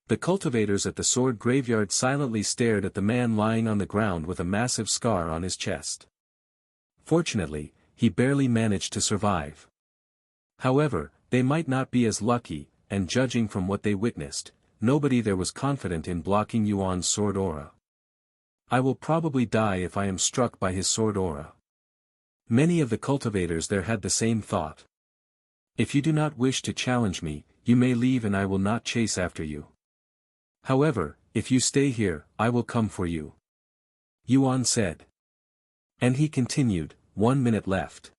The cultivators at the sword graveyard silently stared at the man lying on the ground with a massive scar on his chest. Fortunately, he barely managed to survive. However, they might not be as lucky, and judging from what they witnessed, nobody there was confident in blocking Yuan's sword aura. I will probably die if I am struck by his sword aura. Many of the cultivators there had the same thought. If you do not wish to challenge me, you may leave and I will not chase after you. However, if you stay here, I will come for you. Yuan said. And he continued, 1 minute left.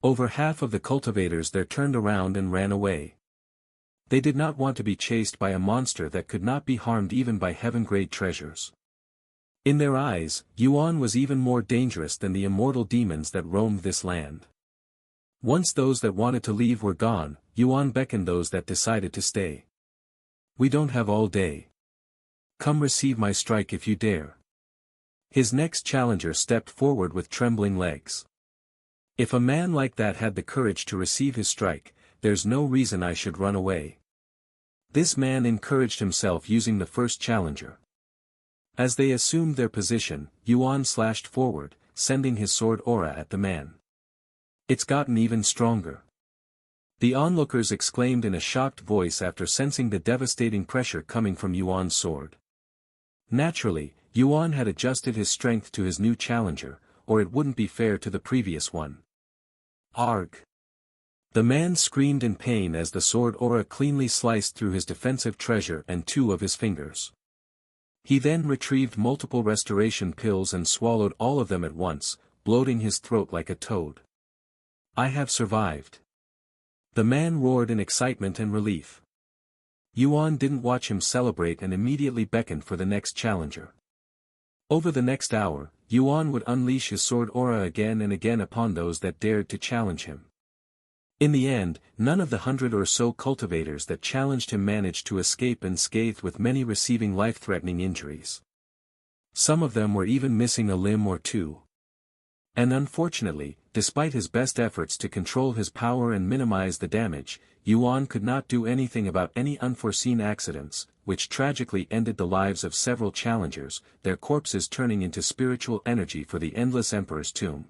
Over half of the cultivators there turned around and ran away. They did not want to be chased by a monster that could not be harmed even by heaven-grade treasures. In their eyes, Yuan was even more dangerous than the immortal demons that roamed this land. Once those that wanted to leave were gone, Yuan beckoned those that decided to stay. We don't have all day. Come receive my strike if you dare. His next challenger stepped forward with trembling legs. If a man like that had the courage to receive his strike, there's no reason I should run away. This man encouraged himself using the first challenger. As they assumed their position, Yuan slashed forward, sending his sword aura at the man. It's gotten even stronger. The onlookers exclaimed in a shocked voice after sensing the devastating pressure coming from Yuan's sword. Naturally, Yuan had adjusted his strength to his new challenger, or it wouldn't be fair to the previous one. Arg! The man screamed in pain as the sword aura cleanly sliced through his defensive treasure and 2 of his fingers. He then retrieved multiple restoration pills and swallowed all of them at once, bloating his throat like a toad. I have survived. The man roared in excitement and relief. Yuan didn't watch him celebrate and immediately beckoned for the next challenger. Over the next hour, Yuan would unleash his sword aura again and again upon those that dared to challenge him. In the end, none of the 100 or so cultivators that challenged him managed to escape unscathed, with many receiving life-threatening injuries. Some of them were even missing a limb or 2. And unfortunately, despite his best efforts to control his power and minimize the damage, Yuan could not do anything about any unforeseen accidents, which tragically ended the lives of several challengers, their corpses turning into spiritual energy for the endless emperor's tomb.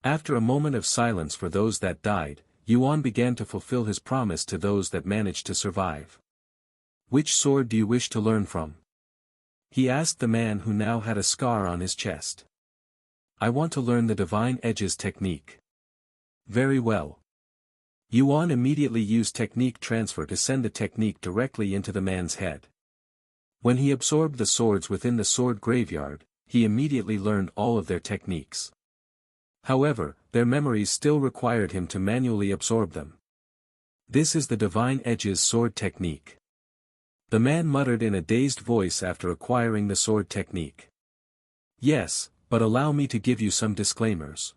After a moment of silence for those that died, Yuan began to fulfill his promise to those that managed to survive. Which sword do you wish to learn from? He asked the man who now had a scar on his chest. I want to learn the Divine Edges technique. Very well. Yuan immediately used technique transfer to send the technique directly into the man's head. When he absorbed the swords within the sword graveyard, he immediately learned all of their techniques. However, their memories still required him to manually absorb them. This is the Divine Edges sword technique. The man muttered in a dazed voice after acquiring the sword technique. Yes, but allow me to give you some disclaimers.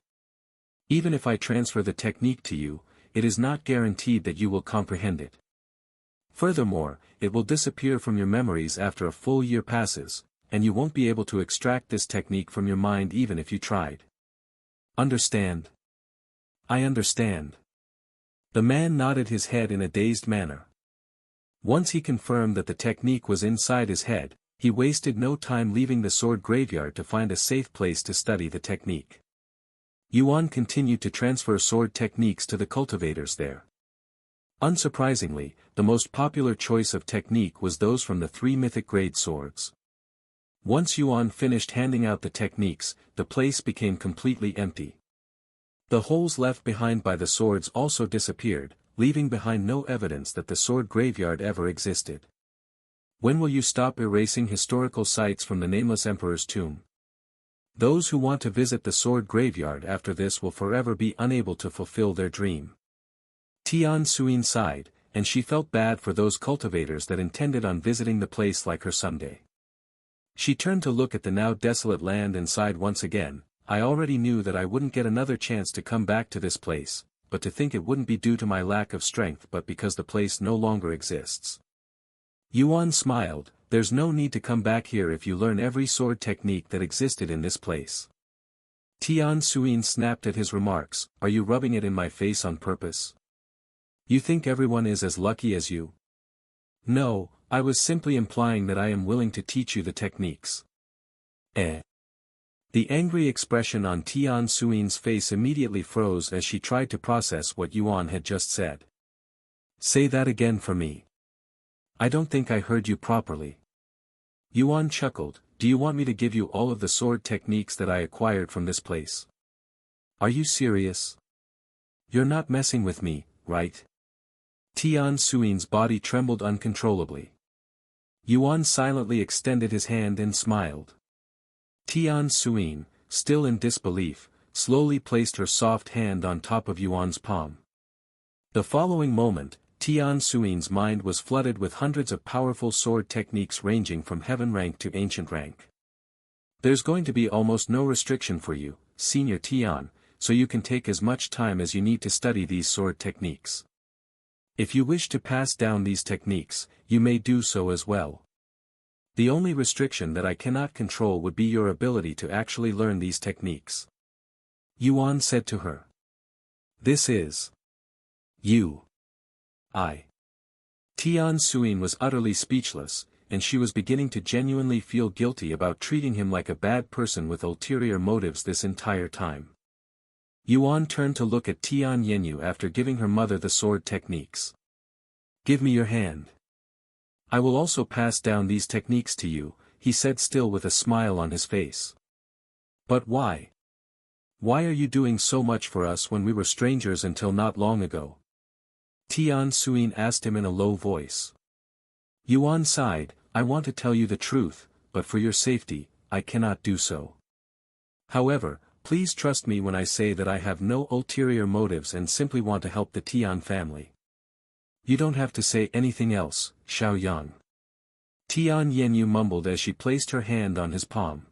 Even if I transfer the technique to you, it is not guaranteed that you will comprehend it. Furthermore, it will disappear from your memories after a full year passes, and you won't be able to extract this technique from your mind even if you tried. Understand? I understand. The man nodded his head in a dazed manner. Once he confirmed that the technique was inside his head, he wasted no time leaving the sword graveyard to find a safe place to study the technique. Yuan continued to transfer sword techniques to the cultivators there. Unsurprisingly, the most popular choice of technique was those from the 3 mythic grade swords. Once Yuan finished handing out the techniques, the place became completely empty. The holes left behind by the swords also disappeared, leaving behind no evidence that the sword graveyard ever existed. When will you stop erasing historical sites from the nameless emperor's tomb? Those who want to visit the sword graveyard after this will forever be unable to fulfill their dream. Tian Suyin sighed, and she felt bad for those cultivators that intended on visiting the place like her someday. She turned to look at the now desolate land and sighed once again. I already knew that I wouldn't get another chance to come back to this place, but to think it wouldn't be due to my lack of strength but because the place no longer exists. Yuan smiled. There's no need to come back here if you learn every sword technique that existed in this place. Tian Suyin snapped at his remarks. Are you rubbing it in my face on purpose? You think everyone is as lucky as you? No, I was simply implying that I am willing to teach you the techniques. Eh? The angry expression on Tian Suin's face immediately froze as she tried to process what Yuan had just said. Say that again for me. I don't think I heard you properly. Yuan chuckled. Do you want me to give you all of the sword techniques that I acquired from this place? Are you serious? You're not messing with me, right? Tian Suin's body trembled uncontrollably. Yuan silently extended his hand and smiled. Tian Suin, still in disbelief, slowly placed her soft hand on top of Yuan's palm. The following moment, Tian Suin's mind was flooded with hundreds of powerful sword techniques ranging from heaven rank to ancient rank. There's going to be almost no restriction for you, Senior Tian, so you can take as much time as you need to study these sword techniques. If you wish to pass down these techniques, you may do so as well. The only restriction that I cannot control would be your ability to actually learn these techniques. Yuan said to her. This is. You. I. Tian Suin was utterly speechless, and she was beginning to genuinely feel guilty about treating him like a bad person with ulterior motives this entire time. Yuan turned to look at Tian Yenyu after giving her mother the sword techniques. Give me your hand. I will also pass down these techniques to you, he said, still with a smile on his face. But why? Why are you doing so much for us when we were strangers until not long ago? Tian Suin asked him in a low voice. Yuan sighed. I want to tell you the truth, but for your safety, I cannot do so. However, please trust me when I say that I have no ulterior motives and simply want to help the Tian family. You don't have to say anything else, Xiaoyang. Tian Yenyu mumbled as she placed her hand on his palm.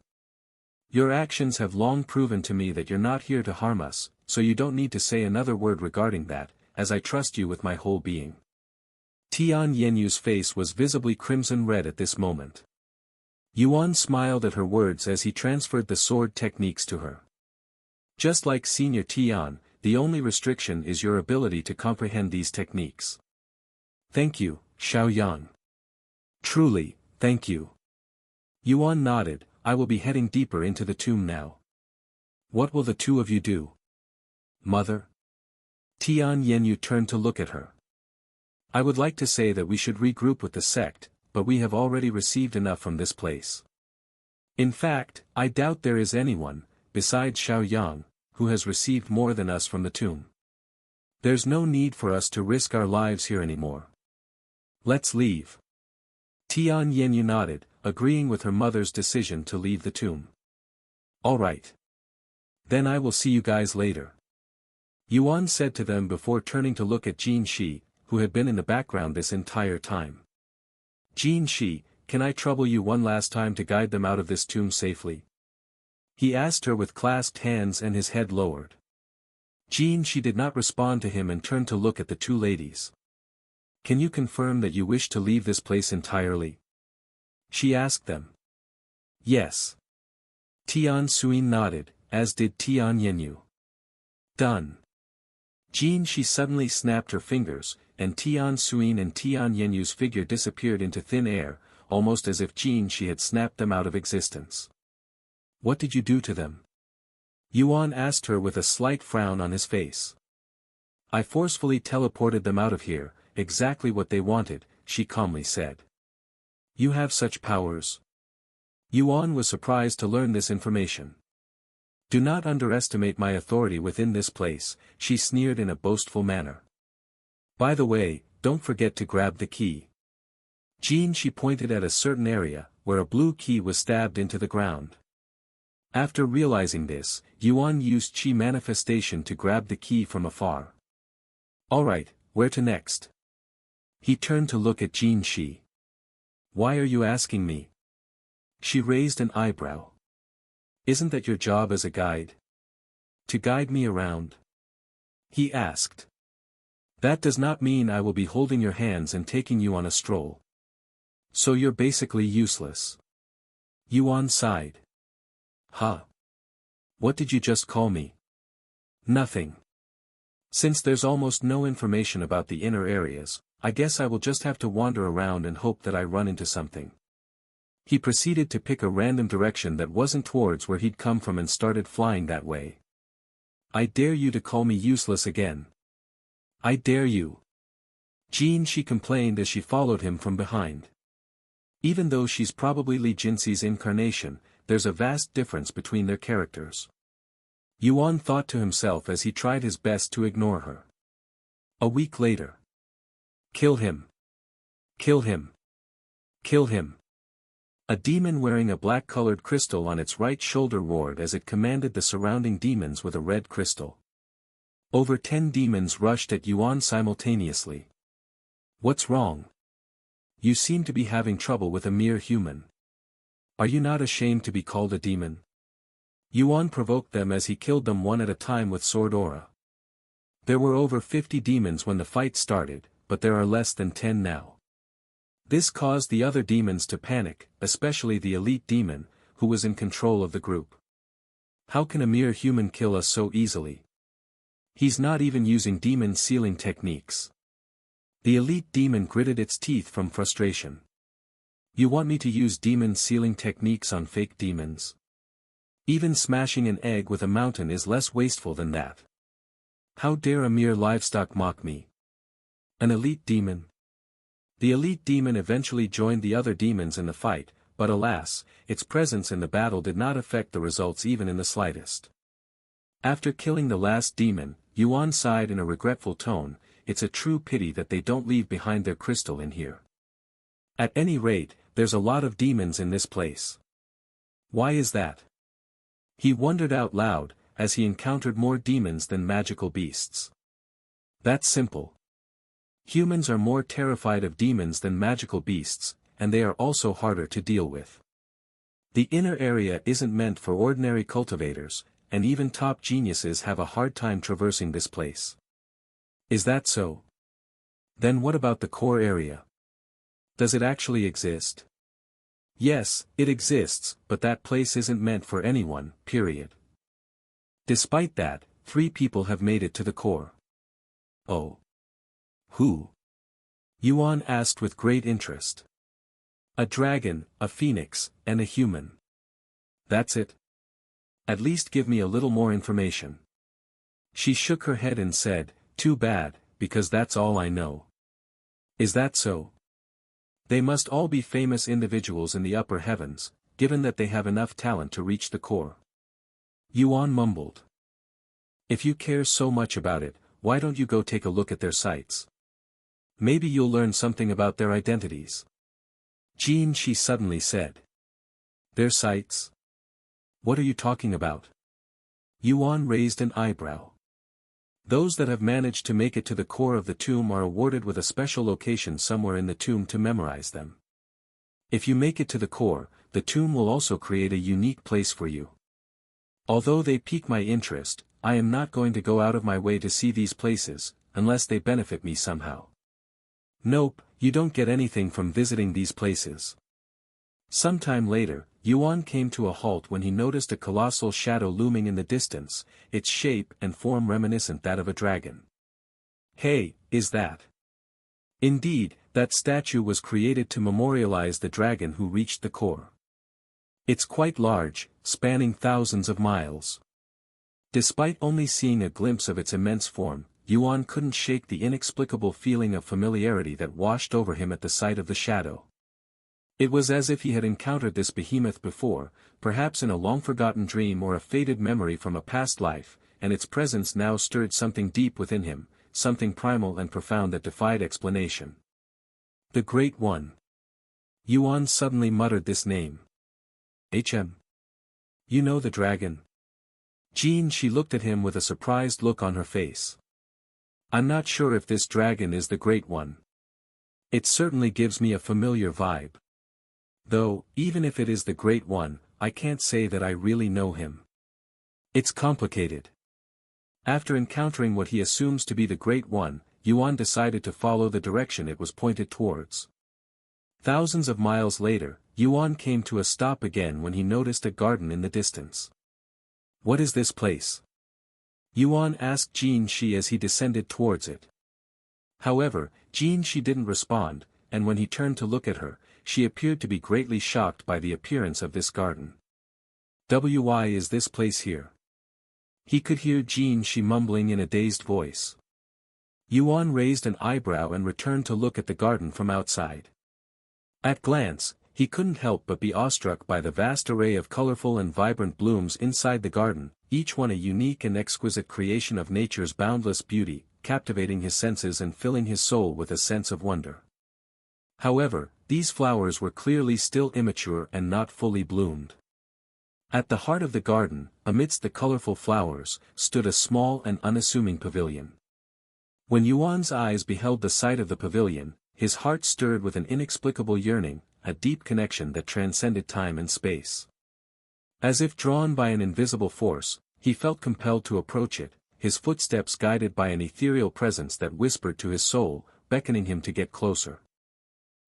Your actions have long proven to me that you're not here to harm us, so you don't need to say another word regarding that, as I trust you with my whole being. Tian Yenyu's face was visibly crimson red at this moment. Yuan smiled at her words as he transferred the sword techniques to her. Just like Senior Tian, the only restriction is your ability to comprehend these techniques. Thank you, Xiaoyang. Truly, thank you. Yuan nodded. I will be heading deeper into the tomb now. What will the two of you do? Mother? Tian Yenyu turned to look at her. I would like to say that we should regroup with the sect, but we have already received enough from this place. In fact, I doubt there is anyone, besides Xiaoyang, who has received more than us from the tomb. There's no need for us to risk our lives here anymore. Let's leave. Tian Yenyu nodded, agreeing with her mother's decision to leave the tomb. All right. Then I will see you guys later. Yuan said to them before turning to look at Jin Shi, who had been in the background this entire time. Jin Shi, can I trouble you one last time to guide them out of this tomb safely? He asked her with clasped hands and his head lowered. Jin Shi did not respond to him and turned to look at the two ladies. Can you confirm that you wish to leave this place entirely? She asked them. Yes. Tian Suin nodded, as did Tian Yenyu. Done. Jin Shi suddenly snapped her fingers, and Tian Suin and Tian Yenyu's figure disappeared into thin air, almost as if Jin Shi had snapped them out of existence. What did you do to them? Yuan asked her with a slight frown on his face. I forcefully teleported them out of here, exactly what they wanted, she calmly said. You have such powers? Yuan was surprised to learn this information. Do not underestimate my authority within this place, she sneered in a boastful manner. By the way, don't forget to grab the key. Jin Shi pointed at a certain area, where a blue key was stabbed into the ground. After realizing this, Yuan used Qi manifestation to grab the key from afar. Alright, where to next? He turned to look at Jin Shi. Why are you asking me? She raised an eyebrow. Isn't that your job as a guide? To guide me around? He asked. That does not mean I will be holding your hands and taking you on a stroll. So you're basically useless. Yuan sighed. Huh? What did you just call me? Nothing. Since there's almost no information about the inner areas, I guess I will just have to wander around and hope that I run into something. He proceeded to pick a random direction that wasn't towards where he'd come from and started flying that way. I dare you to call me useless again. I dare you. Jean, she complained as she followed him from behind. Even though she's probably Li Jinxi's incarnation, there's a vast difference between their characters. Yuan thought to himself as he tried his best to ignore her. A week later. Kill him. Kill him. Kill him. A demon wearing a black-colored crystal on its right shoulder roared as it commanded the surrounding demons with a red crystal. Over 10 demons rushed at Yuan simultaneously. What's wrong? You seem to be having trouble with a mere human. Are you not ashamed to be called a demon? Yuan provoked them as he killed them one at a time with sword aura. There were over 50 demons when the fight started, but there are less than 10 now. This caused the other demons to panic, especially the elite demon, who was in control of the group. How can a mere human kill us so easily? He's not even using demon sealing techniques. The elite demon gritted its teeth from frustration. You want me to use demon sealing techniques on fake demons? Even smashing an egg with a mountain is less wasteful than that. How dare a mere livestock mock me? An elite demon? The elite demon eventually joined the other demons in the fight, but alas, its presence in the battle did not affect the results even in the slightest. After killing the last demon, Yuan sighed in a regretful tone, it's a true pity that they don't leave behind their crystal in here. At any rate, there's a lot of demons in this place. Why is that? He wondered out loud, as he encountered more demons than magical beasts. That's simple. Humans are more terrified of demons than magical beasts, and they are also harder to deal with. The inner area isn't meant for ordinary cultivators, and even top geniuses have a hard time traversing this place. Is that so? Then what about the core area? Does it actually exist? Yes, it exists, but that place isn't meant for anyone, period. Despite that, 3 people have made it to the core. Oh. Who? Yuan asked with great interest. A dragon, a phoenix, and a human. That's it? At least give me a little more information. She shook her head and said, too bad, because that's all I know. Is that so? They must all be famous individuals in the upper heavens, given that they have enough talent to reach the core. Yuan mumbled. If you care so much about it, why don't you go take a look at their sites? Maybe you'll learn something about their identities. Jean, she suddenly said. Their sites? What are you talking about? Yuan raised an eyebrow. Those that have managed to make it to the core of the tomb are awarded with a special location somewhere in the tomb to memorize them. If you make it to the core, the tomb will also create a unique place for you. Although they pique my interest, I am not going to go out of my way to see these places, unless they benefit me somehow. Nope, you don't get anything from visiting these places. Sometime later, Yuan came to a halt when he noticed a colossal shadow looming in the distance, its shape and form reminiscent that of a dragon. Hey, is that? Indeed, that statue was created to memorialize the dragon who reached the core. It's quite large, spanning thousands of miles. Despite only seeing a glimpse of its immense form, Yuan couldn't shake the inexplicable feeling of familiarity that washed over him at the sight of the shadow. It was as if he had encountered this behemoth before, perhaps in a long-forgotten dream or a faded memory from a past life, and its presence now stirred something deep within him, something primal and profound that defied explanation. The Great One. Yuan suddenly muttered this name. HM. You know the dragon? Jean, she looked at him with a surprised look on her face. I'm not sure if this dragon is the Great One. It certainly gives me a familiar vibe. Though, even if it is the Great One, I can't say that I really know him. It's complicated. After encountering what he assumes to be the Great One, Yuan decided to follow the direction it was pointed towards. Thousands of miles later, Yuan came to a stop again when he noticed a garden in the distance. What is this place? Yuan asked Jin Shi as he descended towards it. However, she didn't respond, and when he turned to look at her, she appeared to be greatly shocked by the appearance of this garden. Why is this place here? He could hear she mumbling in a dazed voice. Yuan raised an eyebrow and returned to look at the garden from outside. At glance, he couldn't help but be awestruck by the vast array of colorful and vibrant blooms inside the garden, each one a unique and exquisite creation of nature's boundless beauty, captivating his senses and filling his soul with a sense of wonder. However, these flowers were clearly still immature and not fully bloomed. At the heart of the garden, amidst the colorful flowers, stood a small and unassuming pavilion. When Yuan's eyes beheld the sight of the pavilion, his heart stirred with an inexplicable yearning, a deep connection that transcended time and space. As if drawn by an invisible force, he felt compelled to approach it, his footsteps guided by an ethereal presence that whispered to his soul, beckoning him to get closer.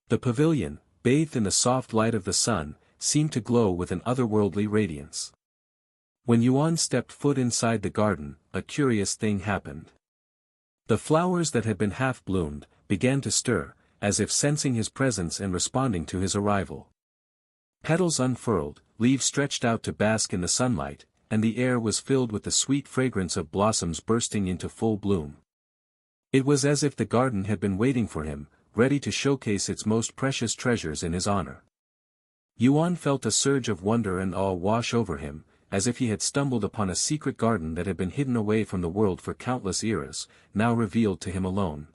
The pavilion, bathed in the soft light of the sun, seemed to glow with an otherworldly radiance. When Yuan stepped foot inside the garden, a curious thing happened. The flowers that had been half-bloomed, began to stir, as if sensing his presence and responding to his arrival. Petals unfurled, leaves stretched out to bask in the sunlight, and the air was filled with the sweet fragrance of blossoms bursting into full bloom. It was as if the garden had been waiting for him, ready to showcase its most precious treasures in his honor. Yuan felt a surge of wonder and awe wash over him, as if he had stumbled upon a secret garden that had been hidden away from the world for countless eras, now revealed to him alone.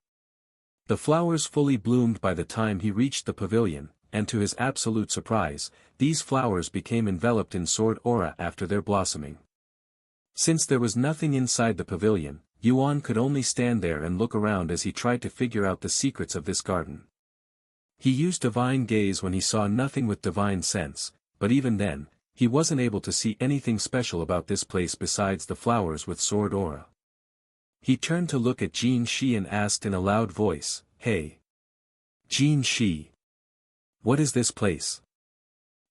The flowers fully bloomed by the time he reached the pavilion, and to his absolute surprise, these flowers became enveloped in sword aura after their blossoming. Since there was nothing inside the pavilion, Yuan could only stand there and look around as he tried to figure out the secrets of this garden. He used divine gaze when he saw nothing with divine sense, but even then, he wasn't able to see anything special about this place besides the flowers with sword aura. He turned to look at Shi and asked in a loud voice, "Hey! Shi! What is this place?"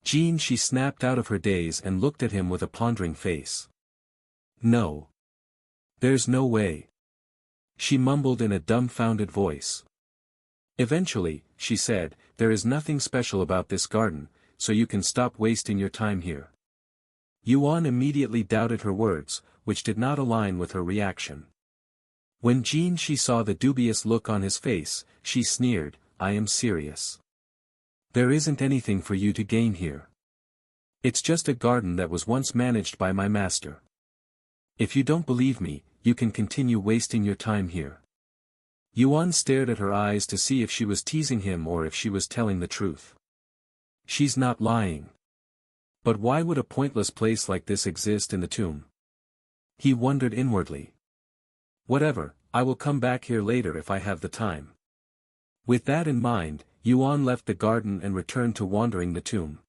She snapped out of her daze and looked at him with a pondering face. "No. There's no way." She mumbled in a dumbfounded voice. Eventually, she said, "There is nothing special about this garden, so you can stop wasting your time here." Yuan immediately doubted her words, which did not align with her reaction. When she saw the dubious look on his face, she sneered, "I am serious. There isn't anything for you to gain here. It's just a garden that was once managed by my master. If you don't believe me, you can continue wasting your time here." Yuan stared at her eyes to see if she was teasing him or if she was telling the truth. She's not lying. But why would a pointless place like this exist in the tomb? He wondered inwardly. Whatever, I will come back here later if I have the time. With that in mind, Yuan left the garden and returned to wandering the tomb.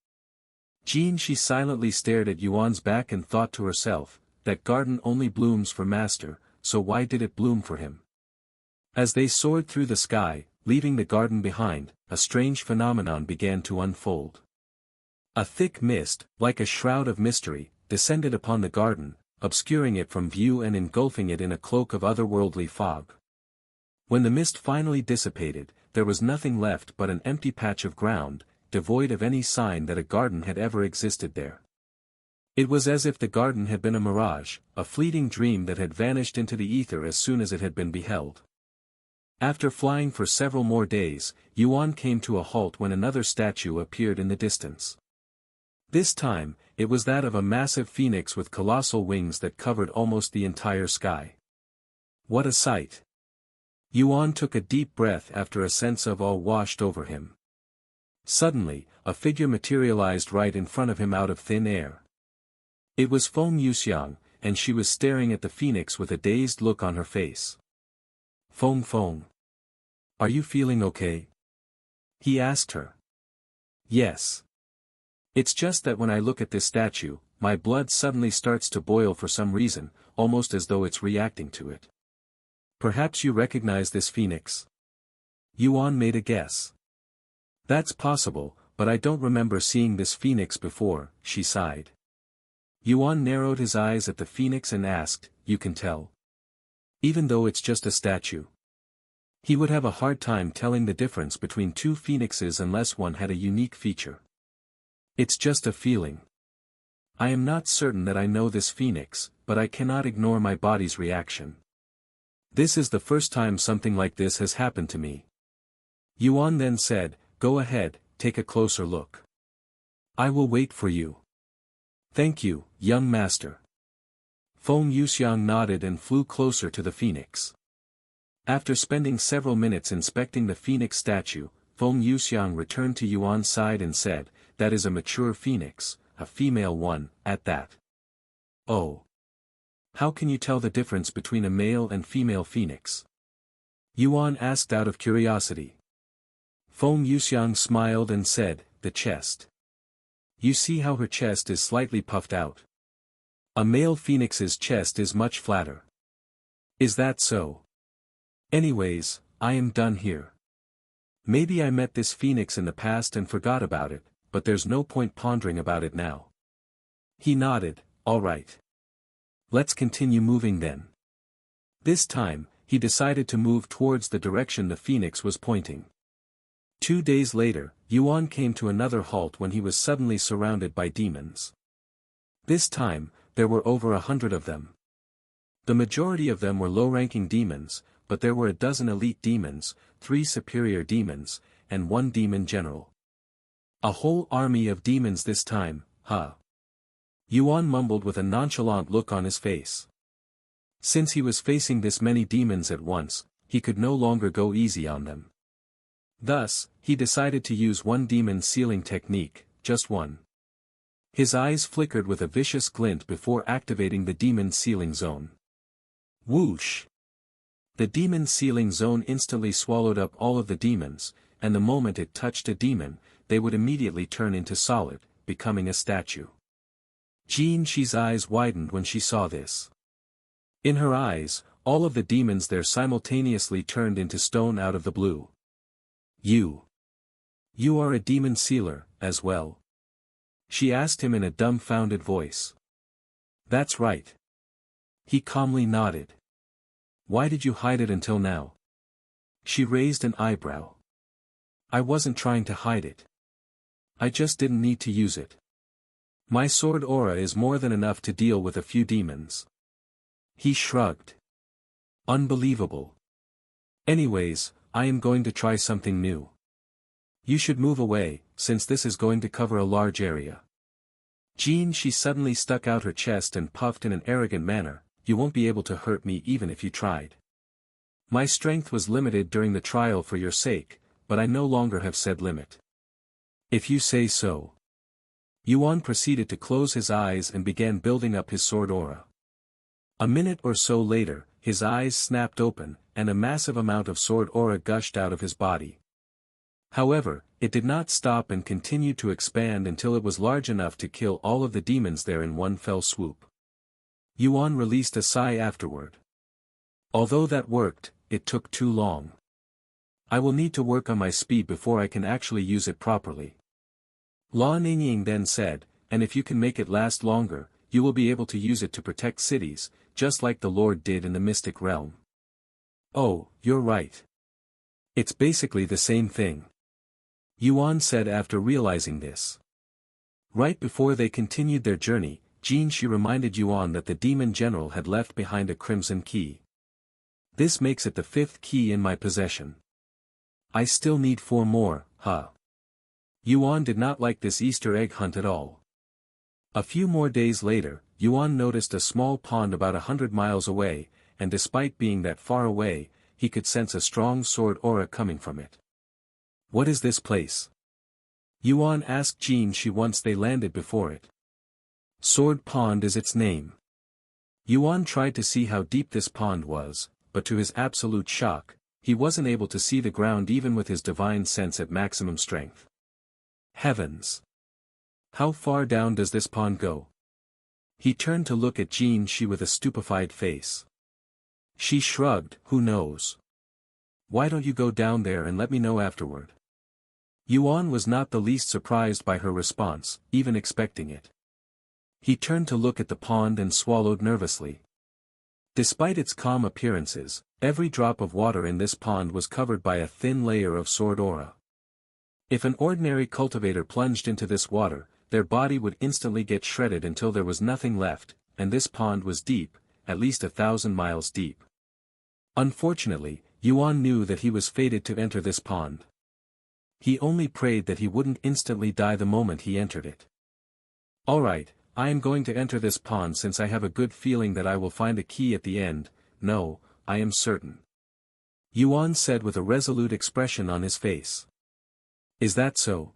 She silently stared at Yuan's back and thought to herself, that garden only blooms for master, so why did it bloom for him? As they soared through the sky, leaving the garden behind, a strange phenomenon began to unfold. A thick mist, like a shroud of mystery, descended upon the garden, obscuring it from view and engulfing it in a cloak of otherworldly fog. When the mist finally dissipated, there was nothing left but an empty patch of ground, devoid of any sign that a garden had ever existed there. It was as if the garden had been a mirage, a fleeting dream that had vanished into the ether as soon as it had been beheld. After flying for several more days, Yuan came to a halt when another statue appeared in the distance. This time, it was that of a massive phoenix with colossal wings that covered almost the entire sky. What a sight! Yuan took a deep breath after a sense of awe washed over him. Suddenly, a figure materialized right in front of him out of thin air. It was Feng Yuxiang, and she was staring at the phoenix with a dazed look on her face. Feng. Are you feeling okay?" he asked her. "Yes. It's just that when I look at this statue, my blood suddenly starts to boil for some reason, almost as though it's reacting to it. Perhaps you recognize this phoenix?" Yuan made a guess. "That's possible, but I don't remember seeing this phoenix before," she sighed. Yuan narrowed his eyes at the phoenix and asked, "You can tell? Even though it's just a statue?" He would have a hard time telling the difference between two phoenixes unless one had a unique feature. It's just a feeling. I am not certain that I know this phoenix, but I cannot ignore my body's reaction. This is the first time something like this has happened to me. Yuan then said, "Go ahead, take a closer look. I will wait for you." "Thank you, young master." Feng Yuxiang nodded and flew closer to the phoenix. After spending several minutes inspecting the phoenix statue, Feng Yuxiang returned to Yuan's side and said, "That is a mature phoenix, a female one, at that." "Oh. How can you tell the difference between a male and female phoenix?" Yuan asked out of curiosity. Feng Yuxiang smiled and said, "The chest. You see how her chest is slightly puffed out? A male phoenix's chest is much flatter." "Is that so? Anyways, I am done here. Maybe I met this phoenix in the past and forgot about it, but there's no point pondering about it now." He nodded, "All right. Let's continue moving then." This time, he decided to move towards the direction the phoenix was pointing. 2 days later, Yuan came to another halt when he was suddenly surrounded by demons. This time, there were over 100 of them. The majority of them were low-ranking demons, but there were a dozen elite demons, 3 superior demons, and 1 demon general. A whole army of demons this time, huh? Yuan mumbled with a nonchalant look on his face. Since he was facing this many demons at once, he could no longer go easy on them. Thus, he decided to use one demon sealing technique, just one. His eyes flickered with a vicious glint before activating the demon sealing zone. Whoosh! The demon sealing zone instantly swallowed up all of the demons, and the moment it touched a demon, they would immediately turn into solid, becoming a statue. Jin Shi's eyes widened when she saw this. In her eyes, all of the demons there simultaneously turned into stone out of the blue. You are a demon sealer, as well?" she asked him in a dumbfounded voice. "That's right." He calmly nodded. "Why did you hide it until now?" She raised an eyebrow. "I wasn't trying to hide it. I just didn't need to use it. My sword aura is more than enough to deal with a few demons." He shrugged. "Unbelievable. Anyways, I am going to try something new. You should move away, since this is going to cover a large area." Jin Shi suddenly stuck out her chest and puffed in an arrogant manner, "You won't be able to hurt me even if you tried. My strength was limited during the trial for your sake, but I no longer have said limit. If you say so." Yuan proceeded to close his eyes and began building up his sword aura. A minute or so later, his eyes snapped open, and a massive amount of sword aura gushed out of his body. However, it did not stop and continued to expand until it was large enough to kill all of the demons there in one fell swoop. Yuan released a sigh afterward. Although that worked, it took too long. I will need to work on my speed before I can actually use it properly. Lan Ying then said, "And if you can make it last longer, you will be able to use it to protect cities, just like the Lord did in the mystic realm." "Oh, you're right. It's basically the same thing," Yuan said after realizing this. Right before they continued their journey, Jin Shi reminded Yuan that the demon general had left behind a crimson key. "This makes it the 5th key in my possession. I still need 4 more, huh?" Yuan did not like this Easter egg hunt at all. A few more days later, Yuan noticed a small pond about 100 miles away, and despite being that far away, he could sense a strong sword aura coming from it. "What is this place?" Yuan asked Jin Shi once they landed before it. "Sword Pond is its name." Yuan tried to see how deep this pond was, but to his absolute shock, he wasn't able to see the ground even with his divine sense at maximum strength. Heavens! How far down does this pond go? He turned to look at Jin Shi with a stupefied face. She shrugged, "Who knows? Why don't you go down there and let me know afterward?" Yuan was not the least surprised by her response, even expecting it. He turned to look at the pond and swallowed nervously. Despite its calm appearances, every drop of water in this pond was covered by a thin layer of sword aura. If an ordinary cultivator plunged into this water, their body would instantly get shredded until there was nothing left, and this pond was deep, at least 1,000 miles deep. Unfortunately, Yuan knew that he was fated to enter this pond. He only prayed that he wouldn't instantly die the moment he entered it. Alright, I am going to enter this pond since I have a good feeling that I will find a key at the end. No, I am certain. Yuan said with a resolute expression on his face. Is that so?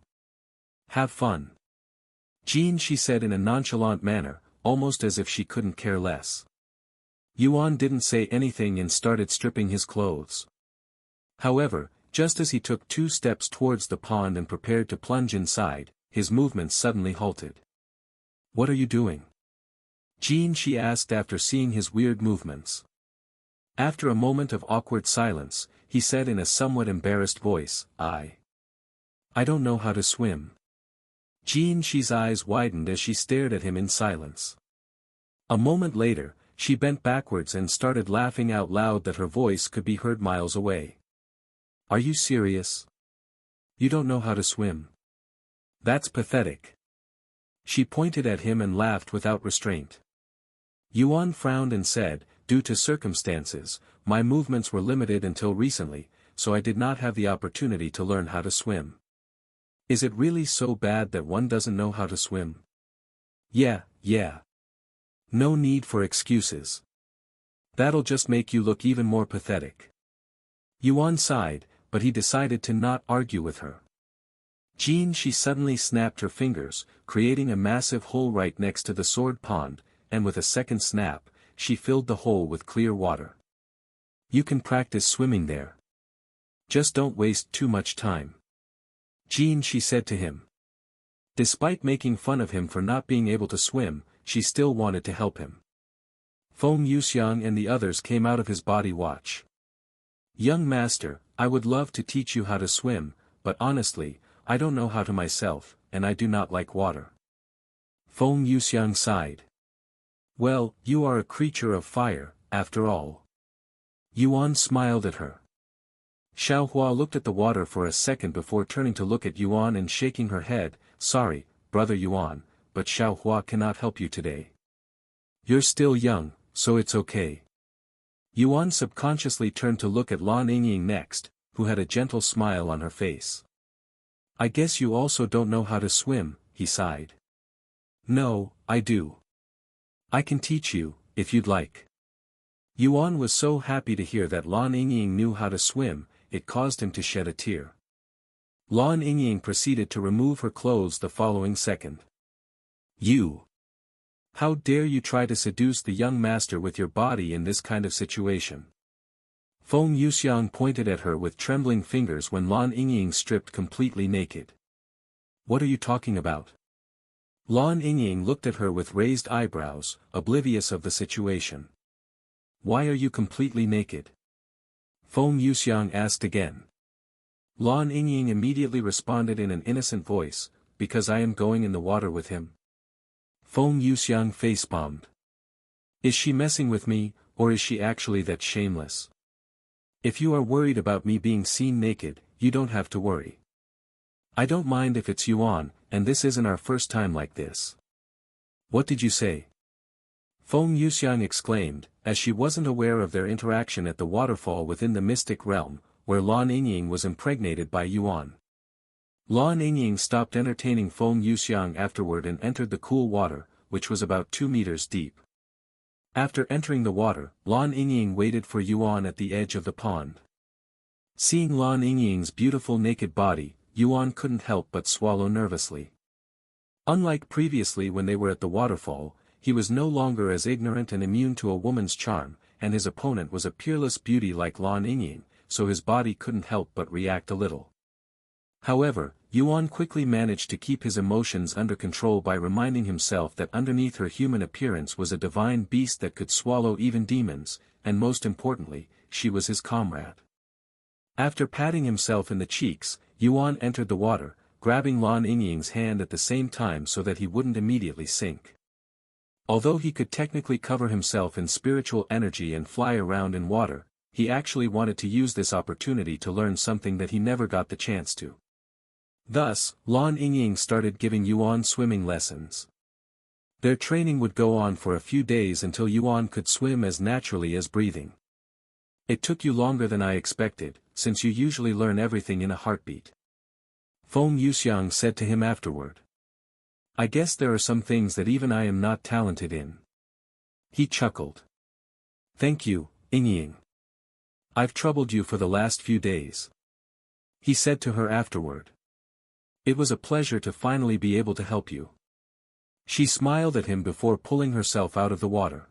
Have fun. Jean, she said in a nonchalant manner, almost as if she couldn't care less. Yuan didn't say anything and started stripping his clothes. However, just as he took 2 steps towards the pond and prepared to plunge inside, his movements suddenly halted. What are you doing? Jean, she asked after seeing his weird movements. After a moment of awkward silence, he said in a somewhat embarrassed voice, I don't know how to swim. Jean, she's eyes widened as she stared at him in silence. A moment later, she bent backwards and started laughing out loud that her voice could be heard miles away. Are you serious? You don't know how to swim? That's pathetic. She pointed at him and laughed without restraint. Yuan frowned and said, due to circumstances, my movements were limited until recently, so I did not have the opportunity to learn how to swim. Is it really so bad that one doesn't know how to swim? Yeah. No need for excuses. That'll just make you look even more pathetic. Yuan sighed, but he decided to not argue with her. Jean, she suddenly snapped her fingers, creating a massive hole right next to the sword pond, and with a second snap, she filled the hole with clear water. You can practice swimming there. Just don't waste too much time. Jean, she said to him. Despite making fun of him for not being able to swim, she still wanted to help him. Feng Yuxiang and the others came out of his body watch. Young master, I would love to teach you how to swim, but honestly, I don't know how to myself, and I do not like water. Feng Yuxiang sighed. Well, you are a creature of fire, after all. Yuan smiled at her. Xiaohua looked at the water for a second before turning to look at Yuan and shaking her head. Sorry, brother Yuan, but Xiaohua cannot help you today. You're still young, so it's okay. Yuan subconsciously turned to look at Lan Yingying next, who had a gentle smile on her face. I guess you also don't know how to swim, he sighed. No, I do. I can teach you, if you'd like. Yuan was so happy to hear that Lan Yingying knew how to swim, it caused him to shed a tear. Lan Yingying proceeded to remove her clothes the following second. You! How dare you try to seduce the young master with your body in this kind of situation? Feng Yuxiang pointed at her with trembling fingers when Lan Yingying stripped completely naked. What are you talking about? Lan Yingying looked at her with raised eyebrows, oblivious of the situation. Why are you completely naked? Feng Yuxiang asked again. Lan Yingying immediately responded in an innocent voice, because I am going in the water with him. Feng Yuxiang facepalmed. Is she messing with me, or is she actually that shameless? If you are worried about me being seen naked, you don't have to worry. I don't mind if it's Yuan, and this isn't our first time like this. What did you say? Feng Yuxiang exclaimed, as she wasn't aware of their interaction at the waterfall within the mystic realm, where Lan Yingying was impregnated by Yuan. Lan Yingying stopped entertaining Feng Yuxiang afterward and entered the cool water, which was about 2 meters deep. After entering the water, Lan Yingying waited for Yuan at the edge of the pond. Seeing Lan Yingying's beautiful naked body, Yuan couldn't help but swallow nervously. Unlike previously when they were at the waterfall, he was no longer as ignorant and immune to a woman's charm, and his opponent was a peerless beauty like Lan Yingying, so his body couldn't help but react a little. However, Yuan quickly managed to keep his emotions under control by reminding himself that underneath her human appearance was a divine beast that could swallow even demons, and most importantly, she was his comrade. After patting himself in the cheeks, Yuan entered the water, grabbing Lan Yingying's hand at the same time so that he wouldn't immediately sink. Although he could technically cover himself in spiritual energy and fly around in water, he actually wanted to use this opportunity to learn something that he never got the chance to. Thus, Lan Yingying started giving Yuan swimming lessons. Their training would go on for a few days until Yuan could swim as naturally as breathing. It took you longer than I expected, since you usually learn everything in a heartbeat. Feng Yuxiang said to him afterward. I guess there are some things that even I am not talented in. He chuckled. Thank you, Yingying. I've troubled you for the last few days. He said to her afterward. It was a pleasure to finally be able to help you. She smiled at him before pulling herself out of the water.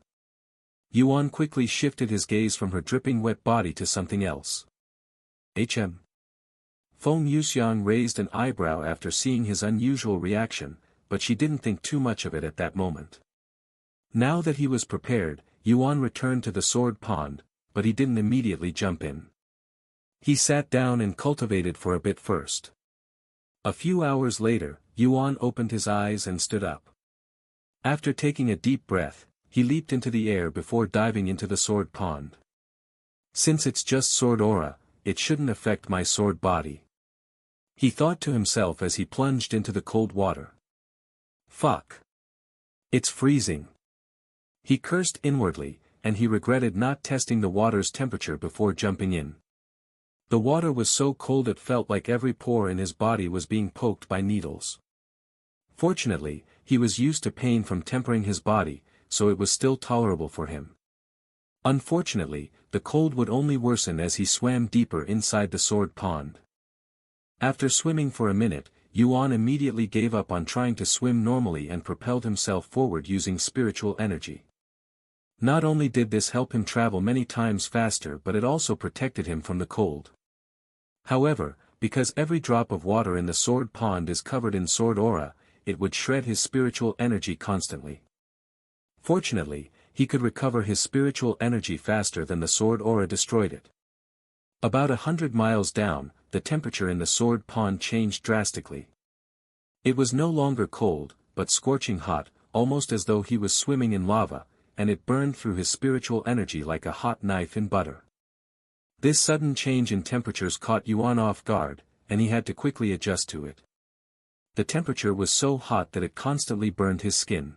Yuan quickly shifted his gaze from her dripping wet body to something else. Feng Yuxiang raised an eyebrow after seeing his unusual reaction, but she didn't think too much of it at that moment. Now that he was prepared, Yuan returned to the sword pond, but he didn't immediately jump in. He sat down and cultivated for a bit first. A few hours later, Yuan opened his eyes and stood up. After taking a deep breath, he leaped into the air before diving into the sword pond. Since it's just sword aura, it shouldn't affect my sword body. He thought to himself as he plunged into the cold water. Fuck. It's freezing. He cursed inwardly, and he regretted not testing the water's temperature before jumping in. The water was so cold it felt like every pore in his body was being poked by needles. Fortunately, he was used to pain from tempering his body, so it was still tolerable for him. Unfortunately, the cold would only worsen as he swam deeper inside the sword pond. After swimming for a minute, Yuan immediately gave up on trying to swim normally and propelled himself forward using spiritual energy. Not only did this help him travel many times faster, but it also protected him from the cold. However, because every drop of water in the sword pond is covered in sword aura, it would shred his spiritual energy constantly. Fortunately, he could recover his spiritual energy faster than the sword aura destroyed it. About 100 miles down, the temperature in the sword pond changed drastically. It was no longer cold, but scorching hot, almost as though he was swimming in lava, and it burned through his spiritual energy like a hot knife in butter. This sudden change in temperatures caught Yuan off guard, and he had to quickly adjust to it. The temperature was so hot that it constantly burned his skin.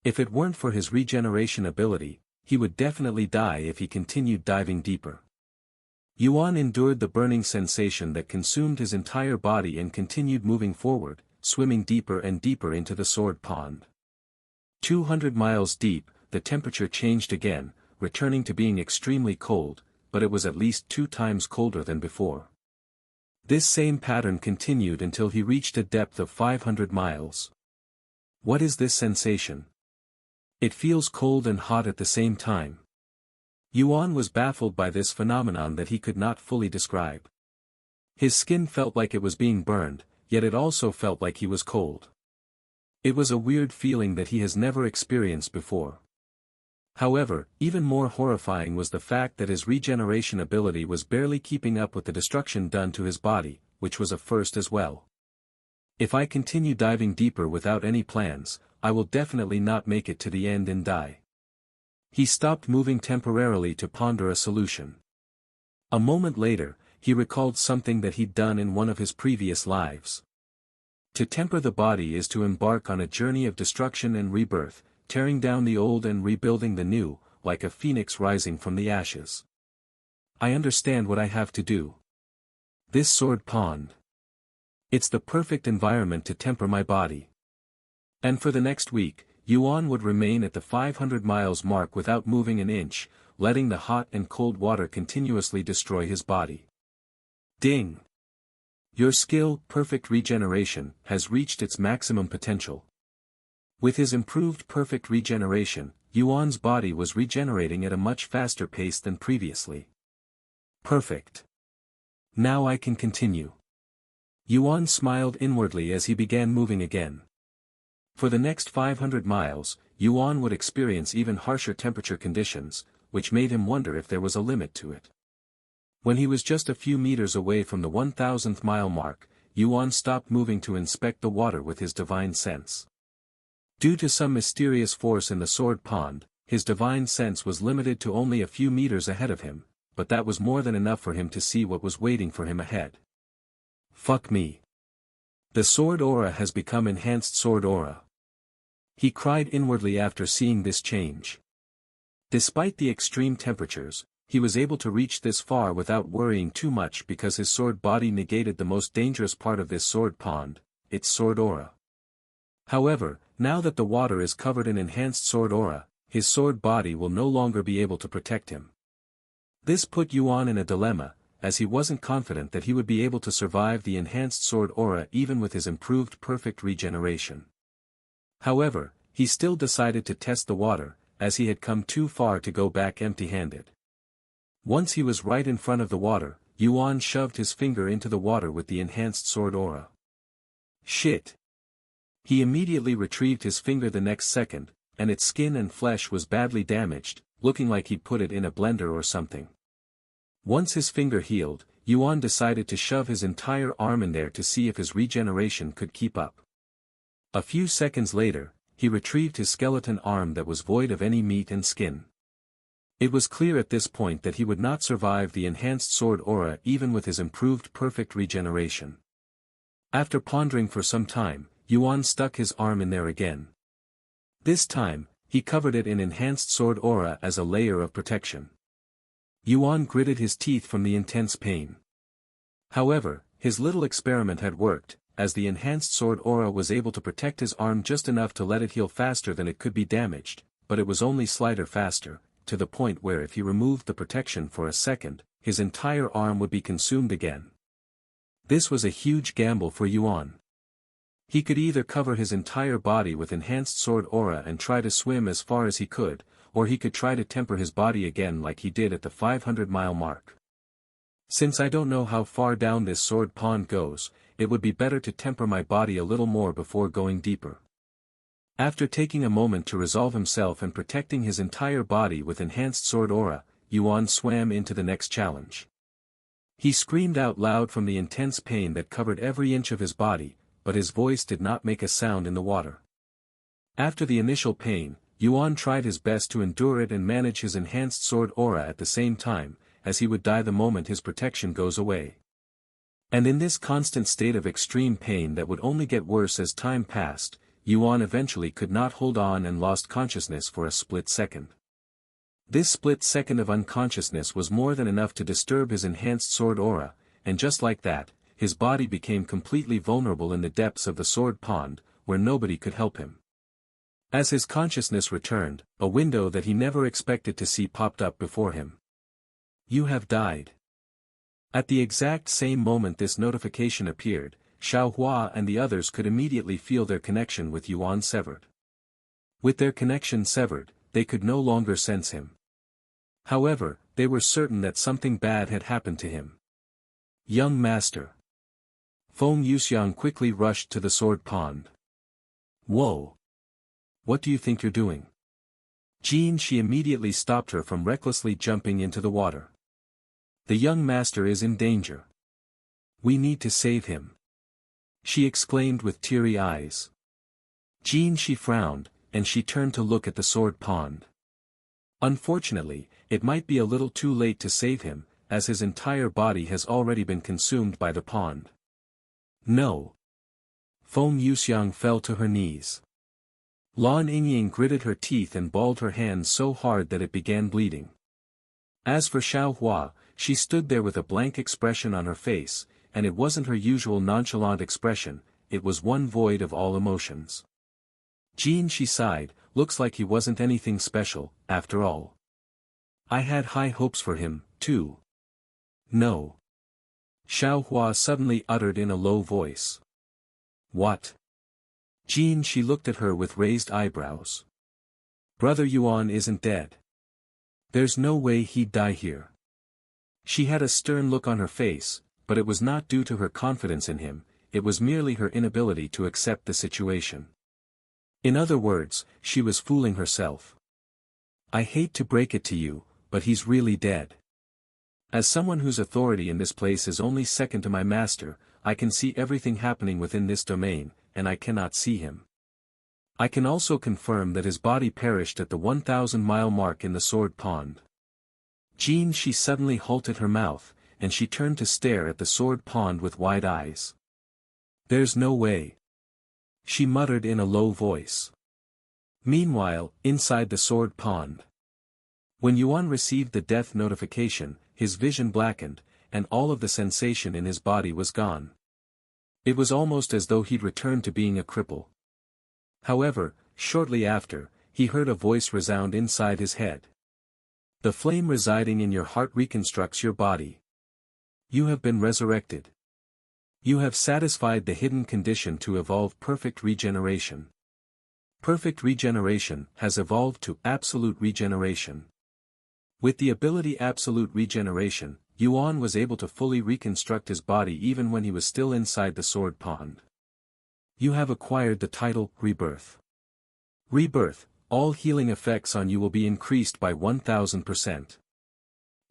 If it weren't for his regeneration ability, he would definitely die if he continued diving deeper. Yuan endured the burning sensation that consumed his entire body and continued moving forward, swimming deeper and deeper into the sword pond. 200 miles deep, the temperature changed again, returning to being extremely cold, but it was at least 2 times colder than before. This same pattern continued until he reached a depth of 500 miles. What is this sensation? It feels cold and hot at the same time. Yuan was baffled by this phenomenon that he could not fully describe. His skin felt like it was being burned, yet it also felt like he was cold. It was a weird feeling that he has never experienced before. However, even more horrifying was the fact that his regeneration ability was barely keeping up with the destruction done to his body, which was a first as well. If I continue diving deeper without any plans, I will definitely not make it to the end and die. He stopped moving temporarily to ponder a solution. A moment later, he recalled something that he'd done in one of his previous lives. To temper the body is to embark on a journey of destruction and rebirth, tearing down the old and rebuilding the new, like a phoenix rising from the ashes. I understand what I have to do. This sword pond. It's the perfect environment to temper my body. And for the next week, Yuan would remain at the 500 miles mark without moving an inch, letting the hot and cold water continuously destroy his body. Ding! Your skill, perfect regeneration, has reached its maximum potential. With his improved perfect regeneration, Yuan's body was regenerating at a much faster pace than previously. Perfect. Now I can continue. Yuan smiled inwardly as he began moving again. For the next 500 miles, Yuan would experience even harsher temperature conditions, which made him wonder if there was a limit to it. When he was just a few meters away from the 1000th mile mark, Yuan stopped moving to inspect the water with his divine sense. Due to some mysterious force in the sword pond, his divine sense was limited to only a few meters ahead of him, but that was more than enough for him to see what was waiting for him ahead. Fuck me. The sword aura has become enhanced sword aura. He cried inwardly after seeing this change. Despite the extreme temperatures, he was able to reach this far without worrying too much because his sword body negated the most dangerous part of this sword pond, its sword aura. However, now that the water is covered in enhanced sword aura, his sword body will no longer be able to protect him. This put Yuan in a dilemma, as he wasn't confident that he would be able to survive the enhanced sword aura even with his improved perfect regeneration. However, he still decided to test the water, as he had come too far to go back empty-handed. Once he was right in front of the water, Yuan shoved his finger into the water with the enhanced sword aura. Shit! He immediately retrieved his finger the next second, and its skin and flesh was badly damaged, looking like he'd put it in a blender or something. Once his finger healed, Yuan decided to shove his entire arm in there to see if his regeneration could keep up. A few seconds later, he retrieved his skeleton arm that was void of any meat and skin. It was clear at this point that he would not survive the enhanced sword aura even with his improved perfect regeneration. After pondering for some time, Yuan stuck his arm in there again. This time, he covered it in enhanced sword aura as a layer of protection. Yuan gritted his teeth from the intense pain. However, his little experiment had worked, as the enhanced sword aura was able to protect his arm just enough to let it heal faster than it could be damaged, but it was only slightly faster, to the point where if he removed the protection for a second, his entire arm would be consumed again. This was a huge gamble for Yuan. He could either cover his entire body with enhanced sword aura and try to swim as far as he could, or he could try to temper his body again like he did at the 500-mile mark. Since I don't know how far down this sword pond goes, it would be better to temper my body a little more before going deeper. After taking a moment to resolve himself and protecting his entire body with enhanced sword aura, Yuan swam into the next challenge. He screamed out loud from the intense pain that covered every inch of his body, but his voice did not make a sound in the water. After the initial pain, Yuan tried his best to endure it and manage his enhanced sword aura at the same time, as he would die the moment his protection goes away. And in this constant state of extreme pain that would only get worse as time passed, Yuan eventually could not hold on and lost consciousness for a split second. This split second of unconsciousness was more than enough to disturb his enhanced sword aura, and just like that, his body became completely vulnerable in the depths of the sword pond, where nobody could help him. As his consciousness returned, a window that he never expected to see popped up before him. You have died. At the exact same moment this notification appeared, Xiaohua and the others could immediately feel their connection with Yuan severed. With their connection severed, they could no longer sense him. However, they were certain that something bad had happened to him. Young master. Feng Yuxiang quickly rushed to the sword pond. Whoa! What do you think you're doing? She immediately stopped her from recklessly jumping into the water. The young master is in danger. We need to save him. She exclaimed with teary eyes. She frowned, and she turned to look at the sword pond. Unfortunately, it might be a little too late to save him, as his entire body has already been consumed by the pond. No. Feng Yuxiang fell to her knees. Lan Yingying gritted her teeth and balled her hands so hard that it began bleeding. As for Xiaohua, she stood there with a blank expression on her face, and it wasn't her usual nonchalant expression, it was one void of all emotions. She sighed, looks like he wasn't anything special, after all. I had high hopes for him, too. No. Xiaohua suddenly uttered in a low voice. What? She looked at her with raised eyebrows. Brother Yuan isn't dead. There's no way he'd die here. She had a stern look on her face, but it was not due to her confidence in him, it was merely her inability to accept the situation. In other words, she was fooling herself. I hate to break it to you, but he's really dead. As someone whose authority in this place is only second to my master, I can see everything happening within this domain, and I cannot see him. I can also confirm that his body perished at the 1,000-mile mark in the sword pond. Jean, she suddenly halted her mouth, and she turned to stare at the sword pond with wide eyes. There's no way. She muttered in a low voice. Meanwhile, inside the sword pond. When Yuan received the death notification, his vision blackened, and all of the sensation in his body was gone. It was almost as though he'd returned to being a cripple. However, shortly after, he heard a voice resound inside his head. The flame residing in your heart reconstructs your body. You have been resurrected. You have satisfied the hidden condition to evolve perfect regeneration. Perfect regeneration has evolved to absolute regeneration. With the ability absolute regeneration, Yuan was able to fully reconstruct his body even when he was still inside the sword pond. You have acquired the title, Rebirth. Rebirth, all healing effects on you will be increased by 1,000%.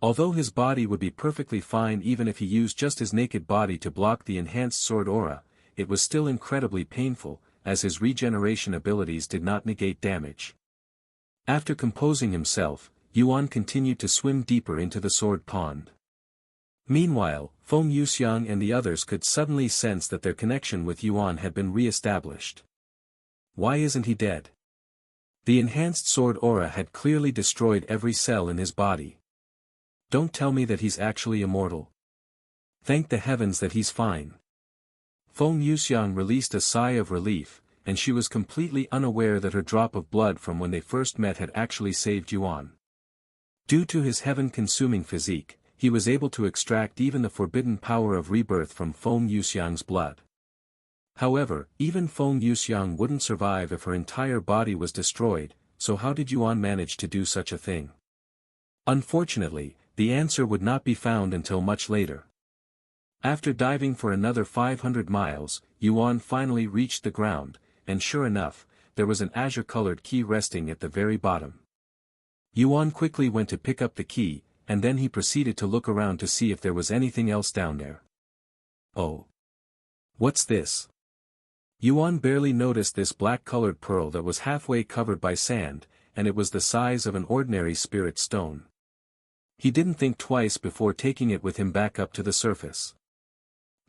Although his body would be perfectly fine even if he used just his naked body to block the enhanced sword aura, it was still incredibly painful, as his regeneration abilities did not negate damage. After composing himself, Yuan continued to swim deeper into the sword pond. Meanwhile, Feng Yuxiang and the others could suddenly sense that their connection with Yuan had been re-established. Why isn't he dead? The enhanced sword aura had clearly destroyed every cell in his body. Don't tell me that he's actually immortal. Thank the heavens that he's fine. Feng Yuxiang released a sigh of relief, and she was completely unaware that her drop of blood from when they first met had actually saved Yuan. Due to his heaven-consuming physique, he was able to extract even the forbidden power of rebirth from Feng Yuxiang's blood. However, even Feng Yuxiang wouldn't survive if her entire body was destroyed, so how did Yuan manage to do such a thing? Unfortunately, the answer would not be found until much later. After diving for another 500 miles, Yuan finally reached the ground, and sure enough, there was an azure-colored key resting at the very bottom. Yuan quickly went to pick up the key, and then he proceeded to look around to see if there was anything else down there. Oh! What's this? Yuan barely noticed this black-colored pearl that was halfway covered by sand, and it was the size of an ordinary spirit stone. He didn't think twice before taking it with him back up to the surface.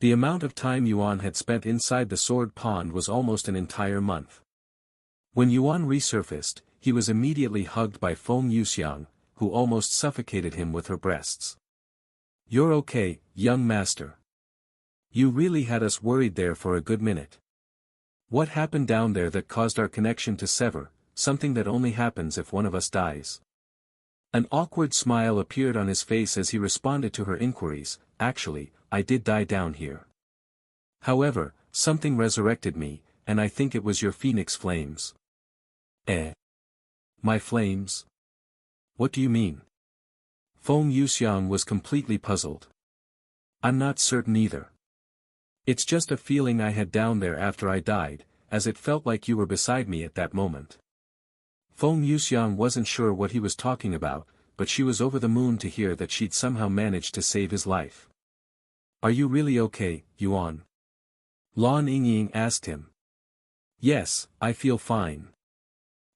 The amount of time Yuan had spent inside the sword pond was almost an entire month. When Yuan resurfaced, he was immediately hugged by Feng Yuxiang, who almost suffocated him with her breasts. You're okay, young master. You really had us worried there for a good minute. What happened down there that caused our connection to sever, something that only happens if one of us dies? An awkward smile appeared on his face as he responded to her inquiries. Actually, I did die down here. However, something resurrected me, and I think it was your phoenix flames. Eh? My flames? What do you mean? Feng Yuxiang was completely puzzled. I'm not certain either. It's just a feeling I had down there after I died, as it felt like you were beside me at that moment. Feng Yuxiang wasn't sure what he was talking about, but she was over the moon to hear that she'd somehow managed to save his life. Are you really okay, Yuan? Lan Yingying asked him. Yes, I feel fine.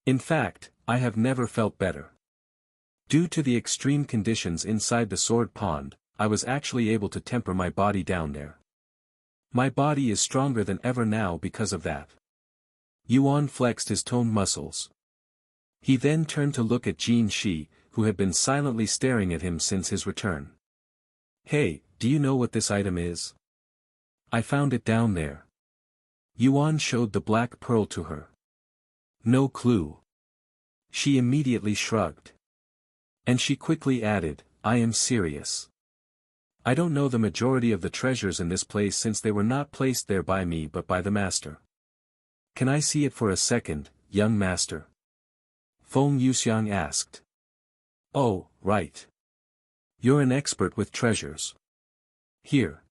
In fact, I have never felt better. Due to the extreme conditions inside the sword pond, I was actually able to temper my body down there. My body is stronger than ever now because of that. Yuan flexed his toned muscles. He then turned to look at Jin Shi, who had been silently staring at him since his return. Hey, do you know what this item is? I found it down there. Yuan showed the black pearl to her. No clue. She immediately shrugged. And she quickly added, I am serious. I don't know the majority of the treasures in this place since they were not placed there by me but by the master. Can I see it for a second, young master? Feng Yuxiang asked. Oh, right. You're an expert with treasures. Here.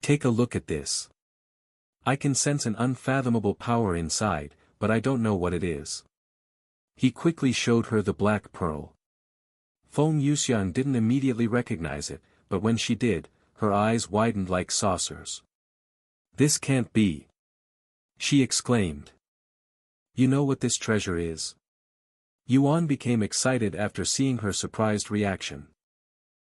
Take a look at this. I can sense an unfathomable power inside, but I don't know what it is. He quickly showed her the black pearl. Feng Yuxiang didn't immediately recognize it, but when she did, her eyes widened like saucers. This can't be. She exclaimed. You know what this treasure is? Yuan became excited after seeing her surprised reaction.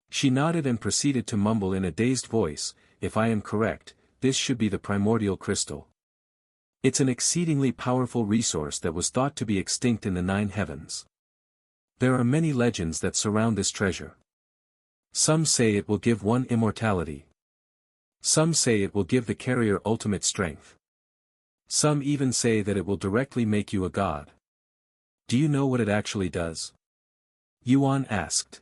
She nodded and proceeded to mumble in a dazed voice, if I am correct, this should be the primordial crystal. It's an exceedingly powerful resource that was thought to be extinct in the 9 heavens. There are many legends that surround this treasure. Some say it will give one immortality. Some say it will give the carrier ultimate strength. Some even say that it will directly make you a god. Do you know what it actually does? Yuan asked.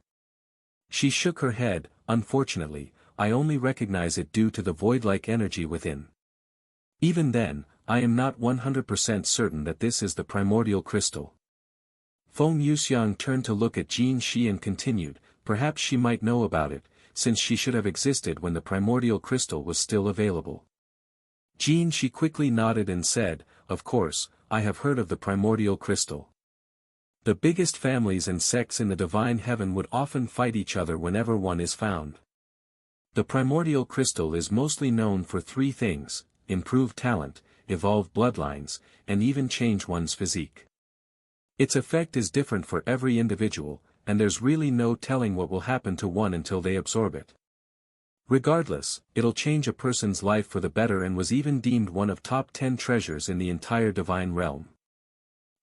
She shook her head, unfortunately, I only recognize it due to the void-like energy within. Even then, I am not 100% certain that this is the primordial crystal. Feng Yuxiang turned to look at Jin Shi and continued, perhaps she might know about it, since she should have existed when the primordial crystal was still available. Jin Shi quickly nodded and said, of course, I have heard of the primordial crystal. The biggest families and sects in the divine heaven would often fight each other whenever one is found. The primordial crystal is mostly known for 3 things, improve talent, evolve bloodlines, and even change one's physique. Its effect is different for every individual, and there's really no telling what will happen to one until they absorb it. Regardless, it'll change a person's life for the better and was even deemed one of top 10 treasures in the entire divine realm.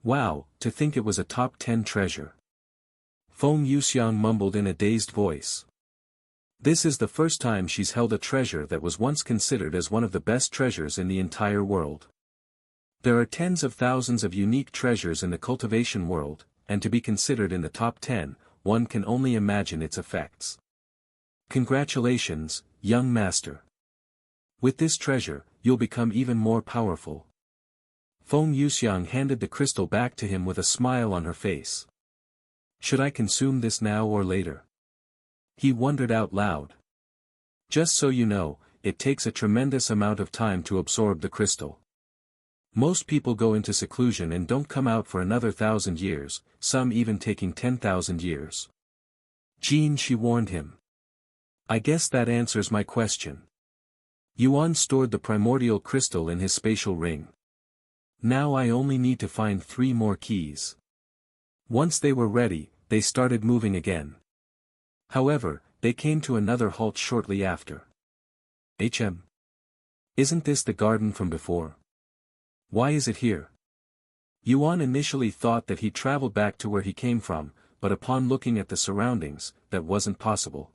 Wow, to think it was a top 10 treasure. Feng Yuxiang mumbled in a dazed voice. This is the first time she's held a treasure that was once considered as one of the best treasures in the entire world. There are tens of thousands of unique treasures in the cultivation world, and to be considered in the top 10, one can only imagine its effects. Congratulations, young master. With this treasure, you'll become even more powerful. Feng Yuxiang handed the crystal back to him with a smile on her face. Should I consume this now or later? He wondered out loud. Just so you know, it takes a tremendous amount of time to absorb the crystal. Most people go into seclusion and don't come out for another 1,000 years, some even taking 10,000 years. Jin Shi warned him. I guess that answers my question. Yuan stored the primordial crystal in his spatial ring. Now I only need to find 3 more keys. Once they were ready, they started moving again. However, they came to another halt shortly after. Isn't this the garden from before? Why is it here? Yuan initially thought that he traveled back to where he came from, but upon looking at the surroundings, that wasn't possible.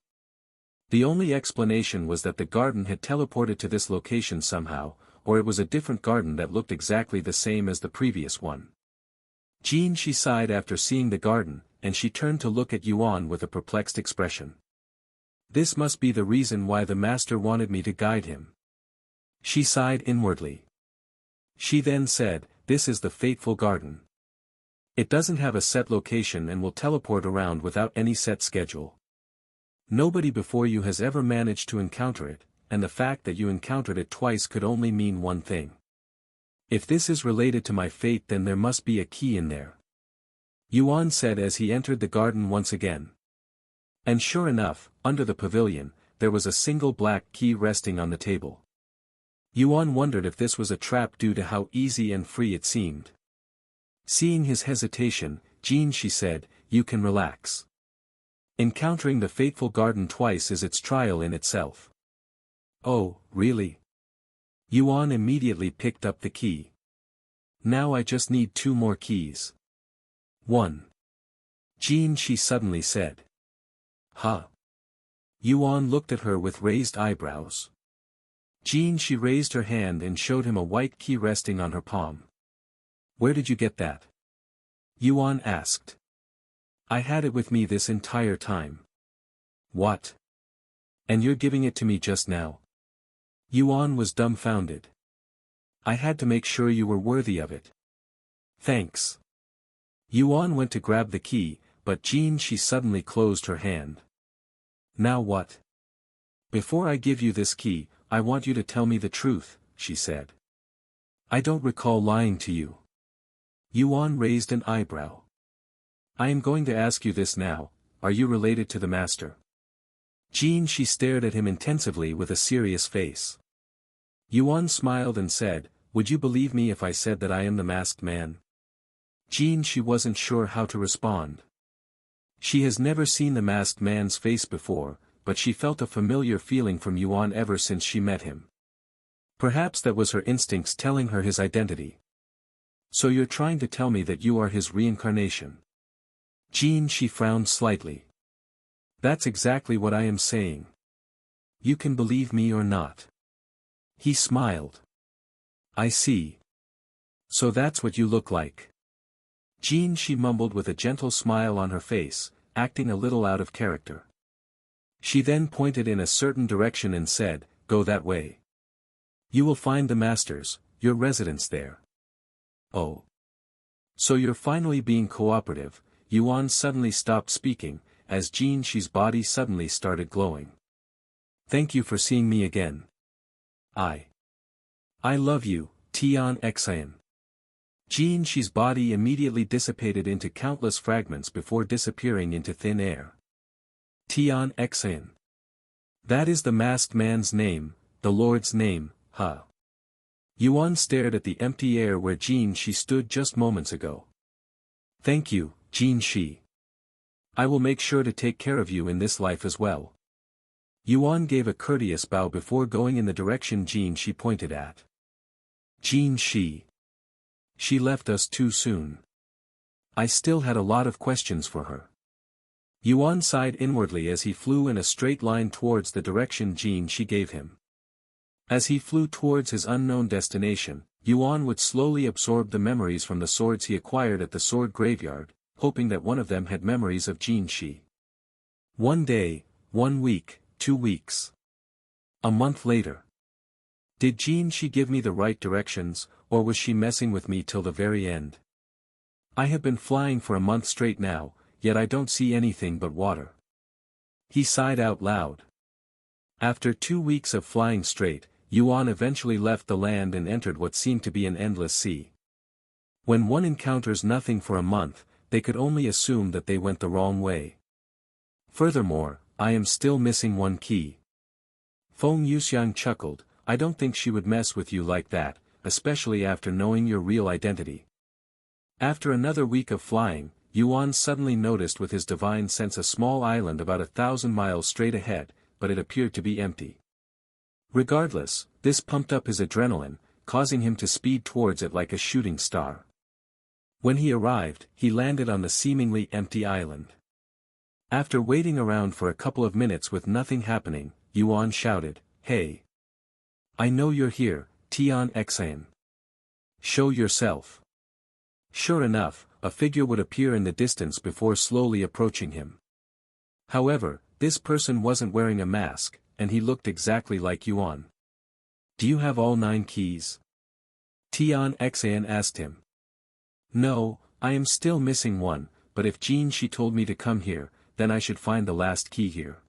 The only explanation was that the garden had teleported to this location somehow, or it was a different garden that looked exactly the same as the previous one. Jin Shi sighed after seeing the garden, and she turned to look at Yuan with a perplexed expression. This must be the reason why the master wanted me to guide him. She sighed inwardly. She then said, this is the fateful garden. It doesn't have a set location and will teleport around without any set schedule. Nobody before you has ever managed to encounter it, and the fact that you encountered it twice could only mean one thing. If this is related to my fate, then there must be a key in there. Yuan said as he entered the garden once again. And sure enough, under the pavilion, there was a single black key resting on the table. Yuan wondered if this was a trap due to how easy and free it seemed. Seeing his hesitation, Jin Shi said, you can relax. Encountering the fateful garden twice is its trial in itself. Oh, really? Yuan immediately picked up the key. Now I just need 2 more keys. 1. Jin Shi suddenly said. Huh? Yuan looked at her with raised eyebrows. Jin Shi raised her hand and showed him a white key resting on her palm. Where did you get that? Yuan asked. I had it with me this entire time. What? And you're giving it to me just now? Yuan was dumbfounded. I had to make sure you were worthy of it. Thanks. Yuan went to grab the key, but Jin Shi suddenly closed her hand. Now what? Before I give you this key, I want you to tell me the truth, she said. I don't recall lying to you. Yuan raised an eyebrow. I am going to ask you this now, are you related to the master? Jin Shi stared at him intensively with a serious face. Yuan smiled and said, would you believe me if I said that I am the masked man? She wasn't sure how to respond. She has never seen the masked man's face before, but she felt a familiar feeling from Yuan ever since she met him. Perhaps that was her instincts telling her his identity. So you're trying to tell me that you are his reincarnation? She frowned slightly. That's exactly what I am saying. You can believe me or not. He smiled. I see. So that's what you look like. She mumbled with a gentle smile on her face, acting a little out of character. She then pointed in a certain direction and said, "Go that way. You will find the masters, your residence there." Oh. So you're finally being cooperative. Yuan suddenly stopped speaking, as She's body suddenly started glowing. Thank you for seeing me again. I love you, Tian Xian. She's body immediately dissipated into countless fragments before disappearing into thin air. Tian Xian. That is the masked man's name, the Lord's name, huh? Yuan stared at the empty air where she stood just moments ago. Thank you, Shi. I will make sure to take care of you in this life as well. Yuan gave a courteous bow before going in the direction she pointed at. Shi. She left us too soon. I still had a lot of questions for her. Yuan sighed inwardly as he flew in a straight line towards the direction she gave him. As he flew towards his unknown destination, Yuan would slowly absorb the memories from the swords he acquired at the sword graveyard, hoping that one of them had memories of Shi. 1 day, 1 week, 2 weeks. A month later. Did Shi give me the right directions, or was she messing with me till the very end? I have been flying for a month straight now, yet I don't see anything but water. He sighed out loud. After 2 weeks of flying straight, Yuan eventually left the land and entered what seemed to be an endless sea. When one encounters nothing for a month, they could only assume that they went the wrong way. Furthermore, I am still missing one key. Feng Yuxiang chuckled. I don't think she would mess with you like that, especially after knowing your real identity. After another week of flying, Yuan suddenly noticed with his divine sense a small island about 1,000 miles straight ahead, but it appeared to be empty. Regardless, this pumped up his adrenaline, causing him to speed towards it like a shooting star. When he arrived, he landed on the seemingly empty island. After waiting around for a couple of minutes with nothing happening, Yuan shouted, "Hey! I know you're here, Tian Xian. Show yourself." Sure enough, a figure would appear in the distance before slowly approaching him. However, this person wasn't wearing a mask, and he looked exactly like Yuan. "Do you have all 9 keys?" Tian Xian asked him. "No, I am still missing one, but if she told me to come here, then I should find the last key here."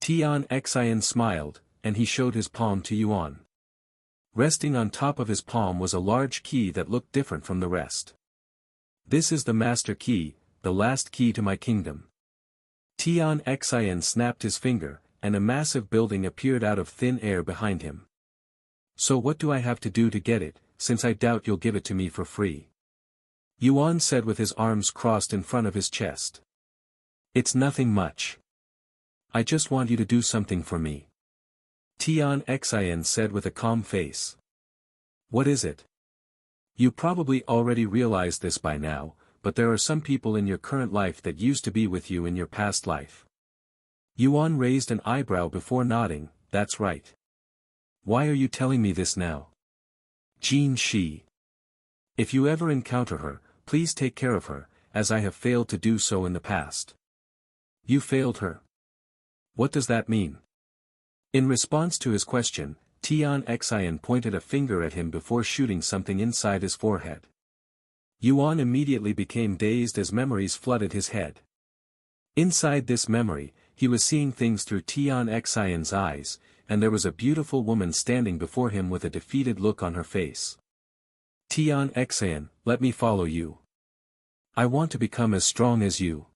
Tian Xian smiled, and he showed his palm to Yuan. Resting on top of his palm was a large key that looked different from the rest. "This is the master key, the last key to my kingdom." Tian Xian snapped his finger, and a massive building appeared out of thin air behind him. "So what do I have to do to get it, since I doubt you'll give it to me for free?" Yuan said with his arms crossed in front of his chest. "It's nothing much. I just want you to do something for me." Tian Xian said with a calm face. "What is it?" "You probably already realized this by now, but there are some people in your current life that used to be with you in your past life." Yuan raised an eyebrow before nodding. "That's right. Why are you telling me this now?" Shi. "If you ever encounter her, please take care of her, as I have failed to do so in the past." "You failed her? What does that mean?" In response to his question, Tian Xian pointed a finger at him before shooting something inside his forehead. Yuan immediately became dazed as memories flooded his head. Inside this memory, he was seeing things through Tian Xian's eyes, and there was a beautiful woman standing before him with a defeated look on her face. "Tian Xian, let me follow you. I want to become as strong as you."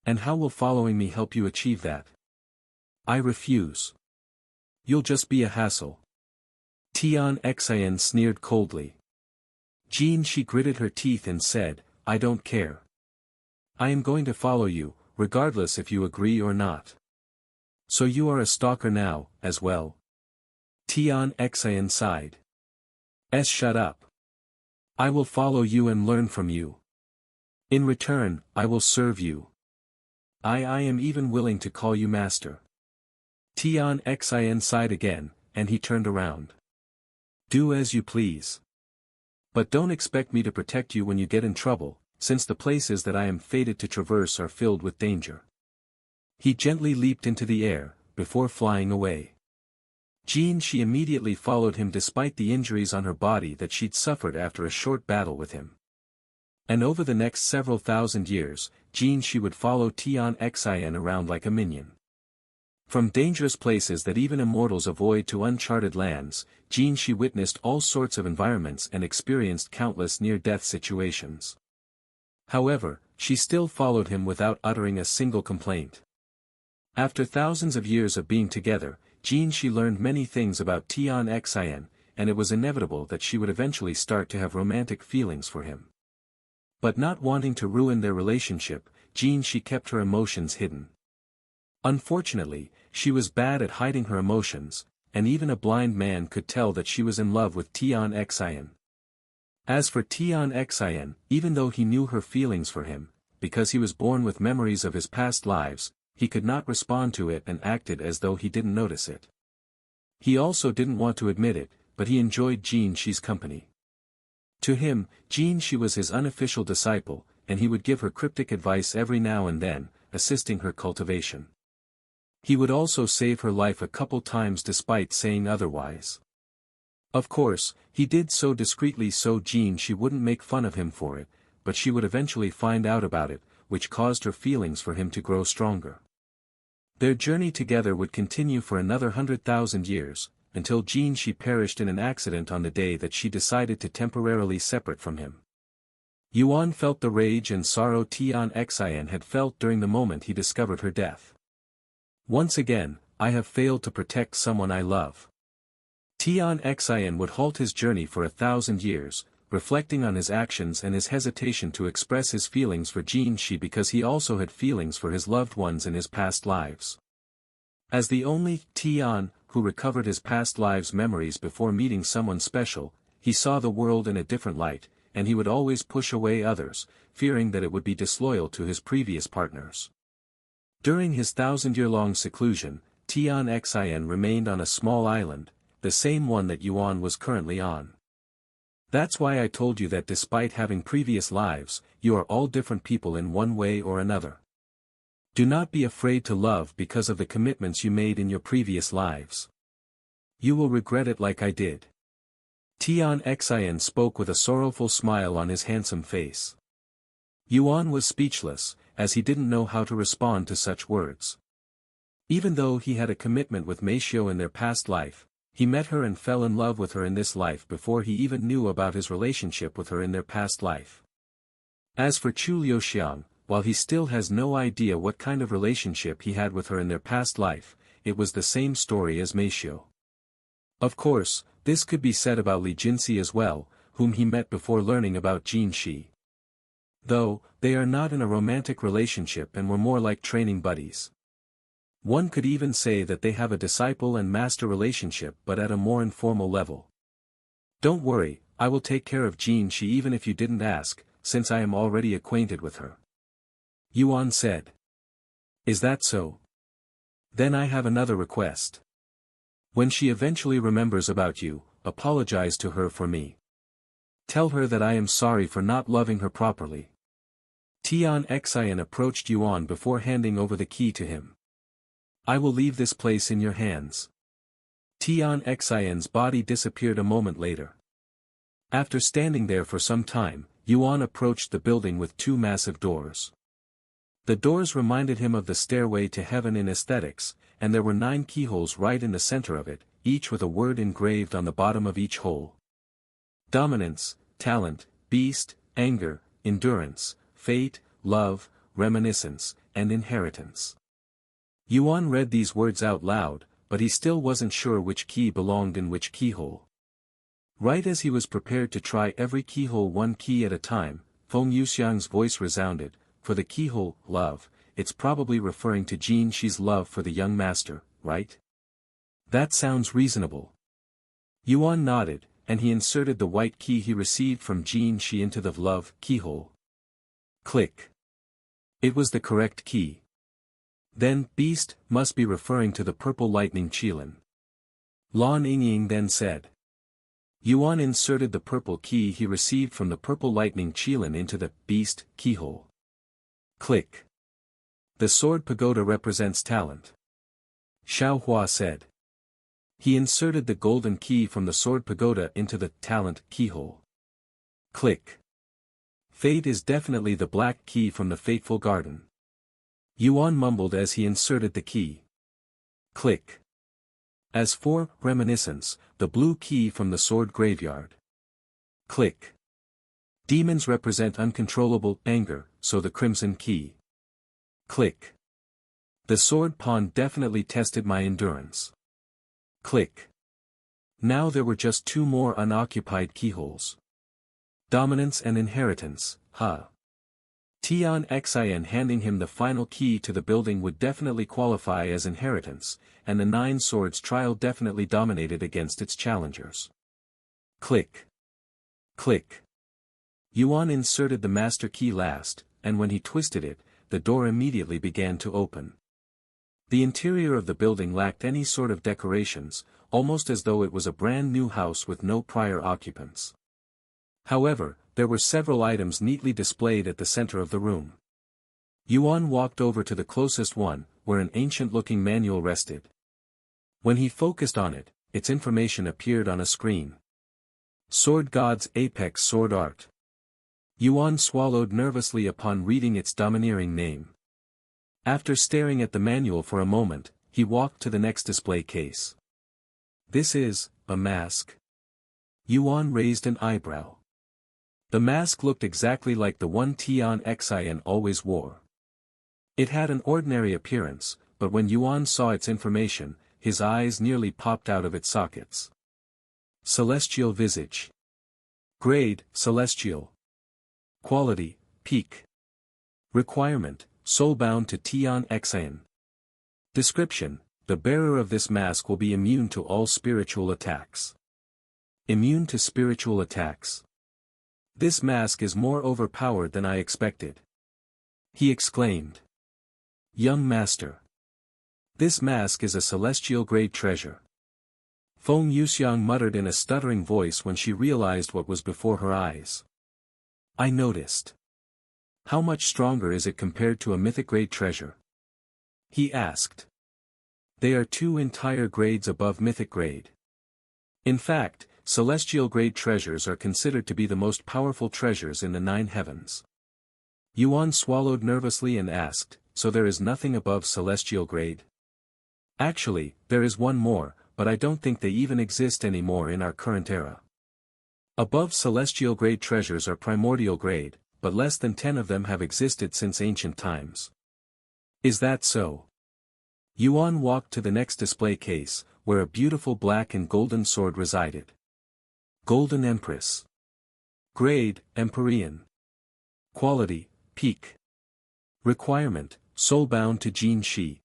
"And how will following me help you achieve that?" "I refuse. You'll just be a hassle." Tian Xian sneered coldly. She gritted her teeth and said, I don't care. I am going to follow you, regardless if you agree or not. So you are a stalker now, as well? Tian Xian sighed. Shut up. I will follow you and learn from you. In return, I will serve you. I am even willing to call you master. Tian Xian sighed again, and he turned around. Do as you please. But don't expect me to protect you when you get in trouble, since the places that I am fated to traverse are filled with danger. He gently leaped into the air, before flying away. She immediately followed him despite the injuries on her body that she'd suffered after a short battle with him. And over the next several thousand years, she would follow Tian Xian around like a minion. From dangerous places that even immortals avoid to uncharted lands, she witnessed all sorts of environments and experienced countless near-death situations. However, she still followed him without uttering a single complaint. After thousands of years of being together, she learned many things about Tian Xian, and it was inevitable that she would eventually start to have romantic feelings for him. But not wanting to ruin their relationship, she kept her emotions hidden. Unfortunately, she was bad at hiding her emotions, and even a blind man could tell that she was in love with Tian Xian. As for Tian Xian, even though he knew her feelings for him, because he was born with memories of his past lives, he could not respond to it and acted as though he didn't notice it. He also didn't want to admit it, but he enjoyed She's company. To him, she was his unofficial disciple, and he would give her cryptic advice every now and then, assisting her cultivation. He would also save her life a couple times despite saying otherwise. Of course, he did so discreetly so she wouldn't make fun of him for it, but she would eventually find out about it, which caused her feelings for him to grow stronger. Their journey together would continue for another 100,000 years, until she perished in an accident on the day that she decided to temporarily separate from him. Yuan felt the rage and sorrow Tian Xian had felt during the moment he discovered her death. Once again, I have failed to protect someone I love. Tian Xian would halt his journey for 1,000 years, reflecting on his actions and his hesitation to express his feelings for She because he also had feelings for his loved ones in his past lives. As the only Tian who recovered his past lives' memories before meeting someone special, he saw the world in a different light, and he would always push away others, fearing that it would be disloyal to his previous partners. During his 1,000-year-long seclusion, Tian Xian remained on a small island, the same one that Yuan was currently on. That's why I told you that despite having previous lives, you are all different people in one way or another. Do not be afraid to love because of the commitments you made in your previous lives. You will regret it like I did. Tian Xian spoke with a sorrowful smile on his handsome face. Yuan was speechless, as he didn't know how to respond to such words. Even though he had a commitment with Meishio in their past life, he met her and fell in love with her in this life before he even knew about his relationship with her in their past life. As for Chu Liuxiang, while he still has no idea what kind of relationship he had with her in their past life, it was the same story as Meishio. Of course, this could be said about Li Jinxi as well, whom he met before learning about Shi. Though, they are not in a romantic relationship and were more like training buddies. One could even say that they have a disciple and master relationship but at a more informal level. Don't worry, I will take care of Shi even if you didn't ask, since I am already acquainted with her. Yuan said. Is that so? Then I have another request. When she eventually remembers about you, apologize to her for me. Tell her that I am sorry for not loving her properly. Tian Xian approached Yuan before handing over the key to him. I will leave this place in your hands. Tian Xian's body disappeared a moment later. After standing there for some time, Yuan approached the building with two massive doors. The doors reminded him of the stairway to heaven in aesthetics, and there were 9 keyholes right in the center of it, each with a word engraved on the bottom of each hole. Dominance, talent, beast, anger, endurance, fate, love, reminiscence, and inheritance. Yuan read these words out loud, but he still wasn't sure which key belonged in which keyhole. Right as he was prepared to try every keyhole one key at a time, Feng Yuxiang's voice resounded, "For the keyhole, love, it's probably referring to Jin Shi's love for the young master, right?" "That sounds reasonable." Yuan nodded, and he inserted the white key he received from Jin Shi into the love keyhole. Click. It was the correct key. Then, beast, must be referring to the purple lightning qilin. Lan Yingying then said. Yuan inserted the purple key he received from the purple lightning qilin into the beast keyhole. Click. The sword pagoda represents talent. Xiao Hua said. He inserted the golden key from the sword pagoda into the talent keyhole. Click. Fate is definitely the black key from the fateful garden. Yuan mumbled as he inserted the key. Click. As for reminiscence, the blue key from the sword graveyard. Click. Demons represent uncontrollable anger, so the crimson key. Click. The sword pawn definitely tested my endurance. Click. Now there were just 2 more unoccupied keyholes. Dominance and inheritance, huh? Tian Xian handing him the final key to the building would definitely qualify as inheritance, and the 9 Swords trial definitely dominated against its challengers. Click. Click. Yuan inserted the master key last, and when he twisted it, the door immediately began to open. The interior of the building lacked any sort of decorations, almost as though it was a brand new house with no prior occupants. However, there were several items neatly displayed at the center of the room. Yuan walked over to the closest one, where an ancient-looking manual rested. When he focused on it, its information appeared on a screen. Sword God's Apex Sword Art. Yuan swallowed nervously upon reading its domineering name. After staring at the manual for a moment, he walked to the next display case. This is a mask. Yuan raised an eyebrow. The mask looked exactly like the one Tian Xian always wore. It had an ordinary appearance, but when Yuan saw its information, his eyes nearly popped out of its sockets. Celestial Visage. Grade, Celestial. Quality, Peak. Requirement, Soulbound to Tian Xian. Description, the bearer of this mask will be immune to all spiritual attacks. Immune to spiritual attacks. This mask is more overpowered than I expected. He exclaimed. Young master. This mask is a celestial grade treasure. Feng Yuxiang muttered in a stuttering voice when she realized what was before her eyes. I noticed. How much stronger is it compared to a mythic grade treasure? He asked. They are 2 entire grades above mythic grade. In fact, celestial grade treasures are considered to be the most powerful treasures in the 9 heavens. Yuan swallowed nervously and asked, so there is nothing above celestial grade? Actually, there is one more, but I don't think they even exist anymore in our current era. Above celestial grade treasures are primordial grade, but less than 10 of them have existed since ancient times. Is that so? Yuan walked to the next display case, where a beautiful black and golden sword resided. Golden Empress. Grade, Empyrean. Quality, Peak. Requirement, Soulbound to Jin Shi.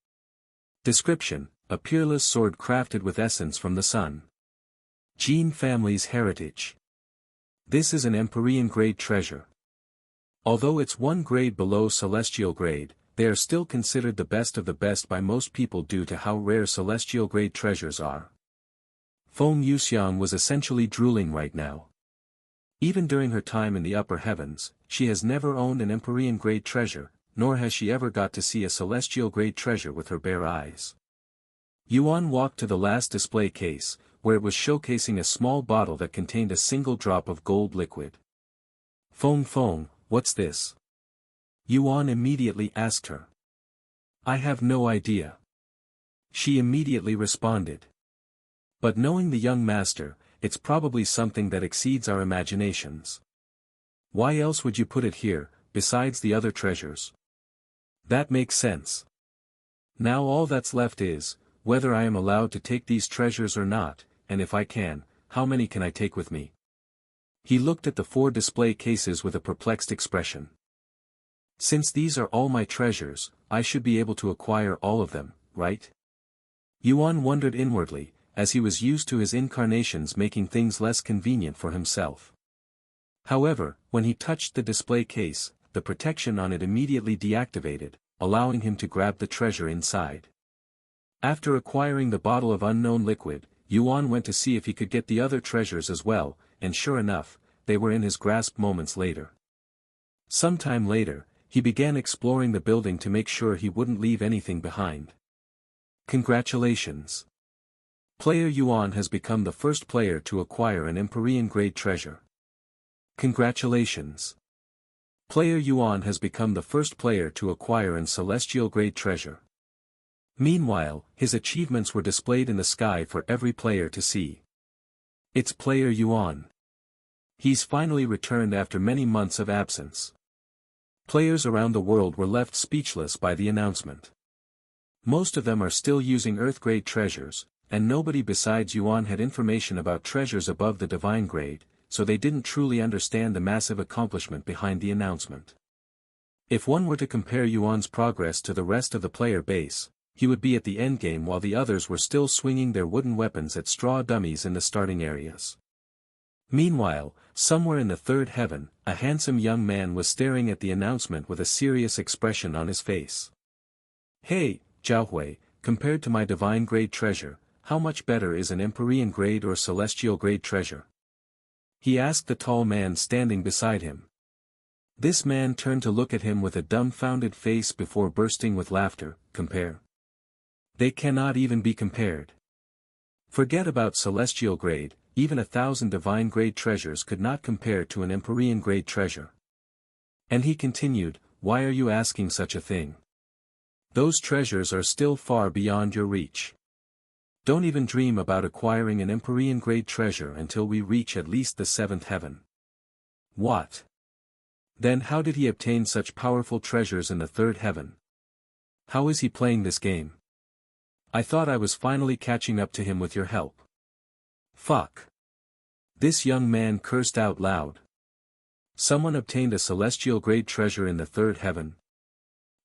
Description, a peerless sword crafted with essence from the sun. Jin family's heritage. This is an Empyrean grade treasure. Although it's 1 grade below celestial grade, they are still considered the best of the best by most people due to how rare celestial grade treasures are. Feng Yuxiang was essentially drooling right now. Even during her time in the upper heavens, she has never owned an Empyrean grade treasure, nor has she ever got to see a celestial grade treasure with her bare eyes. Yuan walked to the last display case, where it was showcasing a small bottle that contained a single drop of gold liquid. Feng, what's this? Yuan immediately asked her. I have no idea. She immediately responded. But knowing the young master, it's probably something that exceeds our imaginations. Why else would you put it here, besides the other treasures? That makes sense. Now all that's left is, whether I am allowed to take these treasures or not, and if I can, how many can I take with me? He looked at the 4 display cases with a perplexed expression. Since these are all my treasures, I should be able to acquire all of them, right? Yuan wondered inwardly, as he was used to his incarnations making things less convenient for himself. However, when he touched the display case, the protection on it immediately deactivated, allowing him to grab the treasure inside. After acquiring the bottle of unknown liquid, Yuan went to see if he could get the other treasures as well, and sure enough, they were in his grasp moments later. Sometime later, he began exploring the building to make sure he wouldn't leave anything behind. Congratulations! Player Yuan has become the first player to acquire an Empyrean-grade treasure. Congratulations! Player Yuan has become the first player to acquire an celestial-grade treasure. Meanwhile, his achievements were displayed in the sky for every player to see. It's Player Yuan. He's finally returned after many months of absence. Players around the world were left speechless by the announcement. Most of them are still using Earth-grade treasures, and nobody besides Yuan had information about treasures above the divine grade, so they didn't truly understand the massive accomplishment behind the announcement. If one were to compare Yuan's progress to the rest of the player base, he would be at the endgame while the others were still swinging their wooden weapons at straw dummies in the starting areas. Meanwhile, somewhere in the third heaven, a handsome young man was staring at the announcement with a serious expression on his face. Hey, Zhaohui, compared to my divine-grade treasure, how much better is an Empyrean-grade or celestial-grade treasure? He asked the tall man standing beside him. This man turned to look at him with a dumbfounded face before bursting with laughter. Compare? They cannot even be compared. Forget about celestial grade, even 1,000 divine grade treasures could not compare to an Empyrean grade treasure. And he continued, why are you asking such a thing? Those treasures are still far beyond your reach. Don't even dream about acquiring an Empyrean grade treasure until we reach at least the 7th heaven. What? Then how did he obtain such powerful treasures in the 3rd heaven? How is he playing this game? I thought I was finally catching up to him with your help. Fuck. This young man cursed out loud. Someone obtained a celestial grade treasure in the 3rd heaven.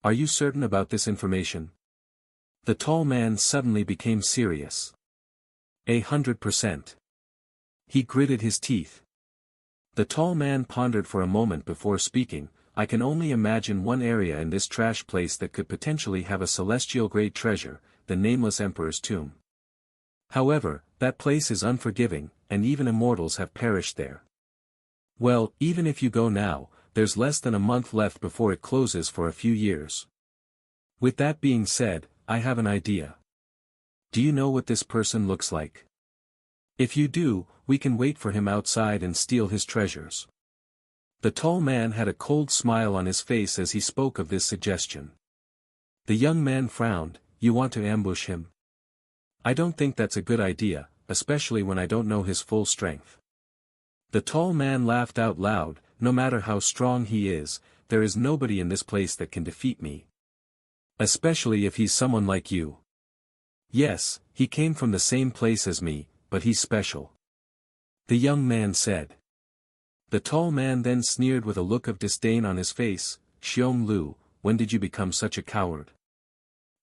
Are you certain about this information? The tall man suddenly became serious. 100%. He gritted his teeth. The tall man pondered for a moment before speaking. I can only imagine one area in this trash place that could potentially have a celestial grade treasure, the nameless emperor's tomb. However, that place is unforgiving, and even immortals have perished there. Well, even if you go now, there's less than a month left before it closes for a few years. With that being said, I have an idea. Do you know what this person looks like? If you do, we can wait for him outside and steal his treasures. The tall man had a cold smile on his face as he spoke of this suggestion. The young man frowned. You want to ambush him? I don't think that's a good idea, especially when I don't know his full strength. The tall man laughed out loud. No matter how strong he is, there is nobody in this place that can defeat me. Especially if he's someone like you. Yes, he came from the same place as me, but he's special. The young man said. The tall man then sneered with a look of disdain on his face. Xiong Lu, when did you become such a coward?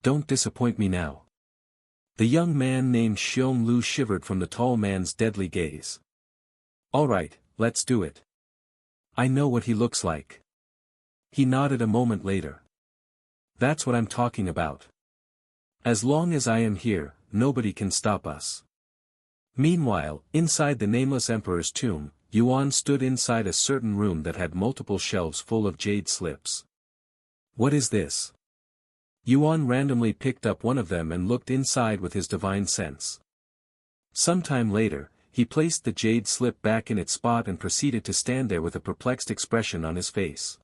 Don't disappoint me now. The young man named Xiong Lu shivered from the tall man's deadly gaze. All right, let's do it. I know what he looks like. He nodded a moment later. That's what I'm talking about. As long as I am here, nobody can stop us. Meanwhile, inside the nameless emperor's tomb, Yuan stood inside a certain room that had multiple shelves full of jade slips. What is this? Yuan randomly picked up one of them and looked inside with his divine sense. Sometime later, he placed the jade slip back in its spot and proceeded to stand there with a perplexed expression on his face.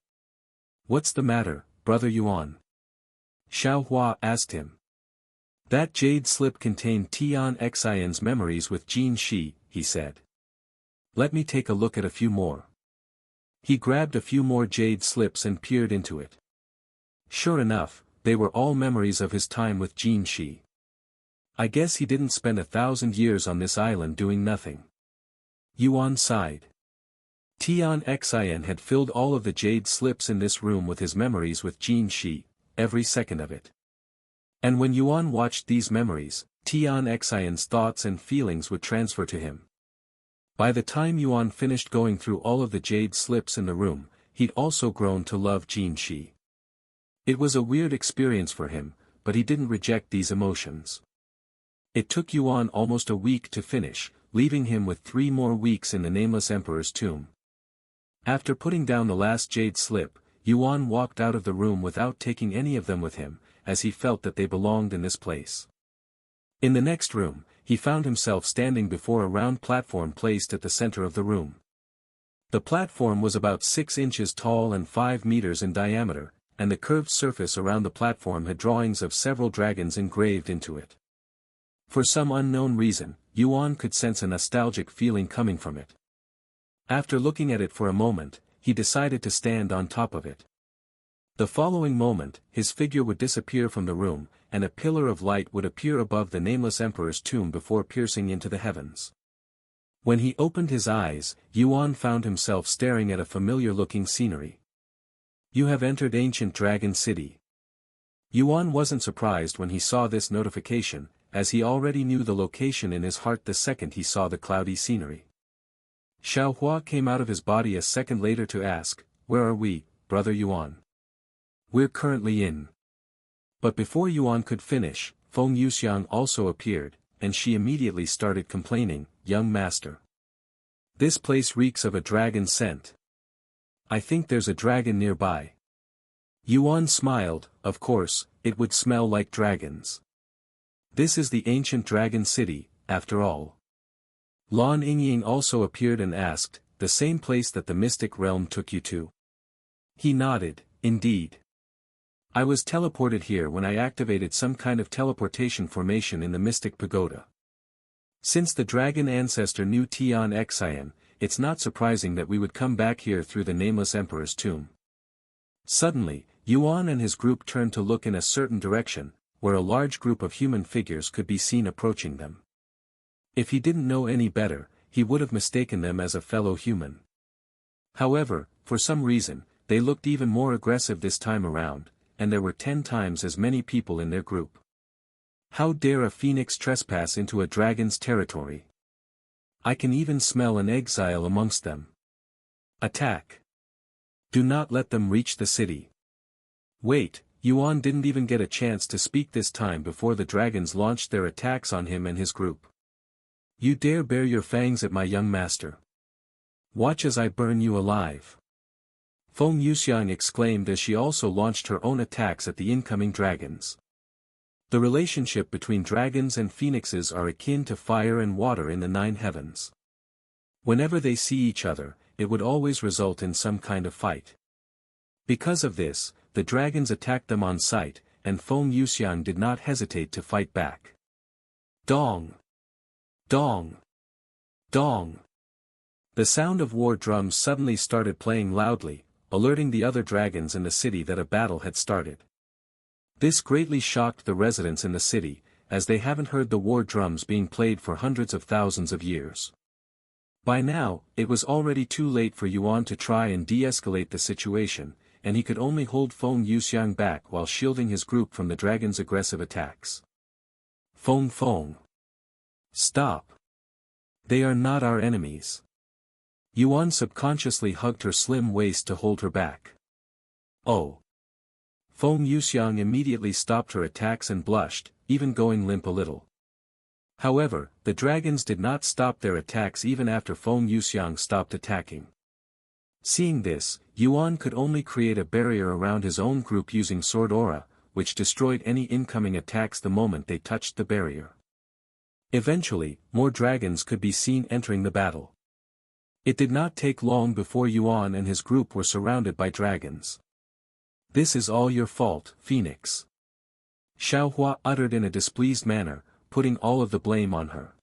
What's the matter, brother Yuan? Xiao Hua asked him. That jade slip contained Tian Xian's memories with Jin Shi, he said. Let me take a look at a few more. He grabbed a few more jade slips and peered into it. Sure enough, they were all memories of his time with Jin Shi. I guess he didn't spend 1,000 years on this island doing nothing. Yuan sighed. Tian Xian had filled all of the jade slips in this room with his memories with Jin Shi, every second of it. And when Yuan watched these memories, Tian Xian's thoughts and feelings would transfer to him. By the time Yuan finished going through all of the jade slips in the room, he'd also grown to love Jin Shi. It was a weird experience for him, but he didn't reject these emotions. It took Yuan almost a week to finish, leaving him with 3 more weeks in the Nameless Emperor's tomb. After putting down the last jade slip, Yuan walked out of the room without taking any of them with him, as he felt that they belonged in this place. In the next room, he found himself standing before a round platform placed at the center of the room. The platform was about 6 inches tall and 5 meters in diameter, and the curved surface around the platform had drawings of several dragons engraved into it. For some unknown reason, Yuan could sense a nostalgic feeling coming from it. After looking at it for a moment, he decided to stand on top of it. The following moment, his figure would disappear from the room, and a pillar of light would appear above the Nameless Emperor's tomb before piercing into the heavens. When he opened his eyes, Yuan found himself staring at a familiar-looking scenery. You have entered Ancient Dragon City. Yuan wasn't surprised when he saw this notification, as he already knew the location in his heart the second he saw the cloudy scenery. Xiaohua came out of his body a second later to ask, "Where are we, Brother Yuan?" "We're currently in." But before Yuan could finish, Feng Yuxiang also appeared, and she immediately started complaining, "Young master. This place reeks of a dragon scent. I think there's a dragon nearby." Yuan smiled. Of course, it would smell like dragons. This is the ancient dragon city, after all. Lan Yingying also appeared and asked, "The same place that the mystic realm took you to?" He nodded, "Indeed. I was teleported here when I activated some kind of teleportation formation in the mystic pagoda. Since the dragon ancestor knew Tian Xian, it's not surprising that we would come back here through the Nameless Emperor's tomb." Suddenly, Yuan and his group turned to look in a certain direction, where a large group of human figures could be seen approaching them. If he didn't know any better, he would have mistaken them as a fellow human. However, for some reason, they looked even more aggressive this time around, and there were 10 times as many people in their group. How dare a phoenix trespass into a dragon's territory? I can even smell an exile amongst them. Attack! Do not let them reach the city. Wait, Yuan didn't even get a chance to speak this time before the dragons launched their attacks on him and his group. You dare bare your fangs at my young master. Watch as I burn you alive. Feng Yuxiang exclaimed as she also launched her own attacks at the incoming dragons. The relationship between dragons and phoenixes are akin to fire and water in the 9 heavens. Whenever they see each other, it would always result in some kind of fight. Because of this, the dragons attacked them on sight, and Feng Yuxiang did not hesitate to fight back. Dong! Dong! Dong! The sound of war drums suddenly started playing loudly, alerting the other dragons in the city that a battle had started. This greatly shocked the residents in the city, as they haven't heard the war drums being played for hundreds of thousands of years. By now, it was already too late for Yuan to try and de-escalate the situation, and he could only hold Feng Yuxiang back while shielding his group from the dragon's aggressive attacks. Feng! Stop! They are not our enemies. Yuan subconsciously hugged her slim waist to hold her back. Oh! Feng Yuxiang immediately stopped her attacks and blushed, even going limp a little. However, the dragons did not stop their attacks even after Feng Yuxiang stopped attacking. Seeing this, Yuan could only create a barrier around his own group using Sword Aura, which destroyed any incoming attacks the moment they touched the barrier. Eventually, more dragons could be seen entering the battle. It did not take long before Yuan and his group were surrounded by dragons. This is all your fault, Phoenix. Xiaohua uttered in a displeased manner, putting all of the blame on her.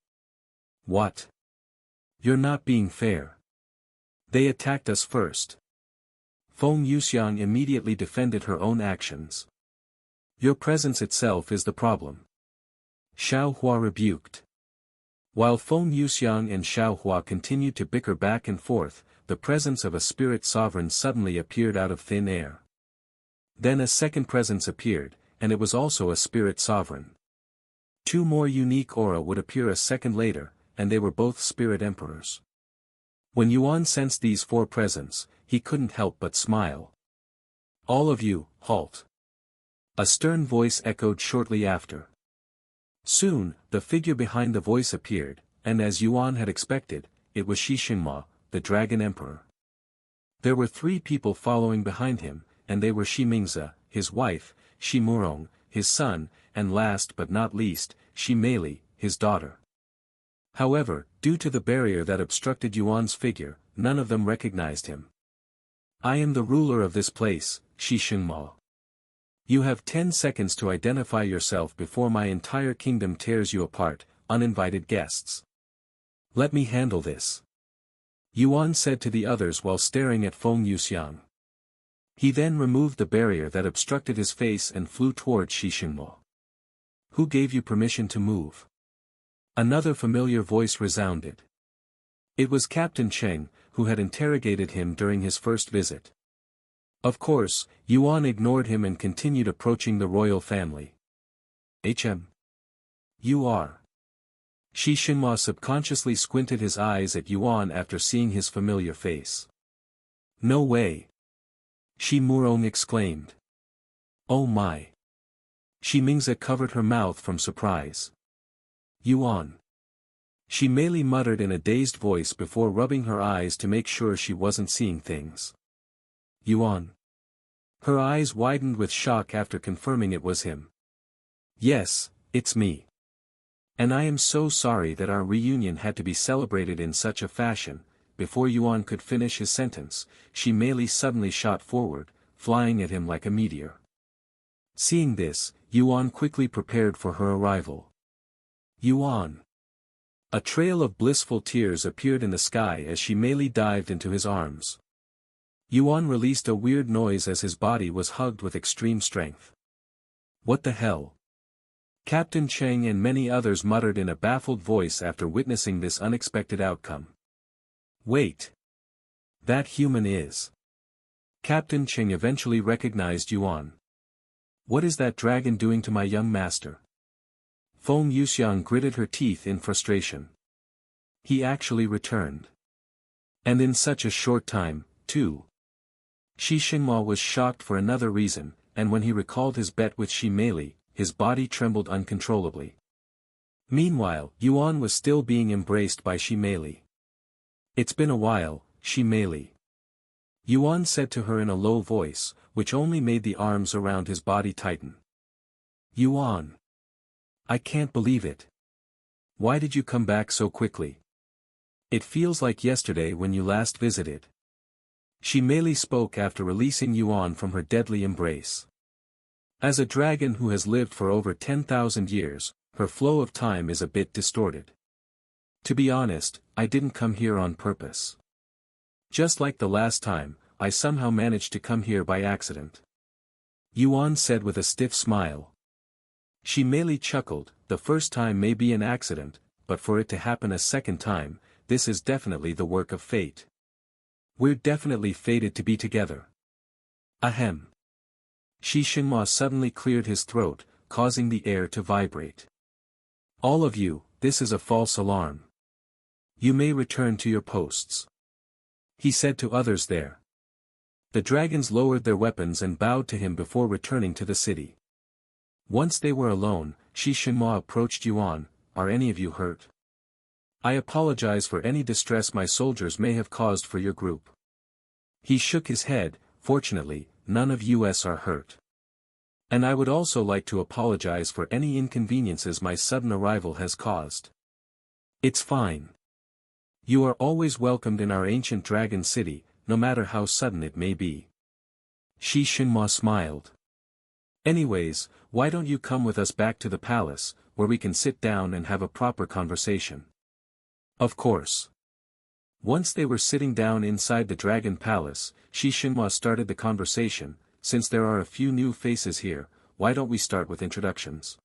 What? You're not being fair. They attacked us first. Feng Yuxiang immediately defended her own actions. Your presence itself is the problem. Xiaohua rebuked. While Feng Yuxiang and Xiao Hua continued to bicker back and forth, the presence of a spirit sovereign suddenly appeared out of thin air. Then a second presence appeared, and it was also a spirit sovereign. Two more unique aura would appear a second later, and they were both spirit emperors. When Yuan sensed these four presents, he couldn't help but smile. "All of you, halt!" A stern voice echoed shortly after. Soon, the figure behind the voice appeared, and as Yuan had expected, it was Shixingma, the Dragon Emperor. There were 3 people following behind him, and they were Shi Mingzi, his wife, Shi Murong, his son, and last but not least, Shi Meili, his daughter. However, due to the barrier that obstructed Yuan's figure, none of them recognized him. "I am the ruler of this place, Shixingma. You have 10 seconds to identify yourself before my entire kingdom tears you apart, uninvited guests. Let me handle this," Yuan said to the others while staring at Feng Yuxiang. He then removed the barrier that obstructed his face and flew toward Shixingma. "Who gave you permission to move?" Another familiar voice resounded. It was Captain Cheng, who had interrogated him during his first visit. Of course, Yuan ignored him and continued approaching the royal family. You are. Shixingma subconsciously squinted his eyes at Yuan after seeing his familiar face. "No way!" Shi Murong exclaimed. "Oh my!" Shi Mingzi covered her mouth from surprise. "Yuan." Shi Meili muttered in a dazed voice before rubbing her eyes to make sure she wasn't seeing things. "Yuan." Her eyes widened with shock after confirming it was him. "Yes, it's me. And I am so sorry that our reunion had to be celebrated in such a fashion." Before Yuan could finish his sentence, Shi Meili suddenly shot forward, flying at him like a meteor. Seeing this, Yuan quickly prepared for her arrival. "Yuan." A trail of blissful tears appeared in the sky as Shi Meili dived into his arms. Yuan released a weird noise as his body was hugged with extreme strength. "What the hell?" Captain Cheng and many others muttered in a baffled voice after witnessing this unexpected outcome. "Wait. That human is." Captain Cheng eventually recognized Yuan. "What is that dragon doing to my young master?" Feng Yuxiang gritted her teeth in frustration. He actually returned. And in such a short time, too. Shixingma was shocked for another reason, and when he recalled his bet with Shi Meili, his body trembled uncontrollably. Meanwhile, Yuan was still being embraced by Shi Meili. "It's been a while, Shi Meili," Yuan said to her in a low voice, which only made the arms around his body tighten. "Yuan. I can't believe it. Why did you come back so quickly? It feels like yesterday when you last visited." Shi Meili spoke after releasing Yuan from her deadly embrace. As a dragon who has lived for over 10,000 years, her flow of time is a bit distorted. "To be honest, I didn't come here on purpose. Just like the last time, I somehow managed to come here by accident," Yuan said with a stiff smile. Shi Meili chuckled. "The first time may be an accident, but for it to happen a second time, this is definitely the work of fate. We're definitely fated to be together." Ahem. Shixingma suddenly cleared his throat, causing the air to vibrate. "All of you, this is a false alarm. You may return to your posts," he said to others there. The dragons lowered their weapons and bowed to him before returning to the city. Once they were alone, Shixingma approached Yuan. "Are any of you hurt? I apologize for any distress my soldiers may have caused for your group." He shook his head. "Fortunately, none of us are hurt. And I would also like to apologize for any inconveniences my sudden arrival has caused." "It's fine. You are always welcomed in our ancient dragon city, no matter how sudden it may be." Shixingma smiled. "Anyways, why don't you come with us back to the palace, where we can sit down and have a proper conversation?" "Of course." Once they were sitting down inside the dragon palace, Shixingma started the conversation. "Since there are a few new faces here, why don't we start with introductions?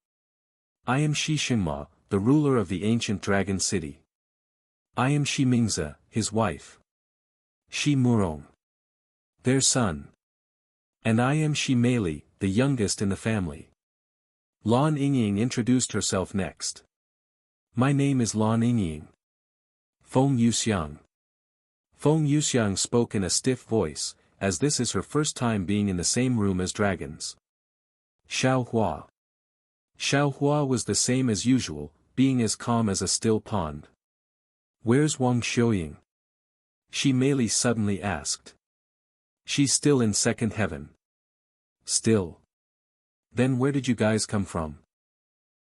I am Shixingma, the ruler of the ancient dragon city. I am Shi Mingze, his wife. Shi Murong, their son. And I am Shi Meili, the youngest in the family. Lan Yingying introduced herself next. My name is Lan Yingying. Feng Yuxiang. Feng Yuxiang spoke in a stiff voice, as this is her first time being in the same room as dragons. Xiao Hua. Xiao Hua was the same as usual, being as calm as a still pond. Where's Wang Xiuying? Shi Meili suddenly asked. She's still in second heaven. Still? Then where did you guys come from?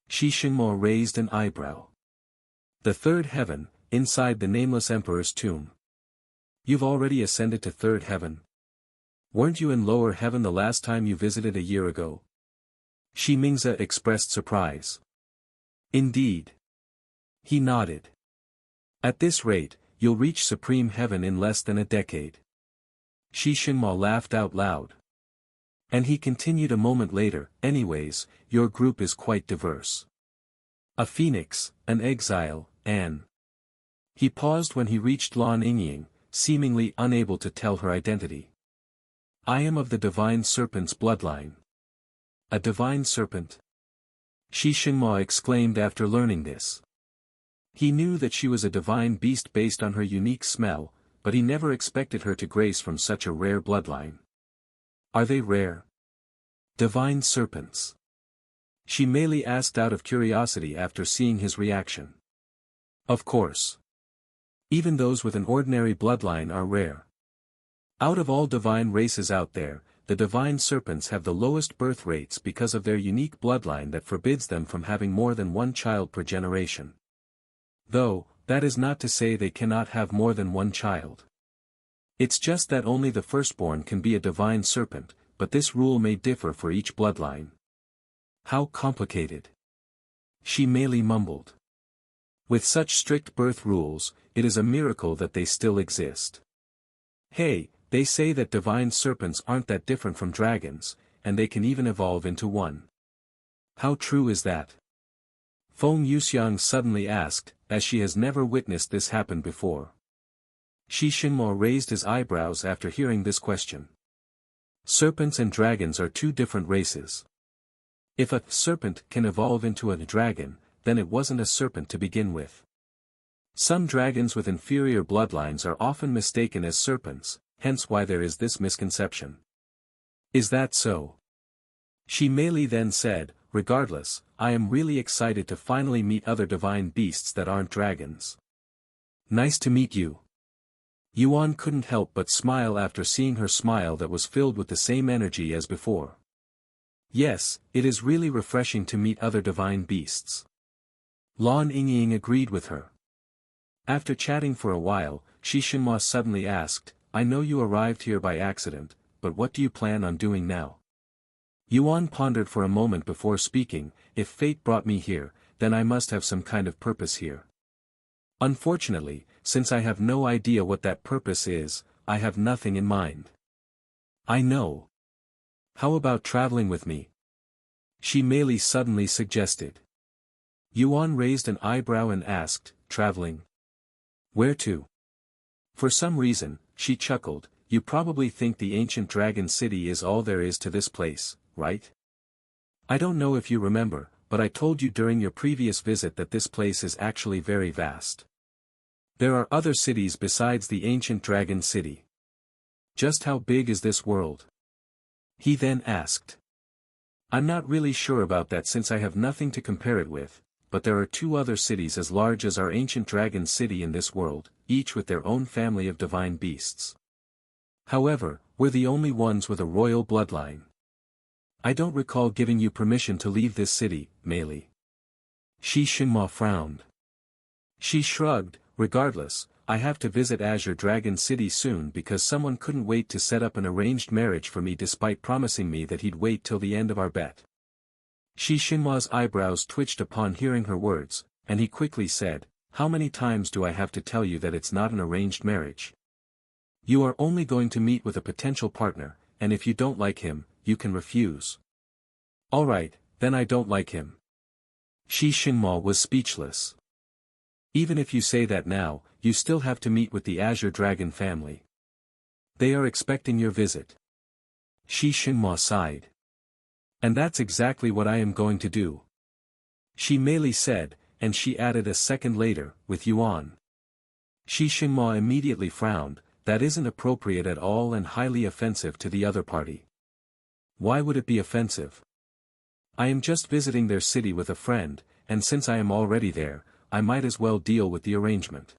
Shi Xingmo raised an eyebrow. The third heaven, inside the nameless emperor's tomb. You've already ascended to third heaven? Weren't you in lower heaven the last time you visited a year ago? Shi Mingze expressed surprise. Indeed. He nodded. At this rate, you'll reach supreme heaven in less than a decade. Shi Xingmo laughed out loud. And he continued a moment later, anyways, your group is quite diverse. A phoenix, an exile, an. He paused when he reached Lan Yingying, seemingly unable to tell her identity. I am of the divine serpent's bloodline. A divine serpent? Shi Xingmo exclaimed after learning this. He knew that she was a divine beast based on her unique smell, but he never expected her to grace from such a rare bloodline. Are they rare? Divine serpents? Shi Meili asked out of curiosity after seeing his reaction. Of course. Even those with an ordinary bloodline are rare. Out of all divine races out there, the divine serpents have the lowest birth rates because of their unique bloodline that forbids them from having more than one child per generation. Though, that is not to say they cannot have more than one child. It's just that only the firstborn can be a divine serpent, but this rule may differ for each bloodline. How complicated. Shi Meili mumbled. With such strict birth rules, it is a miracle that they still exist. Hey, they say that divine serpents aren't that different from dragons, and they can even evolve into one. How true is that? Feng Yuxiang suddenly asked, as she has never witnessed this happen before. Shi Xingmo raised his eyebrows after hearing this question. Serpents and dragons are two different races. If a serpent can evolve into a dragon, then it wasn't a serpent to begin with. Some dragons with inferior bloodlines are often mistaken as serpents, hence why there is this misconception. Is that so? Shi Meili then said, regardless, I am really excited to finally meet other divine beasts that aren't dragons. Nice to meet you. Yuan couldn't help but smile after seeing her smile that was filled with the same energy as before. Yes, it is really refreshing to meet other divine beasts. Lan Yingying agreed with her. After chatting for a while, Shi Xingmo suddenly asked, I know you arrived here by accident, but what do you plan on doing now? Yuan pondered for a moment before speaking, if fate brought me here, then I must have some kind of purpose here. Unfortunately, since I have no idea what that purpose is, I have nothing in mind. I know. How about traveling with me? Shi Meili suddenly suggested. Yuan raised an eyebrow and asked, traveling? Where to? For some reason, she chuckled, you probably think the ancient dragon city is all there is to this place, right? I don't know if you remember, but I told you during your previous visit that this place is actually very vast. There are other cities besides the ancient dragon city. Just how big is this world? He then asked. I'm not really sure about that since I have nothing to compare it with, but there are two other cities as large as our ancient dragon city in this world, each with their own family of divine beasts. However, we're the only ones with a royal bloodline. I don't recall giving you permission to leave this city, Meili. Shi Xingmo frowned. She shrugged, regardless, I have to visit Azure Dragon City soon because someone couldn't wait to set up an arranged marriage for me despite promising me that he'd wait till the end of our bet. Shi Xingmo's eyebrows twitched upon hearing her words, and he quickly said, how many times do I have to tell you that it's not an arranged marriage? You are only going to meet with a potential partner, and if you don't like him, you can refuse. Alright, then I don't like him. Shi Xingmo was speechless. Even if you say that now, you still have to meet with the Azure Dragon family. They are expecting your visit. Shi Xingmo sighed. And that's exactly what I am going to do. Shi Meili said, and she added a second later, with Yuan. Shi Xingmo immediately frowned. That isn't appropriate at all and highly offensive to the other party. Why would it be offensive? I am just visiting their city with a friend, and since I am already there, I might as well deal with the arrangement.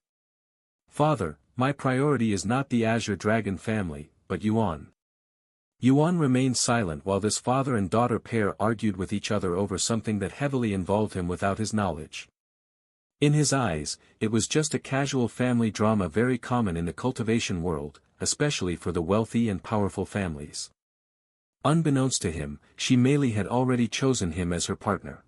Father, my priority is not the Azure Dragon family, but Yuan. Yuan remained silent while this father and daughter pair argued with each other over something that heavily involved him without his knowledge. In his eyes, it was just a casual family drama very common in the cultivation world, especially for the wealthy and powerful families. Unbeknownst to him, Shi Meili had already chosen him as her partner.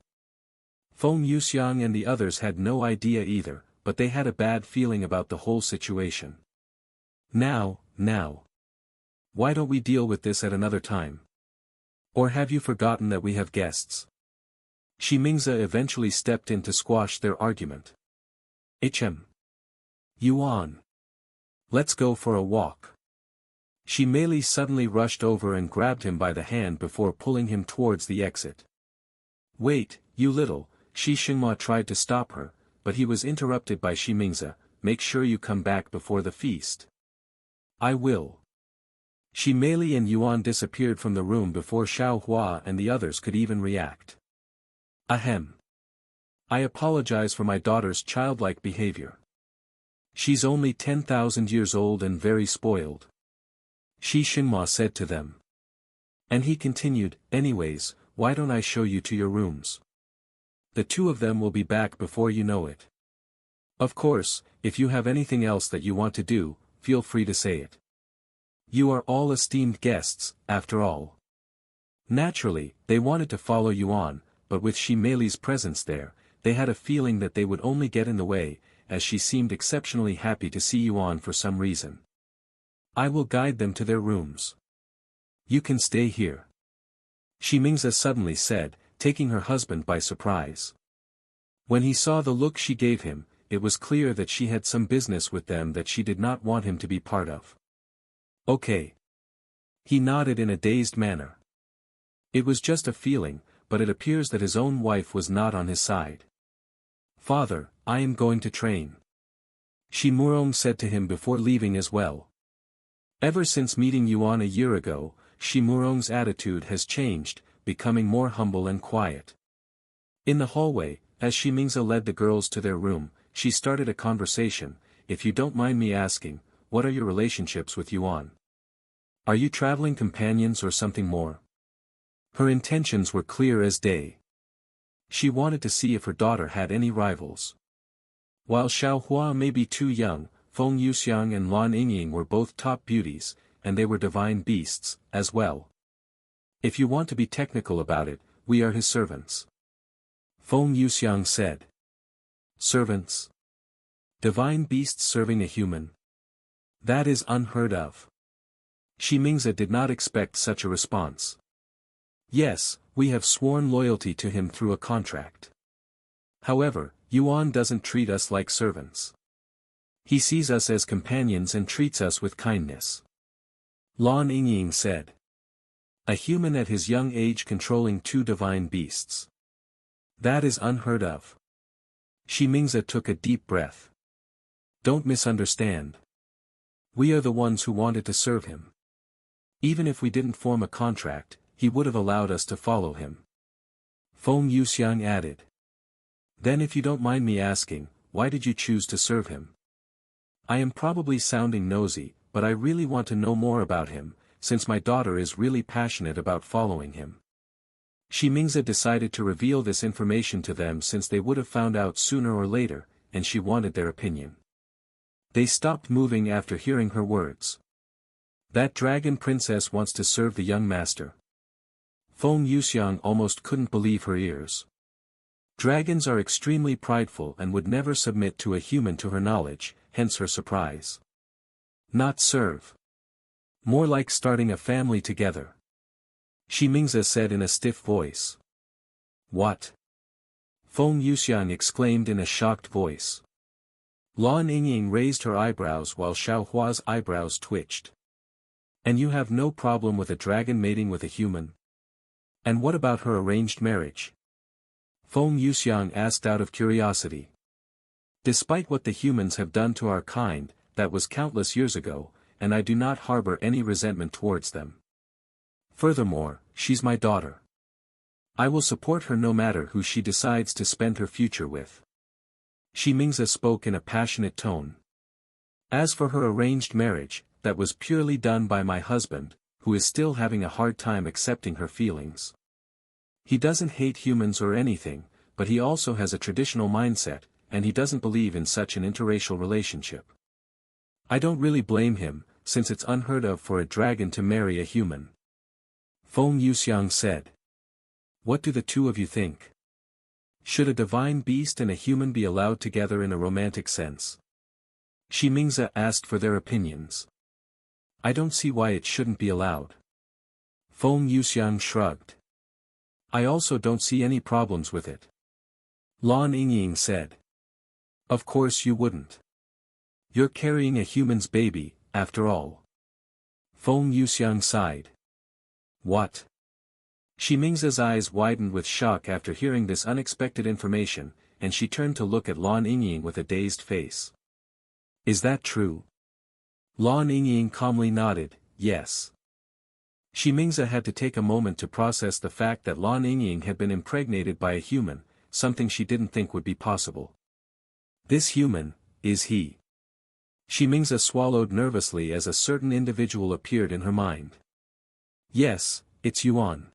Feng Yuxiang and the others had no idea either, but they had a bad feeling about the whole situation. Now. Why don't we deal with this at another time? Or have you forgotten that we have guests? Shi Mingze eventually stepped in to squash their argument. Yuan. Let's go for a walk. Shi Meili suddenly rushed over and grabbed him by the hand before pulling him towards the exit. Wait, you little, Shi Xingmo tried to stop her, but he was interrupted by Shi Mingze. Make sure you come back before the feast. I will. Shi Meili and Yuan disappeared from the room before Xiao Hua and the others could even react. Ahem. I apologize for my daughter's childlike behavior. She's only 10,000 years old and very spoiled. Shi Xingmo said to them. And he continued, anyways, why don't I show you to your rooms? The two of them will be back before you know it. Of course, if you have anything else that you want to do, feel free to say it. You are all esteemed guests, after all. Naturally, they wanted to follow Yuan, but with Shi Meili's presence there, they had a feeling that they would only get in the way, as she seemed exceptionally happy to see Yuan for some reason. I will guide them to their rooms. You can stay here. Shi Mingze suddenly said, taking her husband by surprise. When he saw the look she gave him, it was clear that she had some business with them that she did not want him to be part of. Okay. He nodded in a dazed manner. It was just a feeling, but it appears that his own wife was not on his side. Father, I am going to train. Shi Murong said to him before leaving as well. Ever since meeting Yuan a year ago, Shi Murong's attitude has changed, becoming more humble and quiet. In the hallway, as Shi Mingze led the girls to their room, she started a conversation. If you don't mind me asking, what are your relationships with Yuan? Are you traveling companions or something more? Her intentions were clear as day. She wanted to see if her daughter had any rivals. While Xiao Hua may be too young, Feng Yuxiang and Lan Yingying were both top beauties, and they were divine beasts, as well. If you want to be technical about it, we are his servants. Feng Yuxiang said. Servants? Divine beasts serving a human? That is unheard of. Shi Mingze did not expect such a response. Yes, we have sworn loyalty to him through a contract. However, Yuan doesn't treat us like servants. He sees us as companions and treats us with kindness. Lan Yingying said. A human at his young age controlling two divine beasts. That is unheard of. Shi Mingze took a deep breath. Don't misunderstand. We are the ones who wanted to serve him. Even if we didn't form a contract, he would have allowed us to follow him. Feng Yuxiang added. Then if you don't mind me asking, why did you choose to serve him? I am probably sounding nosy, but I really want to know more about him, since my daughter is really passionate about following him. Shi Mingze decided to reveal this information to them since they would have found out sooner or later, and she wanted their opinion. They stopped moving after hearing her words. That dragon princess wants to serve the young master. Feng Yuxiang almost couldn't believe her ears. Dragons are extremely prideful and would never submit to a human to her knowledge, hence her surprise. Not serve. More like starting a family together. Shi Mingze said in a stiff voice. What? Feng Yuxiang exclaimed in a shocked voice. Lan Yingying raised her eyebrows while Xiao Hua's eyebrows twitched. And you have no problem with a dragon mating with a human? And what about her arranged marriage? Feng Yuxiang asked out of curiosity. Despite what the humans have done to our kind, that was countless years ago, and I do not harbor any resentment towards them. Furthermore, she's my daughter. I will support her no matter who she decides to spend her future with. Shi Mingze spoke in a passionate tone. As for her arranged marriage, that was purely done by my husband, who is still having a hard time accepting her feelings. He doesn't hate humans or anything, but he also has a traditional mindset, and he doesn't believe in such an interracial relationship. I don't really blame him, since it's unheard of for a dragon to marry a human. Feng Yuxiang said. What do the two of you think? Should a divine beast and a human be allowed together in a romantic sense? Shi Mingze asked for their opinions. I don't see why it shouldn't be allowed. Feng Yuxiang shrugged. I also don't see any problems with it. Lan Yingying said. Of course you wouldn't. You're carrying a human's baby, after all. Feng Yuxiang sighed. What? Shi Mingze's eyes widened with shock after hearing this unexpected information, and she turned to look at Lan Yingying with a dazed face. Is that true? Lan Yingying calmly nodded, yes. Shi Mingze had to take a moment to process the fact that Lan Yingying had been impregnated by a human, something she didn't think would be possible. This human, is he? Shi Mingze swallowed nervously as a certain individual appeared in her mind. Yes, it's Yuan.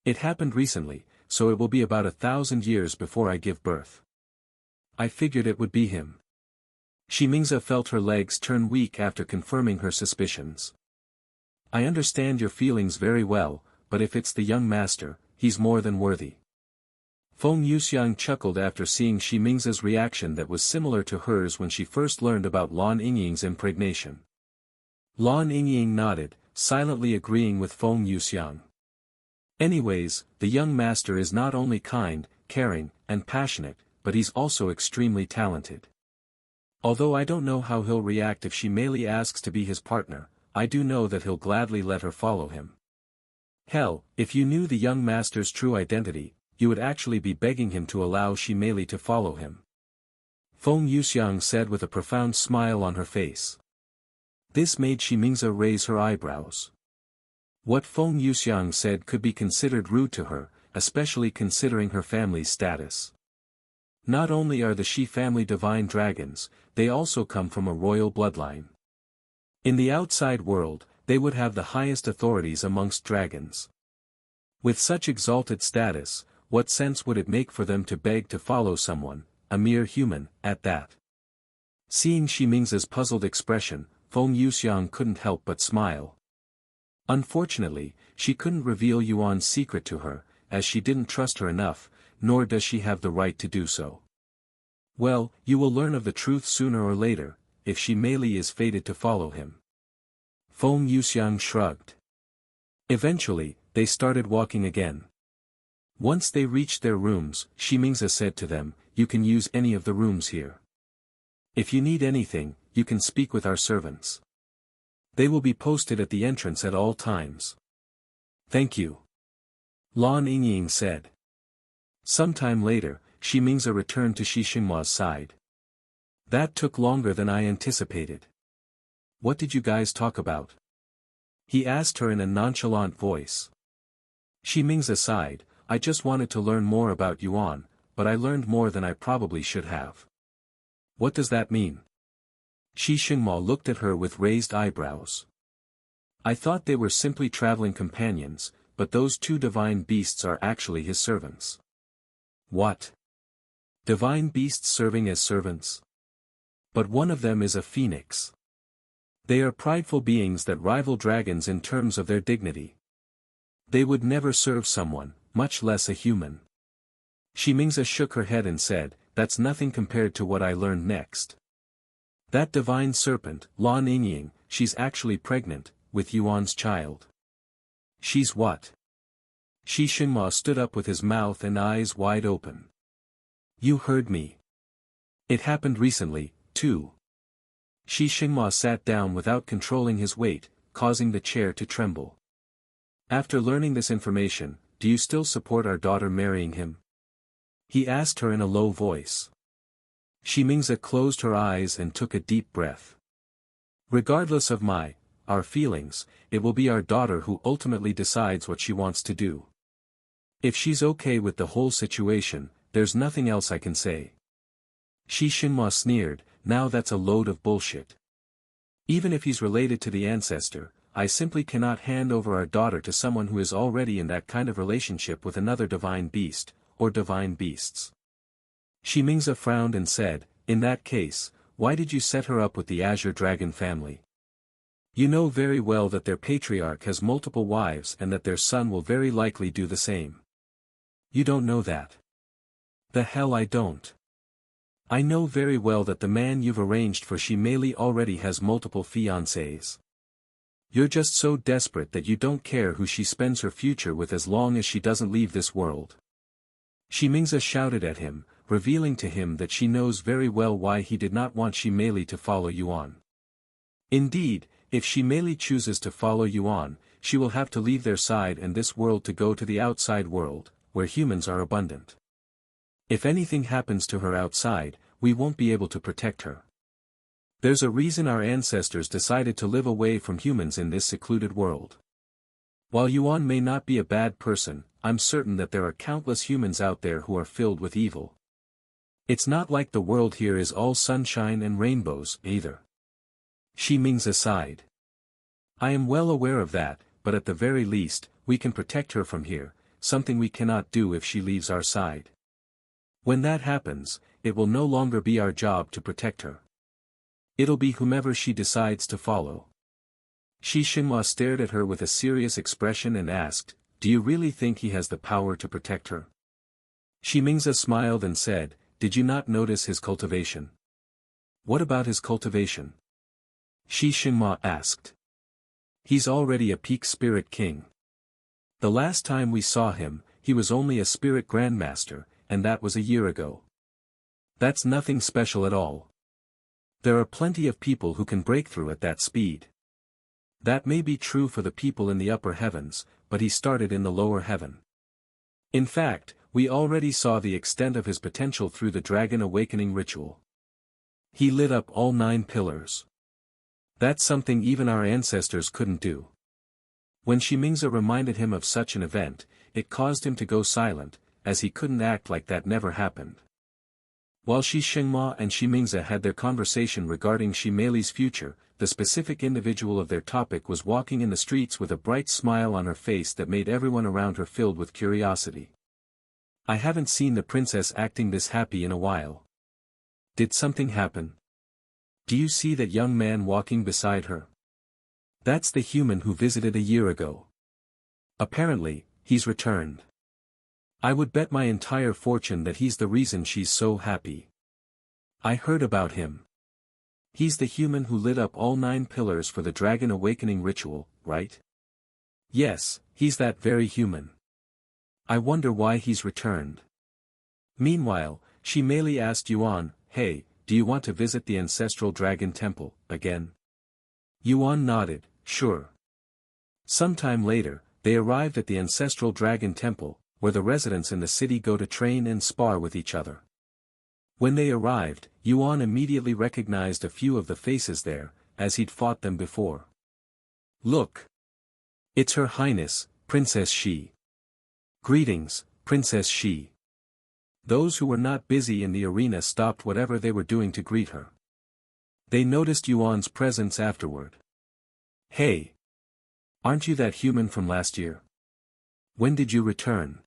It happened recently, so it will be about 1,000 years before I give birth. I figured it would be him. Shi Mingze felt her legs turn weak after confirming her suspicions. I understand your feelings very well, but if it's the young master, he's more than worthy. Feng Yuxiang chuckled after seeing Shi Mingze's reaction that was similar to hers when she first learned about Lan Yingying's impregnation. Lan Yingying nodded, silently agreeing with Feng Yuxiang. Anyways, the young master is not only kind, caring, and passionate, but he's also extremely talented. Although I don't know how he'll react if she merely asks to be his partner, I do know that he'll gladly let her follow him. Hell, if you knew the young master's true identity, you would actually be begging him to allow Shi Mei to follow him. Feng Yuxiang said with a profound smile on her face. This made Shi Mingze raise her eyebrows. What Feng Yuxiang said could be considered rude to her, especially considering her family's status. Not only are the Shi family divine dragons, they also come from a royal bloodline. In the outside world, they would have the highest authorities amongst dragons. With such exalted status, what sense would it make for them to beg to follow someone, a mere human, at that? Seeing Shi Mingze's puzzled expression, Feng Yuxiang couldn't help but smile. Unfortunately, she couldn't reveal Yuan's secret to her, as she didn't trust her enough, nor does she have the right to do so. Well, you will learn of the truth sooner or later, if Shi Mei is fated to follow him. Feng Yuxiang shrugged. Eventually, they started walking again. Once they reached their rooms, Shi Mingze said to them, you can use any of the rooms here. If you need anything, you can speak with our servants. They will be posted at the entrance at all times. Thank you. Lan Yingying said. Sometime later, Shi Mingze returned to Shi Xinhua's side. That took longer than I anticipated. What did you guys talk about? He asked her in a nonchalant voice. Shi Mingze sighed, I just wanted to learn more about Yuan, but I learned more than I probably should have. What does that mean? Shi Xinhua looked at her with raised eyebrows. I thought they were simply traveling companions, but those two divine beasts are actually his servants. What? Divine beasts serving as servants? But one of them is a phoenix. They are prideful beings that rival dragons in terms of their dignity. They would never serve someone, much less a human. Shi Mingze shook her head and said, that's nothing compared to what I learned next. That divine serpent, Lan Yingying, she's actually pregnant, with Yuan's child. She's what? Shi Xinhua stood up with his mouth and eyes wide open. You heard me. It happened recently, too. Shi Xingma sat down without controlling his weight, causing the chair to tremble. After learning this information, do you still support our daughter marrying him? He asked her in a low voice. Shi Mingze closed her eyes and took a deep breath. Regardless of our feelings, it will be our daughter who ultimately decides what she wants to do. If she's okay with the whole situation, there's nothing else I can say. Shi Xinhua sneered, now that's a load of bullshit. Even if he's related to the ancestor, I simply cannot hand over our daughter to someone who is already in that kind of relationship with another divine beast, or divine beasts. Shi Mingze frowned and said, in that case, why did you set her up with the Azure Dragon family? You know very well that their patriarch has multiple wives and that their son will very likely do the same. You don't know that. The hell I don't. I know very well that the man you've arranged for Shimeli already has multiple fiancés. You're just so desperate that you don't care who she spends her future with as long as she doesn't leave this world. Shi Mingze shouted at him, revealing to him that she knows very well why he did not want Shimeli to follow Yuan. Indeed, if Shimeli chooses to follow Yuan, she will have to leave their side and this world to go to the outside world, where humans are abundant. If anything happens to her outside, we won't be able to protect her. There's a reason our ancestors decided to live away from humans in this secluded world. While Yuan may not be a bad person, I'm certain that there are countless humans out there who are filled with evil. It's not like the world here is all sunshine and rainbows, either. Shi Mingze sighed. I am well aware of that, but at the very least, we can protect her from here, something we cannot do if she leaves our side. When that happens, it will no longer be our job to protect her. It'll be whomever she decides to follow. Shi Xinhua stared at her with a serious expression and asked, do you really think he has the power to protect her? Shi Mingze smiled and said, did you not notice his cultivation? What about his cultivation? Shi Xinhua asked. He's already a peak spirit king. The last time we saw him, he was only a spirit grandmaster, and that was a year ago. That's nothing special at all. There are plenty of people who can break through at that speed. That may be true for the people in the upper heavens, but he started in the lower heaven. In fact, we already saw the extent of his potential through the dragon awakening ritual. He lit up all 9 pillars. That's something even our ancestors couldn't do. When Shi Mingze reminded him of such an event, it caused him to go silent, as he couldn't act like that never happened. While Shi Xinhua and Shi Mingze had their conversation regarding Shimeli's future, the specific individual of their topic was walking in the streets with a bright smile on her face that made everyone around her filled with curiosity. I haven't seen the princess acting this happy in a while. Did something happen? Do you see that young man walking beside her? That's the human who visited a year ago. Apparently, he's returned. I would bet my entire fortune that he's the reason she's so happy. I heard about him. He's the human who lit up all 9 pillars for the dragon awakening ritual, right? Yes, he's that very human. I wonder why he's returned. Meanwhile, Shimeli asked Yuan, hey, do you want to visit the ancestral dragon temple, again? Yuan nodded, sure. Sometime later, they arrived at the ancestral dragon temple, where the residents in the city go to train and spar with each other. When they arrived, Yuan immediately recognized a few of the faces there, as he'd fought them before. Look! It's Her Highness, Princess Shi. Greetings, Princess Shi. Those who were not busy in the arena stopped whatever they were doing to greet her. They noticed Yuan's presence afterward. Hey! Aren't you that human from last year? When did you return?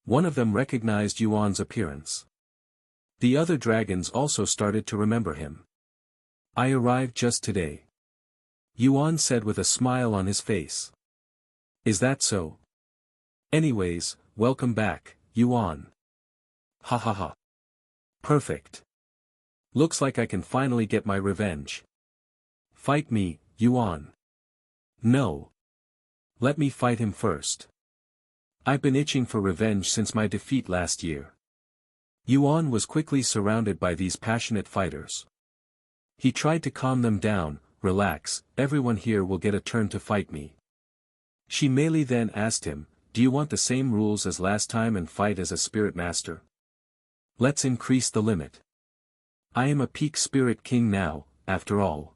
One of them recognized Yuan's appearance. The other dragons also started to remember him. I arrived just today. Yuan said with a smile on his face. Is that so? Anyways, welcome back, Yuan. Ha ha ha. Perfect. Looks like I can finally get my revenge. Fight me, Yuan. No. Let me fight him first. I've been itching for revenge since my defeat last year. Yuan was quickly surrounded by these passionate fighters. He tried to calm them down. Relax, everyone here will get a turn to fight me. Shi Meili then asked him, do you want the same rules as last time and fight as a spirit master? Let's increase the limit. I am a peak spirit king now, after all.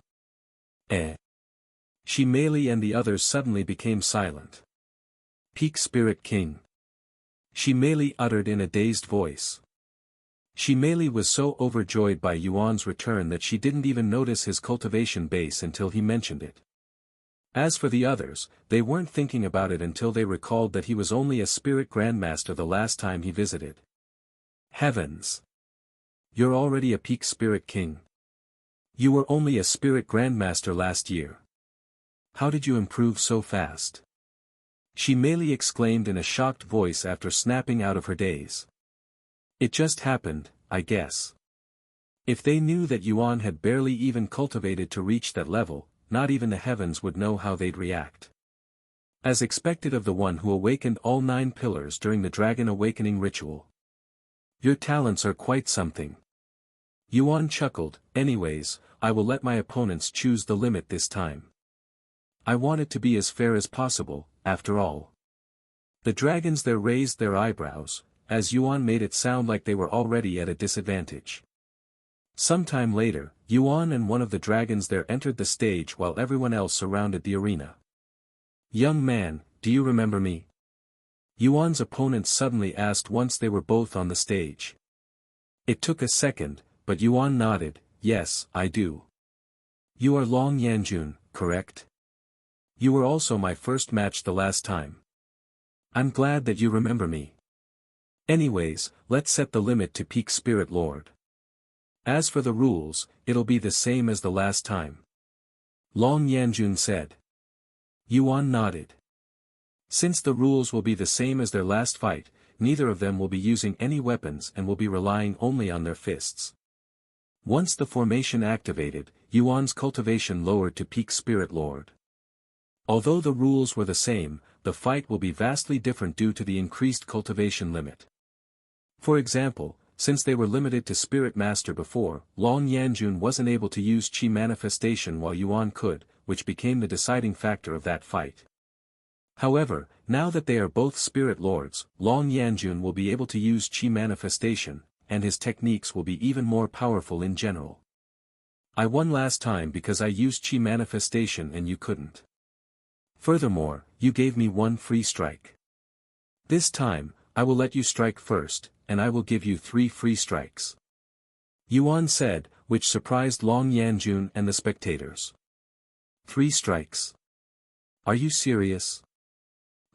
Shi Meili and the others suddenly became silent. Peak spirit king. Shi Meili uttered in a dazed voice. Shi Meili was so overjoyed by Yuan's return that she didn't even notice his cultivation base until he mentioned it. As for the others, they weren't thinking about it until they recalled that he was only a spirit grandmaster the last time he visited. Heavens! You're already a peak spirit king. You were only a spirit grandmaster last year. How did you improve so fast? Shi Meili exclaimed in a shocked voice after snapping out of her daze. It just happened, I guess. If they knew that Yuan had barely even cultivated to reach that level, not even the heavens would know how they'd react. As expected of the one who awakened all 9 pillars during the dragon awakening ritual. Your talents are quite something. Yuan chuckled. Anyways, I will let my opponents choose the limit this time. I want it to be as fair as possible, after all. The dragons there raised their eyebrows, as Yuan made it sound like they were already at a disadvantage. Sometime later, Yuan and one of the dragons there entered the stage while everyone else surrounded the arena. Young man, do you remember me? Yuan's opponents suddenly asked once they were both on the stage. It took a second, but Yuan nodded. Yes, I do. You are Long Yanjun, correct? You were also my first match the last time. I'm glad that you remember me. Anyways, let's set the limit to peak spirit lord. As for the rules, it'll be the same as the last time. Long Yanjun said. Yuan nodded. Since the rules will be the same as their last fight, neither of them will be using any weapons and will be relying only on their fists. Once the formation activated, Yuan's cultivation lowered to peak spirit lord. Although the rules were the same, the fight will be vastly different due to the increased cultivation limit. For example, since they were limited to Spirit Master before, Long Yanjun wasn't able to use Qi manifestation while Yuan could, which became the deciding factor of that fight. However, now that they are both Spirit Lords, Long Yanjun will be able to use Qi manifestation, and his techniques will be even more powerful in general. I won last time because I used Qi manifestation and you couldn't. Furthermore, you gave me 1 free strike. This time, I will let you strike first, and I will give you 3 free strikes. Yuan said, which surprised Long Yanjun and the spectators. 3 strikes. Are you serious?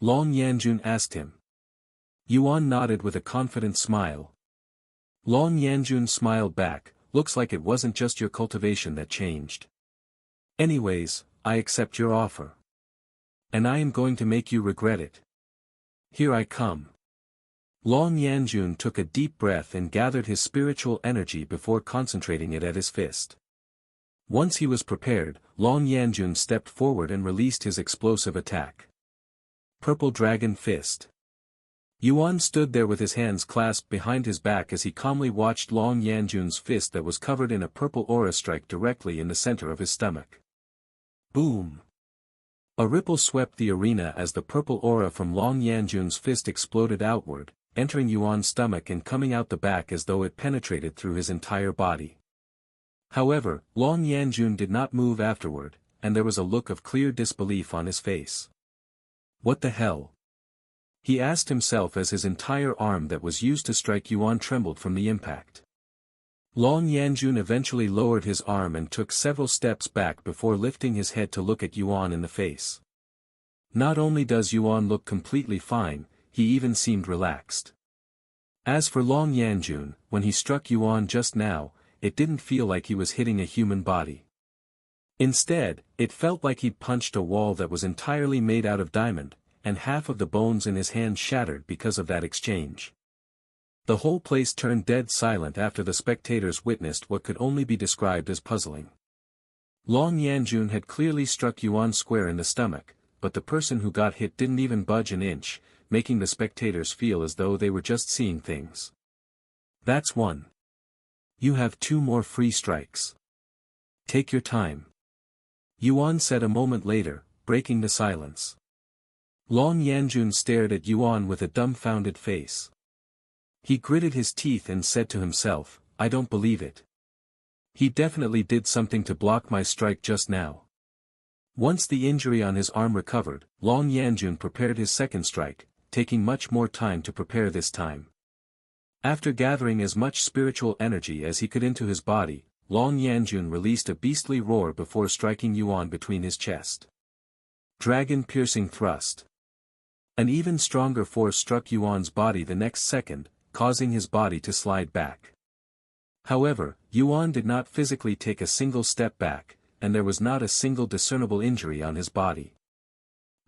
Long Yanjun asked him. Yuan nodded with a confident smile. Long Yanjun smiled back, looks like it wasn't just your cultivation that changed. Anyways, I accept your offer. And I am going to make you regret it. Here I come. Long Yanjun took a deep breath and gathered his spiritual energy before concentrating it at his fist. Once he was prepared, Long Yanjun stepped forward and released his explosive attack. Purple Dragon Fist. Yuan stood there with his hands clasped behind his back as he calmly watched Long Yanjun's fist that was covered in a purple aura strike directly in the center of his stomach. Boom! A ripple swept the arena as the purple aura from Long Yanjun's fist exploded outward, entering Yuan's stomach and coming out the back as though it penetrated through his entire body. However, Long Yanjun did not move afterward, and there was a look of clear disbelief on his face. What the hell? He asked himself as his entire arm that was used to strike Yuan trembled from the impact. Long Yanjun eventually lowered his arm and took several steps back before lifting his head to look at Yuan in the face. Not only does Yuan look completely fine, he even seemed relaxed. As for Long Yanjun, when he struck Yuan just now, it didn't feel like he was hitting a human body. Instead, it felt like he'd punched a wall that was entirely made out of diamond, and half of the bones in his hand shattered because of that exchange. The whole place turned dead silent after the spectators witnessed what could only be described as puzzling. Long Yanjun had clearly struck Yuan square in the stomach, but the person who got hit didn't even budge an inch, making the spectators feel as though they were just seeing things. That's one. You have 2 more free strikes. Take your time. Yuan said a moment later, breaking the silence. Long Yanjun stared at Yuan with a dumbfounded face. He gritted his teeth and said to himself, I don't believe it. He definitely did something to block my strike just now. Once the injury on his arm recovered, Long Yanjun prepared his second strike, taking much more time to prepare this time. After gathering as much spiritual energy as he could into his body, Long Yanjun released a beastly roar before striking Yuan between his chest. Dragon-piercing thrust. An even stronger force struck Yuan's body the next second, causing his body to slide back. However, Yuan did not physically take a single step back, and there was not a single discernible injury on his body.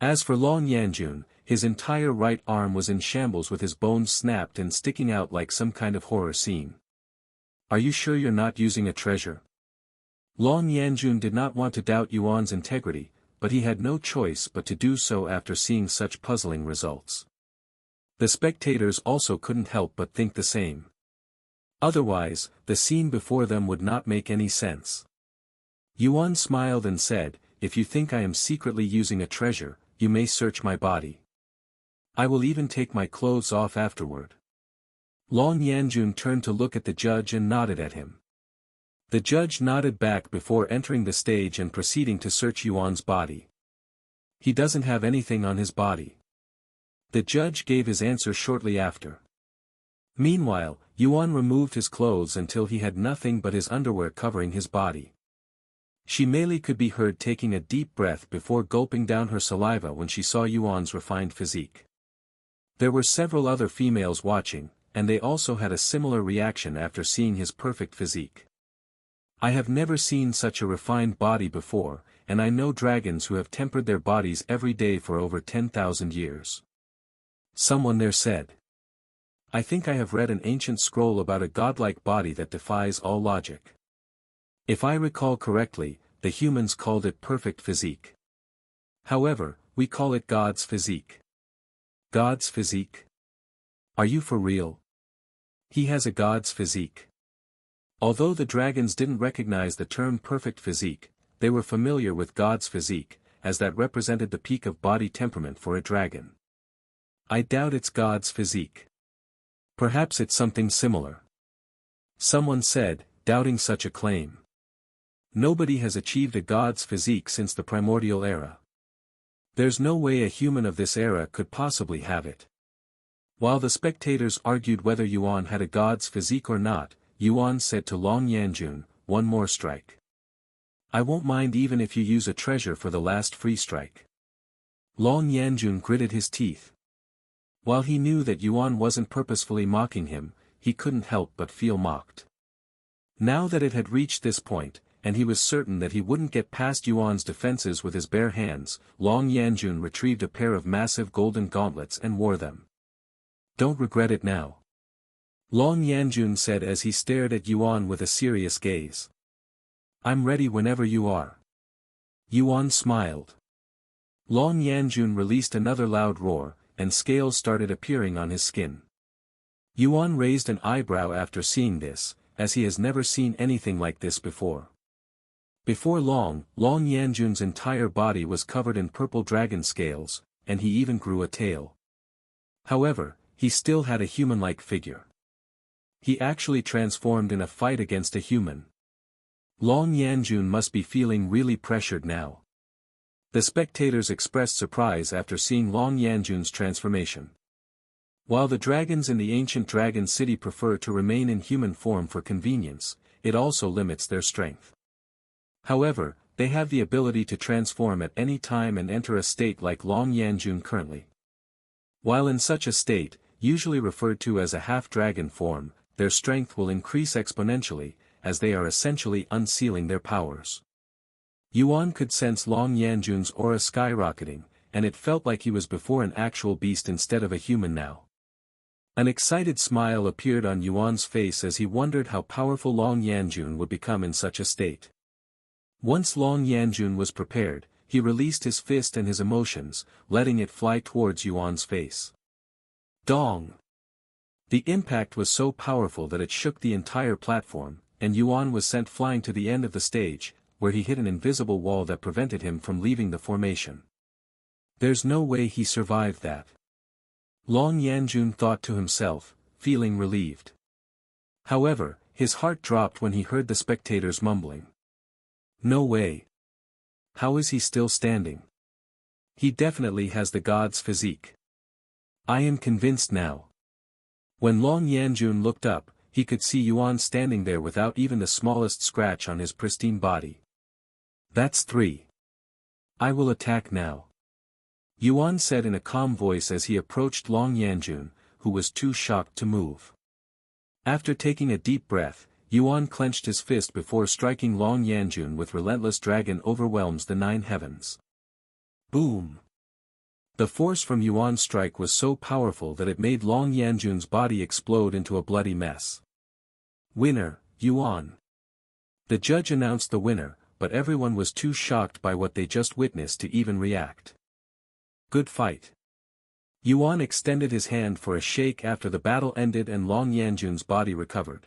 As for Long Yanjun, his entire right arm was in shambles with his bones snapped and sticking out like some kind of horror scene. Are you sure you're not using a treasure? Long Yanjun did not want to doubt Yuan's integrity, but he had no choice but to do so after seeing such puzzling results. The spectators also couldn't help but think the same. Otherwise, the scene before them would not make any sense. Yuan smiled and said, if you think I am secretly using a treasure, you may search my body. I will even take my clothes off afterward. Long Yanjun turned to look at the judge and nodded at him. The judge nodded back before entering the stage and proceeding to search Yuan's body. He doesn't have anything on his body. The judge gave his answer shortly after. Meanwhile, Yuan removed his clothes until he had nothing but his underwear covering his body. Shimeli could be heard taking a deep breath before gulping down her saliva when she saw Yuan's refined physique. There were several other females watching, and they also had a similar reaction after seeing his perfect physique. I have never seen such a refined body before, and I know dragons who have tempered their bodies every day for over 10,000 years. Someone there said. I think I have read an ancient scroll about a godlike body that defies all logic. If I recall correctly, the humans called it perfect physique. However, we call it God's physique. God's physique? Are you for real? He has a God's physique. Although the dragons didn't recognize the term perfect physique, they were familiar with God's physique, as that represented the peak of body temperament for a dragon. I doubt it's God's physique. Perhaps it's something similar. Someone said, doubting such a claim. Nobody has achieved a God's physique since the primordial era. There's no way a human of this era could possibly have it. While the spectators argued whether Yuan had a God's physique or not, Yuan said to Long Yanjun, one more strike. I won't mind even if you use a treasure for the last free strike. Long Yanjun gritted his teeth. While he knew that Yuan wasn't purposefully mocking him, he couldn't help but feel mocked. Now that it had reached this point, and he was certain that he wouldn't get past Yuan's defenses with his bare hands, Long Yanjun retrieved a pair of massive golden gauntlets and wore them. Don't regret it now. Long Yanjun said as he stared at Yuan with a serious gaze. I'm ready whenever you are. Yuan smiled. Long Yanjun released another loud roar, and scales started appearing on his skin. Yuan raised an eyebrow after seeing this, as he has never seen anything like this before. Before long, Long Yanjun's entire body was covered in purple dragon scales, and he even grew a tail. However, he still had a human-like figure. He actually transformed in a fight against a human. Long Yanjun must be feeling really pressured now. The spectators expressed surprise after seeing Long Yanjun's transformation. While the dragons in the ancient dragon city prefer to remain in human form for convenience, it also limits their strength. However, they have the ability to transform at any time and enter a state like Long Yanjun currently. While in such a state, usually referred to as a half-dragon form, their strength will increase exponentially, as they are essentially unsealing their powers. Yuan could sense Long Yanjun's aura skyrocketing, and it felt like he was before an actual beast instead of a human now. An excited smile appeared on Yuan's face as he wondered how powerful Long Yanjun would become in such a state. Once Long Yanjun was prepared, he released his fist and his emotions, letting it fly towards Yuan's face. Dong! The impact was so powerful that it shook the entire platform, and Yuan was sent flying to the end of the stage, where he hit an invisible wall that prevented him from leaving the formation. There's no way he survived that. Long Yanjun thought to himself, feeling relieved. However, his heart dropped when he heard the spectators mumbling. No way. How is he still standing? He definitely has the god's physique. I am convinced now. When Long Yanjun looked up, he could see Yuan standing there without even the smallest scratch on his pristine body. That's 3. I will attack now. Yuan said in a calm voice as he approached Long Yanjun, who was too shocked to move. After taking a deep breath, Yuan clenched his fist before striking Long Yanjun with relentless dragon overwhelms the 9 heavens. Boom! The force from Yuan's strike was so powerful that it made Long Yanjun's body explode into a bloody mess. Winner, Yuan. The judge announced the winner, but everyone was too shocked by what they just witnessed to even react. Good fight. Yuan extended his hand for a shake after the battle ended and Long Yanjun's body recovered.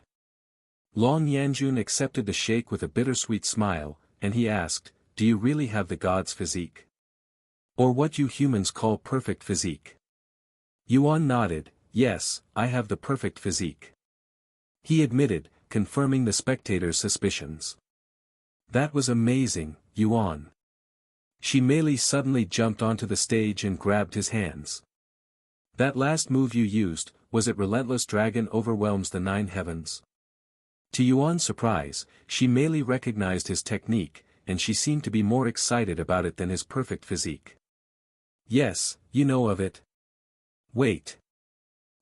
Long Yanjun accepted the shake with a bittersweet smile, and he asked, "Do you really have the god's physique? Or what you humans call perfect physique?" Yuan nodded, "Yes, I have the perfect physique." He admitted, confirming the spectators' suspicions. That was amazing, Yuan. Shimeli suddenly jumped onto the stage and grabbed his hands. That last move you used, was it relentless dragon overwhelms the 9 heavens? To Yuan's surprise, Shimeli recognized his technique, and she seemed to be more excited about it than his perfect physique. Yes, you know of it. Wait.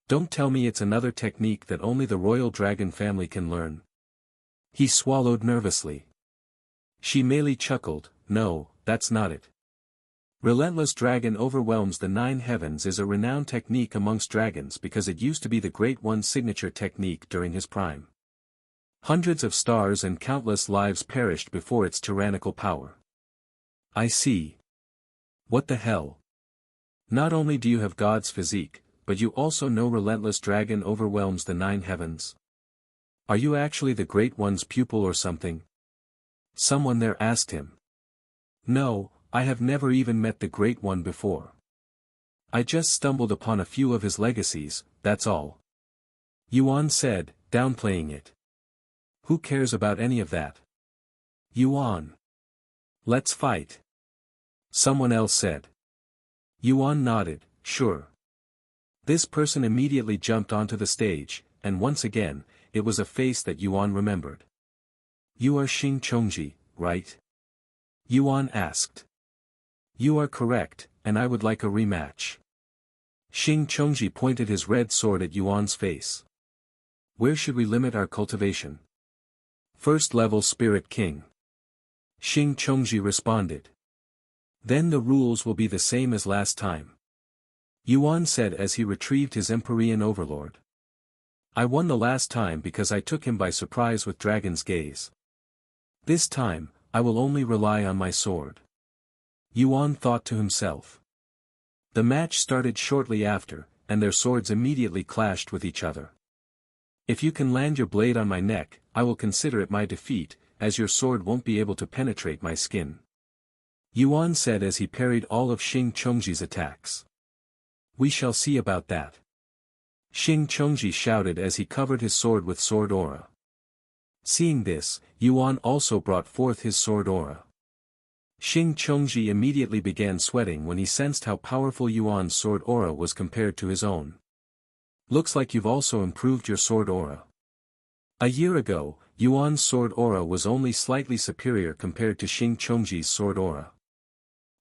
Don't tell me it's another technique that only the royal dragon family can learn. He swallowed nervously. Shimeli chuckled, "No, that's not it. Relentless dragon overwhelms the 9 heavens is a renowned technique amongst dragons because it used to be the Great One's signature technique during his prime. Hundreds of stars and countless lives perished before its tyrannical power." I see. What the hell? Not only do you have God's physique, but you also know relentless dragon overwhelms the 9 heavens. Are you actually the Great One's pupil or something? Someone there asked him. No, I have never even met the Great One before. I just stumbled upon a few of his legacies, that's all. Yuan said, downplaying it. Who cares about any of that? Yuan. Let's fight. Someone else said. Yuan nodded, sure. This person immediately jumped onto the stage, and once again, it was a face that Yuan remembered. You are Xing Chongji, right? Yuan asked. You are correct, and I would like a rematch. Xing Chongji pointed his red sword at Yuan's face. Where should we limit our cultivation? First level Spirit King. Xing Chongji responded. Then the rules will be the same as last time. Yuan said as he retrieved his Empyrean Overlord. I won the last time because I took him by surprise with Dragon's Gaze. This time, I will only rely on my sword. Yuan thought to himself. The match started shortly after, and their swords immediately clashed with each other. If you can land your blade on my neck, I will consider it my defeat, as your sword won't be able to penetrate my skin. Yuan said as he parried all of Xing Chongji's attacks. We shall see about that. Xing Chongji shouted as he covered his sword with sword aura. Seeing this, Yuan also brought forth his sword aura. Xing Chongji immediately began sweating when he sensed how powerful Yuan's sword aura was compared to his own. Looks like you've also improved your sword aura. A year ago, Yuan's sword aura was only slightly superior compared to Xing Chongji's sword aura.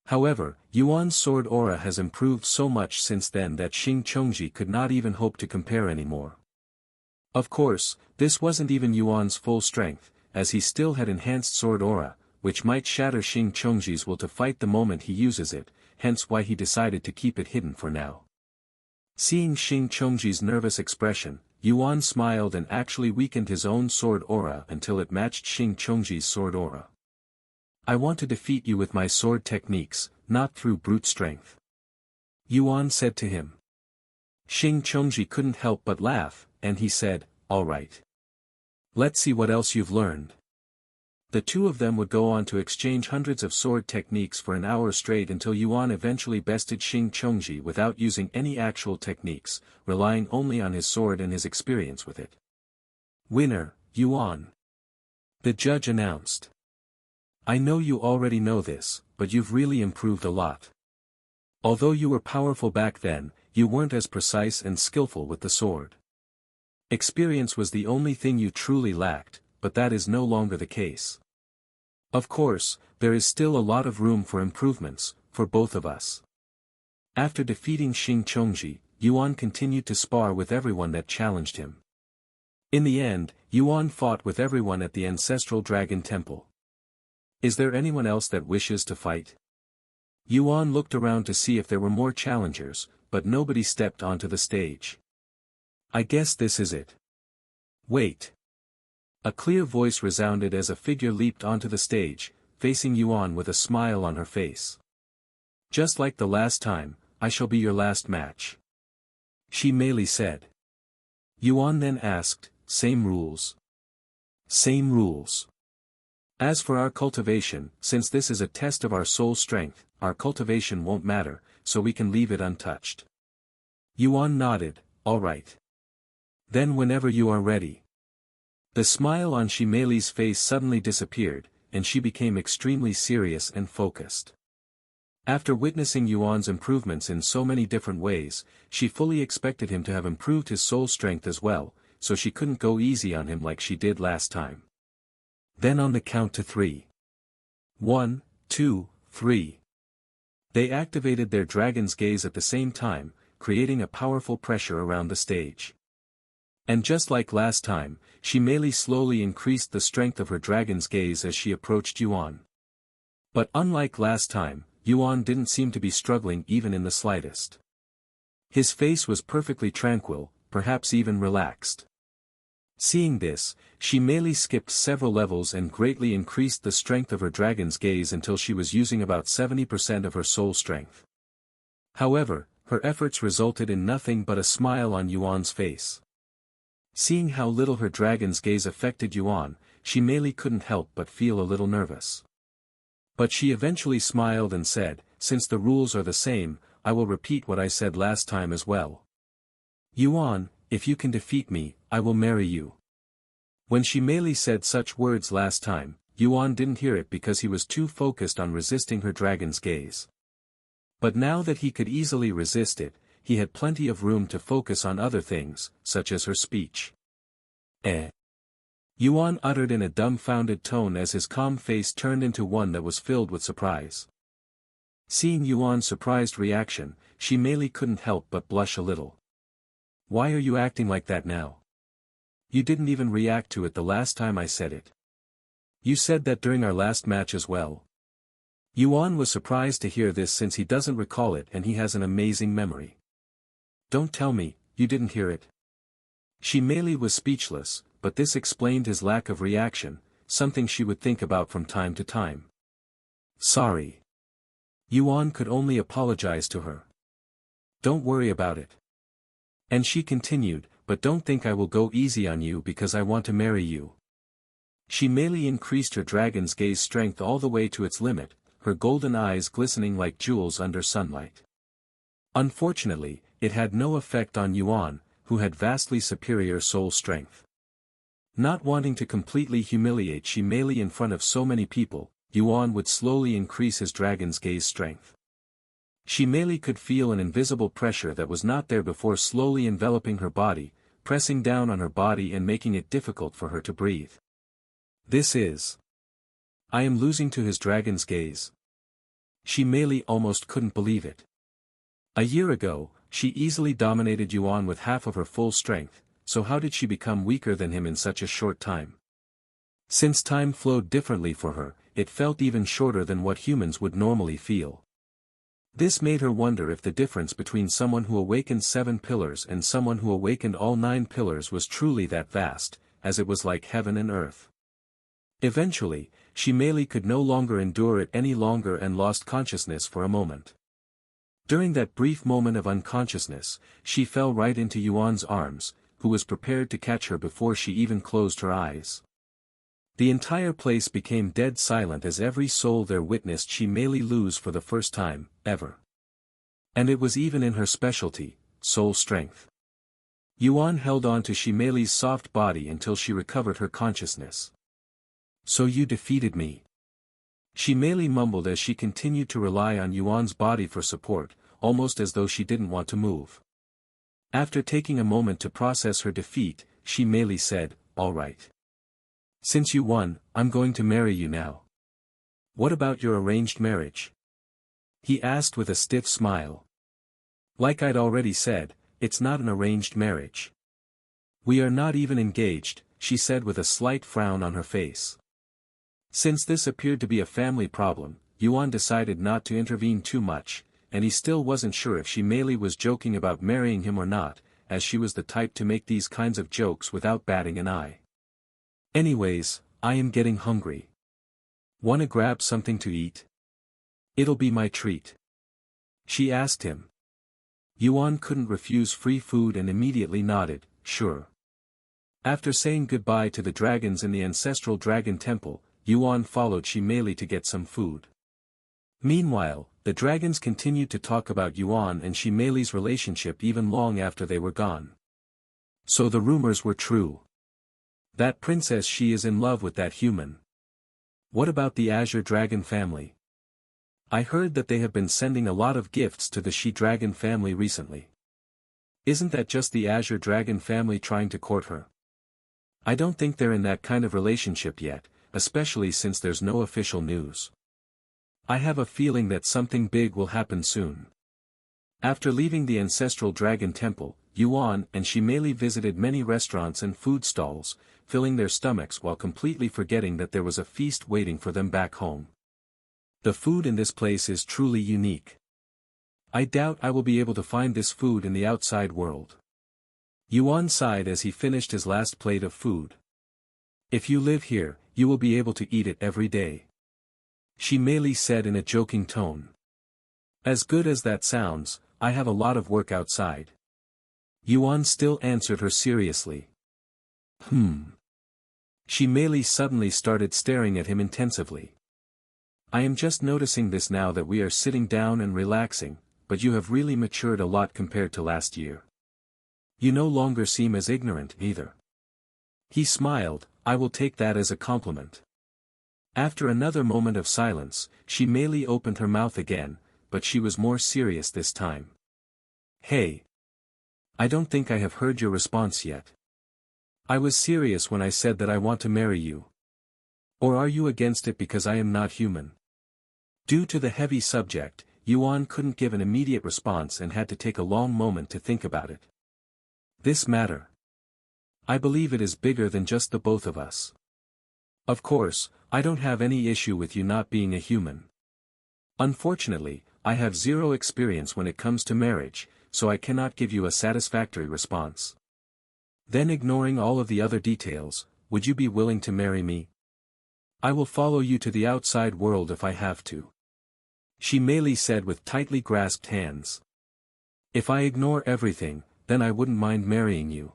However, Yuan's sword aura has improved so much since then that Xing Chongji could not even hope to compare anymore. Of course, this wasn't even Yuan's full strength, as he still had enhanced sword aura, which might shatter Xing Chongji's will to fight the moment he uses it, hence why he decided to keep it hidden for now. Seeing Xing Chongji's nervous expression, Yuan smiled and actually weakened his own sword aura until it matched Xing Chongji's sword aura. I want to defeat you with my sword techniques, not through brute strength. Yuan said to him. Xing Chongji couldn't help but laugh, and he said, "All right. Let's see what else you've learned." The two of them would go on to exchange hundreds of sword techniques for an hour straight until Yuan eventually bested Xing Chongji without using any actual techniques, relying only on his sword and his experience with it. "Winner, Yuan," the judge announced. "I know you already know this, but you've really improved a lot. Although you were powerful back then, you weren't as precise and skillful with the sword. Experience was the only thing you truly lacked, but that is no longer the case. Of course, there is still a lot of room for improvements, for both of us." After defeating Xing Chongji, Yuan continued to spar with everyone that challenged him. In the end, Yuan fought with everyone at the ancestral dragon temple. "Is there anyone else that wishes to fight?" Yuan looked around to see if there were more challengers, but nobody stepped onto the stage. "I guess this is it." "Wait." A clear voice resounded as a figure leaped onto the stage, facing Yuan with a smile on her face. "Just like the last time, I shall be your last match," she merely said. Yuan then asked, "Same rules?" "Same rules. As for our cultivation, since this is a test of our soul strength, our cultivation won't matter, so we can leave it untouched." Yuan nodded, "All right. Then whenever you are ready." The smile on Shimei's face suddenly disappeared, and she became extremely serious and focused. After witnessing Yuan's improvements in so many different ways, she fully expected him to have improved his soul strength as well, so she couldn't go easy on him like she did last time. Then on the count to 3. 1, 2, 3. They activated their dragon's gaze at the same time, creating a powerful pressure around the stage. And just like last time, Shimei slowly increased the strength of her dragon's gaze as she approached Yuan. But unlike last time, Yuan didn't seem to be struggling even in the slightest. His face was perfectly tranquil, perhaps even relaxed. Seeing this, Shimei skipped several levels and greatly increased the strength of her dragon's gaze until she was using about 70% of her soul strength. However, her efforts resulted in nothing but a smile on Yuan's face. Seeing how little her dragon's gaze affected Yuan, Shimei couldn't help but feel a little nervous. But she eventually smiled and said, "Since the rules are the same, I will repeat what I said last time as well. Yuan, if you can defeat me, I will marry you." When Shimei said such words last time, Yuan didn't hear it because he was too focused on resisting her dragon's gaze. But now that he could easily resist it, he had plenty of room to focus on other things, such as her speech. Yuan uttered in a dumbfounded tone as his calm face turned into one that was filled with surprise. Seeing Yuan's surprised reaction, Shimei couldn't help but blush a little. "Why are you acting like that now? You didn't even react to it the last time I said it. You said that during our last match as well." Yuan was surprised to hear this since he doesn't recall it and he has an amazing memory. "Don't tell me, you didn't hear it." Shimei was speechless, but this explained his lack of reaction, something she would think about from time to time. "Sorry." Yuan could only apologize to her. "Don't worry about it." And she continued, "But don't think I will go easy on you because I want to marry you." Shimei increased her dragon's gaze strength all the way to its limit, her golden eyes glistening like jewels under sunlight. Unfortunately, it had no effect on Yuan, who had vastly superior soul strength. Not wanting to completely humiliate Shimei in front of so many people, Yuan would slowly increase his dragon's gaze strength. Shimei could feel an invisible pressure that was not there before slowly enveloping her body, pressing down on her body and making it difficult for her to breathe. "This is... I am losing to his dragon's gaze." Shimei almost couldn't believe it. A year ago, she easily dominated Yuan with half of her full strength, so how did she become weaker than him in such a short time? Since time flowed differently for her, it felt even shorter than what humans would normally feel. This made her wonder if the difference between someone who awakened 7 pillars and someone who awakened all 9 pillars was truly that vast, as it was like heaven and earth. Eventually, Shimei could no longer endure it any longer and lost consciousness for a moment. During that brief moment of unconsciousness, she fell right into Yuan's arms, who was prepared to catch her before she even closed her eyes. The entire place became dead silent as every soul there witnessed Shimeli lose for the first time, ever. And it was even in her specialty, soul strength. Yuan held on to Shimeli's soft body until she recovered her consciousness. "So you defeated me." Shimeli mumbled as she continued to rely on Yuan's body for support, almost as though she didn't want to move. After taking a moment to process her defeat, Shimeli said, "All right. Since you won, I'm going to marry you now." "What about your arranged marriage?" he asked with a stiff smile. "Like I'd already said, it's not an arranged marriage. We are not even engaged," she said with a slight frown on her face. Since this appeared to be a family problem, Yuan decided not to intervene too much, and he still wasn't sure if Shimeli was joking about marrying him or not, as she was the type to make these kinds of jokes without batting an eye. "Anyways, I am getting hungry. Wanna grab something to eat? It'll be my treat," she asked him. Yuan couldn't refuse free food and immediately nodded, "Sure." After saying goodbye to the dragons in the ancestral dragon temple, Yuan followed Shimeli to get some food. Meanwhile, the dragons continued to talk about Yuan and Shimeli's relationship even long after they were gone. So the rumors were true. That princess, she is in love with that human. What about the Azure Dragon family? I heard that they have been sending a lot of gifts to the She-Dragon family recently. Isn't that just the Azure Dragon family trying to court her? I don't think they're in that kind of relationship yet, especially since there's no official news. I have a feeling that something big will happen soon. After leaving the ancestral dragon temple, Yuan and Shimeli visited many restaurants and food stalls, filling their stomachs while completely forgetting that there was a feast waiting for them back home. The food in this place is truly unique. I doubt I will be able to find this food in the outside world. Yuan sighed as he finished his last plate of food. If you live here, you will be able to eat it every day, Shimeli said in a joking tone. As good as that sounds, I have a lot of work outside. Yuan still answered her seriously. Shimeli suddenly started staring at him intensively. I am just noticing this now that we are sitting down and relaxing, but you have really matured a lot compared to last year. You no longer seem as ignorant either. He smiled, I will take that as a compliment. After another moment of silence, Shimeli opened her mouth again, but she was more serious this time. Hey. I don't think I have heard your response yet. I was serious when I said that I want to marry you. Or are you against it because I am not human? Due to the heavy subject, Yuan couldn't give an immediate response and had to take a long moment to think about it. This matter. I believe it is bigger than just the both of us. Of course, I don't have any issue with you not being a human. Unfortunately, I have zero experience when it comes to marriage, so I cannot give you a satisfactory response. Then, ignoring all of the other details, would you be willing to marry me? I will follow you to the outside world if I have to. Shimeli said with tightly grasped hands. If I ignore everything, then I wouldn't mind marrying you.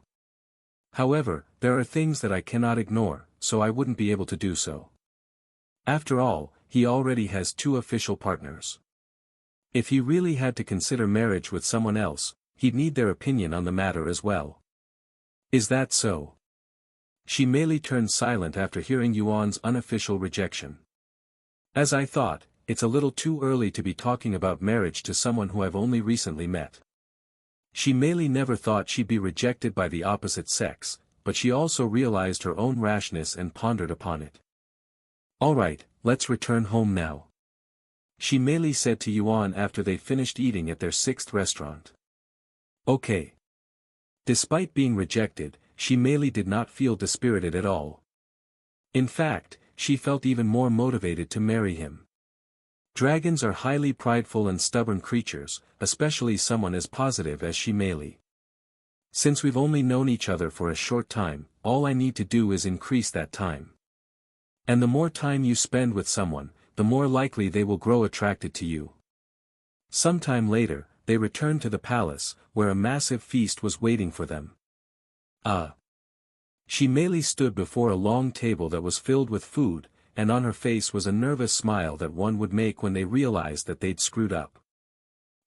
However, there are things that I cannot ignore, so I wouldn't be able to do so. After all, he already has 2 official partners. If he really had to consider marriage with someone else, he'd need their opinion on the matter as well. Is that so? Shimeli turned silent after hearing Yuan's unofficial rejection. As I thought, it's a little too early to be talking about marriage to someone who I've only recently met. Shimeli never thought she'd be rejected by the opposite sex, but she also realized her own rashness and pondered upon it. Alright, let's return home now. Shimeli said to Yuan after they finished eating at their 6th restaurant. Okay. Despite being rejected, Shimeli did not feel dispirited at all. In fact, she felt even more motivated to marry him. Dragons are highly prideful and stubborn creatures, especially someone as positive as Shimeli. Since we've only known each other for a short time, all I need to do is increase that time. And the more time you spend with someone, the more likely they will grow attracted to you. Sometime later, they returned to the palace, where a massive feast was waiting for them. She merely stood before a long table that was filled with food, and on her face was a nervous smile that one would make when they realized that they'd screwed up.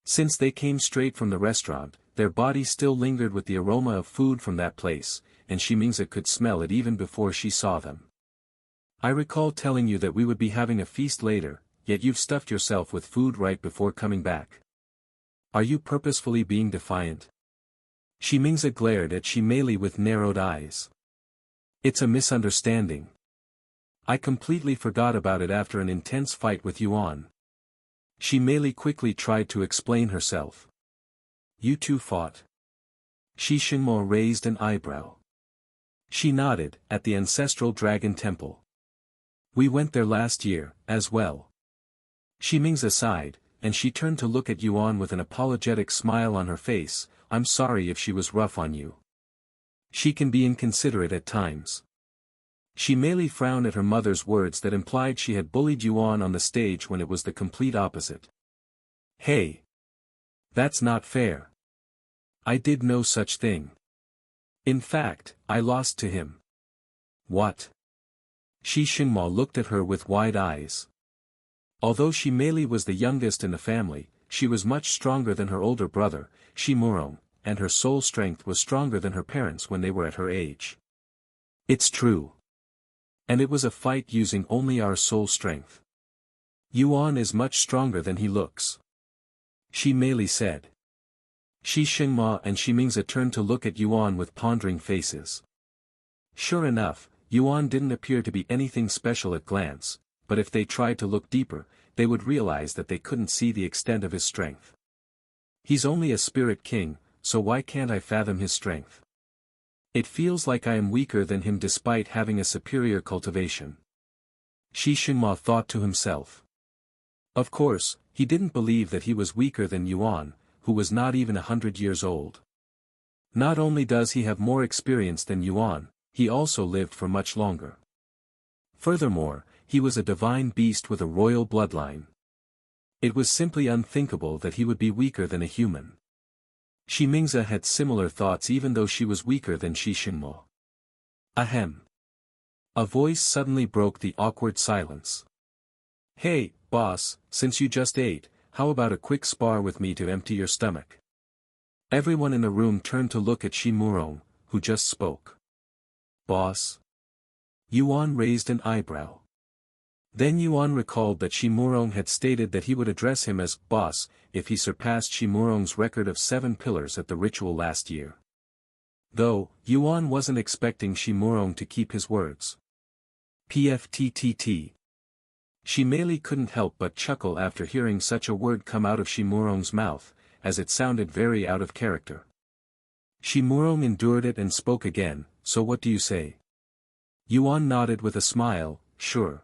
Since they came straight from the restaurant, their body still lingered with the aroma of food from that place, and Shimingza could smell it even before she saw them. I recall telling you that we would be having a feast later, yet you've stuffed yourself with food right before coming back. Are you purposefully being defiant? Shimingza glared at Shimeli with narrowed eyes. It's a misunderstanding. I completely forgot about it after an intense fight with Yuan. Shimeli quickly tried to explain herself. You two fought? Shi Shinmo raised an eyebrow. She nodded, at the ancestral dragon temple. We went there last year, as well. Shimingza sighed, and she turned to look at Yuan with an apologetic smile on her face. I'm sorry if she was rough on you. She can be inconsiderate at times. Shimeli frowned at her mother's words that implied she had bullied Yuan on the stage when it was the complete opposite. Hey! That's not fair. I did no such thing. In fact, I lost to him. What? Shi Shinmo looked at her with wide eyes. Although Shimeli was the youngest in the family, she was much stronger than her older brother, Shimurong, and her soul strength was stronger than her parents when they were at her age. It's true. And it was a fight using only our soul strength. Yuan is much stronger than he looks. Shimeli said. Shi Shinma and Shimingza turned to look at Yuan with pondering faces. Sure enough, Yuan didn't appear to be anything special at glance, but if they tried to look deeper, they would realize that they couldn't see the extent of his strength. He's only a spirit king, so why can't I fathom his strength? It feels like I am weaker than him despite having a superior cultivation. Shi Shinma thought to himself. Of course, he didn't believe that he was weaker than Yuan, who was not even 100 years old. Not only does he have more experience than Yuan, he also lived for much longer. Furthermore, he was a divine beast with a royal bloodline. It was simply unthinkable that he would be weaker than a human. Shimingza had similar thoughts even though she was weaker than Shi Shinmo. Ahem. A voice suddenly broke the awkward silence. Hey, boss, since you just ate, how about a quick spar with me to empty your stomach? Everyone in the room turned to look at Shimurong, who just spoke. Boss? Yuan raised an eyebrow. Then Yuan recalled that Shimurong had stated that he would address him as boss if he surpassed Shimurong's record of 7 pillars at the ritual last year. Though, Yuan wasn't expecting Shimurong to keep his words. PFTTT. Shimeli couldn't help but chuckle after hearing such a word come out of Shimurong's mouth, as it sounded very out of character. Shimurong endured it and spoke again, so what do you say? Yuan nodded with a smile, sure.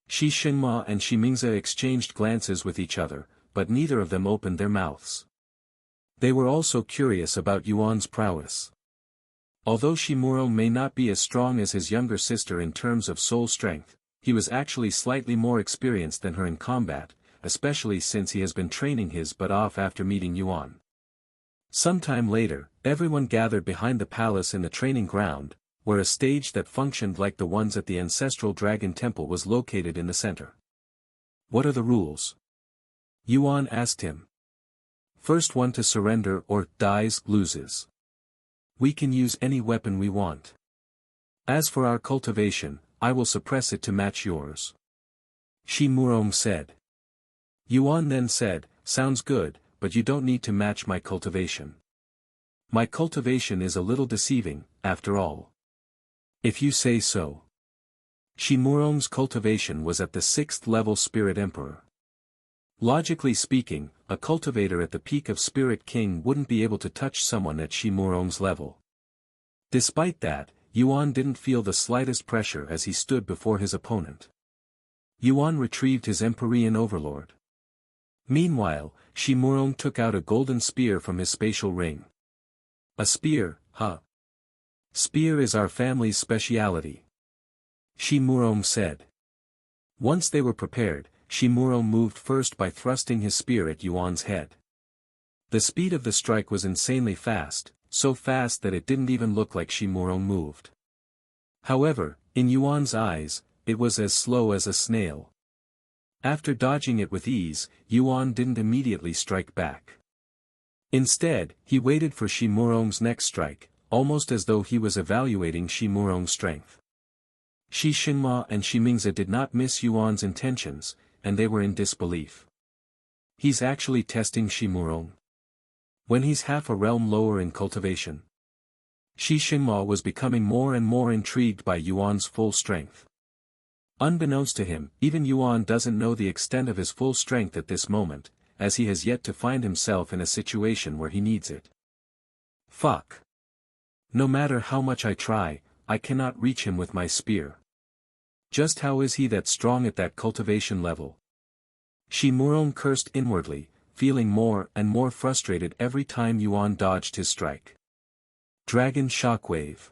Shi Shinma and Shimingza exchanged glances with each other, but neither of them opened their mouths. They were also curious about Yuan's prowess. Although Shimurong may not be as strong as his younger sister in terms of soul strength, he was actually slightly more experienced than her in combat, especially since he has been training his butt off after meeting Yuan. Sometime later, everyone gathered behind the palace in the training ground, where a stage that functioned like the ones at the ancestral dragon temple was located in the center. What are the rules? Yuan asked him. First one to surrender or dies loses. We can use any weapon we want. As for our cultivation, I will suppress it to match yours. Shimurong said. Yuan then said, sounds good, but you don't need to match my cultivation. My cultivation is a little deceiving, after all. If you say so. Shimurong's cultivation was at the 6th level Spirit Emperor. Logically speaking, a cultivator at the peak of Spirit King wouldn't be able to touch someone at Shimurong's level. Despite that, Yuan didn't feel the slightest pressure as he stood before his opponent. Yuan retrieved his Empyrean Overlord. Meanwhile, Shimurong took out a golden spear from his spatial ring. A spear, huh? Spear is our family's speciality. Shimurong said. Once they were prepared, Shimuro moved first by thrusting his spear at Yuan's head. The speed of the strike was insanely fast, so fast that it didn't even look like Shimuro moved. However, in Yuan's eyes, it was as slow as a snail. After dodging it with ease, Yuan didn't immediately strike back. Instead, he waited for Shimuro's next strike, almost as though he was evaluating Shimuro's strength. Shi Xinma and Shi Mingze did not miss Yuan's intentions, and they were in disbelief. He's actually testing Shimuro. When he's half a realm lower in cultivation. Shi Xinma was becoming more and more intrigued by Yuan's full strength. Unbeknownst to him, even Yuan doesn't know the extent of his full strength at this moment, as he has yet to find himself in a situation where he needs it. Fuck. No matter how much I try, I cannot reach him with my spear. Just how is he that strong at that cultivation level? Shimuro cursed inwardly, feeling more and more frustrated every time Yuan dodged his strike. Dragon Shockwave.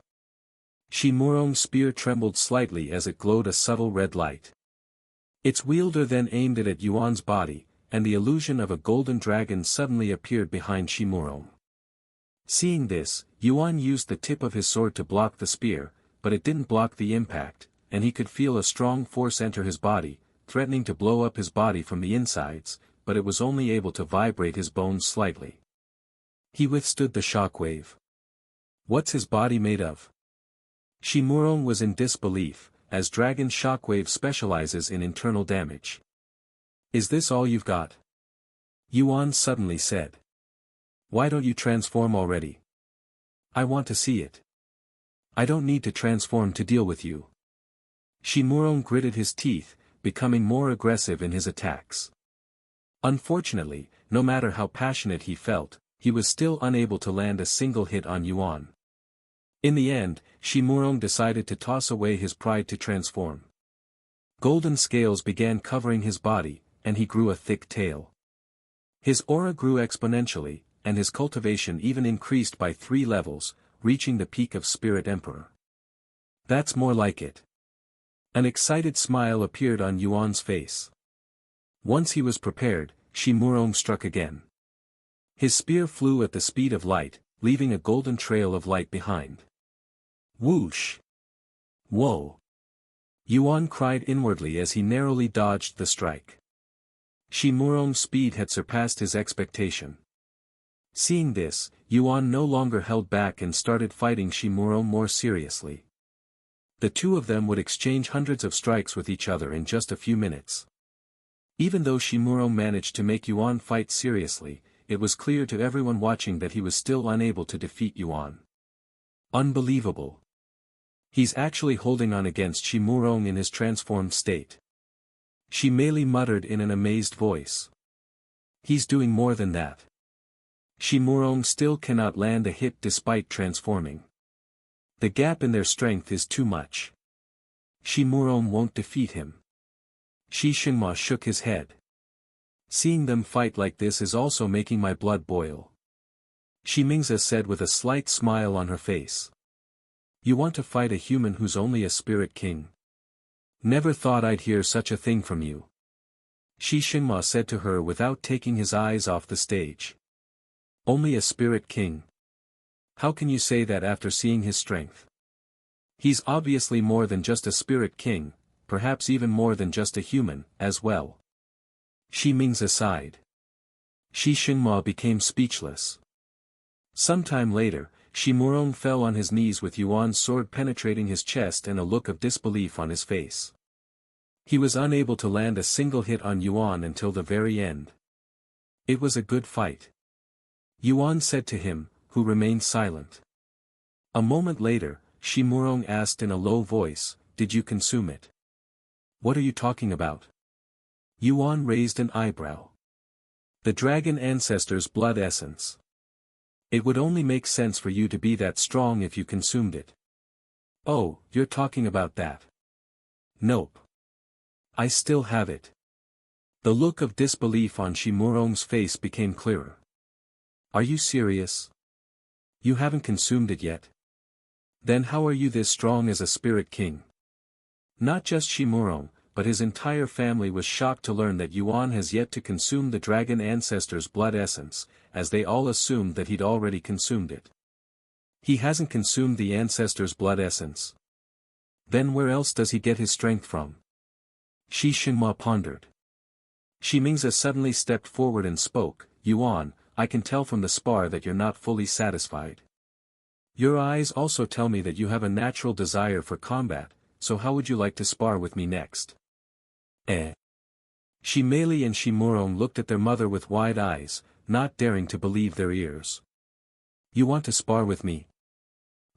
Shimuro's spear trembled slightly as it glowed a subtle red light. Its wielder then aimed it at Yuan's body, and the illusion of a golden dragon suddenly appeared behind Shimuro. Seeing this, Yuan used the tip of his sword to block the spear, but it didn't block the impact, and he could feel a strong force enter his body, threatening to blow up his body from the insides, but it was only able to vibrate his bones slightly. He withstood the shockwave. What's his body made of? Shimuro was in disbelief, as Dragon Shockwave specializes in internal damage. Is this all you've got? Yuan suddenly said. Why don't you transform already? I want to see it. I don't need to transform to deal with you. Shimuro gritted his teeth, becoming more aggressive in his attacks. Unfortunately, no matter how passionate he felt, he was still unable to land a single hit on Yuan. In the end, Shimuro decided to toss away his pride to transform. Golden scales began covering his body, and he grew a thick tail. His aura grew exponentially, and his cultivation even increased by 3 levels, reaching the peak of Spirit Emperor. That's more like it. An excited smile appeared on Yuan's face. Once he was prepared, Shimuro struck again. His spear flew at the speed of light, leaving a golden trail of light behind. Whoosh! Whoa! Yuan cried inwardly as he narrowly dodged the strike. Shimuro's speed had surpassed his expectation. Seeing this, Yuan no longer held back and started fighting Shimuro more seriously. The two of them would exchange hundreds of strikes with each other in just a few minutes. Even though Shimuro managed to make Yuan fight seriously, it was clear to everyone watching that he was still unable to defeat Yuan. Unbelievable. He's actually holding on against Shimuro in his transformed state. Shimeli muttered in an amazed voice. He's doing more than that. Shimuro still cannot land a hit despite transforming. The gap in their strength is too much. Shimuro won't defeat him. Shi Xinma shook his head. Seeing them fight like this is also making my blood boil. Shi Mingze said with a slight smile on her face. You want to fight a human who's only a spirit king? Never thought I'd hear such a thing from you. Shi Xinma said to her without taking his eyes off the stage. Only a spirit king? How can you say that after seeing his strength? He's obviously more than just a spirit king, perhaps even more than just a human, as well. Shi Mingze sighed. Shi Xinma became speechless. Sometime later, Shimuro fell on his knees with Yuan's sword penetrating his chest and a look of disbelief on his face. He was unable to land a single hit on Yuan until the very end. It was a good fight. Yuan said to him, who remained silent. A moment later, Shimuro asked in a low voice, Did you consume it? What are you talking about? Yuan raised an eyebrow. The dragon ancestor's blood essence. It would only make sense for you to be that strong if you consumed it. Oh, you're talking about that. Nope. I still have it. The look of disbelief on Shimuro's face became clearer. Are you serious? You haven't consumed it yet? Then how are you this strong as a spirit king? Not just Shimuro, but his entire family was shocked to learn that Yuan has yet to consume the dragon ancestor's blood essence, as they all assumed that he'd already consumed it. He hasn't consumed the ancestor's blood essence. Then where else does he get his strength from? Shi Xinhua pondered. Shi Mingzi suddenly stepped forward and spoke, Yuan, I can tell from the spar that you're not fully satisfied. Your eyes also tell me that you have a natural desire for combat, so how would you like to spar with me next? Shi Meili and Shi Murong looked at their mother with wide eyes, not daring to believe their ears. You want to spar with me?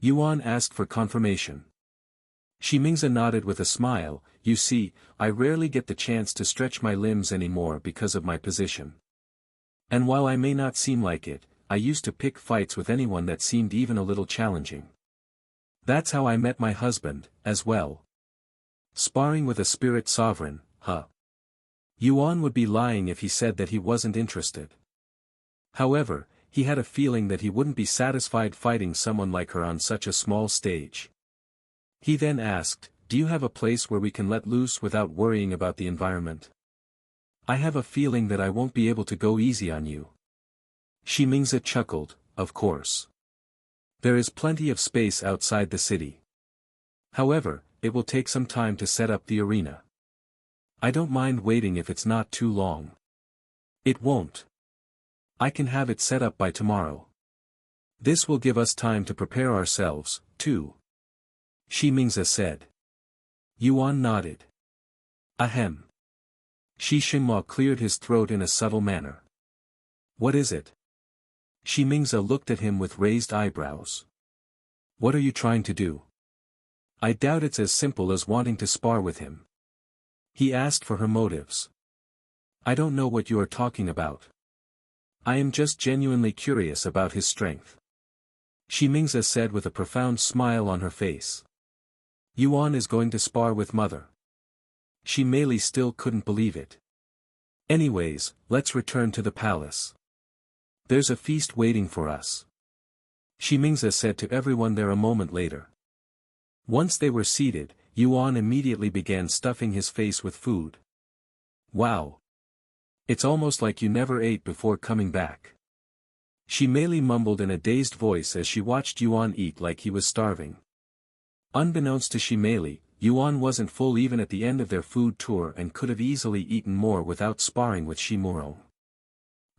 Yuan asked for confirmation. Shi Mingzi nodded with a smile, you see, I rarely get the chance to stretch my limbs anymore because of my position. And while I may not seem like it, I used to pick fights with anyone that seemed even a little challenging. That's how I met my husband, as well. Sparring with a spirit sovereign, huh? Yuan would be lying if he said that he wasn't interested. However, he had a feeling that he wouldn't be satisfied fighting someone like her on such a small stage. He then asked, do you have a place where we can let loose without worrying about the environment? I have a feeling that I won't be able to go easy on you. Shi Mingzi chuckled, of course. There is plenty of space outside the city. However, it will take some time to set up the arena. I don't mind waiting if it's not too long. It won't. I can have it set up by tomorrow. This will give us time to prepare ourselves, too. Shi Mingzi said. Yuan nodded. Ahem. Shi Xinhua cleared his throat in a subtle manner. What is it? Shi Mingzi looked at him with raised eyebrows. What are you trying to do? I doubt it's as simple as wanting to spar with him. He asked for her motives. I don't know what you are talking about. I am just genuinely curious about his strength. Shi Mingzi said with a profound smile on her face. Yuan is going to spar with mother. Shi Meili still couldn't believe it. Anyways, let's return to the palace. There's a feast waiting for us. Shi Mingzi said to everyone there a moment later. Once they were seated, Yuan immediately began stuffing his face with food. Wow! It's almost like you never ate before coming back. Shi Meili mumbled in a dazed voice as she watched Yuan eat like he was starving. Unbeknownst to Shi Meili, Yuan wasn't full even at the end of their food tour and could have easily eaten more without sparring with Shi Murong.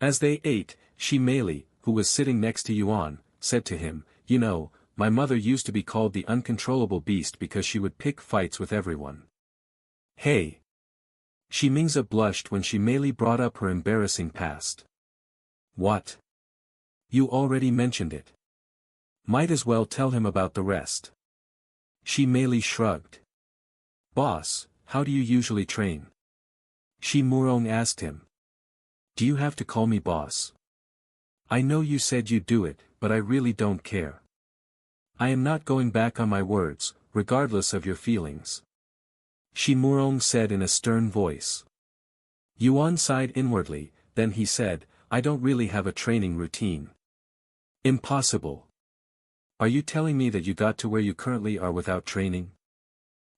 As they ate, Shi Meili, who was sitting next to Yuan, said to him, you know, my mother used to be called the uncontrollable beast because she would pick fights with everyone. Hey! Shi Mingzi blushed when Shi Meili brought up her embarrassing past. What? You already mentioned it. Might as well tell him about the rest. Shi Meili shrugged. Boss, how do you usually train? Shi Murong asked him. Do you have to call me boss? I know you said you'd do it, but I really don't care. I am not going back on my words, regardless of your feelings. Shi Murong said in a stern voice. Yuan sighed inwardly, then he said, I don't really have a training routine. Impossible. Are you telling me that you got to where you currently are without training?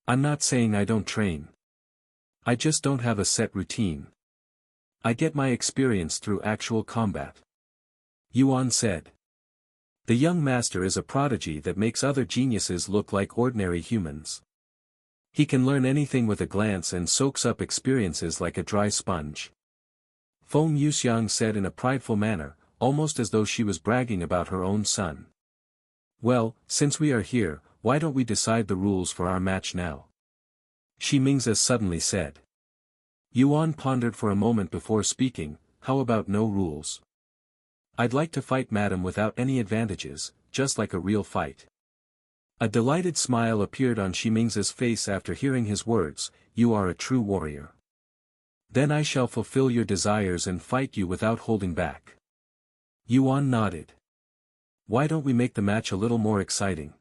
I'm not saying I don't train. I just don't have a set routine. I get my experience through actual combat. Yuan said. The young master is a prodigy that makes other geniuses look like ordinary humans. He can learn anything with a glance and soaks up experiences like a dry sponge. Feng Yuxiang said in a prideful manner, almost as though she was bragging about her own son. Well, since we are here, why don't we decide the rules for our match now? Shi Mingzi suddenly said. Yuan pondered for a moment before speaking, how about no rules? I'd like to fight madam without any advantages, just like a real fight. A delighted smile appeared on Shi Mingzi's face after hearing his words, you are a true warrior. Then I shall fulfill your desires and fight you without holding back. Yuan nodded. Why don't we make the match a little more exciting?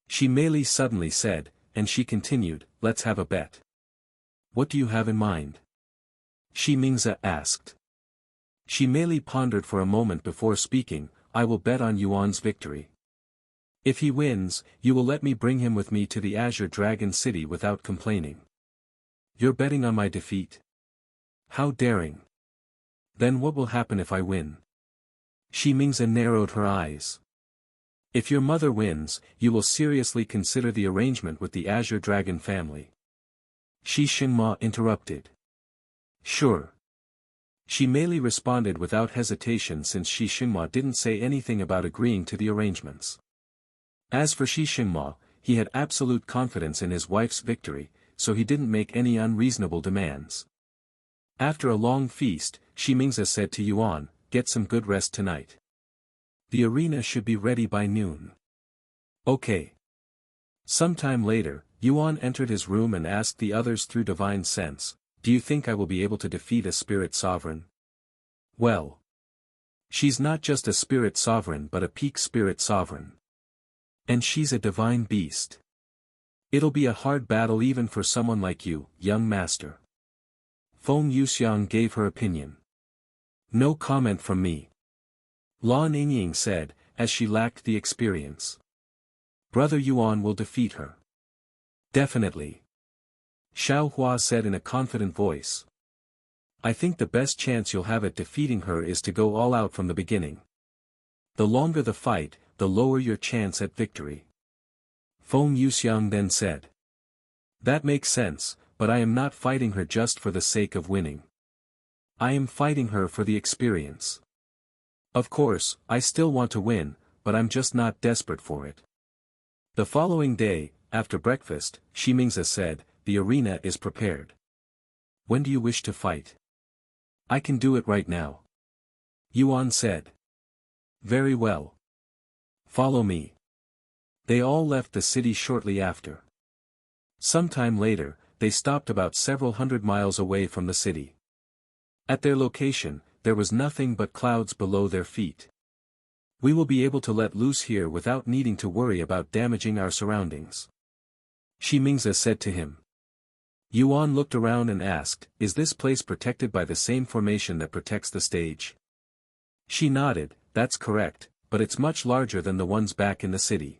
Shi Meili suddenly said, and she continued, let's have a bet. What do you have in mind? Shi Mingzi asked. Shi Meili pondered for a moment before speaking, I will bet on Yuan's victory. If he wins, you will let me bring him with me to the Azure Dragon City without complaining. You're betting on my defeat? How daring. Then what will happen if I win? Shi Mingze narrowed her eyes. If your mother wins, you will seriously consider the arrangement with the Azure Dragon family. Shi Xinma interrupted. Sure. Shi Meili responded without hesitation since Shi Xinma didn't say anything about agreeing to the arrangements. As for Shi Xinma, he had absolute confidence in his wife's victory, so he didn't make any unreasonable demands. After a long feast, Shi Mingze said to Yuan, "Get some good rest tonight. The arena should be ready by noon." Okay. Sometime later, Yuan entered his room and asked the others through divine sense, "Do you think I will be able to defeat a spirit sovereign?" Well. She's not just a spirit sovereign but a peak spirit sovereign. And she's a divine beast. It'll be a hard battle even for someone like you, young master. Feng Yuxiang gave her opinion. No comment from me. Lan Yingying said, as she lacked the experience. Brother Yuan will defeat her. Definitely. Xiao Hua said in a confident voice. I think the best chance you'll have at defeating her is to go all out from the beginning. The longer the fight, the lower your chance at victory. Feng Yuxiang then said. That makes sense, but I am not fighting her just for the sake of winning. I am fighting her for the experience. Of course, I still want to win, but I'm just not desperate for it. The following day, after breakfast, Shi Mingze said, the arena is prepared. When do you wish to fight? I can do it right now. Yuan said. Very well. Follow me. They all left the city shortly after. Sometime later, they stopped about several hundred miles away from the city. At their location, there was nothing but clouds below their feet. We will be able to let loose here without needing to worry about damaging our surroundings. Shi Mingze said to him. Yuan looked around and asked, is this place protected by the same formation that protects the stage? She nodded, that's correct, but it's much larger than the ones back in the city.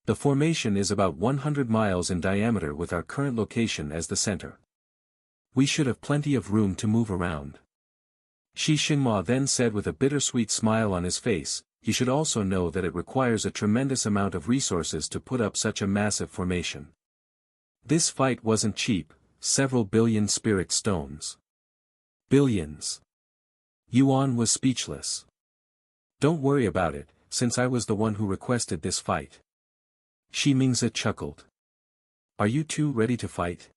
The formation is about 100 miles in diameter with our current location as the center. We should have plenty of room to move around. Shi Xinma then said with a bittersweet smile on his face, you should also know that it requires a tremendous amount of resources to put up such a massive formation. This fight wasn't cheap, several billion spirit stones. Billions. Yuan was speechless. Don't worry about it, since I was the one who requested this fight. Shi Mingze chuckled. Are you two ready to fight?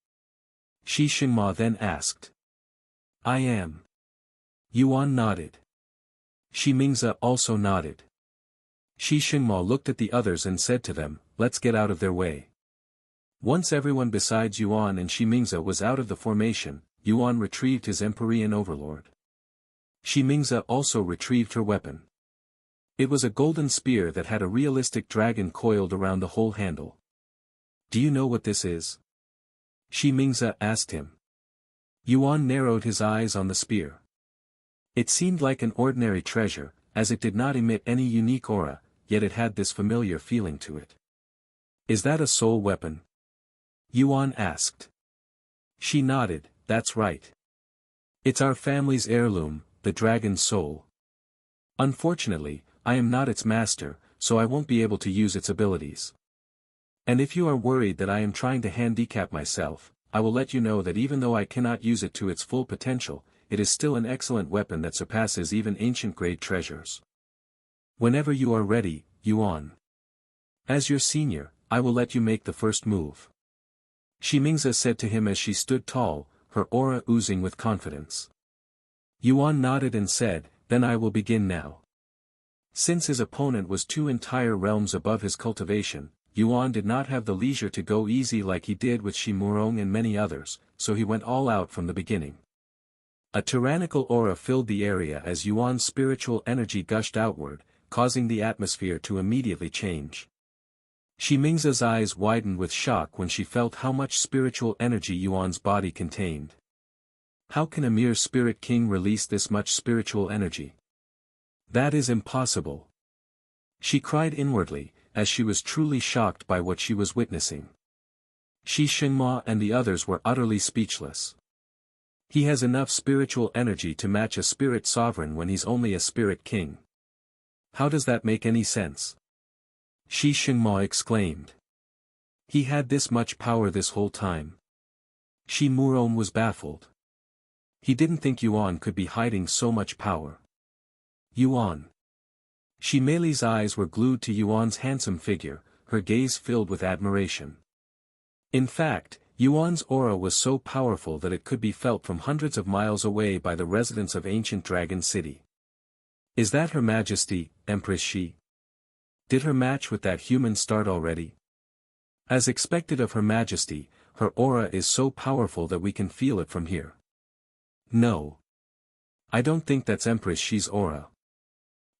Shi Xinma then asked. I am. Yuan nodded. Shi Mingze also nodded. Shi Xinma looked at the others and said to them, let's get out of their way. Once everyone besides Yuan and Shi Mingze was out of the formation, Yuan retrieved his Empyrean Overlord. Shi Mingze also retrieved her weapon. It was a golden spear that had a realistic dragon coiled around the whole handle. Do you know what this is? Shi Mingze asked him. Yuan narrowed his eyes on the spear. It seemed like an ordinary treasure, as it did not emit any unique aura, yet it had this familiar feeling to it. Is that a soul weapon? Yuan asked. She nodded, that's right. It's our family's heirloom, the dragon's soul. Unfortunately, I am not its master, so I won't be able to use its abilities. And if you are worried that I am trying to handicap myself, I will let you know that even though I cannot use it to its full potential, it is still an excellent weapon that surpasses even ancient-grade treasures. Whenever you are ready, Yuan. As your senior, I will let you make the first move. Shi Mingze said to him as she stood tall, her aura oozing with confidence. Yuan nodded and said, then I will begin now. Since his opponent was 2 entire realms above his cultivation, Yuan did not have the leisure to go easy like he did with Shi Murong and many others, so he went all out from the beginning. A tyrannical aura filled the area as Yuan's spiritual energy gushed outward, causing the atmosphere to immediately change. Shi Mingze's eyes widened with shock when she felt how much spiritual energy Yuan's body contained. How can a mere spirit king release this much spiritual energy? That is impossible. She cried inwardly, as she was truly shocked by what she was witnessing. Shi Xingma and the others were utterly speechless. He has enough spiritual energy to match a spirit sovereign when he's only a spirit king. How does that make any sense? Shi Xingma exclaimed. He had this much power this whole time. Shi Muron was baffled. He didn't think Yuan could be hiding so much power. Yuan. Shi Meili's eyes were glued to Yuan's handsome figure, her gaze filled with admiration. In fact, Yuan's aura was so powerful that it could be felt from hundreds of miles away by the residents of ancient Dragon City. Is that Her Majesty, Empress Shi? Did her match with that human start already? As expected of Her Majesty, her aura is so powerful that we can feel it from here. No. I don't think that's Empress Shi's aura.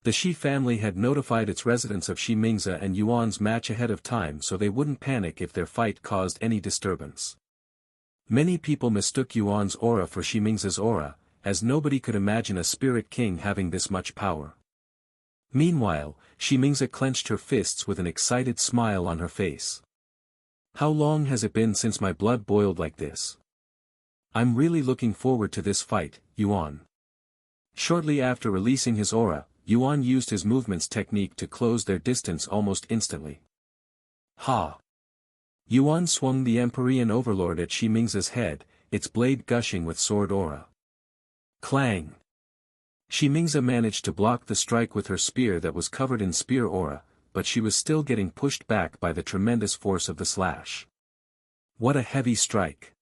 The Shi family had notified its residents of Shi Mingze and Yuan's match ahead of time so they wouldn't panic if their fight caused any disturbance. Many people mistook Yuan's aura for Shi Mingze's aura, as nobody could imagine a spirit king having this much power. Meanwhile, Shi Mingze clenched her fists with an excited smile on her face. How long has it been since my blood boiled like this? I'm really looking forward to this fight, Yuan. Shortly after releasing his aura, Yuan used his movements technique to close their distance almost instantly. Ha! Yuan swung the Empyrean Overlord at Shi Mingze's head, its blade gushing with sword aura. Clang! Shi Mingze managed to block the strike with her spear that was covered in spear aura, but she was still getting pushed back by the tremendous force of the slash. What a heavy strike!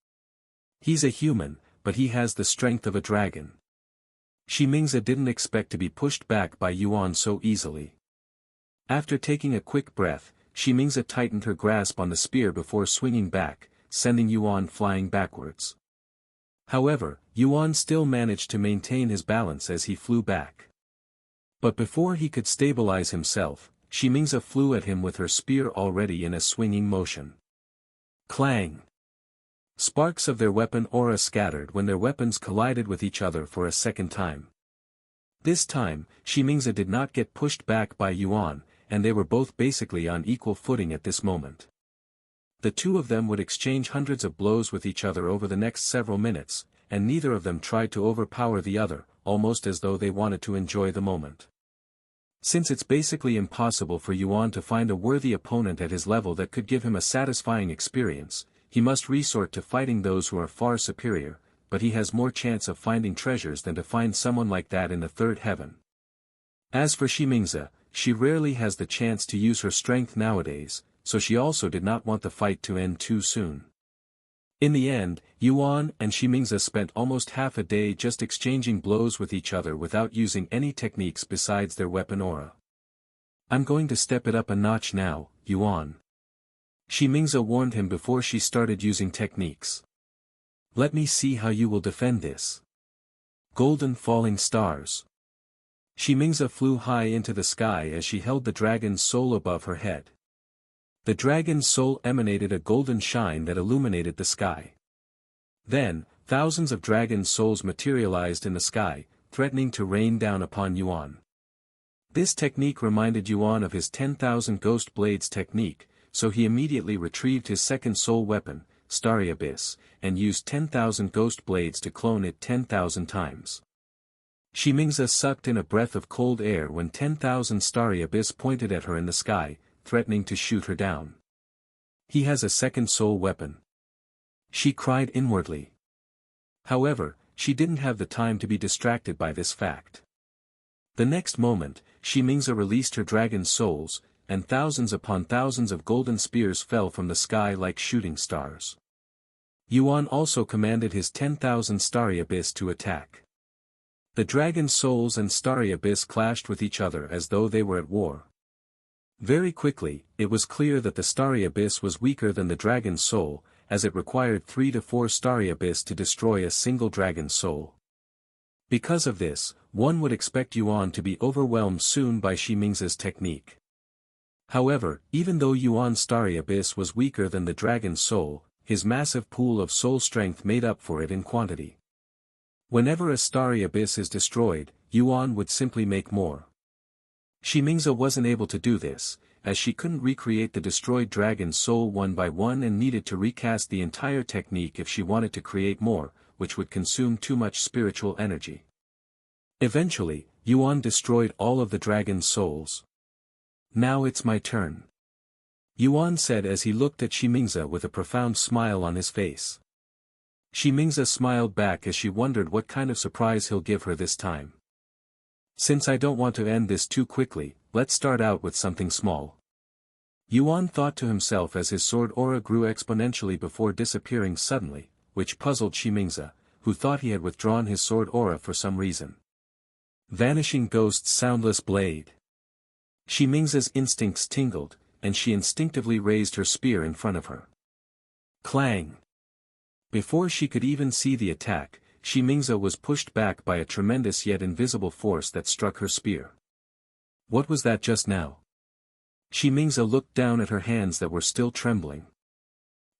He's a human, but he has the strength of a dragon. Shi Mingze didn't expect to be pushed back by Yuan so easily. After taking a quick breath, Shi Mingze tightened her grasp on the spear before swinging back, sending Yuan flying backwards. However, Yuan still managed to maintain his balance as he flew back. But before he could stabilize himself, Shi Mingze flew at him with her spear already in a swinging motion. Clang! Sparks of their weapon aura scattered when their weapons collided with each other for a second time. This time, Shi Mingze did not get pushed back by Yuan, and they were both basically on equal footing at this moment. The two of them would exchange hundreds of blows with each other over the next several minutes, and neither of them tried to overpower the other, almost as though they wanted to enjoy the moment. Since it's basically impossible for Yuan to find a worthy opponent at his level that could give him a satisfying experience, he must resort to fighting those who are far superior, but he has more chance of finding treasures than to find someone like that in the third heaven. As for Shi Mingze, she rarely has the chance to use her strength nowadays, so she also did not want the fight to end too soon. In the end, Yuan and Shi Mingze spent almost half a day just exchanging blows with each other without using any techniques besides their weapon aura. I'm going to step it up a notch now, Yuan. Shi Mingze warned him before she started using techniques. Let me see how you will defend this. Golden falling stars. Shi Mingze flew high into the sky as she held the dragon's soul above her head. The dragon's soul emanated a golden shine that illuminated the sky. Then, thousands of dragon souls materialized in the sky, threatening to rain down upon Yuan. This technique reminded Yuan of his 10,000 ghost blades technique, so he immediately retrieved his second soul weapon, Starry Abyss, and used 10,000 ghost blades to clone it 10,000 times. Shi Mingze sucked in a breath of cold air when 10,000 Starry Abyss pointed at her in the sky, threatening to shoot her down. He has a second soul weapon. She cried inwardly. However, she didn't have the time to be distracted by this fact. The next moment, Shi Mingze released her dragon souls, and thousands upon thousands of golden spears fell from the sky like shooting stars. Yuan also commanded his 10,000 Starry Abyss to attack. The dragon souls and Starry Abyss clashed with each other as though they were at war. Very quickly, it was clear that the Starry Abyss was weaker than the dragon soul, as it required 3 to 4 Starry Abyss to destroy a single dragon soul. Because of this, one would expect Yuan to be overwhelmed soon by Shi Mingze's technique. However, even though Yuan's Starry Abyss was weaker than the dragon's soul, his massive pool of soul strength made up for it in quantity. Whenever a Starry Abyss is destroyed, Yuan would simply make more. Shi Mingze wasn't able to do this, as she couldn't recreate the destroyed dragon's soul one by one and needed to recast the entire technique if she wanted to create more, which would consume too much spiritual energy. Eventually, Yuan destroyed all of the dragon's souls. "Now it's my turn," Yuan said as he looked at Shimingza with a profound smile on his face. Shimingza smiled back as she wondered what kind of surprise he'll give her this time. "Since I don't want to end this too quickly, let's start out with something small," Yuan thought to himself as his sword aura grew exponentially before disappearing suddenly, which puzzled Shimingza, who thought he had withdrawn his sword aura for some reason. Vanishing Ghost's soundless blade. Shimingza's instincts tingled, and she instinctively raised her spear in front of her. Clang! Before she could even see the attack, Shimingza was pushed back by a tremendous yet invisible force that struck her spear. What was that just now? Shimingza looked down at her hands that were still trembling.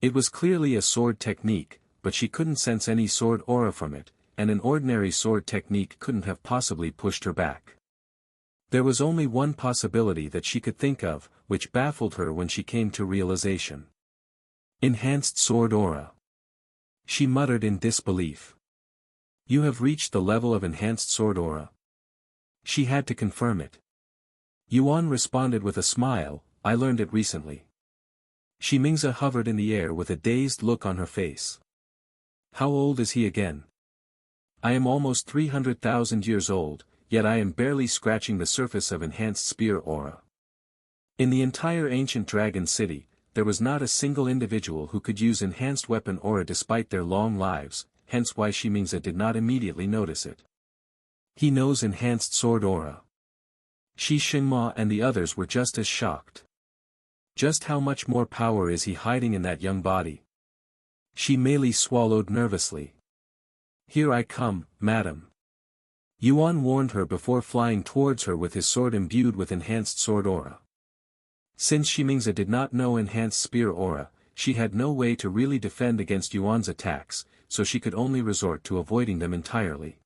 It was clearly a sword technique, but she couldn't sense any sword aura from it, and an ordinary sword technique couldn't have possibly pushed her back. There was only one possibility that she could think of, which baffled her when she came to realization. Enhanced sword aura. She muttered in disbelief. "You have reached the level of enhanced sword aura." She had to confirm it. Yuan responded with a smile, "I learned it recently." Shimingza hovered in the air with a dazed look on her face. "How old is he again?" "I am almost 300,000 years old, yet I am barely scratching the surface of enhanced spear aura." In the entire ancient dragon city, there was not a single individual who could use enhanced weapon aura despite their long lives, hence why Shimingza did not immediately notice it. He knows enhanced sword aura. Shi Xingma and the others were just as shocked. Just how much more power is he hiding in that young body? Shi Meili swallowed nervously. "Here I come, madam." Yuan warned her before flying towards her with his sword imbued with enhanced sword aura. Since Shimingza did not know enhanced spear aura, she had no way to really defend against Yuan's attacks, so she could only resort to avoiding them entirely.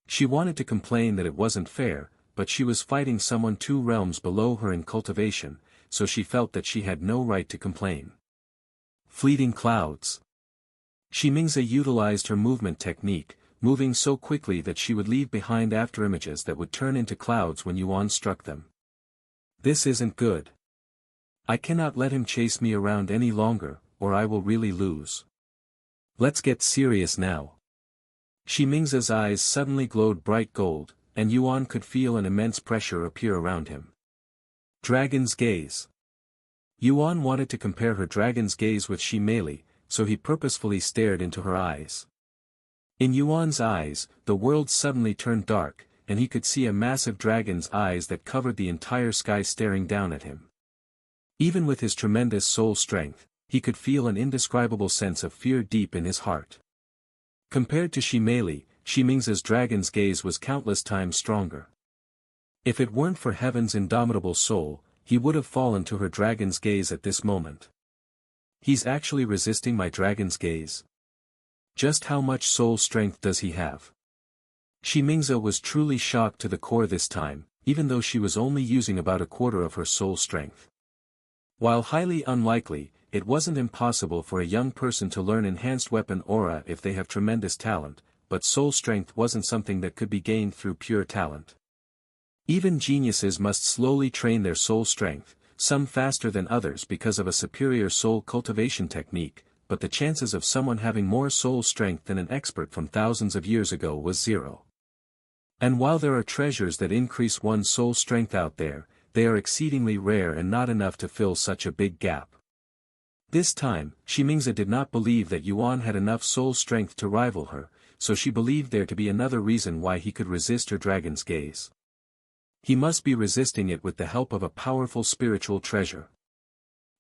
She wanted to complain that it wasn't fair, but she was fighting someone 2 realms below her in cultivation, so she felt that she had no right to complain. Fleeting clouds. Shimingza utilized her movement technique, moving so quickly that she would leave behind afterimages that would turn into clouds when Yuan struck them. "This isn't good. I cannot let him chase me around any longer, or I will really lose. Let's get serious now." Shimingza's eyes suddenly glowed bright gold, and Yuan could feel an immense pressure appear around him. Dragon's gaze. Yuan wanted to compare her dragon's gaze with Shi Meili, so he purposefully stared into her eyes. In Yuan's eyes, the world suddenly turned dark, and he could see a massive dragon's eyes that covered the entire sky staring down at him. Even with his tremendous soul strength, he could feel an indescribable sense of fear deep in his heart. Compared to Shi Meili, Shimingza's dragon's gaze was countless times stronger. If it weren't for Heaven's indomitable soul, he would have fallen to her dragon's gaze at this moment. He's actually resisting my dragon's gaze. Just how much soul strength does he have? Shimingza was truly shocked to the core this time, even though she was only using about a quarter of her soul strength. While highly unlikely, it wasn't impossible for a young person to learn enhanced weapon aura if they have tremendous talent, but soul strength wasn't something that could be gained through pure talent. Even geniuses must slowly train their soul strength, some faster than others because of a superior soul cultivation technique, but the chances of someone having more soul strength than an expert from thousands of years ago was 0. And while there are treasures that increase one's soul strength out there, they are exceedingly rare and not enough to fill such a big gap. This time, Shimingza did not believe that Yuan had enough soul strength to rival her, so she believed there to be another reason why he could resist her dragon's gaze. He must be resisting it with the help of a powerful spiritual treasure.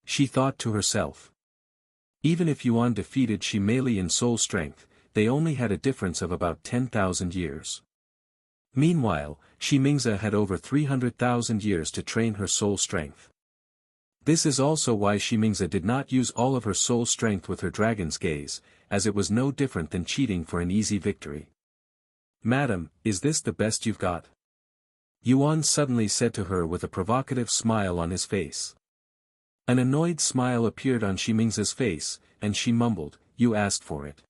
She thought to herself. Even if Yuan defeated Shi Meili in soul strength, they only had a difference of about 10,000 years. Meanwhile, Shimingza had over 300,000 years to train her soul strength. This is also why Shimingza did not use all of her soul strength with her dragon's gaze, as it was no different than cheating for an easy victory. "Madam, is this the best you've got?" Yuan suddenly said to her with a provocative smile on his face. An annoyed smile appeared on Shiming's face, and she mumbled, "You asked for it.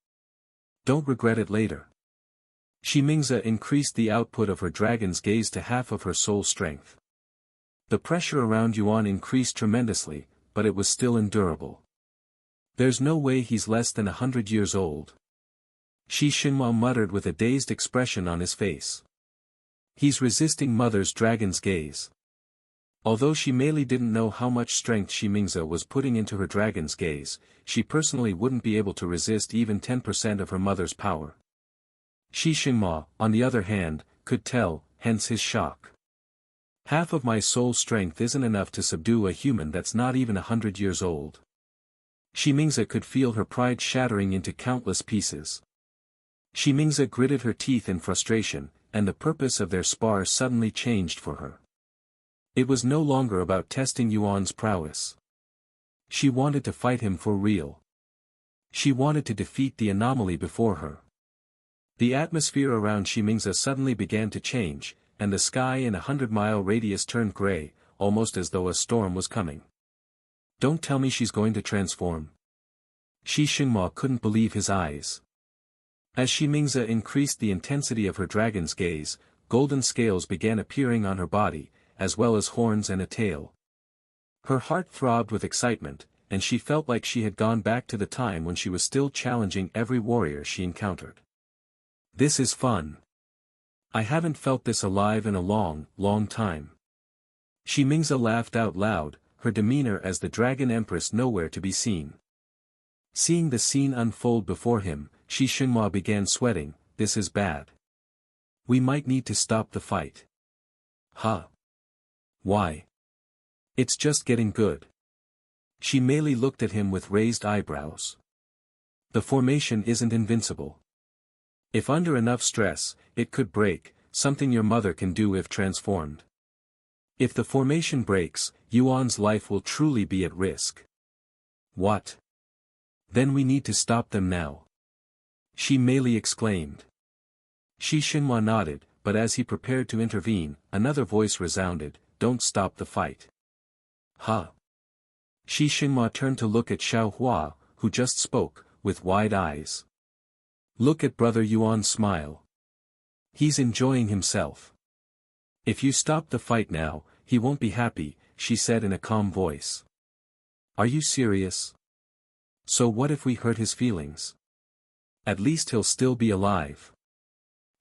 Don't regret it later." Shimingze increased the output of her dragon's gaze to half of her soul strength. The pressure around Yuan increased tremendously, but it was still endurable. "There's no way he's less than 100 years old." Shi Xinhua muttered with a dazed expression on his face. "He's resisting Mother's dragon's gaze." Although she mainly didn't know how much strength Shimingze was putting into her dragon's gaze, she personally wouldn't be able to resist even 10% of her mother's power. Shi Xinhua, on the other hand, could tell, hence his shock. "Half of my soul strength isn't enough to subdue a human that's not even 100 years old." Shimingze could feel her pride shattering into countless pieces. Shimingze gritted her teeth in frustration, and the purpose of their spar suddenly changed for her. It was no longer about testing Yuan's prowess. She wanted to fight him for real. She wanted to defeat the anomaly before her. The atmosphere around Shimingze suddenly began to change, and the sky in 100-mile radius turned gray, almost as though a storm was coming. "Don't tell me she's going to transform." Shi Xinhua couldn't believe his eyes. As Shimingze increased the intensity of her dragon's gaze, golden scales began appearing on her body, as well as horns and a tail. Her heart throbbed with excitement, and she felt like she had gone back to the time when she was still challenging every warrior she encountered. "This is fun. I haven't felt this alive in a long, long time." Shimingze laughed out loud, her demeanor as the Dragon Empress nowhere to be seen. Seeing the scene unfold before him, Shi Xinhua began sweating. "This is bad. We might need to stop the fight." "Huh? Why? It's just getting good." She merely looked at him with raised eyebrows. "The formation isn't invincible. If under enough stress, it could break, something your mother can do if transformed. If the formation breaks, Yuan's life will truly be at risk." "What? Then we need to stop them now," she merely exclaimed. Shi Xinhua nodded, but as he prepared to intervene, another voice resounded, "Don't stop the fight." "Huh?" Shi Xinhua turned to look at Xiao Hua, who just spoke, with wide eyes. "Look at Brother Yuan smile. He's enjoying himself. If you stop the fight now, he won't be happy," she said in a calm voice. "Are you serious? So what if we hurt his feelings? At least he'll still be alive,"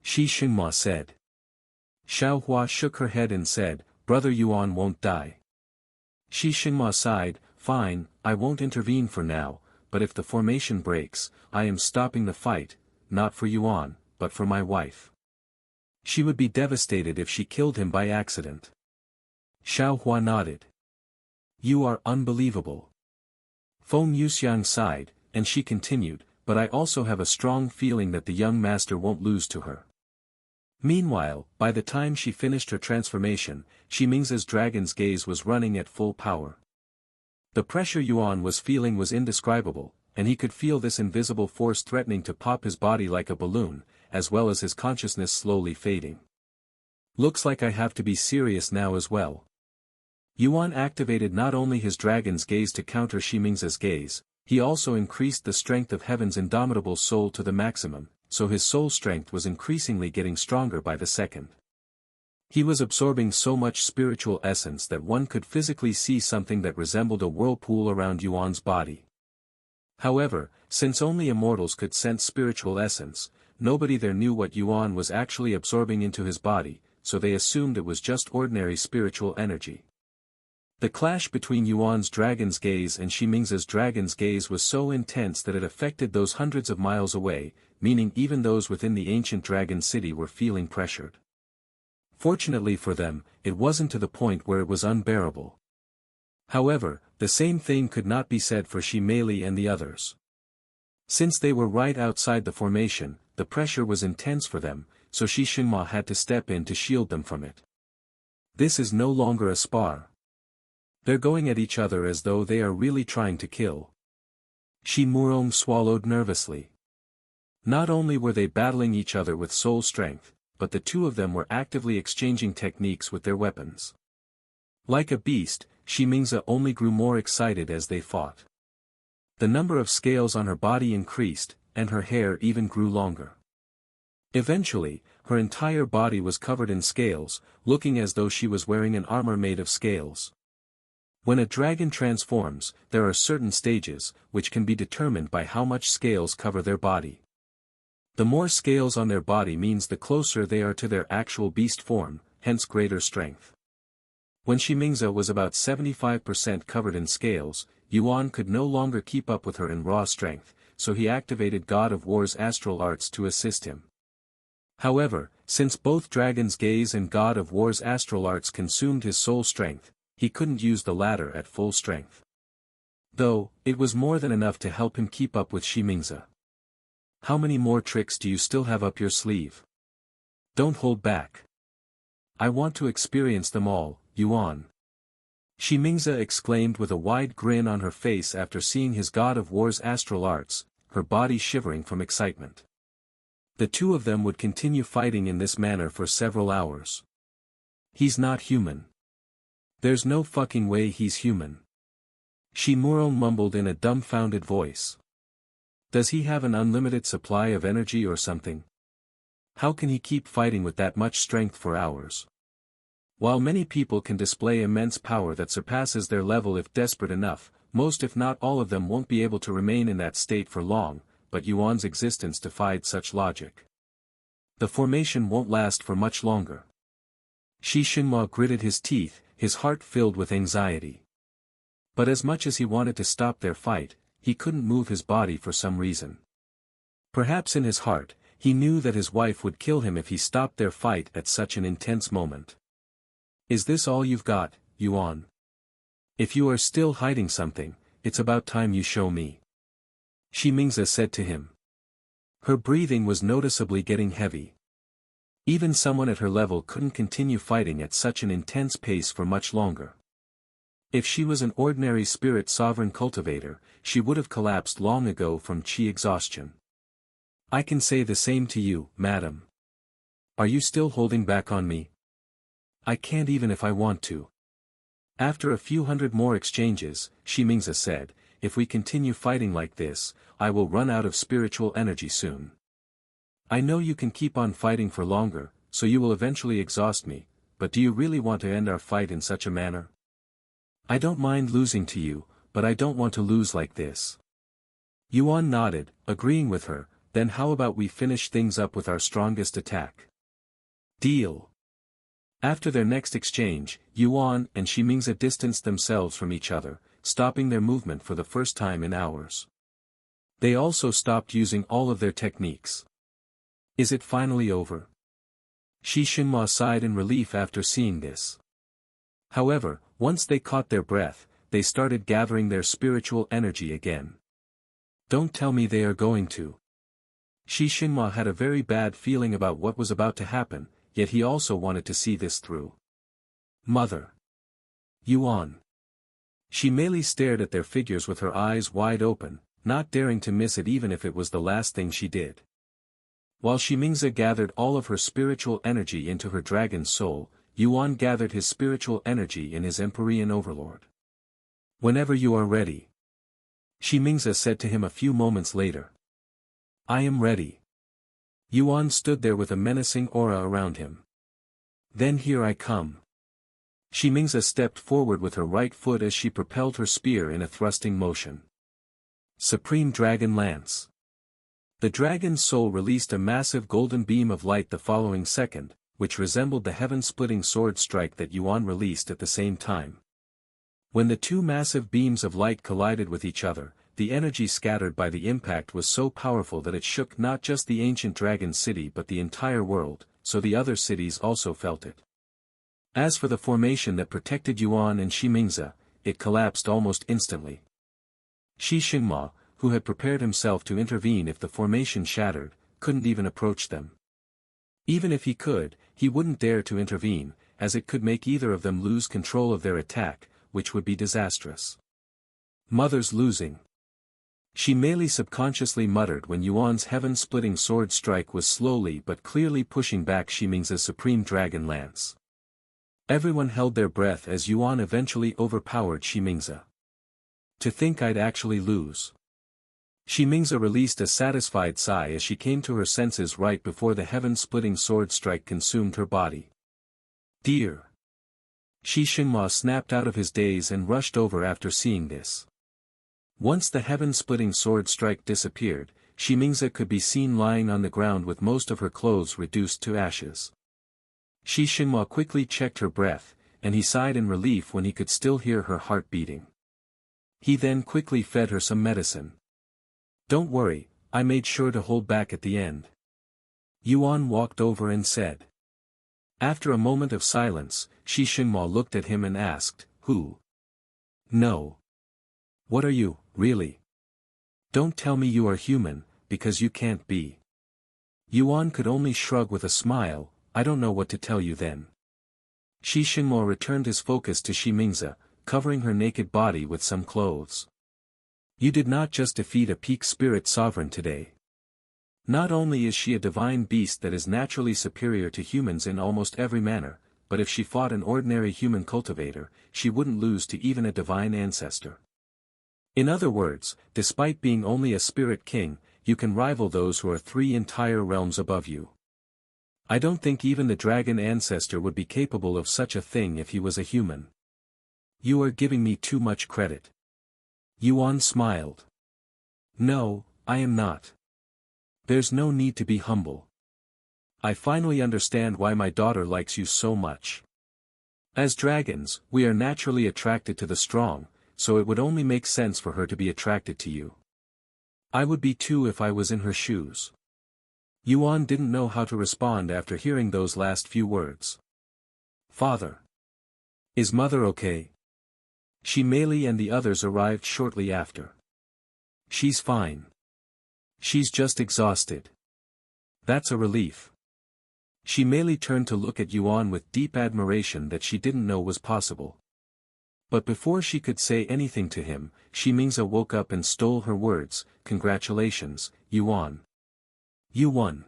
Shi Xinhua said. Xiao Hua shook her head and said, "Brother Yuan won't die." Shi Xinhua sighed, "Fine, I won't intervene for now, but if the formation breaks, I am stopping the fight, not for Yuan, but for my wife. She would be devastated if she killed him by accident." Xiao Hua nodded. "You are unbelievable." Feng Yuxiang sighed, and she continued, "But I also have a strong feeling that the young master won't lose to her." Meanwhile, by the time she finished her transformation, Shimingze's dragon's gaze was running at full power. The pressure Yuan was feeling was indescribable, and he could feel this invisible force threatening to pop his body like a balloon, as well as his consciousness slowly fading. "Looks like I have to be serious now as well." Yuan activated not only his dragon's gaze to counter Shimingze's gaze, he also increased the strength of Heaven's indomitable soul to the maximum, so his soul strength was increasingly getting stronger by the second. He was absorbing so much spiritual essence that one could physically see something that resembled a whirlpool around Yuan's body. However, since only immortals could sense spiritual essence, nobody there knew what Yuan was actually absorbing into his body, so they assumed it was just ordinary spiritual energy. The clash between Yuan's dragon's gaze and Shimingze's dragon's gaze was so intense that it affected those hundreds of miles away, meaning even those within the ancient dragon city were feeling pressured. Fortunately for them, it wasn't to the point where it was unbearable. However, the same thing could not be said for Shimeli and the others. Since they were right outside the formation, the pressure was intense for them, so Shi Xinhua had to step in to shield them from it. This is no longer a spar. They're going at each other as though they are really trying to kill. Shi Murong swallowed nervously. Not only were they battling each other with soul strength, but the two of them were actively exchanging techniques with their weapons. Like a beast, Shimingza only grew more excited as they fought. The number of scales on her body increased, and her hair even grew longer. Eventually, her entire body was covered in scales, looking as though she was wearing an armor made of scales. When a dragon transforms, there are certain stages, which can be determined by how much scales cover their body. The more scales on their body means the closer they are to their actual beast form, hence greater strength. When Shimingza was about 75% covered in scales, Yuan could no longer keep up with her in raw strength, so he activated God of War's astral arts to assist him. However, since both Dragon's Gaze and God of War's astral arts consumed his soul strength, he couldn't use the latter at full strength. Though, it was more than enough to help him keep up with Shimingza. How many more tricks do you still have up your sleeve? Don't hold back. I want to experience them all, Yuan. Shimingza exclaimed with a wide grin on her face after seeing his God of War's astral arts, her body shivering from excitement. The two of them would continue fighting in this manner for several hours. He's not human. There's no fucking way he's human. Shimuro mumbled in a dumbfounded voice. Does he have an unlimited supply of energy or something? How can he keep fighting with that much strength for hours? While many people can display immense power that surpasses their level if desperate enough, most if not all of them won't be able to remain in that state for long, but Yuan's existence defied such logic. The formation won't last for much longer. Shi Shinhua gritted his teeth, his heart filled with anxiety. But as much as he wanted to stop their fight, he couldn't move his body for some reason. Perhaps in his heart, he knew that his wife would kill him if he stopped their fight at such an intense moment. Is this all you've got, Yuan? If you are still hiding something, it's about time you show me. Shimingza said to him. Her breathing was noticeably getting heavy. Even someone at her level couldn't continue fighting at such an intense pace for much longer. If she was an ordinary spirit sovereign cultivator, she would have collapsed long ago from chi exhaustion. I can say the same to you, madam. Are you still holding back on me? I can't even if I want to. After a few hundred more exchanges, Shimingza said, if we continue fighting like this, I will run out of spiritual energy soon. I know you can keep on fighting for longer, so you will eventually exhaust me, but do you really want to end our fight in such a manner? I don't mind losing to you, but I don't want to lose like this. Yuan nodded, agreeing with her, then how about we finish things up with our strongest attack? Deal. After their next exchange, Yuan and Shimingza distanced themselves from each other, stopping their movement for the first time in hours. They also stopped using all of their techniques. Is it finally over? Shi Shinhua sighed in relief after seeing this. However, once they caught their breath, they started gathering their spiritual energy again. Don't tell me they are going to. Shi Shinhua had a very bad feeling about what was about to happen, yet he also wanted to see this through. Mother. Yuan. She merely stared at their figures with her eyes wide open, not daring to miss it even if it was the last thing she did. While Shimingza gathered all of her spiritual energy into her dragon's soul, Yuan gathered his spiritual energy in his Empyrean overlord. Whenever you are ready. Shimingza said to him a few moments later. I am ready. Yuan stood there with a menacing aura around him. Then here I come. Shimingza stepped forward with her right foot as she propelled her spear in a thrusting motion. Supreme Dragon Lance. The dragon's soul released a massive golden beam of light the following second, which resembled the heaven-splitting sword strike that Yuan released at the same time. When the two massive beams of light collided with each other, the energy scattered by the impact was so powerful that it shook not just the ancient dragon city but the entire world, so the other cities also felt it. As for the formation that protected Yuan and Shimingza, it collapsed almost instantly. Shi Shinhua, who had prepared himself to intervene if the formation shattered, couldn't even approach them. Even if he could, he wouldn't dare to intervene, as it could make either of them lose control of their attack, which would be disastrous. Mother's losing. She merely subconsciously muttered when Yuan's heaven-splitting sword strike was slowly but clearly pushing back Shiming's supreme dragon lance. Everyone held their breath as Yuan eventually overpowered Shiming's. To think I'd actually lose. Shiming's released a satisfied sigh as she came to her senses right before the heaven-splitting sword strike consumed her body. Dear! Shi Xinhua snapped out of his daze and rushed over after seeing this. Once the heaven-splitting sword strike disappeared, Shiming's could be seen lying on the ground with most of her clothes reduced to ashes. Shi Xinhua quickly checked her breath, and he sighed in relief when he could still hear her heart beating. He then quickly fed her some medicine. Don't worry, I made sure to hold back at the end. Yuan walked over and said. After a moment of silence, Shi Xinhua looked at him and asked, Who? No. What are you, really? Don't tell me you are human, because you can't be. Yuan could only shrug with a smile, I don't know what to tell you then. Shi Xinhua returned his focus to Shiming's, covering her naked body with some clothes. You did not just defeat a peak spirit sovereign today. Not only is she a divine beast that is naturally superior to humans in almost every manner, but if she fought an ordinary human cultivator, she wouldn't lose to even a divine ancestor. In other words, despite being only a spirit king, you can rival those who are 3 entire realms above you. I don't think even the dragon ancestor would be capable of such a thing if he was a human. You are giving me too much credit. Yuan smiled. No, I am not. There's no need to be humble. I finally understand why my daughter likes you so much. As dragons, we are naturally attracted to the strong, so it would only make sense for her to be attracted to you. I would be too if I was in her shoes. Yuan didn't know how to respond after hearing those last few words. Father. Is mother okay? Shimei and the others arrived shortly after. She's fine. She's just exhausted. That's a relief. Shimei turned to look at Yuan with deep admiration that she didn't know was possible. But before she could say anything to him, Shiming's woke up and stole her words, Congratulations, Yuan. You won.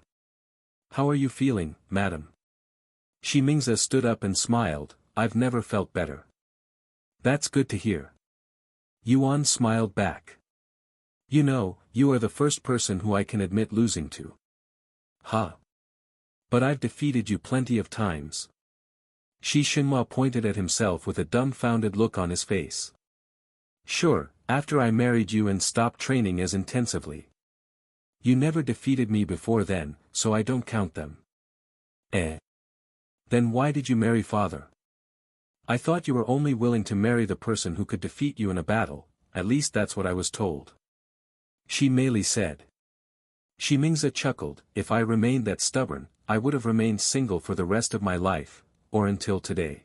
How are you feeling, madam? Shiming's stood up and smiled, I've never felt better. That's good to hear. Yuan smiled back. You know, you are the first person who I can admit losing to. Huh. But I've defeated you plenty of times. Shi Xinhua pointed at himself with a dumbfounded look on his face. Sure, after I married you and stopped training as intensively. You never defeated me before then, so I don't count them. Eh? Then why did you marry father? I thought you were only willing to marry the person who could defeat you in a battle, at least that's what I was told. Shimei said. Shiming's chuckled, if I remained that stubborn, I would have remained single for the rest of my life, or until today.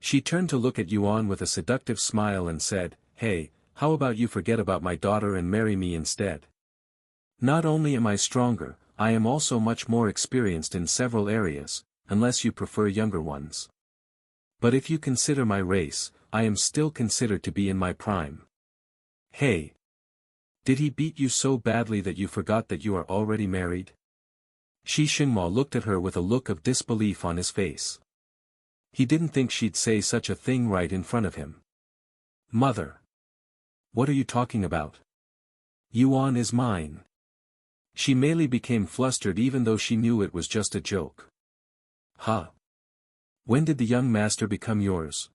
She turned to look at Yuan with a seductive smile and said, Hey, how about you forget about my daughter and marry me instead? Not only am I stronger, I am also much more experienced in several areas, unless you prefer younger ones. But if you consider my race, I am still considered to be in my prime. Hey! Did he beat you so badly that you forgot that you are already married? Shi Xinhua looked at her with a look of disbelief on his face. He didn't think she'd say such a thing right in front of him. Mother! What are you talking about? Yuan is mine. Shimei became flustered even though she knew it was just a joke. Huh? When did the young master become yours?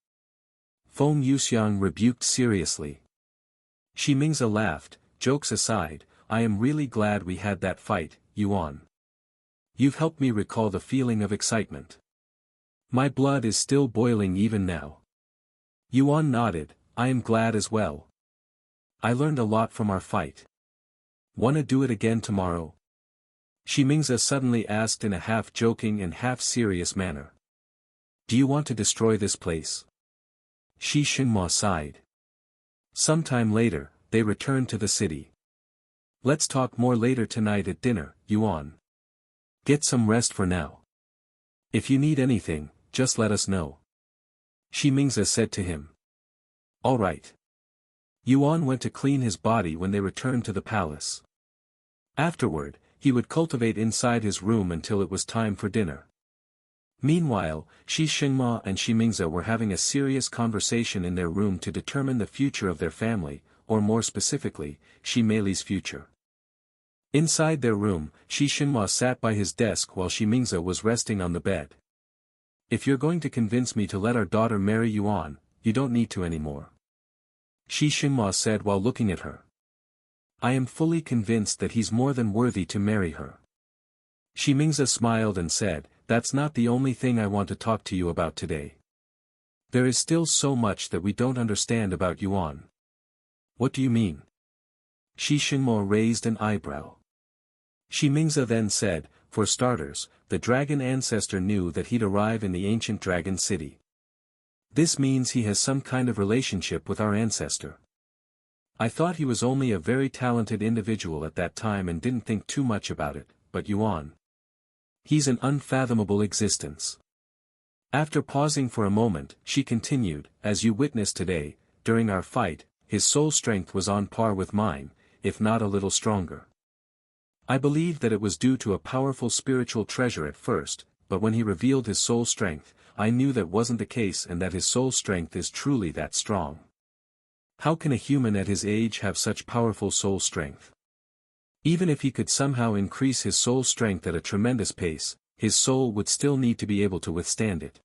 Feng Yuxiang rebuked seriously. Shiming's laughed, jokes aside, I am really glad we had that fight, Yuan. You've helped me recall the feeling of excitement. My blood is still boiling even now. Yuan nodded, I am glad as well. I learned a lot from our fight. Wanna do it again tomorrow? Shiming's suddenly asked in a half-joking and half-serious manner. Do you want to destroy this place? Shi Xinhua sighed. Sometime later, they returned to the city. Let's talk more later tonight at dinner, Yuan. Get some rest for now. If you need anything, just let us know. Shiming's said to him. All right. Yuan went to clean his body when they returned to the palace. Afterward, he would cultivate inside his room until it was time for dinner. Meanwhile, Shi Xingma and Shi Mingze were having a serious conversation in their room to determine the future of their family, or more specifically, Shi Meili's future. Inside their room, Shi Xingma sat by his desk while Shi Mingze was resting on the bed. "If you're going to convince me to let our daughter marry Yuan, you don't need to anymore," Shi Xingma said while looking at her. "I am fully convinced that he's more than worthy to marry her." Shi Mingze smiled and said, "That's not the only thing I want to talk to you about today. There is still so much that we don't understand about Yuan." "What do you mean?" Shi Xingma raised an eyebrow. Shi Mingze then said, "For starters, the dragon ancestor knew that he'd arrive in the ancient dragon city. This means he has some kind of relationship with our ancestor. I thought he was only a very talented individual at that time and didn't think too much about it, but Yuan. He's an unfathomable existence." After pausing for a moment, she continued, "As you witnessed today, during our fight, his soul strength was on par with mine, if not a little stronger. I believed that it was due to a powerful spiritual treasure at first, but when he revealed his soul strength, I knew that wasn't the case and that his soul strength is truly that strong. How can a human at his age have such powerful soul strength? Even if he could somehow increase his soul strength at a tremendous pace, his soul would still need to be able to withstand it.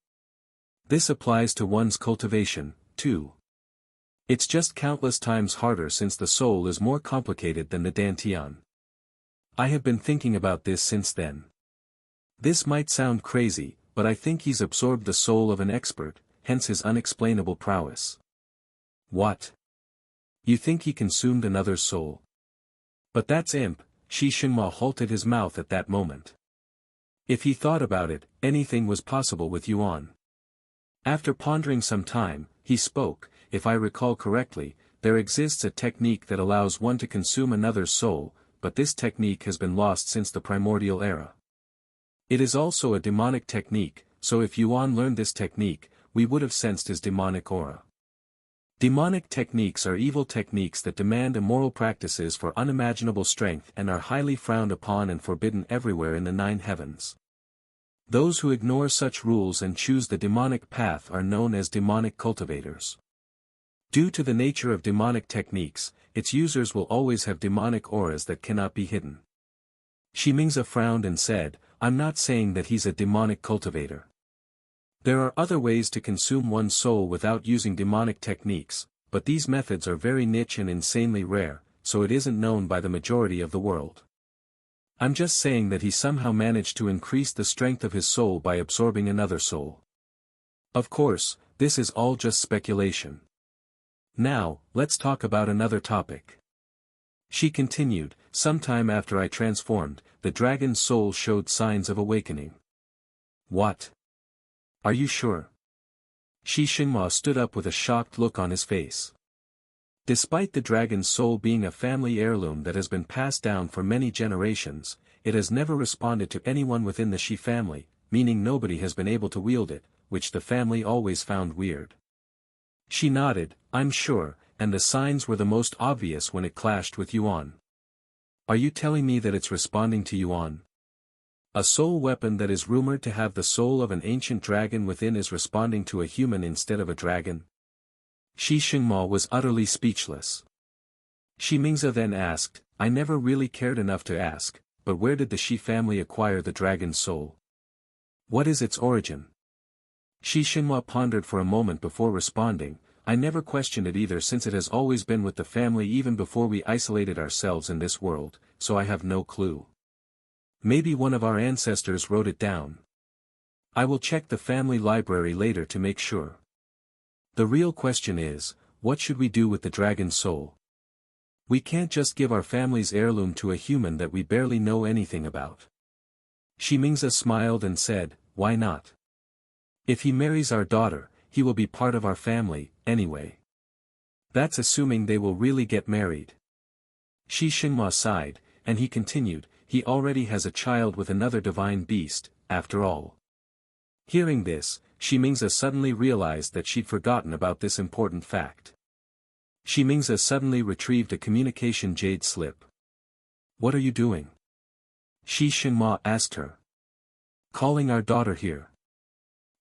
This applies to one's cultivation, too. It's just countless times harder since the soul is more complicated than the dantian. I have been thinking about this since then. This might sound crazy, but I think he's absorbed the soul of an expert, hence his unexplainable prowess." "What? You think he consumed another's soul?" "But that's imp," Shi Xingma halted his mouth at that moment. If he thought about it, anything was possible with Yuan. After pondering some time, he spoke, "If I recall correctly, there exists a technique that allows one to consume another's soul, but this technique has been lost since the primordial era. It is also a demonic technique, so if Yuan learned this technique, we would have sensed his demonic aura. Demonic techniques are evil techniques that demand immoral practices for unimaginable strength and are highly frowned upon and forbidden everywhere in the 9 heavens. Those who ignore such rules and choose the demonic path are known as demonic cultivators. Due to the nature of demonic techniques, its users will always have demonic auras that cannot be hidden." Shi Mingze frowned and said, "I'm not saying that he's a demonic cultivator. There are other ways to consume one's soul without using demonic techniques, but these methods are very niche and insanely rare, so it isn't known by the majority of the world. I'm just saying that he somehow managed to increase the strength of his soul by absorbing another soul. Of course, this is all just speculation. Now, let's talk about another topic." She continued, "Sometime after I transformed, the dragon's soul showed signs of awakening." "What? Are you sure?" Shi Xingma stood up with a shocked look on his face. Despite the dragon's soul being a family heirloom that has been passed down for many generations, it has never responded to anyone within the Shi family, meaning nobody has been able to wield it, which the family always found weird. She nodded, "I'm sure, and the signs were the most obvious when it clashed with Yuan." "Are you telling me that it's responding to Yuan? A soul weapon that is rumored to have the soul of an ancient dragon within is responding to a human instead of a dragon?" Shi Xingma was utterly speechless. Shi Mingze then asked, "I never really cared enough to ask, but where did the Shi family acquire the dragon's soul? What is its origin?" Shi Xingma pondered for a moment before responding, "I never questioned it either since it has always been with the family even before we isolated ourselves in this world, so I have no clue. Maybe one of our ancestors wrote it down. I will check the family library later to make sure. The real question is, what should we do with the dragon's soul? We can't just give our family's heirloom to a human that we barely know anything about." Shi Mingze smiled and said, "Why not? If he marries our daughter, he will be part of our family, anyway. That's assuming they will really get married." Shi Xingma sighed, and he continued, "He already has a child with another divine beast, after all." Hearing this, Shi Mingze suddenly realized that she'd forgotten about this important fact. Shi Mingze suddenly retrieved a communication jade slip. What are you doing? Shi Xinhua asked her. Calling our daughter here.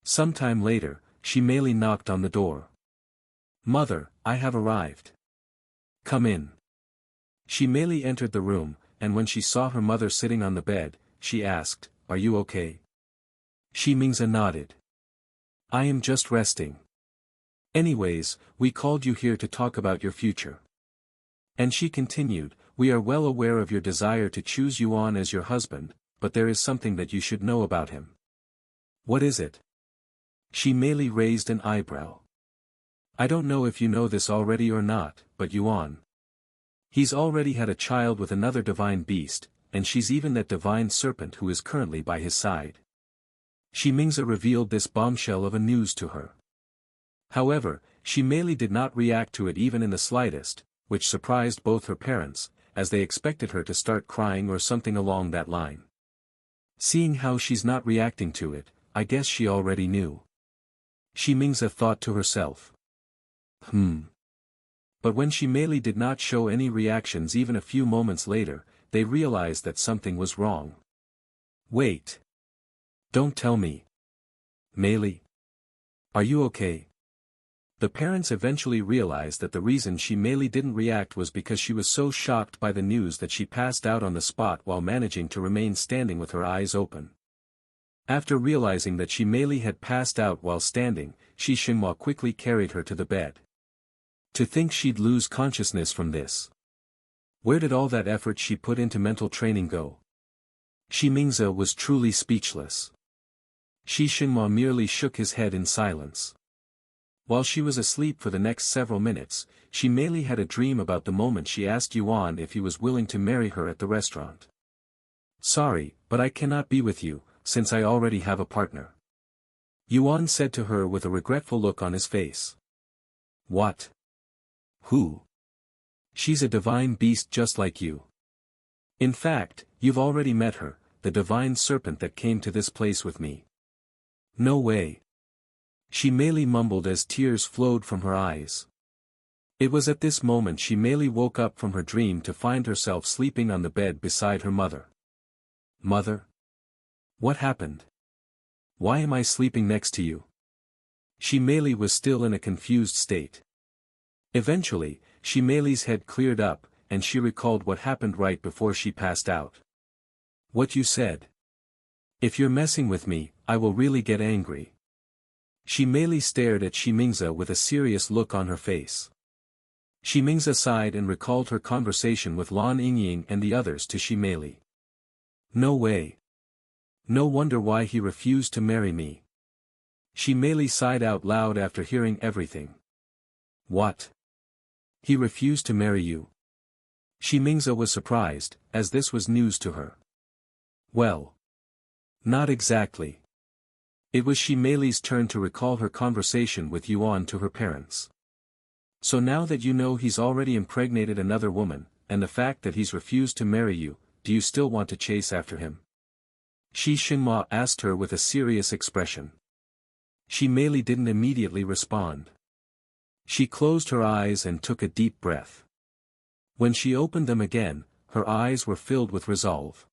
Sometime later, Shi Meili knocked on the door. Mother, I have arrived. Come in. Shi Meili entered the room, and when she saw her mother sitting on the bed, she asked, Are you okay? Shi Mingze nodded. I am just resting. Anyways, we called you here to talk about your future. And she continued, We are well aware of your desire to choose Yuan as your husband, but there is something that you should know about him. What is it? Shi Meili raised an eyebrow. I don't know if you know this already or not, but Yuan. He's already had a child with another divine beast, and she's even that divine serpent who is currently by his side. Shi Mingze revealed this bombshell of a news to her. However, Shi Meili did not react to it even in the slightest, which surprised both her parents, as they expected her to start crying or something along that line. Seeing how she's not reacting to it, I guess she already knew. Shi Mingze thought to herself. But when Shi Meili did not show any reactions even a few moments later, they realized that something was wrong. Wait. Don't tell me. Meili. Are you okay? The parents eventually realized that the reason Shi Meili didn't react was because she was so shocked by the news that she passed out on the spot while managing to remain standing with her eyes open. After realizing that Shi Meili had passed out while standing, Shi Xinhua quickly carried her to the bed. To think she'd lose consciousness from this. Where did all that effort she put into mental training go? Shi Mingze was truly speechless. Shi Xinhua merely shook his head in silence. While she was asleep for the next several minutes, Shi Meili had a dream about the moment she asked Yuan if he was willing to marry her at the restaurant. Sorry, but I cannot be with you, since I already have a partner. Yuan said to her with a regretful look on his face. What? Who? She's a divine beast just like you. In fact, you've already met her, the divine serpent that came to this place with me. No way. Shi Meili mumbled as tears flowed from her eyes. It was at this moment Shi Meili woke up from her dream to find herself sleeping on the bed beside her mother. Mother? What happened? Why am I sleeping next to you? Shi Meili was still in a confused state. Eventually, Shi Meili's head cleared up, and she recalled what happened right before she passed out. What you said. If you're messing with me, I will really get angry. Shi Meili stared at Shi Mingze with a serious look on her face. Shi Mingze sighed and recalled her conversation with Lan Yingying and the others to Shi Meili. No way. No wonder why he refused to marry me. Shi Meili sighed out loud after hearing everything. What? He refused to marry you? Shi Mingze was surprised, as this was news to her. Well. Not exactly. It was Shi Meili's turn to recall her conversation with Yuan to her parents. So now that you know he's already impregnated another woman, and the fact that he's refused to marry you, do you still want to chase after him? Shi Xinhua asked her with a serious expression. Shi Meili didn't immediately respond. She closed her eyes and took a deep breath. When she opened them again, her eyes were filled with resolve.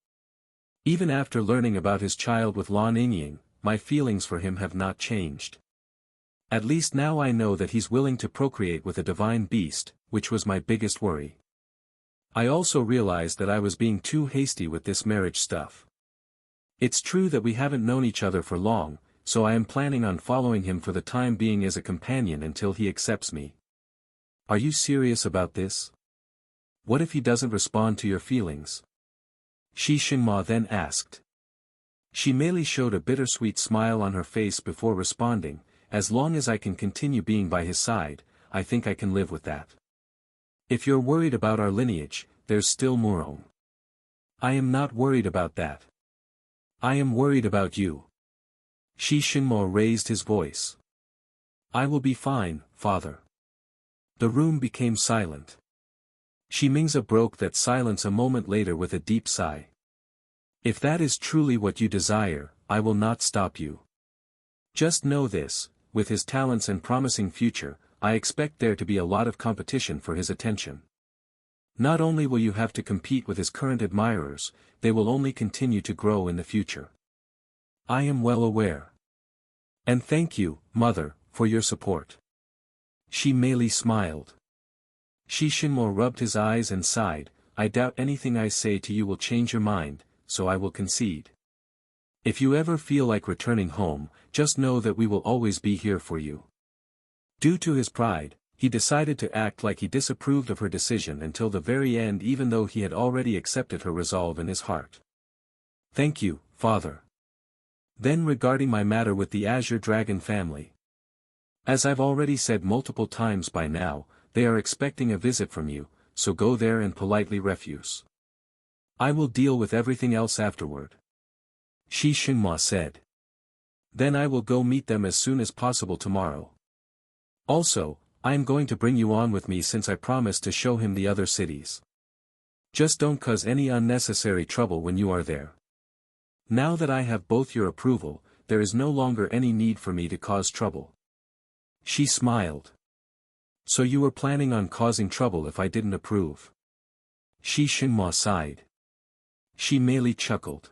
Even after learning about his child with Lan Yingying, my feelings for him have not changed. At least now I know that he's willing to procreate with a divine beast, which was my biggest worry. I also realized that I was being too hasty with this marriage stuff. It's true that we haven't known each other for long, so I am planning on following him for the time being as a companion until he accepts me. Are you serious about this? What if he doesn't respond to your feelings? Shi Xinhua then asked. Shi Meili showed a bittersweet smile on her face before responding, as long as I can continue being by his side, I think I can live with that. If you're worried about our lineage, there's still Murong. I am not worried about that. I am worried about you. Shi Xinhua raised his voice. I will be fine, father. The room became silent. Shi Mingze broke that silence a moment later with a deep sigh. If that is truly what you desire, I will not stop you. Just know this, with his talents and promising future, I expect there to be a lot of competition for his attention. Not only will you have to compete with his current admirers, they will only continue to grow in the future. I am well aware. And thank you, mother, for your support. Shi Meili smiled. Shi Shinmo rubbed his eyes and sighed, I doubt anything I say to you will change your mind, so I will concede. If you ever feel like returning home, just know that we will always be here for you. Due to his pride, he decided to act like he disapproved of her decision until the very end, even though he had already accepted her resolve in his heart. Thank you, father. Then regarding my matter with the Azure Dragon family. As I've already said multiple times by now, they are expecting a visit from you, so go there and politely refuse. I will deal with everything else afterward. Shi Shinhua said. Then I will go meet them as soon as possible tomorrow. Also, I am going to bring Yuan with me since I promised to show him the other cities. Just don't cause any unnecessary trouble when you are there. Now that I have both your approval, there is no longer any need for me to cause trouble. She smiled. So you were planning on causing trouble if I didn't approve? Shi Shinhua sighed. Shi Meili chuckled.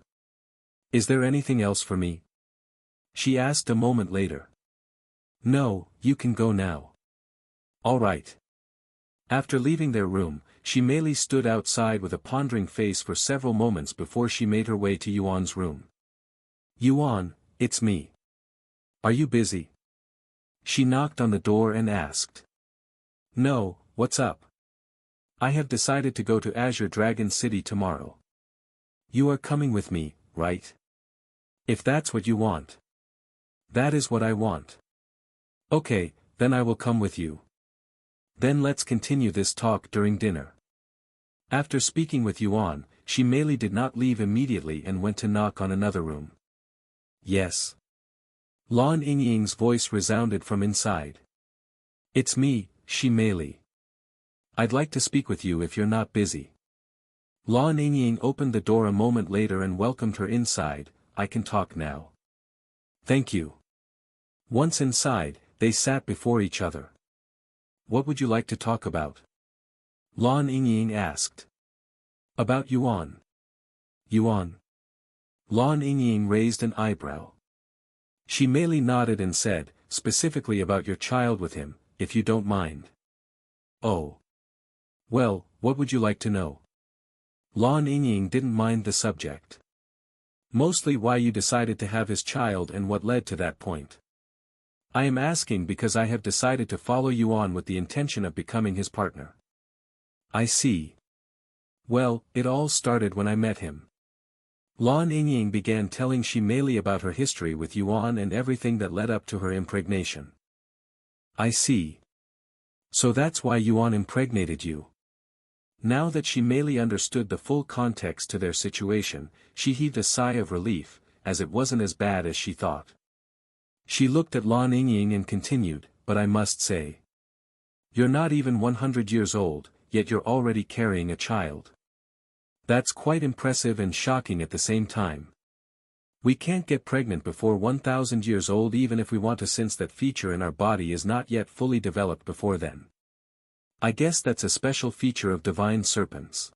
Is there anything else for me? She asked a moment later. No, you can go now. All right. After leaving their room, Shi Meili stood outside with a pondering face for several moments before she made her way to Yuan's room. Yuan, it's me. Are you busy? She knocked on the door and asked. No, what's up? I have decided to go to Azure Dragon City tomorrow. You are coming with me, right? If that's what you want. That is what I want. Okay, then I will come with you. Then let's continue this talk during dinner. After speaking with Yuan, Shi Meili did not leave immediately and went to knock on another room. Yes. Lan Yingying's voice resounded from inside. It's me, Shi Meili. I'd like to speak with you if you're not busy. Lan Yingying opened the door a moment later and welcomed her inside. I can talk now. Thank you. Once inside, they sat before each other. What would you like to talk about? Lan Yingying asked. About Yuan. Yuan. Lan Yingying raised an eyebrow. Shi Meili nodded and said, specifically about your child with him, if you don't mind. Oh. Well, what would you like to know? Lan Yingying didn't mind the subject. Mostly why you decided to have his child and what led to that point. I am asking because I have decided to follow Yuan with the intention of becoming his partner. I see. Well, it all started when I met him. Lan Yingying began telling Shi Meili about her history with Yuan and everything that led up to her impregnation. I see. So that's why Yuan impregnated you. Now that Shi Meili understood the full context to their situation, she heaved a sigh of relief, as it wasn't as bad as she thought. She looked at Lan Yingying and continued, but I must say. You're not even 100 years old, yet you're already carrying a child. That's quite impressive and shocking at the same time. We can't get pregnant before 1,000 years old even if we want to, since that feature in our body is not yet fully developed before then. I guess that's a special feature of divine serpents.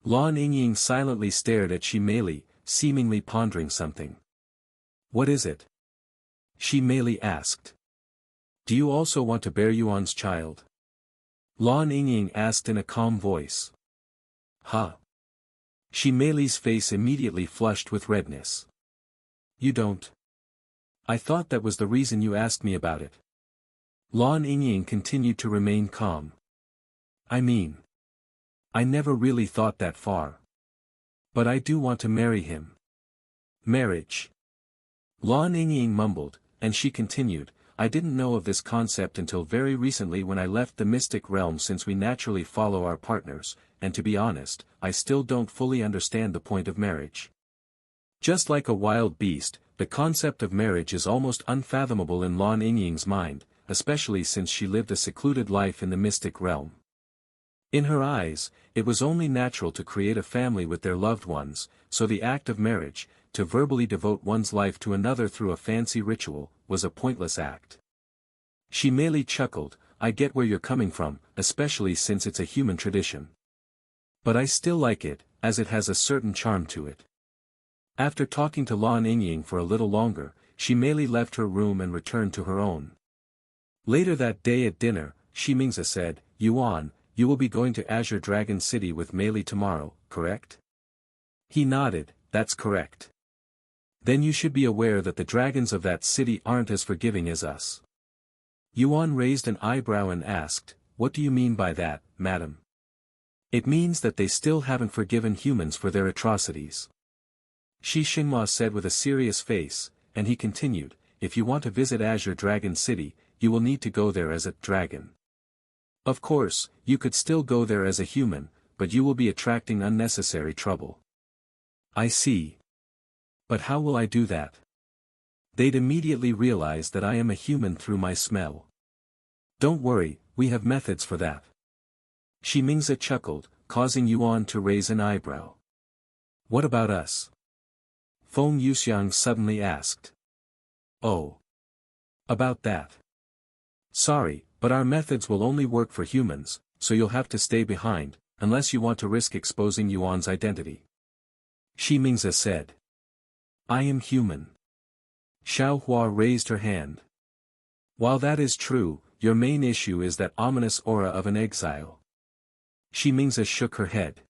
Lan Yingying silently stared at Shi Meili, seemingly pondering something. What is it? Shi Meili asked. Do you also want to bear Yuan's child? Lan Yingying asked in a calm voice. Huh? Shi Meili's face immediately flushed with redness. You don't? I thought that was the reason you asked me about it. Lan Yingying continued to remain calm. I mean, I never really thought that far. But I do want to marry him. Marriage. Lan Yingying mumbled, and she continued, I didn't know of this concept until very recently when I left the mystic realm, since we naturally follow our partners, and to be honest, I still don't fully understand the point of marriage. Just like a wild beast, the concept of marriage is almost unfathomable in Lan Yingying's mind, especially since she lived a secluded life in the mystic realm. In her eyes, it was only natural to create a family with their loved ones, so the act of marriage, to verbally devote one's life to another through a fancy ritual, was a pointless act. She merely chuckled. I get where you're coming from, especially since it's a human tradition. But I still like it, as it has a certain charm to it. After talking to Lan Yingying for a little longer, she merely left her room and returned to her own. Later that day at dinner, Shi Mingze said, Yuan, you will be going to Azure Dragon City with Mei Li tomorrow, correct? He nodded, that's correct. Then you should be aware that the dragons of that city aren't as forgiving as us. Yuan raised an eyebrow and asked, what do you mean by that, madam? It means that they still haven't forgiven humans for their atrocities. Shi Xinhua said with a serious face, and he continued, if you want to visit Azure Dragon City, you will need to go there as a dragon. Of course, you could still go there as a human, but you will be attracting unnecessary trouble. I see. But how will I do that? They'd immediately realize that I am a human through my smell. Don't worry, we have methods for that. Shi Mingze chuckled, causing Yuan to raise an eyebrow. What about us? Feng Yuxiang suddenly asked. Oh. About that. Sorry, but our methods will only work for humans, so you'll have to stay behind, unless you want to risk exposing Yuan's identity. Shi Mingze said. I am human. Xiao Hua raised her hand. While that is true, your main issue is that ominous aura of an exile. Shi Mingze shook her head.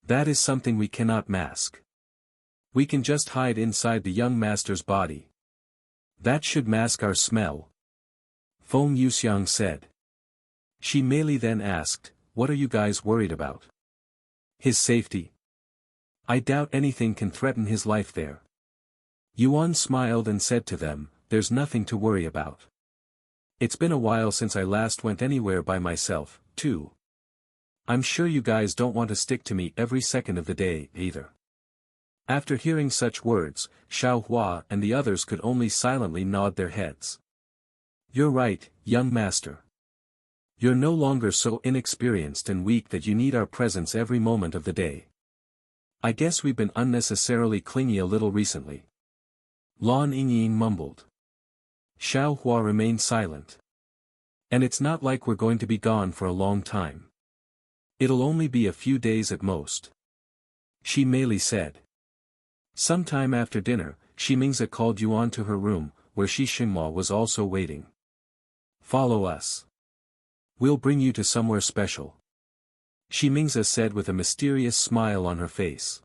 That is something we cannot mask. We can just hide inside the young master's body. That should mask our smell. Feng Yuxiang said. Shi Mei Li then asked, what are you guys worried about? His safety. I doubt anything can threaten his life there. Yuan smiled and said to them, there's nothing to worry about. It's been a while since I last went anywhere by myself, too. I'm sure you guys don't want to stick to me every second of the day, either. After hearing such words, Xiao Hua and the others could only silently nod their heads. You're right, young master. You're no longer so inexperienced and weak that you need our presence every moment of the day. I guess we've been unnecessarily clingy a little recently. Lan Yingying mumbled. Xiao Hua remained silent. And it's not like we're going to be gone for a long time. It'll only be a few days at most. Shi Mei Li said. Sometime after dinner, Shi Mingze called Yuan to her room, where Shi Xinhua was also waiting. Follow us. We'll bring you to somewhere special. Shi Mingze said with a mysterious smile on her face.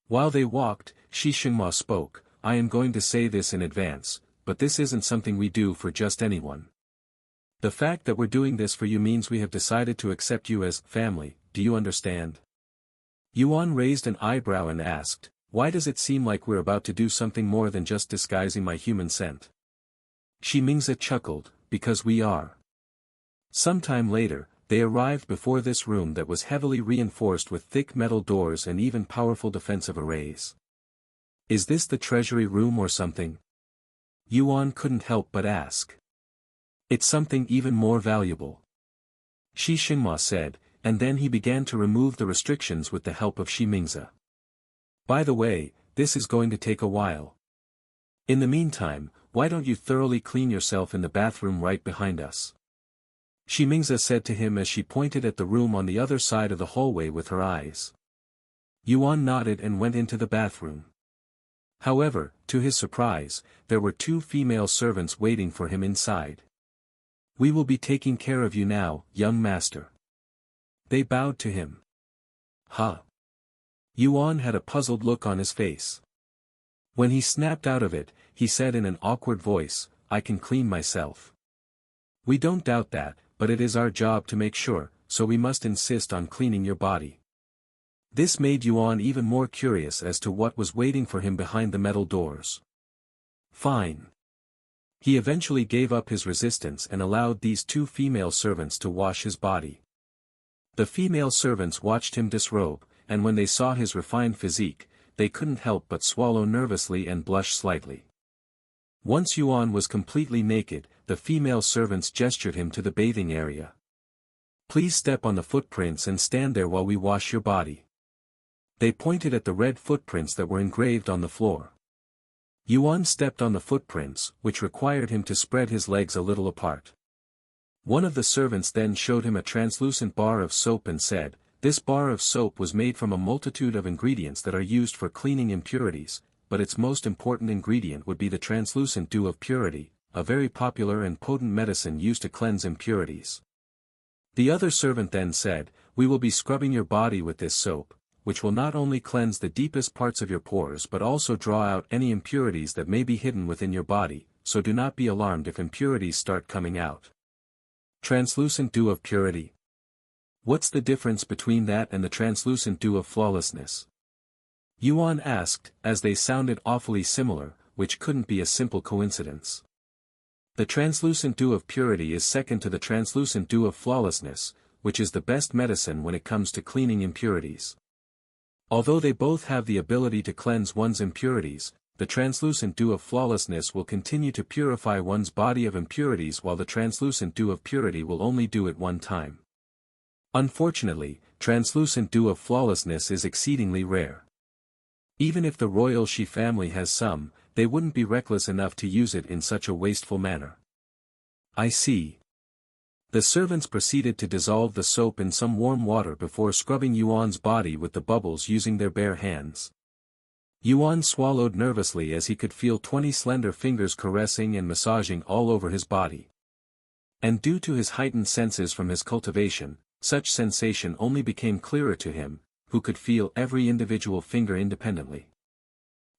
While they walked, Shi Xinhua spoke, I am going to say this in advance, but this isn't something we do for just anyone. The fact that we're doing this for you means we have decided to accept you as family, do you understand? Yuan raised an eyebrow and asked, why does it seem like we're about to do something more than just disguising my human scent? Shi Mingze chuckled, because we are. Sometime later, they arrived before this room that was heavily reinforced with thick metal doors and even powerful defensive arrays. Is this the treasury room or something? Yuan couldn't help but ask. It's something even more valuable. Shi Xinhua said, and then he began to remove the restrictions with the help of Shi Mingze. By the way, this is going to take a while. In the meantime, why don't you thoroughly clean yourself in the bathroom right behind us? Shi Mingze said to him as she pointed at the room on the other side of the hallway with her eyes. Yuan nodded and went into the bathroom. However, to his surprise, there were two female servants waiting for him inside. We will be taking care of you now, young master. They bowed to him. Huh? Yuan had a puzzled look on his face. When he snapped out of it, he said in an awkward voice, I can clean myself. We don't doubt that, but it is our job to make sure, so we must insist on cleaning your body. This made Yuan even more curious as to what was waiting for him behind the metal doors. Fine. He eventually gave up his resistance and allowed these two female servants to wash his body. The female servants watched him disrobe, and when they saw his refined physique, they couldn't help but swallow nervously and blush slightly. Once Yuan was completely naked, the female servants gestured him to the bathing area. Please step on the footprints and stand there while we wash your body. They pointed at the red footprints that were engraved on the floor. Yuan stepped on the footprints, which required him to spread his legs a little apart. One of the servants then showed him a translucent bar of soap and said, "This bar of soap was made from a multitude of ingredients that are used for cleaning impurities, but its most important ingredient would be the translucent dew of purity, a very popular and potent medicine used to cleanse impurities." The other servant then said, "We will be scrubbing your body with this soap, which will not only cleanse the deepest parts of your pores but also draw out any impurities that may be hidden within your body, so do not be alarmed if impurities start coming out." Translucent dew of purity. What's the difference between that and the translucent dew of flawlessness? Yuan asked, as they sounded awfully similar, which couldn't be a simple coincidence. The translucent dew of purity is second to the translucent dew of flawlessness, which is the best medicine when it comes to cleaning impurities. Although they both have the ability to cleanse one's impurities, the translucent dew of flawlessness will continue to purify one's body of impurities while the translucent dew of purity will only do it one time. Unfortunately, translucent dew of flawlessness is exceedingly rare. Even if the royal Shi family has some, they wouldn't be reckless enough to use it in such a wasteful manner. I see. The servants proceeded to dissolve the soap in some warm water before scrubbing Yuan's body with the bubbles using their bare hands. Yuan swallowed nervously as he could feel 20 slender fingers caressing and massaging all over his body. And due to his heightened senses from his cultivation, such sensation only became clearer to him, who could feel every individual finger independently.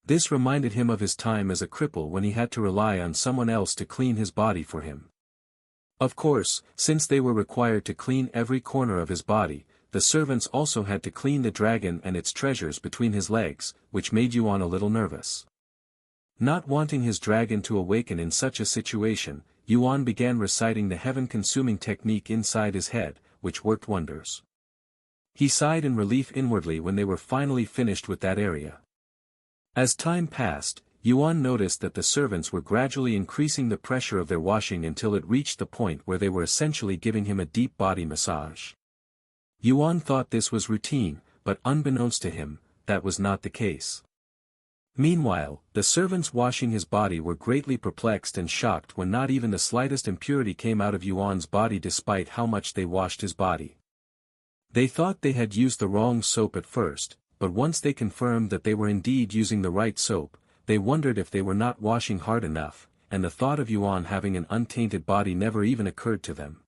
This reminded him of his time as a cripple when he had to rely on someone else to clean his body for him. Of course, since they were required to clean every corner of his body, the servants also had to clean the dragon and its treasures between his legs, which made Yuan a little nervous. Not wanting his dragon to awaken in such a situation, Yuan began reciting the heaven-consuming technique inside his head, which worked wonders. He sighed in relief inwardly when they were finally finished with that area. As time passed, Yuan noticed that the servants were gradually increasing the pressure of their washing until it reached the point where they were essentially giving him a deep body massage. Yuan thought this was routine, but unbeknownst to him, that was not the case. Meanwhile, the servants washing his body were greatly perplexed and shocked when not even the slightest impurity came out of Yuan's body despite how much they washed his body. They thought they had used the wrong soap at first, but once they confirmed that they were indeed using the right soap, they wondered if they were not washing hard enough, and the thought of Yuan having an untainted body never even occurred to them.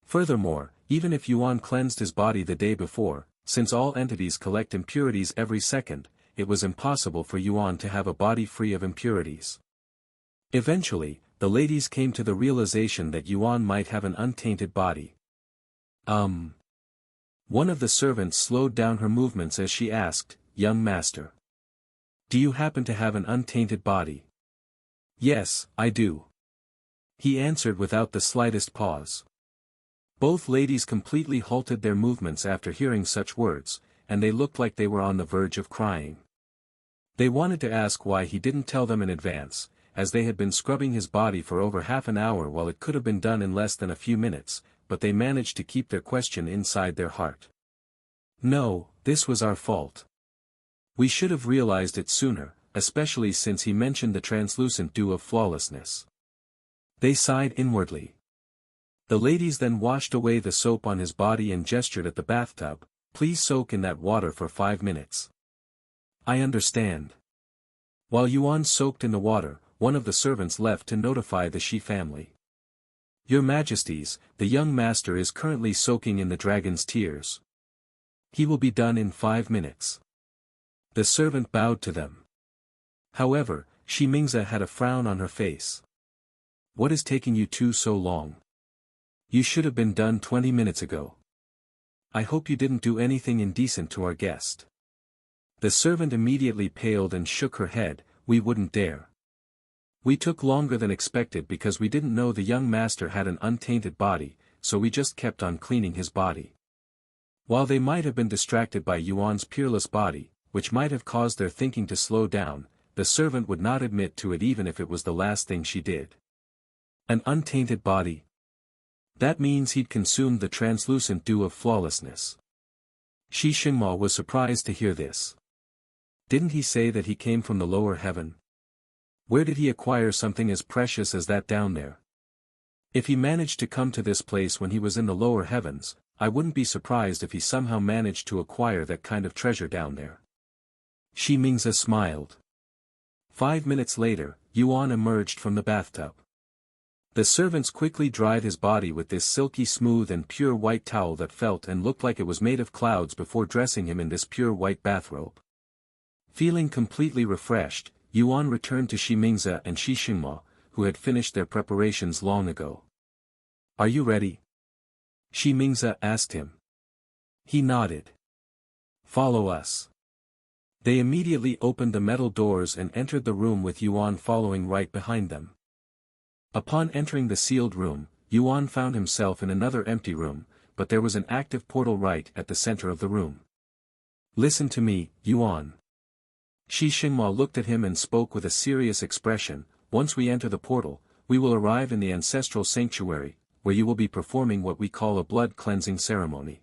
Furthermore, even if Yuan cleansed his body the day before, since all entities collect impurities every second, it was impossible for Yuan to have a body free of impurities. Eventually, the ladies came to the realization that Yuan might have an untainted body. One of the servants slowed down her movements as she asked, "Young master, do you happen to have an untainted body?" "Yes, I do," he answered without the slightest pause. Both ladies completely halted their movements after hearing such words, and they looked like they were on the verge of crying. They wanted to ask why he didn't tell them in advance, as they had been scrubbing his body for over half an hour while it could have been done in less than a few minutes, but they managed to keep their question inside their heart. "No, this was our fault. We should have realized it sooner, especially since he mentioned the translucent dew of flawlessness." They sighed inwardly. The ladies then washed away the soap on his body and gestured at the bathtub, "Please soak in that water for 5 minutes." "I understand." While Yuan soaked in the water, one of the servants left to notify the Shi family. "Your Majesties, the young master is currently soaking in the dragon's tears. He will be done in 5 minutes." The servant bowed to them. However, Shi Mingze had a frown on her face. "What is taking you two so long? You should have been done 20 minutes ago. I hope you didn't do anything indecent to our guest." The servant immediately paled and shook her head, "We wouldn't dare. We took longer than expected because we didn't know the young master had an untainted body, so we just kept on cleaning his body." While they might have been distracted by Yuan's peerless body, which might have caused their thinking to slow down, the servant would not admit to it even if it was the last thing she did. An untainted body? That means he'd consumed the translucent dew of flawlessness. Shi Xingmao was surprised to hear this. Didn't he say that he came from the lower heaven? Where did he acquire something as precious as that down there? If he managed to come to this place when he was in the lower heavens, I wouldn't be surprised if he somehow managed to acquire that kind of treasure down there. Shi Mingze smiled. 5 minutes later, Yuan emerged from the bathtub. The servants quickly dried his body with this silky smooth and pure white towel that felt and looked like it was made of clouds before dressing him in this pure white bathrobe. Feeling completely refreshed, Yuan returned to Shi Mingze and Shi Xingma, who had finished their preparations long ago. Are you ready? Shi Mingze asked him. He nodded. Follow us. They immediately opened the metal doors and entered the room with Yuan following right behind them. Upon entering the sealed room, Yuan found himself in another empty room, but there was an active portal right at the center of the room. Listen to me, Yuan. Shi Xingma looked at him and spoke with a serious expression. Once we enter the portal, we will arrive in the ancestral sanctuary, where you will be performing what we call a blood cleansing ceremony.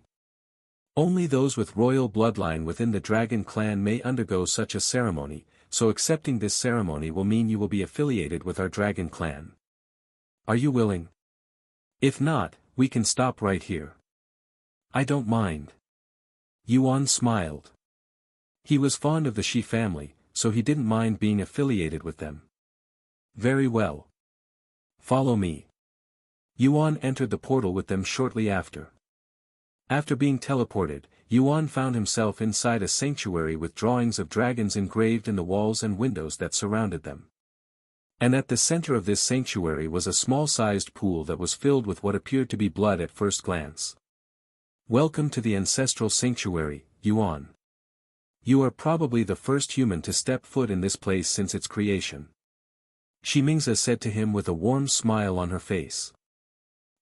Only those with royal bloodline within the dragon clan may undergo such a ceremony, so accepting this ceremony will mean you will be affiliated with our dragon clan. Are you willing? If not, we can stop right here. I don't mind. Yuan smiled. He was fond of the Shi family, so he didn't mind being affiliated with them. Very well. Follow me. Yuan entered the portal with them shortly after. After being teleported, Yuan found himself inside a sanctuary with drawings of dragons engraved in the walls and windows that surrounded them. And at the center of this sanctuary was a small-sized pool that was filled with what appeared to be blood at first glance. Welcome to the ancestral sanctuary, Yuan. You are probably the first human to step foot in this place since its creation. Shi Mingze said to him with a warm smile on her face.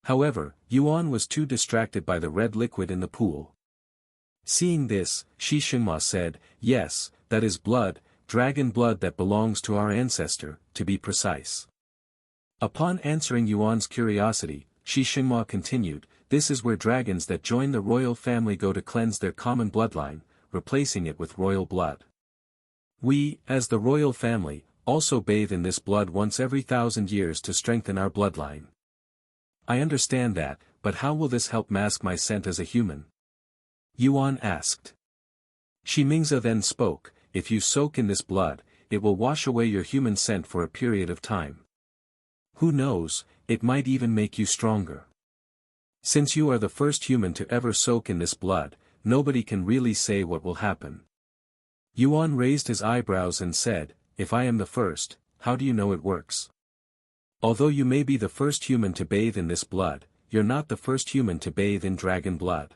However, Yuan was too distracted by the red liquid in the pool. Seeing this, Shi Xingma said, yes, that is blood, dragon blood that belongs to our ancestor, to be precise. Upon answering Yuan's curiosity, Shi Xingma continued, this is where dragons that join the royal family go to cleanse their common bloodline, replacing it with royal blood. We, as the royal family, also bathe in this blood once every 1,000 years to strengthen our bloodline. I understand that, but how will this help mask my scent as a human? Yuan asked. Shi Mingze then spoke, if you soak in this blood, it will wash away your human scent for a period of time. Who knows, it might even make you stronger. Since you are the first human to ever soak in this blood, nobody can really say what will happen. Yuan raised his eyebrows and said, if I am the first, how do you know it works? Although you may be the first human to bathe in this blood, you're not the first human to bathe in dragon blood.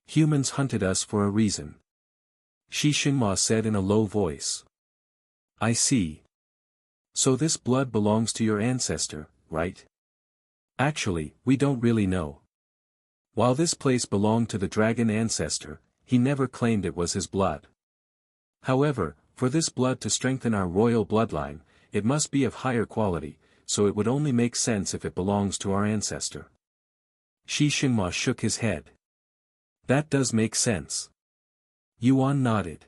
Humans hunted us for a reason. Shi Xingma said in a low voice. I see. So this blood belongs to your ancestor, right? Actually, we don't really know. While this place belonged to the dragon ancestor, he never claimed it was his blood. However, for this blood to strengthen our royal bloodline, it must be of higher quality, so it would only make sense if it belongs to our ancestor. Shi Xingma shook his head. That does make sense. Yuan nodded.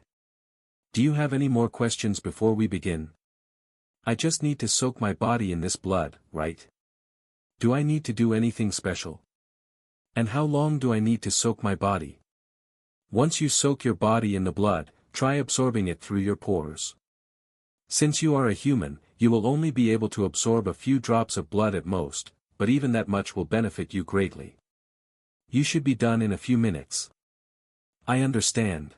Do you have any more questions before we begin? I just need to soak my body in this blood, right? Do I need to do anything special? And how long do I need to soak my body? Once you soak your body in the blood, try absorbing it through your pores. Since you are a human, you will only be able to absorb a few drops of blood at most, but even that much will benefit you greatly. You should be done in a few minutes. I understand.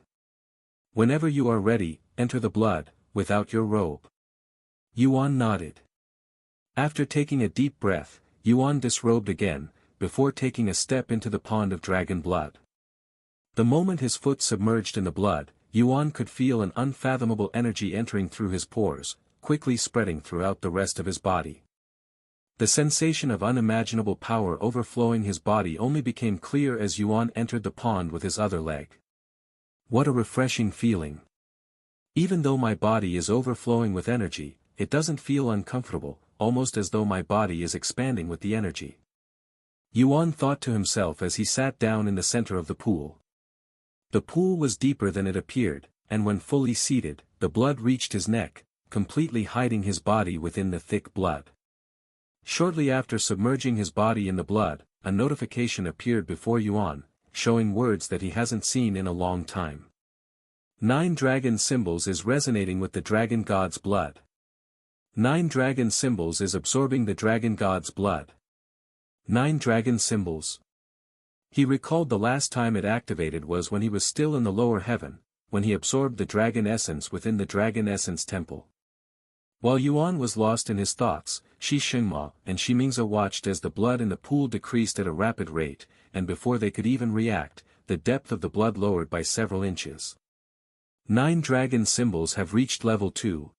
Whenever you are ready, enter the blood, without your robe. Yuan nodded. After taking a deep breath, Yuan disrobed again, before taking a step into the pond of dragon blood. The moment his foot submerged in the blood, Yuan could feel an unfathomable energy entering through his pores, quickly spreading throughout the rest of his body. The sensation of unimaginable power overflowing his body only became clear as Yuan entered the pond with his other leg. What a refreshing feeling. Even though my body is overflowing with energy, it doesn't feel uncomfortable, almost as though my body is expanding with the energy. Yuan thought to himself as he sat down in the center of the pool. The pool was deeper than it appeared, and when fully seated, the blood reached his neck, completely hiding his body within the thick blood. Shortly after submerging his body in the blood, a notification appeared before Yuan, showing words that he hasn't seen in a long time. 9 dragon symbols is resonating with the dragon god's blood. 9 dragon symbols is absorbing the dragon god's blood. 9 dragon symbols. He recalled the last time it activated was when he was still in the lower heaven, when he absorbed the dragon essence within the dragon essence temple. While Yuan was lost in his thoughts, Shi Xingma and Shi Mingze watched as the blood in the pool decreased at a rapid rate, and before they could even react, the depth of the blood lowered by several inches. 9 dragon symbols have reached level 2.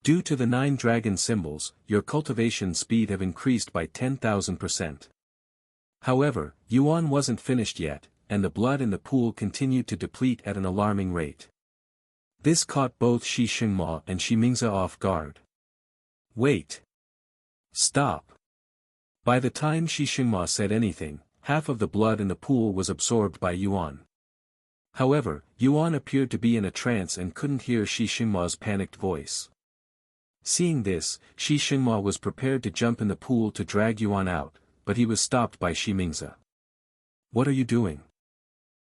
Due to the 9 dragon symbols, your cultivation speed have increased by 10,000%. However, Yuan wasn't finished yet, and the blood in the pool continued to deplete at an alarming rate. This caught both Shi Xingma and Shi Mingze off guard. Wait. Stop. By the time Shi Xingma said anything, half of the blood in the pool was absorbed by Yuan. However, Yuan appeared to be in a trance and couldn't hear Shi Xingma's panicked voice. Seeing this, Shi Xingma was prepared to jump in the pool to drag Yuan out, but he was stopped by Shi Mingze. What are you doing?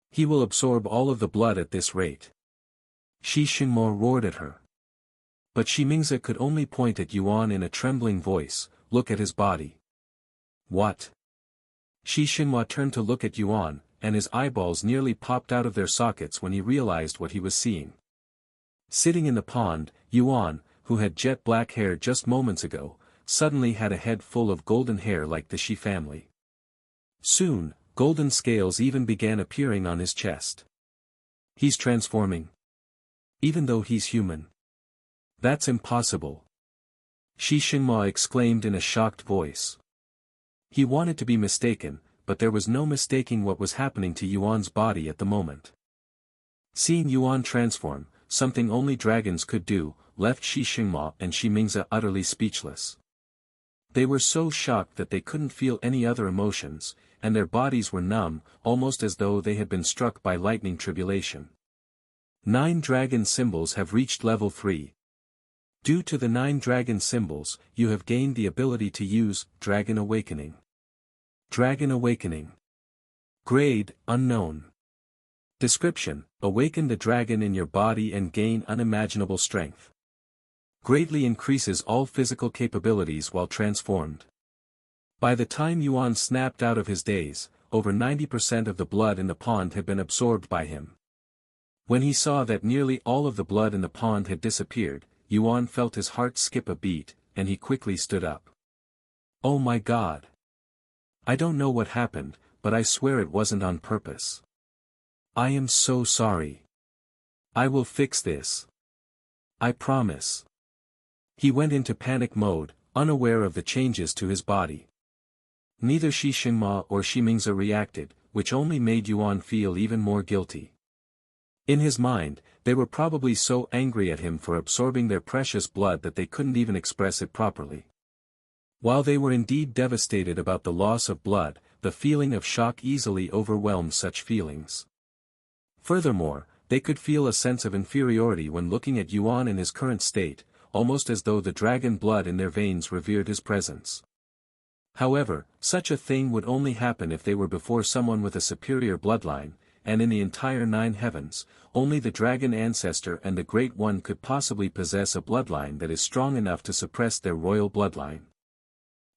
He will absorb all of the blood at this rate. Shi Xingma roared at her. But Shi Mingze could only point at Yuan in a trembling voice, look at his body. What? Shi Xingma turned to look at Yuan, and his eyeballs nearly popped out of their sockets when he realized what he was seeing. Sitting in the pond, Yuan, who had jet black hair just moments ago, suddenly had a head full of golden hair like the Shi family. Soon, golden scales even began appearing on his chest. He's transforming. Even though he's human. That's impossible. Shi Xingma exclaimed in a shocked voice. He wanted to be mistaken, but there was no mistaking what was happening to Yuan's body at the moment. Seeing Yuan transform, something only dragons could do, left Shi Xingma and Shi Mingze utterly speechless. They were so shocked that they couldn't feel any other emotions, and their bodies were numb, almost as though they had been struck by lightning tribulation. 9 dragon symbols have reached level 3. Due to the 9 dragon symbols, you have gained the ability to use Dragon Awakening. Dragon Awakening. Grade, Unknown. Description, awaken the dragon in your body and gain unimaginable strength. Greatly increases all physical capabilities while transformed. By the time Yuan snapped out of his daze, over 90% of the blood in the pond had been absorbed by him. When he saw that nearly all of the blood in the pond had disappeared, Yuan felt his heart skip a beat, and he quickly stood up. Oh my God! I don't know what happened, but I swear it wasn't on purpose. I am so sorry. I will fix this. I promise. He went into panic mode, unaware of the changes to his body. Neither Shi Xingma or Shi Mingze reacted, which only made Yuan feel even more guilty. In his mind, they were probably so angry at him for absorbing their precious blood that they couldn't even express it properly. While they were indeed devastated about the loss of blood, the feeling of shock easily overwhelmed such feelings. Furthermore, they could feel a sense of inferiority when looking at Yuan in his current state, almost as though the dragon blood in their veins revered his presence. However, such a thing would only happen if they were before someone with a superior bloodline, and in the entire 9 heavens, only the dragon ancestor and the Great One could possibly possess a bloodline that is strong enough to suppress their royal bloodline.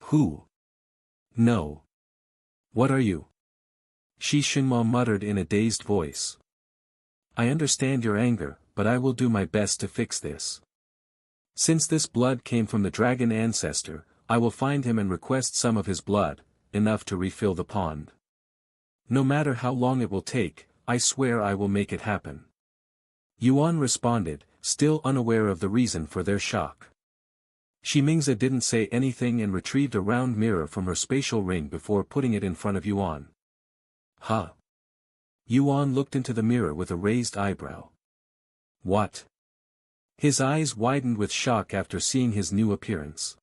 Who? No. What are you? Shi Xingma muttered in a dazed voice. I understand your anger, but I will do my best to fix this. Since this blood came from the dragon ancestor, I will find him and request some of his blood, enough to refill the pond. No matter how long it will take, I swear I will make it happen. Yuan responded, still unaware of the reason for their shock. Shi Mingze didn't say anything and retrieved a round mirror from her spatial ring before putting it in front of Yuan. Huh? Yuan looked into the mirror with a raised eyebrow. What? His eyes widened with shock after seeing his new appearance.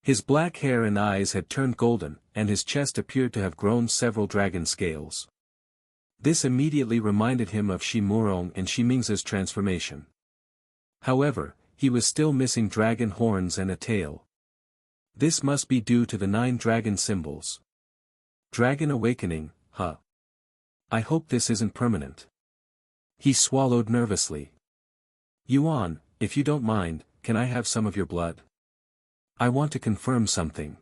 His black hair and eyes had turned golden, and his chest appeared to have grown several dragon scales. This immediately reminded him of Shi Murong and Shi Mingze's transformation. However, he was still missing dragon horns and a tail. This must be due to the 9 dragon symbols. Dragon awakening, huh? I hope this isn't permanent. He swallowed nervously. Yuan, if you don't mind, can I have some of your blood? I want to confirm something.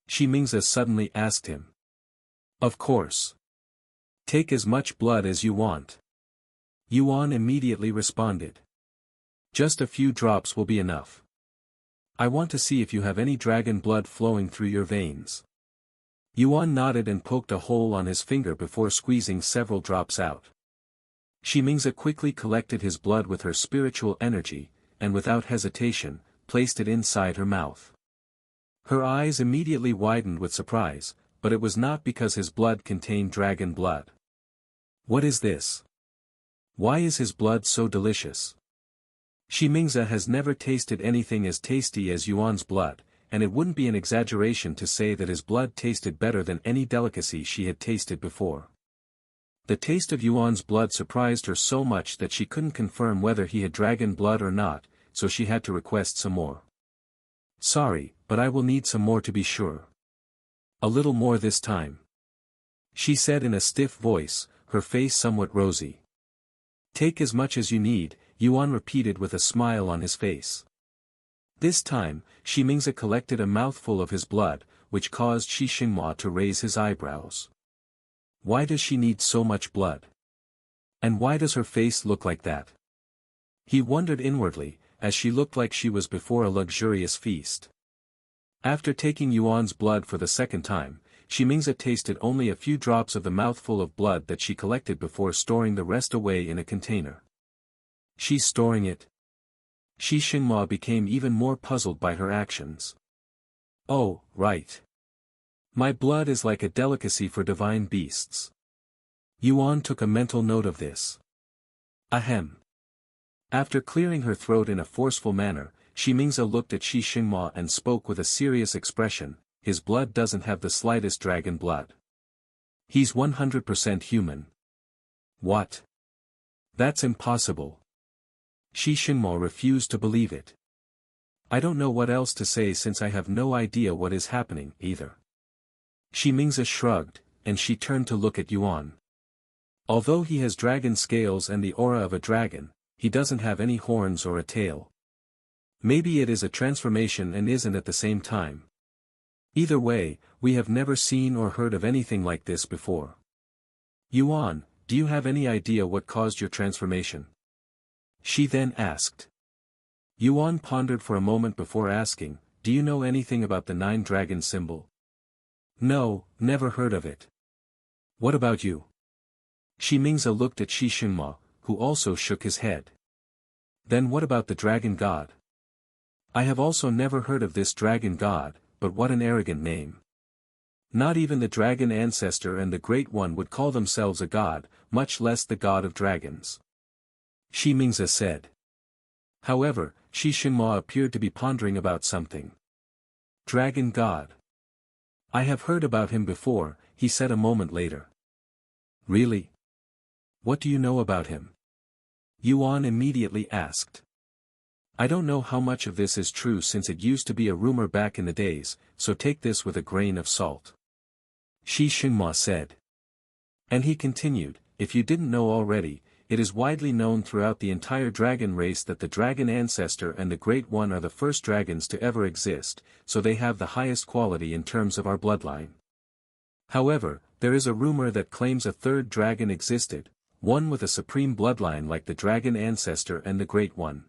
Shimingze suddenly asked him. Of course. Take as much blood as you want. Yuan immediately responded. Just a few drops will be enough. I want to see if you have any dragon blood flowing through your veins. Yuan nodded and poked a hole on his finger before squeezing several drops out. Shimingze quickly collected his blood with her spiritual energy, and without hesitation, placed it inside her mouth. Her eyes immediately widened with surprise, but it was not because his blood contained dragon blood. What is this? Why is his blood so delicious? Shimingze has never tasted anything as tasty as Yuan's blood, and it wouldn't be an exaggeration to say that his blood tasted better than any delicacy she had tasted before. The taste of Yuan's blood surprised her so much that she couldn't confirm whether he had dragon blood or not, so she had to request some more. Sorry, but I will need some more to be sure. A little more this time. She said in a stiff voice, her face somewhat rosy. Take as much as you need, Yuan repeated with a smile on his face. This time, Shimingze collected a mouthful of his blood, which caused Shi Xinhua to raise his eyebrows. Why does she need so much blood? And why does her face look like that? He wondered inwardly, as she looked like she was before a luxurious feast. After taking Yuan's blood for the second time, Shimingze tasted only a few drops of the mouthful of blood that she collected before storing the rest away in a container. She's storing it? Shi Xinhua became even more puzzled by her actions. Oh, right. My blood is like a delicacy for divine beasts. Yuan took a mental note of this. Ahem. After clearing her throat in a forceful manner, Shimingze looked at Shi Xinhua and spoke with a serious expression, his blood doesn't have the slightest dragon blood. He's 100% human. What? That's impossible. Shi Xinhua refused to believe it. I don't know what else to say since I have no idea what is happening, either. Shimingze shrugged, and she turned to look at Yuan. Although he has dragon scales and the aura of a dragon, he doesn't have any horns or a tail. Maybe it is a transformation and isn't at the same time. Either way, we have never seen or heard of anything like this before. Yuan, do you have any idea what caused your transformation? She then asked. Yuan pondered for a moment before asking, do you know anything about the 9 dragon symbol? No, never heard of it. What about you? Shimingze looked at Shi Xinhua, who also shook his head. Then what about the dragon god? I have also never heard of this dragon god, but what an arrogant name. Not even the dragon ancestor and the great one would call themselves a god, much less the god of dragons. Shimingze said. However, Shi Xinhua appeared to be pondering about something. Dragon god. I have heard about him before, he said a moment later. Really? What do you know about him? Yuan immediately asked. I don't know how much of this is true since it used to be a rumor back in the days, so take this with a grain of salt. Shi Xinhua said. And he continued, if you didn't know already, it is widely known throughout the entire dragon race that the dragon ancestor and the great one are the first dragons to ever exist, so they have the highest quality in terms of our bloodline. However, there is a rumor that claims a third dragon existed, one with a supreme bloodline like the dragon ancestor and the great one.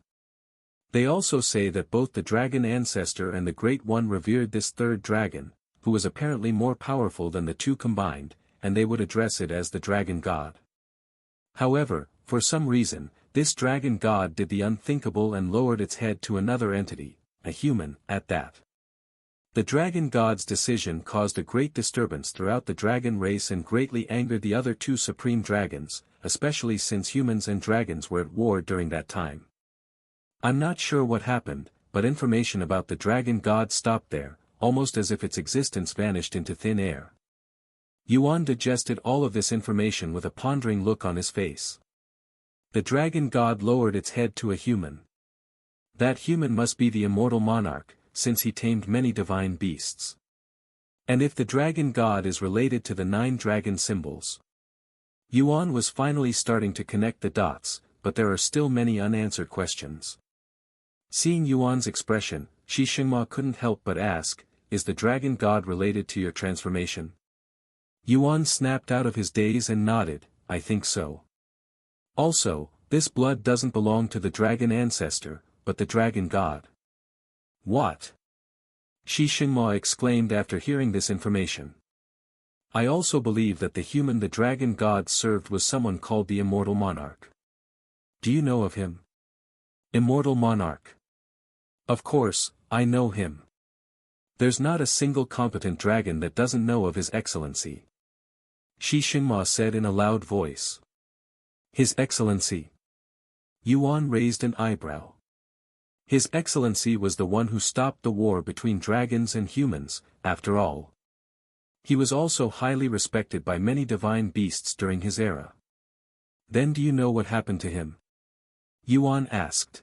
They also say that both the dragon ancestor and the great one revered this third dragon, who was apparently more powerful than the two combined, and they would address it as the dragon god. However, for some reason, this dragon god did the unthinkable and lowered its head to another entity, a human, at that. The dragon god's decision caused a great disturbance throughout the dragon race and greatly angered the other 2 supreme dragons, especially since humans and dragons were at war during that time. I'm not sure what happened, but information about the dragon god stopped there, almost as if its existence vanished into thin air. Yuan digested all of this information with a pondering look on his face. The dragon god lowered its head to a human. That human must be the immortal monarch, since he tamed many divine beasts. And if the dragon god is related to the 9 dragon symbols. Yuan was finally starting to connect the dots, but there are still many unanswered questions. Seeing Yuan's expression, Xingma couldn't help but ask, is the dragon god related to your transformation? Yuan snapped out of his daze and nodded, I think so. Also, this blood doesn't belong to the dragon ancestor, but the dragon god. What? Xingma exclaimed after hearing this information. I also believe that the human the dragon god served was someone called the immortal monarch. Do you know of him? Immortal monarch. Of course, I know him. There's not a single competent dragon that doesn't know of his excellency. Xingma said in a loud voice. His excellency. Yuan raised an eyebrow. His excellency was the one who stopped the war between dragons and humans, after all. He was also highly respected by many divine beasts during his era. Then do you know what happened to him? Yuan asked.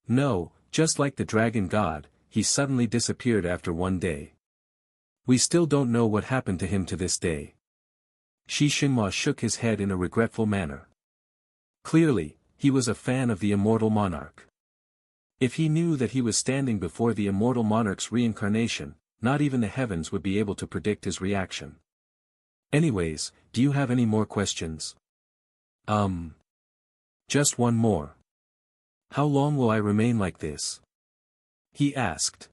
No, just like the dragon god, he suddenly disappeared after one day. We still don't know what happened to him to this day. Xingma shook his head in a regretful manner. Clearly, he was a fan of the immortal monarch. If he knew that he was standing before the immortal monarch's reincarnation, not even the heavens would be able to predict his reaction. Anyways, do you have any more questions? Just one more. How long will I remain like this? He asked.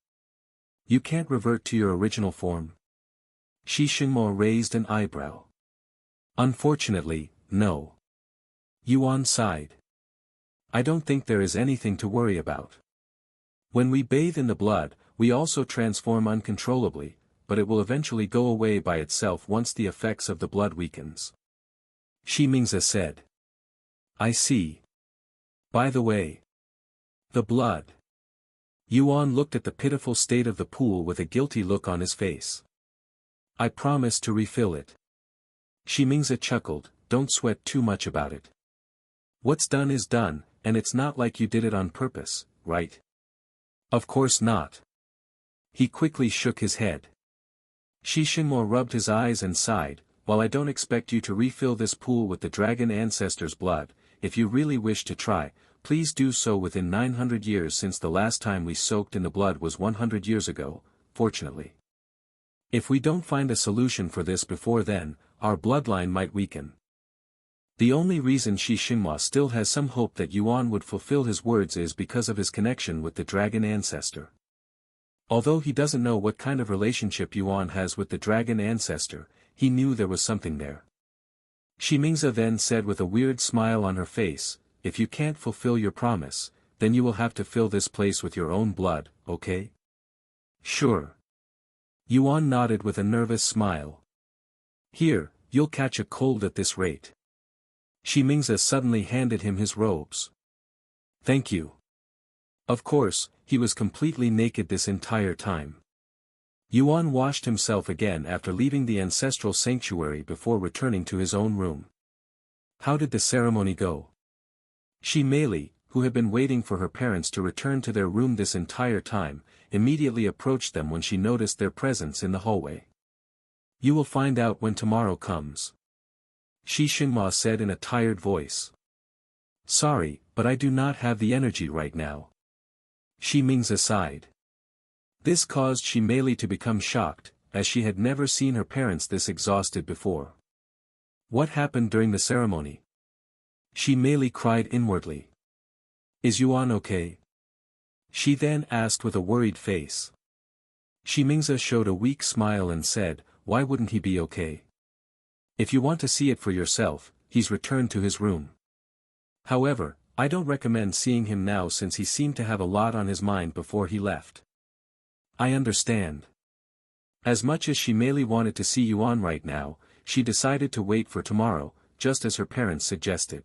You can't revert to your original form? Xingma raised an eyebrow. Unfortunately, no. Yuan sighed. I don't think there is anything to worry about. When we bathe in the blood, we also transform uncontrollably, but it will eventually go away by itself once the effects of the blood weakens. Mingze said. I see. By the way. The blood. Yuan looked at the pitiful state of the pool with a guilty look on his face. I promise to refill it. Mingze chuckled, don't sweat too much about it. What's done is done, and it's not like you did it on purpose, right? Of course not. He quickly shook his head. Xingma rubbed his eyes and sighed, while I don't expect you to refill this pool with the dragon ancestor's blood, if you really wish to try, please do so within 900 years since the last time we soaked in the blood was 100 years ago, fortunately. If we don't find a solution for this before then, our bloodline might weaken. The only reason Xingma still has some hope that Yuan would fulfill his words is because of his connection with the dragon ancestor. Although he doesn't know what kind relationship Yuan has with the dragon ancestor, he knew there was something there. Mingze then said with a weird smile on her face, if you can't fulfill your promise, then you will have to fill this place with your own blood, okay? Sure. Yuan nodded with a nervous smile. Here, you'll catch a cold at this rate. Mingze suddenly handed him his robes. Thank you. Of course, he was completely naked this entire time. Yuan washed himself again after leaving the ancestral sanctuary before returning to his own room. How did the ceremony go? Mei, who had been waiting for her parents to return to their room this entire time, immediately approached them when she noticed their presence in the hallway. You will find out when tomorrow comes. Xingma said in a tired voice. Sorry, but I do not have the energy right now. Mingze sighed. This caused Mei to become shocked, as she had never seen her parents this exhausted before. What happened during the ceremony? Mei cried inwardly. Is Yuan okay? She then asked with a worried face. Mingze showed a weak smile and said, why wouldn't he be okay? If you want to see it for yourself, he's returned to his room. However, I don't recommend seeing him now since he seemed to have a lot on his mind before he left. I understand. As much as Mei wanted to see Yuan right now, she decided to wait for tomorrow, just as her parents suggested.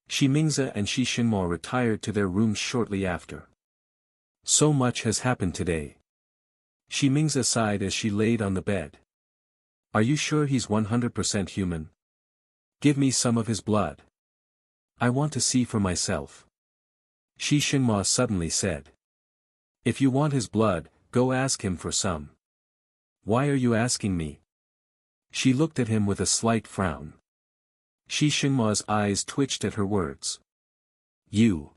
Mingze and Xingma retired to their rooms shortly after. So much has happened today. Mingze sighed as she laid on the bed. Are you sure he's 100% human? Give me some of his blood. I want to see for myself. Shi Shinhua suddenly said. If you want his blood, go ask him for some. Why are you asking me? She looked at him with a slight frown. Shi Shinhua's eyes twitched at her words. You.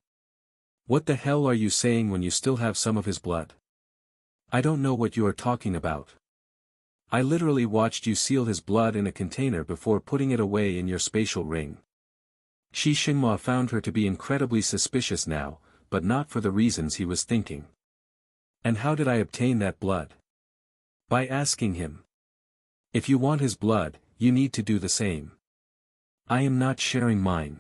What the hell are you saying when you still have some of his blood? I don't know what you are talking about. I literally watched you seal his blood in a container before putting it away in your spatial ring. Shi Shinhua found her to be incredibly suspicious now, but not for the reasons he was thinking. And how did I obtain that blood? By asking him. If you want his blood, you need to do the same. I am not sharing mine.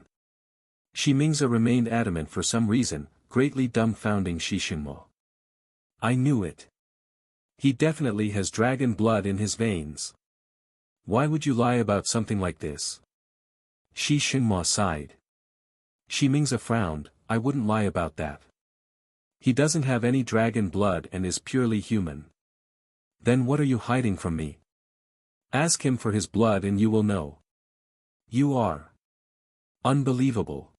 Shi Mingze remained adamant for some reason, greatly dumbfounding Shi Shinhua. I knew it. He definitely has dragon blood in his veins. Why would you lie about something like this? Shi Shinhua sighed. Shi Mingze frowned. I wouldn't lie about that. He doesn't have any dragon blood and is purely human. Then what are you hiding from me? Ask him for his blood and you will know. You are unbelievable.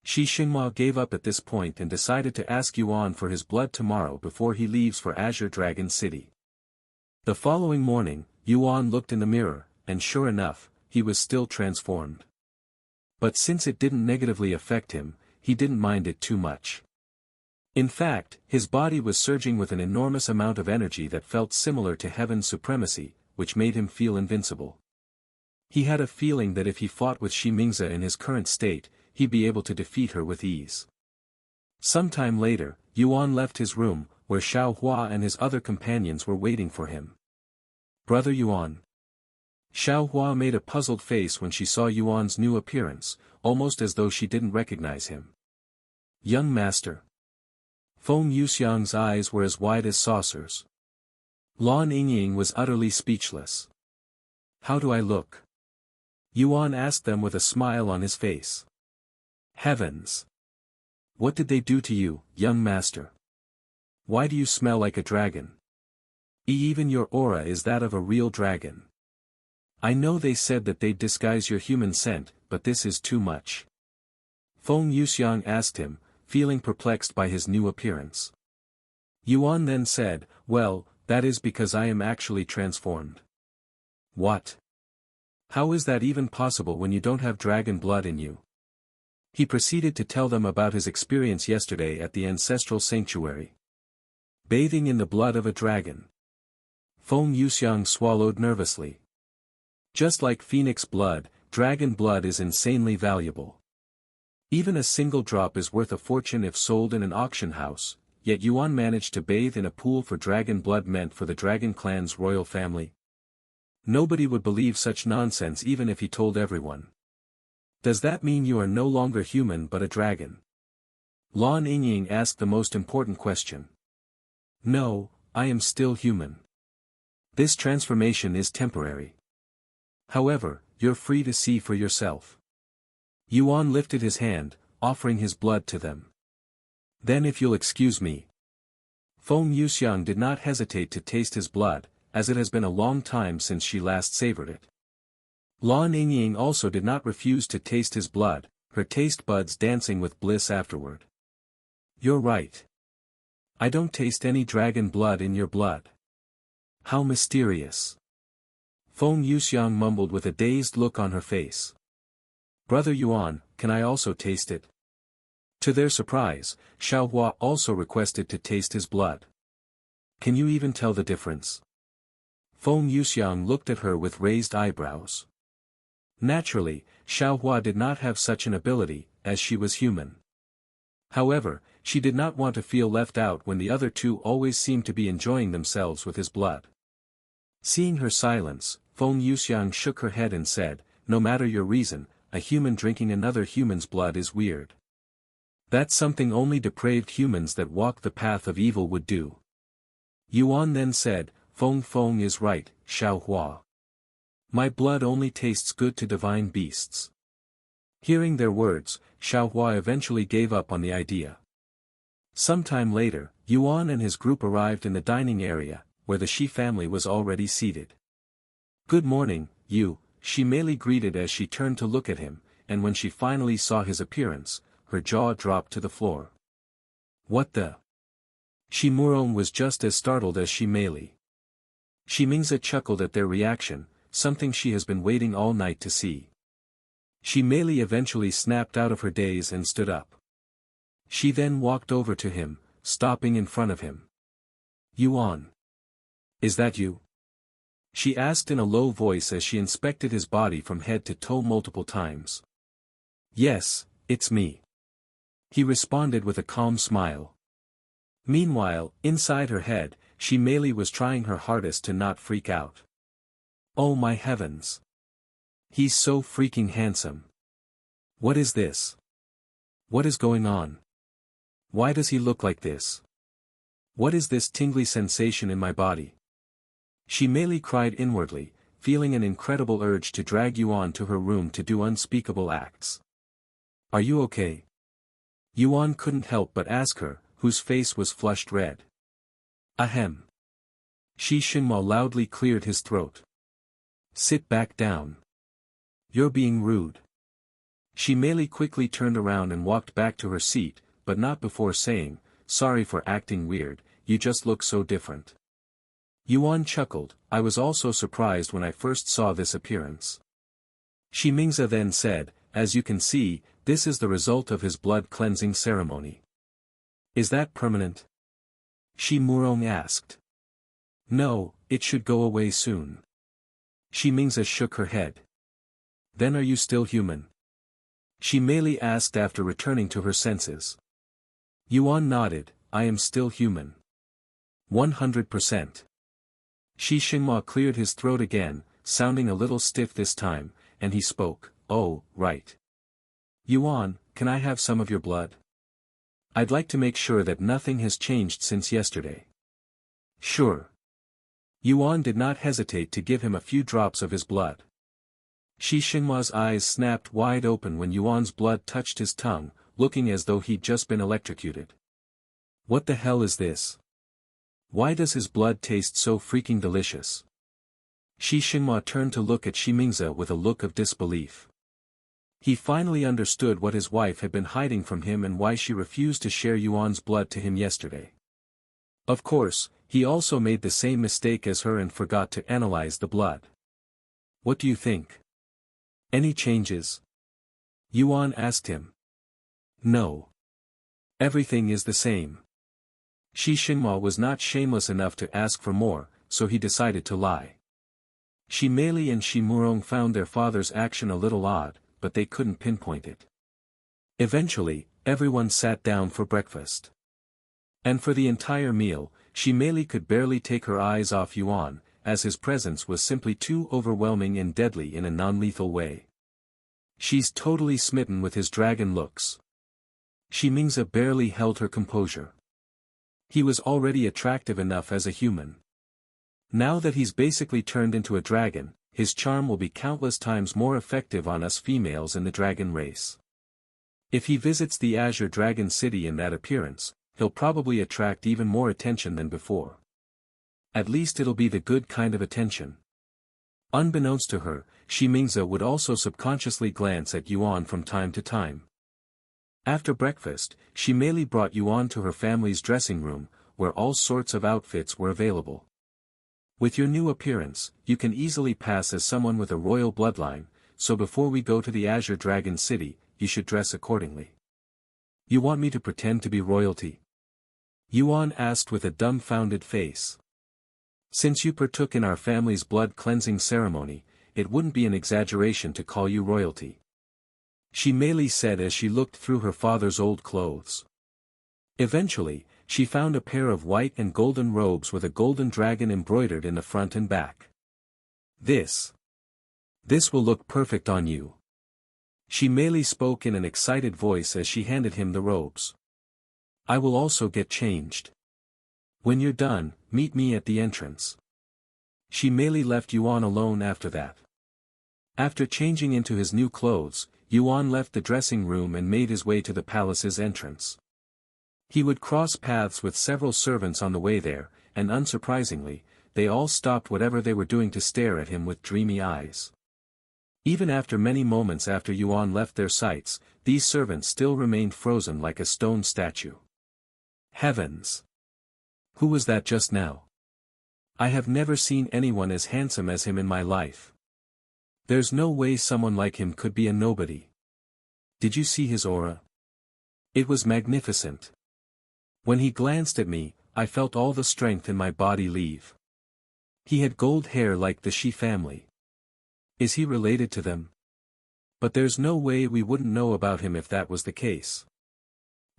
Shi Shinhua gave up at this point and decided to ask Yuan for his blood tomorrow before he leaves for Azure Dragon City. The following morning, Yuan looked in the mirror, and sure enough, he was still transformed. But since it didn't negatively affect him, he didn't mind it too much. In fact, his body was surging with an enormous amount of energy that felt similar to heaven's supremacy, which made him feel invincible. He had a feeling that if he fought with Shi Mingze in his current state, he'd be able to defeat her with ease. Sometime later, Yuan left his room, where Xiao Hua and his other companions were waiting for him. Brother Yuan. Xiao Hua made a puzzled face when she saw Yuan's new appearance, almost as though she didn't recognize him. Young master. Feng Yuxiang's eyes were as wide as saucers. Lan Yingying was utterly speechless. How do I look? Yuan asked them with a smile on his face. Heavens! What did they do to you, young master? Why do you smell like a dragon? Even your aura is that of a real dragon. I know they said that they'd disguise your human scent, but this is too much. Feng Yuxiang asked him, feeling perplexed by his new appearance. Yuan then said, well, that is because I am actually transformed. What? How is that even possible when you don't have dragon blood in you? He proceeded to tell them about his experience yesterday at the ancestral sanctuary. Bathing in the blood of a dragon. Feng Yuxiang swallowed nervously. Just like phoenix blood, dragon blood is insanely valuable. Even a single drop is worth a fortune if sold in an auction house, yet Yuan managed to bathe in a pool for dragon blood meant for the dragon clan's royal family. Nobody would believe such nonsense even if he told everyone. Does that mean you are no longer human but a dragon? Lan Yingying asked the most important question. No, I am still human. This transformation is temporary. However, you're free to see for yourself. Yuan lifted his hand, offering his blood to them. Then if you'll excuse me. Feng Yuxiang did not hesitate to taste his blood, as it has been a long time since she last savored it. Lan Yingying also did not refuse to taste his blood, her taste buds dancing with bliss afterward. You're right. I don't taste any dragon blood in your blood. How mysterious. Feng Yuxiang mumbled with a dazed look on her face. Brother Yuan, can I also taste it? To their surprise, Xiao Hua also requested to taste his blood. Can you even tell the difference? Feng Yuxiang looked at her with raised eyebrows. Naturally, Xiao Hua did not have such an ability, as she was human. However, she did not want to feel left out when the other two always seemed to be enjoying themselves with his blood. Seeing her silence, Feng Yuxiang shook her head and said, no matter your reason, a human drinking another human's blood is weird. That's something only depraved humans that walk the path of evil would do. Yuan then said, Feng is right, Xiao Hua. My blood only tastes good to divine beasts. Hearing their words, Xiao Hua eventually gave up on the idea. Sometime later, Yuan and his group arrived in the dining area, where the Shi family was already seated. Good morning, you, she merely greeted as she turned to look at him, and when she finally saw his appearance, her jaw dropped to the floor. What the? Shi Murong was just as startled as Shi Meili. Shi Mingze chuckled at their reaction, something she has been waiting all night to see. Shi Meili eventually snapped out of her daze and stood up. She then walked over to him, stopping in front of him. Yuan. Is that you? She asked in a low voice as she inspected his body from head to toe multiple times. Yes, it's me. He responded with a calm smile. Meanwhile, inside her head, Shi Meili was trying her hardest to not freak out. Oh my heavens! He's so freaking handsome. What is this? What is going on? Why does he look like this? What is this tingly sensation in my body? Shi Meili cried inwardly, feeling an incredible urge to drag Yuan to her room to do unspeakable acts. Are you okay? Yuan couldn't help but ask her, whose face was flushed red. Ahem. Shi Xinhua loudly cleared his throat. Sit back down. You're being rude. Shi Meili quickly turned around and walked back to her seat, but not before saying, sorry for acting weird, you just look so different. Yuan chuckled, I was also surprised when I first saw this appearance. Shi Mingze then said, as you can see, this is the result of his blood cleansing ceremony. Is that permanent? Shi Murong asked. No, it should go away soon. Shi Mingze shook her head. Then are you still human? Shi Meili asked after returning to her senses. Yuan nodded, I am still human. 100%. Shi Xinhua cleared his throat again, sounding a little stiff this time, and he spoke, oh, right. Yuan, can I have some of your blood? I'd like to make sure that nothing has changed since yesterday. Sure. Yuan did not hesitate to give him a few drops of his blood. Shi Xinhua's eyes snapped wide open when Yuan's blood touched his tongue, looking as though he'd just been electrocuted. What the hell is this? Why does his blood taste so freaking delicious? Shi Xinhua turned to look at Shi Mingze with a look of disbelief. He finally understood what his wife had been hiding from him and why she refused to share Yuan's blood to him yesterday. Of course, he also made the same mistake as her and forgot to analyze the blood. What do you think? Any changes? Yuan asked him. No. Everything is the same. Shi Xinhua was not shameless enough to ask for more, so he decided to lie. Shi Meili and Shi Murong found their father's action a little odd, but they couldn't pinpoint it. Eventually, everyone sat down for breakfast. And for the entire meal, Shi Meili could barely take her eyes off Yuan, as his presence was simply too overwhelming and deadly in a non-lethal way. She's totally smitten with his dragon looks. Shi Mingze barely held her composure. He was already attractive enough as a human. Now that he's basically turned into a dragon, his charm will be countless times more effective on us females in the dragon race. If he visits the Azure Dragon City in that appearance, he'll probably attract even more attention than before. At least it'll be the good kind of attention. Unbeknownst to her, Shi Mingze would also subconsciously glance at Yuan from time to time. After breakfast, Shi Meili brought Yuan to her family's dressing room, where all sorts of outfits were available. With your new appearance, you can easily pass as someone with a royal bloodline, so before we go to the Azure Dragon City, you should dress accordingly. You want me to pretend to be royalty? Yuan asked with a dumbfounded face. Since you partook in our family's blood cleansing ceremony, it wouldn't be an exaggeration to call you royalty. Shi Meili said as she looked through her father's old clothes. Eventually, she found a pair of white and golden robes with a golden dragon embroidered in the front and back. This will look perfect on you. Shi Meili spoke in an excited voice as she handed him the robes. I will also get changed. When you're done, meet me at the entrance. Shi Meili left Yuan alone after that. After changing into his new clothes, Yuan left the dressing room and made his way to the palace's entrance. He would cross paths with several servants on the way there, and unsurprisingly, they all stopped whatever they were doing to stare at him with dreamy eyes. Even after many moments after Yuan left their sights, these servants still remained frozen like a stone statue. Heavens! Who was that just now? I have never seen anyone as handsome as him in my life. There's no way someone like him could be a nobody. Did you see his aura? It was magnificent. When he glanced at me, I felt all the strength in my body leave. He had gold hair like the Shi family. Is he related to them? But there's no way we wouldn't know about him if that was the case.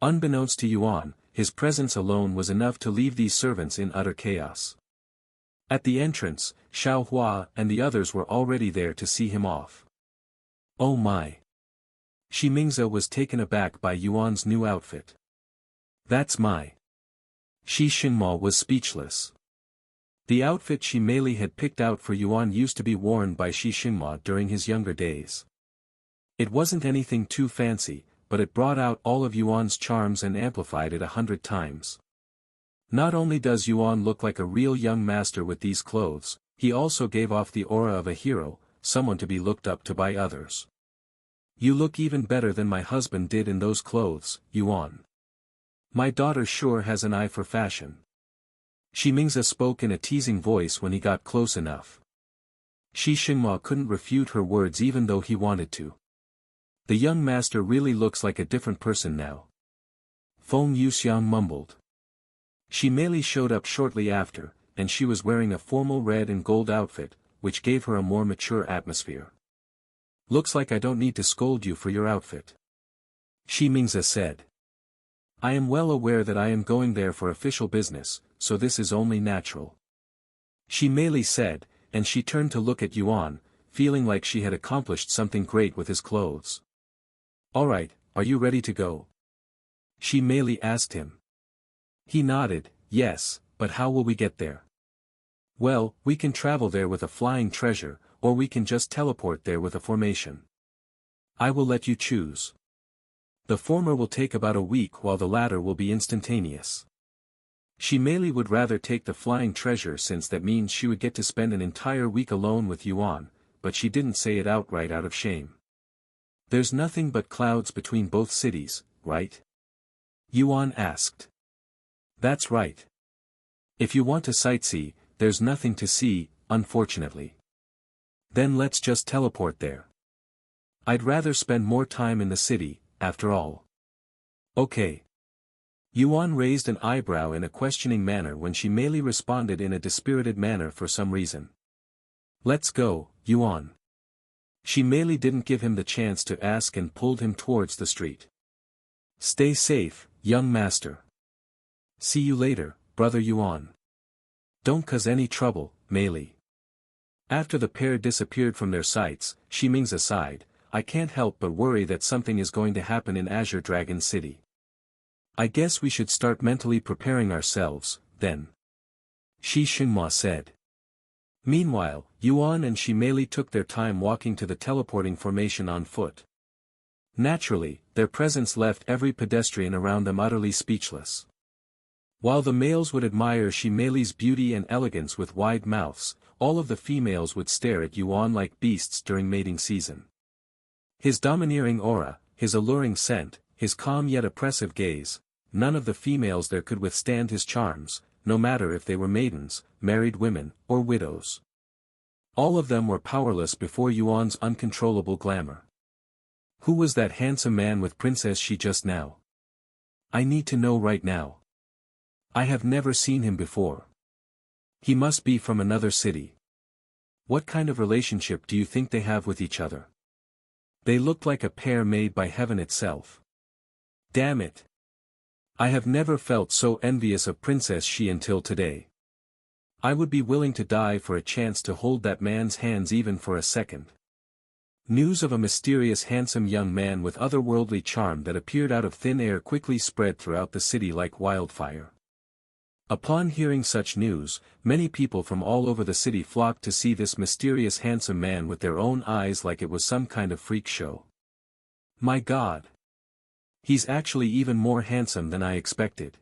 Unbeknownst to Yuan, his presence alone was enough to leave these servants in utter chaos. At the entrance, Xiao Hua and the others were already there to see him off. Oh my! Shi Mingze was taken aback by Yuan's new outfit. That's my... Shi Xinma was speechless. The outfit Shi Meili had picked out for Yuan used to be worn by Shi Xinma during his younger days. It wasn't anything too fancy, but it brought out all of Yuan's charms and amplified it 100 times. Not only does Yuan look like a real young master with these clothes, he also gave off the aura of a hero, someone to be looked up to by others. You look even better than my husband did in those clothes, Yuan. My daughter sure has an eye for fashion. Shi Mingze spoke in a teasing voice when he got close enough. Shi Xinma couldn't refute her words even though he wanted to. The young master really looks like a different person now. Feng Yuxiang mumbled. Shi Meili showed up shortly after, and she was wearing a formal red and gold outfit, which gave her a more mature atmosphere. Looks like I don't need to scold you for your outfit. Shi Mingze said. I am well aware that I am going there for official business, so this is only natural. Shi Meili said, and she turned to look at Yuan, feeling like she had accomplished something great with his clothes. Alright, are you ready to go? Shi Meili asked him. He nodded, yes, but how will we get there? Well, we can travel there with a flying treasure, or we can just teleport there with a formation. I will let you choose. The former will take about a week while the latter will be instantaneous. Shi Meili would rather take the flying treasure since that means she would get to spend an entire week alone with Yuan, but she didn't say it outright out of shame. There's nothing but clouds between both cities, right? Yuan asked. That's right. If you want to sightsee, there's nothing to see, unfortunately. Then let's just teleport there. I'd rather spend more time in the city, after all. Okay. Yuan raised an eyebrow in a questioning manner when Shi Meili responded in a dispirited manner for some reason. Let's go, Yuan. Shi Meili didn't give him the chance to ask and pulled him towards the street. Stay safe, young master. See you later, brother Yuan. Don't cause any trouble, Meili. After the pair disappeared from their sights, Shi Mingze sighed, I can't help but worry that something is going to happen in Azure Dragon City. I guess we should start mentally preparing ourselves, then. Shi Xinma said. Meanwhile, Yuan and Shi Meili took their time walking to the teleporting formation on foot. Naturally, their presence left every pedestrian around them utterly speechless. While the males would admire Shi Meili's beauty and elegance with wide mouths, all of the females would stare at Yuan like beasts during mating season. His domineering aura, his alluring scent, his calm yet oppressive gaze, none of the females there could withstand his charms, no matter if they were maidens, married women, or widows. All of them were powerless before Yuan's uncontrollable glamour. Who was that handsome man with Princess Shi just now? I need to know right now. I have never seen him before. He must be from another city. What kind of relationship do you think they have with each other? They looked like a pair made by heaven itself. Damn it! I have never felt so envious of Princess Shi until today. I would be willing to die for a chance to hold that man's hands even for a second. News of a mysterious handsome young man with otherworldly charm that appeared out of thin air quickly spread throughout the city like wildfire. Upon hearing such news, many people from all over the city flocked to see this mysterious handsome man with their own eyes like it was some kind of freak show. My God! He's actually even more handsome than I expected.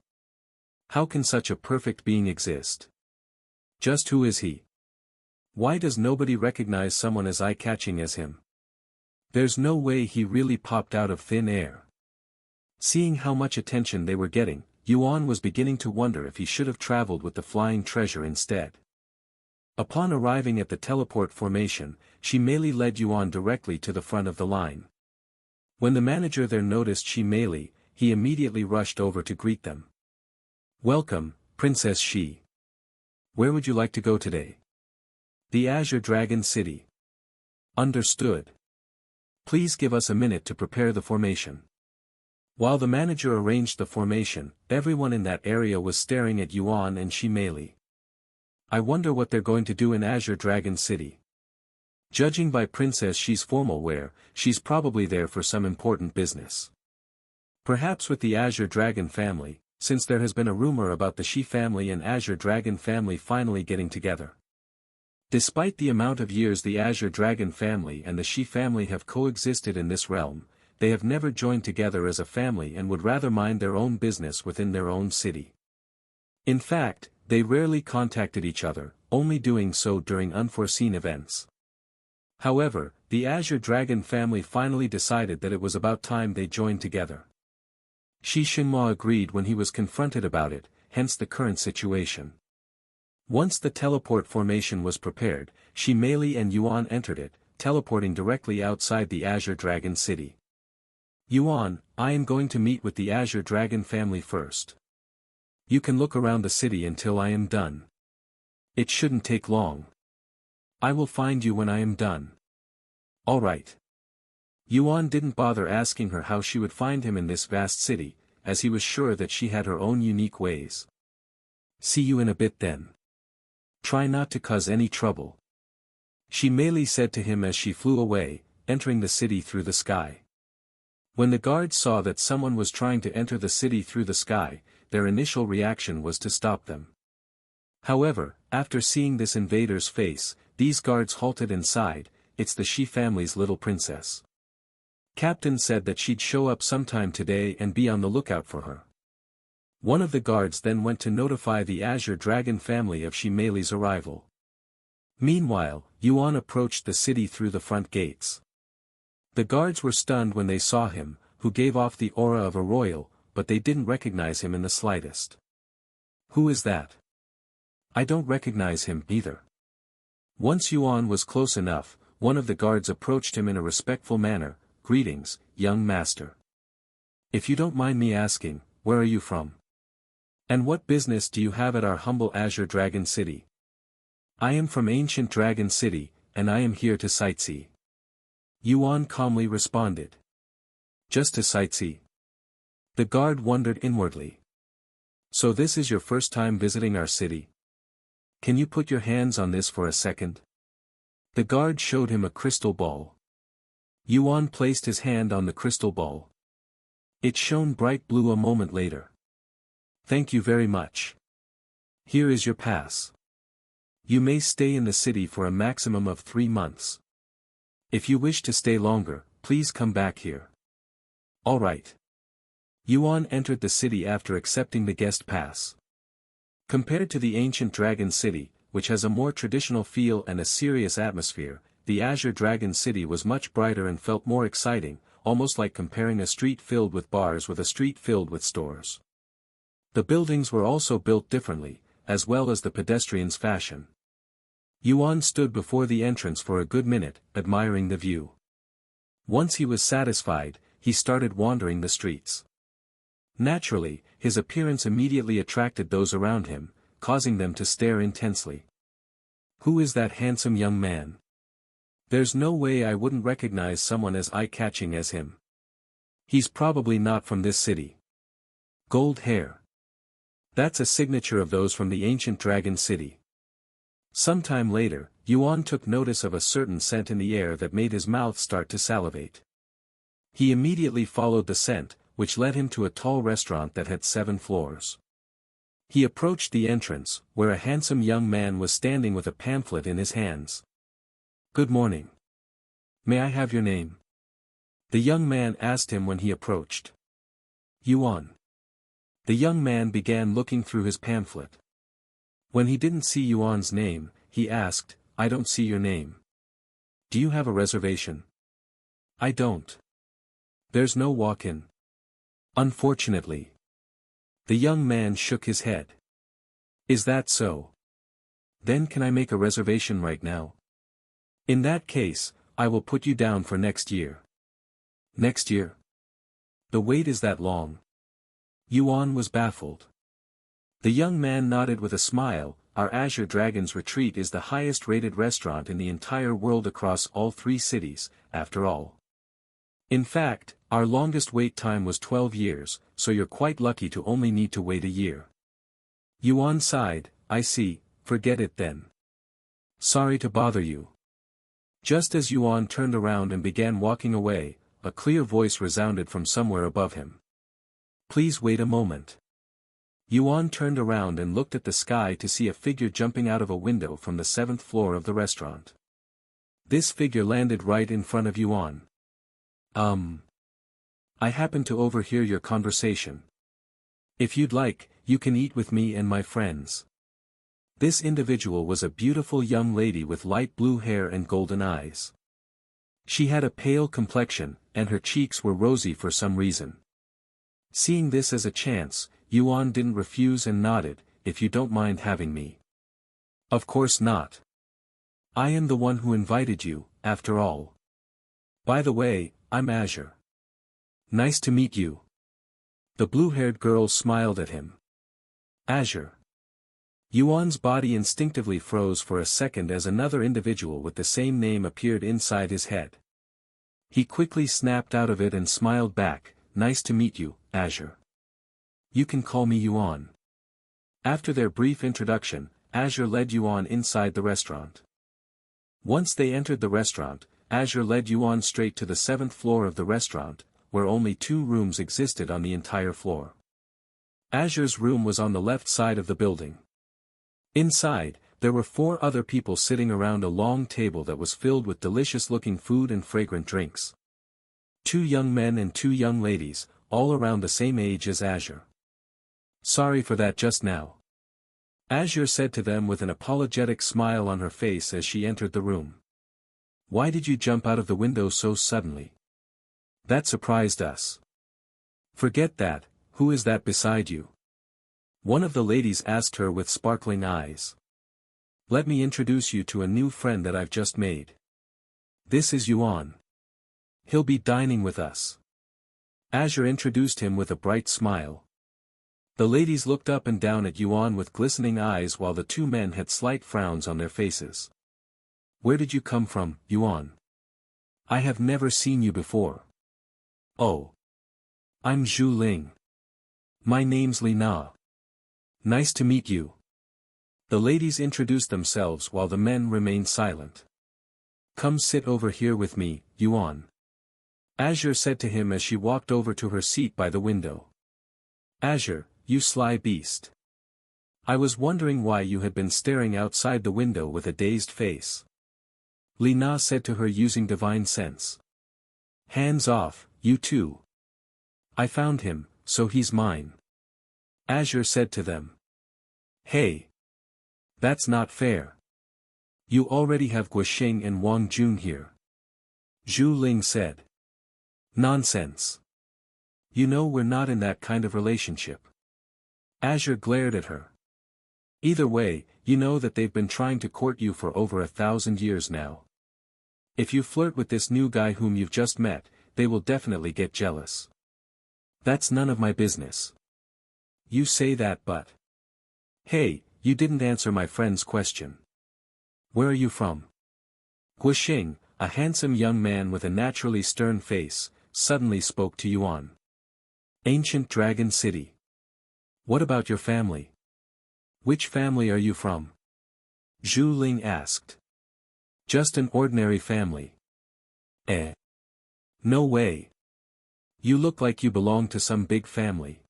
How can such a perfect being exist? Just who is he? Why does nobody recognize someone as eye-catching as him? There's no way he really popped out of thin air. Seeing how much attention they were getting, Yuan was beginning to wonder if he should have traveled with the flying treasure instead. Upon arriving at the teleport formation, Shi Meili led Yuan directly to the front of the line. When the manager there noticed Shi Meili, he immediately rushed over to greet them. "Welcome, Princess Shi. Where would you like to go today?" "The Azure Dragon City." "Understood. Please give us a minute to prepare the formation." While the manager arranged the formation, everyone in that area was staring at Yuan and Shi Meili. "I wonder what they're going to do in Azure Dragon City. Judging by Princess Shi's formal wear, she's probably there for some important business. Perhaps with the Azure Dragon family, since there has been a rumor about the Shi family and Azure Dragon family finally getting together. Despite the amount of years the Azure Dragon family and the Shi family have coexisted in this realm, they have never joined together as a family and would rather mind their own business within their own city. In fact, they rarely contacted each other, only doing so during unforeseen events. However, the Azure Dragon family finally decided that it was about time they joined together. Shi Xinhua agreed when he was confronted about it, hence the current situation. Once the teleport formation was prepared, Shi Meili and Yuan entered it, teleporting directly outside the Azure Dragon City. "Yuan, I am going to meet with the Azure Dragon family first. You can look around the city until I am done. It shouldn't take long. I will find you when I am done." "All right." Yuan didn't bother asking her how she would find him in this vast city, as he was sure that she had her own unique ways. "See you in a bit then. Try not to cause any trouble," Shi Meili said to him as she flew away, entering the city through the sky. When the guards saw that someone was trying to enter the city through the sky, their initial reaction was to stop them. However, after seeing this invader's face, these guards halted inside. "It's the Shi family's little princess. Captain said that she'd show up sometime today and be on the lookout for her." One of the guards then went to notify the Azure Dragon family of Shi Meili's arrival. Meanwhile, Yuan approached the city through the front gates. The guards were stunned when they saw him, who gave off the aura of a royal, but they didn't recognize him in the slightest. "Who is that? I don't recognize him either." Once Yuan was close enough, one of the guards approached him in a respectful manner. "Greetings, young master. If you don't mind me asking, where are you from? And what business do you have at our humble Azure Dragon City?" "I am from ancient Dragon City, and I am here to sightsee," Yuan calmly responded. "Just to sightsee?" The guard wondered inwardly. "So this is your first time visiting our city? Can you put your hands on this for a second?" The guard showed him a crystal ball. Yuan placed his hand on the crystal ball. It shone bright blue a moment later. "Thank you very much. Here is your pass. You may stay in the city for a maximum of 3 months. If you wish to stay longer, please come back here." "All right." Yuan entered the city after accepting the guest pass. Compared to the ancient Dragon City, which has a more traditional feel and a serious atmosphere, the Azure Dragon City was much brighter and felt more exciting, almost like comparing a street filled with bars with a street filled with stores. The buildings were also built differently, as well as the pedestrians' fashion. Yuan stood before the entrance for a good minute, admiring the view. Once he was satisfied, he started wandering the streets. Naturally, his appearance immediately attracted those around him, causing them to stare intensely. "Who is that handsome young man? There's no way I wouldn't recognize someone as eye-catching as him. He's probably not from this city. Gold hair. That's a signature of those from the ancient Dragon City." Sometime later, Yuan took notice of a certain scent in the air that made his mouth start to salivate. He immediately followed the scent, which led him to a tall restaurant that had 7 floors. He approached the entrance, where a handsome young man was standing with a pamphlet in his hands. "Good morning. May I have your name?" the young man asked him when he approached. "Yuan." The young man began looking through his pamphlet. When he didn't see Yuan's name, he asked, "I don't see your name. Do you have a reservation?" "I don't. There's no walk-in. Unfortunately." The young man shook his head. Is that so? Then can I make a reservation right now? In that case, I will put you down for next year. Next year? The wait is that long? Yuan was baffled. The young man nodded with a smile. Our Azure Dragon's Retreat is the highest-rated restaurant in the entire world across all 3 cities, after all. In fact, our longest wait time was 12 years, so you're quite lucky to only need to wait a year. Yuan sighed. I see, forget it then. Sorry to bother you. Just as Yuan turned around and began walking away, a clear voice resounded from somewhere above him. Please wait a moment. Yuan turned around and looked at the sky to see a figure jumping out of a window from the 7th floor of the restaurant. This figure landed right in front of Yuan. I happened to overhear your conversation. If you'd like, you can eat with me and my friends. This individual was a beautiful young lady with light blue hair and golden eyes. She had a pale complexion, and her cheeks were rosy for some reason. Seeing this as a chance, Yuan didn't refuse and nodded. If you don't mind having me. Of course not. I am the one who invited you, after all. By the way, I'm Azure. Nice to meet you. The blue-haired girl smiled at him. Azure. Yuan's body instinctively froze for a second as another individual with the same name appeared inside his head. He quickly snapped out of it and smiled back. Nice to meet you, Azure. You can call me Yuan. After their brief introduction, Azure led Yuan inside the restaurant. Once they entered the restaurant, Azure led Yuan straight to the 7th floor of the restaurant, where only 2 rooms existed on the entire floor. Azure's room was on the left side of the building. Inside, there were 4 other people sitting around a long table that was filled with delicious-looking food and fragrant drinks. 2 young men and 2 young ladies, all around the same age as Azure. Sorry for that just now. Azure said to them with an apologetic smile on her face as she entered the room. Why did you jump out of the window so suddenly? That surprised us. Forget that. Who is that beside you? One of the ladies asked her with sparkling eyes. Let me introduce you to a new friend that I've just made. This is Yuan. He'll be dining with us. Azure introduced him with a bright smile. The ladies looked up and down at Yuan with glistening eyes while the 2 men had slight frowns on their faces. Where did you come from, Yuan? I have never seen you before. Oh. I'm Zhu Ling. My name's Li Na. Nice to meet you. The ladies introduced themselves while the men remained silent. Come sit over here with me, Yuan. Azure said to him as she walked over to her seat by the window. Azure, you sly beast. I was wondering why you had been staring outside the window with a dazed face. Li Na said to her using divine sense. Hands off, you two. I found him, so he's mine. Azure said to them. Hey. That's not fair. You already have Guoxing and Wang Jun here. Zhu Ling said. Nonsense. You know we're not in that kind of relationship. Azure glared at her. Either way, you know that they've been trying to court you for over 1,000 years now. If you flirt with this new guy whom you've just met, they will definitely get jealous. That's none of my business. You say that but... Hey, you didn't answer my friend's question. Where are you from? Guoxing, a handsome young man with a naturally stern face, suddenly spoke to Yuan. Ancient Dragon City. What about your family? Which family are you from? Zhu Ling asked. Just an ordinary family. Eh? No way. You look like you belong to some big family.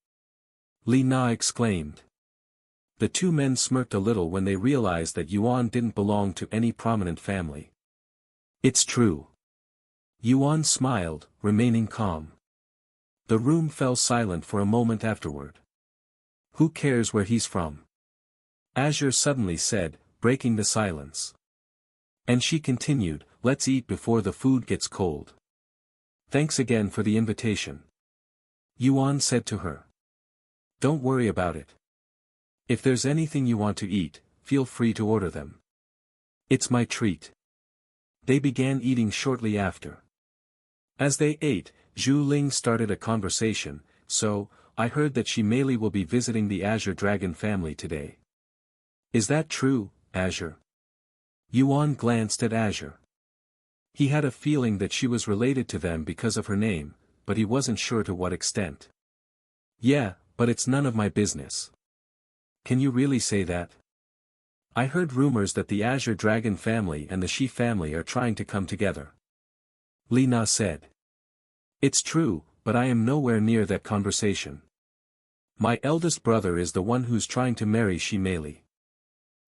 Li Na exclaimed. The 2 men smirked a little when they realized that Yuan didn't belong to any prominent family. It's true. Yuan smiled, remaining calm. The room fell silent for a moment afterward. Who cares where he's from? Azure suddenly said, breaking the silence. And she continued, let's eat before the food gets cold. Thanks again for the invitation. Yuan said to her. Don't worry about it. If there's anything you want to eat, feel free to order them. It's my treat. They began eating shortly after. As they ate, Zhu Ling started a conversation. So, I heard that Shimeli will be visiting the Azure Dragon family today. Is that true, Azure? Yuan glanced at Azure. He had a feeling that she was related to them because of her name, but he wasn't sure to what extent. Yeah, but it's none of my business. Can you really say that? I heard rumors that the Azure Dragon family and the Shi family are trying to come together. Li Na said. It's true, but I am nowhere near that conversation. My eldest brother is the one who's trying to marry Shimeli.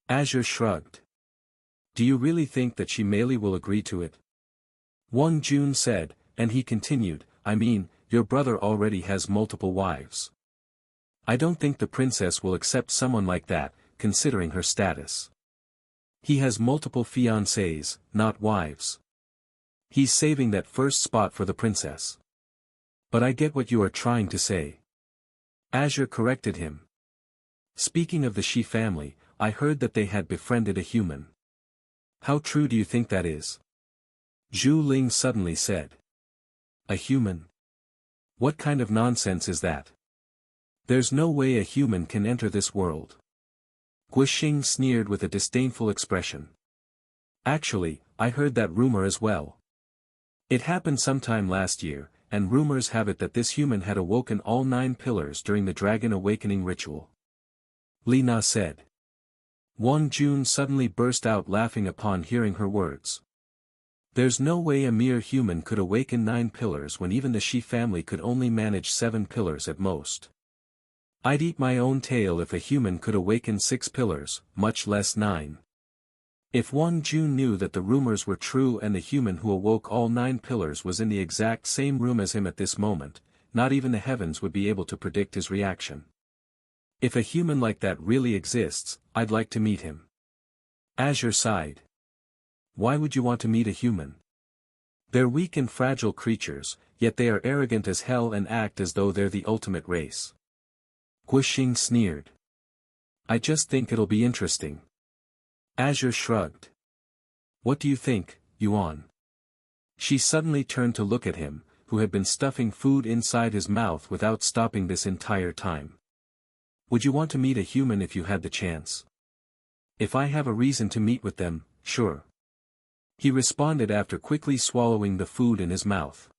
Azure shrugged. Do you really think that Shimeli will agree to it? Wang Jun said, and he continued, I mean, your brother already has multiple wives. I don't think the princess will accept someone like that, considering her status. He has multiple fiancées, not wives. He's saving that first spot for the princess. But I get what you are trying to say. Azure corrected him. Speaking of the Shi family, I heard that they had befriended a human. How true do you think that is? Zhu Ling suddenly said. A human? What kind of nonsense is that? There's no way a human can enter this world. Guixing sneered with a disdainful expression. Actually, I heard that rumor as well. It happened sometime last year, and rumors have it that this human had awoken all 9 pillars during the dragon awakening ritual. Li Na said. Wang Jun suddenly burst out laughing upon hearing her words. There's no way a mere human could awaken 9 pillars when even the Shi family could only manage 7 pillars at most. I'd eat my own tail if a human could awaken 6 pillars, much less 9. If Wang Jun knew that the rumors were true and the human who awoke all 9 pillars was in the exact same room as him at this moment, not even the heavens would be able to predict his reaction. If a human like that really exists, I'd like to meet him. Azure sighed. Why would you want to meet a human? They're weak and fragile creatures, yet they are arrogant as hell and act as though they're the ultimate race. Guixing sneered. I just think it'll be interesting. Azure shrugged. What do you think, Yuan? She suddenly turned to look at him, who had been stuffing food inside his mouth without stopping this entire time. Would you want to meet a human if you had the chance? If I have a reason to meet with them, sure. He responded after quickly swallowing the food in his mouth.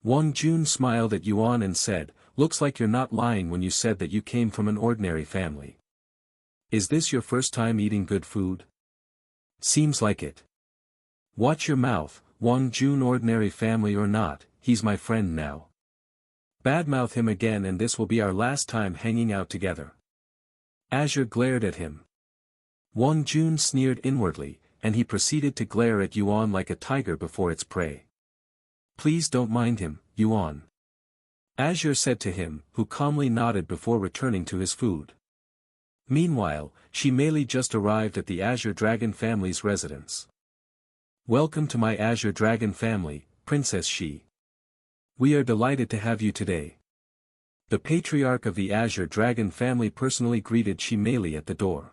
Wang Jun smiled at Yuan and said, looks like you're not lying when you said that you came from an ordinary family. Is this your first time eating good food? Seems like it. Watch your mouth, Wang Jun, ordinary family or not, he's my friend now. Badmouth him again and this will be our last time hanging out together. Azure glared at him. Wang Jun sneered inwardly, and he proceeded to glare at Yuan like a tiger before its prey. Please don't mind him, Yuan. Azure said to him, who calmly nodded before returning to his food. Meanwhile, Shimeli just arrived at the Azure Dragon family's residence. Welcome to my Azure Dragon family, Princess Shi. We are delighted to have you today. The patriarch of the Azure Dragon family personally greeted Shimeli at the door.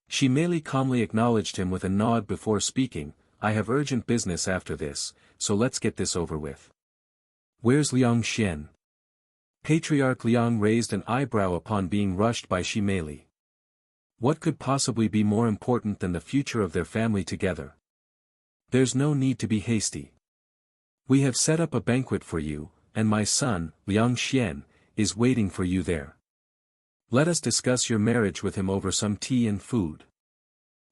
Shimeli calmly acknowledged him with a nod before speaking, I have urgent business after this, so let's get this over with. Where's Liang Xian? Patriarch Liang raised an eyebrow upon being rushed by Shimeli. What could possibly be more important than the future of their family together? There's no need to be hasty. We have set up a banquet for you, and my son, Liang Xian, is waiting for you there. Let us discuss your marriage with him over some tea and food.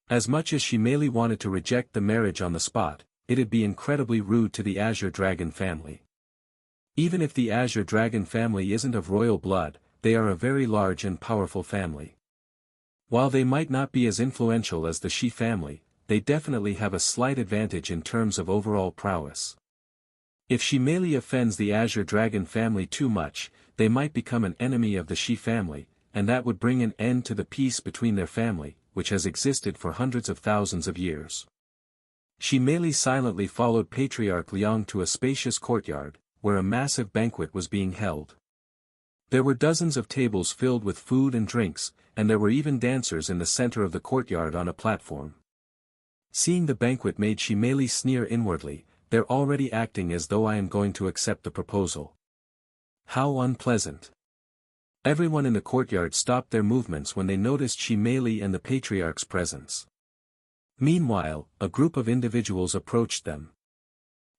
As much as Shimeli wanted to reject the marriage on the spot, it'd be incredibly rude to the Azure Dragon family. Even if the Azure Dragon family isn't of royal blood, they are a very large and powerful family. While they might not be as influential as the Shi family, they definitely have a slight advantage in terms of overall prowess. If Shimeli offends the Azure Dragon family too much, they might become an enemy of the Shi family, and that would bring an end to the peace between their family, which has existed for hundreds of thousands of years. Shimeli silently followed Patriarch Liang to a spacious courtyard, where a massive banquet was being held. There were dozens of tables filled with food and drinks, and there were even dancers in the center of the courtyard on a platform. Seeing the banquet made Shimeli sneer inwardly, they're already acting as though I am going to accept the proposal. How unpleasant. Everyone in the courtyard stopped their movements when they noticed Shimeli and the patriarch's presence. Meanwhile, a group of individuals approached them.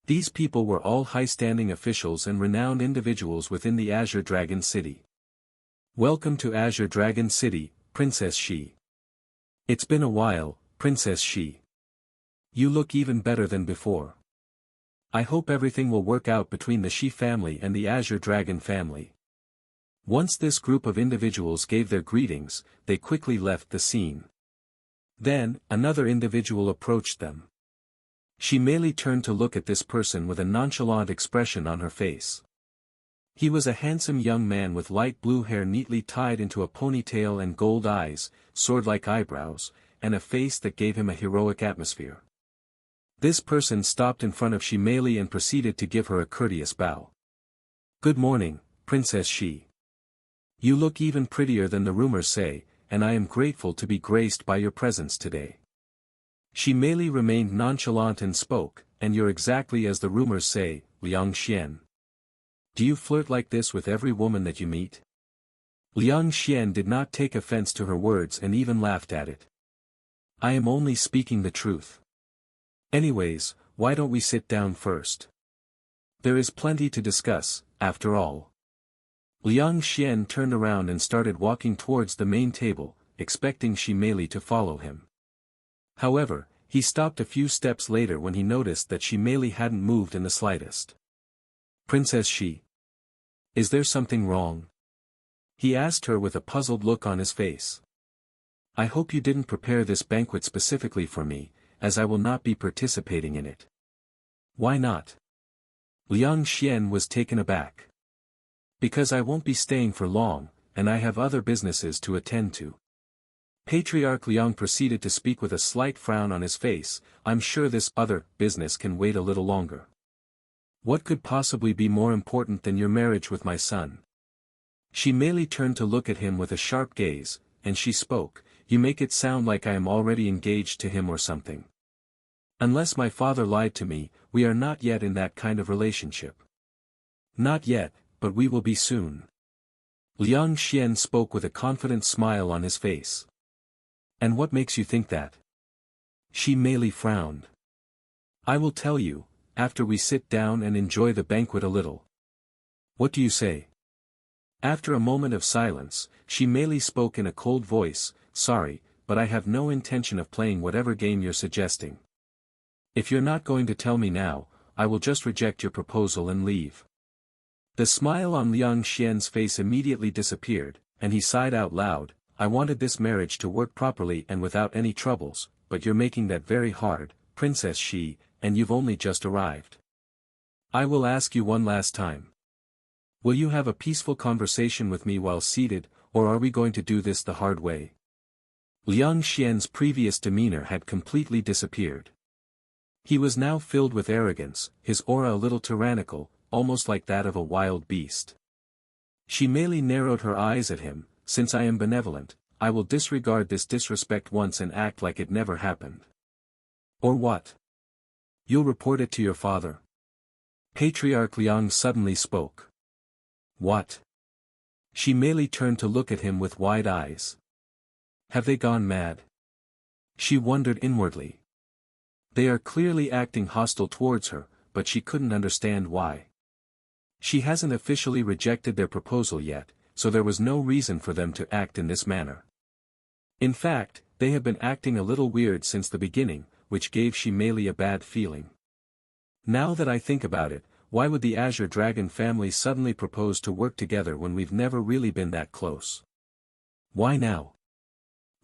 These people were all high-standing officials and renowned individuals within the Azure Dragon City. Welcome to Azure Dragon City, Princess Shi. It's been a while, Princess Shi. You look even better than before. I hope everything will work out between the Shi family and the Azure Dragon family. Once this group of individuals gave their greetings, they quickly left the scene. Then, another individual approached them. Shimeli turned to look at this person with a nonchalant expression on her face. He was a handsome young man with light blue hair neatly tied into a ponytail and gold eyes, sword-like eyebrows, and a face that gave him a heroic atmosphere. This person stopped in front of Shimeli and proceeded to give her a courteous bow. Good morning, Princess Shi. You look even prettier than the rumors say, and I am grateful to be graced by your presence today. Shimeli remained nonchalant and spoke, and you're exactly as the rumors say, Liang Xian. Do you flirt like this with every woman that you meet? Liang Xian did not take offense to her words and even laughed at it. I am only speaking the truth. Anyways, why don't we sit down first? There is plenty to discuss, after all. Liang Xian turned around and started walking towards the main table, expecting Shimeli to follow him. However, he stopped a few steps later when he noticed that Shimeli hadn't moved in the slightest. Princess Shi. Is there something wrong? He asked her with a puzzled look on his face. I hope you didn't prepare this banquet specifically for me, as I will not be participating in it. Why not? Liang Xian was taken aback. Because I won't be staying for long, and I have other businesses to attend to. Patriarch Liang proceeded to speak with a slight frown on his face. I'm sure this other business can wait a little longer. What could possibly be more important than your marriage with my son? Shimeli turned to look at him with a sharp gaze, and she spoke, You make it sound like I am already engaged to him or something. Unless my father lied to me, we are not yet in that kind of relationship. Not yet, but we will be soon. Liang Xian spoke with a confident smile on his face. And what makes you think that? Shimeli frowned. I will tell you, after we sit down and enjoy the banquet a little. What do you say? After a moment of silence, Shimeli spoke in a cold voice, Sorry, but I have no intention of playing whatever game you're suggesting. If you're not going to tell me now, I will just reject your proposal and leave. The smile on Liang Xian's face immediately disappeared, and he sighed out loud, I wanted this marriage to work properly and without any troubles, but you're making that very hard, Princess Shi, and you've only just arrived. I will ask you one last time. Will you have a peaceful conversation with me while seated, or are we going to do this the hard way? Liang Xian's previous demeanor had completely disappeared. He was now filled with arrogance, his aura a little tyrannical, almost like that of a wild beast. Shimeli narrowed her eyes at him, Since I am benevolent, I will disregard this disrespect once and act like it never happened. Or what? You'll report it to your father? Patriarch Liang suddenly spoke. What? Shimeli turned to look at him with wide eyes. Have they gone mad? She wondered inwardly. They are clearly acting hostile towards her, but she couldn't understand why. She hasn't officially rejected their proposal yet, so there was no reason for them to act in this manner. In fact, they have been acting a little weird since the beginning, which gave Shimeli a bad feeling. Now that I think about it, why would the Azure Dragon family suddenly propose to work together when we've never really been that close? Why now?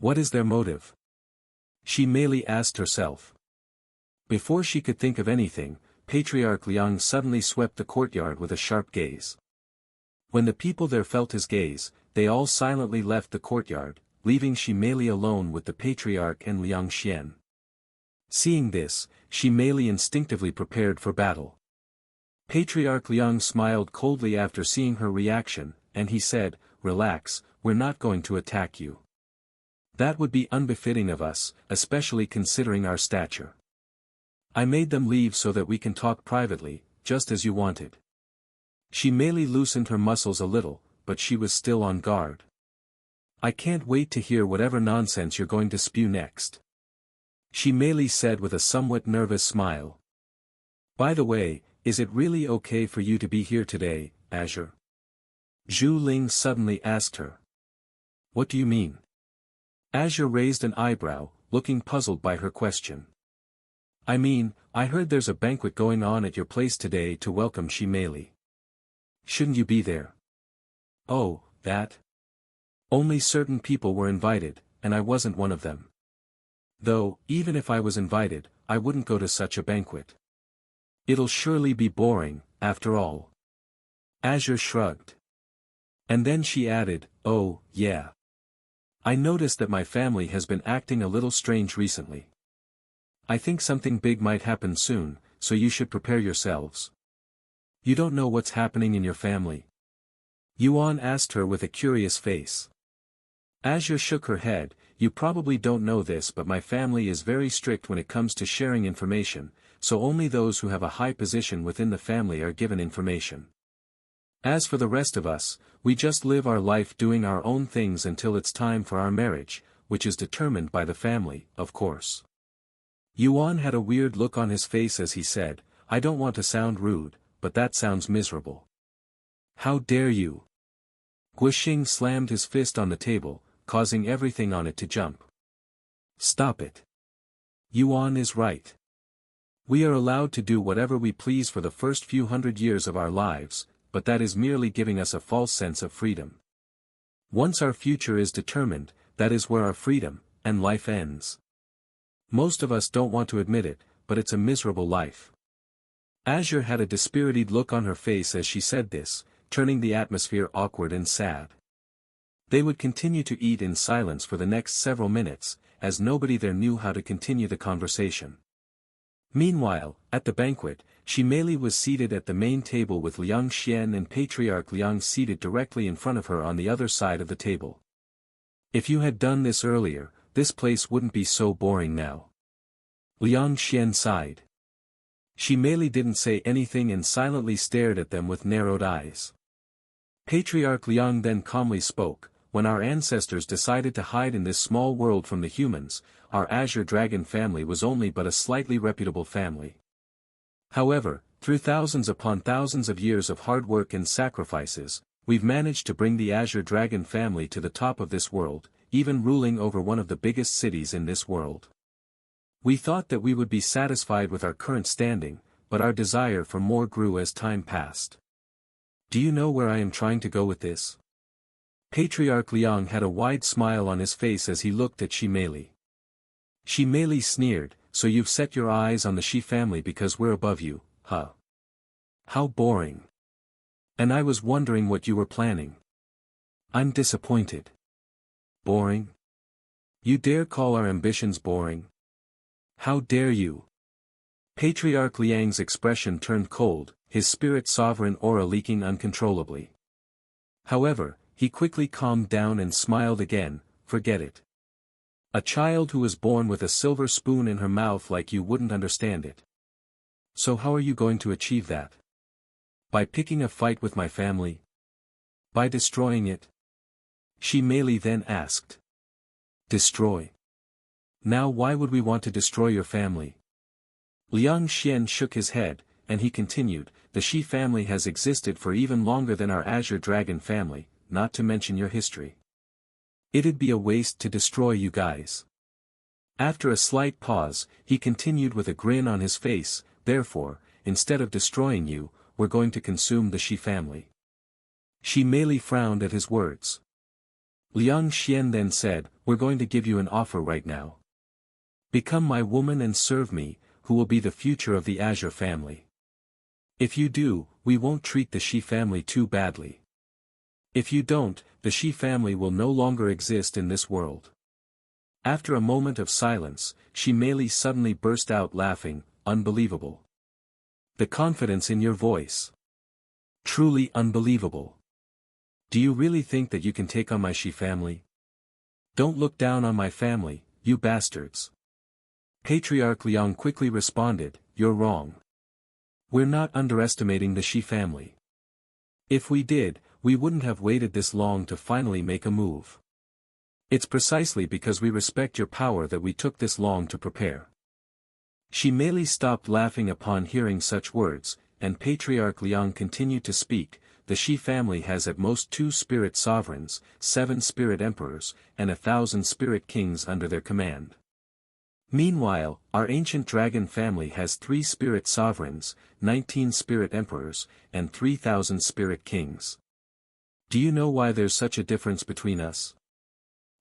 What is their motive? Shimeli asked herself. Before she could think of anything, Patriarch Liang suddenly swept the courtyard with a sharp gaze. When the people there felt his gaze, they all silently left the courtyard, leaving Shimeli alone with the Patriarch and Liang Xian. Seeing this, Shimeli instinctively prepared for battle. Patriarch Liang smiled coldly after seeing her reaction, and he said, "Relax, we're not going to attack you. That would be unbefitting of us, especially considering our stature. I made them leave so that we can talk privately, just as you wanted." She merely loosened her muscles a little, but she was still on guard. "I can't wait to hear whatever nonsense you're going to spew next," she merely said with a somewhat nervous smile. "By the way, is it really okay for you to be here today, Azure?" Zhu Ling suddenly asked her. "What do you mean?" Azure raised an eyebrow, looking puzzled by her question. "I mean, I heard there's a banquet going on at your place today to welcome Shi Mei. Shouldn't you be there?" "Oh, that? Only certain people were invited, and I wasn't one of them. Though, even if I was invited, I wouldn't go to such a banquet. It'll surely be boring, after all." Azure shrugged. And then she added, "Oh, yeah. I noticed that my family has been acting a little strange recently. I think something big might happen soon, so you should prepare yourselves." "You don't know what's happening in your family?" Yuan asked her with a curious face. Azure shook her head. "You probably don't know this, but my family is very strict when it comes to sharing information, so only those who have a high position within the family are given information. As for the rest of us, we just live our life doing our own things until it's time for our marriage, which is determined by the family, of course." Yuan had a weird look on his face as he said, "I don't want to sound rude, but that sounds miserable." "How dare you!" Guixing slammed his fist on the table, causing everything on it to jump. "Stop it. Yuan is right. We are allowed to do whatever we please for the first few hundred years of our lives, but that is merely giving us a false sense of freedom. Once our future is determined, that is where our freedom and life ends. Most of us don't want to admit it, but it's a miserable life." Azure had a dispirited look on her face as she said this, turning the atmosphere awkward and sad. They would continue to eat in silence for the next several minutes, as nobody there knew how to continue the conversation. Meanwhile, at the banquet, Shi Mei was seated at the main table with Liang Xian and Patriarch Liang seated directly in front of her on the other side of the table. "If you had done this earlier, this place wouldn't be so boring now." Liang Xian sighed. Shi Mei didn't say anything and silently stared at them with narrowed eyes. Patriarch Liang then calmly spoke, "When our ancestors decided to hide in this small world from the humans, our Azure Dragon family was only but a slightly reputable family. However, through thousands upon thousands of years of hard work and sacrifices, we've managed to bring the Azure Dragon family to the top of this world, even ruling over one of the biggest cities in this world. We thought that we would be satisfied with our current standing, but our desire for more grew as time passed." "Do you know where I am trying to go with this?" Patriarch Liang had a wide smile on his face as he looked at Shi Mei. Shi Mei sneered, "So you've set your eyes on the Shi family because we're above you, huh? How boring. And I was wondering what you were planning. I'm disappointed." "Boring? You dare call our ambitions boring? How dare you?" Patriarch Liang's expression turned cold, his spirit sovereign aura leaking uncontrollably. However, he quickly calmed down and smiled again, "Forget it. A child who was born with a silver spoon in her mouth like you wouldn't understand it. So how are you going to achieve that? By picking a fight with my family? By destroying it?" Shi Mei then asked. "Destroy? Now why would we want to destroy your family?" Liang Xian shook his head, and he continued, "The Shi family has existed for even longer than our Azure Dragon family, not to mention your history. It'd be a waste to destroy you guys." After a slight pause, he continued with a grin on his face, "Therefore, instead of destroying you, we're going to consume the Shi family." Shi Mei frowned at his words. Liang Xian then said, "We're going to give you an offer right now. Become my woman and serve me, who will be the future of the Azure family. If you do, we won't treat the Shi family too badly. If you don't, the Shi family will no longer exist in this world." After a moment of silence, Shi Mei suddenly burst out laughing, "Unbelievable. The confidence in your voice. Truly unbelievable. Do you really think that you can take on my Shi family? Don't look down on my family, you bastards. Patriarch Liang quickly responded, you're wrong. We're not underestimating the Shi family. If we did, we wouldn't have waited this long to finally make a move. It's precisely because we respect your power that we took this long to prepare. She merely stopped laughing upon hearing such words, and Patriarch Liang continued to speak. The Shi family has at most 2 spirit sovereigns, 7 spirit emperors, and 1,000 spirit kings under their command. Meanwhile, our ancient dragon family has 3 spirit sovereigns, 19 spirit emperors, and 3,000 spirit kings. Do you know why there's such a difference between us?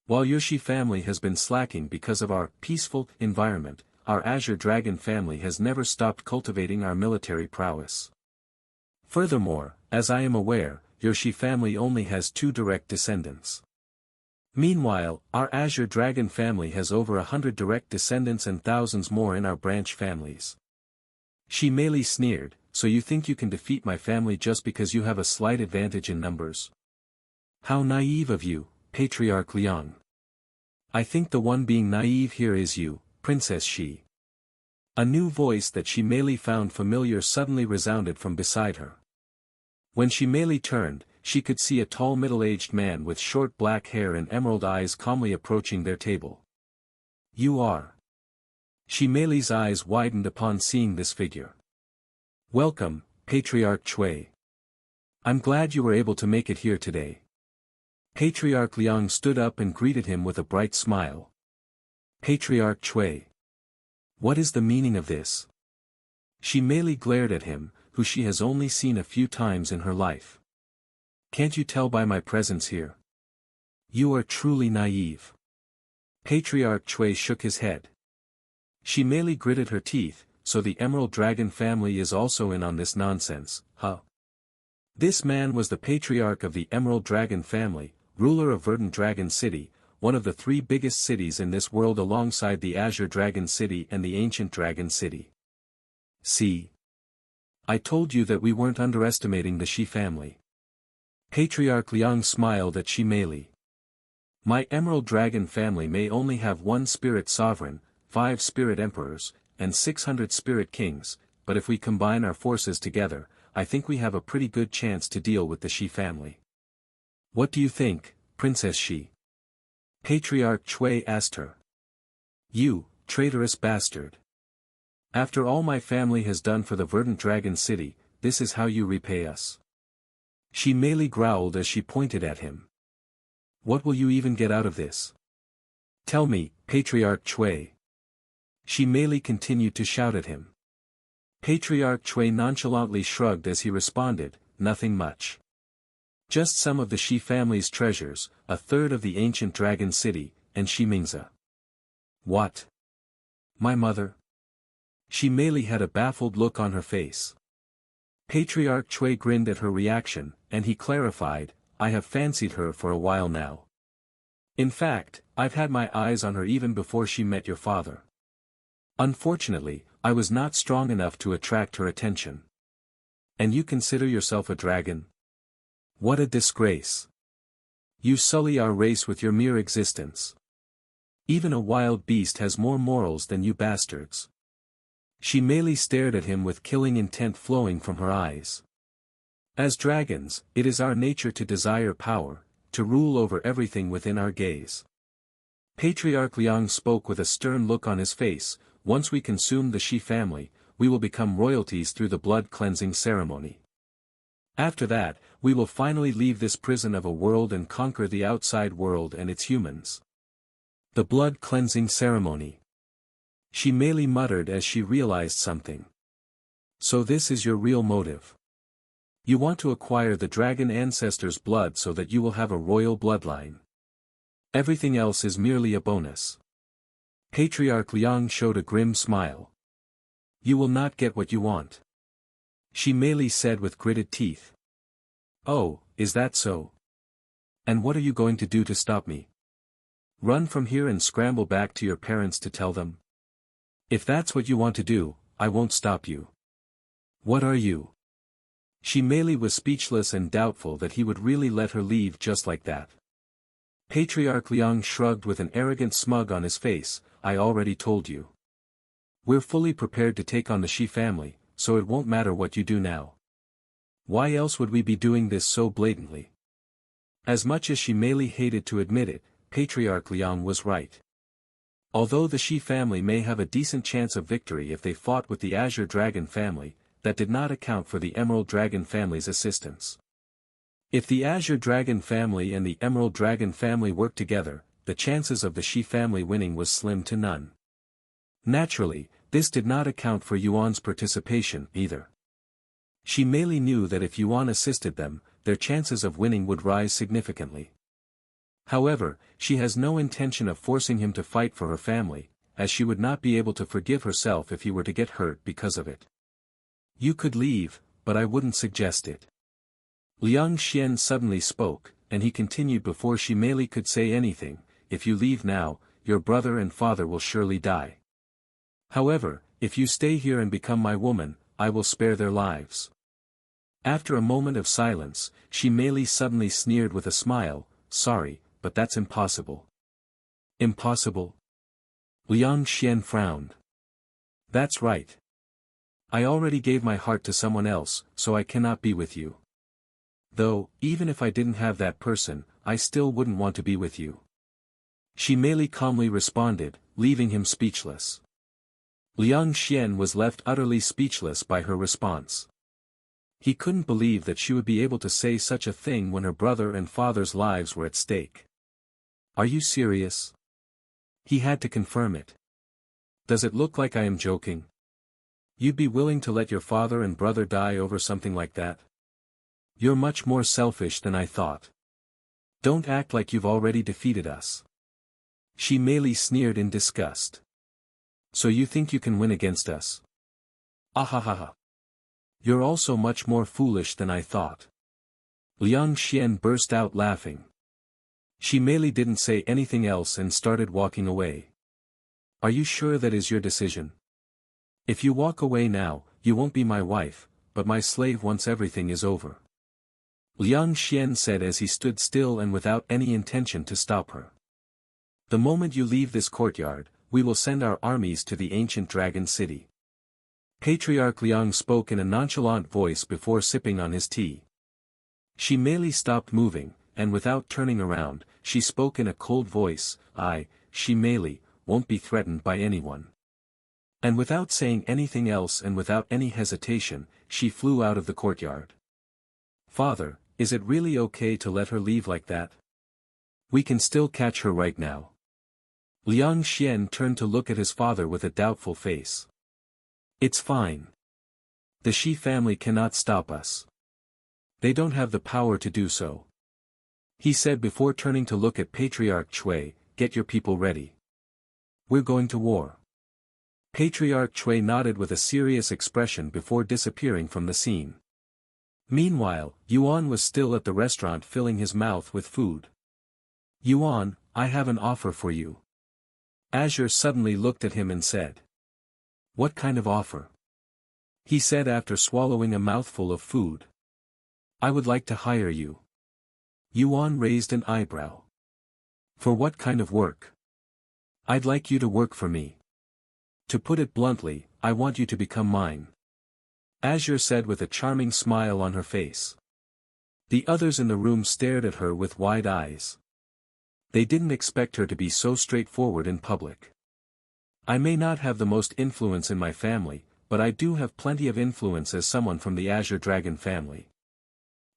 While your Shi family has been slacking because of our peaceful environment, our Azure Dragon family has never stopped cultivating our military prowess. Furthermore, as I am aware, your Shi family only has 2 direct descendants. Meanwhile, our Azure Dragon family has over 100 direct descendants and thousands more in our branch families. She merely sneered, so you think you can defeat my family just because you have a slight advantage in numbers? How naive of you, Patriarch Liang. I think the one being naive here is you, Princess Shi. A new voice that Shi merely found familiar suddenly resounded from beside her. When Shi merely turned, she could see a tall middle-aged man with short black hair and emerald eyes calmly approaching their table. You are. Shi Mei's eyes widened upon seeing this figure. Welcome, Patriarch Chui. I'm glad you were able to make it here today. Patriarch Liang stood up and greeted him with a bright smile. Patriarch Chui. What is the meaning of this? Shi Mei glared at him, who she has only seen a few times in her life. Can't you tell by my presence here? You are truly naive. Patriarch Chui shook his head. Shi Mei gritted her teeth, so the Emerald Dragon family is also in on this nonsense, huh? This man was the patriarch of the Emerald Dragon family, ruler of Verdant Dragon City, one of the 3 biggest cities in this world alongside the Azure Dragon City and the Ancient Dragon City. See? I told you that we weren't underestimating the Shi family. Patriarch Liang smiled at Shi Mei. My Emerald Dragon family may only have 1 spirit sovereign, 5 spirit emperors, and 600 spirit kings, but if we combine our forces together, I think we have a pretty good chance to deal with the Shi family. What do you think, Princess Shi? Patriarch Chui asked her. You, traitorous bastard. After all my family has done for the Verdant Dragon City, this is how you repay us. Shi Mei growled as she pointed at him. What will you even get out of this? Tell me, Patriarch Chui. Shi Mei continued to shout at him. Patriarch Chui nonchalantly shrugged as he responded, nothing much. Just some of the Shi family's treasures, 1/3 of the ancient dragon city, and Shi Mingzi. What? My mother? Shi Mei had a baffled look on her face. Patriarch Chui grinned at her reaction, and he clarified, I have fancied her for a while now. In fact, I've had my eyes on her even before she met your father. Unfortunately, I was not strong enough to attract her attention. And you consider yourself a dragon? What a disgrace. You sully our race with your mere existence. Even a wild beast has more morals than you bastards. Shi Mei stared at him with killing intent flowing from her eyes. As dragons, it is our nature to desire power, to rule over everything within our gaze. Patriarch Liang spoke with a stern look on his face, once we consume the Shi family, we will become royalties through the blood cleansing ceremony. After that, we will finally leave this prison of a world and conquer the outside world and its humans. The blood cleansing ceremony. Shi Mei muttered as she realized something. So this is your real motive. You want to acquire the dragon ancestors' blood so that you will have a royal bloodline. Everything else is merely a bonus. Patriarch Liang showed a grim smile. You will not get what you want. Shi Mei said with gritted teeth. Oh, is that so? And what are you going to do to stop me? Run from here and scramble back to your parents to tell them? If that's what you want to do, I won't stop you. What are you? She merely was speechless and doubtful that he would really let her leave just like that. Patriarch Liang shrugged with an arrogant smug on his face. I already told you. We're fully prepared to take on the Shi family, so it won't matter what you do now. Why else would we be doing this so blatantly? As much as she merely hated to admit it, Patriarch Liang was right. Although the Shi family may have a decent chance of victory if they fought with the Azure Dragon family, that did not account for the Emerald Dragon family's assistance. If the Azure Dragon family and the Emerald Dragon family worked together, the chances of the Shi family winning was slim to none. Naturally, this did not account for Yuan's participation either. She merely knew that if Yuan assisted them, their chances of winning would rise significantly. However, she has no intention of forcing him to fight for her family, as she would not be able to forgive herself if he were to get hurt because of it. You could leave, but I wouldn't suggest it. Liang Xian suddenly spoke, and he continued before she merely could say anything, if you leave now, your brother and father will surely die. However, if you stay here and become my woman, I will spare their lives. After a moment of silence, she merely suddenly sneered with a smile, sorry, but that's impossible. Impossible? Liang Xian frowned. That's right. I already gave my heart to someone else, so I cannot be with you. Though, even if I didn't have that person, I still wouldn't want to be with you. She merely calmly responded, leaving him speechless. Liang Xian was left utterly speechless by her response. He couldn't believe that she would be able to say such a thing when her brother and father's lives were at stake. Are you serious? He had to confirm it. Does it look like I am joking? You'd be willing to let your father and brother die over something like that? You're much more selfish than I thought. Don't act like you've already defeated us. She merely sneered in disgust. So you think you can win against us? Ahahaha. You're also much more foolish than I thought. Liang Xian burst out laughing. She merely didn't say anything else and started walking away. Are you sure that is your decision? If you walk away now, you won't be my wife, but my slave once everything is over. Liang Xian said as he stood still and without any intention to stop her. The moment you leave this courtyard, we will send our armies to the ancient dragon city. Patriarch Liang spoke in a nonchalant voice before sipping on his tea. She merely stopped moving, and without turning around, she spoke in a cold voice, she merely, won't be threatened by anyone. And without saying anything else and without any hesitation, she flew out of the courtyard. Father, is it really okay to let her leave like that? We can still catch her right now. Liang Xian turned to look at his father with a doubtful face. It's fine. The Shi family cannot stop us. They don't have the power to do so. He said before turning to look at Patriarch Chui, get your people ready. We're going to war. Patriarch Chui nodded with a serious expression before disappearing from the scene. Meanwhile, Yuan was still at the restaurant filling his mouth with food. Yuan, I have an offer for you. Azure suddenly looked at him and said. What kind of offer? He said after swallowing a mouthful of food. I would like to hire you. Yuan raised an eyebrow. For what kind of work? I'd like you to work for me. To put it bluntly, I want you to become mine. Azure said with a charming smile on her face. The others in the room stared at her with wide eyes. They didn't expect her to be so straightforward in public. I may not have the most influence in my family, but I do have plenty of influence as someone from the Azure Dragon family.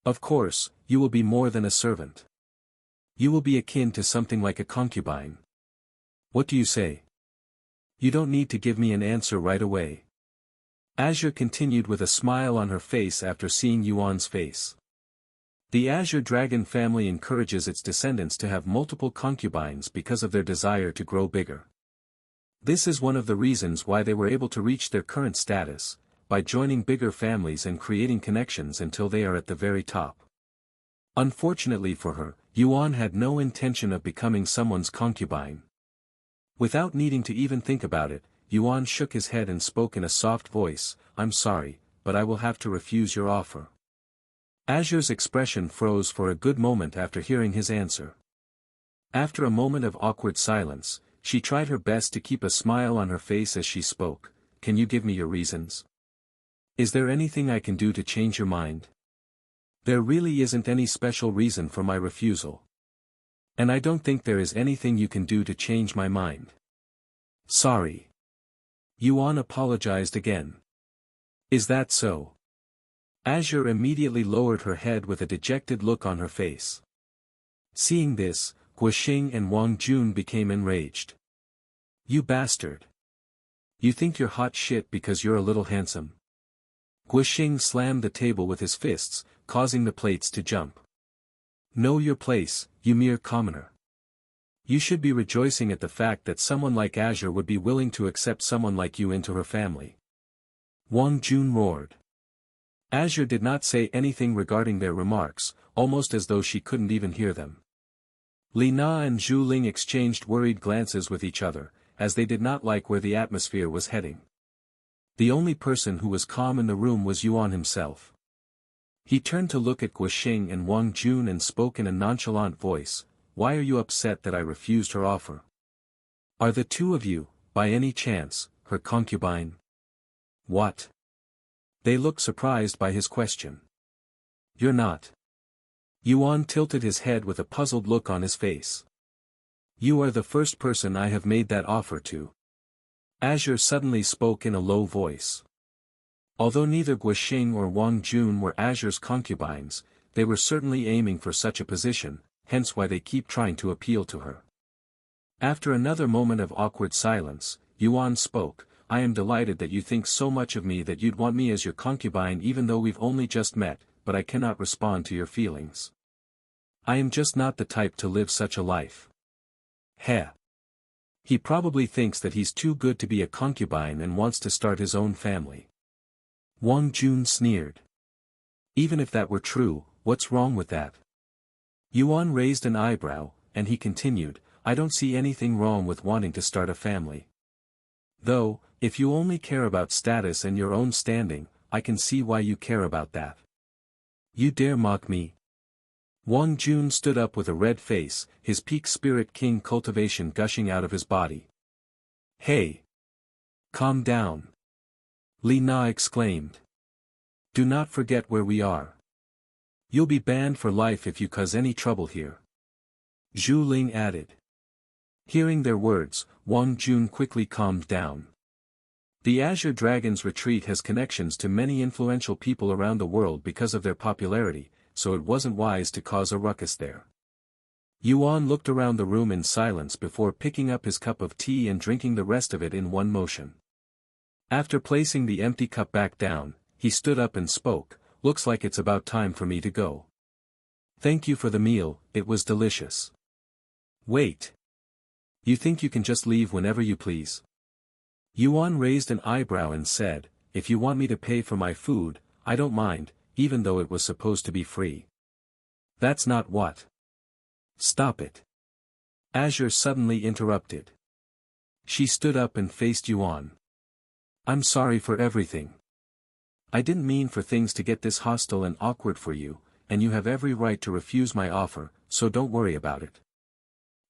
Of course, you will be more than a servant. You will be akin to something like a concubine. What do you say? You don't need to give me an answer right away. Azure continued with a smile on her face after seeing Yuan's face. The Azure Dragon family encourages its descendants to have multiple concubines because of their desire to grow bigger. This is one of the reasons why they were able to reach their current status, by joining bigger families and creating connections until they are at the very top. Unfortunately for her, Yuan had no intention of becoming someone's concubine. Without needing to even think about it, Yuan shook his head and spoke in a soft voice, I'm sorry, but I will have to refuse your offer. Azure's expression froze for a good moment after hearing his answer. After a moment of awkward silence, she tried her best to keep a smile on her face as she spoke. Can you give me your reasons? Is there anything I can do to change your mind? There really isn't any special reason for my refusal. And I don't think there is anything you can do to change my mind. Sorry. Yuan apologized again. Is that so? Azure immediately lowered her head with a dejected look on her face. Seeing this, Guoxing and Wang Jun became enraged. You bastard. You think you're hot shit because you're a little handsome. Guoxing slammed the table with his fists, causing the plates to jump. Know your place, you mere commoner. You should be rejoicing at the fact that someone like Azure would be willing to accept someone like you into her family. Wang Jun roared. Azure did not say anything regarding their remarks, almost as though she couldn't even hear them. Li Na and Zhu Ling exchanged worried glances with each other, as they did not like where the atmosphere was heading. The only person who was calm in the room was Yuan himself. He turned to look at Guoxing and Wang Jun and spoke in a nonchalant voice. Why are you upset that I refused her offer? Are the two of you, by any chance, her concubine? What? They looked surprised by his question. You're not. Yuan tilted his head with a puzzled look on his face. You are the first person I have made that offer to. Azure suddenly spoke in a low voice. Although neither Guoxing or Wang Jun were Azure's concubines, they were certainly aiming for such a position, hence why they keep trying to appeal to her. After another moment of awkward silence, Yuan spoke. I am delighted that you think so much of me that you'd want me as your concubine even though we've only just met, but I cannot respond to your feelings. I am just not the type to live such a life. Heh. He probably thinks that he's too good to be a concubine and wants to start his own family. Wang Jun sneered. Even if that were true, what's wrong with that? Yuan raised an eyebrow, and he continued, I don't see anything wrong with wanting to start a family. Though, if you only care about status and your own standing, I can see why you care about that. You dare mock me? Wang Jun stood up with a red face, his peak spirit king cultivation gushing out of his body. Hey! Calm down. Li Na exclaimed. Do not forget where we are. You'll be banned for life if you cause any trouble here. Zhu Ling added. Hearing their words, Wang Jun quickly calmed down. The Azure Dragon's retreat has connections to many influential people around the world because of their popularity, so it wasn't wise to cause a ruckus there. Yuan looked around the room in silence before picking up his cup of tea and drinking the rest of it in one motion. After placing the empty cup back down, he stood up and spoke, looks like it's about time for me to go. Thank you for the meal, it was delicious. Wait. You think you can just leave whenever you please? Yuan raised an eyebrow and said, if you want me to pay for my food, I don't mind, even though it was supposed to be free. That's not what. Stop it. Azure suddenly interrupted. She stood up and faced Yuan. I'm sorry for everything. I didn't mean for things to get this hostile and awkward for you, and you have every right to refuse my offer, so don't worry about it.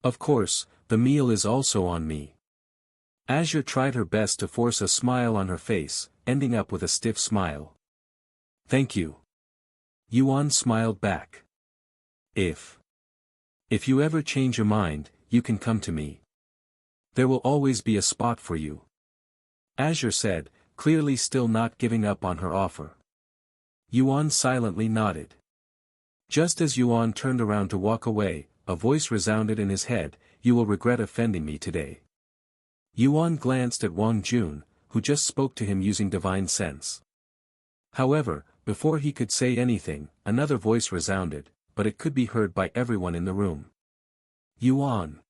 Of course, the meal is also on me. Azure tried her best to force a smile on her face, ending up with a stiff smile. Thank you. Yuan smiled back. If you ever change your mind, you can come to me. There will always be a spot for you. Azure said, clearly still not giving up on her offer. Yuan silently nodded. Just as Yuan turned around to walk away, a voice resounded in his head, you will regret offending me today. Yuan glanced at Wang Jun, who just spoke to him using divine sense. However, before he could say anything, another voice resounded, but it could be heard by everyone in the room. Yuan.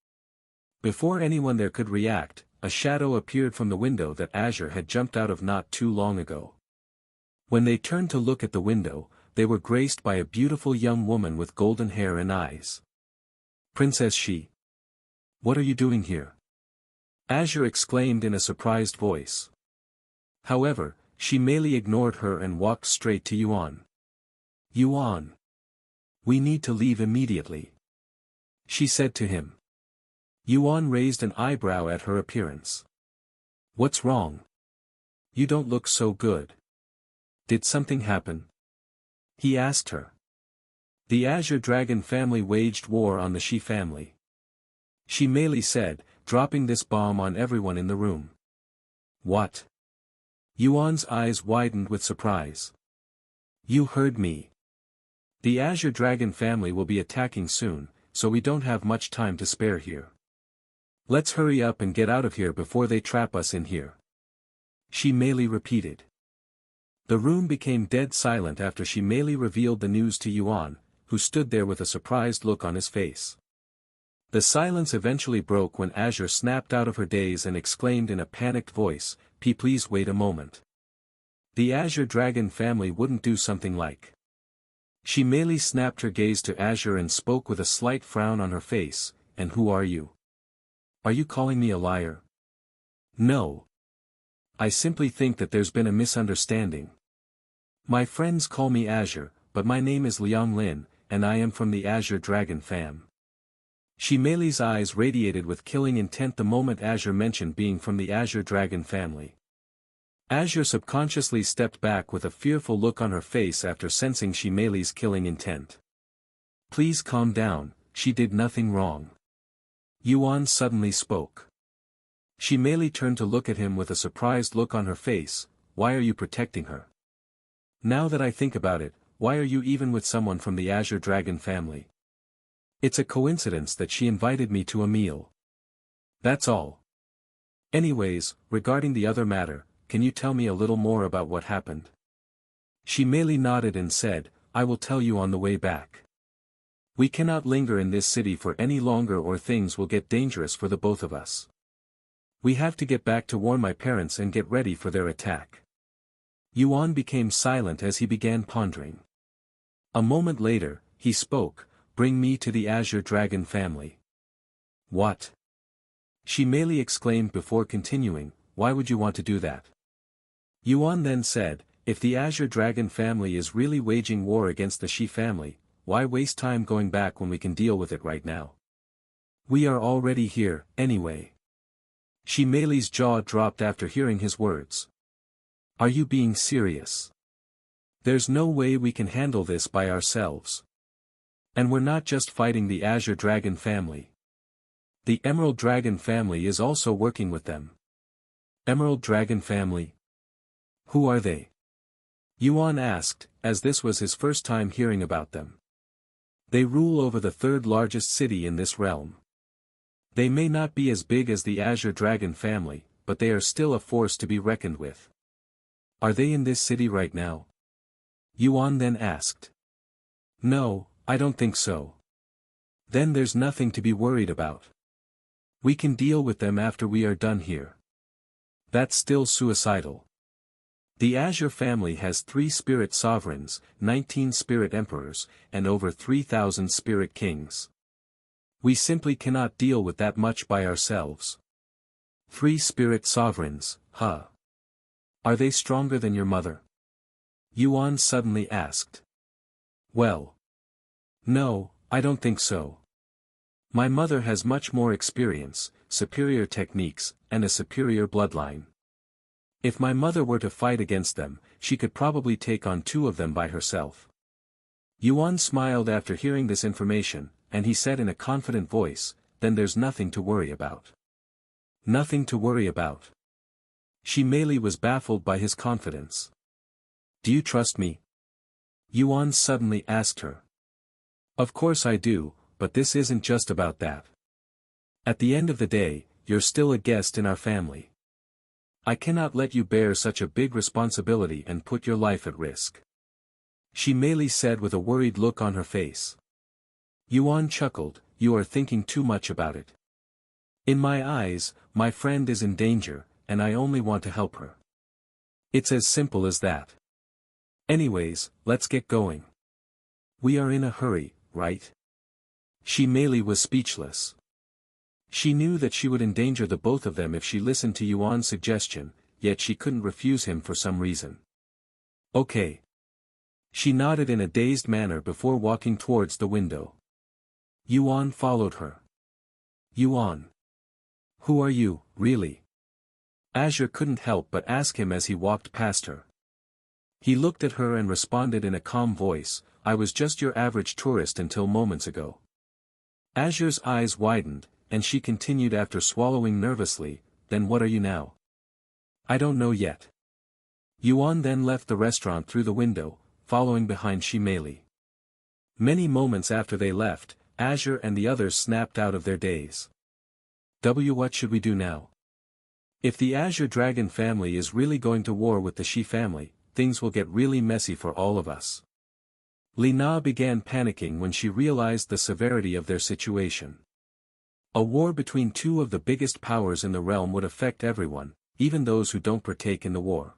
Before anyone there could react, a shadow appeared from the window that Azure had jumped out of not too long ago. When they turned to look at the window, they were graced by a beautiful young woman with golden hair and eyes. Princess Shi. What are you doing here? Azure exclaimed in a surprised voice. However, she merely ignored her and walked straight to Yuan. Yuan. We need to leave immediately, she said to him. Yuan raised an eyebrow at her appearance. What's wrong? You don't look so good. Did something happen? He asked her. The Azure Dragon family waged war on the Shi family, she merely said, dropping this bomb on everyone in the room. What? Yuan's eyes widened with surprise. You heard me. The Azure Dragon family will be attacking soon, so we don't have much time to spare here. Let's hurry up and get out of here before they trap us in here, she merely repeated. The room became dead silent after she merely revealed the news to Yuan, who stood there with a surprised look on his face. The silence eventually broke when Azure snapped out of her daze and exclaimed in a panicked voice, Please wait a moment. The Azure Dragon family wouldn't do something like. She merely snapped her gaze to Azure and spoke with a slight frown on her face, and who are you? Are you calling me a liar? No. I simply think that there's been a misunderstanding. My friends call me Azure, but my name is Liang Lin, and I am from the Azure Dragon fam. Shi Mei's eyes radiated with killing intent the moment Azure mentioned being from the Azure Dragon family. Azure subconsciously stepped back with a fearful look on her face after sensing Shi Mei's killing intent. Please calm down, she did nothing wrong. Yuan suddenly spoke. Shi Mei turned to look at him with a surprised look on her face. Why are you protecting her? Now that I think about it, why are you even with someone from the Azure Dragon family? It's a coincidence that she invited me to a meal. That's all. Anyways, regarding the other matter, can you tell me a little more about what happened? She merely nodded and said, I will tell you on the way back. We cannot linger in this city for any longer or things will get dangerous for the both of us. We have to get back to warn my parents and get ready for their attack. Yuan became silent as he began pondering. A moment later, he spoke, Bring me to the Azure Dragon family. What? Shi Mei exclaimed before continuing, Why would you want to do that? Yuan then said, If the Azure Dragon family is really waging war against the Shi family, why waste time going back when we can deal with it right now? We are already here, anyway. Shi Mei's jaw dropped after hearing his words. Are you being serious? There's no way we can handle this by ourselves. And we're not just fighting the Azure Dragon family. The Emerald Dragon family is also working with them. Emerald Dragon family? Who are they? Yuan asked, as this was his first time hearing about them. They rule over the third largest city in this realm. They may not be as big as the Azure Dragon family, but they are still a force to be reckoned with. Are they in this city right now? Yuan then asked. No, I don't think so. Then there's nothing to be worried about. We can deal with them after we are done here. That's still suicidal. The Azure family has 3 spirit sovereigns, 19 spirit emperors, and over 3,000 spirit kings. We simply cannot deal with that much by ourselves. 3 spirit sovereigns, huh? Are they stronger than your mother? Yuan suddenly asked. Well. No, I don't think so. My mother has much more experience, superior techniques, and a superior bloodline. If my mother were to fight against them, she could probably take on 2 of them by herself. Yuan smiled after hearing this information, and he said in a confident voice, Then there's nothing to worry about. Nothing to worry about. Shi Mei was baffled by his confidence. Do you trust me? Yuan suddenly asked her. Of course I do, but this isn't just about that. At the end of the day, you're still a guest in our family. I cannot let you bear such a big responsibility and put your life at risk. Shi Mei said with a worried look on her face. Yuan chuckled, You are thinking too much about it. In my eyes, my friend is in danger, and I only want to help her. It's as simple as that. Anyways, let's get going. We are in a hurry, right? Shi Mei was speechless. She knew that she would endanger the both of them if she listened to Yuan's suggestion, yet she couldn't refuse him for some reason. Okay. She nodded in a dazed manner before walking towards the window. Yuan followed her. Yuan. Who are you, really? Azure couldn't help but ask him as he walked past her. He looked at her and responded in a calm voice, I was just your average tourist until moments ago. Azure's eyes widened, and she continued after swallowing nervously, then what are you now? I don't know yet. Yuan then left the restaurant through the window, following behind Shimeli. Many moments after they left, Azure and the others snapped out of their daze. What should we do now? If the Azure Dragon family is really going to war with the Shi family, things will get really messy for all of us. Li Na began panicking when she realized the severity of their situation. A war between two of the biggest powers in the realm would affect everyone, even those who don't partake in the war.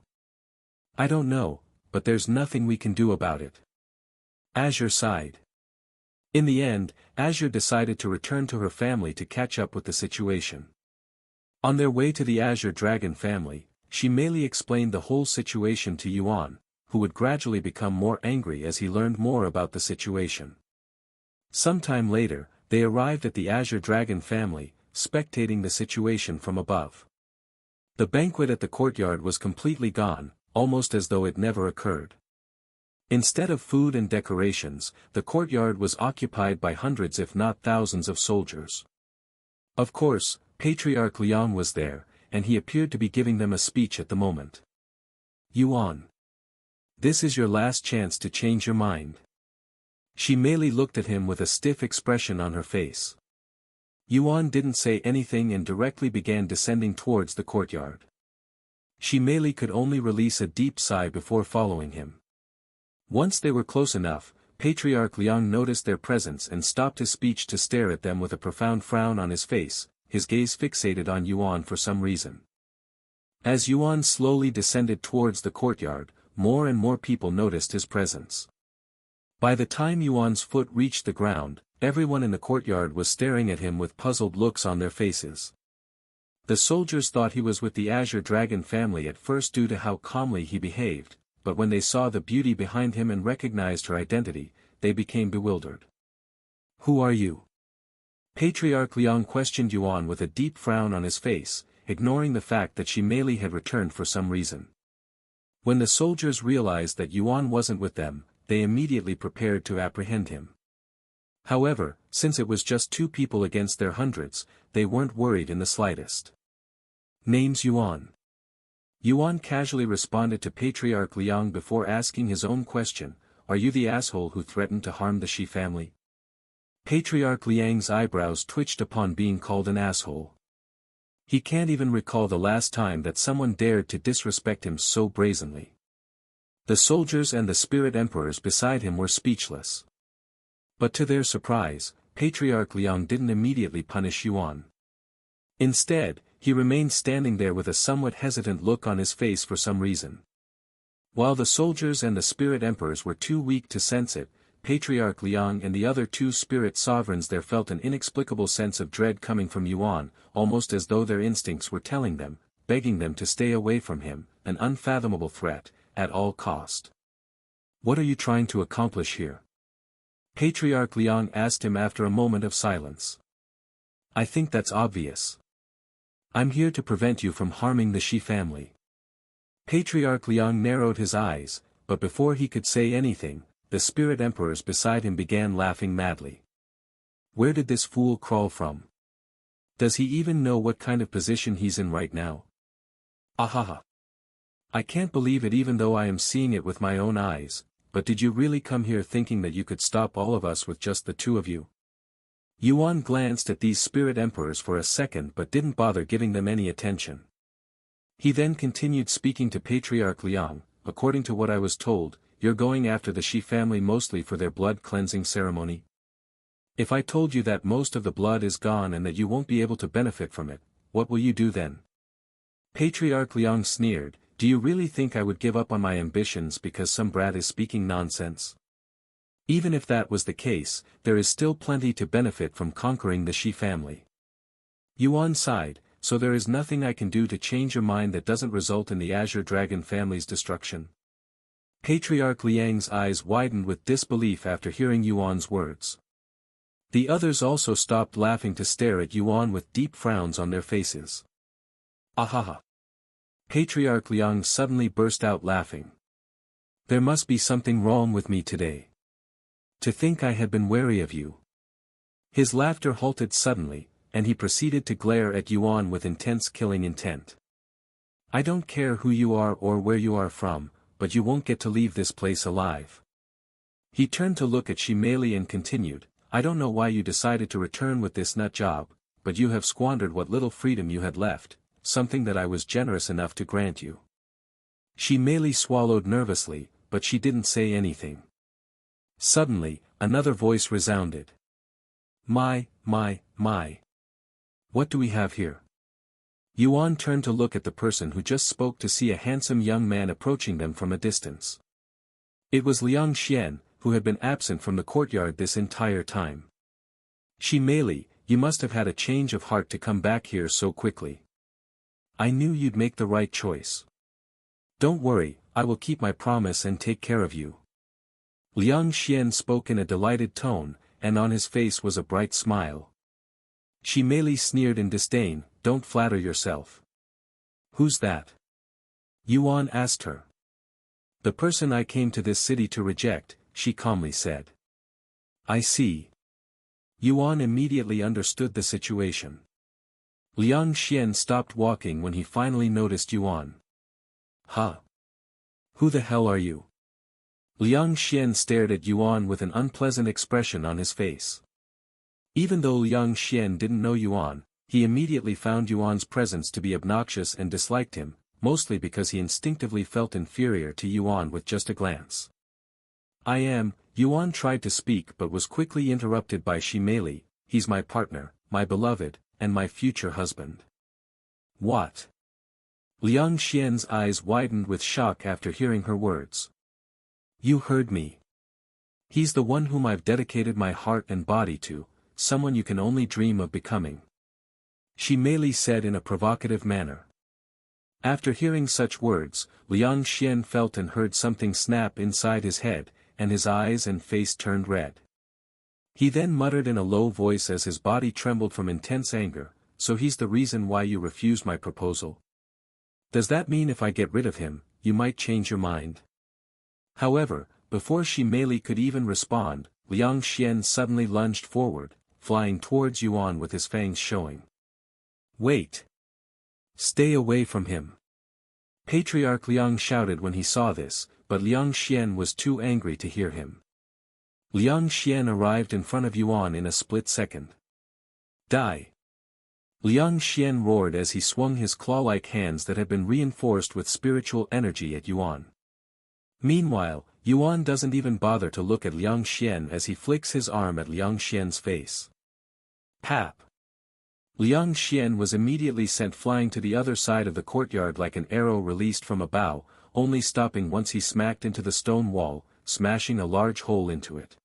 I don't know, but there's nothing we can do about it. Azure sighed. In the end, Azure decided to return to her family to catch up with the situation. On their way to the Azure Dragon family, Shimeli explained the whole situation to Yuan, who would gradually become more angry as he learned more about the situation. Sometime later, they arrived at the Azure Dragon family, spectating the situation from above. The banquet at the courtyard was completely gone, almost as though it never occurred. Instead of food and decorations, the courtyard was occupied by hundreds if not thousands of soldiers. Of course, Patriarch Liang was there, and he appeared to be giving them a speech at the moment. Yuan. This is your last chance to change your mind. Shimeli looked at him with a stiff expression on her face. Yuan didn't say anything and directly began descending towards the courtyard. Shimeli could only release a deep sigh before following him. Once they were close enough, Patriarch Liang noticed their presence and stopped his speech to stare at them with a profound frown on his face, his gaze fixated on Yuan for some reason. As Yuan slowly descended towards the courtyard, more and more people noticed his presence. By the time Yuan's foot reached the ground, everyone in the courtyard was staring at him with puzzled looks on their faces. The soldiers thought he was with the Azure Dragon family at first due to how calmly he behaved, but when they saw the beauty behind him and recognized her identity, they became bewildered. Who are you? Patriarch Liang questioned Yuan with a deep frown on his face, ignoring the fact that Shimeli had returned for some reason. When the soldiers realized that Yuan wasn't with them, they immediately prepared to apprehend him. However, since it was just two people against their hundreds, they weren't worried in the slightest. Name's Yuan. Yuan casually responded to Patriarch Liang before asking his own question, are you the asshole who threatened to harm the Shi family? Patriarch Liang's eyebrows twitched upon being called an asshole. He can't even recall the last time that someone dared to disrespect him so brazenly. The soldiers and the spirit emperors beside him were speechless. But to their surprise, Patriarch Liang didn't immediately punish Yuan. Instead, he remained standing there with a somewhat hesitant look on his face for some reason. While the soldiers and the spirit emperors were too weak to sense it, Patriarch Liang and the other two spirit sovereigns there felt an inexplicable sense of dread coming from Yuan, almost as though their instincts were telling them, begging them to stay away from him, an unfathomable threat, at all cost. What are you trying to accomplish here? Patriarch Liang asked him after a moment of silence. I think that's obvious. I'm here to prevent you from harming the Shi family. Patriarch Liang narrowed his eyes, but before he could say anything, the spirit emperors beside him began laughing madly. Where did this fool crawl from? Does he even know what kind of position he's in right now? Ahaha. I can't believe it even though I am seeing it with my own eyes, but did you really come here thinking that you could stop all of us with just the two of you? Yuan glanced at these spirit emperors for a second but didn't bother giving them any attention. He then continued speaking to Patriarch Liang, according to what I was told, you're going after the Shi family mostly for their blood cleansing ceremony? If I told you that most of the blood is gone and that you won't be able to benefit from it, what will you do then? Patriarch Liang sneered, do you really think I would give up on my ambitions because some brat is speaking nonsense? Even if that was the case, there is still plenty to benefit from conquering the Shi family. Yuan sighed, so there is nothing I can do to change your mind that doesn't result in the Azure Dragon family's destruction? Patriarch Liang's eyes widened with disbelief after hearing Yuan's words. The others also stopped laughing to stare at Yuan with deep frowns on their faces. Ahaha! Patriarch Liang suddenly burst out laughing. There must be something wrong with me today. To think I had been wary of you. His laughter halted suddenly, and he proceeded to glare at Yuan with intense killing intent. I don't care who you are or where you are from, but you won't get to leave this place alive. He turned to look at Shimeli and continued, I don't know why you decided to return with this nut job, but you have squandered what little freedom you had left, something that I was generous enough to grant you. Shimeli swallowed nervously, but she didn't say anything. Suddenly, another voice resounded. My. What do we have here? Yuan turned to look at the person who just spoke to see a handsome young man approaching them from a distance. It was Liang Xian, who had been absent from the courtyard this entire time. Shimeli, you must have had a change of heart to come back here so quickly. I knew you'd make the right choice. Don't worry, I will keep my promise and take care of you. Liang Xian spoke in a delighted tone, and on his face was a bright smile. Shimeli sneered in disdain, don't flatter yourself. Who's that? Yuan asked her. The person I came to this city to reject, she calmly said. I see. Yuan immediately understood the situation. Liang Xian stopped walking when he finally noticed Yuan. Huh? Who the hell are you? Liang Xian stared at Yuan with an unpleasant expression on his face. Even though Liang Xian didn't know Yuan, he immediately found Yuan's presence to be obnoxious and disliked him, mostly because he instinctively felt inferior to Yuan with just a glance. Yuan tried to speak but was quickly interrupted by Shimeli, he's my partner, my beloved, and my future husband. What? Liang Xian's eyes widened with shock after hearing her words. You heard me. He's the one whom I've dedicated my heart and body to, someone you can only dream of becoming. Shimeli said in a provocative manner. After hearing such words, Liang Xian felt and heard something snap inside his head, and his eyes and face turned red. He then muttered in a low voice as his body trembled from intense anger, so he's the reason why you refused my proposal? Does that mean if I get rid of him, you might change your mind? However, before Shimeli could even respond, Liang Xian suddenly lunged forward, flying towards Yuan with his fangs showing. Wait! Stay away from him! Patriarch Liang shouted when he saw this, but Liang Xian was too angry to hear him. Liang Xian arrived in front of Yuan in a split second. Die! Liang Xian roared as he swung his claw-like hands that had been reinforced with spiritual energy at Yuan. Meanwhile, Yuan doesn't even bother to look at Liang Xian as he flicks his arm at Liang Xian's face. Pap! Liang Xian was immediately sent flying to the other side of the courtyard like an arrow released from a bow, only stopping once he smacked into the stone wall, smashing a large hole into it.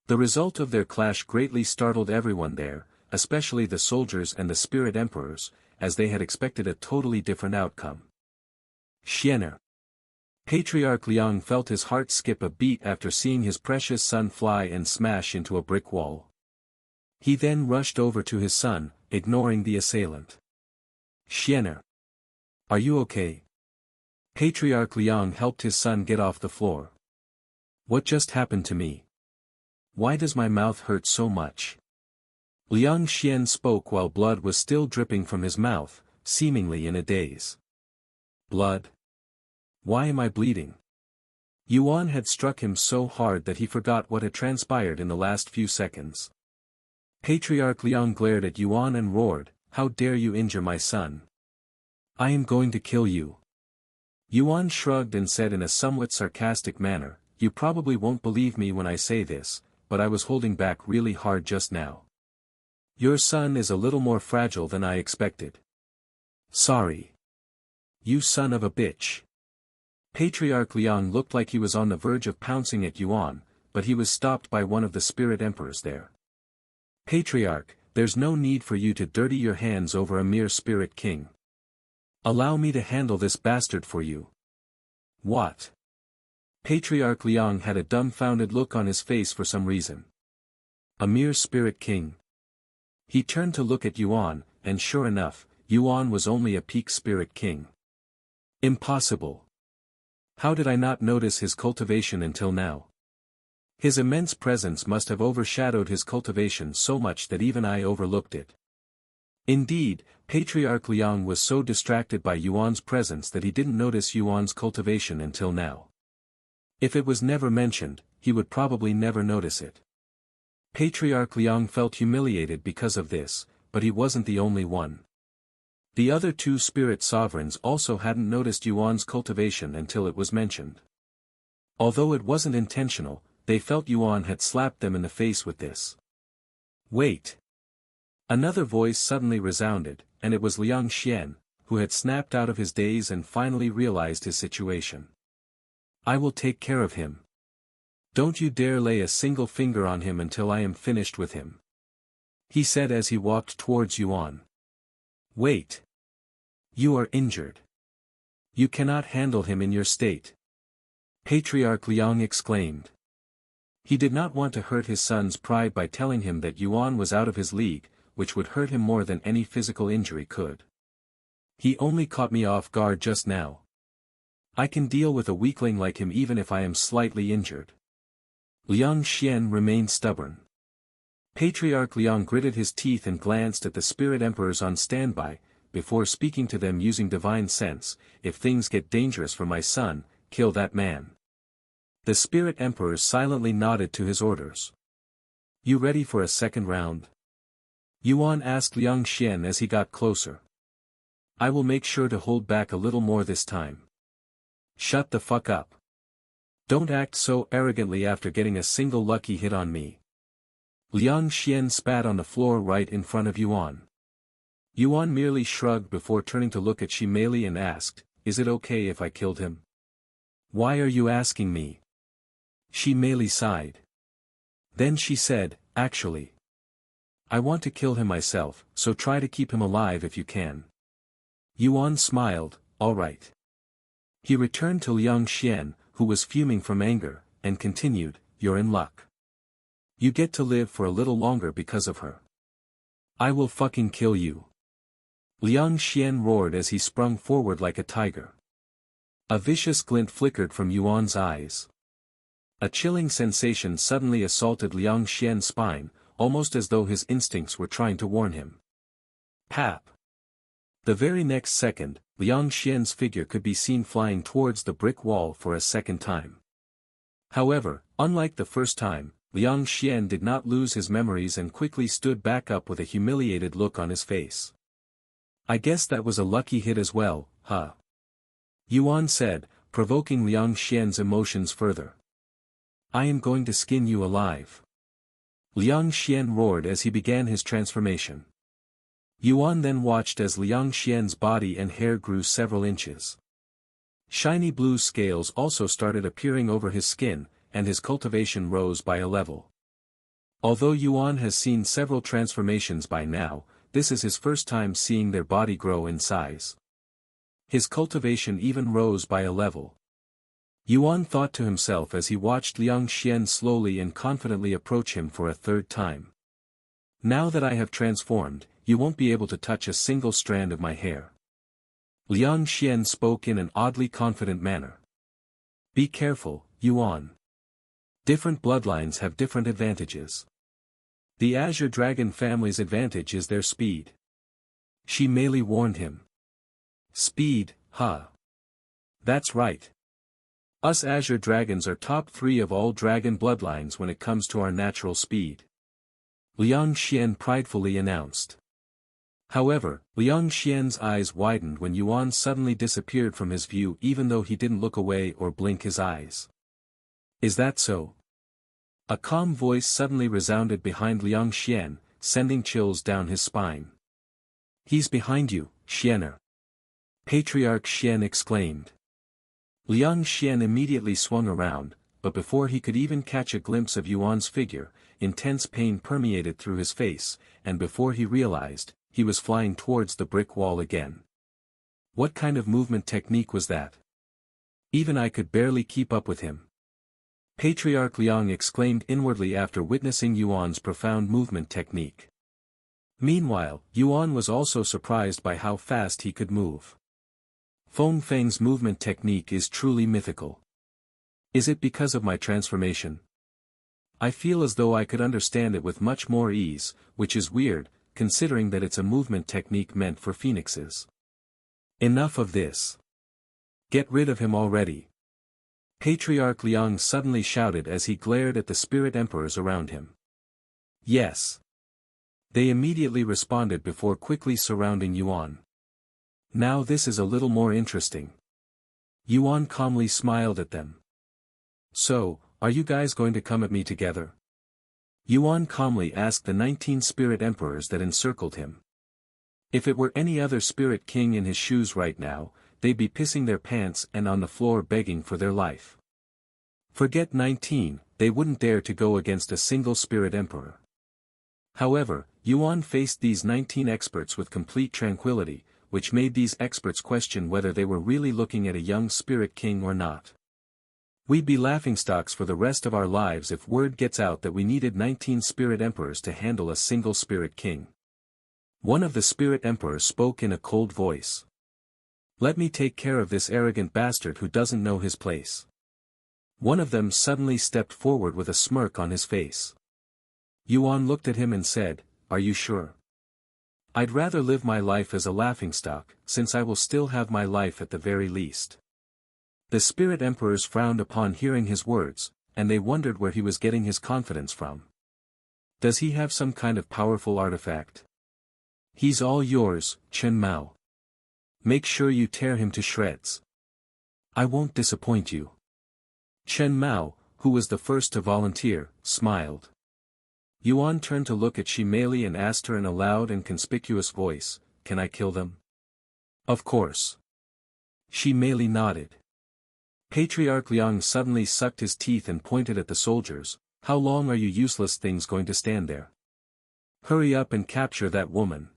The result of their clash greatly startled everyone there, especially the soldiers and the spirit emperors, as they had expected a totally different outcome. Xianer. Patriarch Liang felt his heart skip a beat after seeing his precious son fly and smash into a brick wall. He then rushed over to his son, ignoring the assailant. Xianer. Are you okay? Patriarch Liang helped his son get off the floor. What just happened to me? Why does my mouth hurt so much? Liang Xian spoke while blood was still dripping from his mouth, seemingly in a daze. Blood? Why am I bleeding? Yuan had struck him so hard that he forgot what had transpired in the last few seconds. Patriarch Liang glared at Yuan and roared, how dare you injure my son? I am going to kill you. Yuan shrugged and said in a somewhat sarcastic manner, you probably won't believe me when I say this, but I was holding back really hard just now. Your son is a little more fragile than I expected. Sorry. You son of a bitch. Patriarch Liang looked like he was on the verge of pouncing at Yuan, but he was stopped by one of the spirit emperors there. Patriarch, there's no need for you to dirty your hands over a mere spirit king. Allow me to handle this bastard for you. What? Patriarch Liang had a dumbfounded look on his face for some reason. A mere spirit king. He turned to look at Yuan, and sure enough, Yuan was only a peak spirit king. Impossible. How did I not notice his cultivation until now? His immense presence must have overshadowed his cultivation so much that even I overlooked it. Indeed, Patriarch Liang was so distracted by Yuan's presence that he didn't notice Yuan's cultivation until now. If it was never mentioned, he would probably never notice it. Patriarch Liang felt humiliated because of this, but he wasn't the only one. The other two spirit sovereigns also hadn't noticed Yuan's cultivation until it was mentioned. Although it wasn't intentional, they felt Yuan had slapped them in the face with this. Wait! Another voice suddenly resounded, and it was Liang Xian, who had snapped out of his daze and finally realized his situation. I will take care of him. Don't you dare lay a single finger on him until I am finished with him, he said as he walked towards Yuan. Wait. You are injured. You cannot handle him in your state. Patriarch Liang exclaimed. He did not want to hurt his son's pride by telling him that Yuan was out of his league, which would hurt him more than any physical injury could. He only caught me off guard just now. I can deal with a weakling like him even if I am slightly injured. Liang Xian remained stubborn. Patriarch Liang gritted his teeth and glanced at the spirit emperors on standby, before speaking to them using divine sense. If things get dangerous for my son, kill that man. The spirit emperors silently nodded to his orders. You ready for a second round? Yuan asked Liang Xian as he got closer. I will make sure to hold back a little more this time. Shut the fuck up. Don't act so arrogantly after getting a single lucky hit on me. Liang Xian spat on the floor right in front of Yuan. Yuan merely shrugged before turning to look at Shi Mei and asked, Is it okay if I killed him? Why are you asking me? Shi Mei sighed. Then she said, Actually, I want to kill him myself, so try to keep him alive if you can. Yuan smiled, all right. He returned to Liang Xian, who was fuming from anger, and continued, You're in luck. You get to live for a little longer because of her. I will fucking kill you. Liang Xian roared as he sprung forward like a tiger. A vicious glint flickered from Yuan's eyes. A chilling sensation suddenly assaulted Liang Xian's spine, almost as though his instincts were trying to warn him. Pap! The very next second, Liang Xian's figure could be seen flying towards the brick wall for a second time. However, unlike the first time, Liang Xian did not lose his memories and quickly stood back up with a humiliated look on his face. I guess that was a lucky hit as well, huh? Yuan said, provoking Liang Xian's emotions further. I am going to skin you alive. Liang Xian roared as he began his transformation. Yuan then watched as Liang Xian's body and hair grew several inches. Shiny blue scales also started appearing over his skin, and his cultivation rose by a level. Although Yuan has seen several transformations by now, this is his first time seeing their body grow in size. His cultivation even rose by a level. Yuan thought to himself as he watched Liang Xian slowly and confidently approach him for a third time. Now that I have transformed, you won't be able to touch a single strand of my hair. Liang Xian spoke in an oddly confident manner. Be careful, Yuan. Different bloodlines have different advantages. The Azure Dragon family's advantage is their speed. Shi Mei warned him. Speed, huh? That's right. Us Azure Dragons are top 3 of all dragon bloodlines when it comes to our natural speed. Liang Xian pridefully announced. However, Liang Xian's eyes widened when Yuan suddenly disappeared from his view even though he didn't look away or blink his eyes. Is that so? A calm voice suddenly resounded behind Liang Xian, sending chills down his spine. He's behind you, Xianer. Patriarch Xian exclaimed. Liang Xian immediately swung around, but before he could even catch a glimpse of Yuan's figure, intense pain permeated through his face, and before he realized, he was flying towards the brick wall again. What kind of movement technique was that? Even I could barely keep up with him. Patriarch Liang exclaimed inwardly after witnessing Yuan's profound movement technique. Meanwhile, Yuan was also surprised by how fast he could move. Feng Feng's movement technique is truly mythical. Is it because of my transformation? I feel as though I could understand it with much more ease, which is weird, considering that it's a movement technique meant for phoenixes. Enough of this. Get rid of him already. Patriarch Liang suddenly shouted as he glared at the spirit emperors around him. Yes. They immediately responded before quickly surrounding Yuan. Now this is a little more interesting. Yuan calmly smiled at them. So, are you guys going to come at me together? Yuan calmly asked the 19 spirit emperors that encircled him. If it were any other spirit king in his shoes right now, they'd be pissing their pants and on the floor begging for their life. Forget 19, they wouldn't dare to go against a single spirit emperor. However, Yuan faced these 19 experts with complete tranquility, which made these experts question whether they were really looking at a young spirit king or not. We'd be laughingstocks for the rest of our lives if word gets out that we needed 19 spirit emperors to handle a single spirit king. One of the spirit emperors spoke in a cold voice. Let me take care of this arrogant bastard who doesn't know his place. One of them suddenly stepped forward with a smirk on his face. Yuan looked at him and said, Are you sure? I'd rather live my life as a laughingstock, since I will still have my life at the very least. The spirit emperors frowned upon hearing his words, and they wondered where he was getting his confidence from. Does he have some kind of powerful artifact? He's all yours, Chen Mao. Make sure you tear him to shreds. I won't disappoint you. Chen Mao, who was the first to volunteer, smiled. Yuan turned to look at Shi Meili and asked her in a loud and conspicuous voice, Can I kill them? Of course. Shi Meili nodded. Patriarch Liang suddenly sucked his teeth and pointed at the soldiers, How long are you useless things going to stand there? Hurry up and capture that woman.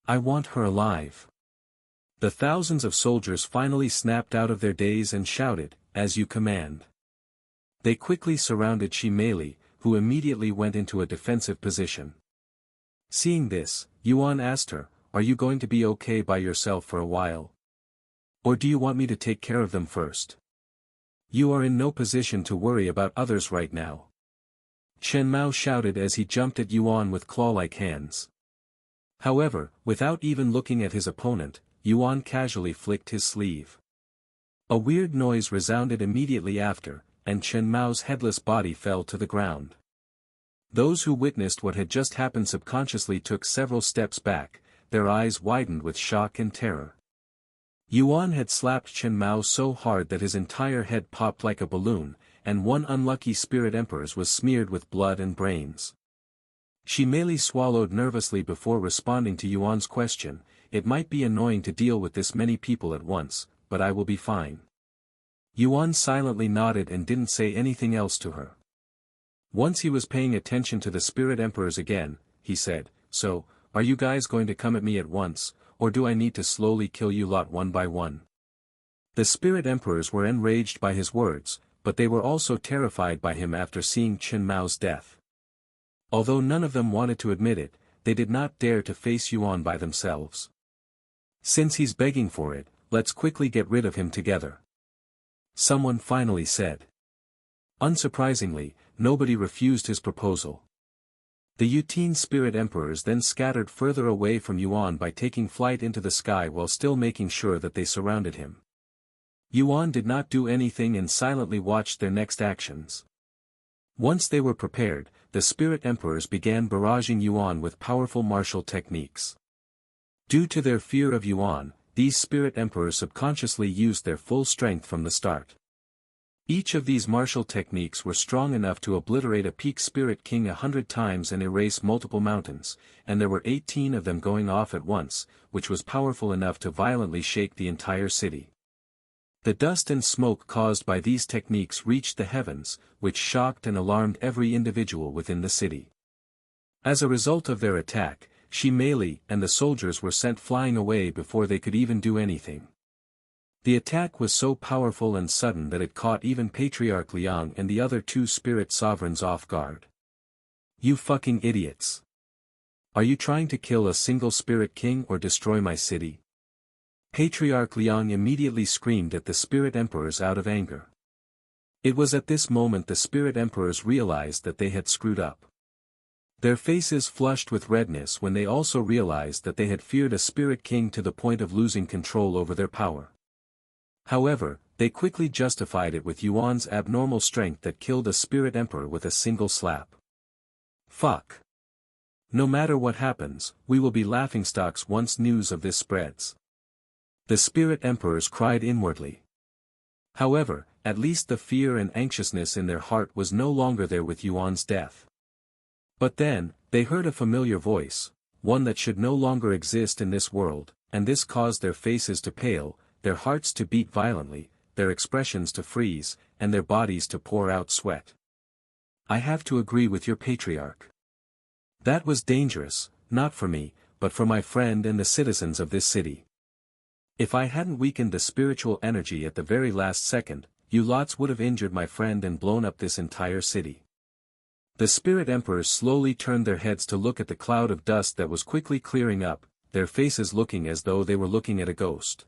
I want her alive. The thousands of soldiers finally snapped out of their daze and shouted, As you command. They quickly surrounded Shi Meili, who immediately went into a defensive position. Seeing this, Yuan asked her, Are you going to be okay by yourself for a while? Or do you want me to take care of them first? You are in no position to worry about others right now. Chen Mao shouted as he jumped at Yuan with claw-like hands. However, without even looking at his opponent, Yuan casually flicked his sleeve. A weird noise resounded immediately after, and Chen Mao's headless body fell to the ground. Those who witnessed what had just happened subconsciously took several steps back, their eyes widened with shock and terror. Yuan had slapped Chen Mao so hard that his entire head popped like a balloon, and one unlucky spirit emperor's was smeared with blood and brains. She merely swallowed nervously before responding to Yuan's question, It might be annoying to deal with this many people at once, but I will be fine. Yuan silently nodded and didn't say anything else to her. Once he was paying attention to the spirit emperors again, he said, So, are you guys going to come at me at once, or do I need to slowly kill you lot one by one? The spirit emperors were enraged by his words, but they were also terrified by him after seeing Chen Mao's death. Although none of them wanted to admit it, they did not dare to face Yuan by themselves. Since he's begging for it, let's quickly get rid of him together. Someone finally said. Unsurprisingly, nobody refused his proposal. The Yuan spirit emperors then scattered further away from Yuan by taking flight into the sky while still making sure that they surrounded him. Yuan did not do anything and silently watched their next actions. Once they were prepared, the spirit emperors began barraging Yuan with powerful martial techniques. Due to their fear of Yuan, these spirit emperors subconsciously used their full strength from the start. Each of these martial techniques were strong enough to obliterate a peak spirit king 100 times and erase multiple mountains, and there were 18 of them going off at once, which was powerful enough to violently shake the entire city. The dust and smoke caused by these techniques reached the heavens, which shocked and alarmed every individual within the city. As a result of their attack, Shi Meili and the soldiers were sent flying away before they could even do anything. The attack was so powerful and sudden that it caught even Patriarch Liang and the other two spirit sovereigns off guard. You fucking idiots! Are you trying to kill a single spirit king or destroy my city? Patriarch Liang immediately screamed at the spirit emperors out of anger. It was at this moment the spirit emperors realized that they had screwed up. Their faces flushed with redness when they also realized that they had feared a spirit king to the point of losing control over their power. However, they quickly justified it with Yuan's abnormal strength that killed a spirit emperor with a single slap. Fuck. No matter what happens, we will be laughingstocks once news of this spreads. The spirit emperors cried inwardly. However, at least the fear and anxiousness in their heart was no longer there with Yuan's death. But then, they heard a familiar voice, one that should no longer exist in this world, and this caused their faces to pale, their hearts to beat violently, their expressions to freeze, and their bodies to pour out sweat. I have to agree with your patriarch. That was dangerous, not for me, but for my friend and the citizens of this city. If I hadn't weakened the spiritual energy at the very last second, you lots would have injured my friend and blown up this entire city. The spirit emperors slowly turned their heads to look at the cloud of dust that was quickly clearing up, their faces looking as though they were looking at a ghost.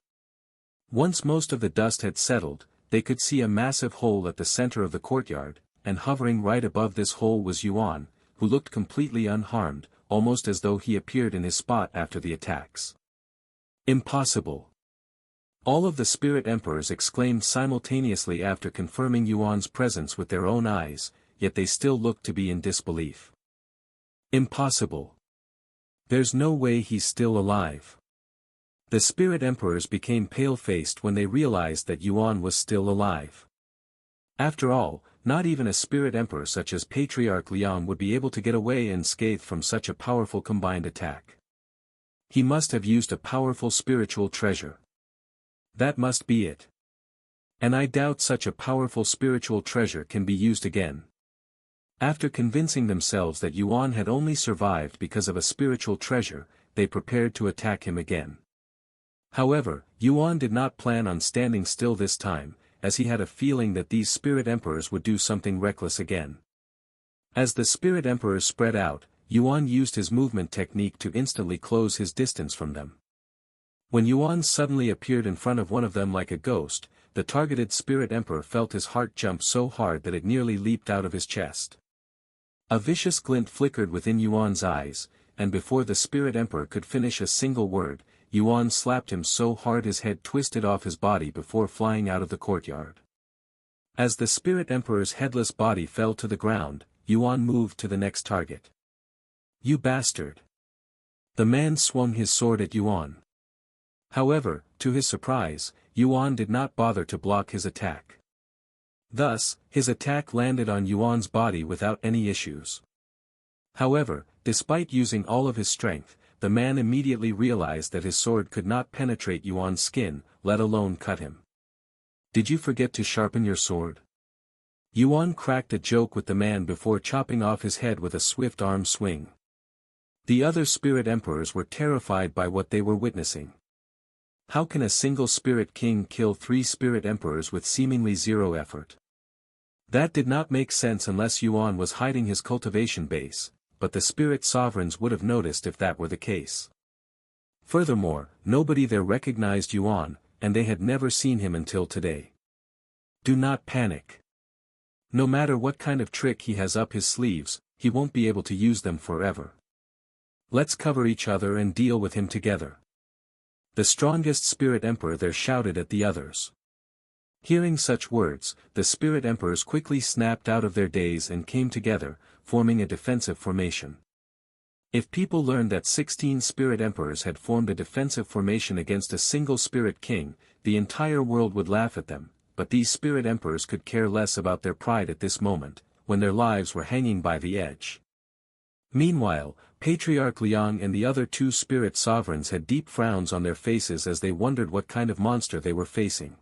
Once most of the dust had settled, they could see a massive hole at the center of the courtyard, and hovering right above this hole was Yuan, who looked completely unharmed, almost as though he appeared in his spot after the attacks. Impossible! All of the spirit emperors exclaimed simultaneously after confirming Yuan's presence with their own eyes, yet they still looked to be in disbelief. Impossible! There's no way he's still alive. The spirit emperors became pale-faced when they realized that Yuan was still alive. After all, not even a spirit emperor such as Patriarch Liang would be able to get away unscathed from such a powerful combined attack. He must have used a powerful spiritual treasure. That must be it. And I doubt such a powerful spiritual treasure can be used again. After convincing themselves that Yuan had only survived because of a spiritual treasure, they prepared to attack him again. However, Yuan did not plan on standing still this time, as he had a feeling that these spirit emperors would do something reckless again. As the spirit emperors spread out, Yuan used his movement technique to instantly close his distance from them. When Yuan suddenly appeared in front of one of them like a ghost, the targeted spirit emperor felt his heart jump so hard that it nearly leaped out of his chest. A vicious glint flickered within Yuan's eyes, and before the spirit emperor could finish a single word, Yuan slapped him so hard his head twisted off his body before flying out of the courtyard. As the spirit emperor's headless body fell to the ground, Yuan moved to the next target. You bastard! The man swung his sword at Yuan. However, to his surprise, Yuan did not bother to block his attack. Thus, his attack landed on Yuan's body without any issues. However, despite using all of his strength, the man immediately realized that his sword could not penetrate Yuan's skin, let alone cut him. Did you forget to sharpen your sword? Yuan cracked a joke with the man before chopping off his head with a swift arm swing. The other spirit emperors were terrified by what they were witnessing. How can a single spirit king kill 3 spirit emperors with seemingly zero effort? That did not make sense unless Yuan was hiding his cultivation base, but the spirit sovereigns would have noticed if that were the case. Furthermore, nobody there recognized Yuan, and they had never seen him until today. Do not panic. No matter what kind of trick he has up his sleeves, he won't be able to use them forever. Let's cover each other and deal with him together. The strongest spirit emperor there shouted at the others. Hearing such words, the spirit emperors quickly snapped out of their daze and came together, forming a defensive formation. If people learned that 16 spirit emperors had formed a defensive formation against a single spirit king, the entire world would laugh at them, but these spirit emperors could care less about their pride at this moment, when their lives were hanging by the edge. Meanwhile, Patriarch Liang and the other 2 spirit sovereigns had deep frowns on their faces as they wondered what kind of monster they were facing.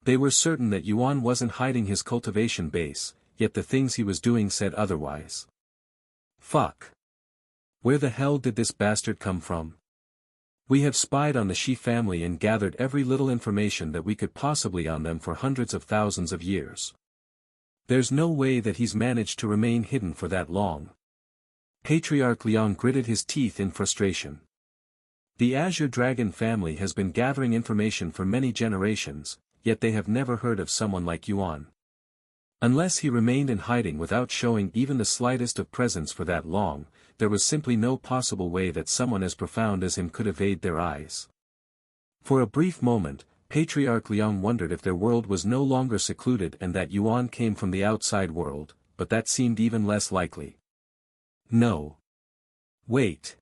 They were certain that Yuan wasn't hiding his cultivation base, yet the things he was doing said otherwise. Fuck. Where the hell did this bastard come from? We have spied on the Shi family and gathered every little information that we could possibly on them for hundreds of thousands of years. There's no way that he's managed to remain hidden for that long. Patriarch Liang gritted his teeth in frustration. The Azure Dragon family has been gathering information for many generations, yet they have never heard of someone like Yuan. Unless he remained in hiding without showing even the slightest of presence for that long, there was simply no possible way that someone as profound as him could evade their eyes. For a brief moment, Patriarch Liang wondered if their world was no longer secluded and that Yuan came from the outside world, but that seemed even less likely. No. Wait.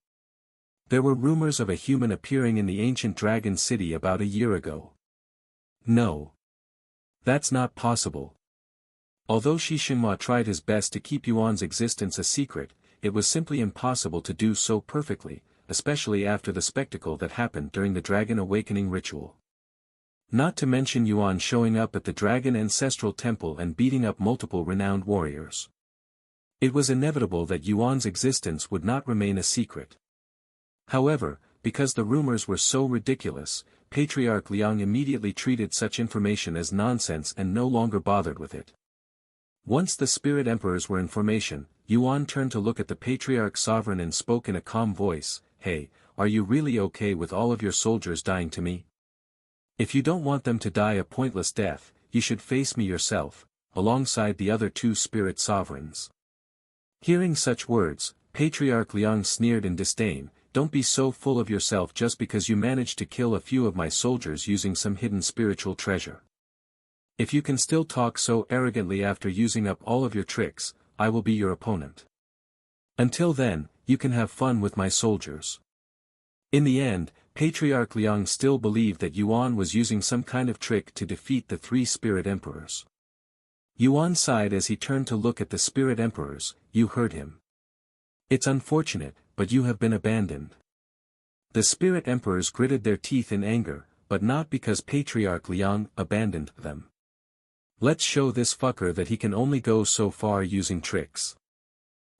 There were rumors of a human appearing in the ancient dragon city about a year ago. No. That's not possible. Although Shi Xinhua tried his best to keep Yuan's existence a secret, it was simply impossible to do so perfectly, especially after the spectacle that happened during the Dragon Awakening ritual. Not to mention Yuan showing up at the Dragon Ancestral Temple and beating up multiple renowned warriors. It was inevitable that Yuan's existence would not remain a secret. However, because the rumors were so ridiculous, Patriarch Liang immediately treated such information as nonsense and no longer bothered with it. Once the spirit emperors were in formation, Yuan turned to look at the Patriarch Sovereign and spoke in a calm voice, "Hey, are you really okay with all of your soldiers dying to me? If you don't want them to die a pointless death, you should face me yourself, alongside the other two spirit sovereigns." Hearing such words, Patriarch Liang sneered in disdain, "Don't be so full of yourself just because you managed to kill a few of my soldiers using some hidden spiritual treasure. If you can still talk so arrogantly after using up all of your tricks, I will be your opponent. Until then, you can have fun with my soldiers." In the end, Patriarch Liang still believed that Yuan was using some kind of trick to defeat the three spirit emperors. Yuan sighed as he turned to look at the spirit emperors. "You heard him. It's unfortunate, but you have been abandoned." The spirit emperors gritted their teeth in anger, but not because Patriarch Liang abandoned them. "Let's show this fucker that he can only go so far using tricks.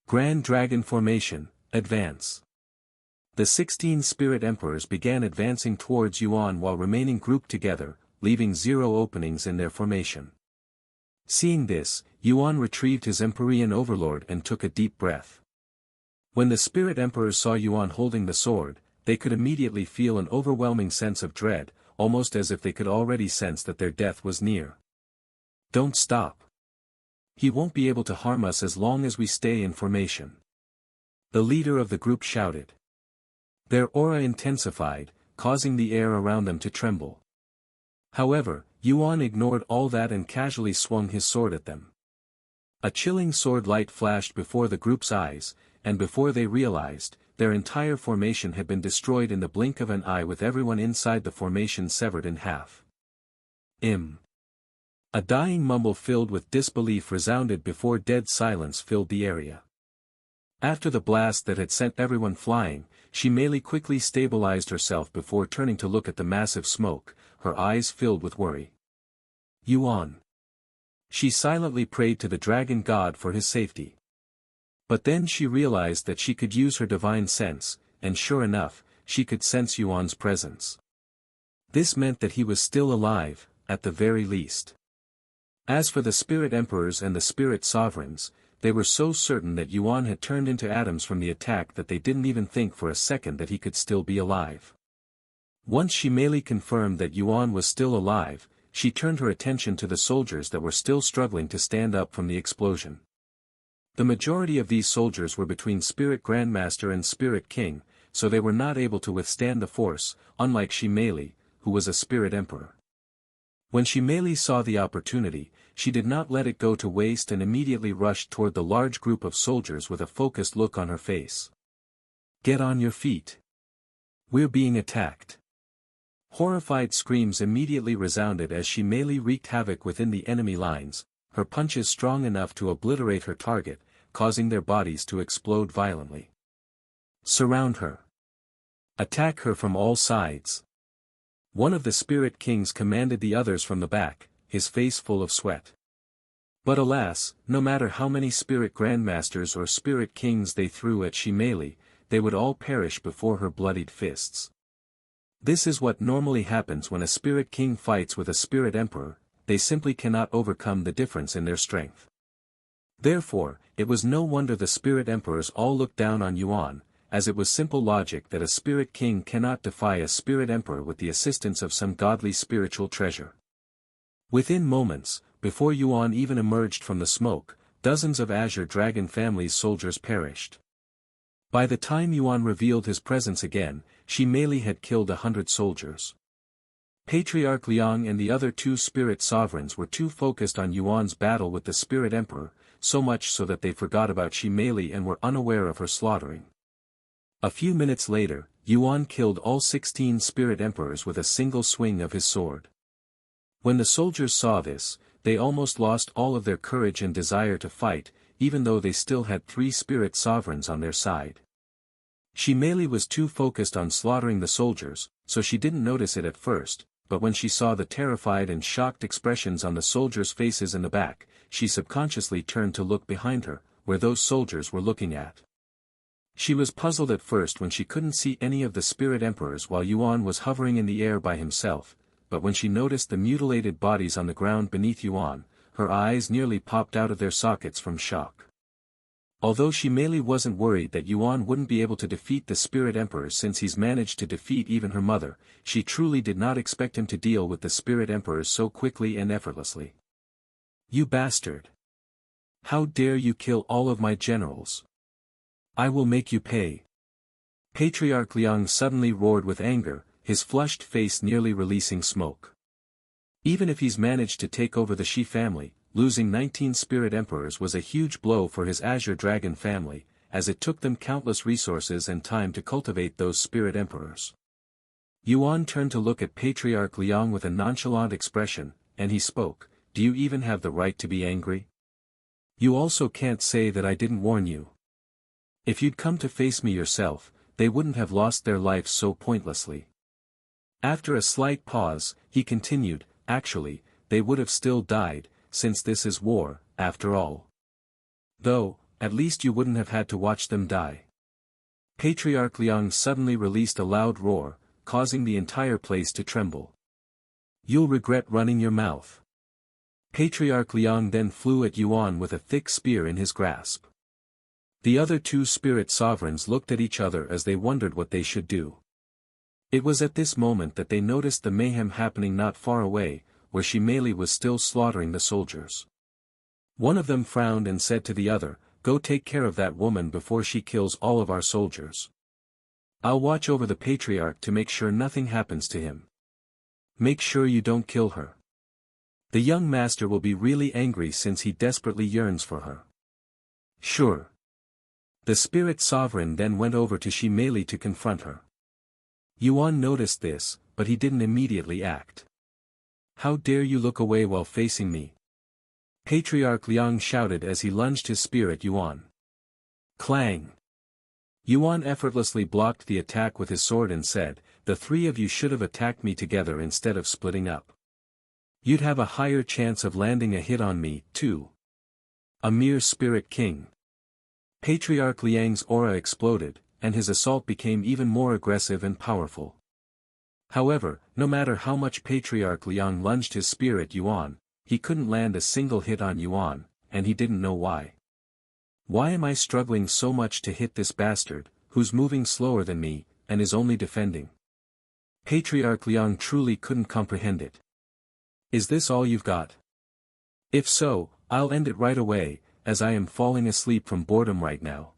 Grand Dragon Formation, advance." The 16 spirit emperors began advancing towards Yuan while remaining grouped together, leaving 0 openings in their formation. Seeing this, Yuan retrieved his Empyrean overlord and took a deep breath. When the spirit emperors saw Yuan holding the sword, they could immediately feel an overwhelming sense of dread, almost as if they could already sense that their death was near. "Don't stop. He won't be able to harm us as long as we stay in formation," the leader of the group shouted. Their aura intensified, causing the air around them to tremble. However, Yuan ignored all that and casually swung his sword at them. A chilling sword light flashed before the group's eyes, and before they realized, their entire formation had been destroyed in the blink of an eye with everyone inside the formation severed in half. A dying mumble filled with disbelief resounded before dead silence filled the area. After the blast that had sent everyone flying, Shimeli quickly stabilized herself before turning to look at the massive smoke, her eyes filled with worry. "Yuan." She silently prayed to the dragon god for his safety. But then she realized that she could use her divine sense, and sure enough, she could sense Yuan's presence. This meant that he was still alive, at the very least. As for the spirit emperors and the spirit sovereigns, they were so certain that Yuan had turned into atoms from the attack that they didn't even think for a second that he could still be alive. Once Shimeli confirmed that Yuan was still alive, she turned her attention to the soldiers that were still struggling to stand up from the explosion. The majority of these soldiers were between Spirit Grandmaster and Spirit King, so they were not able to withstand the force, unlike Shimeli, who was a Spirit Emperor. When Shimeli saw the opportunity, she did not let it go to waste and immediately rushed toward the large group of soldiers with a focused look on her face. "Get on your feet. We're being attacked." Horrified screams immediately resounded as Shimeli wreaked havoc within the enemy lines, her punches strong enough to obliterate her target, causing their bodies to explode violently. "Surround her. Attack her from all sides." One of the Spirit Kings commanded the others from the back, his face full of sweat. But alas, no matter how many Spirit Grandmasters or Spirit Kings they threw at Shimeli, they would all perish before her bloodied fists. This is what normally happens when a spirit king fights with a spirit emperor, they simply cannot overcome the difference in their strength. Therefore, it was no wonder the spirit emperors all looked down on Yuan, as it was simple logic that a spirit king cannot defy a spirit emperor with the assistance of some godly spiritual treasure. Within moments, before Yuan even emerged from the smoke, dozens of Azure Dragon family's soldiers perished. By the time Yuan revealed his presence again, Shi Meili had killed 100 soldiers. Patriarch Liang and the other two spirit sovereigns were too focused on Yuan's battle with the spirit emperor, so much so that they forgot about Shi Meili and were unaware of her slaughtering. A few minutes later, Yuan killed all 16 spirit emperors with a single swing of his sword. When the soldiers saw this, they almost lost all of their courage and desire to fight, even though they still had 3 spirit sovereigns on their side. Shi Meili was too focused on slaughtering the soldiers, so she didn't notice it at first, but when she saw the terrified and shocked expressions on the soldiers' faces in the back, she subconsciously turned to look behind her, where those soldiers were looking at. She was puzzled at first when she couldn't see any of the spirit emperors while Yuan was hovering in the air by himself, but when she noticed the mutilated bodies on the ground beneath Yuan, her eyes nearly popped out of their sockets from shock. Although Shi Meili wasn't worried that Yuan wouldn't be able to defeat the spirit emperor since he's managed to defeat even her mother, she truly did not expect him to deal with the spirit emperors so quickly and effortlessly. "You bastard! How dare you kill all of my generals? I will make you pay!" Patriarch Liang suddenly roared with anger, his flushed face nearly releasing smoke. Even if he's managed to take over the Shi family, losing 19 spirit emperors was a huge blow for his Azure Dragon family, as it took them countless resources and time to cultivate those spirit emperors. Yuan turned to look at Patriarch Liang with a nonchalant expression, and he spoke, "Do you even have the right to be angry? You also can't say that I didn't warn you. If you'd come to face me yourself, they wouldn't have lost their lives so pointlessly." After a slight pause, he continued, "Actually, they would have still died, since this is war, after all. Though, at least you wouldn't have had to watch them die." Patriarch Liang suddenly released a loud roar, causing the entire place to tremble. "You'll regret running your mouth." Patriarch Liang then flew at Yuan with a thick spear in his grasp. The other two spirit sovereigns looked at each other as they wondered what they should do. It was at this moment that they noticed the mayhem happening not far away, where Shi Meili was still slaughtering the soldiers. One of them frowned and said to the other, "Go take care of that woman before she kills all of our soldiers. I'll watch over the patriarch to make sure nothing happens to him. Make sure you don't kill her. The young master will be really angry since he desperately yearns for her." "Sure." The spirit sovereign then went over to Shi Meili to confront her. Yuan noticed this, but he didn't immediately act. "How dare you look away while facing me?" Patriarch Liang shouted as he lunged his spear at Yuan. Clang! Yuan effortlessly blocked the attack with his sword and said, "The 3 of you should have attacked me together instead of splitting up. You'd have a higher chance of landing a hit on me, too. A mere spirit king." Patriarch Liang's aura exploded, and his assault became even more aggressive and powerful. However, no matter how much Patriarch Liang lunged his spear at Yuan, he couldn't land a single hit on Yuan, and he didn't know why. "Why am I struggling so much to hit this bastard, who's moving slower than me, and is only defending?" Patriarch Liang truly couldn't comprehend it. "Is this all you've got? If so, I'll end it right away, as I am falling asleep from boredom right now,"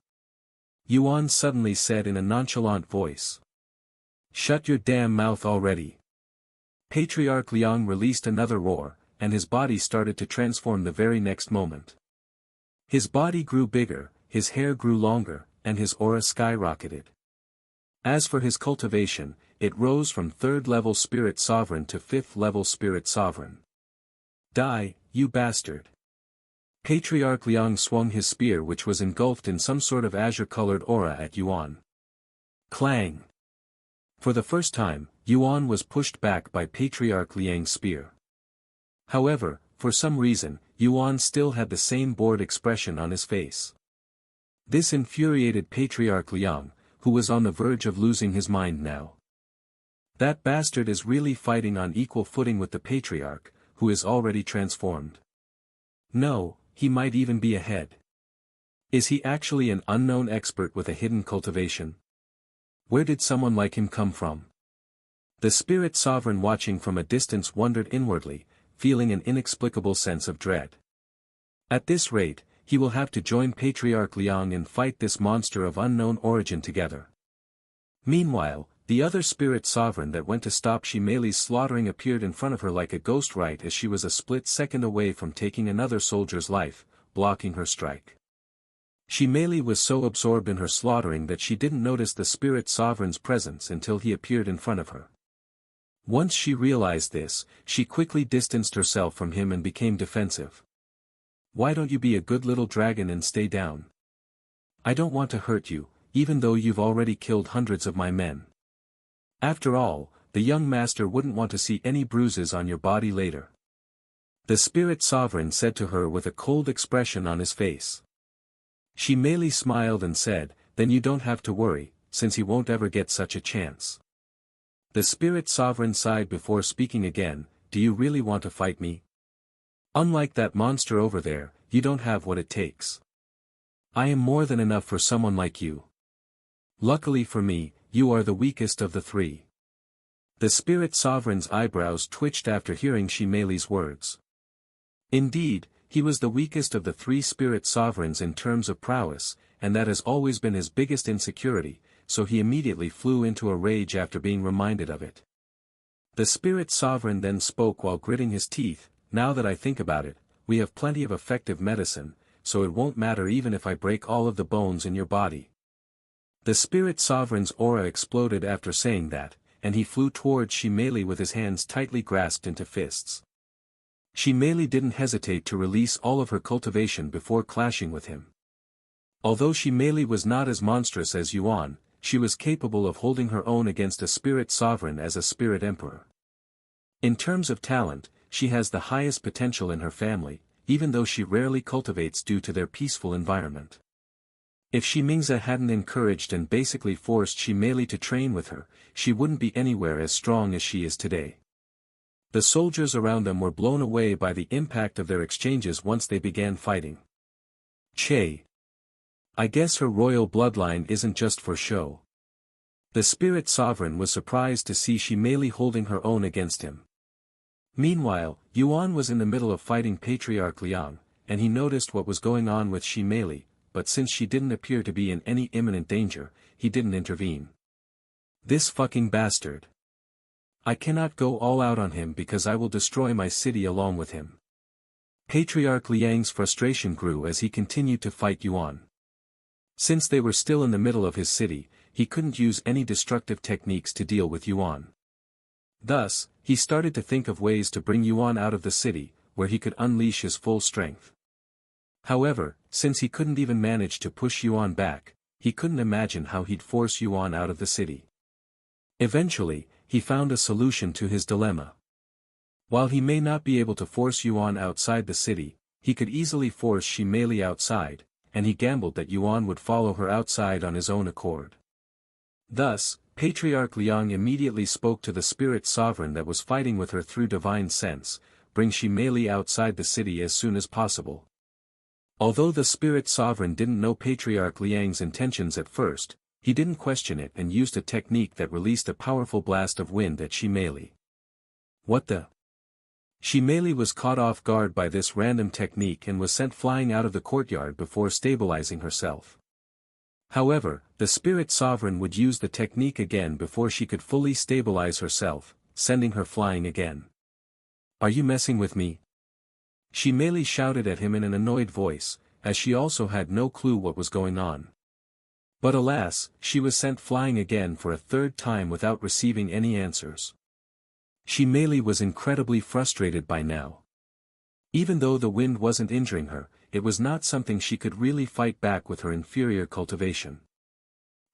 Yuan suddenly said in a nonchalant voice. "Shut your damn mouth already." Patriarch Liang released another roar, and his body started to transform the very next moment. His body grew bigger, his hair grew longer, and his aura skyrocketed. As for his cultivation, it rose from 3rd-level spirit sovereign to 5th-level spirit sovereign. "Die, you bastard." Patriarch Liang swung his spear, which was engulfed in some sort of azure-colored aura, at Yuan. Clang! For the first time, Yuan was pushed back by Patriarch Liang's spear. However, for some reason, Yuan still had the same bored expression on his face. This infuriated Patriarch Liang, who was on the verge of losing his mind now. That bastard is really fighting on equal footing with the patriarch, who is already transformed. No, he might even be ahead. Is he actually an unknown expert with a hidden cultivation? Where did someone like him come from? The spirit sovereign watching from a distance wondered inwardly, feeling an inexplicable sense of dread. At this rate, he will have to join Patriarch Liang and fight this monster of unknown origin together. Meanwhile, the other spirit sovereign that went to stop Shimei's slaughtering appeared in front of her like a ghost right as she was a split second away from taking another soldier's life, blocking her strike. Shimei was so absorbed in her slaughtering that she didn't notice the spirit sovereign's presence until he appeared in front of her. Once she realized this, she quickly distanced herself from him and became defensive. Why don't you be a good little dragon and stay down? I don't want to hurt you, even though you've already killed hundreds of my men. After all, the young master wouldn't want to see any bruises on your body later. The spirit sovereign said to her with a cold expression on his face. Shimei smiled and said, then you don't have to worry, since he won't ever get such a chance. The spirit sovereign sighed before speaking again, do you really want to fight me? Unlike that monster over there, you don't have what it takes. I am more than enough for someone like you. Luckily for me, you are the weakest of the three. The spirit sovereign's eyebrows twitched after hearing Shimei's words. Indeed, he was the weakest of the three spirit sovereigns in terms of prowess, and that has always been his biggest insecurity, so he immediately flew into a rage after being reminded of it. The spirit sovereign then spoke while gritting his teeth, now that I think about it, we have plenty of effective medicine, so it won't matter even if I break all of the bones in your body. The spirit sovereign's aura exploded after saying that, and he flew towards Shimei with his hands tightly grasped into fists. Shimei didn't hesitate to release all of her cultivation before clashing with him. Although Shimei was not as monstrous as Yuan, she was capable of holding her own against a spirit sovereign as a spirit emperor. In terms of talent, she has the highest potential in her family, even though she rarely cultivates due to their peaceful environment. If Shimingza hadn't encouraged and basically forced Shimei to train with her, she wouldn't be anywhere as strong as she is today. The soldiers around them were blown away by the impact of their exchanges once they began fighting. Che. I guess her royal bloodline isn't just for show. The spirit sovereign was surprised to see Shimei holding her own against him. Meanwhile, Yuan was in the middle of fighting Patriarch Liang, and he noticed what was going on with Shimei, but since she didn't appear to be in any imminent danger, he didn't intervene. This fucking bastard. I cannot go all out on him because I will destroy my city along with him. Patriarch Liang's frustration grew as he continued to fight Yuan. Since they were still in the middle of his city, he couldn't use any destructive techniques to deal with Yuan. Thus, he started to think of ways to bring Yuan out of the city, where he could unleash his full strength. However, since he couldn't even manage to push Yuan back, he couldn't imagine how he'd force Yuan out of the city. Eventually, he found a solution to his dilemma. While he may not be able to force Yuan outside the city, he could easily force Shimei outside, and he gambled that Yuan would follow her outside on his own accord. Thus, Patriarch Liang immediately spoke to the spirit sovereign that was fighting with her through divine sense, bring Shimei outside the city as soon as possible. Although the spirit sovereign didn't know Patriarch Liang's intentions at first, he didn't question it and used a technique that released a powerful blast of wind at Shimei. What the? Shimei was caught off guard by this random technique and was sent flying out of the courtyard before stabilizing herself. However, the spirit sovereign would use the technique again before she could fully stabilize herself, sending her flying again. Are you messing with me? Shimei shouted at him in an annoyed voice, as she also had no clue what was going on. But alas, she was sent flying again for a third time without receiving any answers. Shimei was incredibly frustrated by now. Even though the wind wasn't injuring her, it was not something she could really fight back with her inferior cultivation.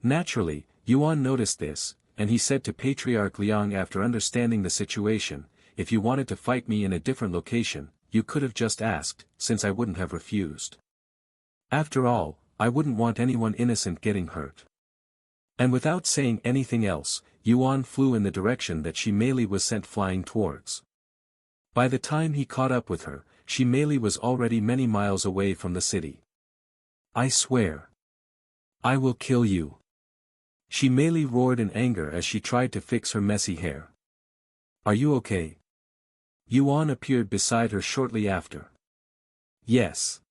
Naturally, Yuan noticed this, and he said to Patriarch Liang after understanding the situation, if you wanted to fight me in a different location, you could have just asked, since I wouldn't have refused. After all, I wouldn't want anyone innocent getting hurt. And without saying anything else, Yuan flew in the direction that Shimei was sent flying towards. By the time he caught up with her, Shimei was already many miles away from the city. "I swear. I will kill you." Shimei roared in anger as she tried to fix her messy hair. "Are you okay?" Yuan appeared beside her shortly after. "Yes.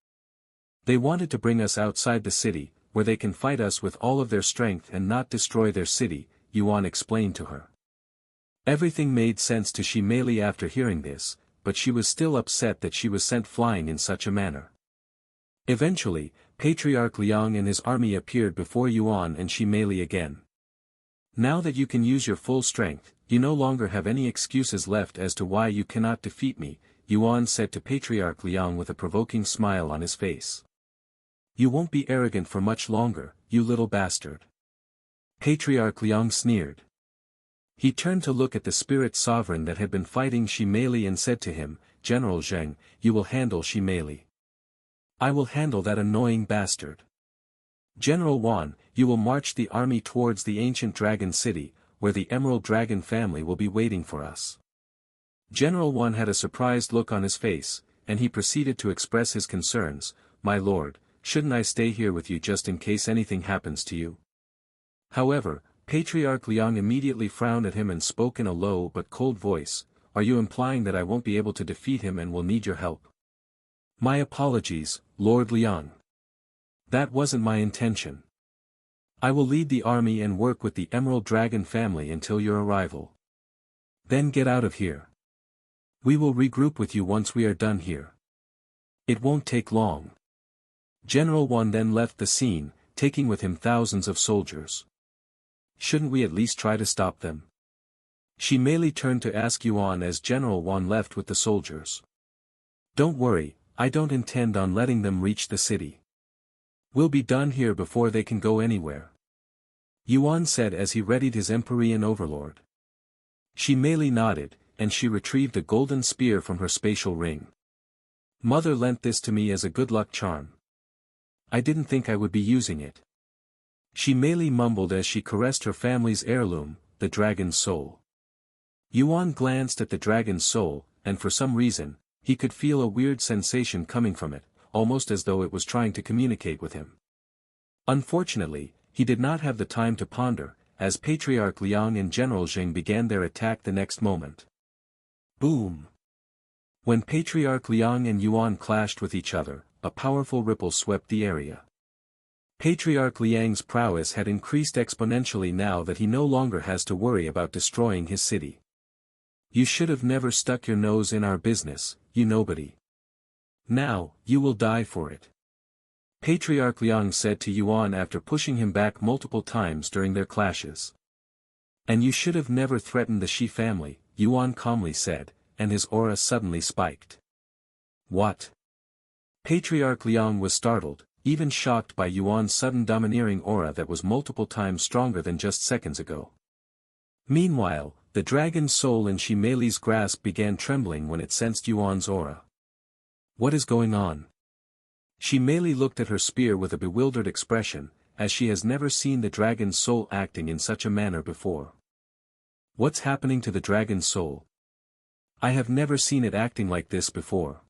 They wanted to bring us outside the city, where they can fight us with all of their strength and not destroy their city," Yuan explained to her. Everything made sense to Shimei after hearing this, but she was still upset that she was sent flying in such a manner. Eventually, Patriarch Liang and his army appeared before Yuan and Shimei again. "Now that you can use your full strength, you no longer have any excuses left as to why you cannot defeat me," Yuan said to Patriarch Liang with a provoking smile on his face. "You won't be arrogant for much longer, you little bastard." Patriarch Liang sneered. He turned to look at the spirit sovereign that had been fighting Shimei and said to him, "General Zheng, you will handle Shimei. I will handle that annoying bastard. General Yuan, you will march the army towards the ancient dragon city, where the Emerald Dragon family will be waiting for us." General Yuan had a surprised look on his face, and he proceeded to express his concerns. "My lord, shouldn't I stay here with you just in case anything happens to you?" However, Patriarch Liang immediately frowned at him and spoke in a low but cold voice, "Are you implying that I won't be able to defeat him and will need your help?" "My apologies, Lord Liang. That wasn't my intention. I will lead the army and work with the Emerald Dragon family until your arrival. Then get out of here. We will regroup with you once we are done here. It won't take long." General Yuan then left the scene, taking with him thousands of soldiers. "Shouldn't we at least try to stop them?" Shimei turned to ask Yuan as General Yuan left with the soldiers. "Don't worry, I don't intend on letting them reach the city. We'll be done here before they can go anywhere," Yuan said as he readied his Empyrean overlord. Shimei nodded, and she retrieved a golden spear from her spatial ring. "Mother lent this to me as a good luck charm. I didn't think I would be using it." Shimei mumbled as she caressed her family's heirloom, the dragon's soul. Yuan glanced at the dragon's soul, and for some reason, he could feel a weird sensation coming from it, almost as though it was trying to communicate with him. Unfortunately, he did not have the time to ponder, as Patriarch Liang and General Zheng began their attack the next moment. Boom! When Patriarch Liang and Yuan clashed with each other, a powerful ripple swept the area. Patriarch Liang's prowess had increased exponentially now that he no longer has to worry about destroying his city. "You should have never stuck your nose in our business, you nobody. Now, you will die for it," Patriarch Liang said to Yuan after pushing him back multiple times during their clashes. "And you should have never threatened the Shi family," Yuan calmly said, and his aura suddenly spiked. "What?" Patriarch Liang was startled, even shocked by Yuan's sudden domineering aura that was multiple times stronger than just seconds ago. Meanwhile, the dragon's soul in Shimei's grasp began trembling when it sensed Yuan's aura. "What is going on?" Shimei looked at her spear with a bewildered expression, as she has never seen the dragon's soul acting in such a manner before. "What's happening to the dragon's soul? I have never seen it acting like this before."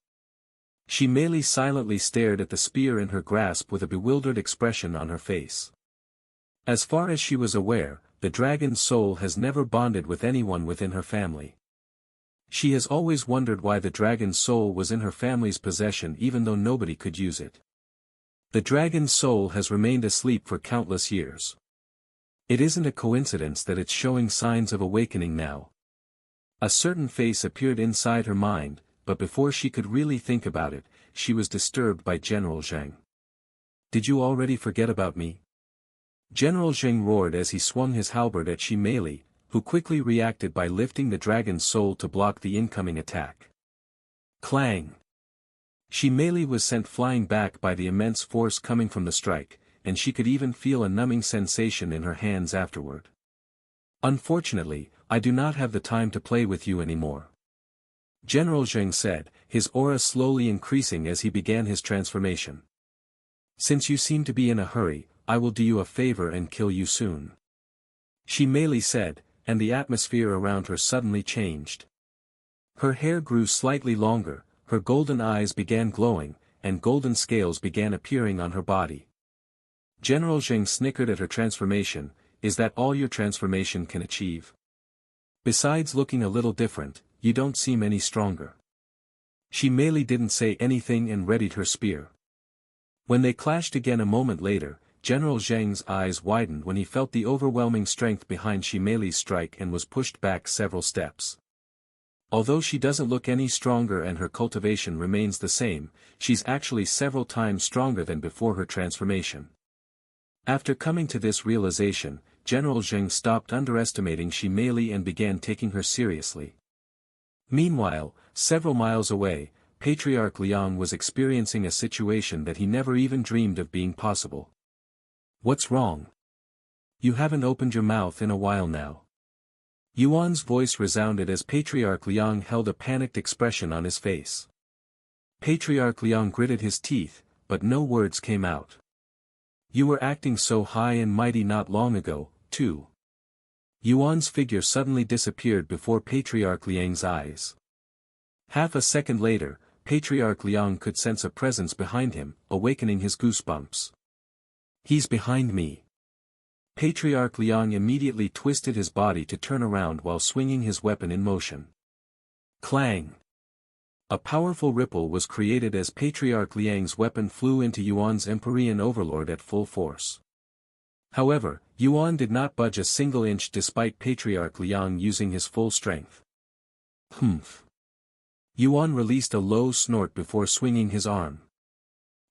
Shimei silently stared at the spear in her grasp with a bewildered expression on her face. As far as she was aware, the dragon's soul has never bonded with anyone within her family. She has always wondered why the dragon's soul was in her family's possession even though nobody could use it. The dragon's soul has remained asleep for countless years. It isn't a coincidence that it's showing signs of awakening now. A certain face appeared inside her mind, but before she could really think about it, she was disturbed by General Zheng. "Did you already forget about me?" General Zheng roared as he swung his halberd at Shimei, who quickly reacted by lifting the dragon's soul to block the incoming attack. Clang! Shimei was sent flying back by the immense force coming from the strike, and she could even feel a numbing sensation in her hands afterward. "Unfortunately, I do not have the time to play with you anymore," General Zheng said, his aura slowly increasing as he began his transformation. "Since you seem to be in a hurry, I will do you a favor and kill you soon," Shimei said, and the atmosphere around her suddenly changed. Her hair grew slightly longer, her golden eyes began glowing, and golden scales began appearing on her body. General Zheng snickered at her transformation. Is that all your transformation can achieve? Besides looking a little different, you don't seem any stronger. She merely didn't say anything and readied her spear. When they clashed again a moment later, General Zheng's eyes widened when he felt the overwhelming strength behind Shimei's strike and was pushed back several steps. Although she doesn't look any stronger and her cultivation remains the same, she's actually several times stronger than before her transformation. After coming to this realization, General Zheng stopped underestimating Shimei and began taking her seriously. Meanwhile, several miles away, Patriarch Liang was experiencing a situation that he never even dreamed of being possible. What's wrong? You haven't opened your mouth in a while now. Yuan's voice resounded as Patriarch Liang held a panicked expression on his face. Patriarch Liang gritted his teeth, but no words came out. You were acting so high and mighty not long ago, too. Yuan's figure suddenly disappeared before Patriarch Liang's eyes. Half a second later, Patriarch Liang could sense a presence behind him, awakening his goosebumps. He's behind me. Patriarch Liang immediately twisted his body to turn around while swinging his weapon in motion. Clang! A powerful ripple was created as Patriarch Liang's weapon flew into Yuan's Empyrean overlord at full force. However, Yuan did not budge a single inch despite Patriarch Liang using his full strength. Humph! Yuan released a low snort before swinging his arm.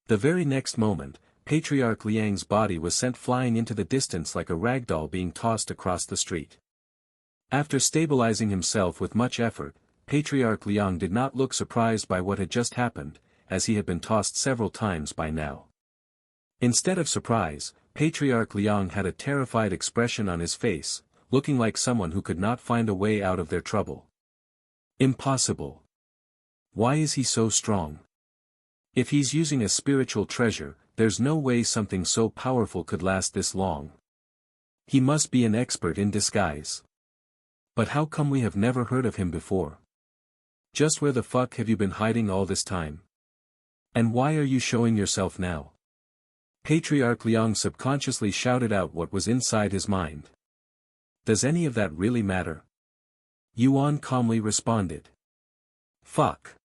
The very next moment, Patriarch Liang's body was sent flying into the distance like a ragdoll being tossed across the street. After stabilizing himself with much effort, Patriarch Liang did not look surprised by what had just happened, as he had been tossed several times by now. Instead of surprise, Patriarch Liang had a terrified expression on his face, looking like someone who could not find a way out of their trouble. Impossible. Why is he so strong? If he's using a spiritual treasure, there's no way something so powerful could last this long. He must be an expert in disguise. But how come we have never heard of him before? Just where the fuck have you been hiding all this time? And why are you showing yourself now? Patriarch Liang subconsciously shouted out what was inside his mind. Does any of that really matter? Yuan calmly responded. Fuck.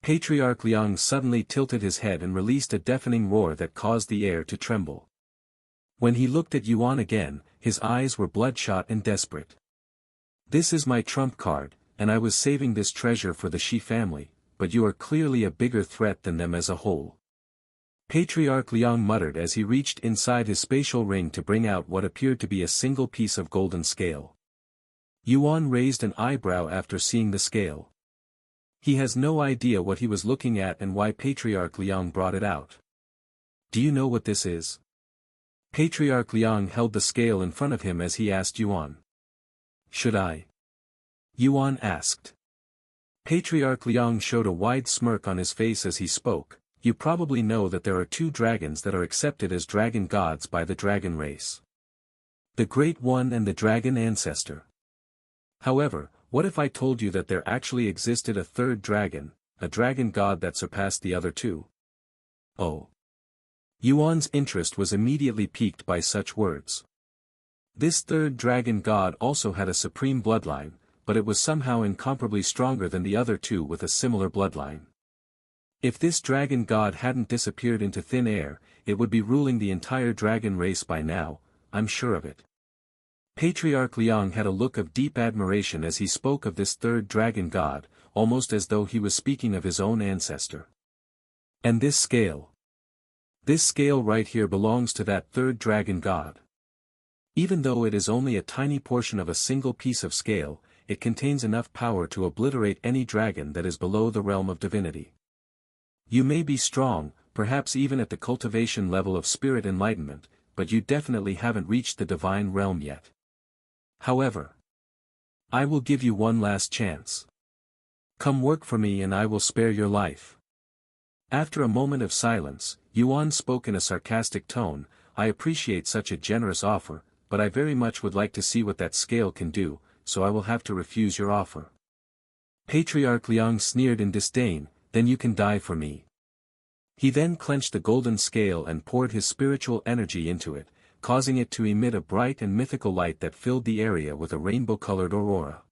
Patriarch Liang suddenly tilted his head and released a deafening roar that caused the air to tremble. When he looked at Yuan again, his eyes were bloodshot and desperate. This is my trump card, and I was saving this treasure for the Shi family, but you are clearly a bigger threat than them as a whole. Patriarch Liang muttered as he reached inside his spatial ring to bring out what appeared to be a single piece of golden scale. Yuan raised an eyebrow after seeing the scale. He has no idea what he was looking at and why Patriarch Liang brought it out. Do you know what this is? Patriarch Liang held the scale in front of him as he asked Yuan. Should I? Yuan asked. Patriarch Liang showed a wide smirk on his face as he spoke. You probably know that there are two dragons that are accepted as dragon gods by the dragon race. The Great One and the Dragon Ancestor. However, what if I told you that there actually existed a third dragon, a dragon god that surpassed the other two? Oh. Yuan's interest was immediately piqued by such words. This third dragon god also had a supreme bloodline, but it was somehow incomparably stronger than the other two with a similar bloodline. If this dragon god hadn't disappeared into thin air, it would be ruling the entire dragon race by now, I'm sure of it. Patriarch Liang had a look of deep admiration as he spoke of this third dragon god, almost as though he was speaking of his own ancestor. And this scale? This scale right here belongs to that third dragon god. Even though it is only a tiny portion of a single piece of scale, it contains enough power to obliterate any dragon that is below the realm of divinity. You may be strong, perhaps even at the cultivation level of spirit enlightenment, but you definitely haven't reached the divine realm yet. However, I will give you one last chance. Come work for me and I will spare your life. After a moment of silence, Yuan spoke in a sarcastic tone. I appreciate such a generous offer, but I very much would like to see what that scale can do, so I will have to refuse your offer. Patriarch Liang sneered in disdain, then you can die for me. He then clenched the golden scale and poured his spiritual energy into it, causing it to emit a bright and mythical light that filled the area with a rainbow-colored aurora.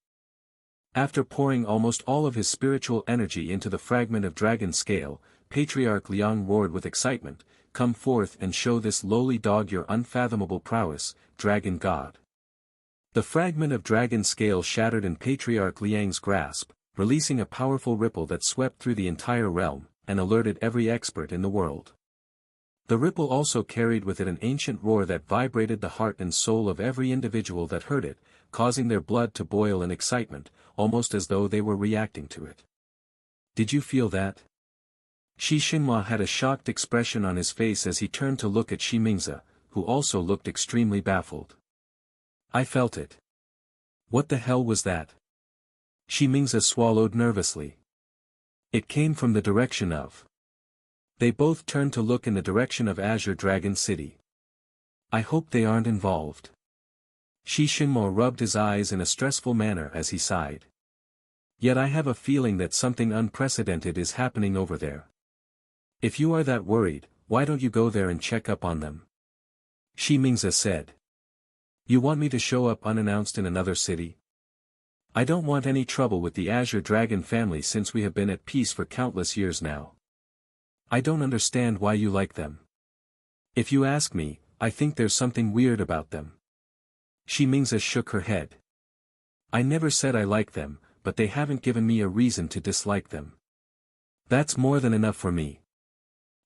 After pouring almost all of his spiritual energy into the fragment of dragon scale, Patriarch Liang roared with excitement, "Come forth and show this lowly dog your unfathomable prowess, dragon god." The fragment of dragon scale shattered in Patriarch Liang's grasp, releasing a powerful ripple that swept through the entire realm, and alerted every expert in the world. The ripple also carried with it an ancient roar that vibrated the heart and soul of every individual that heard it, causing their blood to boil in excitement, almost as though they were reacting to it. Did you feel that? Shi Xinhua had a shocked expression on his face as he turned to look at Shi Mingze, who also looked extremely baffled. I felt it. What the hell was that? Shi Mingze swallowed nervously. It came from the direction of. They both turned to look in the direction of Azure Dragon City. I hope they aren't involved. Shi Xinhua rubbed his eyes in a stressful manner as he sighed. Yet I have a feeling that something unprecedented is happening over there. If you are that worried, why don't you go there and check up on them? Shi Mingze said. You want me to show up unannounced in another city? I don't want any trouble with the Azure Dragon family since we have been at peace for countless years now. I don't understand why you like them. If you ask me, I think there's something weird about them. Shi Mingze shook her head. I never said I like them, but they haven't given me a reason to dislike them. That's more than enough for me.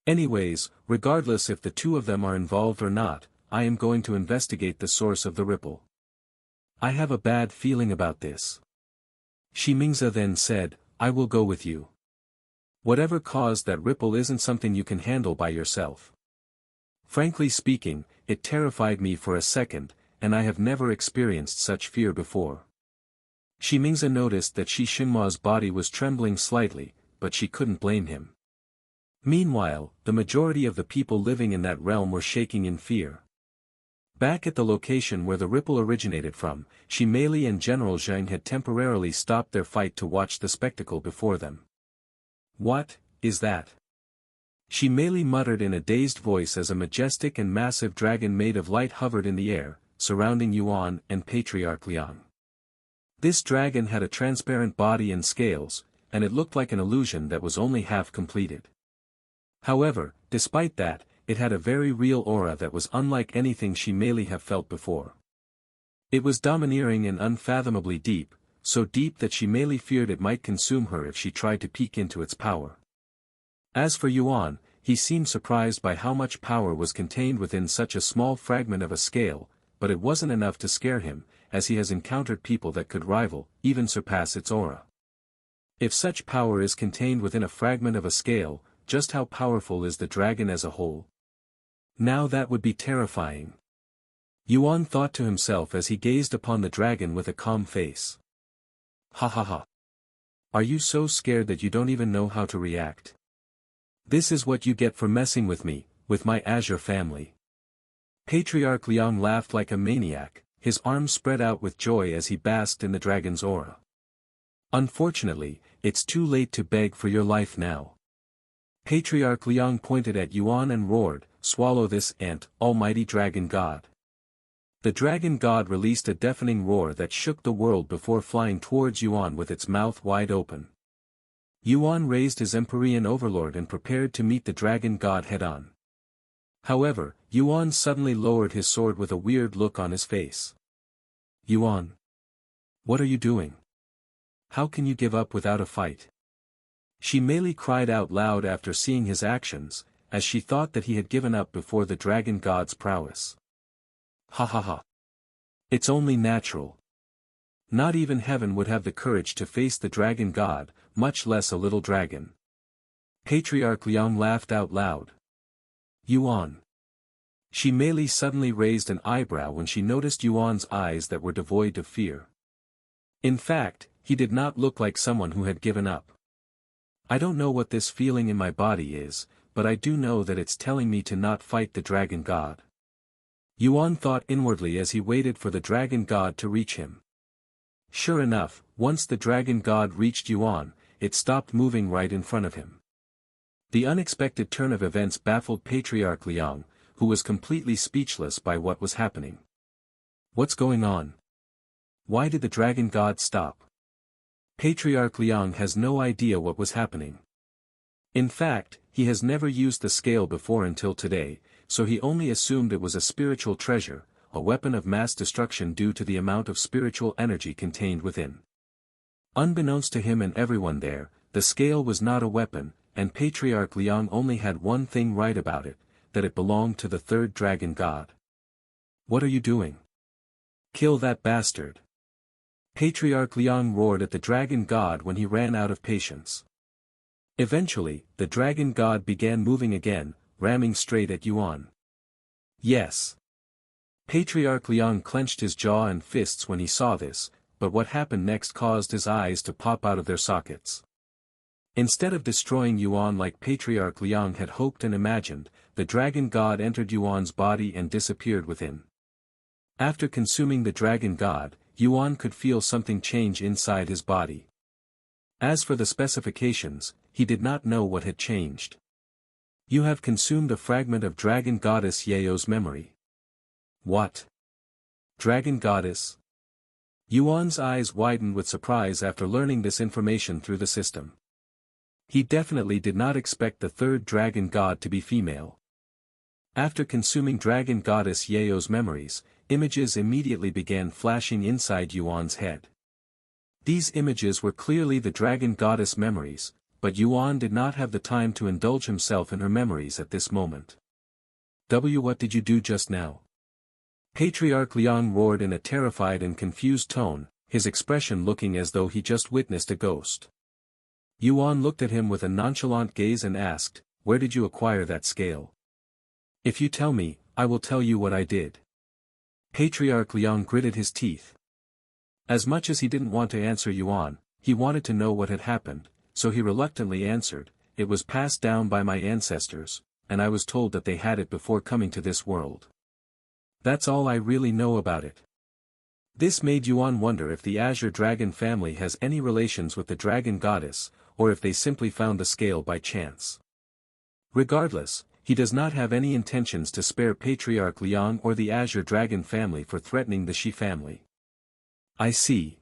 Anyways, regardless if the two of them are involved or not, I am going to investigate the source of the ripple. I have a bad feeling about this. Shi Mingze then said, I will go with you. Whatever caused that ripple isn't something you can handle by yourself. Frankly speaking, it terrified me for a second, and I have never experienced such fear before. Shi Mingze noticed that Shi Xinhua's body was trembling slightly, but she couldn't blame him. Meanwhile, the majority of the people living in that realm were shaking in fear. Back at the location where the ripple originated from, Shi Meili and General Zhang had temporarily stopped their fight to watch the spectacle before them. What is that? Shi Meili muttered in a dazed voice as a majestic and massive dragon made of light hovered in the air, surrounding Yuan and Patriarch Liang. This dragon had a transparent body and scales, and it looked like an illusion that was only half completed. However, despite that, it had a very real aura that was unlike anything Shi Meili have felt before. It was domineering and unfathomably deep, so deep that Shi Meili feared it might consume her if she tried to peek into its power. As for Yuan, he seemed surprised by how much power was contained within such a small fragment of a scale, but it wasn't enough to scare him, as he has encountered people that could rival, even surpass its aura. If such power is contained within a fragment of a scale, just how powerful is the dragon as a whole? Now that would be terrifying. Yuan thought to himself as he gazed upon the dragon with a calm face. Ha ha ha. Are you so scared that you don't even know how to react? This is what you get for messing with me, with my Azure family. Patriarch Liang laughed like a maniac, his arms spread out with joy as he basked in the dragon's aura. Unfortunately, it's too late to beg for your life now. Patriarch Liang pointed at Yuan and roared, swallow this ant, almighty dragon god. The dragon god released a deafening roar that shook the world before flying towards Yuan with its mouth wide open. Yuan raised his Empyrean overlord and prepared to meet the dragon god head-on. However, Yuan suddenly lowered his sword with a weird look on his face. Yuan. What are you doing? How can you give up without a fight? Shi Meili cried out loud after seeing his actions, as she thought that he had given up before the dragon god's prowess. Ha ha ha. It's only natural. Not even heaven would have the courage to face the dragon god, much less a little dragon. Patriarch Liang laughed out loud. Yuan. Shi Meili suddenly raised an eyebrow when she noticed Yuan's eyes that were devoid of fear. In fact, he did not look like someone who had given up. I don't know what this feeling in my body is, but I do know that it's telling me to not fight the dragon god. Yuan thought inwardly as he waited for the dragon god to reach him. Sure enough, once the dragon god reached Yuan, it stopped moving right in front of him. The unexpected turn of events baffled Patriarch Liang, who was completely speechless by what was happening. What's going on? Why did the dragon god stop? Patriarch Liang has no idea what was happening. In fact, he has never used the scale before until today, so he only assumed it was a spiritual treasure, a weapon of mass destruction due to the amount of spiritual energy contained within. Unbeknownst to him and everyone there, the scale was not a weapon, and Patriarch Liang only had one thing right about it, that it belonged to the third dragon god. What are you doing? Kill that bastard. Patriarch Liang roared at the dragon god when he ran out of patience. Eventually, the dragon god began moving again, ramming straight at Yuan. Yes. Patriarch Liang clenched his jaw and fists when he saw this, but what happened next caused his eyes to pop out of their sockets. Instead of destroying Yuan like Patriarch Liang had hoped and imagined, the dragon god entered Yuan's body and disappeared within. After consuming the dragon god, Yuan could feel something change inside his body. As for the specifications, he did not know what had changed. You have consumed a fragment of Dragon Goddess Yao's memory. What? Dragon Goddess? Yuan's eyes widened with surprise after learning this information through the system. He definitely did not expect the third dragon god to be female. After consuming Dragon Goddess Yao's memories, images immediately began flashing inside Yuan's head. These images were clearly the Dragon Goddess memories, but Yuan did not have the time to indulge himself in her memories at this moment. What did you do just now? Patriarch Liang roared in a terrified and confused tone, his expression looking as though he just witnessed a ghost. Yuan looked at him with a nonchalant gaze and asked, "Where did you acquire that scale?" "If you tell me, I will tell you what I did." Patriarch Liang gritted his teeth. As much as he didn't want to answer Yuan, he wanted to know what had happened, so he reluctantly answered, "It was passed down by my ancestors, and I was told that they had it before coming to this world. That's all I really know about it." This made Yuan wonder if the Azure Dragon family has any relations with the Dragon Goddess, or if they simply found the scale by chance. Regardless, he does not have any intentions to spare Patriarch Liang or the Azure Dragon family for threatening the Shi family. "I see."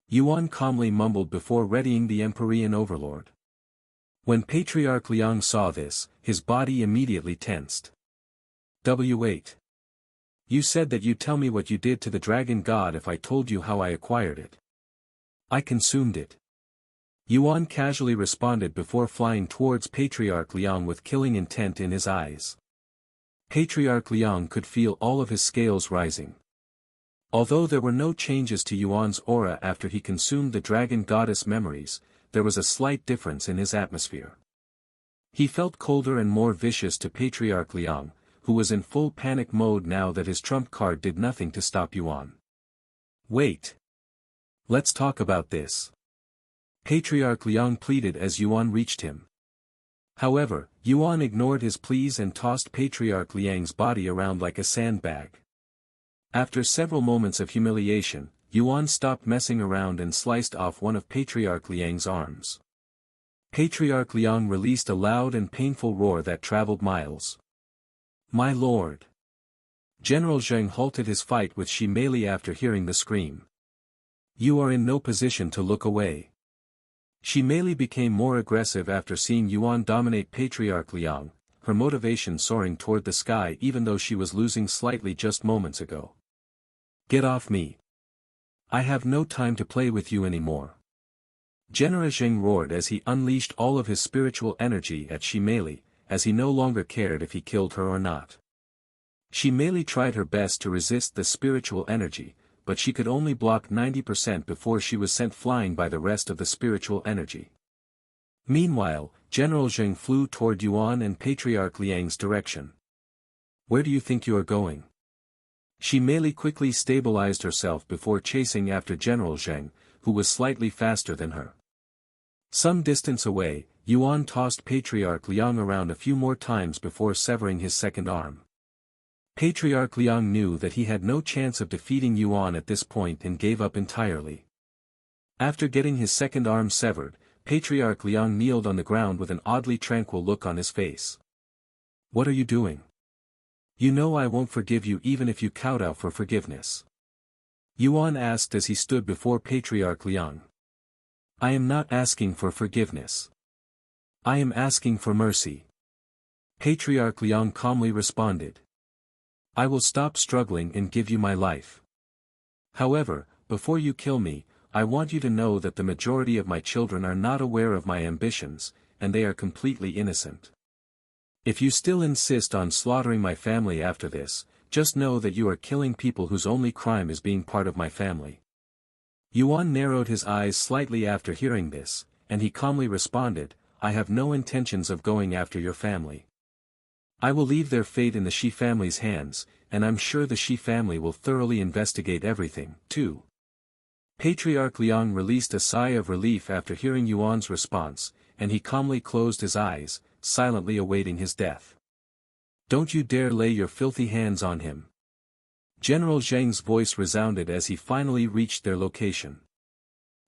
Yuan calmly mumbled before readying the Empyrean Overlord. When Patriarch Liang saw this, his body immediately tensed. "Wait. You said that you'd tell me what you did to the dragon god if I told you how I acquired it." "I consumed it." Yuan casually responded before flying towards Patriarch Liang with killing intent in his eyes. Patriarch Liang could feel all of his scales rising. Although there were no changes to Yuan's aura after he consumed the dragon goddess memories, there was a slight difference in his atmosphere. He felt colder and more vicious to Patriarch Liang, who was in full panic mode now that his trump card did nothing to stop Yuan. "Wait. Let's talk about this." Patriarch Liang pleaded as Yuan reached him. However, Yuan ignored his pleas and tossed Patriarch Liang's body around like a sandbag. After several moments of humiliation, Yuan stopped messing around and sliced off one of Patriarch Liang's arms. Patriarch Liang released a loud and painful roar that traveled miles. "My lord!" General Zheng halted his fight with Shi Meili after hearing the scream. "You are in no position to look away." Shi Meili became more aggressive after seeing Yuan dominate Patriarch Liang, her motivation soaring toward the sky even though she was losing slightly just moments ago. "Get off me. I have no time to play with you anymore." General Zheng roared as he unleashed all of his spiritual energy at Shi Meili, as he no longer cared if he killed her or not. Shi Meili tried her best to resist the spiritual energy, but she could only block 90% before she was sent flying by the rest of the spiritual energy. Meanwhile, General Zheng flew toward Yuan and Patriarch Liang's direction. "Where do you think you are going?" Shi Meili quickly stabilized herself before chasing after General Zheng, who was slightly faster than her. Some distance away, Yuan tossed Patriarch Liang around a few more times before severing his second arm. Patriarch Liang knew that he had no chance of defeating Yuan at this point and gave up entirely. After getting his second arm severed, Patriarch Liang kneeled on the ground with an oddly tranquil look on his face. "What are you doing? You know I won't forgive you even if you kowtow for forgiveness." Yuan asked as he stood before Patriarch Liang. "I am not asking for forgiveness. I am asking for mercy." Patriarch Liang calmly responded. "I will stop struggling and give you my life. However, before you kill me, I want you to know that the majority of my children are not aware of my ambitions, and they are completely innocent. If you still insist on slaughtering my family after this, just know that you are killing people whose only crime is being part of my family." Yuan narrowed his eyes slightly after hearing this, and he calmly responded, "I have no intentions of going after your family. I will leave their fate in the Shi family's hands, and I'm sure the Shi family will thoroughly investigate everything, too." Patriarch Liang released a sigh of relief after hearing Yuan's response, and he calmly closed his eyes, silently awaiting his death. "Don't you dare lay your filthy hands on him." General Zheng's voice resounded as he finally reached their location.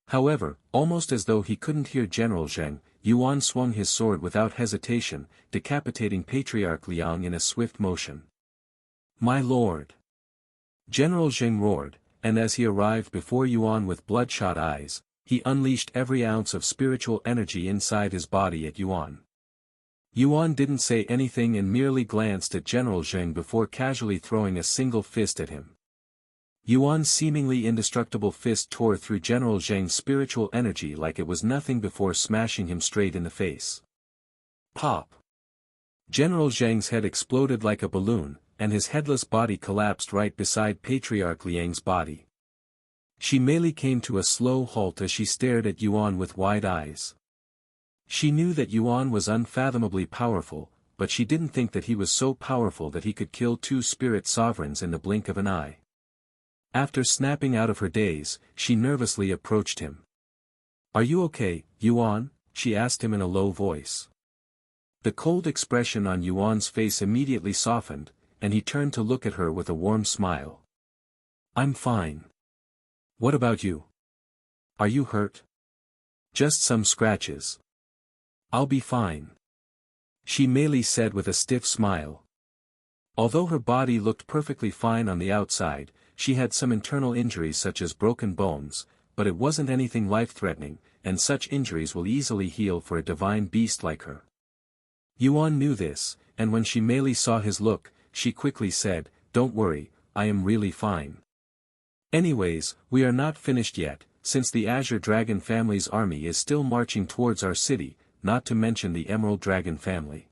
However, almost as though he couldn't hear General Zheng, Yuan swung his sword without hesitation, decapitating Patriarch Liang in a swift motion. "My lord!" General Zheng roared, and as he arrived before Yuan with bloodshot eyes, he unleashed every ounce of spiritual energy inside his body at Yuan. Yuan didn't say anything and merely glanced at General Zheng before casually throwing a single fist at him. Yuan's seemingly indestructible fist tore through General Zheng's spiritual energy like it was nothing before smashing him straight in the face. Pop! General Zheng's head exploded like a balloon, and his headless body collapsed right beside Patriarch Liang's body. She merely came to a slow halt as she stared at Yuan with wide eyes. She knew that Yuan was unfathomably powerful, but she didn't think that he was so powerful that he could kill two spirit sovereigns in the blink of an eye. After snapping out of her daze, she nervously approached him. "Are you okay, Yuan?" she asked him in a low voice. The cold expression on Yuan's face immediately softened, and he turned to look at her with a warm smile. "I'm fine. What about you? Are you hurt?" "Just some scratches. I'll be fine," she merely said with a stiff smile. Although her body looked perfectly fine on the outside, she had some internal injuries such as broken bones, but it wasn't anything life-threatening, and such injuries will easily heal for a divine beast like her. Yuan knew this, and when she merely saw his look, she quickly said, "Don't worry, I am really fine. Anyways, we are not finished yet, since the Azure Dragon family's army is still marching towards our city, not to mention the Emerald Dragon family."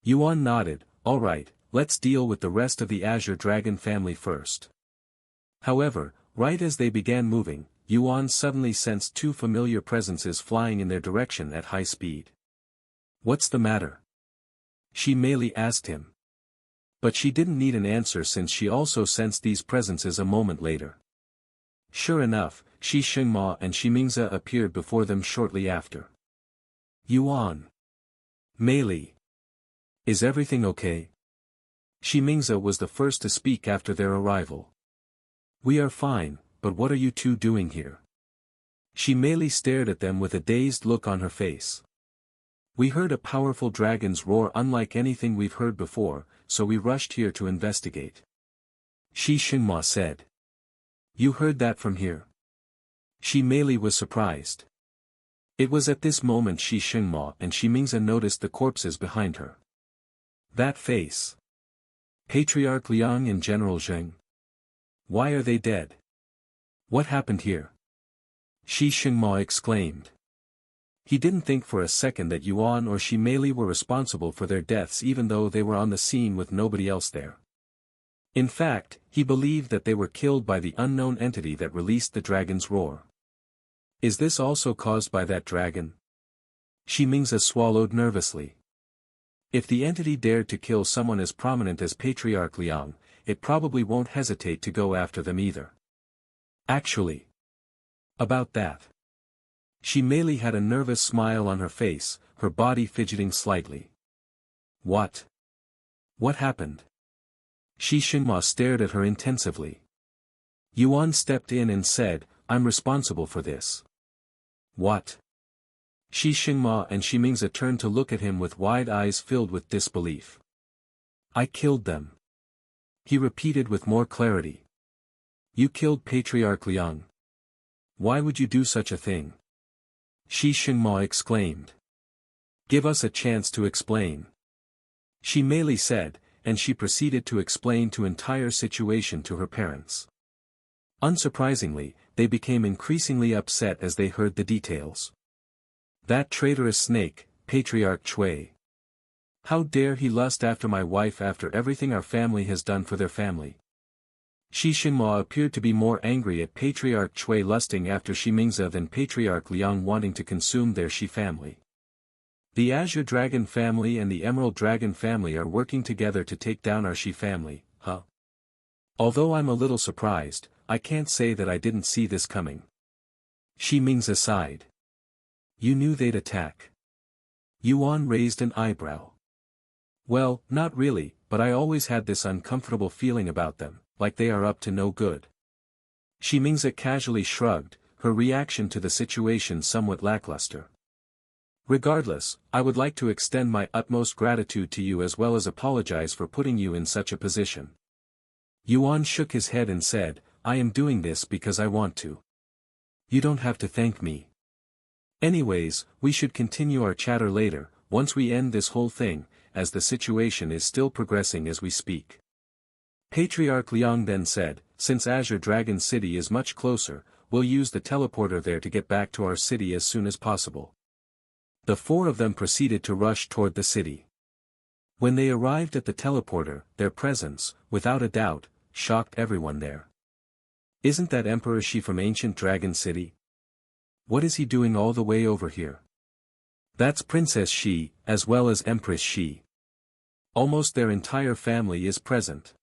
Yuan nodded, "All right, let's deal with the rest of the Azure Dragon family first." However, right as they began moving, Yuan suddenly sensed two familiar presences flying in their direction at high speed. "What's the matter?" she merely asked him. But she didn't need an answer since she also sensed these presences a moment later. Sure enough, Shi Shengma and Shi Mingze appeared before them shortly after. "Yuan. Meili. Is everything okay?" Shi Mingze was the first to speak after their arrival. "We are fine, but what are you two doing here?" She merely stared at them with a dazed look on her face. "We heard a powerful dragon's roar unlike anything we've heard before, so we rushed here to investigate," Shi Shengma said. "You heard that from here?" Shi Meili was surprised. It was at this moment Shi Shengma and Shi Mingze noticed the corpses behind her. That face. Patriarch Liang and General Zheng. Why are they dead? What happened here? Shi Shengma exclaimed. He didn't think for a second that Yuan or Shi Meili were responsible for their deaths even though they were on the scene with nobody else there. In fact, he believed that they were killed by the unknown entity that released the dragon's roar. Is this also caused by that dragon? Shi Mingze swallowed nervously. If the entity dared to kill someone as prominent as Patriarch Liang, it probably won't hesitate to go after them either. Actually. About that. Shi Meili had a nervous smile on her face, her body fidgeting slightly. What? What happened? Shi Xinhua stared at her intensively. Yuan stepped in and said, I'm responsible for this. What? Shi Xinhua and Shi Mingze turned to look at him with wide eyes filled with disbelief. I killed them. He repeated with more clarity. You killed Patriarch Liang. Why would you do such a thing? Shi Xinhua exclaimed. Give us a chance to explain. Shi Meili said, and she proceeded to explain the entire situation to her parents. Unsurprisingly, they became increasingly upset as they heard the details. That traitorous snake, Patriarch Chui. How dare he lust after my wife after everything our family has done for their family? Shi Xinhua appeared to be more angry at Patriarch Chui lusting after Shi Mingze than Patriarch Liang wanting to consume their Shi family. The Azure Dragon family and the Emerald Dragon family are working together to take down our Shi family, huh? Although I'm a little surprised, I can't say that I didn't see this coming. Shi Mingze sighed. You knew they'd attack. Yuan raised an eyebrow. Well, not really, but I always had this uncomfortable feeling about them, like they are up to no good. Shi Mingze casually shrugged, her reaction to the situation somewhat lackluster. Regardless, I would like to extend my utmost gratitude to you as well as apologize for putting you in such a position. Yuan shook his head and said, I am doing this because I want to. You don't have to thank me. Anyways, we should continue our chatter later, once we end this whole thing, as the situation is still progressing as we speak. Patriarch Liang then said, since Azure Dragon City is much closer, we'll use the teleporter there to get back to our city as soon as possible. The four of them proceeded to rush toward the city. When they arrived at the teleporter, their presence, without a doubt, shocked everyone there. Isn't that Emperor Shi from ancient Dragon City? What is he doing all the way over here? That's Princess Shi, as well as Empress Shi. Almost their entire family is present.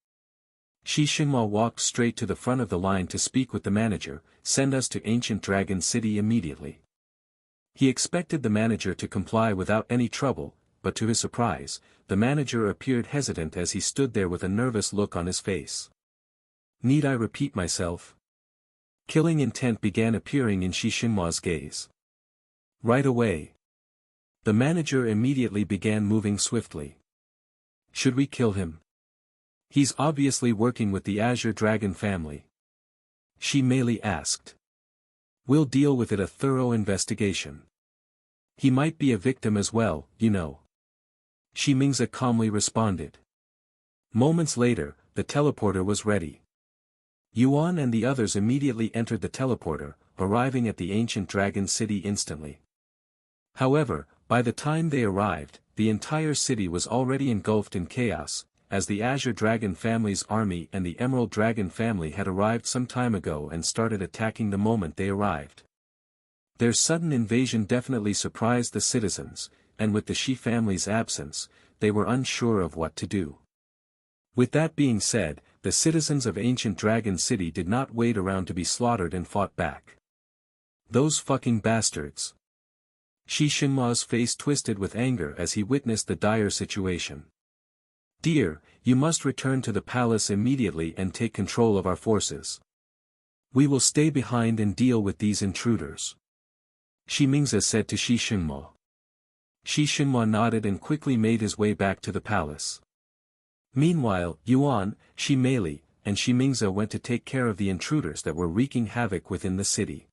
Shi Xinhua walked straight to the front of the line to speak with the manager, send us to ancient Dragon City immediately. He expected the manager to comply without any trouble, but to his surprise, the manager appeared hesitant as he stood there with a nervous look on his face. Need I repeat myself? Killing intent began appearing in Shi Xinhua's gaze. Right away. The manager immediately began moving swiftly. Should we kill him? He's obviously working with the Azure Dragon family. Shi Meili asked. We'll deal with it a thorough investigation. He might be a victim as well, you know. Shi Mingze calmly responded. Moments later, the teleporter was ready. Yuan and the others immediately entered the teleporter, arriving at the ancient Dragon City instantly. However, by the time they arrived, the entire city was already engulfed in chaos, as the Azure Dragon family's army and the Emerald Dragon family had arrived some time ago and started attacking the moment they arrived. Their sudden invasion definitely surprised the citizens, and with the Shi family's absence, they were unsure of what to do. With that being said, the citizens of ancient Dragon City did not wait around to be slaughtered and fought back. Those fucking bastards. Shi Xinhua's face twisted with anger as he witnessed the dire situation. Dear, you must return to the palace immediately and take control of our forces. We will stay behind and deal with these intruders. Shi Mingze said to Shi Xinhua. Shi Xinhua nodded and quickly made his way back to the palace. Meanwhile, Yuan, Shi Meili, and Shi Mingze went to take care of the intruders that were wreaking havoc within the city.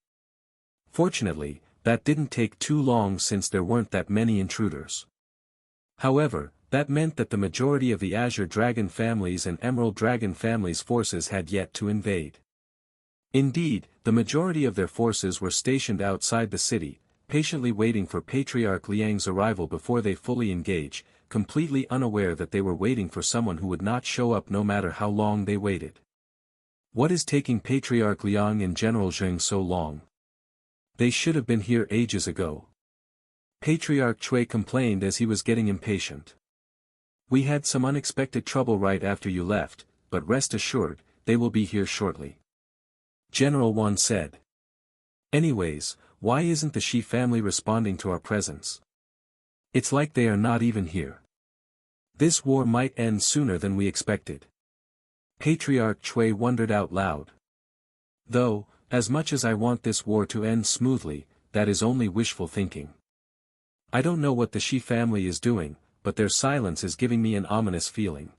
Fortunately, that didn't take too long since there weren't that many intruders. However, that meant that the majority of the Azure Dragon families and Emerald Dragon families' forces had yet to invade. Indeed, the majority of their forces were stationed outside the city, patiently waiting for Patriarch Liang's arrival before they fully engage, completely unaware that they were waiting for someone who would not show up no matter how long they waited. What is taking Patriarch Liang and General Zheng so long? They should have been here ages ago. Patriarch Chui complained as he was getting impatient. We had some unexpected trouble right after you left, but rest assured, they will be here shortly. General Yuan said. Anyways, why isn't the Shi family responding to our presence? It's like they are not even here. This war might end sooner than we expected. Patriarch Chui wondered out loud. Though, as much as I want this war to end smoothly, that is only wishful thinking. I don't know what the Shi family is doing, but their silence is giving me an ominous feeling.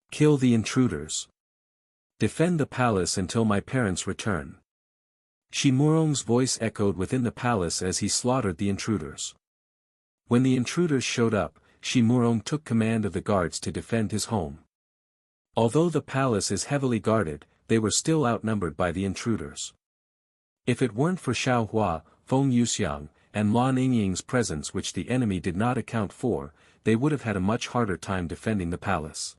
Kill the intruders. Defend the palace until my parents return. Shi Murong's voice echoed within the palace as he slaughtered the intruders. When the intruders showed up, Shi Murong took command of the guards to defend his home. Although the palace is heavily guarded, they were still outnumbered by the intruders. If it weren't for Xiao Hua, Feng Yuxiang, and Lan Yingying's presence which the enemy did not account for, they would have had a much harder time defending the palace.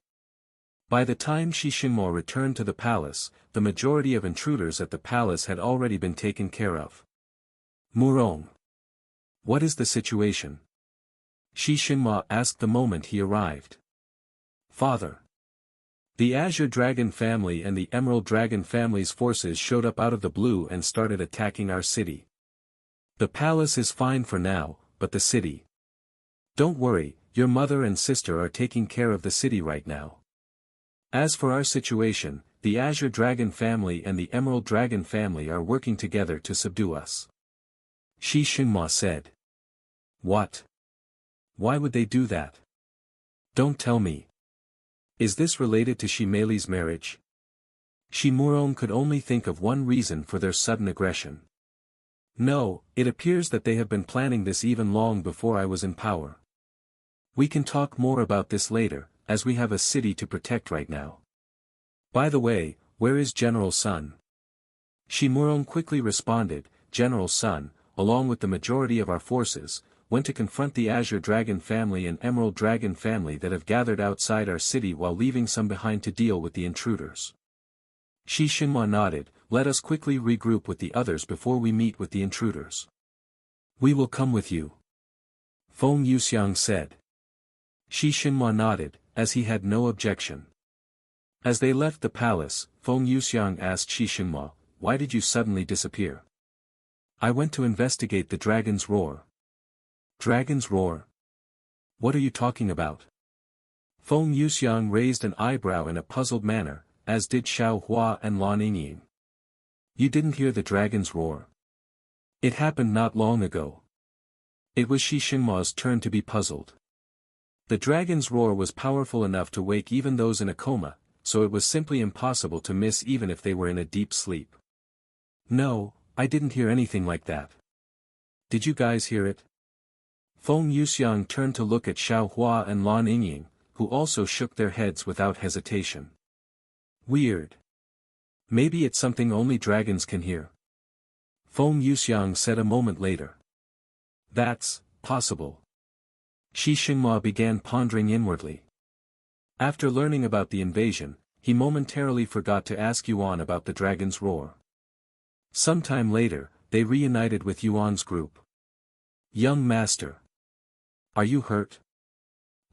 By the time Shi Shinmo returned to the palace, the majority of intruders at the palace had already been taken care of. Murong. What is the situation? Shi Shinmo asked the moment he arrived. Father. The Azure Dragon family and the Emerald Dragon family's forces showed up out of the blue and started attacking our city. The palace is fine for now, but the city. Don't worry, your mother and sister are taking care of the city right now. As for our situation, the Azure Dragon family and the Emerald Dragon family are working together to subdue us. Shi Shinmo said. What? Why would they do that? Don't tell me. Is this related to Shi Meili's marriage? Shi Murong could only think of one reason for their sudden aggression. No, it appears that they have been planning this even long before I was in power. We can talk more about this later, as we have a city to protect right now. By the way, where is General Sun? Shi Murong quickly responded, General Sun, along with the majority of our forces, went to confront the Azure Dragon family and Emerald Dragon family that have gathered outside our city while leaving some behind to deal with the intruders. Shi Shinmo nodded, let us quickly regroup with the others before we meet with the intruders. We will come with you. Feng Yuxiang said. Shi Shinmo nodded, as he had no objection. As they left the palace, Feng Yuxiang asked Shi Shinmo, why did you suddenly disappear? I went to investigate the dragon's roar. Dragon's roar? What are you talking about? Feng Yuxiang raised an eyebrow in a puzzled manner, as did Xiao Hua and Lan Yingying. You didn't hear the dragon's roar. It happened not long ago. It was Shi Shinmo's turn to be puzzled. The dragon's roar was powerful enough to wake even those in a coma, so it was simply impossible to miss even if they were in a deep sleep. No, I didn't hear anything like that. Did you guys hear it? Feng Yuxiang turned to look at Xiao Hua and Lan Yingying, who also shook their heads without hesitation. Weird. Maybe it's something only dragons can hear. Feng Yuxiang said a moment later. That's possible. Shi Shinmo began pondering inwardly. After learning about the invasion, he momentarily forgot to ask Yuan about the dragon's roar. Sometime later, they reunited with Yuan's group. Young master. Are you hurt?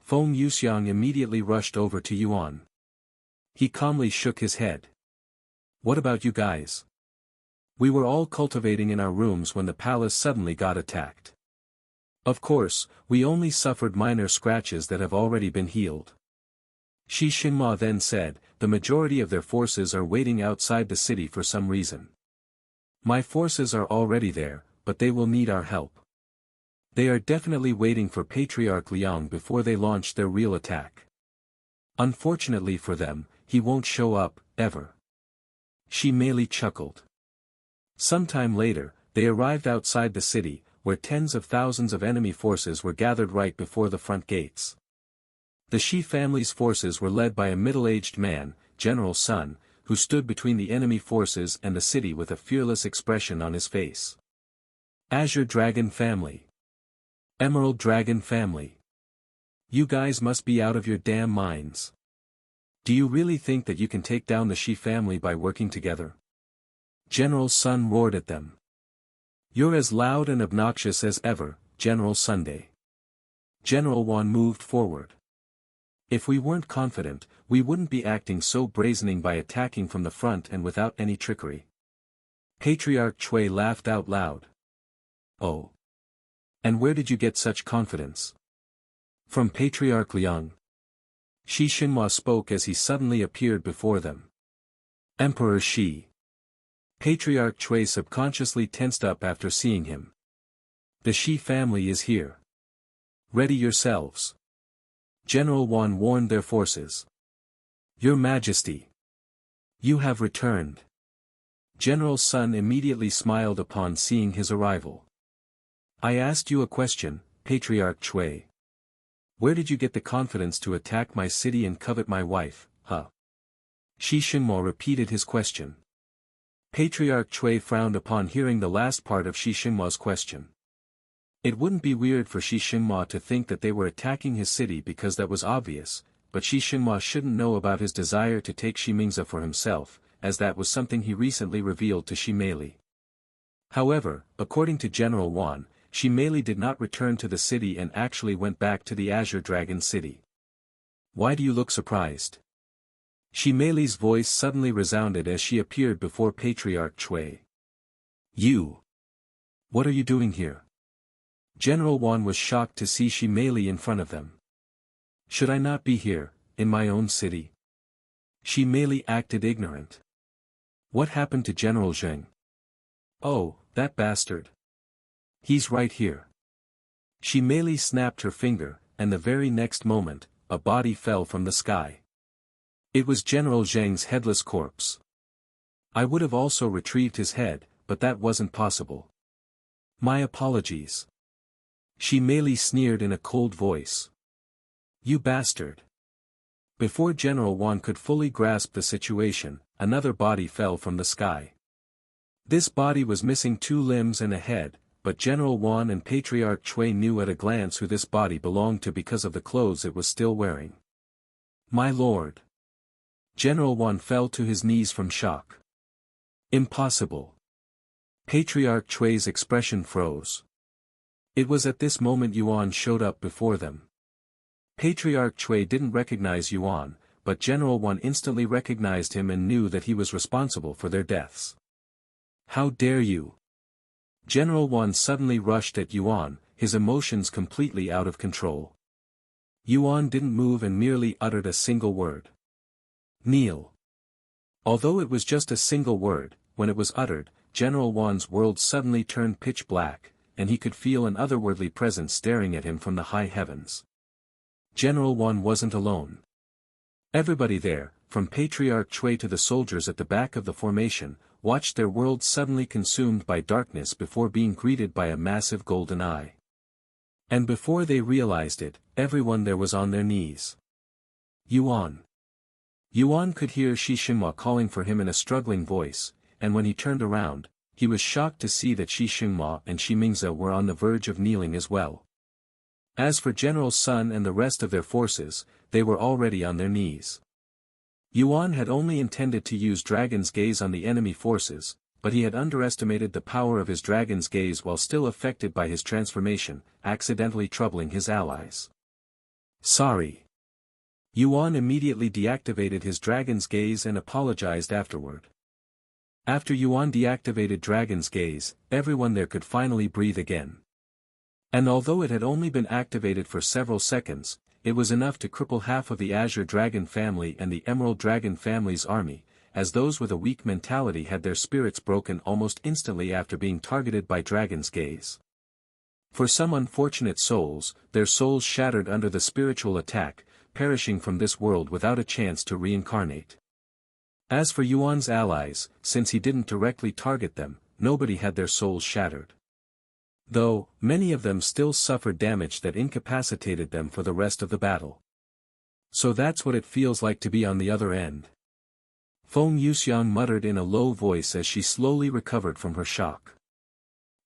Feng Yuxiang immediately rushed over to Yuan. He calmly shook his head. What about you guys? We were all cultivating in our rooms when the palace suddenly got attacked. Of course, we only suffered minor scratches that have already been healed. Shi Shinmo then said, the majority of their forces are waiting outside the city for some reason. My forces are already there, but they will need our help. They are definitely waiting for Patriarch Liang before they launch their real attack. Unfortunately for them, he won't show up, ever. Shi Meili chuckled. Sometime later, they arrived outside the city, where tens of thousands of enemy forces were gathered right before the front gates. The Shi family's forces were led by a middle-aged man, General Sun, who stood between the enemy forces and the city with a fearless expression on his face. Azure Dragon family. Emerald Dragon family. You guys must be out of your damn minds. Do you really think that you can take down the Shi family by working together? General Sun roared at them. You're as loud and obnoxious as ever, General Sunday. General Yuan moved forward. If we weren't confident, we wouldn't be acting so brazening by attacking from the front and without any trickery. Patriarch Chui laughed out loud. Oh. And where did you get such confidence? From Patriarch Liang. Shi Xinhua spoke as he suddenly appeared before them. Emperor Shi. Patriarch Cui subconsciously tensed up after seeing him. The Shi family is here. Ready yourselves. General Yuan warned their forces. Your Majesty. You have returned. General Sun immediately smiled upon seeing his arrival. I asked you a question, Patriarch Cui. Where did you get the confidence to attack my city and covet my wife, huh? Shi Xinhua repeated his question. Patriarch Cui frowned upon hearing the last part of Shi Xinhua's question. It wouldn't be weird for Shi Xinhua to think that they were attacking his city because that was obvious, but Shi Xinhua shouldn't know about his desire to take Shimingzi for himself, as that was something he recently revealed to Shimeli. However, according to General Yuan, Shimeli did not return to the city and actually went back to the Azure Dragon City. Why do you look surprised? Shimeli's voice suddenly resounded as she appeared before Patriarch Cui. You! What are you doing here? General Yuan was shocked to see Shimeli in front of them. Should I not be here, in my own city? Shimeli acted ignorant. What happened to General Zheng? Oh, that bastard. He's right here. Shimeli snapped her finger, and the very next moment, a body fell from the sky. It was General Zheng's headless corpse. I would have also retrieved his head, but that wasn't possible. My apologies. Shimeli sneered in a cold voice. You bastard. Before General Yuan could fully grasp the situation, another body fell from the sky. This body was missing 2 limbs and a head, but General Yuan and Patriarch Cui knew at a glance who this body belonged to because of the clothes it was still wearing. My lord. General Yuan fell to his knees from shock. Impossible. Patriarch Cui's expression froze. It was at this moment Yuan showed up before them. Patriarch Cui didn't recognize Yuan, but General Yuan instantly recognized him and knew that he was responsible for their deaths. How dare you? General Yuan suddenly rushed at Yuan, his emotions completely out of control. Yuan didn't move and merely uttered a single word. Kneel. Although it was just a single word, when it was uttered, General Yuan's world suddenly turned pitch black, and he could feel an otherworldly presence staring at him from the high heavens. General Yuan wasn't alone. Everybody there, from Patriarch Cui to the soldiers at the back of the formation, watched their world suddenly consumed by darkness before being greeted by a massive golden eye. And before they realized it, everyone there was on their knees. Yuan. Yuan could hear Shi Xinhua calling for him in a struggling voice, and when he turned around, he was shocked to see that Shi Xinhua and Shimingzi were on the verge of kneeling as well. As for General Sun and the rest of their forces, they were already on their knees. Yuan had only intended to use Dragon's Gaze on the enemy forces, but he had underestimated the power of his Dragon's Gaze while still affected by his transformation, accidentally troubling his allies. Sorry. Yuan immediately deactivated his Dragon's Gaze and apologized afterward. After Yuan deactivated Dragon's Gaze, everyone there could finally breathe again. And although it had only been activated for several seconds, it was enough to cripple half of the Azure Dragon family and the Emerald Dragon family's army, as those with a weak mentality had their spirits broken almost instantly after being targeted by Dragon's Gaze. For some unfortunate souls, their souls shattered under the spiritual attack, perishing from this world without a chance to reincarnate. As for Yuan's allies, since he didn't directly target them, nobody had their souls shattered. Though, many of them still suffered damage that incapacitated them for the rest of the battle. So that's what it feels like to be on the other end. Feng Yuxiang muttered in a low voice as she slowly recovered from her shock.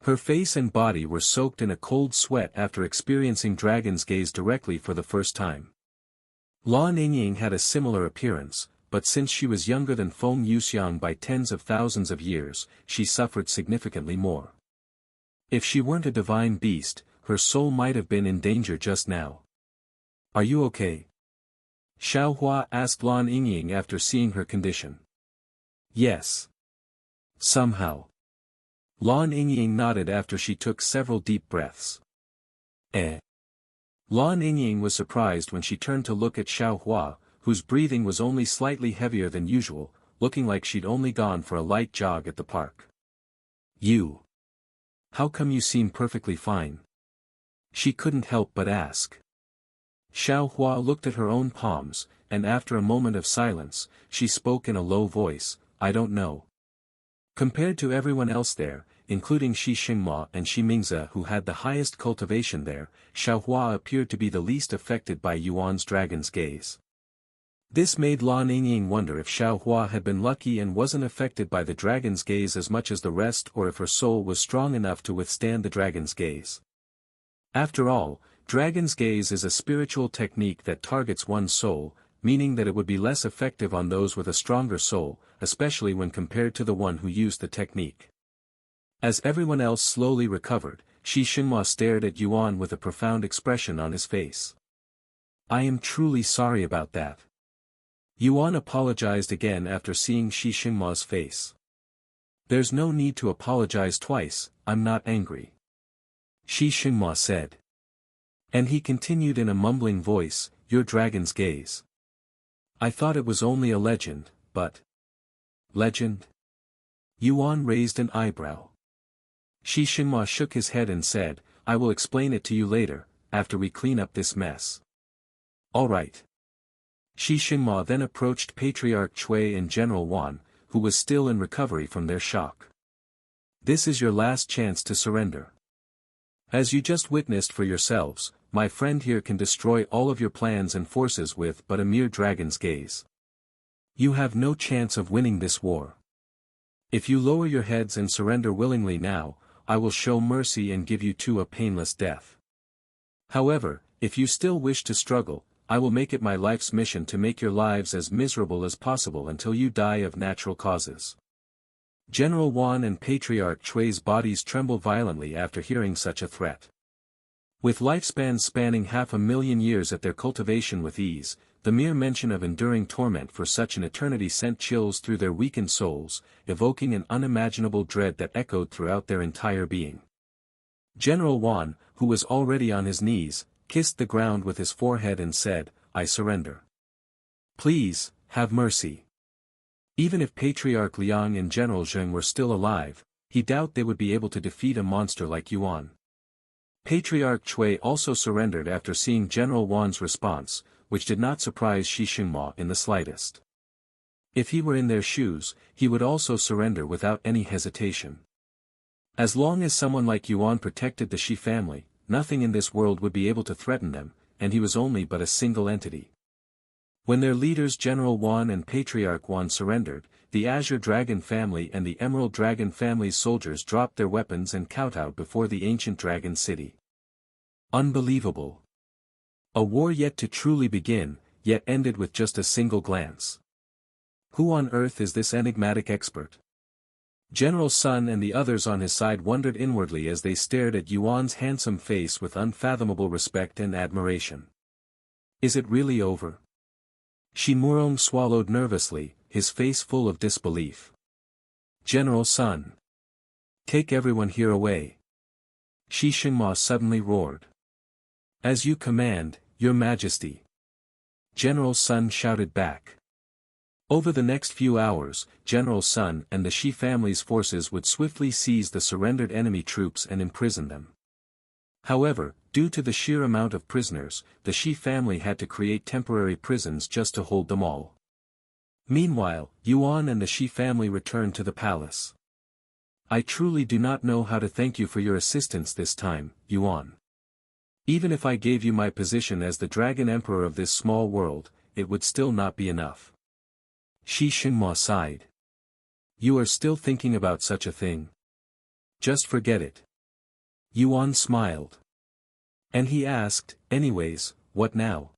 Her face and body were soaked in a cold sweat after experiencing Dragon's Gaze directly for the first time. Lan Yingying had a similar appearance, but since she was younger than Feng Yuxiang by tens of thousands of years, she suffered significantly more. If she weren't a divine beast, her soul might have been in danger just now. Are you okay? Xiao Hua asked Lan Yingying after seeing her condition. Yes. Somehow. Lan Yingying nodded after she took several deep breaths. Eh. Lan Yingying was surprised when she turned to look at Xiao Hua, whose breathing was only slightly heavier than usual, looking like she'd only gone for a light jog at the park. You. How come you seem perfectly fine? She couldn't help but ask. Xiao Hua looked at her own palms, and after a moment of silence, she spoke in a low voice, I don't know. Compared to everyone else there, including Shi Xingma and Shi Mingze who had the highest cultivation there, Xiao Hua appeared to be the least affected by Yuan's dragon's gaze. This made Lan Yingying wonder if Xiao Hua had been lucky and wasn't affected by the dragon's gaze as much as the rest or if her soul was strong enough to withstand the dragon's gaze. After all, dragon's gaze is a spiritual technique that targets one's soul, meaning that it would be less effective on those with a stronger soul, especially when compared to the one who used the technique. As everyone else slowly recovered, Shi Xinhua stared at Yuan with a profound expression on his face. I am truly sorry about that. Yuan apologized again after seeing Shi Xinhua's face. There's no need to apologize twice, I'm not angry. Shi Xinhua said. And he continued in a mumbling voice, your dragon's gaze. I thought it was only a legend, but... Legend? Yuan raised an eyebrow. Shi Xinhua shook his head and said, I will explain it to you later, after we clean up this mess. All right. Shi Xinhua then approached Patriarch Cui and General Yuan, who was still in recovery from their shock. This is your last chance to surrender. As you just witnessed for yourselves, my friend here can destroy all of your plans and forces with but a mere dragon's gaze. You have no chance of winning this war. If you lower your heads and surrender willingly now, I will show mercy and give you two a painless death. However, if you still wish to struggle, I will make it my life's mission to make your lives as miserable as possible until you die of natural causes. General Yuan and Patriarch Cui's bodies tremble violently after hearing such a threat. With lifespans spanning 500,000 years at their cultivation with ease, the mere mention of enduring torment for such an eternity sent chills through their weakened souls, evoking an unimaginable dread that echoed throughout their entire being. General Yuan, who was already on his knees, kissed the ground with his forehead and said, I surrender. Please, have mercy. Even if Patriarch Liang and General Zheng were still alive, he doubted they would be able to defeat a monster like Yuan. Patriarch Cui also surrendered after seeing General Yuan's response, which did not surprise Shi Xinhua in the slightest. If he were in their shoes, he would also surrender without any hesitation. As long as someone like Yuan protected the Shi family, nothing in this world would be able to threaten them, and he was only but a single entity. When their leaders General Yuan and Patriarch Yuan surrendered, the Azure Dragon family and the Emerald Dragon family's soldiers dropped their weapons and kowtowed before the ancient dragon city. Unbelievable. A war yet to truly begin, yet ended with just a single glance. Who on earth is this enigmatic expert? General Sun and the others on his side wondered inwardly as they stared at Yuan's handsome face with unfathomable respect and admiration. Is it really over? Shi Murong swallowed nervously, his face full of disbelief. General Sun. Take everyone here away. Shi Xinhua suddenly roared. As you command, Your Majesty. General Sun shouted back. Over the next few hours, General Sun and the Shi family's forces would swiftly seize the surrendered enemy troops and imprison them. However, due to the sheer amount of prisoners, the Shi family had to create temporary prisons just to hold them all. Meanwhile, Yuan and the Shi family returned to the palace. I truly do not know how to thank you for your assistance this time, Yuan. Even if I gave you my position as the Dragon Emperor of this small world, it would still not be enough. Shi Xinhua sighed. You are still thinking about such a thing? Just forget it. Yuan smiled. And he asked, anyways, what now?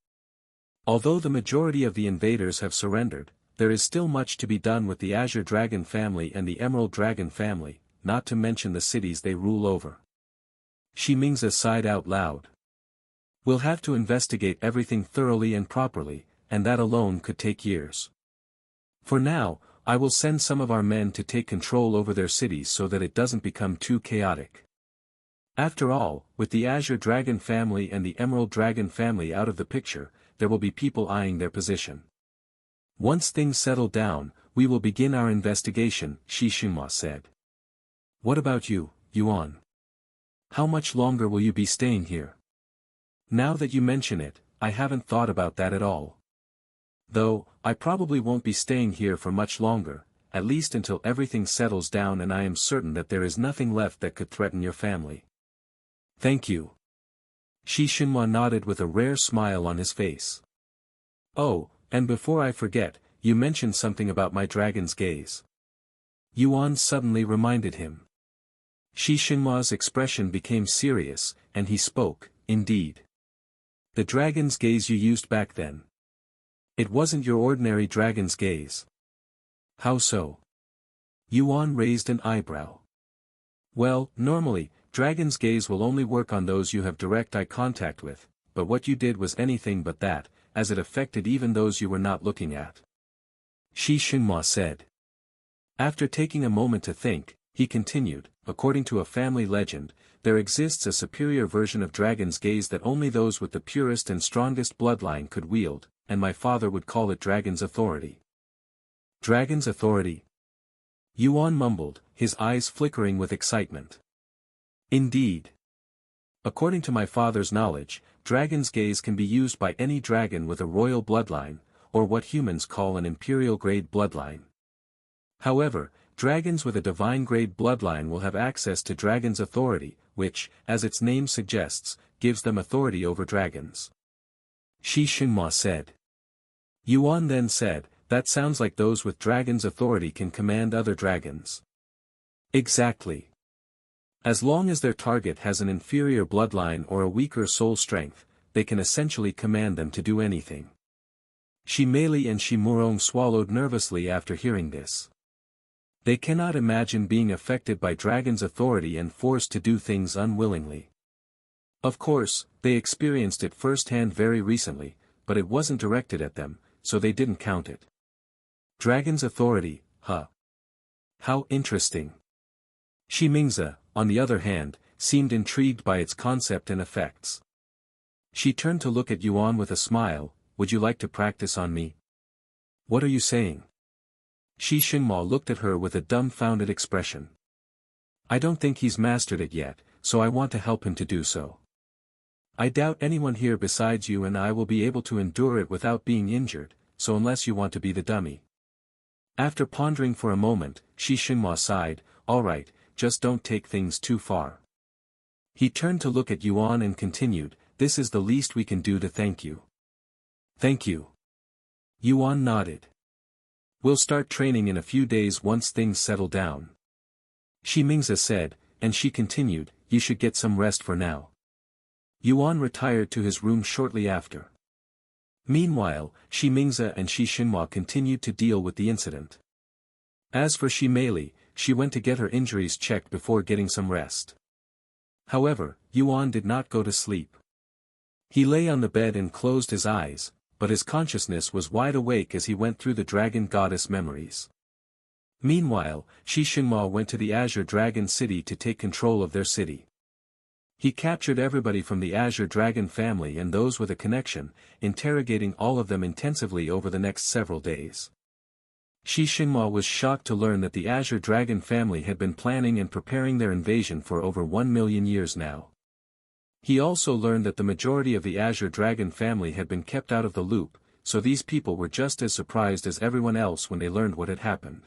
Although the majority of the invaders have surrendered, there is still much to be done with the Azure Dragon family and the Emerald Dragon family, not to mention the cities they rule over. Shi Mingze sighed out loud. We'll have to investigate everything thoroughly and properly, and that alone could take years. For now, I will send some of our men to take control over their cities so that it doesn't become too chaotic. After all, with the Azure Dragon family and the Emerald Dragon family out of the picture, there will be people eyeing their position. Once things settle down, we will begin our investigation, Shi Xinhua said. What about you, Yuan? How much longer will you be staying here? Now that you mention it, I haven't thought about that at all. Though, I probably won't be staying here for much longer, at least until everything settles down and I am certain that there is nothing left that could threaten your family. Thank you. Shi Xinhua nodded with a rare smile on his face. Oh, and before I forget, you mentioned something about my dragon's gaze. Yuan suddenly reminded him. Shi Xinhua's expression became serious, and he spoke, indeed. The dragon's gaze you used back then. It wasn't your ordinary dragon's gaze. How so? Yuan raised an eyebrow. Well, normally, dragon's gaze will only work on those you have direct eye contact with, but what you did was anything but that, as it affected even those you were not looking at. Shi Xinhua said. After taking a moment to think, he continued, according to a family legend, there exists a superior version of dragon's gaze that only those with the purest and strongest bloodline could wield, and my father would call it dragon's authority. Dragon's authority? Yuan mumbled, his eyes flickering with excitement. Indeed. According to my father's knowledge, dragon's gaze can be used by any dragon with a royal bloodline, or what humans call an imperial-grade bloodline. However, dragons with a divine-grade bloodline will have access to dragon's authority, which, as its name suggests, gives them authority over dragons. Shi Xinhua said. Yuan then said, that sounds like those with dragon's authority can command other dragons. Exactly. As long as their target has an inferior bloodline or a weaker soul strength, they can essentially command them to do anything. Shi Meili and Shi Murong swallowed nervously after hearing this. They cannot imagine being affected by dragon's authority and forced to do things unwillingly. Of course, they experienced it firsthand very recently, but it wasn't directed at them, so they didn't count it. Dragon's authority, huh? How interesting. Shi Mingze, on the other hand, seemed intrigued by its concept and effects. She turned to look at Yuan with a smile, would you like to practice on me? What are you saying? Shi Xinhua looked at her with a dumbfounded expression. I don't think he's mastered it yet, so I want to help him to do so. I doubt anyone here besides you and I will be able to endure it without being injured, so unless you want to be the dummy. After pondering for a moment, Shi Xinhua sighed, all right, just don't take things too far. He turned to look at Yuan and continued, this is the least we can do to thank you. Thank you. Yuan nodded. We'll start training in a few days once things settle down. Shi Mingze said, and she continued, you should get some rest for now. Yuan retired to his room shortly after. Meanwhile, Shi Mingze and Shi Xinhua continued to deal with the incident. As for Shi Meili, she went to get her injuries checked before getting some rest. However, Yuan did not go to sleep. He lay on the bed and closed his eyes, but his consciousness was wide awake as he went through the dragon goddess memories. Meanwhile, Shi Xinhua went to the Azure Dragon City to take control of their city. He captured everybody from the Azure Dragon family and those with a connection, interrogating all of them intensively over the next several days. Shi Xinhua was shocked to learn that the Azure Dragon family had been planning and preparing their invasion for over 1 million years now. He also learned that the majority of the Azure Dragon family had been kept out of the loop, so these people were just as surprised as everyone else when they learned what had happened.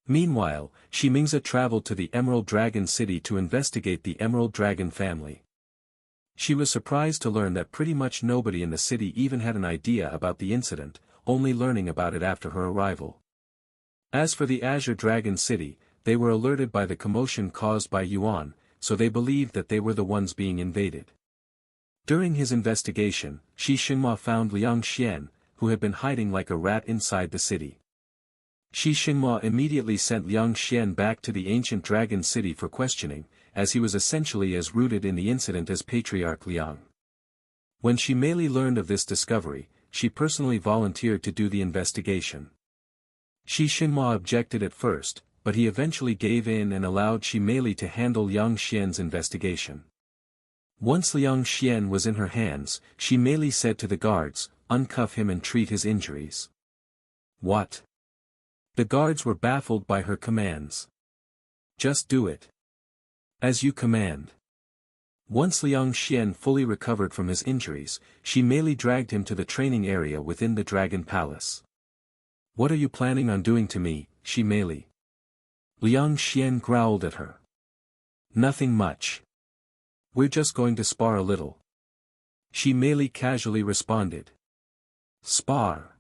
Meanwhile, Shi Mingze traveled to the Emerald Dragon City to investigate the Emerald Dragon family. She was surprised to learn that pretty much nobody in the city even had an idea about the incident, only learning about it after her arrival. As for the Azure Dragon City, they were alerted by the commotion caused by Yuan, so they believed that they were the ones being invaded. During his investigation, Shi Xinhua found Liang Xian, who had been hiding like a rat inside the city. Shi Xinhua immediately sent Liang Xian back to the ancient dragon city for questioning, as he was essentially as rooted in the incident as Patriarch Liang. When Shi Meili learned of this discovery, she personally volunteered to do the investigation. Shi Xinhua objected at first, but he eventually gave in and allowed Xi Meili to handle Liang Xian's investigation. Once Liang Xian was in her hands, Xi Meili said to the guards, "Uncuff him and treat his injuries." What? The guards were baffled by her commands. "Just do it. As you command." Once Liang Xian fully recovered from his injuries, Xi Meili dragged him to the training area within the Dragon Palace. "What are you planning on doing to me, Xi Meili?" Liang Xian growled at her. "Nothing much. We're just going to spar a little." Xi Meili casually responded. "Spar?"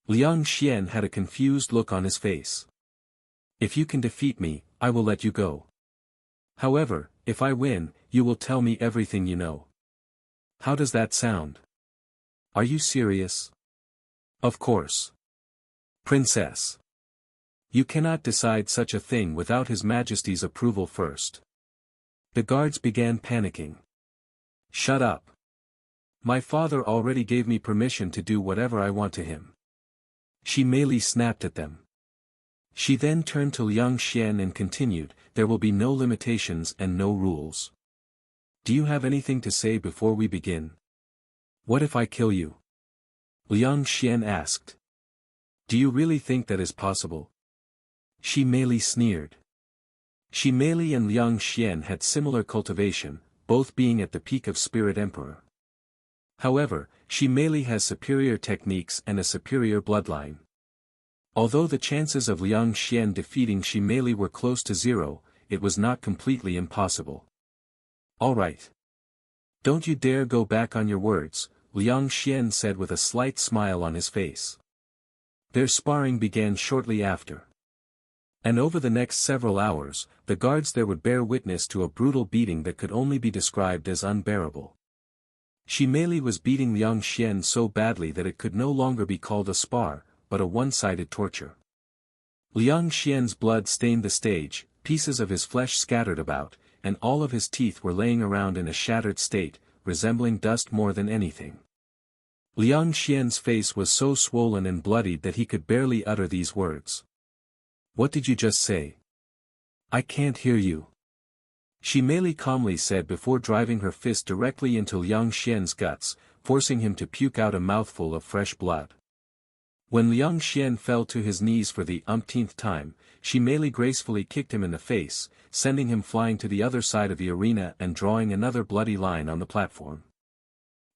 Liang Xian had a confused look on his face. "If you can defeat me, I will let you go. However, if I win, you will tell me everything you know. How does that sound? Are you serious?" "Of course. Princess. You cannot decide such a thing without His Majesty's approval first." The guards began panicking. "Shut up. My father already gave me permission to do whatever I want to him." Xi Meili snapped at them. She then turned to Liang Xian and continued, "There will be no limitations and no rules. Do you have anything to say before we begin? What if I kill you?" Liang Xian asked. "Do you really think that is possible?" Xi Meili sneered. Xi Meili and Liang Xian had similar cultivation, both being at the peak of Spirit Emperor. However, Xi Meili has superior techniques and a superior bloodline. Although the chances of Liang Xian defeating Xi Meili were close to zero, it was not completely impossible. "All right. Don't you dare go back on your words," Liang Xian said with a slight smile on his face. Their sparring began shortly after. And over the next several hours, the guards there would bear witness to a brutal beating that could only be described as unbearable. Xi Meili was beating Liang Xian so badly that it could no longer be called a spar, but a one-sided torture. Liang Xian's blood stained the stage, pieces of his flesh scattered about, and all of his teeth were laying around in a shattered state, resembling dust more than anything. Liang Xian's face was so swollen and bloodied that he could barely utter these words. "What did you just say? I can't hear you." Xi Meili calmly said before driving her fist directly into Liang Xian's guts, forcing him to puke out a mouthful of fresh blood. When Liang Xian fell to his knees for the umpteenth time, Xi Meili gracefully kicked him in the face, sending him flying to the other side of the arena and drawing another bloody line on the platform.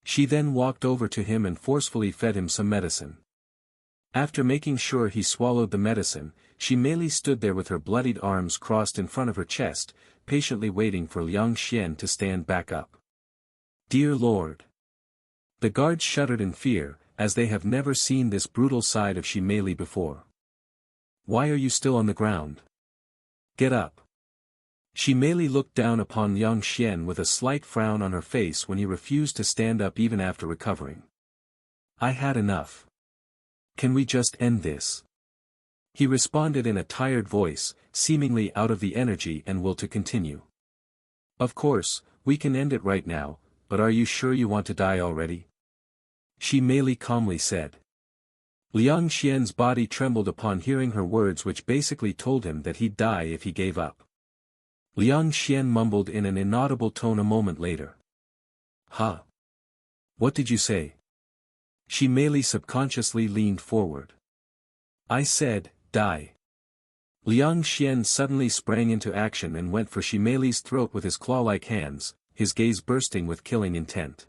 She then walked over to him and forcefully fed him some medicine. After making sure he swallowed the medicine, Xi Meili stood there with her bloodied arms crossed in front of her chest, patiently waiting for Liang Xian to stand back up. "Dear Lord!" The guards shuddered in fear, as they have never seen this brutal side of Xi Meili before. "Why are you still on the ground? Get up." Xi Meili looked down upon Liang Xian with a slight frown on her face when he refused to stand up even after recovering. "I had enough. Can we just end this?" He responded in a tired voice, seemingly out of the energy and will to continue. "Of course, we can end it right now, but are you sure you want to die already?" Xi Meili calmly said. Liang Xian's body trembled upon hearing her words, which basically told him that he'd die if he gave up. Liang Xian mumbled in an inaudible tone a moment later. "Huh? What did you say?" Xi Meili subconsciously leaned forward. "I said, die." Liang Xian suddenly sprang into action and went for Xi Meili's throat with his claw-like hands, his gaze bursting with killing intent.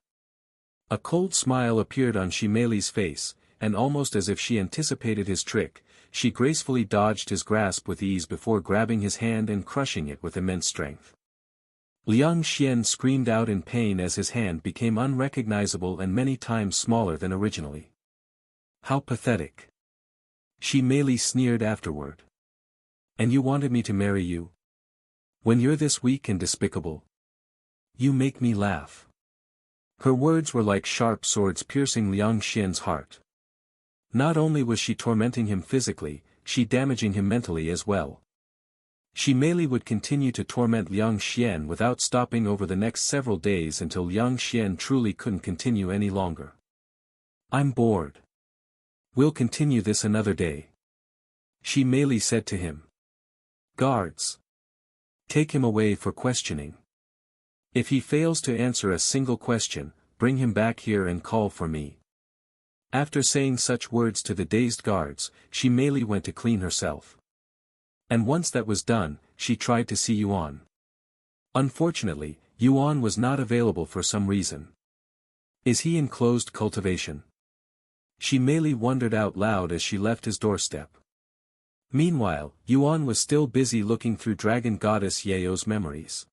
A cold smile appeared on Xi Meili's face, and almost as if she anticipated his trick, she gracefully dodged his grasp with ease before grabbing his hand and crushing it with immense strength. Liang Xian screamed out in pain as his hand became unrecognizable and many times smaller than originally. "How pathetic." Xi Meili sneered afterward. "And you wanted me to marry you? When you're this weak and despicable? You make me laugh." Her words were like sharp swords piercing Liang Xian's heart. Not only was she tormenting him physically, she damaging him mentally as well. Xi Meili would continue to torment Liang Xian without stopping over the next several days until Liang Xian truly couldn't continue any longer. "I'm bored. We'll continue this another day," Xi Meili said to him. Guards. Take him away for questioning. If he fails to answer a single question, bring him back here and call for me. After saying such words to the dazed guards, she merely went to clean herself. And once that was done, she tried to see Yuan. Unfortunately, Yuan was not available for some reason. Is he in closed cultivation? She merely wondered out loud as she left his doorstep. Meanwhile, Yuan was still busy looking through Dragon Goddess Yao's memories.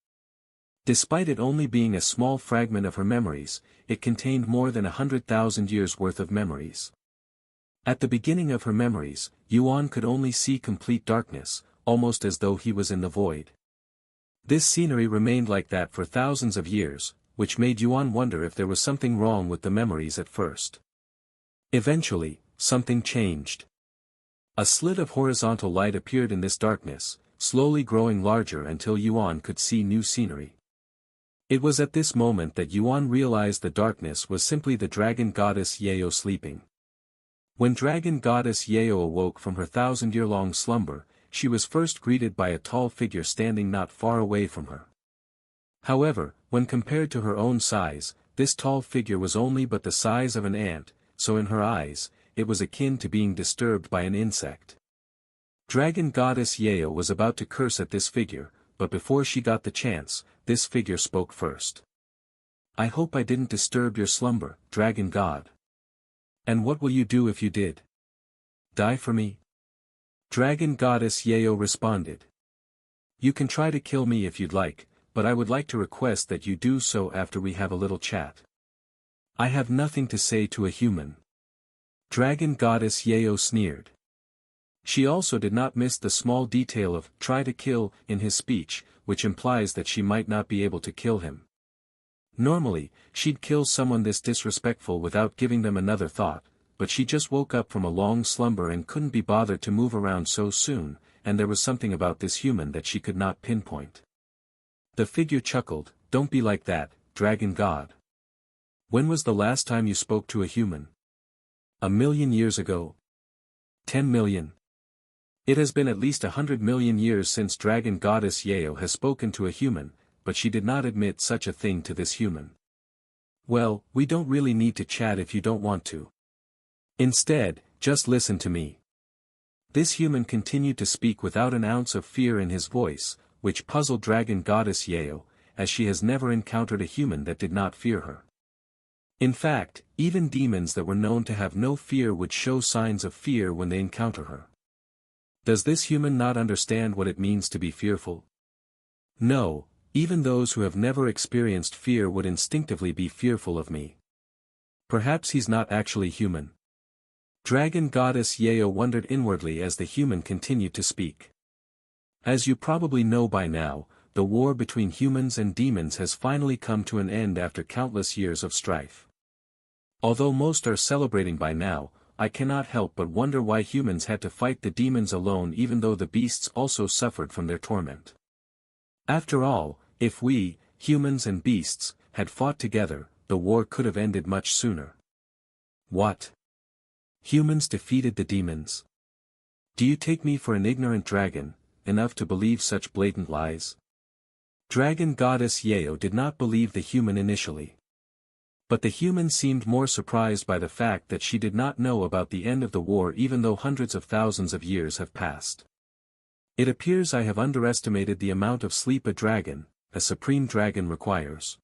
Despite it only being a small fragment of her memories, it contained more than 100,000 years worth of memories. At the beginning of her memories, Yuan could only see complete darkness, almost as though he was in the void. This scenery remained like that for thousands of years, which made Yuan wonder if there was something wrong with the memories at first. Eventually, something changed. A slit of horizontal light appeared in this darkness, slowly growing larger until Yuan could see new scenery. It was at this moment that Yuan realized the darkness was simply the Dragon Goddess Yao sleeping. When Dragon Goddess Yao awoke from her 1,000-year-long slumber, she was first greeted by a tall figure standing not far away from her. However, when compared to her own size, this tall figure was only but the size of an ant, so in her eyes, it was akin to being disturbed by an insect. Dragon Goddess Yao was about to curse at this figure, but before she got the chance, this figure spoke first. I hope I didn't disturb your slumber, Dragon God. And what will you do if you did? Die for me? Dragon Goddess Yao responded. You can try to kill me if you'd like, but I would like to request that you do so after we have a little chat. I have nothing to say to a human. Dragon Goddess Yao sneered. She also did not miss the small detail of try to kill in his speech, which implies that she might not be able to kill him. Normally, she'd kill someone this disrespectful without giving them another thought, but she just woke up from a long slumber and couldn't be bothered to move around so soon, and there was something about this human that she could not pinpoint. The figure chuckled, Don't be like that, Dragon God. When was the last time you spoke to a human? 1,000,000 years ago? 10 million? It has been at least 100 million years since Dragon Goddess Yao has spoken to a human, but she did not admit such a thing to this human. Well, we don't really need to chat if you don't want to. Instead, just listen to me. This human continued to speak without an ounce of fear in his voice, which puzzled Dragon Goddess Yao, as she has never encountered a human that did not fear her. In fact, even demons that were known to have no fear would show signs of fear when they encounter her. Does this human not understand what it means to be fearful? No, even those who have never experienced fear would instinctively be fearful of me. Perhaps he's not actually human. Dragon Goddess Yao wondered inwardly as the human continued to speak. As you probably know by now, the war between humans and demons has finally come to an end after countless years of strife. Although most are celebrating by now, I cannot help but wonder why humans had to fight the demons alone even though the beasts also suffered from their torment. After all, if we, humans and beasts, had fought together, the war could have ended much sooner. What? Humans defeated the demons? Do you take me for an ignorant dragon, enough to believe such blatant lies? Dragon Goddess Yao did not believe the human initially. But the human seemed more surprised by the fact that she did not know about the end of the war even though hundreds of thousands of years have passed. It appears I have underestimated the amount of sleep a supreme dragon requires.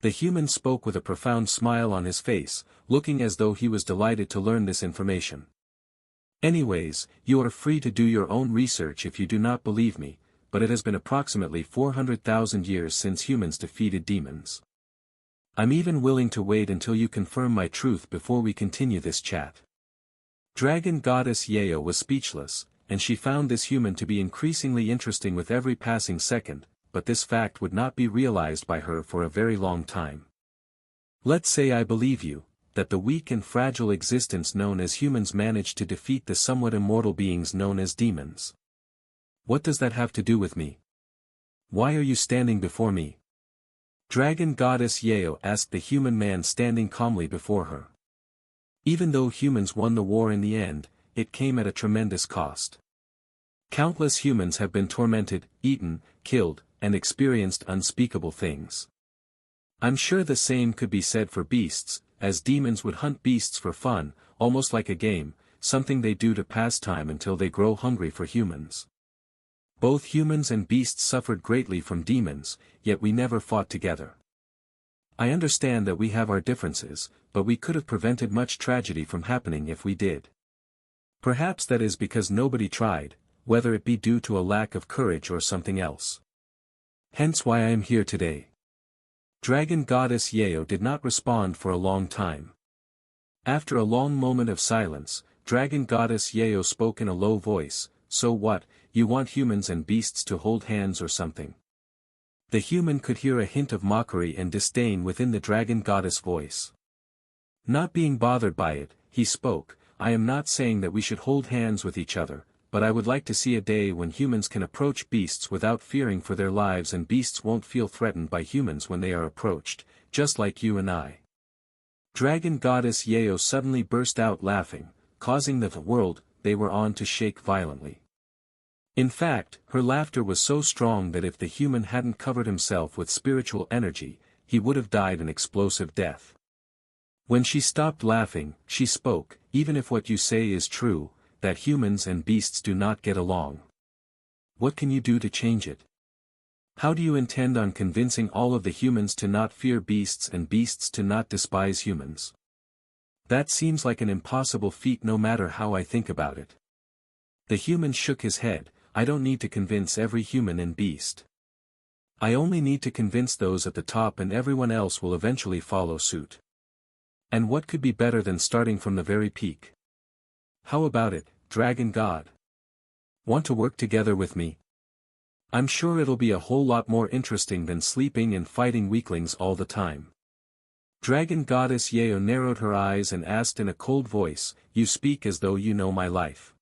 The human spoke with a profound smile on his face, looking as though he was delighted to learn this information. Anyways, you are free to do your own research if you do not believe me, but it has been approximately 400,000 years since humans defeated demons. I'm even willing to wait until you confirm my truth before we continue this chat. Dragon Goddess Yao was speechless, and she found this human to be increasingly interesting with every passing second, but this fact would not be realized by her for a very long time. Let's say I believe you, that the weak and fragile existence known as humans managed to defeat the somewhat immortal beings known as demons. What does that have to do with me? Why are you standing before me? Dragon Goddess Yao asked the human man standing calmly before her. Even though humans won the war in the end, it came at a tremendous cost. Countless humans have been tormented, eaten, killed, and experienced unspeakable things. I'm sure the same could be said for beasts, as demons would hunt beasts for fun, almost like a game, something they do to pass time until they grow hungry for humans. Both humans and beasts suffered greatly from demons, yet we never fought together. I understand that we have our differences, but we could have prevented much tragedy from happening if we did. Perhaps that is because nobody tried, whether it be due to a lack of courage or something else. Hence why I am here today. Dragon Goddess Yeo did not respond for a long time. After a long moment of silence, Dragon Goddess Yeo spoke in a low voice, "So what, you want humans and beasts to hold hands or something?" The human could hear a hint of mockery and disdain within the Dragon Goddess voice. Not being bothered by it, he spoke, "I am not saying that we should hold hands with each other, but I would like to see a day when humans can approach beasts without fearing for their lives and beasts won't feel threatened by humans when they are approached, just like you and I." Dragon Goddess Yeo suddenly burst out laughing, causing the world they were on to shake violently. In fact, her laughter was so strong that if the human hadn't covered himself with spiritual energy, he would have died an explosive death. When she stopped laughing, she spoke, "Even if what you say is true, that humans and beasts do not get along, what can you do to change it? How do you intend on convincing all of the humans to not fear beasts and beasts to not despise humans? That seems like an impossible feat no matter how I think about it." The human shook his head, "I don't need to convince every human and beast. I only need to convince those at the top and everyone else will eventually follow suit. And what could be better than starting from the very peak? How about it, Dragon God? Want to work together with me? I'm sure it'll be a whole lot more interesting than sleeping and fighting weaklings all the time." Dragon Goddess Yeo narrowed her eyes and asked in a cold voice, "You speak as though you know my life.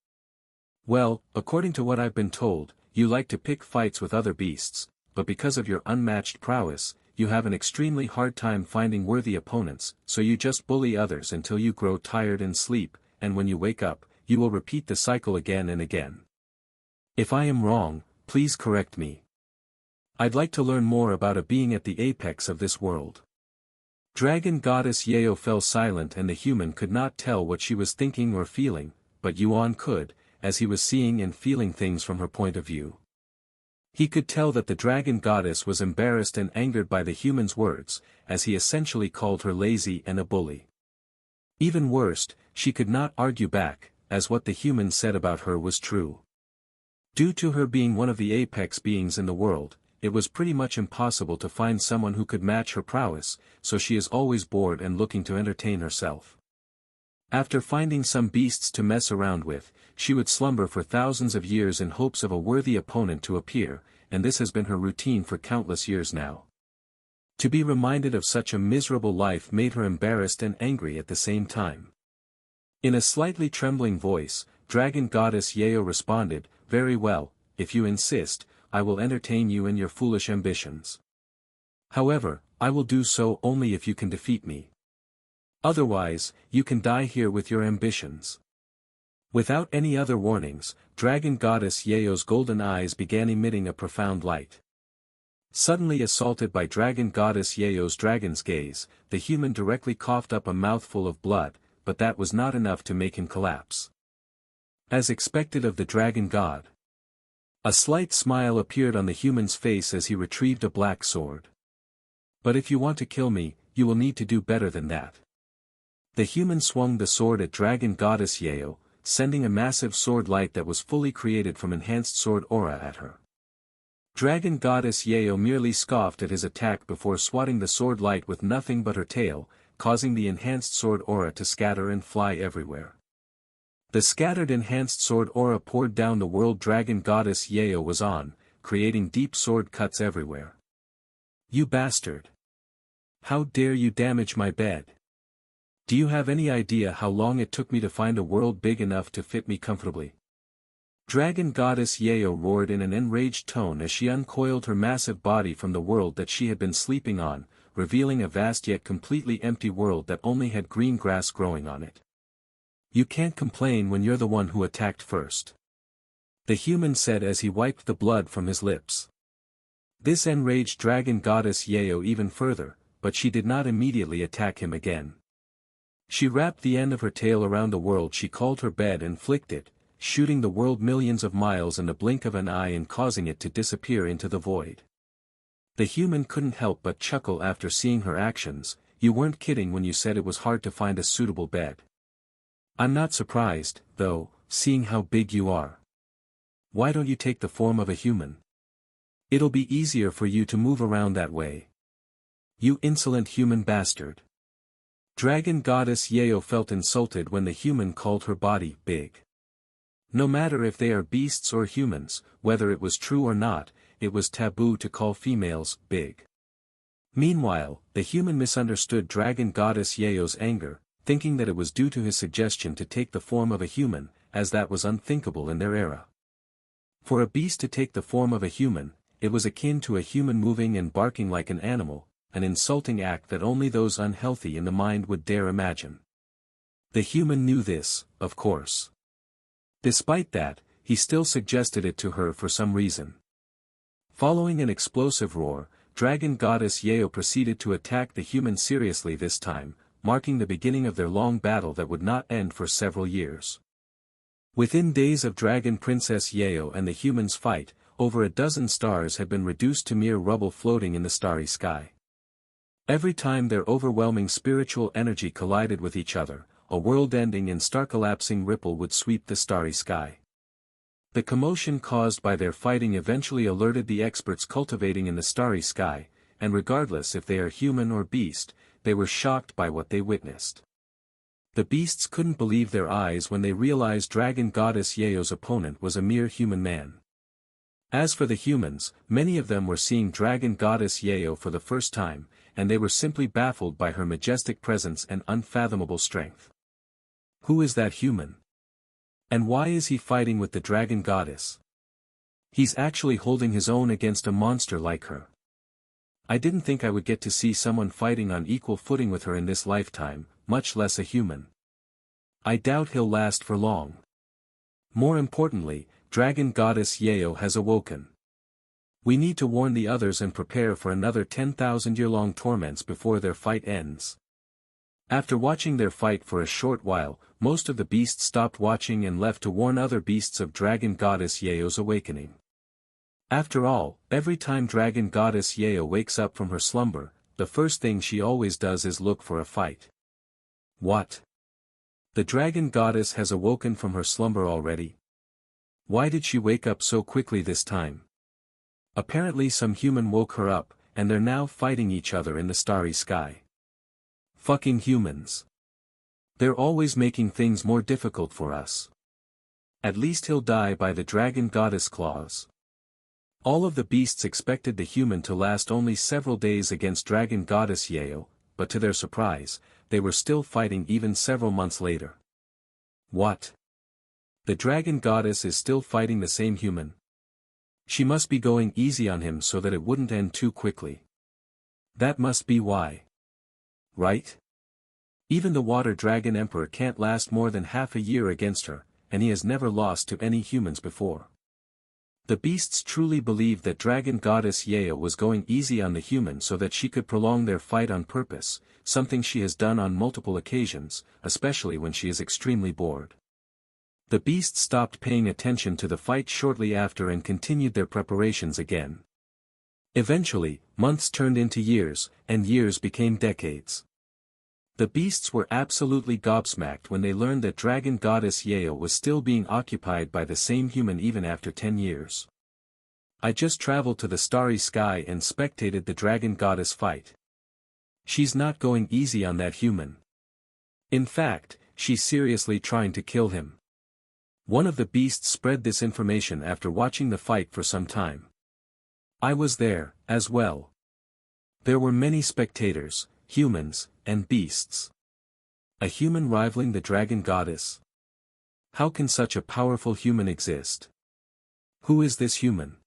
Well, according to what I've been told, you like to pick fights with other beasts, but because of your unmatched prowess, you have an extremely hard time finding worthy opponents, so you just bully others until you grow tired and sleep, and when you wake up, you will repeat the cycle again and again. If I am wrong, please correct me. I'd like to learn more about a being at the apex of this world." Dragon Goddess Yeo fell silent and the human could not tell what she was thinking or feeling, but Yuan could, as he was seeing and feeling things from her point of view. He could tell that the Dragon Goddess was embarrassed and angered by the human's words, as he essentially called her lazy and a bully. Even worse, she could not argue back, as what the human said about her was true. Due to her being one of the apex beings in the world, it was pretty much impossible to find someone who could match her prowess, so she is always bored and looking to entertain herself. After finding some beasts to mess around with, she would slumber for thousands of years in hopes of a worthy opponent to appear, and this has been her routine for countless years now. To be reminded of such a miserable life made her embarrassed and angry at the same time. In a slightly trembling voice, Dragon Goddess Yeo responded, "Very well, if you insist, I will entertain you in your foolish ambitions. However, I will do so only if you can defeat me. Otherwise, you can die here with your ambitions." Without any other warnings, Dragon Goddess Yeo's golden eyes began emitting a profound light. Suddenly assaulted by Dragon Goddess Yeo's dragon's gaze, the human directly coughed up a mouthful of blood, but that was not enough to make him collapse. As expected of the Dragon God, a slight smile appeared on the human's face as he retrieved a black sword. "But if you want to kill me, you will need to do better than that." The human swung the sword at Dragon Goddess Yeo, sending a massive sword light that was fully created from enhanced sword aura at her. Dragon Goddess Yeo merely scoffed at his attack before swatting the sword light with nothing but her tail, causing the enhanced sword aura to scatter and fly everywhere. The scattered enhanced sword aura poured down the world Dragon Goddess Yeo was on, creating deep sword cuts everywhere. "You bastard! How dare you damage my bed? Do you have any idea how long it took me to find a world big enough to fit me comfortably?" Dragon Goddess Yeo roared in an enraged tone as she uncoiled her massive body from the world that she had been sleeping on, revealing a vast yet completely empty world that only had green grass growing on it. "You can't complain when you're the one who attacked first. the human said as he wiped the blood from his lips. This enraged dragon goddess Yao even further, but she did not immediately attack him again. She wrapped the end of her tail around the world she called her bed and flicked it, shooting the world millions of miles in the blink of an eye and causing it to disappear into the void. The human couldn't help but chuckle after seeing her actions. You weren't kidding when you said it was hard to find a suitable bed. I'm not surprised, though, seeing how big you are. Why don't you take the form of a human? It'll be easier for you to move around that way. You insolent human bastard. Dragon goddess Yao felt insulted when the human called her body big. No matter if they are beasts or humans, whether it was true or not, it was taboo to call females big. Meanwhile, the human misunderstood dragon goddess Yao's anger, thinking that it was due to his suggestion to take the form of a human, as that was unthinkable in their era. For a beast to take the form of a human, it was akin to a human moving and barking like an animal, an insulting act that only those unhealthy in the mind would dare imagine. The human knew this, of course. Despite that, he still suggested it to her for some reason. Following an explosive roar, dragon goddess Yao proceeded to attack the human seriously this time, marking the beginning of their long battle that would not end for several years. Within days of dragon princess Yao and the humans' fight, over a dozen stars had been reduced to mere rubble floating in the starry sky. Every time their overwhelming spiritual energy collided with each other, a world-ending and star-collapsing ripple would sweep the starry sky. The commotion caused by their fighting eventually alerted the experts cultivating in the starry sky, and regardless if they are human or beast, they were shocked by what they witnessed. The beasts couldn't believe their eyes when they realized dragon goddess Yao's opponent was a mere human man. As for the humans, many of them were seeing dragon goddess Yao for the first time, and they were simply baffled by her majestic presence and unfathomable strength. Who is that human? And why is he fighting with the dragon goddess? He's actually holding his own against a monster like her. I didn't think I would get to see someone fighting on equal footing with her in this lifetime, much less a human. I doubt he'll last for long. More importantly, dragon goddess Yao has awoken. We need to warn the others and prepare for another 10,000-year-long torments before their fight ends. After watching their fight for a short while, most of the beasts stopped watching and left to warn other beasts of dragon goddess Yao's awakening. After all, every time dragon goddess Yao wakes up from her slumber, the first thing she always does is look for a fight. What? The dragon goddess has awoken from her slumber already? Why did she wake up so quickly this time? Apparently some human woke her up, and they're now fighting each other in the starry sky. Fucking humans. They're always making things more difficult for us. At least he'll die by the dragon goddess claws. All of the beasts expected the human to last only several days against dragon goddess Yao, but to their surprise, they were still fighting even several months later. What? The dragon goddess is still fighting the same human? She must be going easy on him so that it wouldn't end too quickly. That must be why. Right? Even the water dragon emperor can't last more than half a year against her, and he has never lost to any humans before. The beasts truly believed that dragon goddess Yao was going easy on the human so that she could prolong their fight on purpose, something she has done on multiple occasions, especially when she is extremely bored. The beasts stopped paying attention to the fight shortly after and continued their preparations again. Eventually, months turned into years, and years became decades. The beasts were absolutely gobsmacked when they learned that dragon goddess Yao was still being occupied by the same human even after 10 years. I just traveled to the starry sky and spectated the dragon goddess fight. She's not going easy on that human. In fact, she's seriously trying to kill him. One of the beasts spread this information after watching the fight for some time. I was there, as well. There were many spectators, humans, and beasts. A human rivaling the dragon goddess? How can such a powerful human exist? Who is this human?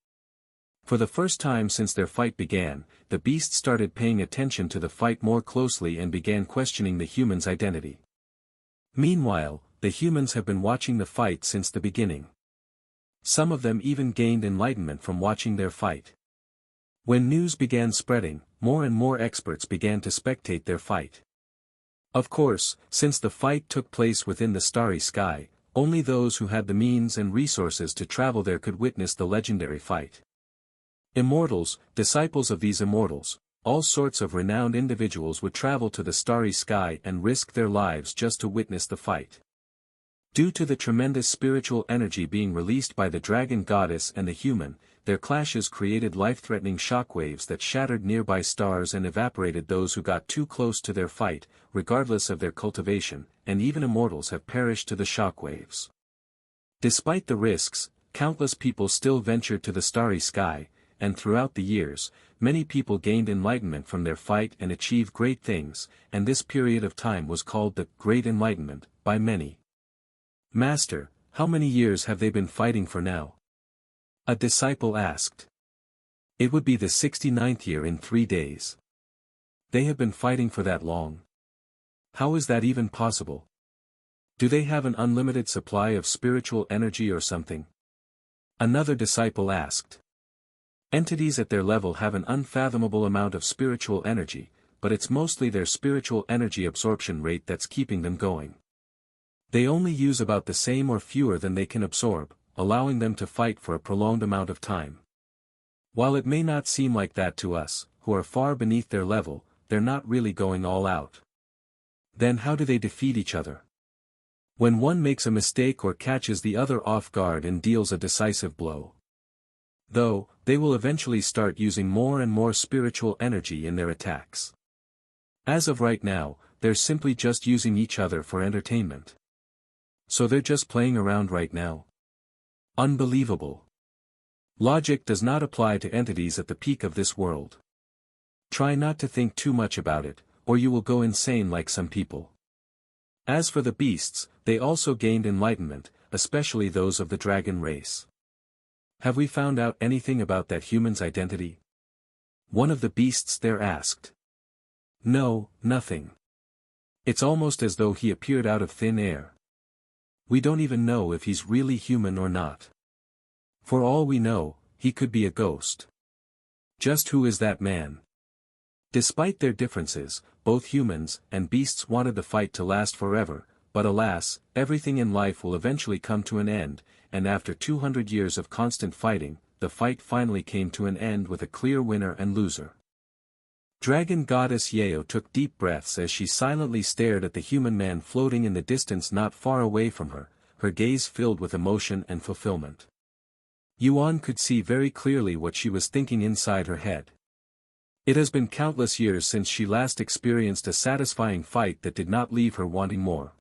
For the first time since their fight began, the beasts started paying attention to the fight more closely and began questioning the human's identity. Meanwhile, the humans have been watching the fight since the beginning. Some of them even gained enlightenment from watching their fight. When news began spreading, more and more experts began to spectate their fight. Of course, since the fight took place within the starry sky, only those who had the means and resources to travel there could witness the legendary fight. Immortals, disciples of these immortals, all sorts of renowned individuals would travel to the starry sky and risk their lives just to witness the fight. Due to the tremendous spiritual energy being released by the dragon goddess and the human, their clashes created life-threatening shockwaves that shattered nearby stars and evaporated those who got too close to their fight, regardless of their cultivation, and even immortals have perished to the shockwaves. Despite the risks, countless people still ventured to the starry sky, and throughout the years, many people gained enlightenment from their fight and achieved great things, and this period of time was called the Great Enlightenment by many. Master, how many years have they been fighting for now? A disciple asked. It would be the 69th year in 3 days. They have been fighting for that long. How is that even possible? Do they have an unlimited supply of spiritual energy or something? Another disciple asked. Entities at their level have an unfathomable amount of spiritual energy, but it's mostly their spiritual energy absorption rate that's keeping them going. They only use about the same or fewer than they can absorb, allowing them to fight for a prolonged amount of time. While it may not seem like that to us, who are far beneath their level, they're not really going all out. Then how do they defeat each other? When one makes a mistake or catches the other off guard and deals a decisive blow. Though, they will eventually start using more and more spiritual energy in their attacks. As of right now, they're simply just using each other for entertainment. So they're just playing around right now. Unbelievable. Logic does not apply to entities at the peak of this world. Try not to think too much about it, or you will go insane like some people. As for the beasts, they also gained enlightenment, especially those of the dragon race. Have we found out anything about that human's identity? One of the beasts there asked. No, nothing. It's almost as though he appeared out of thin air. We don't even know if he's really human or not. For all we know, he could be a ghost. Just who is that man? Despite their differences, both humans and beasts wanted the fight to last forever, but alas, everything in life will eventually come to an end, and after 200 years of constant fighting, the fight finally came to an end with a clear winner and loser. Dragon goddess Yao took deep breaths as she silently stared at the human man floating in the distance not far away from her, her gaze filled with emotion and fulfillment. Yuan could see very clearly what she was thinking inside her head. It has been countless years since she last experienced a satisfying fight that did not leave her wanting more.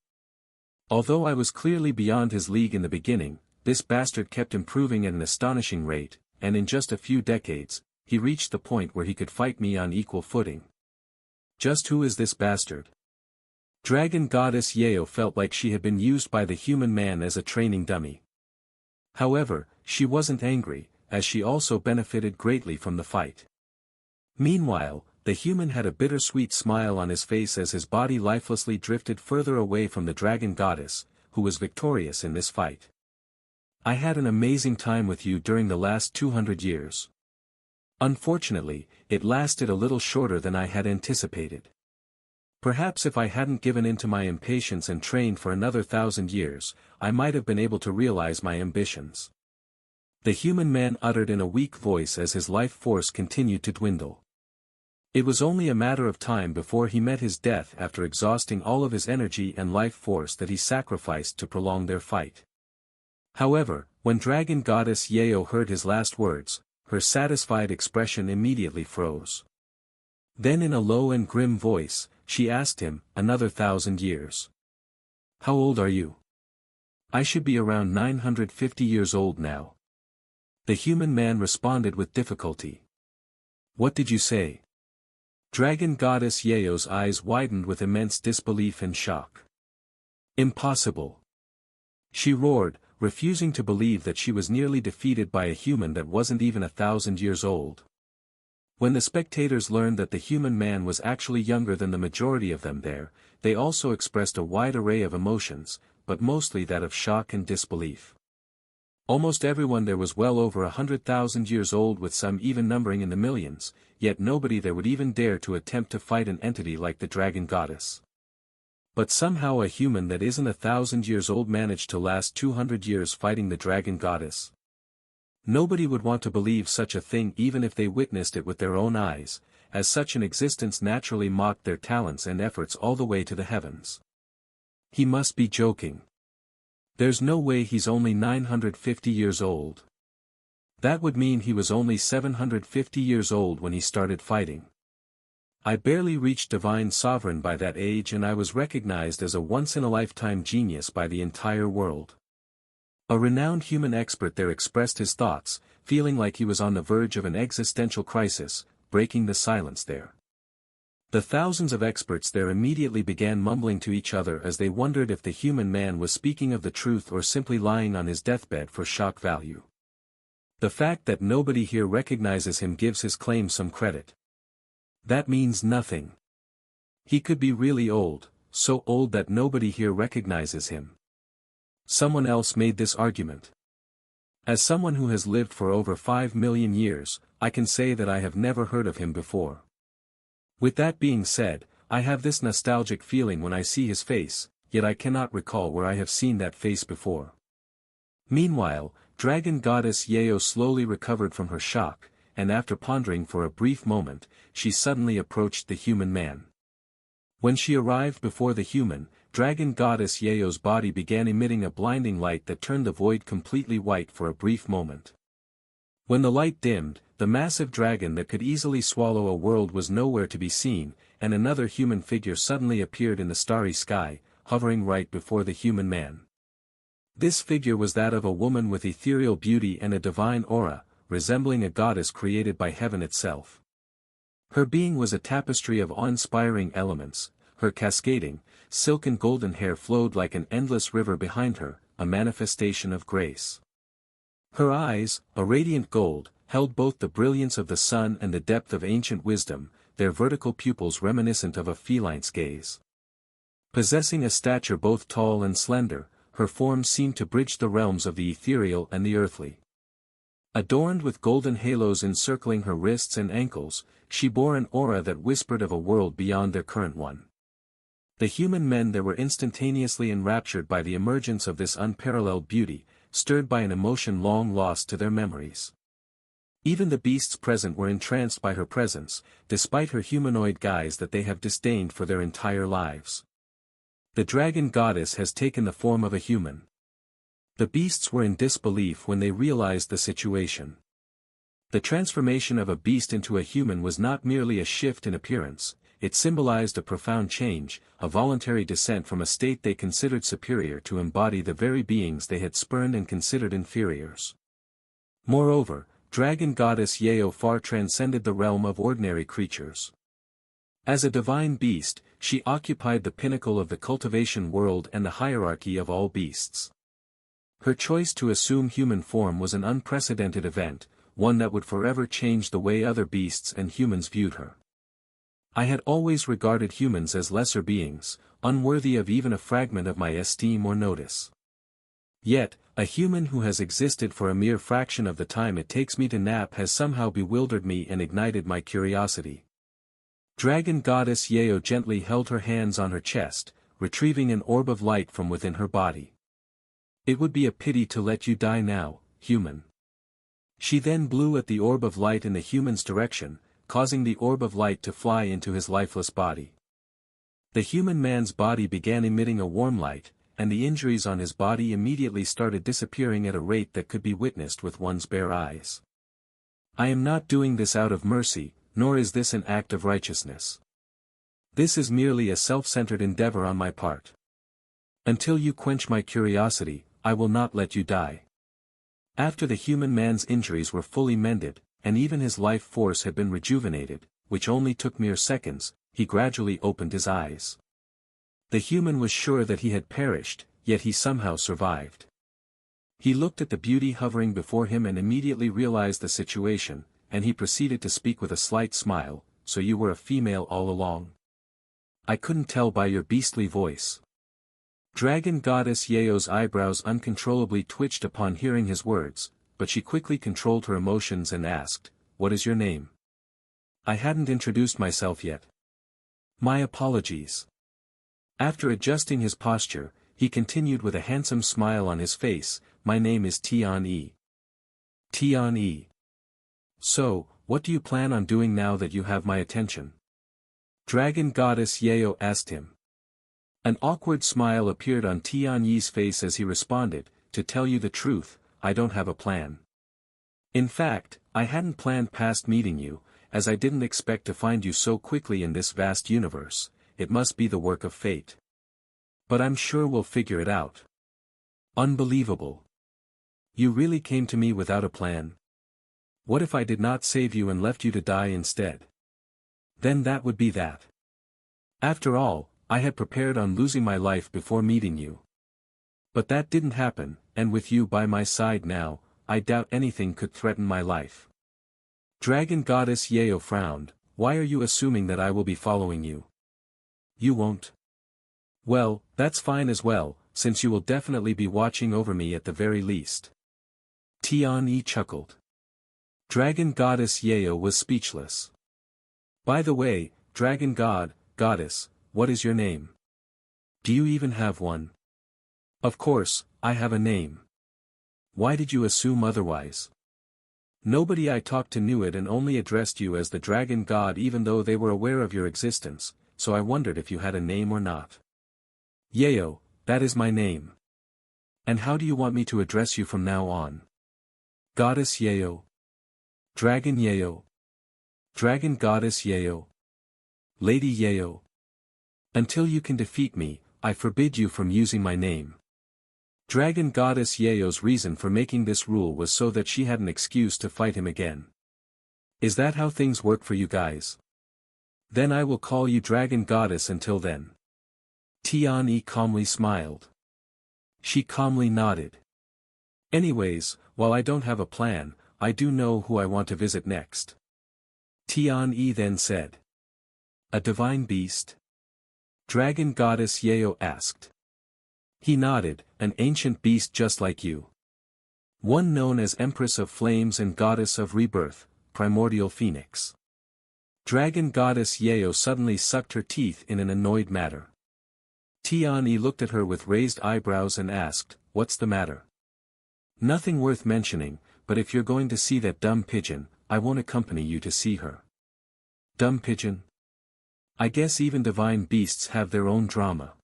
Although I was clearly beyond his league in the beginning, this bastard kept improving at an astonishing rate, and in just a few decades, he reached the point where he could fight me on equal footing. Just who is this bastard? Dragon goddess Yao felt like she had been used by the human man as a training dummy. However, she wasn't angry, as she also benefited greatly from the fight. Meanwhile, the human had a bittersweet smile on his face as his body lifelessly drifted further away from the dragon goddess, who was victorious in this fight. I had an amazing time with you during the last 200 years. Unfortunately, it lasted a little shorter than I had anticipated. Perhaps if I hadn't given in to my impatience and trained for another 1,000 years, I might have been able to realize my ambitions. The human man uttered in a weak voice as his life force continued to dwindle. It was only a matter of time before he met his death after exhausting all of his energy and life force that he sacrificed to prolong their fight. However, when Dragon Goddess Yao heard his last words, her satisfied expression immediately froze. Then in a low and grim voice, she asked him, another 1,000 years. How old are you? I should be around 950 years old now. The human man responded with difficulty. What did you say? Dragon Goddess Yao's eyes widened with immense disbelief and shock. Impossible. She roared, refusing to believe that she was nearly defeated by a human that wasn't even 1,000 years old. When the spectators learned that the human man was actually younger than the majority of them there, they also expressed a wide array of emotions, but mostly that of shock and disbelief. Almost everyone there was well over 100,000 years old, with some even numbering in the millions, yet nobody there would even dare to attempt to fight an entity like the dragon goddess. But somehow a human that isn't 1,000 years old managed to last 200 years fighting the dragon goddess. Nobody would want to believe such a thing even if they witnessed it with their own eyes, as such an existence naturally mocked their talents and efforts all the way to the heavens. He must be joking. There's no way he's only 950 years old. That would mean he was only 750 years old when he started fighting. I barely reached divine sovereign by that age, and I was recognized as a once-in-a-lifetime genius by the entire world. A renowned human expert there expressed his thoughts, feeling like he was on the verge of an existential crisis, breaking the silence there. The thousands of experts there immediately began mumbling to each other as they wondered if the human man was speaking of the truth or simply lying on his deathbed for shock value. The fact that nobody here recognizes him gives his claim some credit. That means nothing. He could be really old, so old that nobody here recognizes him. Someone else made this argument. As someone who has lived for over 5 million years, I can say that I have never heard of him before. With that being said, I have this nostalgic feeling when I see his face, yet I cannot recall where I have seen that face before. Meanwhile, Dragon Goddess Yeo slowly recovered from her shock, and after pondering for a brief moment, she suddenly approached the human man. When she arrived before the human, Dragon Goddess Yeo's body began emitting a blinding light that turned the void completely white for a brief moment. When the light dimmed, the massive dragon that could easily swallow a world was nowhere to be seen, and another human figure suddenly appeared in the starry sky, hovering right before the human man. This figure was that of a woman with ethereal beauty and a divine aura, resembling a goddess created by heaven itself. Her being was a tapestry of awe-inspiring elements. Her cascading, silken golden hair flowed like an endless river behind her, a manifestation of grace. Her eyes, a radiant gold, held both the brilliance of the sun and the depth of ancient wisdom, their vertical pupils reminiscent of a feline's gaze. Possessing a stature both tall and slender, her form seemed to bridge the realms of the ethereal and the earthly. Adorned with golden halos encircling her wrists and ankles, she bore an aura that whispered of a world beyond their current one. The human men there were instantaneously enraptured by the emergence of this unparalleled beauty, stirred by an emotion long lost to their memories. Even the beasts present were entranced by her presence, despite her humanoid guise that they have disdained for their entire lives. The dragon goddess has taken the form of a human. The beasts were in disbelief when they realized the situation. The transformation of a beast into a human was not merely a shift in appearance, it symbolized a profound change, a voluntary descent from a state they considered superior to embody the very beings they had spurned and considered inferiors. Moreover, Dragon Goddess Yeo far transcended the realm of ordinary creatures. As a divine beast, she occupied the pinnacle of the cultivation world and the hierarchy of all beasts. Her choice to assume human form was an unprecedented event, one that would forever change the way other beasts and humans viewed her. I had always regarded humans as lesser beings, unworthy of even a fragment of my esteem or notice. Yet, a human who has existed for a mere fraction of the time it takes me to nap has somehow bewildered me and ignited my curiosity. Dragon Goddess Yeo gently held her hands on her chest, retrieving an orb of light from within her body. "It would be a pity to let you die now, human." She then blew at the orb of light in the human's direction, causing the orb of light to fly into his lifeless body. The human man's body began emitting a warm light, and the injuries on his body immediately started disappearing at a rate that could be witnessed with one's bare eyes. I am not doing this out of mercy, nor is this an act of righteousness. This is merely a self-centered endeavor on my part. Until you quench my curiosity, I will not let you die. After the human man's injuries were fully mended, and even his life force had been rejuvenated, which only took mere seconds, he gradually opened his eyes. The human was sure that he had perished, yet he somehow survived. He looked at the beauty hovering before him and immediately realized the situation, and he proceeded to speak with a slight smile, "So you were a female all along? I couldn't tell by your beastly voice." Dragon Goddess Yao's eyebrows uncontrollably twitched upon hearing his words, but she quickly controlled her emotions and asked, "What is your name?" "I hadn't introduced myself yet." "My apologies." After adjusting his posture, he continued with a handsome smile on his face, "My name is Tian Yi." Tian Yi. "So, what do you plan on doing now that you have my attention?" Dragon Goddess Yao asked him. An awkward smile appeared on Tian Yi's face as he responded, "To tell you the truth, I don't have a plan. In fact, I hadn't planned past meeting you, as I didn't expect to find you so quickly in this vast universe. It must be the work of fate. But I'm sure we'll figure it out." Unbelievable. You really came to me without a plan? What if I did not save you and left you to die instead? Then that would be that. After all, I had prepared on losing my life before meeting you. But that didn't happen, and with you by my side now, I doubt anything could threaten my life. Dragon Goddess Yao frowned. "Why are you assuming that I will be following you? You won't. Well, that's fine as well, since you will definitely be watching over me at the very least." Tian Yi chuckled. Dragon Goddess Yao was speechless. "By the way, Dragon Goddess, what is your name? Do you even have one?" "Of course, I have a name. Why did you assume otherwise? Nobody I talked to knew it and only addressed you as the Dragon God even though they were aware of your existence, so I wondered if you had a name or not." "Yao, that is my name. And how do you want me to address you from now on?" "Goddess Yao. Dragon Yao. Dragon Goddess Yao. Lady Yao. Until you can defeat me, I forbid you from using my name." Dragon Goddess Yao's reason for making this rule was so that she had an excuse to fight him again. "Is that how things work for you guys? Then I will call you Dragon Goddess until then." Tian Yi calmly smiled. She calmly nodded. "Anyways, while I don't have a plan, I do know who I want to visit next." Tian Yi then said. "A divine beast?" Dragon Goddess Yao asked. He nodded, "An ancient beast just like you. One known as Empress of Flames and Goddess of Rebirth, Primordial Phoenix." Dragon Goddess Yao suddenly sucked her teeth in an annoyed manner. Tian Yi looked at her with raised eyebrows and asked, "What's the matter?" "Nothing worth mentioning, but if you're going to see that dumb pigeon, I won't accompany you to see her." "Dumb pigeon? I guess even divine beasts have their own drama."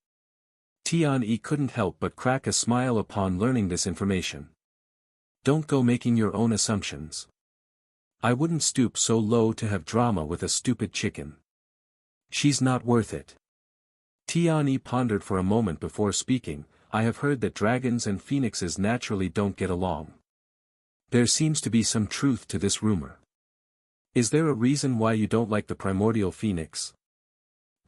Tian Yi couldn't help but crack a smile upon learning this information. "Don't go making your own assumptions. I wouldn't stoop so low to have drama with a stupid chicken. She's not worth it." Tian Yi pondered for a moment before speaking. "I have heard that dragons and phoenixes naturally don't get along. There seems to be some truth to this rumor. Is there a reason why you don't like the primordial phoenix?"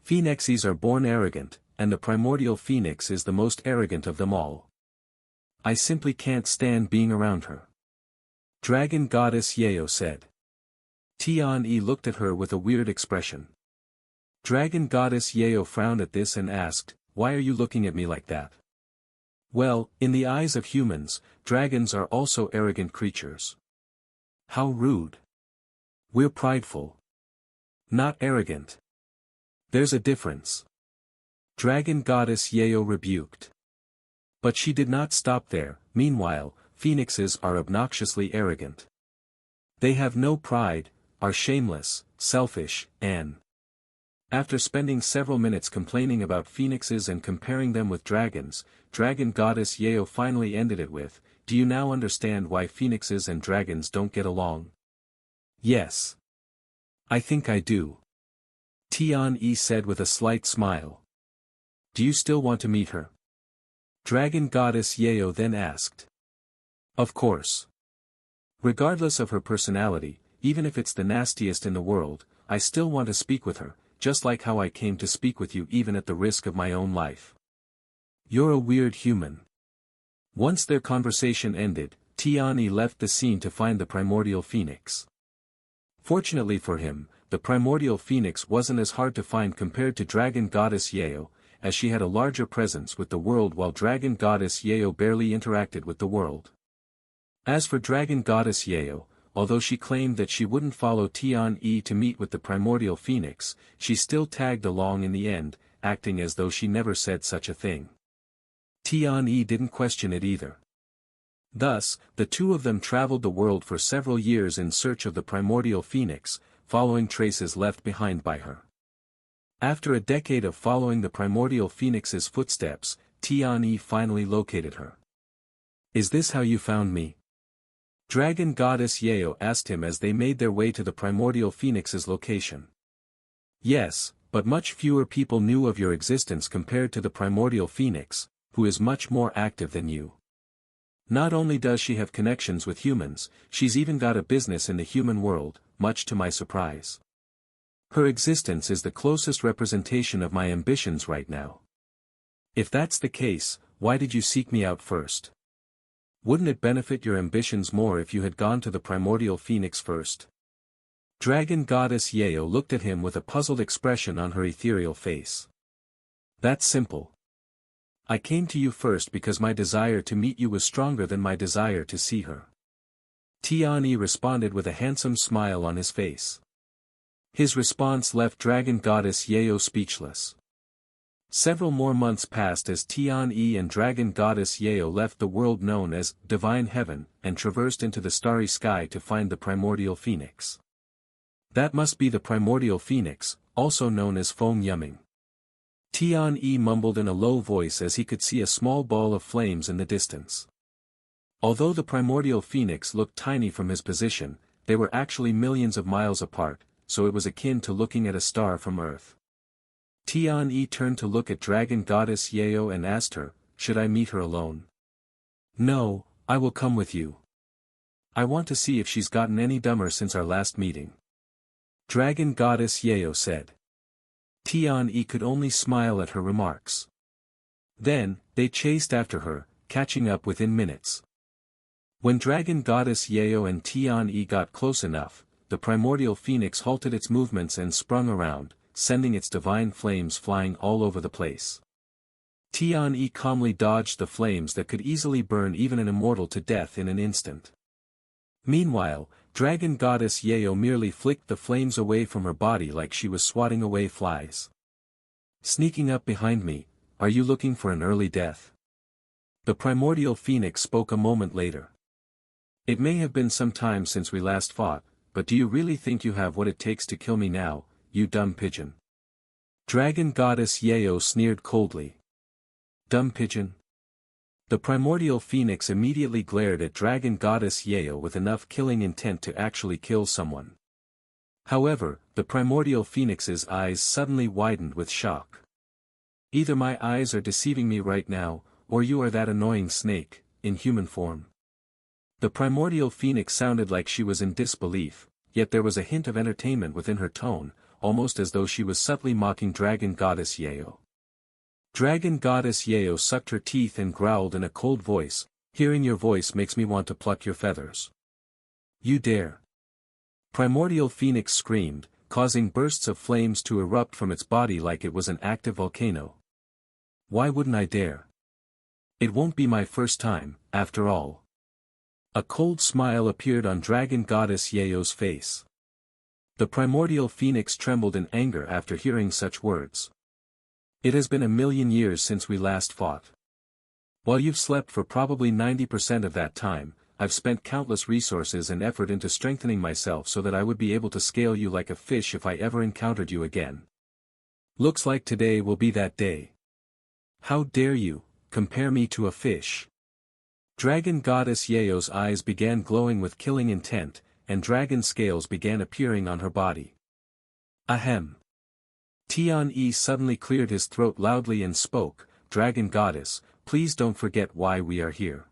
"Phoenixes are born arrogant, and the primordial phoenix is the most arrogant of them all. I simply can't stand being around her." Dragon Goddess Yao said. Tian Yi looked at her with a weird expression. Dragon Goddess Yao frowned at this and asked, "Why are you looking at me like that?" "Well, in the eyes of humans, dragons are also arrogant creatures." "How rude. We're prideful. Not arrogant. There's a difference." Dragon Goddess Yao rebuked. But she did not stop there. "Meanwhile, phoenixes are obnoxiously arrogant. They have no pride, are shameless, selfish, and..." After spending several minutes complaining about phoenixes and comparing them with dragons, Dragon Goddess Yao finally ended it with, "Do you now understand why phoenixes and dragons don't get along?" "Yes. I think I do." Tian Yi said with a slight smile. "Do you still want to meet her?" Dragon Goddess Yao then asked. "Of course. Regardless of her personality, even if it's the nastiest in the world, I still want to speak with her, just like how I came to speak with you even at the risk of my own life. You're a weird human." Once their conversation ended, Tian Yi left the scene to find the primordial phoenix. Fortunately for him, the primordial phoenix wasn't as hard to find compared to Dragon Goddess Yao, as she had a larger presence with the world while Dragon Goddess Yeo barely interacted with the world. As for Dragon Goddess Yeo, although she claimed that she wouldn't follow Tian-Yi to meet with the primordial phoenix, she still tagged along in the end, acting as though she never said such a thing. Tian-Yi didn't question it either. Thus, the two of them traveled the world for several years in search of the primordial phoenix, following traces left behind by her. After a decade of following the primordial phoenix's footsteps, Tian-Yi finally located her. "Is this how you found me?" Dragon Goddess Yeo asked him as they made their way to the primordial phoenix's location. "Yes, but much fewer people knew of your existence compared to the primordial phoenix, who is much more active than you. Not only does she have connections with humans, she's even got a business in the human world, much to my surprise. Her existence is the closest representation of my ambitions right now. If that's the case, why did you seek me out first? Wouldn't it benefit your ambitions more if you had gone to the primordial phoenix first?" Dragon Goddess Yeo looked at him with a puzzled expression on her ethereal face. "That's simple. I came to you first because my desire to meet you was stronger than my desire to see her." Tian-Yi responded with a handsome smile on his face. His response left Dragon Goddess Yeo speechless. Several more months passed as Tian-Yi and Dragon Goddess Yeo left the world known as Divine Heaven and traversed into the starry sky to find the primordial phoenix. "That must be the primordial phoenix, also known as Feng Yuming." Tian-Yi mumbled in a low voice as he could see a small ball of flames in the distance. Although the primordial phoenix looked tiny from his position, they were actually millions of miles apart, so it was akin to looking at a star from Earth. Tian-Yi turned to look at Dragon Goddess Yeo and asked her, "Should I meet her alone?" "No, I will come with you. I want to see if she's gotten any dumber since our last meeting," Dragon Goddess Yeo said. Tian-Yi could only smile at her remarks. Then, they chased after her, catching up within minutes. When Dragon Goddess Yeo and Tian-Yi got close enough, the primordial phoenix halted its movements and sprung around, sending its divine flames flying all over the place. Tian-Yi calmly dodged the flames that could easily burn even an immortal to death in an instant. Meanwhile, Dragon Goddess Yeo merely flicked the flames away from her body like she was swatting away flies. "Sneaking up behind me, are you looking for an early death?" The primordial phoenix spoke a moment later. "It may have been some time since we last fought, but do you really think you have what it takes to kill me now, you dumb pigeon?" Dragon Goddess Yeo sneered coldly. "Dumb pigeon?" The primordial phoenix immediately glared at Dragon Goddess Yeo with enough killing intent to actually kill someone. However, the primordial phoenix's eyes suddenly widened with shock. "Either my eyes are deceiving me right now, or you are that annoying snake, in human form." The primordial phoenix sounded like she was in disbelief, yet there was a hint of entertainment within her tone, almost as though she was subtly mocking Dragon Goddess Yeo. Dragon Goddess Yeo sucked her teeth and growled in a cold voice, "Hearing your voice makes me want to pluck your feathers." "You dare!" Primordial Phoenix screamed, causing bursts of flames to erupt from its body like it was an active volcano. "Why wouldn't I dare? It won't be my first time, after all." A cold smile appeared on Dragon Goddess Yeo's face. The primordial phoenix trembled in anger after hearing such words. "It has been 1,000,000 years since we last fought. While you've slept for probably 90% of that time, I've spent countless resources and effort into strengthening myself so that I would be able to scale you like a fish if I ever encountered you again. Looks like today will be that day. How dare you compare me to a fish?" Dragon Goddess Yeo's eyes began glowing with killing intent, and dragon scales began appearing on her body. "Ahem." Tian-Yi suddenly cleared his throat loudly and spoke, "Dragon Goddess, please don't forget why we are here."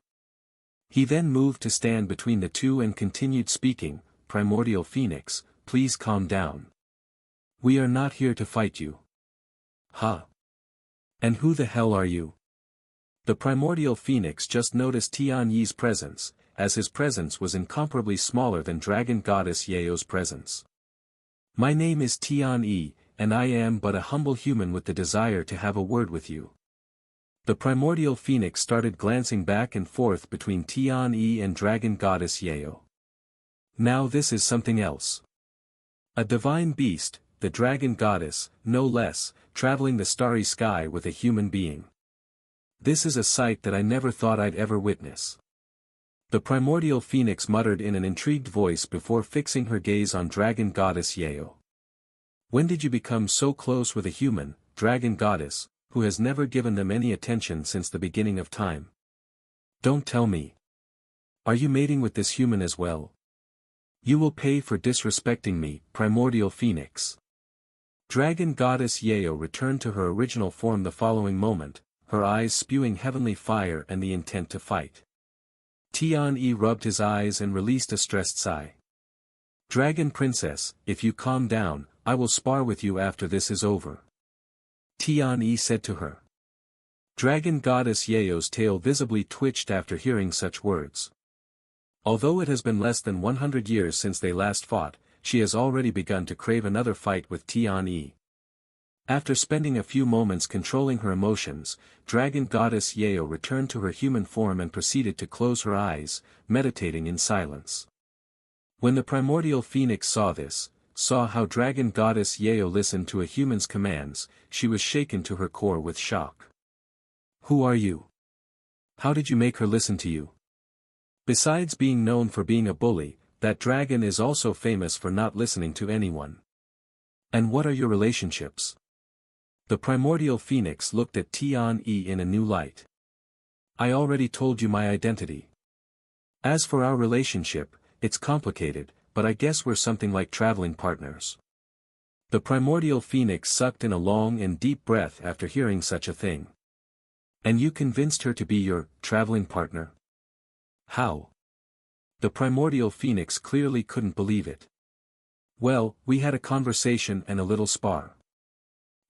He then moved to stand between the two and continued speaking, "Primordial Phoenix, please calm down. We are not here to fight you." "Huh? And who the hell are you?" The primordial phoenix just noticed Tian-Yi's presence, as his presence was incomparably smaller than Dragon Goddess Yeo's presence. "My name is Tian-Yi, and I am but a humble human with the desire to have a word with you." The primordial phoenix started glancing back and forth between Tian-Yi and dragon goddess Yao. Now this is something else. A divine beast, the dragon goddess, no less, traveling the starry sky with a human being. This is a sight that I never thought I'd ever witness. The primordial phoenix muttered in an intrigued voice before fixing her gaze on dragon goddess Yao. "When did you become so close with a human, dragon goddess, who has never given them any attention since the beginning of time? Don't tell me. Are you mating with this human as well? You will pay for disrespecting me, primordial phoenix." Dragon goddess Yao returned to her original form the following moment, her eyes spewing heavenly fire and the intent to fight. Tian-Yi rubbed his eyes and released a stressed sigh. "Dragon princess, if you calm down, I will spar with you after this is over," Tian-Yi said to her. Dragon goddess Yao's tail visibly twitched after hearing such words. Although it has been less than 100 years since they last fought, she has already begun to crave another fight with Tian-Yi. After spending a few moments controlling her emotions, dragon goddess Yao returned to her human form and proceeded to close her eyes, meditating in silence. When the primordial phoenix saw this, saw how dragon goddess Yao listened to a human's commands, she was shaken to her core with shock. "Who are you? How did you make her listen to you?" Besides being known for being a bully, that dragon is also famous for not listening to anyone. "And what are your relationships?" The primordial phoenix looked at Tian-Yi in a new light. "I already told you my identity. As for our relationship, it's complicated, but I guess we're something like traveling partners." The primordial phoenix sucked in a long and deep breath after hearing such a thing. "And you convinced her to be your traveling partner? How?" The primordial phoenix clearly couldn't believe it. "Well, we had a conversation and a little spar.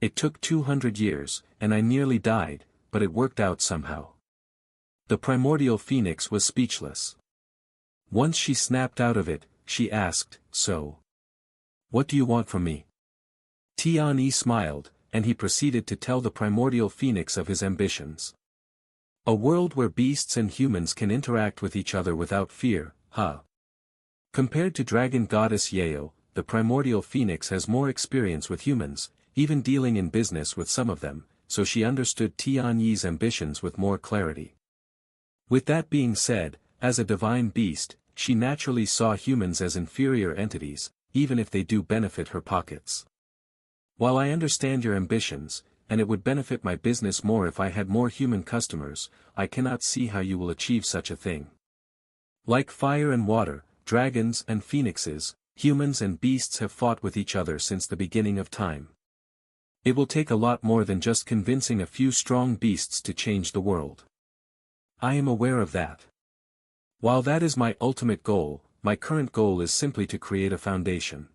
It took 200 years, and I nearly died, but it worked out somehow." The primordial phoenix was speechless. Once she snapped out of it, she asked, "So? What do you want from me?" Tian-Yi smiled, and he proceeded to tell the primordial phoenix of his ambitions. "A world where beasts and humans can interact with each other without fear, huh?" Compared to dragon goddess Yao, the primordial phoenix has more experience with humans, even dealing in business with some of them, so she understood Tian-Yi's ambitions with more clarity. With that being said, as a divine beast, she naturally saw humans as inferior entities, even if they do benefit her pockets. "While I understand your ambitions, and it would benefit my business more if I had more human customers, I cannot see how you will achieve such a thing. Like fire and water, dragons and phoenixes, humans and beasts have fought with each other since the beginning of time. It will take a lot more than just convincing a few strong beasts to change the world. I am aware of that. While that is my ultimate goal, my current goal is simply to create a foundation.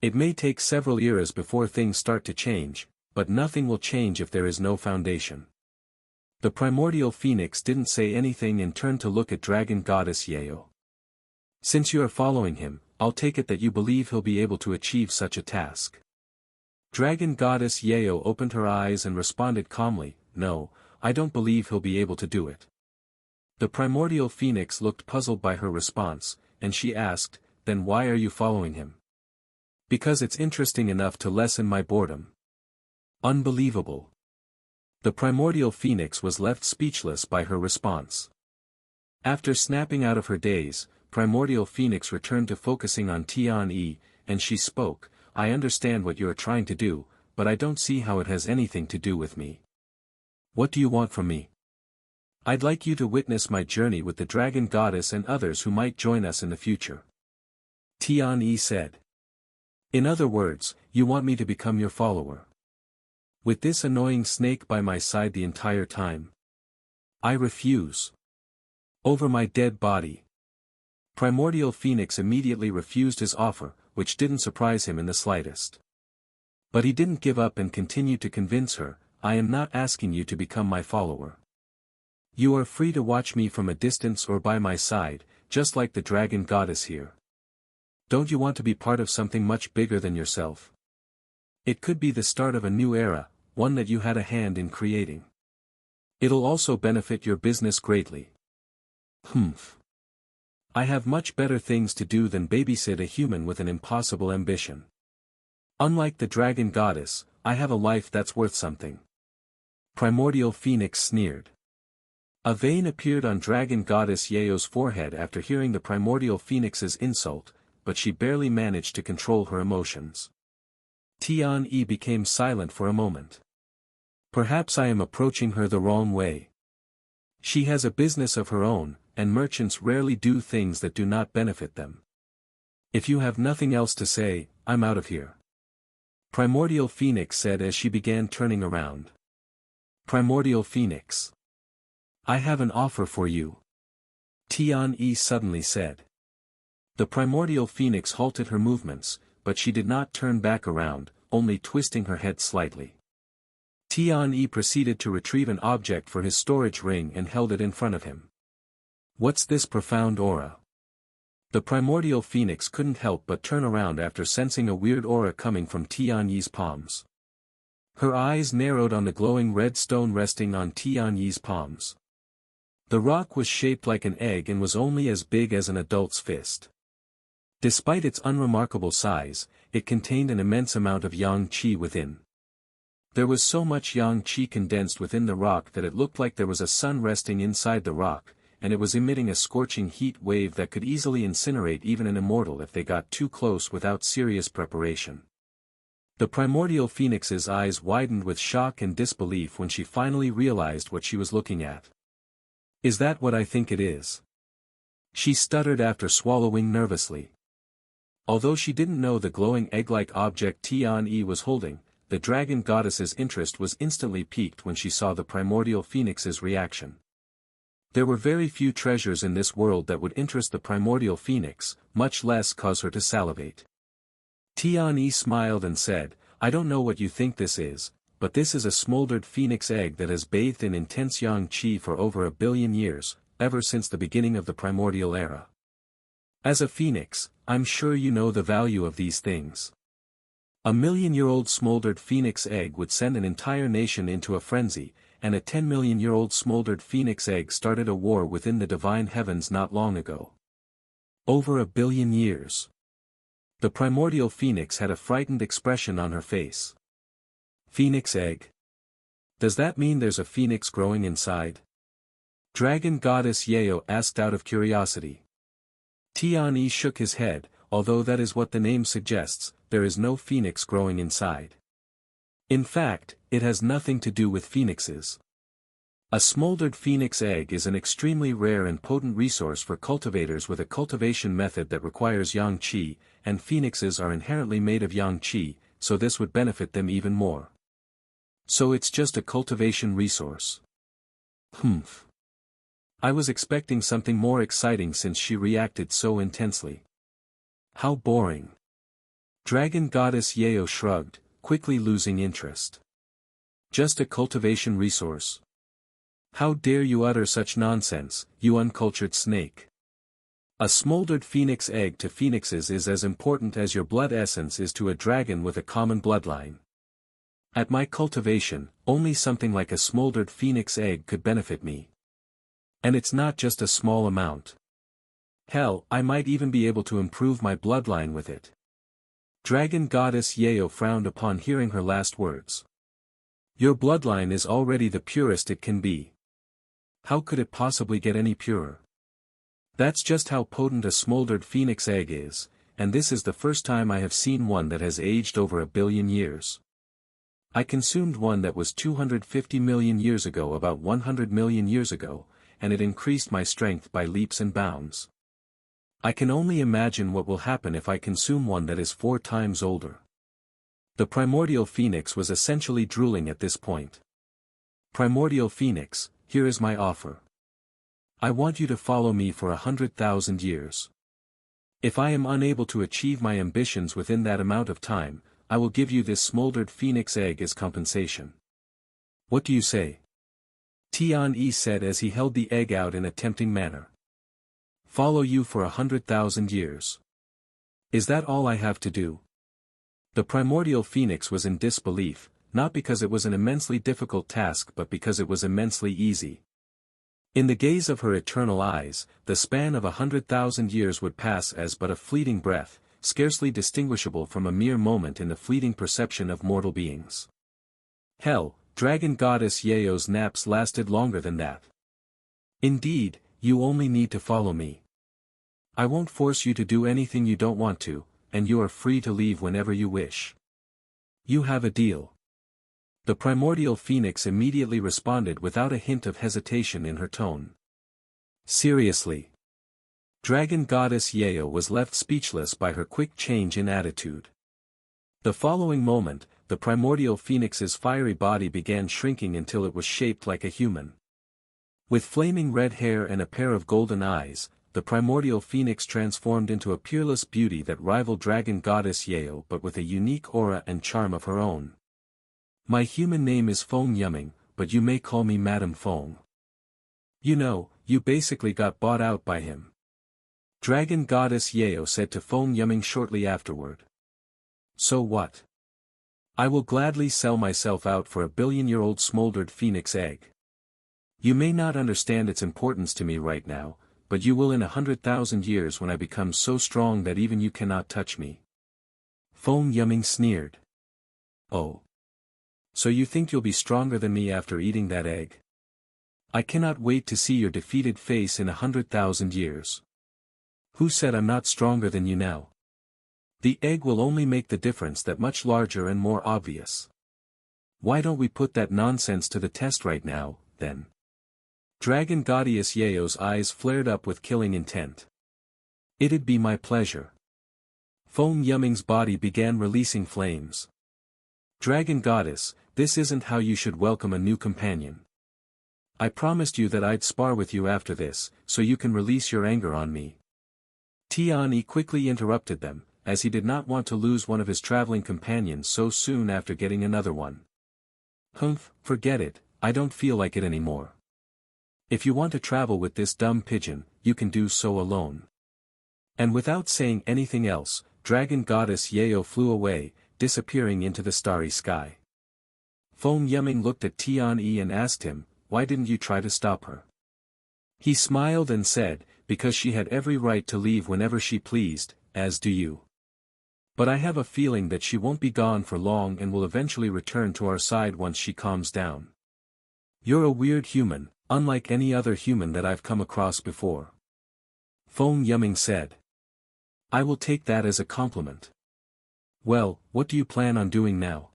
It may take several years before things start to change, but nothing will change if there is no foundation." The primordial phoenix didn't say anything and turned to look at dragon goddess Yao. "Since you are following him, I'll take it that you believe he'll be able to achieve such a task." Dragon goddess Yao opened her eyes and responded calmly, "No, I don't believe he'll be able to do it." The primordial phoenix looked puzzled by her response, and she asked, "Then why are you following him?" "Because it's interesting enough to lessen my boredom." Unbelievable. The primordial phoenix was left speechless by her response. After snapping out of her daze, primordial phoenix returned to focusing on Tian-Yi, and she spoke, "I understand what you are trying to do, but I don't see how it has anything to do with me. What do you want from me?" "I'd like you to witness my journey with the dragon goddess and others who might join us in the future," Tian-Yi said. "In other words, you want me to become your follower. With this annoying snake by my side the entire time? I refuse. Over my dead body." Primordial Phoenix immediately refused his offer, which didn't surprise him in the slightest. But he didn't give up and continued to convince her, "I am not asking you to become my follower. You are free to watch me from a distance or by my side, just like the dragon goddess here. Don't you want to be part of something much bigger than yourself? It could be the start of a new era, one that you had a hand in creating. It'll also benefit your business greatly. Humph. I have much better things to do than babysit a human with an impossible ambition. Unlike the dragon goddess, I have a life that's worth something. Primordial Phoenix sneered. A vein appeared on dragon goddess Yao's forehead after hearing the primordial phoenix's insult, but she barely managed to control her emotions. Tian-Yi became silent for a moment. Perhaps I am approaching her the wrong way. She has a business of her own, and merchants rarely do things that do not benefit them. If you have nothing else to say, I'm out of here. Primordial Phoenix said as she began turning around. Primordial Phoenix. I have an offer for you. Tian-Yi suddenly said. The Primordial Phoenix halted her movements, but she did not turn back around, only twisting her head slightly. Tian-Yi proceeded to retrieve an object for his storage ring and held it in front of him. What's this profound aura? The Primordial Phoenix couldn't help but turn around after sensing a weird aura coming from Tian-Yi's palms. Her eyes narrowed on the glowing red stone resting on Tian-Yi's palms. The rock was shaped like an egg and was only as big as an adult's fist. Despite its unremarkable size, it contained an immense amount of yang qi within. There was so much yang qi condensed within the rock that it looked like there was a sun resting inside the rock, and it was emitting a scorching heat wave that could easily incinerate even an immortal if they got too close without serious preparation. The Primordial Phoenix's eyes widened with shock and disbelief when she finally realized what she was looking at. Is that what I think it is? She stuttered after swallowing nervously. Although she didn't know the glowing egg-like object Tian-Yi was holding, the dragon goddess's interest was instantly piqued when she saw the Primordial Phoenix's reaction. There were very few treasures in this world that would interest the Primordial Phoenix, much less cause her to salivate. Tian-Yi smiled and said, I don't know what you think this is, but this is a smoldered phoenix egg that has bathed in intense yang qi for over 1 billion years, ever since the beginning of the primordial era. As a phoenix, I'm sure you know the value of these things. 1 million-year-old smoldered phoenix egg would send an entire nation into a frenzy, and a 10 million-year-old smoldered phoenix egg started a war within the divine heavens not long ago. Over 1 billion years. The primordial phoenix had a frightened expression on her face. Phoenix egg? Does that mean there's a phoenix growing inside? Dragon goddess Yao asked out of curiosity. Tian-Yi shook his head, although that is what the name suggests, there is no phoenix growing inside. In fact, it has nothing to do with phoenixes. A smoldered phoenix egg is an extremely rare and potent resource for cultivators with a cultivation method that requires yang qi, and phoenixes are inherently made of yang qi, so this would benefit them even more. So it's just a cultivation resource. Humph. I was expecting something more exciting since she reacted so intensely. How boring. Dragon goddess Yao shrugged, quickly losing interest. Just a cultivation resource. How dare you utter such nonsense, you uncultured snake. A smoldered phoenix egg to phoenixes is as important as your blood essence is to a dragon with a common bloodline. At my cultivation, only something like a smoldered phoenix egg could benefit me. And it's not just a small amount. Hell, I might even be able to improve my bloodline with it. Dragon goddess Yao frowned upon hearing her last words. Your bloodline is already the purest it can be. How could it possibly get any purer? That's just how potent a smoldered phoenix egg is, and this is the first time I have seen one that has aged over 1 billion years. I consumed one that was 250 million years ago, about 100 million years ago, and it increased my strength by leaps and bounds. I can only imagine what will happen if I consume one that is 4 times older. The primordial phoenix was essentially drooling at this point. Primordial phoenix, here is my offer. I want you to follow me for 100,000 years. If I am unable to achieve my ambitions within that amount of time, I will give you this smoldered phoenix egg as compensation. What do you say? Tian-Yi said as he held the egg out in a tempting manner. Follow you for 100,000 years. Is that all I have to do? The primordial phoenix was in disbelief, not because it was an immensely difficult task but because it was immensely easy. In the gaze of her eternal eyes, the span of 100,000 years would pass as but a fleeting breath, scarcely distinguishable from a mere moment in the fleeting perception of mortal beings. Hell, Dragon Goddess Yao's naps lasted longer than that. Indeed, you only need to follow me. I won't force you to do anything you don't want to, and you are free to leave whenever you wish. You have a deal. The primordial phoenix immediately responded without a hint of hesitation in her tone. Seriously. Dragon Goddess Yao was left speechless by her quick change in attitude. The following moment, the primordial phoenix's fiery body began shrinking until it was shaped like a human. With flaming red hair and a pair of golden eyes, the primordial phoenix transformed into a peerless beauty that rivaled Dragon Goddess Yao but with a unique aura and charm of her own. My human name is Feng Yuming, but you may call me Madame Feng. You know, you basically got bought out by him. Dragon Goddess Yao said to Feng Yuming shortly afterward. So what? I will gladly sell myself out for a billion-year-old smoldered phoenix egg. You may not understand its importance to me right now, but you will in 100,000 years when I become so strong that even you cannot touch me. Feng Yuming sneered. Oh. So you think you'll be stronger than me after eating that egg? I cannot wait to see your defeated face in 100,000 years. Who said I'm not stronger than you now? The egg will only make the difference that much larger and more obvious. Why don't we put that nonsense to the test right now, then? Dragon Goddess Yao's eyes flared up with killing intent. It'd be my pleasure. Feng Yuming's body began releasing flames. Dragon Goddess, this isn't how you should welcome a new companion. I promised you that I'd spar with you after this, so you can release your anger on me. Tian quickly interrupted them, as he did not want to lose one of his traveling companions so soon after getting another one. Humph, forget it, I don't feel like it anymore. If you want to travel with this dumb pigeon, you can do so alone. And without saying anything else, Dragon Goddess Yao flew away, disappearing into the starry sky. Feng Yuming looked at Tian and asked him, why didn't you try to stop her? He smiled and said, because she had every right to leave whenever she pleased, as do you. But I have a feeling that she won't be gone for long and will eventually return to our side once she calms down. You're a weird human, unlike any other human that I've come across before. Feng Yuming said. I will take that as a compliment. Well, what do you plan on doing now?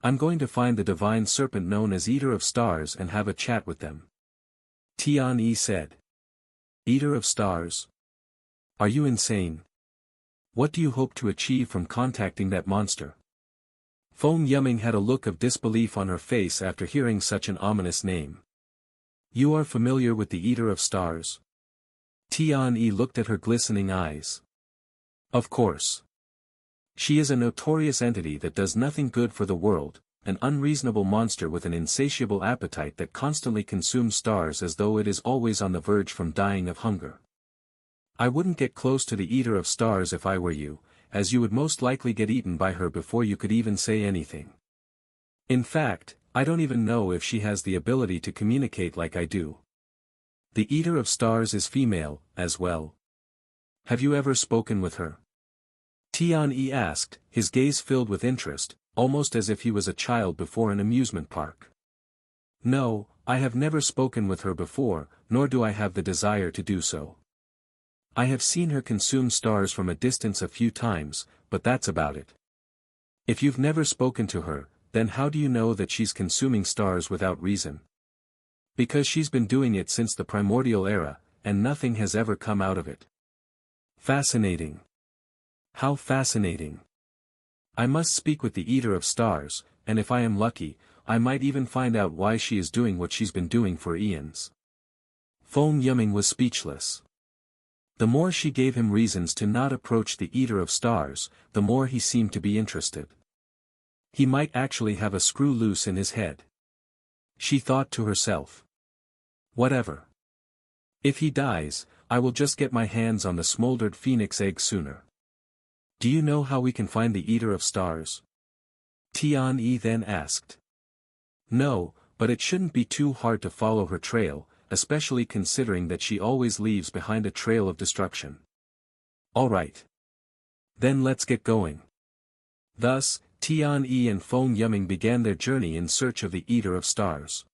I'm going to find the divine serpent known as Eater of Stars and have a chat with them. Tian said. Eater of Stars? Are you insane? What do you hope to achieve from contacting that monster? Feng Yuming had a look of disbelief on her face after hearing such an ominous name. You are familiar with the Eater of Stars? Tian looked at her glistening eyes. Of course. She is a notorious entity that does nothing good for the world, an unreasonable monster with an insatiable appetite that constantly consumes stars as though it is always on the verge from dying of hunger. I wouldn't get close to the Eater of Stars if I were you, as you would most likely get eaten by her before you could even say anything. In fact, I don't even know if she has the ability to communicate like I do. The Eater of Stars is female, as well. Have you ever spoken with her? Tian asked, his gaze filled with interest, almost as if he was a child before an amusement park. No, I have never spoken with her before, nor do I have the desire to do so. I have seen her consume stars from a distance a few times, but that's about it. If you've never spoken to her, then how do you know that she's consuming stars without reason? Because she's been doing it since the primordial era, and nothing has ever come out of it. Fascinating. How fascinating. I must speak with the Eater of Stars, and if I am lucky, I might even find out why she is doing what she's been doing for eons. Feng Yuming was speechless. The more she gave him reasons to not approach the Eater of Stars, the more he seemed to be interested. He might actually have a screw loose in his head. She thought to herself. Whatever. If he dies, I will just get my hands on the smoldered phoenix egg sooner. Do you know how we can find the Eater of Stars? Tian then asked. No, but it shouldn't be too hard to follow her trail, especially considering that she always leaves behind a trail of destruction. Alright. Then let's get going. Thus, Tian and Feng Yuming began their journey in search of the Eater of Stars.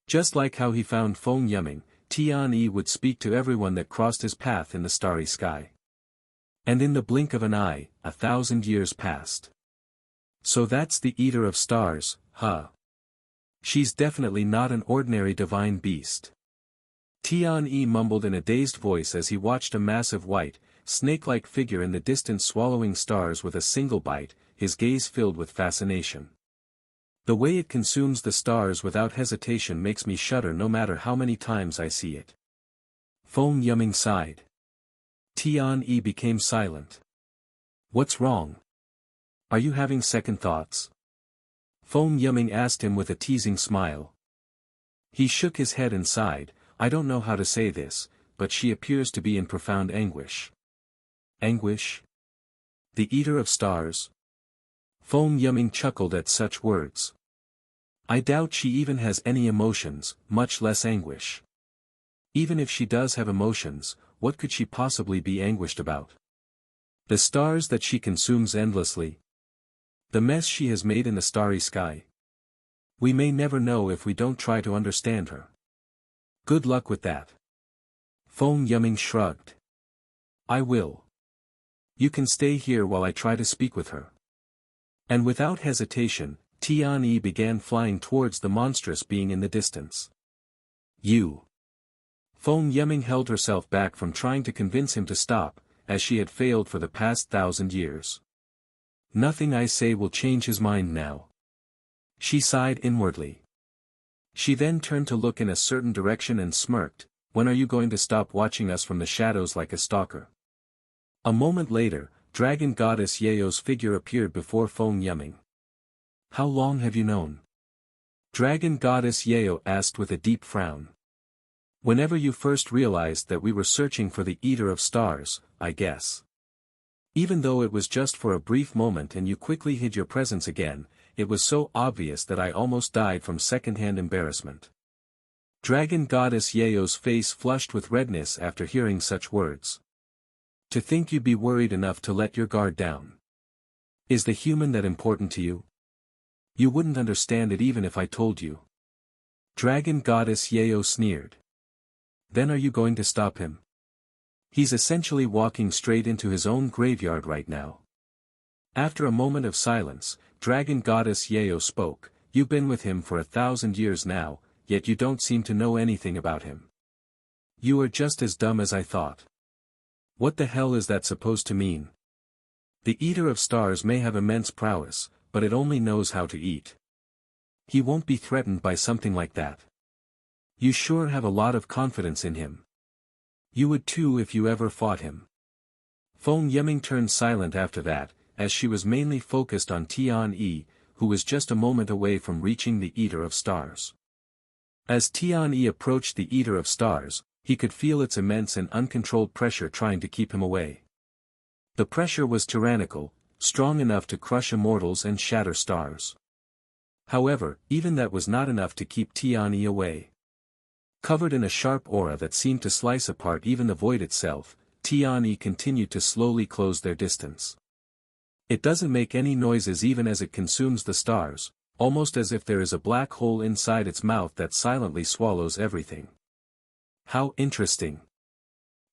Just like how he found Feng Yuming, Tian would speak to everyone that crossed his path in the starry sky. And in the blink of an eye, 1,000 years passed. So that's the Eater of Stars, huh? She's definitely not an ordinary divine beast. Tian mumbled in a dazed voice as he watched a massive white, snake-like figure in the distance swallowing stars with a single bite, his gaze filled with fascination. The way it consumes the stars without hesitation makes me shudder no matter how many times I see it. Feng Yuming sighed. Tian became silent. What's wrong? Are you having second thoughts? Feng Yuming asked him with a teasing smile. He shook his head and sighed. I don't know how to say this, but she appears to be in profound anguish. Anguish? The Eater of Stars? Feng Yuming chuckled at such words. I doubt she even has any emotions, much less anguish. Even if she does have emotions, what could she possibly be anguished about? The stars that she consumes endlessly? The mess she has made in the starry sky? We may never know if we don't try to understand her. Good luck with that. Feng Yuming shrugged. I will. You can stay here while I try to speak with her. And without hesitation, Tian began flying towards the monstrous being in the distance. You. Feng Yuming held herself back from trying to convince him to stop, as she had failed for the past 1,000 years. Nothing I say will change his mind now. She sighed inwardly. She then turned to look in a certain direction and smirked. When are you going to stop watching us from the shadows like a stalker? A moment later, Dragon Goddess Yao's figure appeared before Feng Yuming. How long have you known? Dragon Goddess Yao asked with a deep frown. Whenever you first realized that we were searching for the Eater of Stars, I guess. Even though it was just for a brief moment and you quickly hid your presence again, it was so obvious that I almost died from second-hand embarrassment. Dragon Goddess Yao's face flushed with redness after hearing such words. To think you'd be worried enough to let your guard down. Is the human that important to you? You wouldn't understand it even if I told you. Dragon Goddess Yao sneered. Then are you going to stop him? He's essentially walking straight into his own graveyard right now. After a moment of silence, Dragon Goddess Yao spoke. You've been with him for 1,000 years now, yet you don't seem to know anything about him. You are just as dumb as I thought. What the hell is that supposed to mean? The Eater of Stars may have immense prowess, but it only knows how to eat. He won't be threatened by something like that. You sure have a lot of confidence in him. You would too if you ever fought him. Feng Yuming turned silent after that, as she was mainly focused on Tian, who was just a moment away from reaching the Eater of Stars. As Tian approached the Eater of Stars, he could feel its immense and uncontrolled pressure trying to keep him away. The pressure was tyrannical, strong enough to crush immortals and shatter stars. However, even that was not enough to keep Tian away. Covered in a sharp aura that seemed to slice apart even the void itself, Tian continued to slowly close their distance. It doesn't make any noises even as it consumes the stars, almost as if there is a black hole inside its mouth that silently swallows everything. How interesting.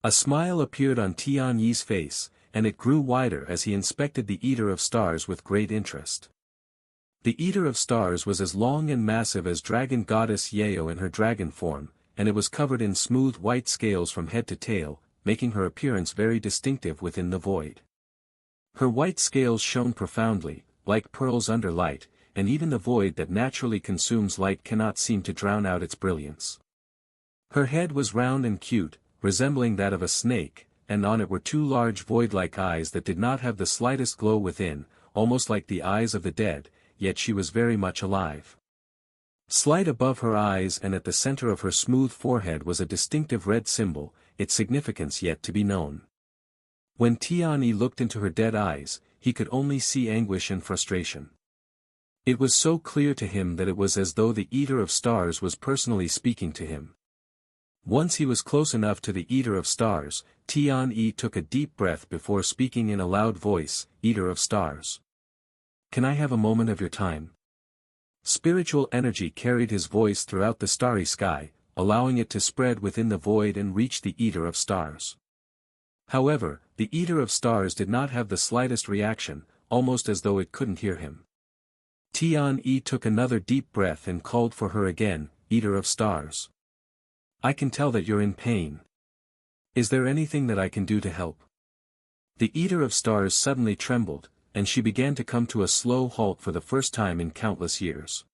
A smile appeared on Tian's face, and it grew wider as he inspected the Eater of Stars with great interest. The Eater of Stars was as long and massive as Dragon Goddess Yao in her dragon form, and it was covered in smooth white scales from head to tail, making her appearance very distinctive within the void. Her white scales shone profoundly, like pearls under light, and even the void that naturally consumes light cannot seem to drown out its brilliance. Her head was round and cute, resembling that of a snake, and on it were two large void-like eyes that did not have the slightest glow within, almost like the eyes of the dead, yet she was very much alive. Slight above her eyes and at the center of her smooth forehead was a distinctive red symbol, its significance yet to be known. When Tianyi looked into her dead eyes, he could only see anguish and frustration. It was so clear to him that it was as though the Eater of Stars was personally speaking to him. Once he was close enough to the Eater of Stars, Tianyi took a deep breath before speaking in a loud voice, "Eater of Stars. Can I have a moment of your time?" Spiritual energy carried his voice throughout the starry sky, allowing it to spread within the void and reach the Eater of Stars. However, the Eater of Stars did not have the slightest reaction, almost as though it couldn't hear him. Tianyi took another deep breath and called for her again, "Eater of Stars. I can tell that you're in pain. Is there anything that I can do to help?" The Eater of Stars suddenly trembled, and she began to come to a slow halt for the first time in countless years.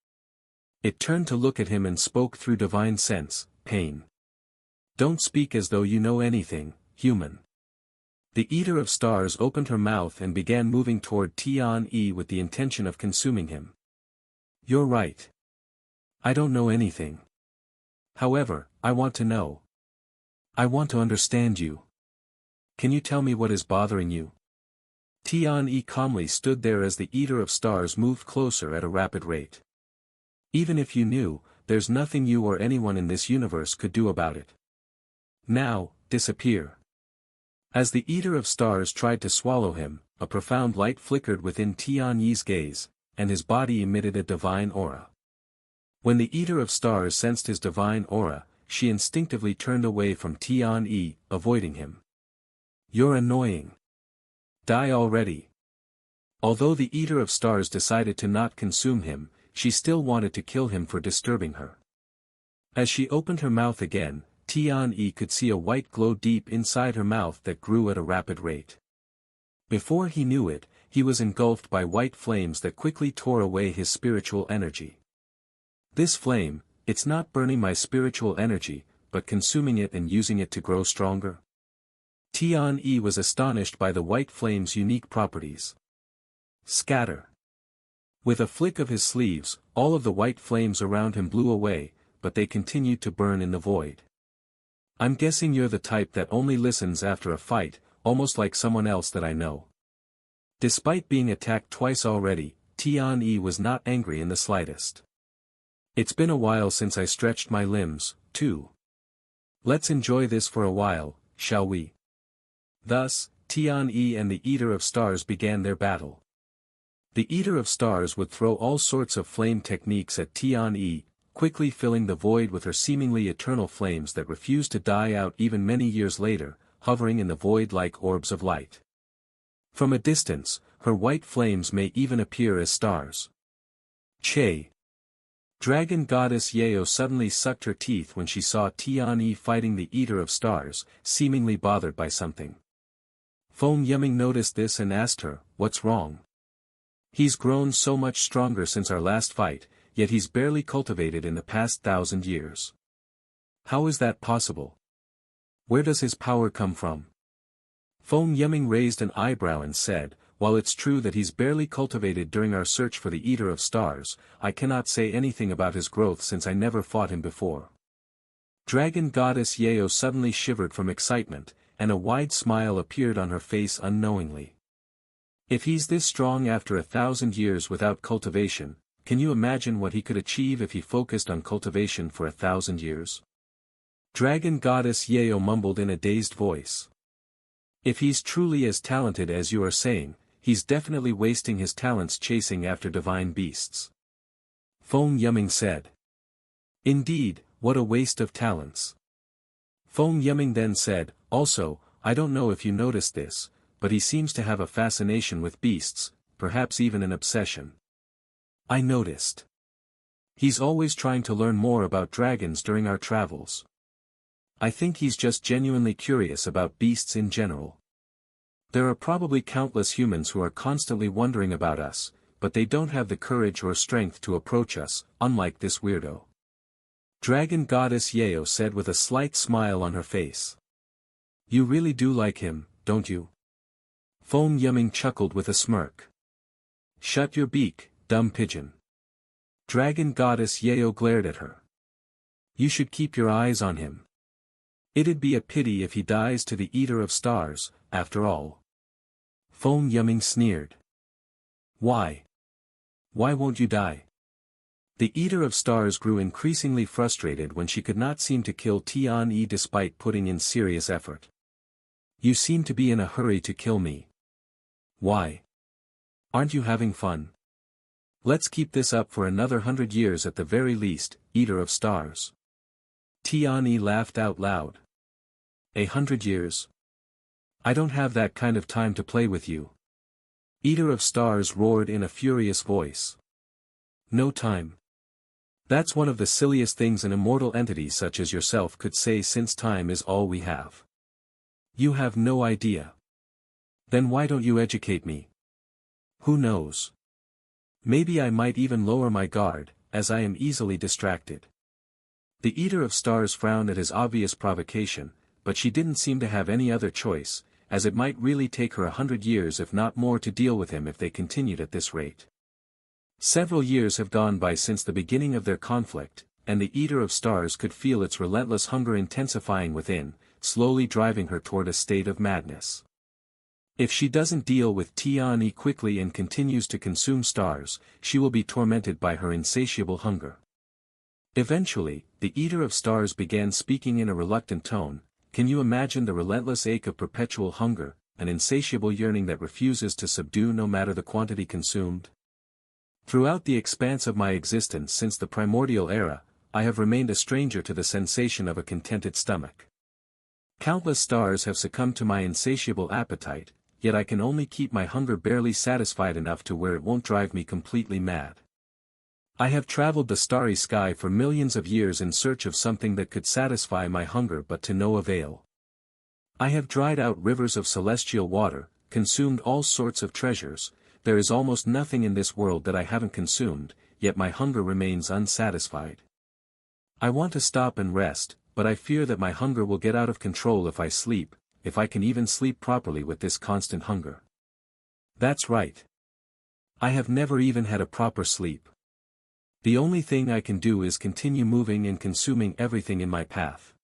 It turned to look at him and spoke through divine sense, "Pain. Don't speak as though you know anything, human." The Eater of Stars opened her mouth and began moving toward Tianyi with the intention of consuming him. "You're right. I don't know anything. However, I want to know. I want to understand you. Can you tell me what is bothering you?" Tianyi calmly stood there as the Eater of Stars moved closer at a rapid rate. "Even if you knew, there's nothing you or anyone in this universe could do about it. Now, disappear." As the Eater of Stars tried to swallow him, a profound light flickered within Tianyi's gaze, and his body emitted a divine aura. When the Eater of Stars sensed his divine aura, she instinctively turned away from Tianyi, avoiding him. "You're annoying. Die already." Although the Eater of Stars decided to not consume him, she still wanted to kill him for disturbing her. As she opened her mouth again, Tianyi could see a white glow deep inside her mouth that grew at a rapid rate. Before he knew it, he was engulfed by white flames that quickly tore away his spiritual energy. "This flame, it's not burning my spiritual energy, but consuming it and using it to grow stronger." Tianyi was astonished by the white flame's unique properties. "Scatter." With a flick of his sleeves, all of the white flames around him blew away, but they continued to burn in the void. "I'm guessing you're the type that only listens after a fight, almost like someone else that I know." Despite being attacked twice already, Tianyi was not angry in the slightest. "It's been a while since I stretched my limbs, too. Let's enjoy this for a while, shall we?" Thus, Tianyi and the Eater of Stars began their battle. The Eater of Stars would throw all sorts of flame techniques at Tianyi, quickly filling the void with her seemingly eternal flames that refused to die out even many years later, hovering in the void like orbs of light. From a distance, her white flames may even appear as stars. Che. Dragon goddess Yao suddenly sucked her teeth when she saw Tianyi fighting the Eater of Stars, seemingly bothered by something. Feng Yiming noticed this and asked her, "What's wrong? He's grown so much stronger since our last fight, yet he's barely cultivated in the past 1,000 years. How is that possible? Where does his power come from?" Feng Yiming raised an eyebrow and said, "While it's true that he's barely cultivated during our search for the Eater of Stars, I cannot say anything about his growth since I never fought him before." Dragon goddess Yao suddenly shivered from excitement, and a wide smile appeared on her face unknowingly. "If he's this strong after 1,000 years without cultivation, can you imagine what he could achieve if he focused on cultivation for 1,000 years? Dragon goddess Yao mumbled in a dazed voice. "If he's truly as talented as you are saying, he's definitely wasting his talents chasing after divine beasts." Feng Yiming said. "Indeed, what a waste of talents." Feng Yiming then said, "Also, I don't know if you noticed this, but he seems to have a fascination with beasts, perhaps even an obsession." "I noticed. He's always trying to learn more about dragons during our travels. I think he's just genuinely curious about beasts in general. There are probably countless humans who are constantly wondering about us, but they don't have the courage or strength to approach us, unlike this weirdo." Dragon goddess Yao said with a slight smile on her face. "You really do like him, don't you?" Feng Yiming chuckled with a smirk. "Shut your beak, dumb pigeon." Dragon goddess Yao glared at her. "You should keep your eyes on him. It'd be a pity if he dies to the Eater of Stars, after all. Feng Yumming sneered. Why? Why won't you die? The Eater of Stars grew increasingly frustrated when she could not seem to kill Tian despite putting in serious effort. You seem to be in a hurry to kill me. Why? Aren't you having fun? Let's keep this up for another 100 years at the very least, Eater of Stars. Tian laughed out loud. 100 years? I don't have that kind of time to play with you. Eater of Stars roared in a furious voice. No time. That's one of the silliest things an immortal entity such as yourself could say, since time is all we have. You have no idea. Then why don't you educate me? Who knows? Maybe I might even lower my guard, as I am easily distracted. The Eater of Stars frowned at his obvious provocation, but she didn't seem to have any other choice, as it might really take her 100 years if not more to deal with him if they continued at this rate. Several years have gone by since the beginning of their conflict, and the Eater of Stars could feel its relentless hunger intensifying within, slowly driving her toward a state of madness. If she doesn't deal with Tian quickly and continues to consume stars, she will be tormented by her insatiable hunger. Eventually, the Eater of Stars began speaking in a reluctant tone. Can you imagine the relentless ache of perpetual hunger, an insatiable yearning that refuses to subdue no matter the quantity consumed? Throughout the expanse of my existence since the primordial era, I have remained a stranger to the sensation of a contented stomach. Countless stars have succumbed to my insatiable appetite, yet I can only keep my hunger barely satisfied enough to where it won't drive me completely mad. I have traveled the starry sky for millions of years in search of something that could satisfy my hunger, but to no avail. I have dried out rivers of celestial water, consumed all sorts of treasures. There is almost nothing in this world that I haven't consumed, yet my hunger remains unsatisfied. I want to stop and rest, but I fear that my hunger will get out of control if I sleep, if I can even sleep properly with this constant hunger. That's right. I have never even had a proper sleep. The only thing I can do is continue moving and consuming everything in my path.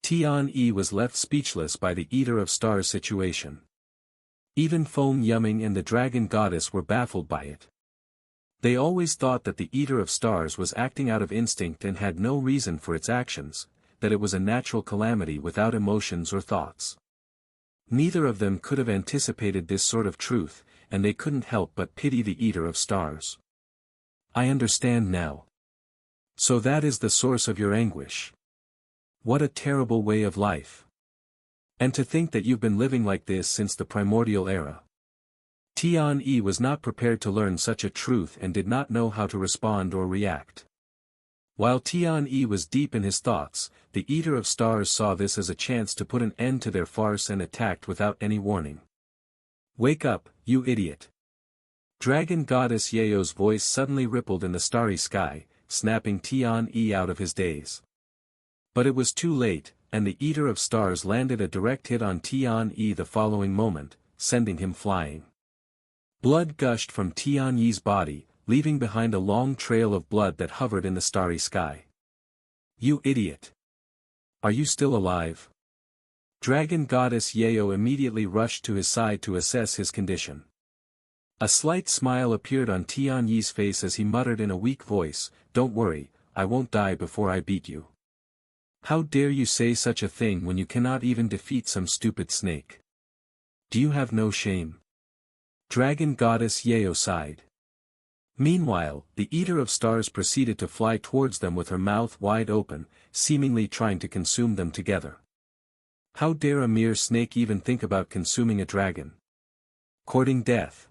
Tian was left speechless by the Eater of Stars situation. Even Feng Yumming and the Dragon Goddess were baffled by it. They always thought that the Eater of Stars was acting out of instinct and had no reason for its actions, that it was a natural calamity without emotions or thoughts. Neither of them could have anticipated this sort of truth, and they couldn't help but pity the Eater of Stars. I understand now. So that is the source of your anguish. What a terrible way of life. And to think that you've been living like this since the primordial era. Tian was not prepared to learn such a truth and did not know how to respond or react. While Tian was deep in his thoughts, the Eater of Stars saw this as a chance to put an end to their farce and attacked without any warning. Wake up, you idiot! Dragon Goddess Yao's voice suddenly rippled in the starry sky, snapping Tian out of his daze. But it was too late, and the Eater of Stars landed a direct hit on Tian the following moment, sending him flying. Blood gushed from Tian body, leaving behind a long trail of blood that hovered in the starry sky. You idiot! Are you still alive? Dragon Goddess Yao immediately rushed to his side to assess his condition. A slight smile appeared on Tian face as he muttered in a weak voice, "Don't worry, I won't die before I beat you." How dare you say such a thing when you cannot even defeat some stupid snake? Do you have no shame? Dragon Goddess Yao sighed. Meanwhile, the Eater of Stars proceeded to fly towards them with her mouth wide open, seemingly trying to consume them together. How dare a mere snake even think about consuming a dragon? Courting death.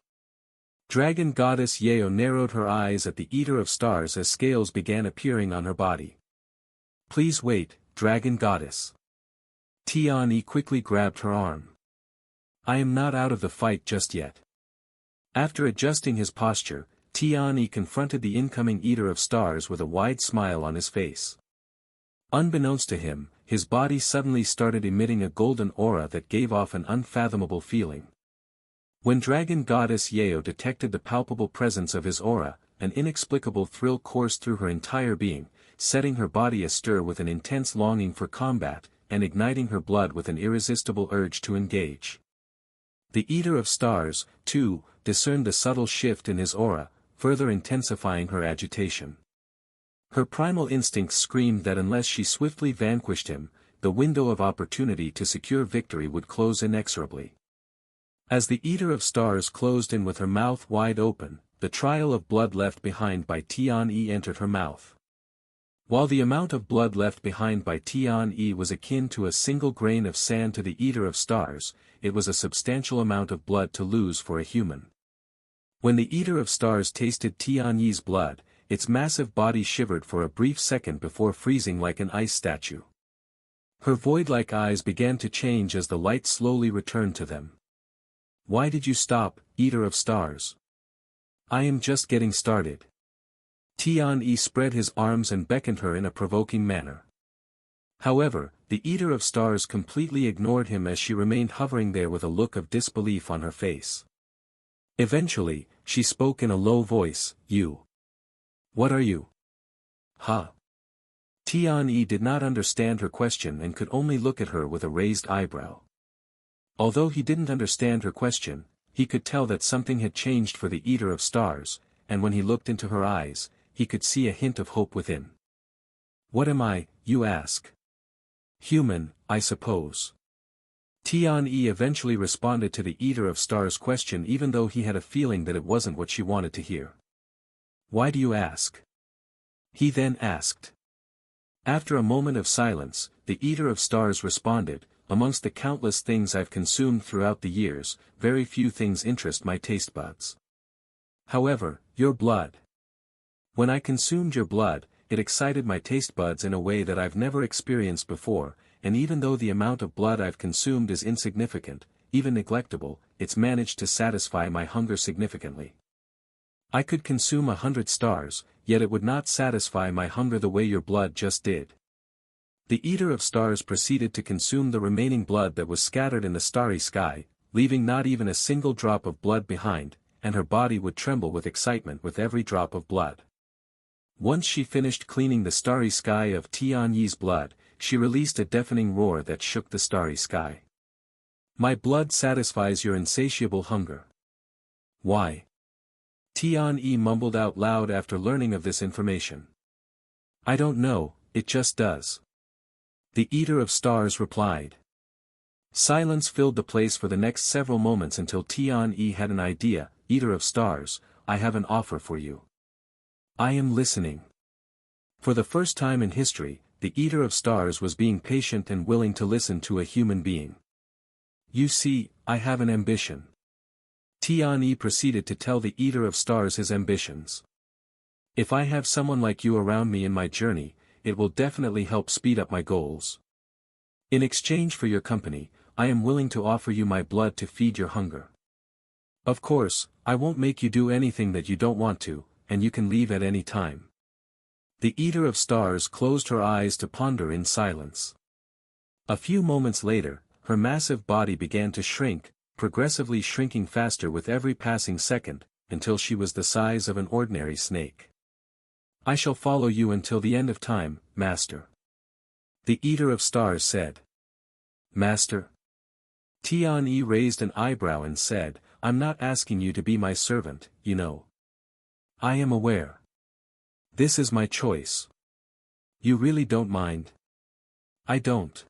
Dragon Goddess Yao narrowed her eyes at the Eater of Stars as scales began appearing on her body. Please wait, Dragon Goddess. Tian quickly grabbed her arm. I am not out of the fight just yet. After adjusting his posture, Tian confronted the incoming Eater of Stars with a wide smile on his face. Unbeknownst to him, his body suddenly started emitting a golden aura that gave off an unfathomable feeling. When Dragon Goddess Yao detected the palpable presence of his aura, an inexplicable thrill coursed through her entire being, setting her body astir with an intense longing for combat. and igniting her blood with an irresistible urge to engage. The Eater of Stars, too, discerned the subtle shift in his aura, further intensifying her agitation. Her primal instincts screamed that unless she swiftly vanquished him, the window of opportunity to secure victory would close inexorably. As the Eater of Stars closed in with her mouth wide open, the trial of blood left behind by Tian-Yi entered her mouth. While the amount of blood left behind by Tian-Yi was akin to a single grain of sand to the Eater of Stars, it was a substantial amount of blood to lose for a human. When the Eater of Stars tasted Tian-Yi's blood, its massive body shivered for a brief second before freezing like an ice statue. Her void-like eyes began to change as the light slowly returned to them. "Why did you stop, Eater of Stars? I am just getting started." Tian-Yi spread his arms and beckoned her in a provoking manner. However, the Eater of Stars completely ignored him as she remained hovering there with a look of disbelief on her face. Eventually, she spoke in a low voice, "You. What are you?" "Huh?" Tian-Yi did not understand her question and could only look at her with a raised eyebrow. Although he didn't understand her question, he could tell that something had changed for the Eater of Stars, and when he looked into her eyes, he could see a hint of hope within. "What am I, you ask?" "Human, I suppose." Tian-Yi eventually responded to the Eater of Stars' question even though he had a feeling that it wasn't what she wanted to hear. "Why do you ask?" he then asked. After a moment of silence, the Eater of Stars responded, "Amongst the countless things I've consumed throughout the years, very few things interest my taste buds. However, your blood. When I consumed your blood, it excited my taste buds in a way that I've never experienced before, and even though the amount of blood I've consumed is insignificant, even neglectable, it's managed to satisfy my hunger significantly. I could consume 100 stars, yet it would not satisfy my hunger the way your blood just did." The Eater of Stars proceeded to consume the remaining blood that was scattered in the starry sky, leaving not even a single drop of blood behind, and her body would tremble with excitement with every drop of blood. Once she finished cleaning the starry sky of Tian-Yi's blood, she released a deafening roar that shook the starry sky. "My blood satisfies your insatiable hunger." "Why?" Tian-Yi mumbled out loud after learning of this information. "I don't know, it just does." The Eater of Stars replied. Silence filled the place for the next several moments until Tian-Yi had an idea. "Eater of Stars, I have an offer for you." "I am listening." For the first time in history, the Eater of Stars was being patient and willing to listen to a human being. "You see, I have an ambition." Tian-Yi proceeded to tell the Eater of Stars his ambitions. "If I have someone like you around me in my journey, it will definitely help speed up my goals. In exchange for your company, I am willing to offer you my blood to feed your hunger. Of course, I won't make you do anything that you don't want to, and you can leave at any time." The Eater of Stars closed her eyes to ponder in silence. A few moments later, her massive body began to shrink, progressively shrinking faster with every passing second, until she was the size of an ordinary snake. "I shall follow you until the end of time, Master." The Eater of Stars said. "Master?" Tian-Yi raised an eyebrow and said, "I'm not asking you to be my servant, you know. I am aware. This is my choice. You really don't mind?" "I don't."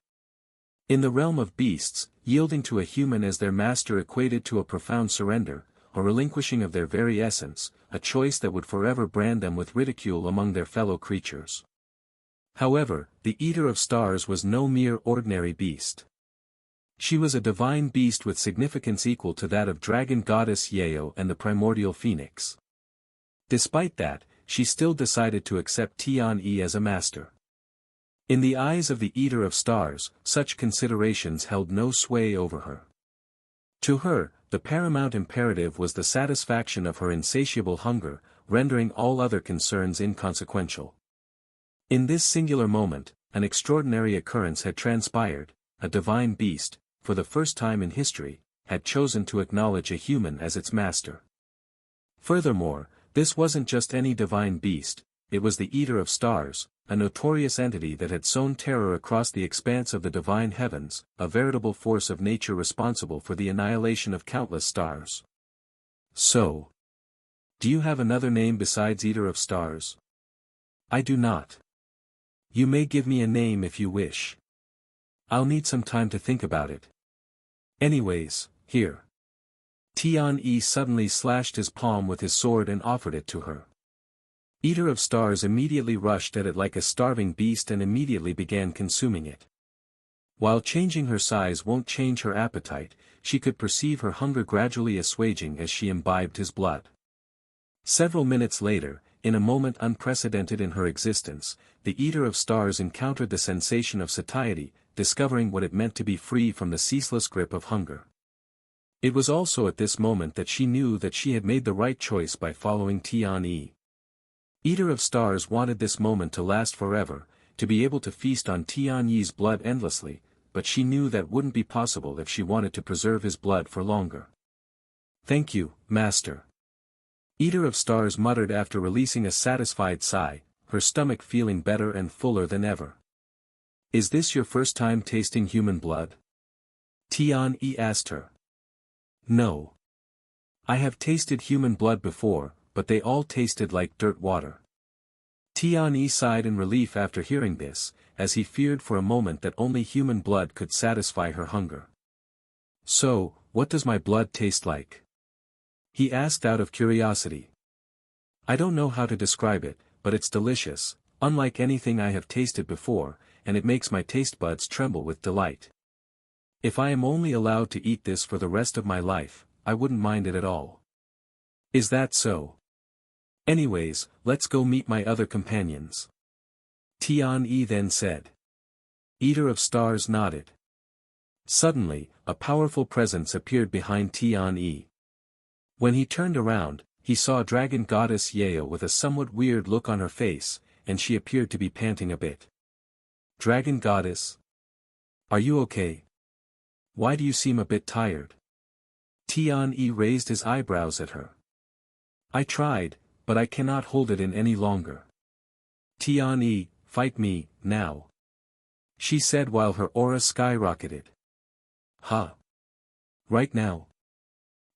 In the realm of beasts, yielding to a human as their master equated to a profound surrender, a relinquishing of their very essence, a choice that would forever brand them with ridicule among their fellow creatures. However, the Eater of Stars was no mere ordinary beast. She was a divine beast with significance equal to that of dragon goddess Yeo and the primordial phoenix. Despite that, she still decided to accept Tian-Yi as a master. In the eyes of the Eater of Stars, such considerations held no sway over her. To her, the paramount imperative was the satisfaction of her insatiable hunger, rendering all other concerns inconsequential. In this singular moment, an extraordinary occurrence had transpired. A divine beast, for the first time in history, had chosen to acknowledge a human as its master. Furthermore, this wasn't just any divine beast, it was the Eater of Stars, a notorious entity that had sown terror across the expanse of the divine heavens, a veritable force of nature responsible for the annihilation of countless stars. So, do you have another name besides Eater of Stars? I do not. You may give me a name if you wish. I'll need some time to think about it. Anyways, here. Tian-Yi suddenly slashed his palm with his sword and offered it to her. Eater of Stars immediately rushed at it like a starving beast and immediately began consuming it. While changing her size won't change her appetite, she could perceive her hunger gradually assuaging as she imbibed his blood. Several minutes later, in a moment unprecedented in her existence, the Eater of Stars encountered the sensation of satiety, discovering what it meant to be free from the ceaseless grip of hunger. It was also at this moment that she knew that she had made the right choice by following Tian-Yi. Eater of Stars wanted this moment to last forever, to be able to feast on Tian-Yi's blood endlessly, but she knew that wouldn't be possible if she wanted to preserve his blood for longer. Thank you, Master. Eater of Stars muttered after releasing a satisfied sigh, her stomach feeling better and fuller than ever. Is this your first time tasting human blood? Tian-Yi asked her. No. I have tasted human blood before, but they all tasted like dirt water. Tian-Yi sighed in relief after hearing this, as he feared for a moment that only human blood could satisfy her hunger. So, what does my blood taste like? He asked out of curiosity. I don't know how to describe it, but it's delicious, unlike anything I have tasted before, and it makes my taste buds tremble with delight. If I am only allowed to eat this for the rest of my life, I wouldn't mind it at all. Is that so? Anyways, let's go meet my other companions. Tian-Yi then said. Eater of Stars nodded. Suddenly, a powerful presence appeared behind Tian-Yi. When he turned around, he saw Dragon Goddess Yao with a somewhat weird look on her face, and she appeared to be panting a bit. Dragon Goddess? Are you okay? Why do you seem a bit tired? Tian-Yi raised his eyebrows at her. I tried, but I cannot hold it in any longer. Tian-Yi, fight me, now. She said while her aura skyrocketed. Huh? Right now?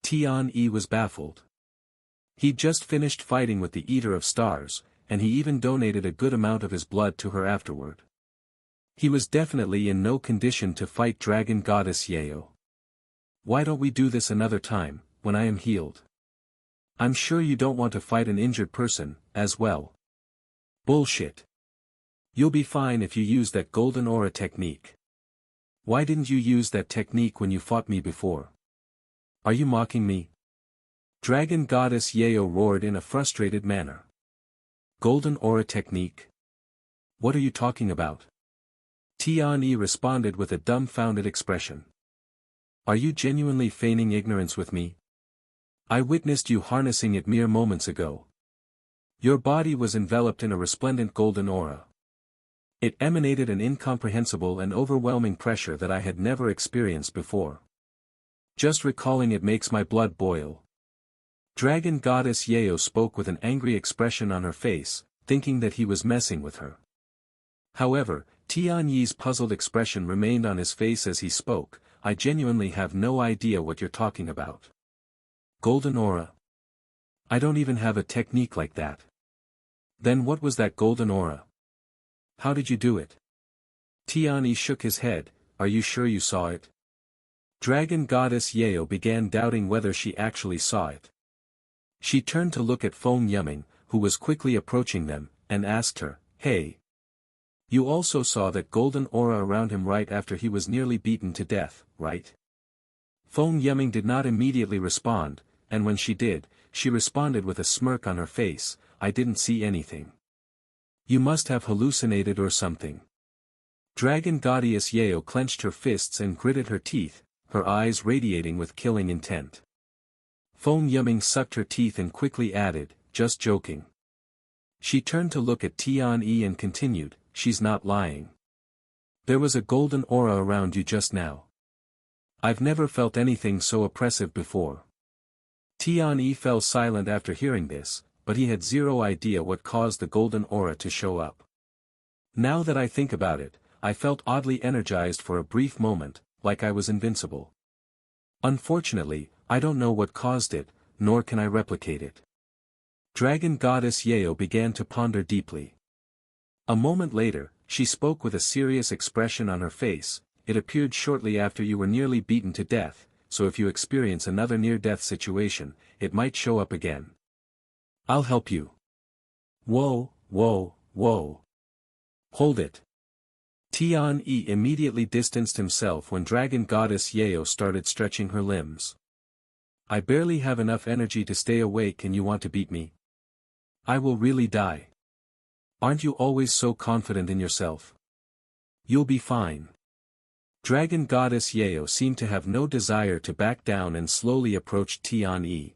Tian-Yi was baffled. He'd just finished fighting with the Eater of Stars, and he even donated a good amount of his blood to her afterward. He was definitely in no condition to fight Dragon Goddess Yao. Why don't we do this another time, when I am healed? I'm sure you don't want to fight an injured person, as well. Bullshit. You'll be fine if you use that golden aura technique. Why didn't you use that technique when you fought me before? Are you mocking me? Dragon Goddess Yao roared in a frustrated manner. Golden aura technique? What are you talking about? Tian-Yi responded with a dumbfounded expression. Are you genuinely feigning ignorance with me? I witnessed you harnessing it mere moments ago. Your body was enveloped in a resplendent golden aura. It emanated an incomprehensible and overwhelming pressure that I had never experienced before. Just recalling it makes my blood boil. Dragon Goddess Yao spoke with an angry expression on her face, thinking that he was messing with her. However, Tian-Yi's puzzled expression remained on his face as he spoke. I genuinely have no idea what you're talking about. Golden aura? I don't even have a technique like that. Then what was that golden aura? How did you do it? Tian-Yi shook his head. Are you sure you saw it? Dragon Goddess Yao began doubting whether she actually saw it. She turned to look at Feng Yuming, who was quickly approaching them, and asked her, Hey! You also saw that golden aura around him right after he was nearly beaten to death, right? Feng Yuming did not immediately respond, and when she did, she responded with a smirk on her face, I didn't see anything. You must have hallucinated or something. Dragon Goddess Yao clenched her fists and gritted her teeth, her eyes radiating with killing intent. Feng Yuming sucked her teeth and quickly added, just joking. She turned to look at Tian-Yi and continued, she's not lying. There was a golden aura around you just now. I've never felt anything so oppressive before. Tian-Yi fell silent after hearing this, but he had zero idea what caused the golden aura to show up. Now that I think about it, I felt oddly energized for a brief moment, like I was invincible. Unfortunately, I don't know what caused it, nor can I replicate it. Dragon Goddess Yeo began to ponder deeply. A moment later, she spoke with a serious expression on her face. It appeared shortly after you were nearly beaten to death, so if you experience another near-death situation, it might show up again. I'll help you. Whoa, whoa, whoa. Hold it. Tian-Yi immediately distanced himself when Dragon Goddess Yeo started stretching her limbs. I barely have enough energy to stay awake and you want to beat me? I will really die. Aren't you always so confident in yourself? You'll be fine. Dragon Goddess Yeo seemed to have no desire to back down and slowly approached Tian-Yi.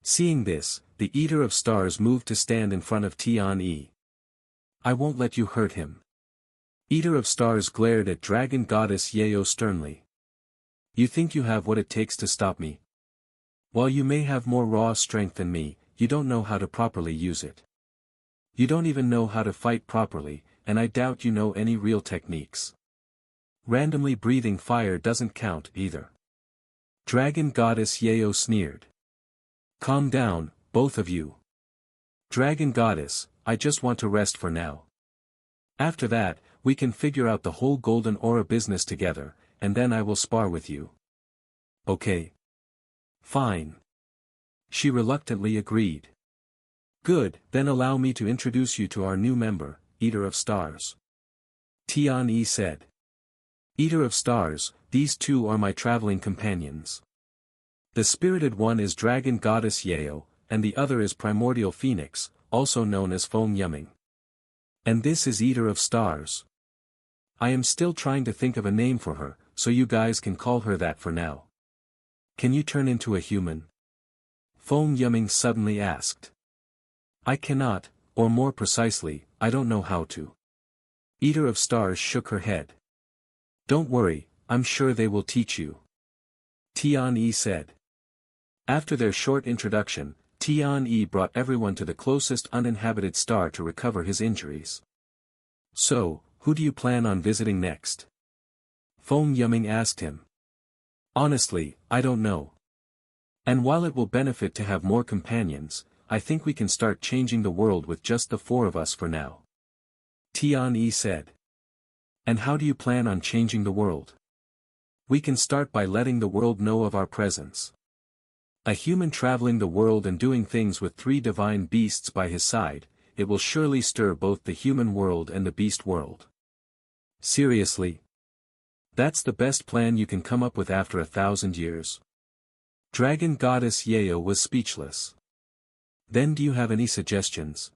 Seeing this, the Eater of Stars moved to stand in front of Tian-Yi. I won't let you hurt him. Eater of Stars glared at Dragon Goddess Yeo sternly. You think you have what it takes to stop me? While you may have more raw strength than me, you don't know how to properly use it. You don't even know how to fight properly, and I doubt you know any real techniques. Randomly breathing fire doesn't count either. Dragon Goddess Yeo sneered. Calm down, both of you. Dragon Goddess, I just want to rest for now. After that, we can figure out the whole golden aura business together, and then I will spar with you. Okay. Fine. She reluctantly agreed. Good, then allow me to introduce you to our new member, Eater of Stars. Tian-Yi said. Eater of Stars, these two are my traveling companions. The spirited one is Dragon Goddess Yeo, and the other is Primordial Phoenix, also known as Foam Yumming. And this is Eater of Stars. I am still trying to think of a name for her, so you guys can call her that for now. Can you turn into a human? Foam Yumming suddenly asked. I cannot, or more precisely, I don't know how to. Eater of Stars shook her head. Don't worry, I'm sure they will teach you. Tian-Yi said. After their short introduction, Tian-Yi brought everyone to the closest uninhabited star to recover his injuries. So, who do you plan on visiting next? Foam Yumming asked him. Honestly, I don't know. And while it will benefit to have more companions, I think we can start changing the world with just the four of us for now. Tian-Yi said. And how do you plan on changing the world? We can start by letting the world know of our presence. A human traveling the world and doing things with 3 divine beasts by his side, it will surely stir both the human world and the beast world. Seriously? That's the best plan you can come up with after 1,000 years? Dragon Goddess Yeo was speechless. Then do you have any suggestions?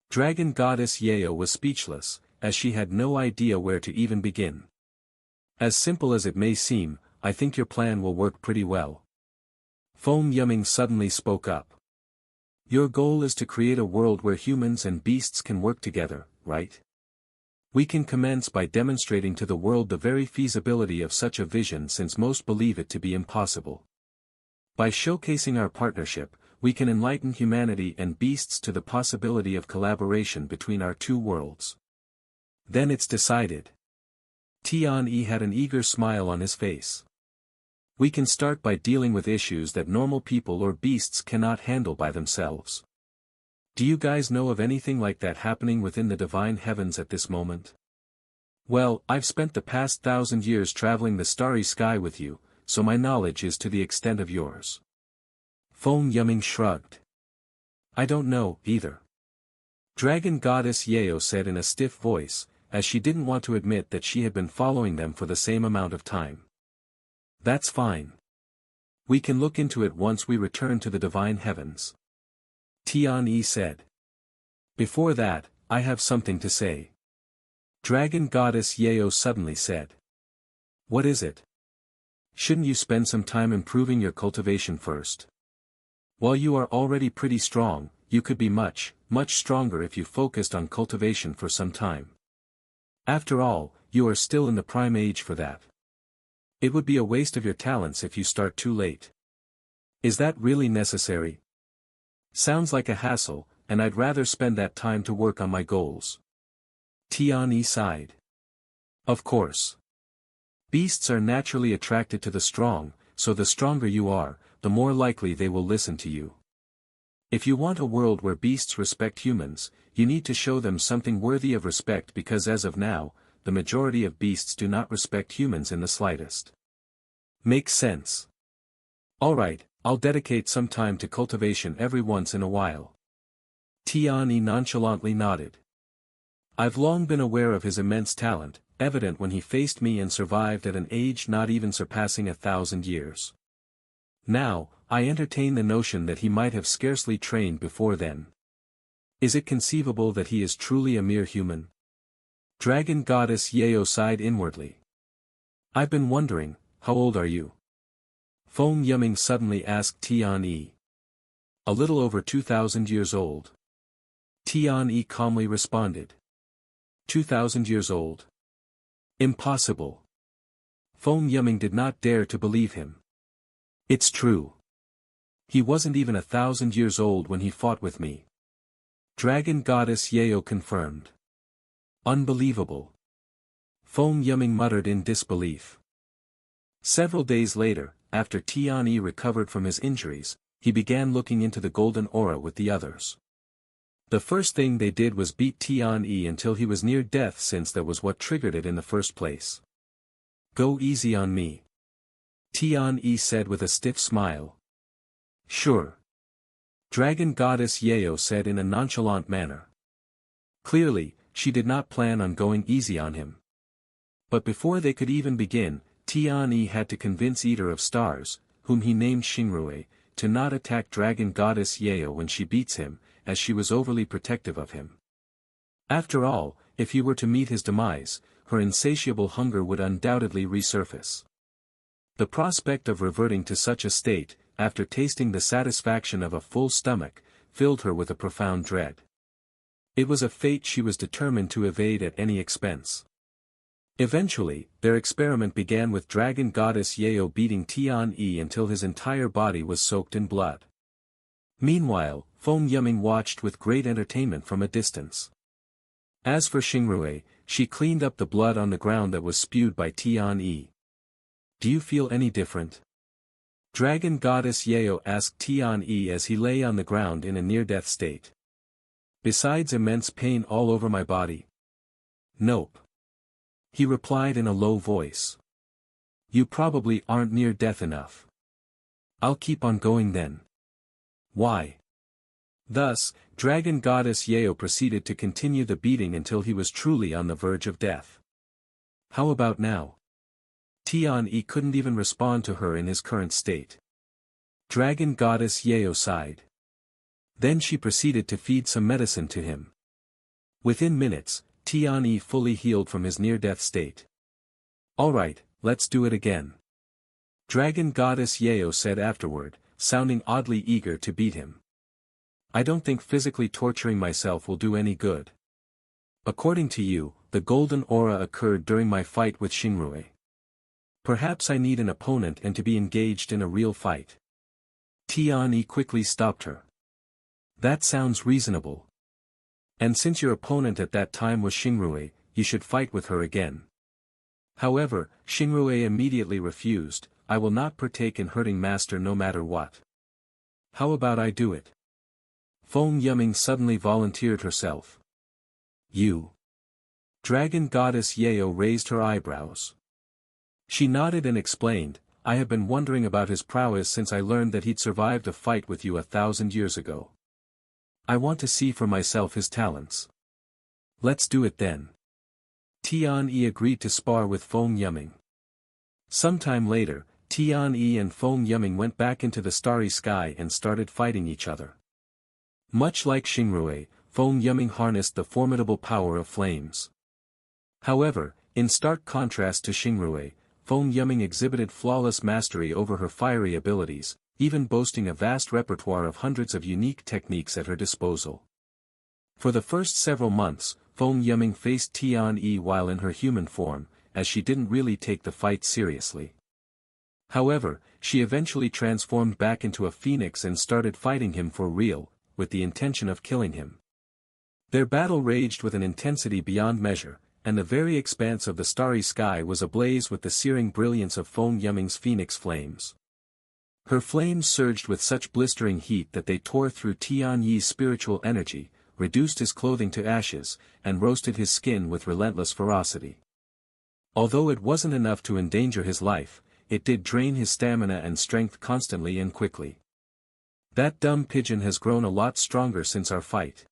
Dragon Goddess Yeo was speechless, as she had no idea where to even begin. As simple as it may seem, I think your plan will work pretty well. Foam Yumming suddenly spoke up. Your goal is to create a world where humans and beasts can work together, right? We can commence by demonstrating to the world the very feasibility of such a vision since most believe it to be impossible. By showcasing our partnership, we can enlighten humanity and beasts to the possibility of collaboration between our 2 worlds. Then it's decided. Tian-Yi had an eager smile on his face. We can start by dealing with issues that normal people or beasts cannot handle by themselves. Do you guys know of anything like that happening within the divine heavens at this moment? Well, I've spent the past 1,000 years traveling the starry sky with you, so my knowledge is to the extent of yours. Foam Yumming shrugged. I don't know, either. Dragon Goddess Yeo said in a stiff voice, as she didn't want to admit that she had been following them for the same amount of time. That's fine. We can look into it once we return to the divine heavens. Tian-Yi said. Before that, I have something to say. Dragon Goddess Yeo suddenly said. What is it? Shouldn't you spend some time improving your cultivation first? While you are already pretty strong, you could be much, much stronger if you focused on cultivation for some time. After all, you are still in the prime age for that. It would be a waste of your talents if you start too late. Is that really necessary? Sounds like a hassle, and I'd rather spend that time to work on my goals. Tian sighed. Of course. Beasts are naturally attracted to the strong, so the stronger you are, the more likely they will listen to you. If you want a world where beasts respect humans, you need to show them something worthy of respect, because as of now, the majority of beasts do not respect humans in the slightest. Makes sense. Alright, I'll dedicate some time to cultivation every once in a while. Tian nonchalantly nodded. I've long been aware of his immense talent, evident when he faced me and survived at an age not even surpassing 1,000 years. Now, I entertain the notion that he might have scarcely trained before then. Is it conceivable that he is truly a mere human? Dragon Goddess Yeo sighed inwardly. I've been wondering, how old are you? Feng Yuming suddenly asked Tian. A little over 2,000 years old. Tian calmly responded. 2,000 years old? Impossible. Feng Yuming did not dare to believe him. It's true. He wasn't even 1,000 years old when he fought with me. Dragon Goddess Yeo confirmed. Unbelievable. Feng Yuming muttered in disbelief. Several days later, after Tian recovered from his injuries, he began looking into the golden aura with the others. The first thing they did was beat Tian until he was near death, since that was what triggered it in the first place. Go easy on me. Tian said with a stiff smile. Sure. Dragon Goddess Yeo said in a nonchalant manner. Clearly, she did not plan on going easy on him. But before they could even begin, Tian had to convince Eater of Stars, whom he named Xingrui, to not attack Dragon Goddess Yeo when she beats him, as she was overly protective of him. After all, if he were to meet his demise, her insatiable hunger would undoubtedly resurface. The prospect of reverting to such a state, after tasting the satisfaction of a full stomach, filled her with a profound dread. It was a fate she was determined to evade at any expense. Eventually, their experiment began with Dragon Goddess Yeo beating Tian until his entire body was soaked in blood. Meanwhile, Feng Yuming watched with great entertainment from a distance. As for Xingrui, she cleaned up the blood on the ground that was spewed by Tian. Do you feel any different? Dragon Goddess Yeo asked Tian as he lay on the ground in a near-death state. Besides immense pain all over my body? Nope. He replied in a low voice. You probably aren't near death enough. I'll keep on going then. Why? Thus, Dragon Goddess Yeo proceeded to continue the beating until he was truly on the verge of death. How about now? Tian couldn't even respond to her in his current state. Dragon Goddess Yeo sighed. Then she proceeded to feed some medicine to him. Within minutes, Tian fully healed from his near-death state. Alright, let's do it again. Dragon Goddess Yeo said afterward, sounding oddly eager to beat him. I don't think physically torturing myself will do any good. According to you, the golden aura occurred during my fight with Xingrui. Perhaps I need an opponent and to be engaged in a real fight. Tian quickly stopped her. That sounds reasonable. And since your opponent at that time was Xingrui, you should fight with her again. However, Xingrui immediately refused. I will not partake in hurting master no matter what. How about I do it? Feng Yuming suddenly volunteered herself. You. Dragon Goddess Yeo raised her eyebrows. She nodded and explained, I have been wondering about his prowess since I learned that he'd survived a fight with you 1,000 years ago. I want to see for myself his talents. Let's do it then. Tian agreed to spar with Feng Yuming. Sometime later, Tian and Feng Yuming went back into the starry sky and started fighting each other. Much like Xingrui, Feng Yuming harnessed the formidable power of flames. However, in stark contrast to Xingrui, Feng Yuming exhibited flawless mastery over her fiery abilities, even boasting a vast repertoire of hundreds of unique techniques at her disposal. For the first several months, Feng Yuming faced Tian while in her human form, as she didn't really take the fight seriously. However, she eventually transformed back into a phoenix and started fighting him for real, with the intention of killing him. Their battle raged with an intensity beyond measure, and the very expanse of the starry sky was ablaze with the searing brilliance of Feng Yuming's phoenix flames. Her flames surged with such blistering heat that they tore through Tian Yi's spiritual energy, reduced his clothing to ashes, and roasted his skin with relentless ferocity. Although it wasn't enough to endanger his life, it did drain his stamina and strength constantly and quickly. That dumb pigeon has grown a lot stronger since our fight.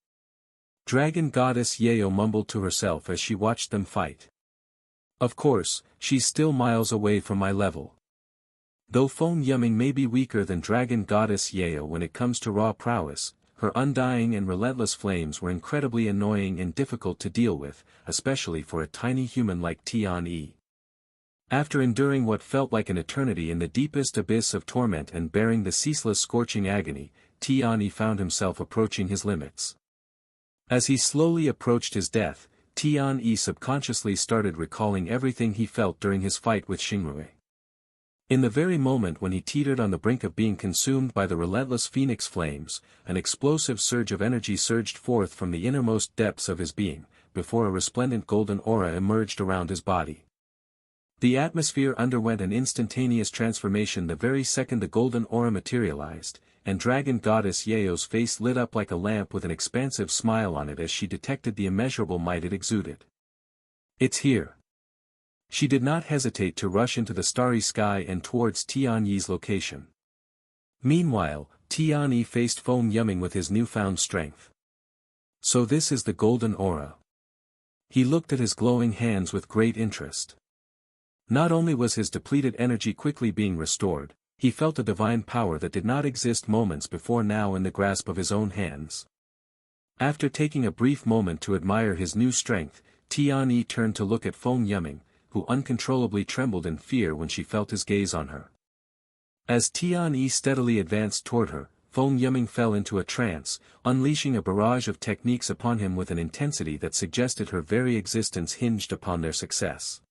Dragon Goddess Yao mumbled to herself as she watched them fight. Of course, she's still miles away from my level. Though Feng Yuming may be weaker than Dragon Goddess Yao when it comes to raw prowess, her undying and relentless flames were incredibly annoying and difficult to deal with, especially for a tiny human like Tian Yi. After enduring what felt like an eternity in the deepest abyss of torment and bearing the ceaseless scorching agony, Tian Yi found himself approaching his limits. As he slowly approached his death, Tian Yi subconsciously started recalling everything he felt during his fight with Xingrui. In the very moment when he teetered on the brink of being consumed by the relentless phoenix flames, an explosive surge of energy surged forth from the innermost depths of his being, before a resplendent golden aura emerged around his body. The atmosphere underwent an instantaneous transformation the very second the golden aura materialized, and Dragon Goddess Yao's face lit up like a lamp with an expansive smile on it as she detected the immeasurable might it exuded. "It's here." She did not hesitate to rush into the starry sky and towards Tian Yi's location. Meanwhile, Tian Yi faced Feng Yuming with his newfound strength. "So this is the golden aura." He looked at his glowing hands with great interest. Not only was his depleted energy quickly being restored, he felt a divine power that did not exist moments before now in the grasp of his own hands. After taking a brief moment to admire his new strength, Tian Yi turned to look at Feng Yuming, who uncontrollably trembled in fear when she felt his gaze on her. As Tian Yi steadily advanced toward her, Feng Yuming fell into a trance, unleashing a barrage of techniques upon him with an intensity that suggested her very existence hinged upon their success.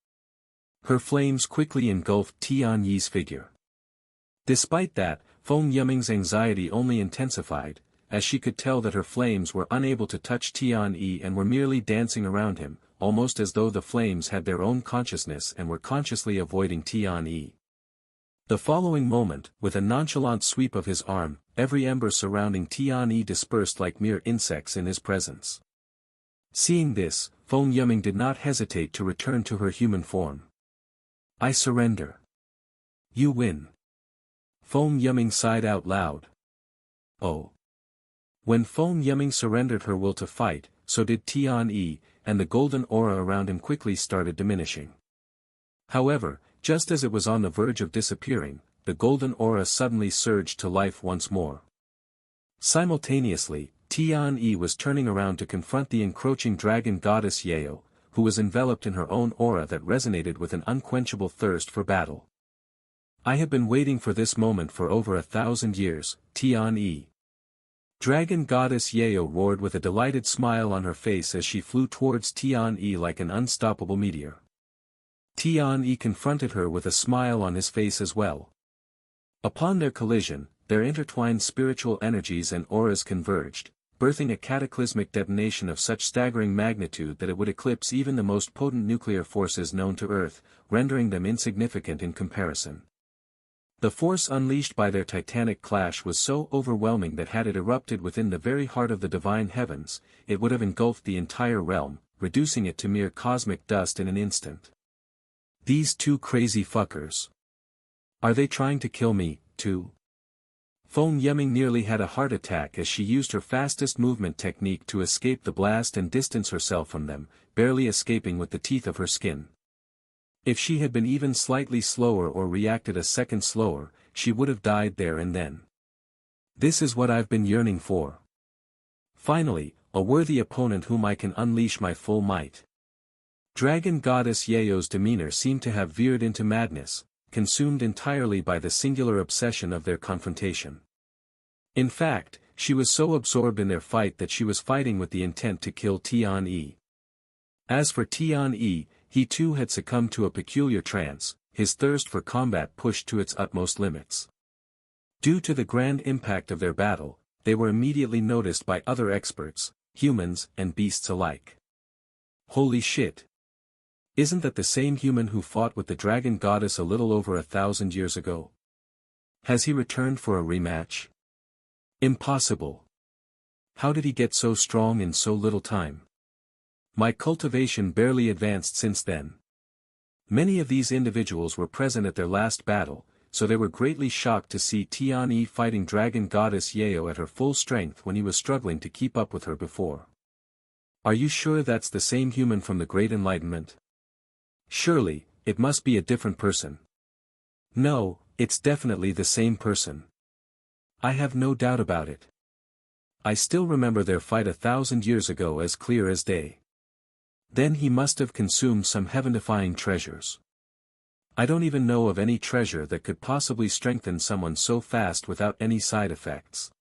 Her flames quickly engulfed Tian Yi's figure. Despite that, Feng Yuming's anxiety only intensified, as she could tell that her flames were unable to touch Tian Yi and were merely dancing around him, almost as though the flames had their own consciousness and were consciously avoiding Tian Yi. The following moment, with a nonchalant sweep of his arm, every ember surrounding Tian Yi dispersed like mere insects in his presence. Seeing this, Feng Yuming did not hesitate to return to her human form. "I surrender. You win." Feng Yuming sighed out loud. Oh. When Feng Yuming surrendered her will to fight, so did Tian Yi, and the golden aura around him quickly started diminishing. However, just as it was on the verge of disappearing, the golden aura suddenly surged to life once more. Simultaneously, Tian Yi was turning around to confront the encroaching dragon goddess Yao, who was enveloped in her own aura that resonated with an unquenchable thirst for battle. "I have been waiting for this moment for over 1,000 years, Tian Yi." Dragon Goddess Yao roared with a delighted smile on her face as she flew towards Tian Yi like an unstoppable meteor. Tian Yi confronted her with a smile on his face as well. Upon their collision, their intertwined spiritual energies and auras converged, birthing a cataclysmic detonation of such staggering magnitude that it would eclipse even the most potent nuclear forces known to Earth, rendering them insignificant in comparison. The force unleashed by their titanic clash was so overwhelming that had it erupted within the very heart of the divine heavens, it would have engulfed the entire realm, reducing it to mere cosmic dust in an instant. "These two crazy fuckers. Are they trying to kill me, too?" Feng Yuming nearly had a heart attack as she used her fastest movement technique to escape the blast and distance herself from them, barely escaping with the teeth of her skin. If she had been even slightly slower or reacted a second slower, she would have died there and then. "This is what I've been yearning for. Finally, a worthy opponent whom I can unleash my full might." Dragon Goddess Yao's demeanor seemed to have veered into madness, consumed entirely by the singular obsession of their confrontation. In fact, she was so absorbed in their fight that she was fighting with the intent to kill Tian Yi. As for Tian Yi, he too had succumbed to a peculiar trance, his thirst for combat pushed to its utmost limits. Due to the grand impact of their battle, they were immediately noticed by other experts, humans and beasts alike. Holy shit! Isn't that the same human who fought with the dragon goddess a little over 1,000 years ago? Has he returned for a rematch? Impossible. How did he get so strong in so little time? My cultivation barely advanced since then. Many of these individuals were present at their last battle, so they were greatly shocked to see Tian fighting dragon goddess Yao at her full strength when he was struggling to keep up with her before. Are you sure that's the same human from the Great Enlightenment? Surely, it must be a different person. No, it's definitely the same person. I have no doubt about it. I still remember their fight 1,000 years ago as clear as day. Then he must have consumed some heaven-defying treasures. I don't even know of any treasure that could possibly strengthen someone so fast without any side effects.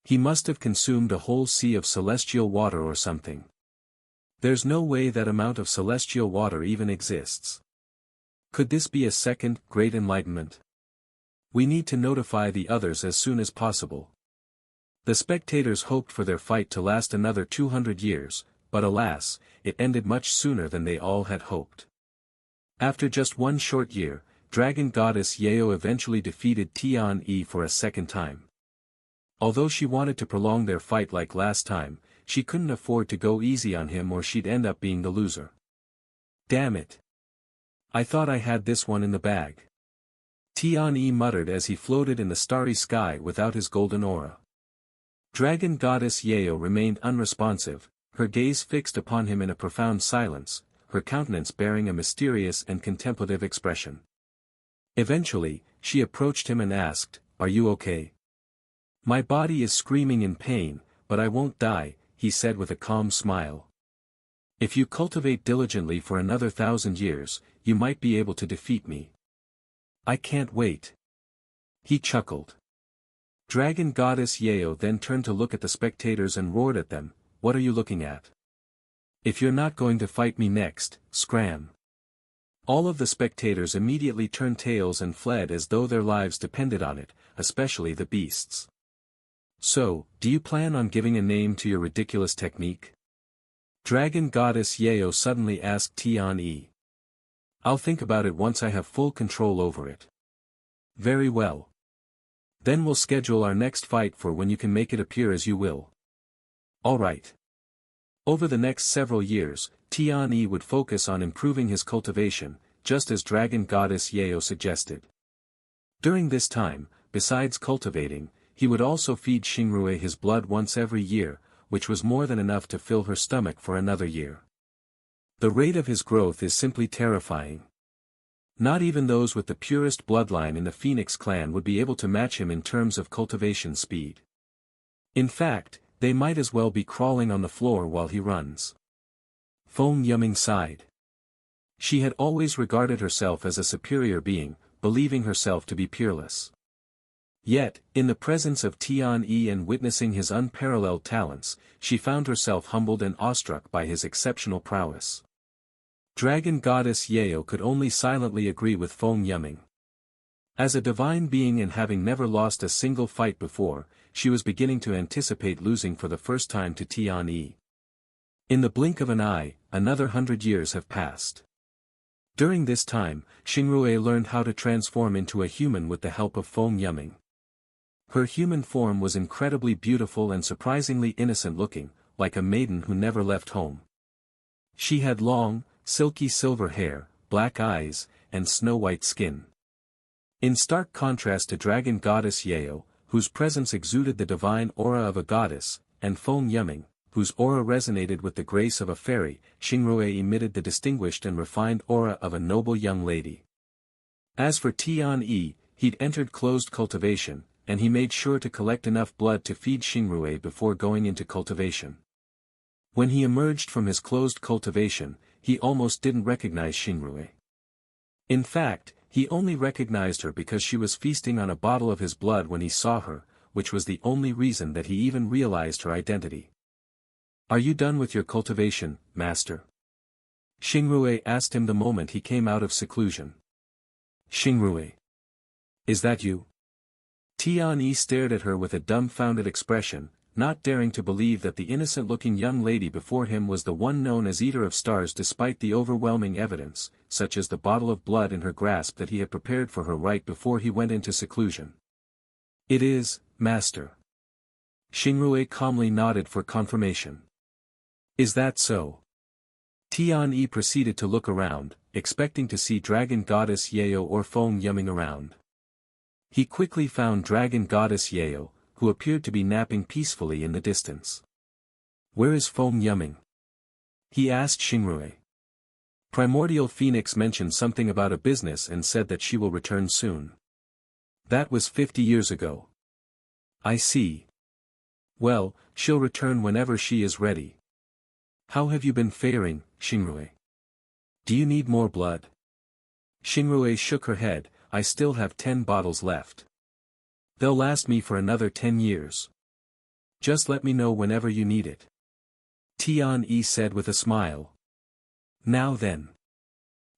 He must have consumed a whole sea of celestial water or something. There's no way that amount of celestial water even exists. Could this be a second Great Enlightenment? We need to notify the others as soon as possible. The spectators hoped for their fight to last another 200 years, but alas, it ended much sooner than they all had hoped. After just one short year, Dragon Goddess Yao eventually defeated Tian for a second time. Although she wanted to prolong their fight like last time, she couldn't afford to go easy on him or she'd end up being the loser. Damn it. I thought I had this one in the bag. Tian muttered as he floated in the starry sky without his golden aura. Dragon Goddess Yao remained unresponsive, her gaze fixed upon him in a profound silence, her countenance bearing a mysterious and contemplative expression. Eventually, she approached him and asked, "Are you okay?" "My body is screaming in pain, but I won't die," he said with a calm smile. "If you cultivate diligently for another 1,000 years, you might be able to defeat me." "I can't wait." He chuckled. Dragon Goddess Yao then turned to look at the spectators and roared at them, "What are you looking at? If you're not going to fight me next, scram." All of the spectators immediately turned tails and fled as though their lives depended on it, especially the beasts. "So, do you plan on giving a name to your ridiculous technique?" Dragon Goddess Yao suddenly asked Tian. "I'll think about it once I have full control over it." "Very well. Then we'll schedule our next fight for when you can make it appear as you will." "All right." Over the next several years, Tian would focus on improving his cultivation, just as Dragon Goddess Yao suggested. During this time, besides cultivating, he would also feed Xingrui his blood once every year, which was more than enough to fill her stomach for another year. The rate of his growth is simply terrifying. Not even those with the purest bloodline in the Phoenix clan would be able to match him in terms of cultivation speed. In fact, they might as well be crawling on the floor while he runs. Feng Yuming sighed. She had always regarded herself as a superior being, believing herself to be peerless. Yet, in the presence of Tian and witnessing his unparalleled talents, she found herself humbled and awestruck by his exceptional prowess. Dragon Goddess Yao could only silently agree with Feng Yuming. As a divine being and having never lost a single fight before, she was beginning to anticipate losing for the first time to Tian. In the blink of an eye, another 100 years have passed. During this time, Xingrui learned how to transform into a human with the help of Feng Yuming. Her human form was incredibly beautiful and surprisingly innocent-looking, like a maiden who never left home. She had long, silky silver hair, black eyes, and snow-white skin. In stark contrast to Dragon Goddess Yao, whose presence exuded the divine aura of a goddess, and Feng Yuming, whose aura resonated with the grace of a fairy, Xingrui emitted the distinguished and refined aura of a noble young lady. As for Tian, he'd entered closed cultivation, and he made sure to collect enough blood to feed Xingrui before going into cultivation. When he emerged from his closed cultivation, he almost didn't recognize Xingrui. In fact, he only recognized her because she was feasting on a bottle of his blood when he saw her, which was the only reason that he even realized her identity. "Are you done with your cultivation, master?" Xingrui asked him the moment he came out of seclusion. "Xingrui. Is that you?" Tian stared at her with a dumbfounded expression, not daring to believe that the innocent-looking young lady before him was the one known as Eater of Stars despite the overwhelming evidence, such as the bottle of blood in her grasp that he had prepared for her right before he went into seclusion. "It is, Master." Xingrui calmly nodded for confirmation. "Is that so?" Tian proceeded to look around, expecting to see Dragon Goddess Yao or Feng yumming around. He quickly found Dragon Goddess Yao, who appeared to be napping peacefully in the distance. "Where is Feng yumming?" he asked Xingrui. "Primordial Phoenix mentioned something about a business and said that she will return soon." "That was 50 years ago." "I see. Well, she'll return whenever she is ready." "How have you been faring, Xingrui? Do you need more blood?" Xingrui shook her head. "I still have 10 bottles left. They'll last me for another 10 years. Just let me know whenever you need it." Tian said with a smile. "Now then.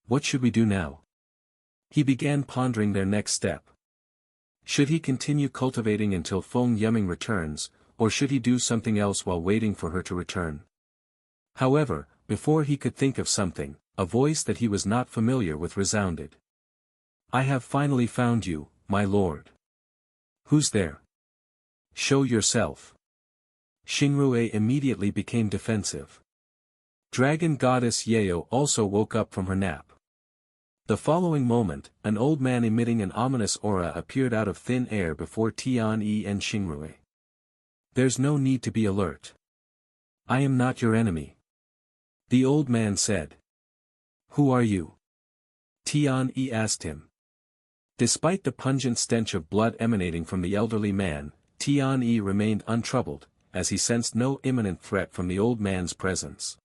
What should we do now?" He began pondering their next step. Should he continue cultivating until Feng yumming returns, or should he do something else while waiting for her to return? However, before he could think of something, a voice that he was not familiar with resounded. "I have finally found you, my lord." "Who's there? Show yourself." Xingrui immediately became defensive. Dragon Goddess Yao also woke up from her nap. The following moment, an old man emitting an ominous aura appeared out of thin air before Tian and Xingrui. "There's no need to be alert. I am not your enemy," the old man said. "Who are you?" Tian asked him. Despite the pungent stench of blood emanating from the elderly man, Tian remained untroubled, as he sensed no imminent threat from the old man's presence.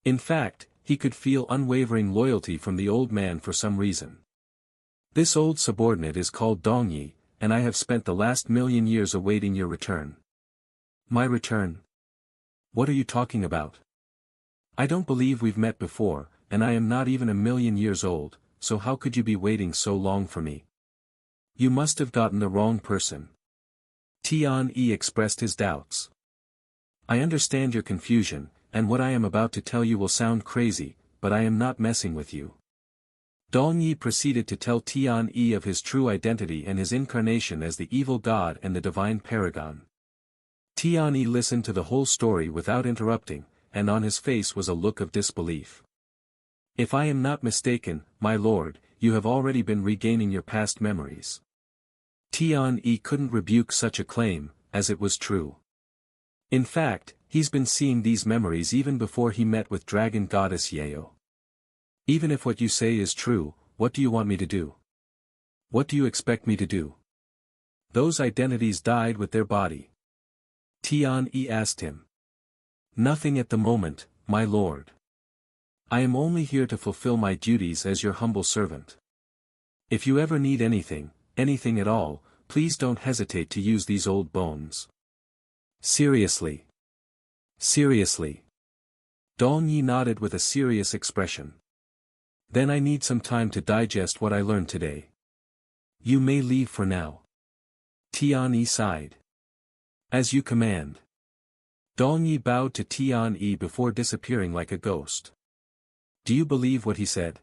In fact, he could feel unwavering loyalty from the old man for some reason. "This old subordinate is called Dongyi, and I have spent the last 1,000,000 years awaiting your return." "My return? What are you talking about? I don't believe we've met before, and I am not even 1,000,000 years old, so how could you be waiting so long for me? You must have gotten the wrong person." Tian expressed his doubts. "I understand your confusion, and what I am about to tell you will sound crazy, but I am not messing with you." Dongyi proceeded to tell Tian of his true identity and his incarnation as the evil god and the divine paragon. Tian listened to the whole story without interrupting, and on his face was a look of disbelief. "If I am not mistaken, my lord, you have already been regaining your past memories." Tian couldn't rebuke such a claim, as it was true. In fact, he's been seeing these memories even before he met with Dragon Goddess Yao. "Even if what you say is true, what do you want me to do? What do you expect me to do?" "Those identities died with their body." Tian asked him. "Nothing at the moment, my lord. I am only here to fulfill my duties as your humble servant. If you ever need anything at all, please don't hesitate to use these old bones." "Seriously? Seriously?" Dongyi nodded with a serious expression. "Then I need some time to digest what I learned today. You may leave for now." Tian sighed. "As you command." Dongyi bowed to Tian before disappearing like a ghost. "Do you believe what he said?"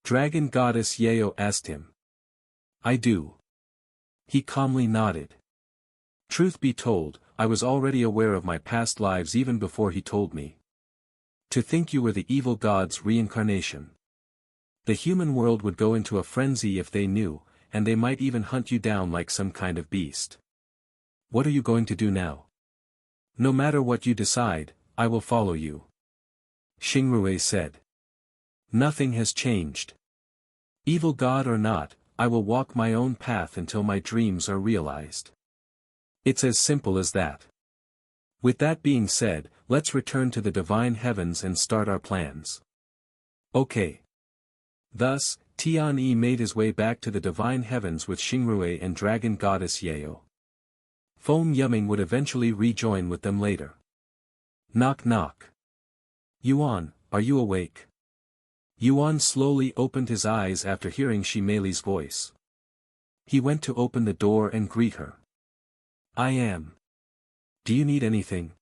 Dragon Goddess Yao asked him. "I do." He calmly nodded. "Truth be told, I was already aware of my past lives even before he told me. To think you were the evil god's reincarnation. The human world would go into a frenzy if they knew, and they might even hunt you down like some kind of beast. What are you going to do now?" "No matter what you decide, I will follow you," Xingrui said. "Nothing has changed. Evil god or not, I will walk my own path until my dreams are realized. It's as simple as that. With that being said, let's return to the divine heavens and start our plans." "Okay." Thus, Tian made his way back to the divine heavens with Xingrui and Dragon Goddess Yao. Feng yumming would eventually rejoin with them later. Knock knock. "Yuan, are you awake?" Yuan slowly opened his eyes after hearing Shimei's voice. He went to open the door and greet her. "I am. Do you need anything?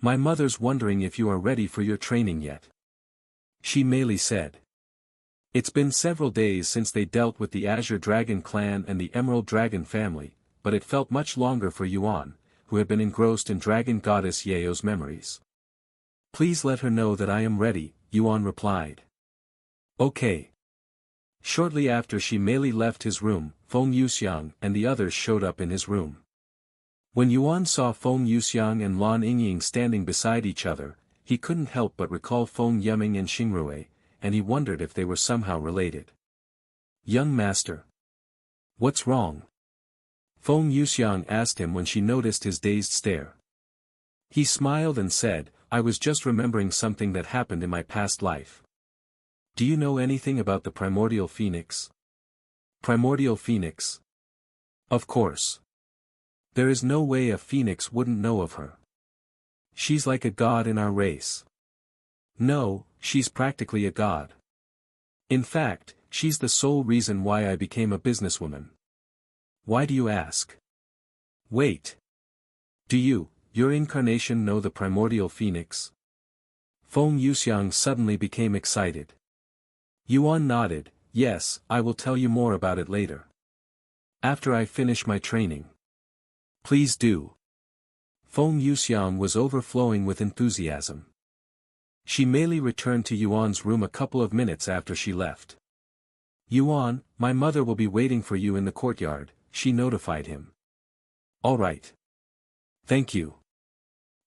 My mother's wondering if you are ready for your training yet." She merely said. It's been several days since they dealt with the Azure Dragon clan and the Emerald Dragon family, but it felt much longer for Yuan, who had been engrossed in Dragon Goddess Yao's memories. "Please let her know that I am ready," Yuan replied. "Okay." Shortly after she merely left his room, Feng Yuxiang and the others showed up in his room. When Yuan saw Feng Yuxiang and Lan Yingying standing beside each other, he couldn't help but recall Feng Yuming and Xingrui, and he wondered if they were somehow related. "Young master. What's wrong?" Feng Yuxiang asked him when she noticed his dazed stare. He smiled and said, "I was just remembering something that happened in my past life." "Do you know anything about the primordial phoenix?" "Primordial phoenix? Of course. There is no way a phoenix wouldn't know of her. She's like a god in our race." "No, she's practically a god. In fact, she's the sole reason why I became a businesswoman." "Why do you ask?" "Wait. Do you, your incarnation, know the primordial phoenix?" Feng Yuxiang suddenly became excited. Yuan nodded. "Yes, I will tell you more about it later. After I finish my training." "Please do." Feng Yuxiang was overflowing with enthusiasm. She merely returned to Yuan's room a couple of minutes after she left. "Yuan, my mother will be waiting for you in the courtyard," she notified him. "All right. Thank you."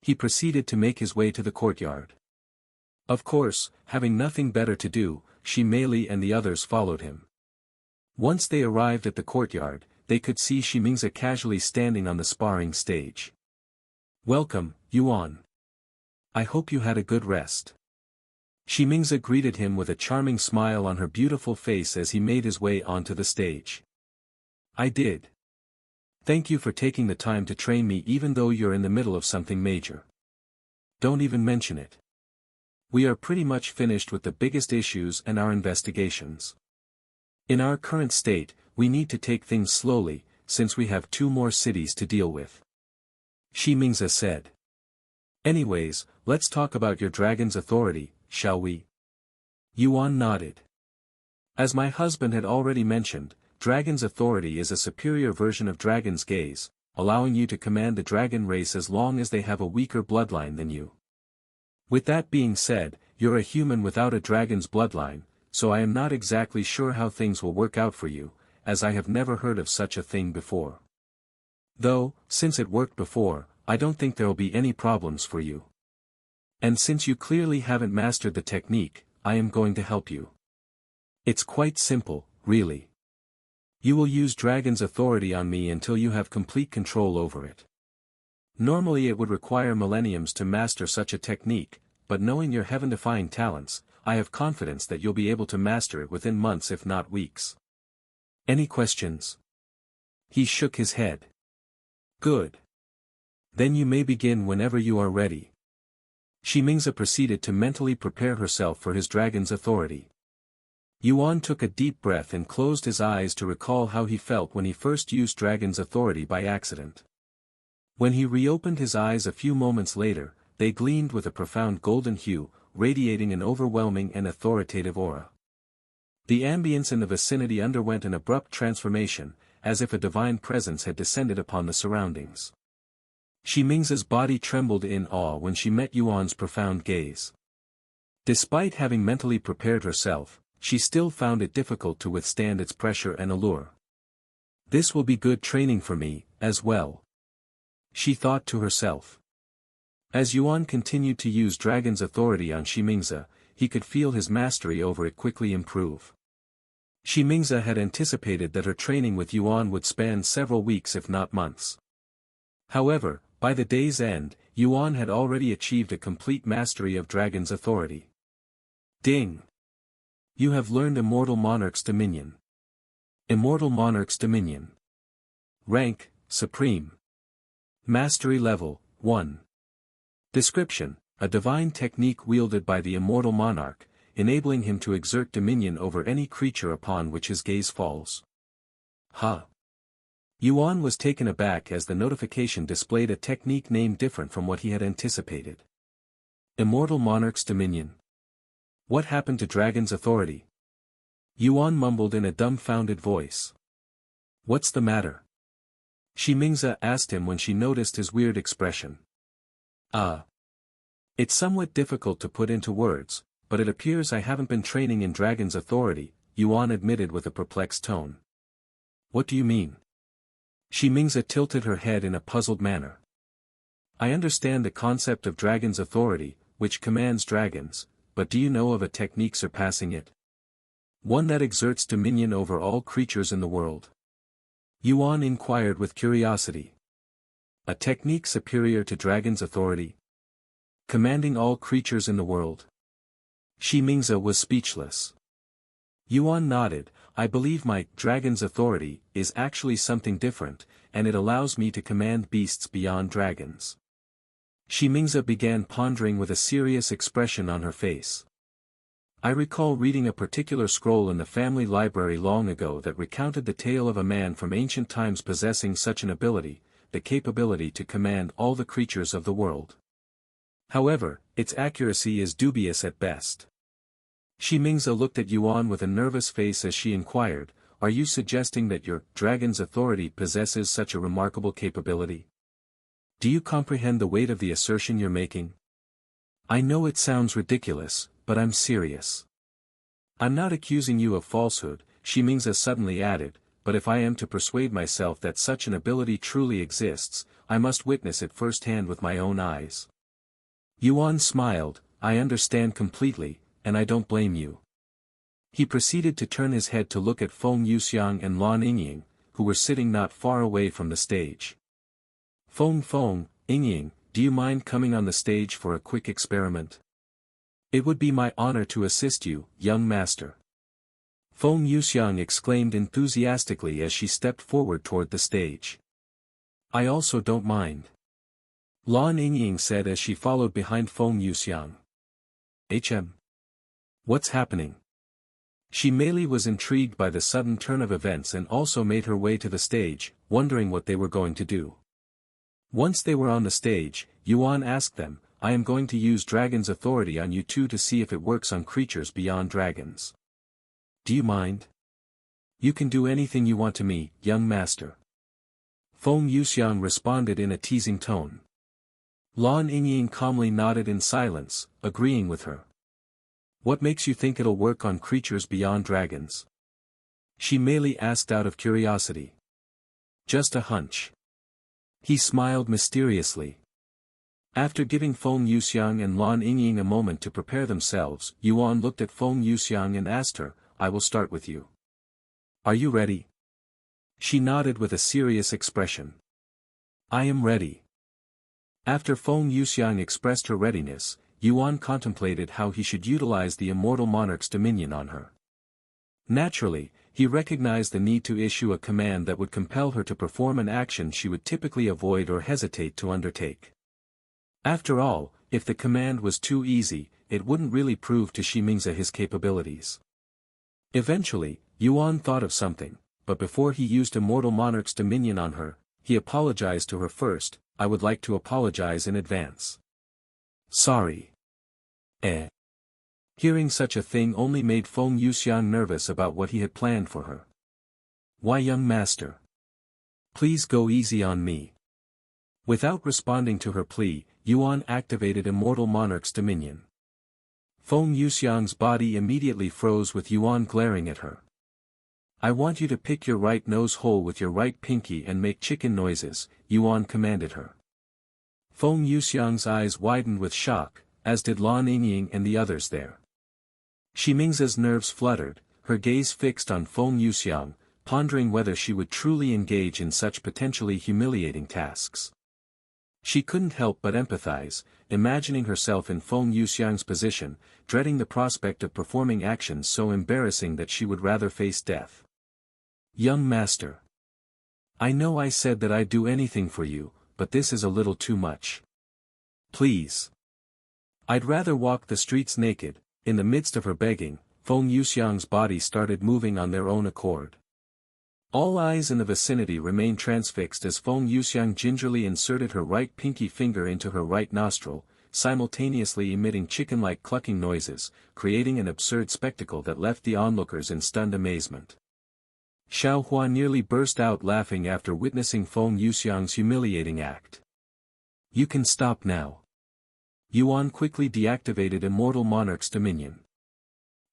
He proceeded to make his way to the courtyard. Of course, having nothing better to do, Shi Meili and the others followed him. Once they arrived at the courtyard, they could see Shimingza casually standing on the sparring stage. "Welcome, Yuan. I hope you had a good rest." Shimingza greeted him with a charming smile on her beautiful face as he made his way onto the stage. "I did. Thank you for taking the time to train me even though you're in the middle of something major." "Don't even mention it. We are pretty much finished with the biggest issues and our investigations. In our current state, we need to take things slowly, since we have 2 more cities to deal with," Shimingza said. "Anyways, let's talk about your dragon's authority, shall we?" Yuan nodded. As my husband had already mentioned, Dragon's authority is a superior version of Dragon's gaze, allowing you to command the dragon race as long as they have a weaker bloodline than you. With that being said, you're a human without a dragon's bloodline, so I am not exactly sure how things will work out for you, as I have never heard of such a thing before. Though, since it worked before, I don't think there'll be any problems for you. And since you clearly haven't mastered the technique, I am going to help you. It's quite simple, really. You will use Dragon's authority on me until you have complete control over it. Normally it would require millenniums to master such a technique, but knowing your heaven-defying talents, I have confidence that you'll be able to master it within months if not weeks. Any questions?" He shook his head. "Good. Then you may begin whenever you are ready." Shimingza proceeded to mentally prepare herself for his dragon's authority. Yuan took a deep breath and closed his eyes to recall how he felt when he first used Dragon's authority by accident. When he reopened his eyes a few moments later, they gleamed with a profound golden hue, radiating an overwhelming and authoritative aura. The ambience in the vicinity underwent an abrupt transformation, as if a divine presence had descended upon the surroundings. Shimingza's body trembled in awe when she met Yuan's profound gaze. Despite having mentally prepared herself, she still found it difficult to withstand its pressure and allure. "This will be good training for me, as well," she thought to herself. As Yuan continued to use Dragon's authority on Shimingza, he could feel his mastery over it quickly improve. Shimingza had anticipated that her training with Yuan would span several weeks if not months. However, by the day's end, Yuan had already achieved a complete mastery of Dragon's authority. Ding! You have learned Immortal Monarch's Dominion. Immortal Monarch's Dominion. Rank, Supreme. Mastery Level, 1. Description: a divine technique wielded by the Immortal Monarch, enabling him to exert dominion over any creature upon which his gaze falls. Huh. Yuan was taken aback as the notification displayed a technique name different from what he had anticipated. Immortal Monarch's Dominion. What happened to Dragon's authority? Yuan mumbled in a dumbfounded voice. What's the matter? Shimingza asked him when she noticed his weird expression. It's somewhat difficult to put into words, but it appears I haven't been training in Dragon's authority, Yuan admitted with a perplexed tone. What do you mean? Shimingza tilted her head in a puzzled manner. I understand the concept of Dragon's authority, which commands dragons, but do you know of a technique surpassing it? One that exerts dominion over all creatures in the world? Yuan inquired with curiosity. A technique superior to Dragon's authority? Commanding all creatures in the world? Shimingza was speechless. Yuan nodded. I believe my dragon's authority is actually something different, and it allows me to command beasts beyond dragons. Shimingza began pondering with a serious expression on her face. I recall reading a particular scroll in the family library long ago that recounted the tale of a man from ancient times possessing such an ability, the capability to command all the creatures of the world. However, its accuracy is dubious at best. Shimingza looked at Yuan with a nervous face as she inquired, are you suggesting that your dragon's authority possesses such a remarkable capability? Do you comprehend the weight of the assertion you're making? I know it sounds ridiculous, but I'm serious. I'm not accusing you of falsehood, Shimingza suddenly added, but if I am to persuade myself that such an ability truly exists, I must witness it firsthand with my own eyes. Yuan smiled, I understand completely, and I don't blame you. He proceeded to turn his head to look at Feng Yuxiang and Lan Yingying, who were sitting not far away from the stage. Feng, Yingying, do you mind coming on the stage for a quick experiment? It would be my honor to assist you, young master. Feng Yuxiang exclaimed enthusiastically as she stepped forward toward the stage. I also don't mind. Lan Yingying said as she followed behind Feng Yuxiang. What's happening? Shimeli was intrigued by the sudden turn of events and also made her way to the stage, wondering what they were going to do. Once they were on the stage, Yuan asked them, I am going to use Dragon's authority on you two to see if it works on creatures beyond dragons. Do you mind? You can do anything you want to me, young master. Feng Yuxiang responded in a teasing tone. Lan Yingying calmly nodded in silence, agreeing with her. What makes you think it'll work on creatures beyond dragons? Shimeli asked out of curiosity. Just a hunch. He smiled mysteriously. After giving Feng Yuxiang and Lan Yingying a moment to prepare themselves, Yuan looked at Feng Yuxiang and asked her, I will start with you. Are you ready? She nodded with a serious expression. I am ready. After Feng Yuxiang expressed her readiness, Yuan contemplated how he should utilize the immortal monarch's dominion on her. Naturally, he recognized the need to issue a command that would compel her to perform an action she would typically avoid or hesitate to undertake. After all, if the command was too easy, it wouldn't really prove to Shimingza his capabilities. Eventually, Yuan thought of something, but before he used immortal monarch's dominion on her, he apologized to her first. I would like to apologize in advance. Sorry. Hearing such a thing only made Feng Yuxiang nervous about what he had planned for her. Why, young master? Please go easy on me. Without responding to her plea, Yuan activated immortal monarch's dominion. Feng Yuxiang's body immediately froze with Yuan glaring at her. I want you to pick your right nose hole with your right pinky and make chicken noises, Yuan commanded her. Feng Yuxiang's eyes widened with shock, as did Lan Yingying and the others there. Shimingza's nerves fluttered, her gaze fixed on Feng Yuxiang, pondering whether she would truly engage in such potentially humiliating tasks. She couldn't help but empathize, imagining herself in Feng Yuxiang's position, dreading the prospect of performing actions so embarrassing that she would rather face death. Young master. I know I said that I'd do anything for you, but this is a little too much. Please. I'd rather walk the streets naked. In the midst of her begging, Feng Yuxiang's body started moving on their own accord. All eyes in the vicinity remained transfixed as Feng Yuxiang gingerly inserted her right pinky finger into her right nostril, simultaneously emitting chicken-like clucking noises, creating an absurd spectacle that left the onlookers in stunned amazement. Xiao Hua nearly burst out laughing after witnessing Feng Yuxiang's humiliating act. You can stop now. Yuan quickly deactivated Immortal Monarch's dominion.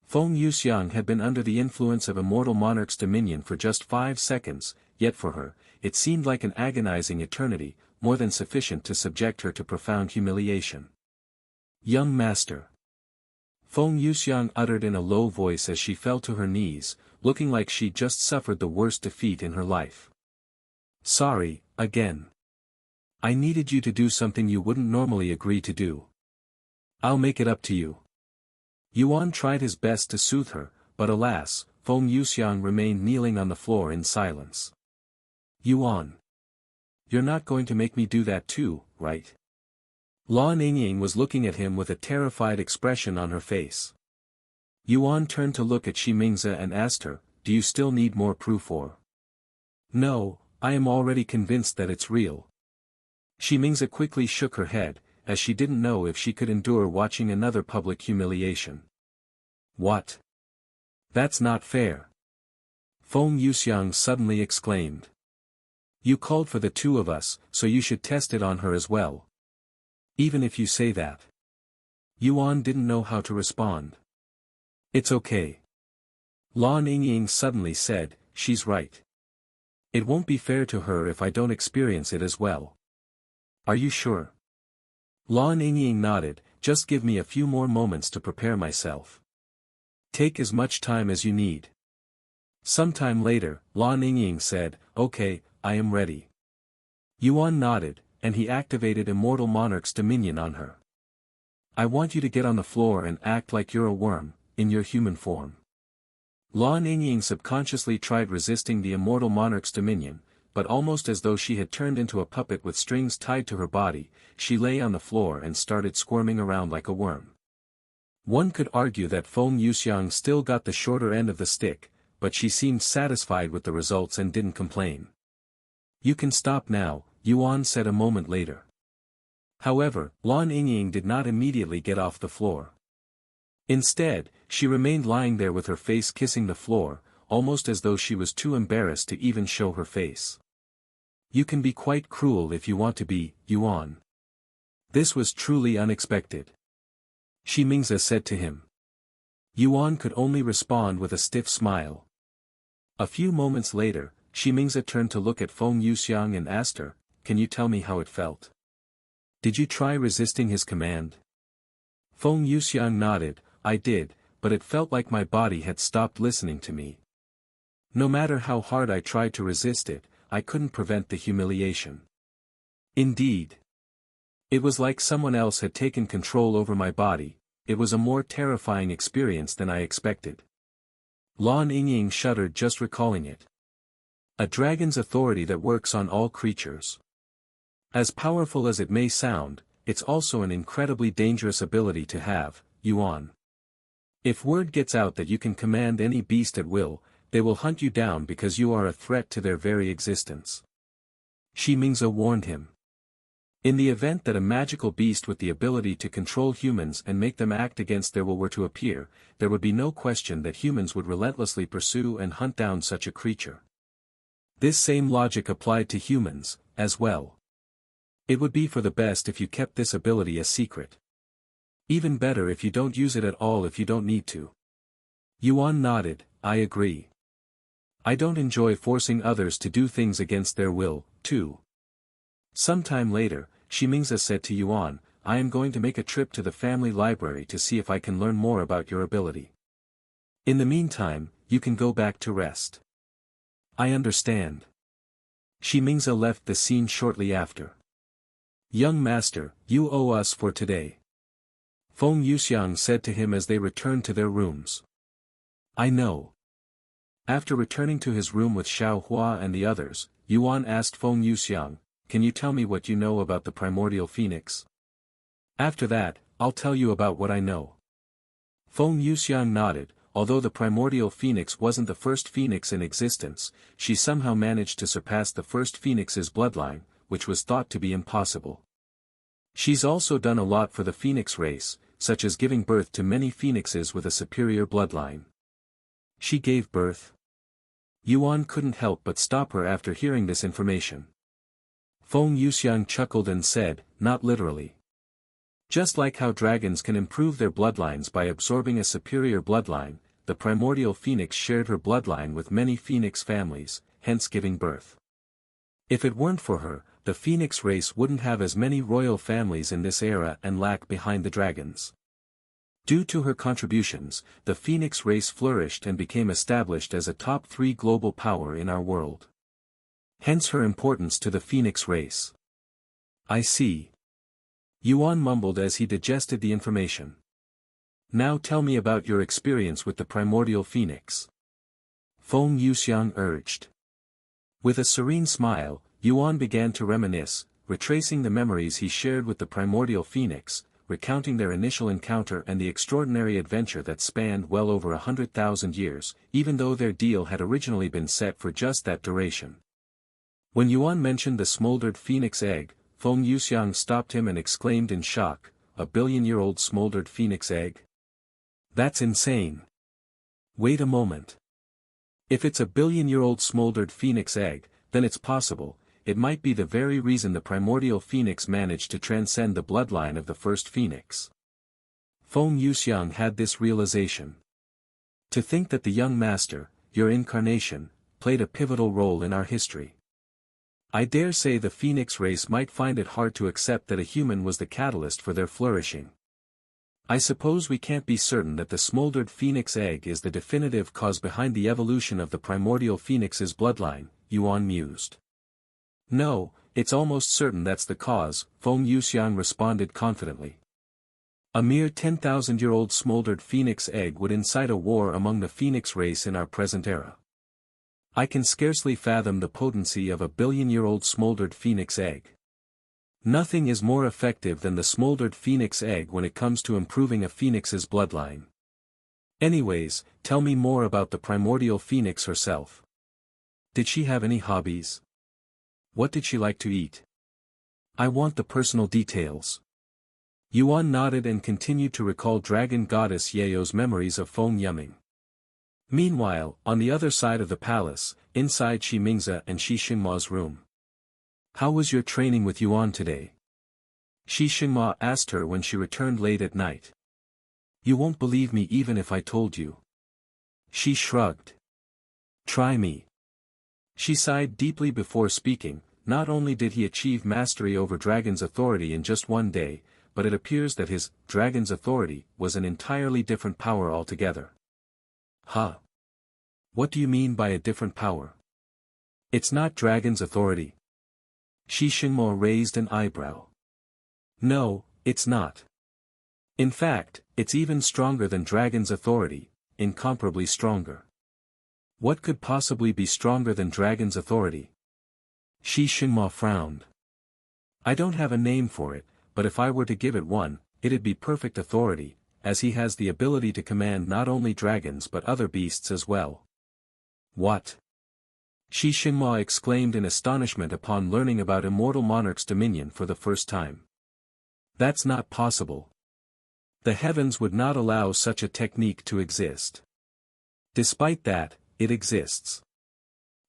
Feng Yuxiang had been under the influence of Immortal Monarch's dominion for just 5 seconds, yet for her, it seemed like an agonizing eternity, more than sufficient to subject her to profound humiliation. Young master. Feng Yuxiang uttered in a low voice as she fell to her knees, looking like she'd just suffered the worst defeat in her life. Sorry, again. I needed you to do something you wouldn't normally agree to do. I'll make it up to you. Yuan tried his best to soothe her, but alas, Feng Yuxiang remained kneeling on the floor in silence. Yuan. You're not going to make me do that too, right? Lan Yingying was looking at him with a terrified expression on her face. Yuan turned to look at Shi Mingze and asked her, do you still need more proof or? No, I am already convinced that it's real. Shi Mingze quickly shook her head, as she didn't know if she could endure watching another public humiliation. What? That's not fair. Feng Yuxiang suddenly exclaimed. You called for the two of us, so you should test it on her as well. Even if you say that. Yuan didn't know how to respond. It's okay. Lan Yingying suddenly said, she's right. It won't be fair to her if I don't experience it as well. Are you sure? Lan Yingying nodded, just give me a few more moments to prepare myself. Take as much time as you need. Sometime later, Lan Yingying said, okay, I am ready. Yuan nodded, and he activated Immortal Monarch's dominion on her. I want you to get on the floor and act like you're a worm, in your human form. Lan Yingying subconsciously tried resisting the Immortal Monarch's dominion, but almost as though she had turned into a puppet with strings tied to her body, she lay on the floor and started squirming around like a worm. One could argue that Feng Yuxiang still got the shorter end of the stick, but she seemed satisfied with the results and didn't complain. You can stop now, Yuan said a moment later. However, Lan Yingying did not immediately get off the floor. Instead, she remained lying there with her face kissing the floor, almost as though she was too embarrassed to even show her face. You can be quite cruel if you want to be, Yuan. This was truly unexpected. Shi Mingze said to him. Yuan could only respond with a stiff smile. A few moments later, Shi Mingze turned to look at Feng Yuxiang and asked her, can you tell me how it felt? Did you try resisting his command? Feng Yuxiang nodded, I did, but it felt like my body had stopped listening to me. No matter how hard I tried to resist it, I couldn't prevent the humiliation. Indeed. It was like someone else had taken control over my body. It was a more terrifying experience than I expected. Lan Yingying shuddered just recalling it. A dragon's authority that works on all creatures. As powerful as it may sound, it's also an incredibly dangerous ability to have, Yuan. If word gets out that you can command any beast at will, they will hunt you down because you are a threat to their very existence. Shi Mingze warned him. In the event that a magical beast with the ability to control humans and make them act against their will were to appear, there would be no question that humans would relentlessly pursue and hunt down such a creature. This same logic applied to humans, as well. It would be for the best if you kept this ability a secret. Even better if you don't use it at all if you don't need to. Yuan nodded, I agree. I don't enjoy forcing others to do things against their will, too. Sometime later, Shi Mingze said to Yuan, I am going to make a trip to the family library to see if I can learn more about your ability. In the meantime, you can go back to rest. I understand. Shi Mingze left the scene shortly after. Young master, you owe us for today. Feng Yuxiang said to him as they returned to their rooms. I know. After returning to his room with Xiao Hua and the others, Yuan asked Feng Yuxiang, can you tell me what you know about the primordial phoenix? After that, I'll tell you about what I know. Feng Yuxiang nodded, although the primordial phoenix wasn't the first phoenix in existence, she somehow managed to surpass the first phoenix's bloodline, which was thought to be impossible. She's also done a lot for the phoenix race, such as giving birth to many phoenixes with a superior bloodline. She gave birth? Yuan couldn't help but stop her after hearing this information. Feng Yuxiang chuckled and said, not literally. Just like how dragons can improve their bloodlines by absorbing a superior bloodline, the primordial phoenix shared her bloodline with many phoenix families, hence giving birth. If it weren't for her, the phoenix race wouldn't have as many royal families in this era and lag behind the dragons. Due to her contributions, the phoenix race flourished and became established as a top 3 global power in our world. Hence her importance to the phoenix race. I see. Yuan mumbled as he digested the information. Now tell me about your experience with the primordial phoenix. Feng Yuxiang urged. With a serene smile, Yuan began to reminisce, retracing the memories he shared with the primordial phoenix, recounting their initial encounter and the extraordinary adventure that spanned well over 100,000 years, even though their deal had originally been set for just that duration. When Yuan mentioned the smoldered phoenix egg, Feng Yuxiang stopped him and exclaimed in shock, a billion-year-old smoldered phoenix egg? That's insane. Wait a moment. If it's a billion-year-old smoldered phoenix egg, then it's possible, it might be the very reason the primordial phoenix managed to transcend the bloodline of the first phoenix. Feng Yuxiang had this realization. To think that the young master, your incarnation, played a pivotal role in our history. I dare say the phoenix race might find it hard to accept that a human was the catalyst for their flourishing. I suppose we can't be certain that the smoldered phoenix egg is the definitive cause behind the evolution of the primordial phoenix's bloodline, Yuan mused. No, it's almost certain that's the cause, Feng Yuxiang responded confidently. A mere 10,000-year-old smoldered phoenix egg would incite a war among the phoenix race in our present era. I can scarcely fathom the potency of a billion-year-old smoldered phoenix egg. Nothing is more effective than the smoldered phoenix egg when it comes to improving a phoenix's bloodline. Anyways, tell me more about the primordial phoenix herself. Did she have any hobbies? What did she like to eat? I want the personal details. Yuan nodded and continued to recall dragon goddess Yao's memories of Feng Yuming. Meanwhile, on the other side of the palace, inside Shi Mingze and Shi Xingma's room. How was your training with Yuan today? Shi Xingma asked her when she returned late at night. You won't believe me even if I told you. She shrugged. Try me. She sighed deeply before speaking. Not only did he achieve mastery over Dragon's authority in just one day, but it appears that his Dragon's authority was an entirely different power altogether. Huh? What do you mean by a different power? It's not Dragon's authority. Shi Xingmo raised an eyebrow. No, it's not. In fact, it's even stronger than Dragon's authority, incomparably stronger. What could possibly be stronger than Dragon's authority? Shi Xingmo frowned. I don't have a name for it, but if I were to give it one, it'd be perfect authority, as he has the ability to command not only dragons but other beasts as well. What? Shi Xingma exclaimed in astonishment upon learning about Immortal Monarch's dominion for the first time. That's not possible. The heavens would not allow such a technique to exist. Despite that, it exists.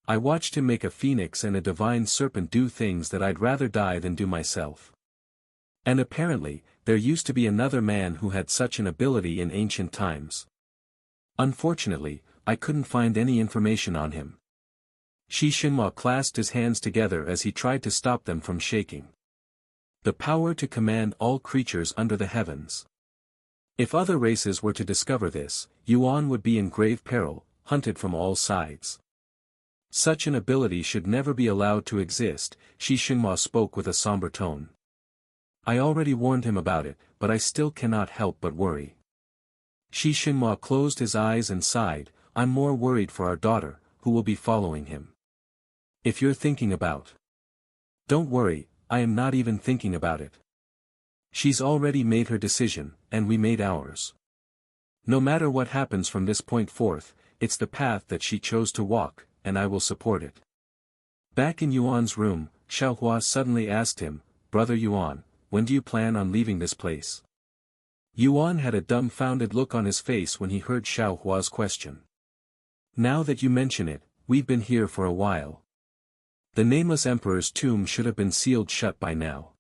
I watched him make a phoenix and a divine serpent do things that I'd rather die than do myself. And apparently, there used to be another man who had such an ability in ancient times. Unfortunately, I couldn't find any information on him. Shi Xingma clasped his hands together as he tried to stop them from shaking. The power to command all creatures under the heavens. If other races were to discover this, Yuan would be in grave peril, hunted from all sides. Such an ability should never be allowed to exist, Shi Xingma spoke with a somber tone. I already warned him about it, but I still cannot help but worry. Shi Xingma closed his eyes and sighed, I'm more worried for our daughter, who will be following him. If you're thinking about. Don't worry, I am not even thinking about it. She's already made her decision, and we made ours. No matter what happens from this point forth, it's the path that she chose to walk, and I will support it. Back in Yuan's room, Xiaohua suddenly asked him, "Brother Yuan, when do you plan on leaving this place?" Yuan had a dumbfounded look on his face when he heard Xiaohua's question. "Now that you mention it, we've been here for a while. The nameless emperor's tomb should have been sealed shut by now.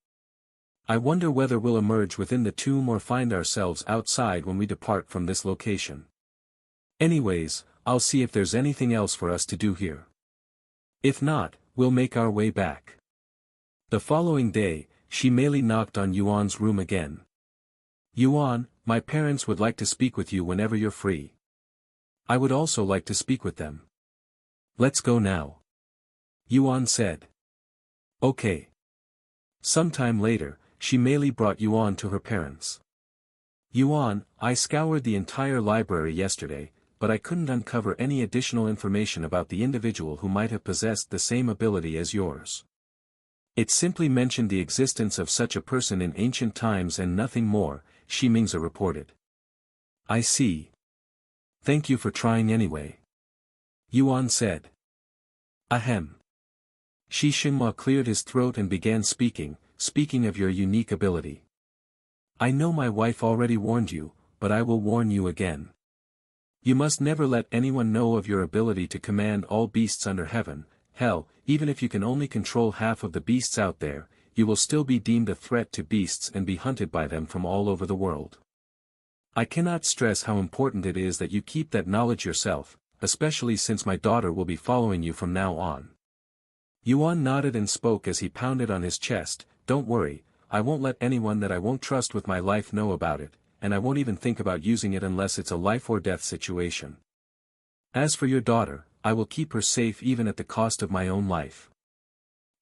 I wonder whether we'll emerge within the tomb or find ourselves outside when we depart from this location. Anyways, I'll see if there's anything else for us to do here. If not, we'll make our way back." The following day, she merely knocked on Yuan's room again. "Yuan, my parents would like to speak with you whenever you're free. I would also like to speak with them." "Let's go now," Yuan said. "Okay." Sometime later, she merely brought Yuan to her parents. "Yuan, I scoured the entire library yesterday, but I couldn't uncover any additional information about the individual who might have possessed the same ability as yours. It simply mentioned the existence of such a person in ancient times and nothing more," Shi Mingze reported. "I see. Thank you for trying anyway," Yuan said. "Ahem." Shi Xinhua cleared his throat and began speaking of your unique ability. "I know my wife already warned you, but I will warn you again. You must never let anyone know of your ability to command all beasts under heaven. Hell, even if you can only control half of the beasts out there, you will still be deemed a threat to beasts and be hunted by them from all over the world. I cannot stress how important it is that you keep that knowledge yourself, especially since my daughter will be following you from now on." Yuan nodded and spoke as he pounded on his chest, "Don't worry, I won't let anyone that I won't trust with my life know about it, and I won't even think about using it unless it's a life or death situation. As for your daughter, I will keep her safe even at the cost of my own life."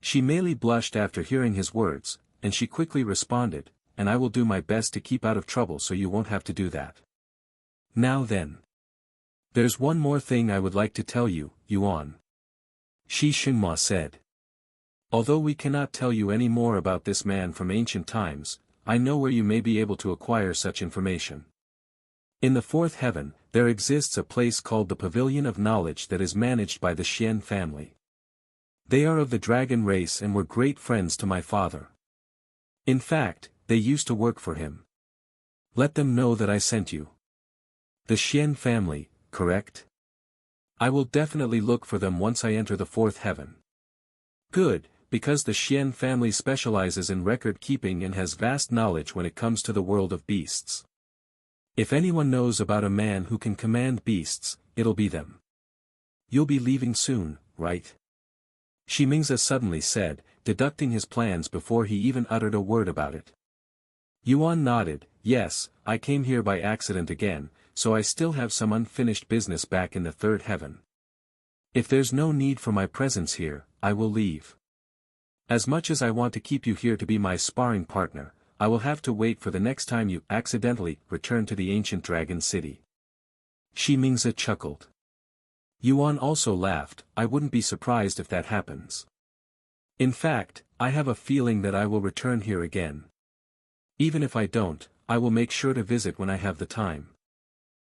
She merely blushed after hearing his words, and she quickly responded, "And I will do my best to keep out of trouble so you won't have to do that. Now then. There's one more thing I would like to tell you, Yuan," Shi Xinhua said. "Although we cannot tell you any more about this man from ancient times, I know where you may be able to acquire such information. In the fourth heaven, there exists a place called the Pavilion of Knowledge that is managed by the Xian family. They are of the dragon race and were great friends to my father. In fact, they used to work for him. Let them know that I sent you." "The Xian family, correct? I will definitely look for them once I enter the fourth heaven." "Good, because the Xian family specializes in record keeping and has vast knowledge when it comes to the world of beasts. If anyone knows about a man who can command beasts, it'll be them." "You'll be leaving soon, right?" Shi Mingze suddenly said, deducting his plans before he even uttered a word about it. Yuan nodded, "Yes, I came here by accident again, so I still have some unfinished business back in the third heaven. If there's no need for my presence here, I will leave. As much as I want to keep you here to be my sparring partner, I will have to wait for the next time you accidentally return to the ancient dragon city." Shi Mingze chuckled. Yuan also laughed, "I wouldn't be surprised if that happens. In fact, I have a feeling that I will return here again. Even if I don't, I will make sure to visit when I have the time.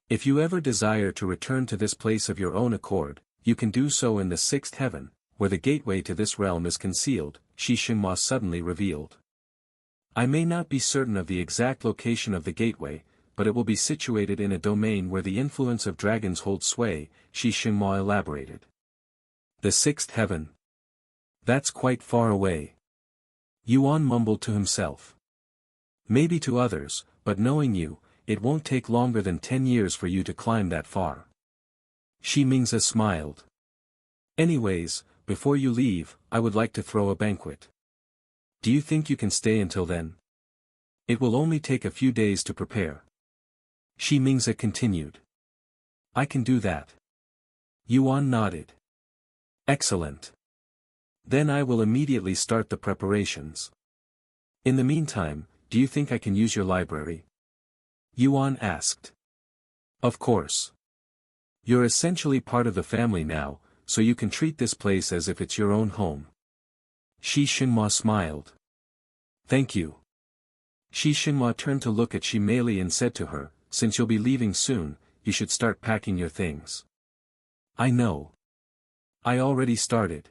If you ever desire to return to this place of your own accord, you can do so in the sixth heaven, where the gateway to this realm is concealed," Shi Xinhua suddenly revealed. "I may not be certain of the exact location of the gateway, but it will be situated in a domain where the influence of dragons holds sway," Shi Xinhua elaborated. "The sixth heaven? That's quite far away." Yuan mumbled to himself. "Maybe to others, but knowing you, it won't take longer than 10 years for you to climb that far." Shi Mingze smiled. "Anyways, before you leave, I would like to throw a banquet. Do you think you can stay until then? It will only take a few days to prepare." Shi Mingze continued. "I can do that." Yuan nodded. "Excellent. Then I will immediately start the preparations. In the meantime, do you think I can use your library?" Yuan asked. "Of course. You're essentially part of the family now, so you can treat this place as if it's your own home." Shi Xinhua smiled. "Thank you." Shi Xinhua turned to look at Shi Meili and said to her, since you'll be leaving soon, you should start packing your things. I know. I already started.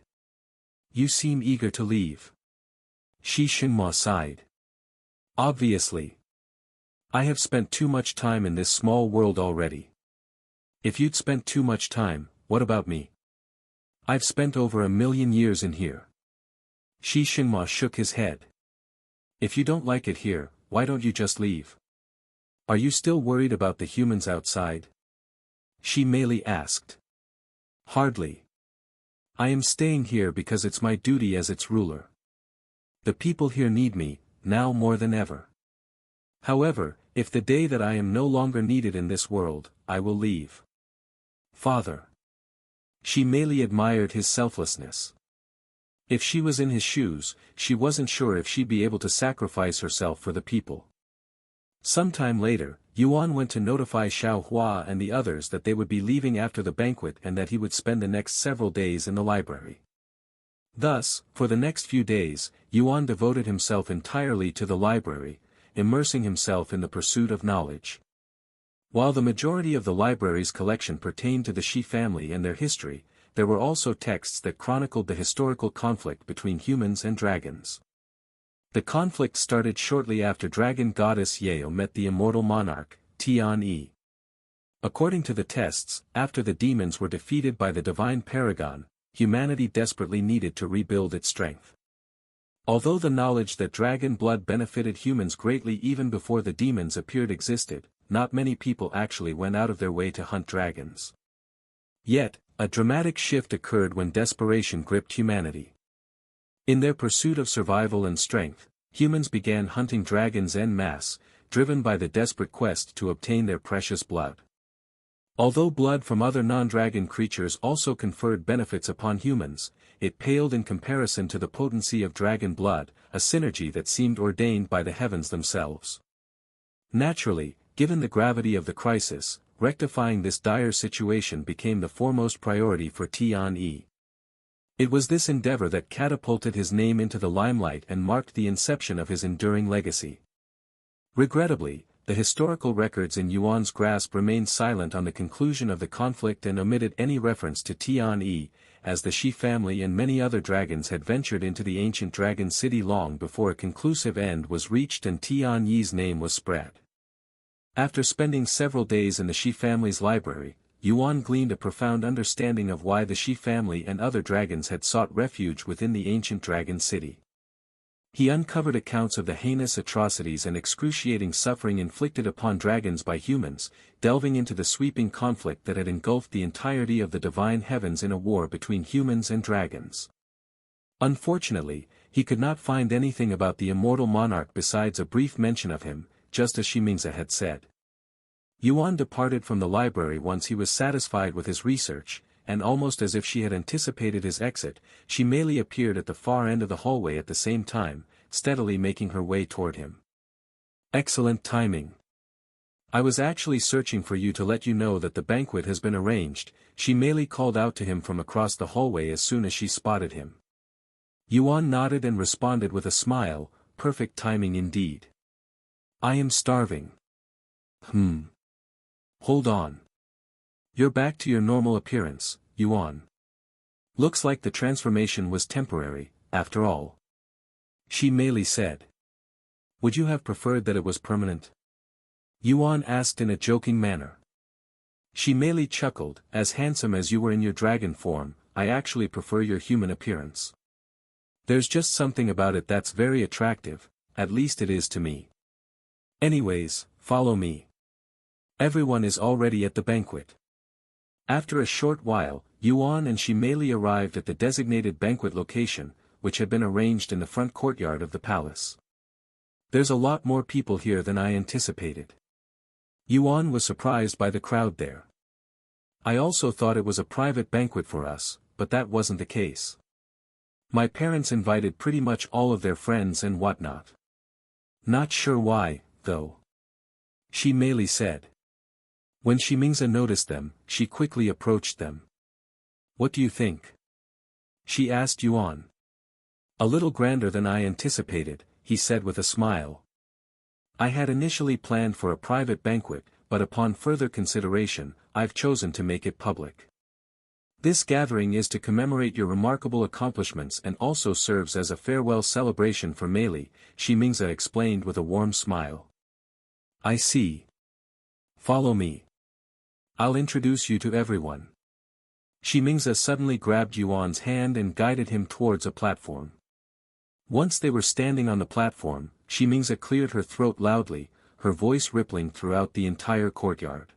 You seem eager to leave. Shi Xinhua sighed. Obviously. I have spent too much time in this small world already. If you'd spent too much time, what about me? I've spent over 1,000,000 years in here. Shi Xinhua shook his head. If you don't like it here, why don't you just leave? Are you still worried about the humans outside? Shi Meili asked. Hardly. I am staying here because it's my duty as its ruler. The people here need me, now more than ever. However, if the day that I am no longer needed in this world, I will leave. Father. Shi Meili admired his selflessness. If she was in his shoes, she wasn't sure if she'd be able to sacrifice herself for the people. Sometime later, Yuan went to notify Xiao Hua and the others that they would be leaving after the banquet and that he would spend the next several days in the library. Thus, for the next few days, Yuan devoted himself entirely to the library, immersing himself in the pursuit of knowledge. While the majority of the library's collection pertained to the Shi family and their history, there were also texts that chronicled the historical conflict between humans and dragons. The conflict started shortly after dragon goddess Yao met the immortal monarch, Tian. According to the texts, after the demons were defeated by the divine paragon, humanity desperately needed to rebuild its strength. Although the knowledge that dragon blood benefited humans greatly even before the demons appeared existed, not many people actually went out of their way to hunt dragons. Yet, a dramatic shift occurred when desperation gripped humanity. In their pursuit of survival and strength, humans began hunting dragons en masse, driven by the desperate quest to obtain their precious blood. Although blood from other non-dragon creatures also conferred benefits upon humans, it paled in comparison to the potency of dragon blood, a synergy that seemed ordained by the heavens themselves. Naturally, given the gravity of the crisis, rectifying this dire situation became the foremost priority for Tian. It was this endeavor that catapulted his name into the limelight and marked the inception of his enduring legacy. Regrettably, the historical records in Yuan's grasp remained silent on the conclusion of the conflict and omitted any reference to Tian, as the Shi family and many other dragons had ventured into the ancient dragon city long before a conclusive end was reached and Tian's name was spread. After spending several days in the Shi family's library, Yuan gleaned a profound understanding of why the Shi family and other dragons had sought refuge within the ancient dragon city. He uncovered accounts of the heinous atrocities and excruciating suffering inflicted upon dragons by humans, delving into the sweeping conflict that had engulfed the entirety of the divine heavens in a war between humans and dragons. Unfortunately, he could not find anything about the immortal monarch besides a brief mention of him, just as Shimingza had said. Yuan departed from the library once he was satisfied with his research, and almost as if she had anticipated his exit, Shi Meili appeared at the far end of the hallway at the same time, steadily making her way toward him. Excellent timing. I was actually searching for you to let you know that the banquet has been arranged, Shi Meili called out to him from across the hallway as soon as she spotted him. Yuan nodded and responded with a smile, perfect timing indeed. I am starving. Hold on. You're back to your normal appearance, Yuan. Looks like the transformation was temporary, after all. Shi Meili said. Would you have preferred that it was permanent? Yuan asked in a joking manner. Shi Meili chuckled, as handsome as you were in your dragon form, I actually prefer your human appearance. There's just something about it that's very attractive, at least it is to me. Anyways, follow me. Everyone is already at the banquet. After a short while, Yuan and Shi Meili arrived at the designated banquet location, which had been arranged in the front courtyard of the palace. There's a lot more people here than I anticipated. Yuan was surprised by the crowd there. I also thought it was a private banquet for us, but that wasn't the case. My parents invited pretty much all of their friends and whatnot. Not sure why, though. Shi Meili said. When Shimingza noticed them, she quickly approached them. What do you think? She asked Yuan. A little grander than I anticipated, he said with a smile. I had initially planned for a private banquet, but upon further consideration, I've chosen to make it public. This gathering is to commemorate your remarkable accomplishments and also serves as a farewell celebration for Meili, Shi Mingze explained with a warm smile. I see. Follow me. I'll introduce you to everyone. Shi Mingze suddenly grabbed Yuan's hand and guided him towards a platform. Once they were standing on the platform, Shi Mingze cleared her throat loudly, her voice rippling throughout the entire courtyard.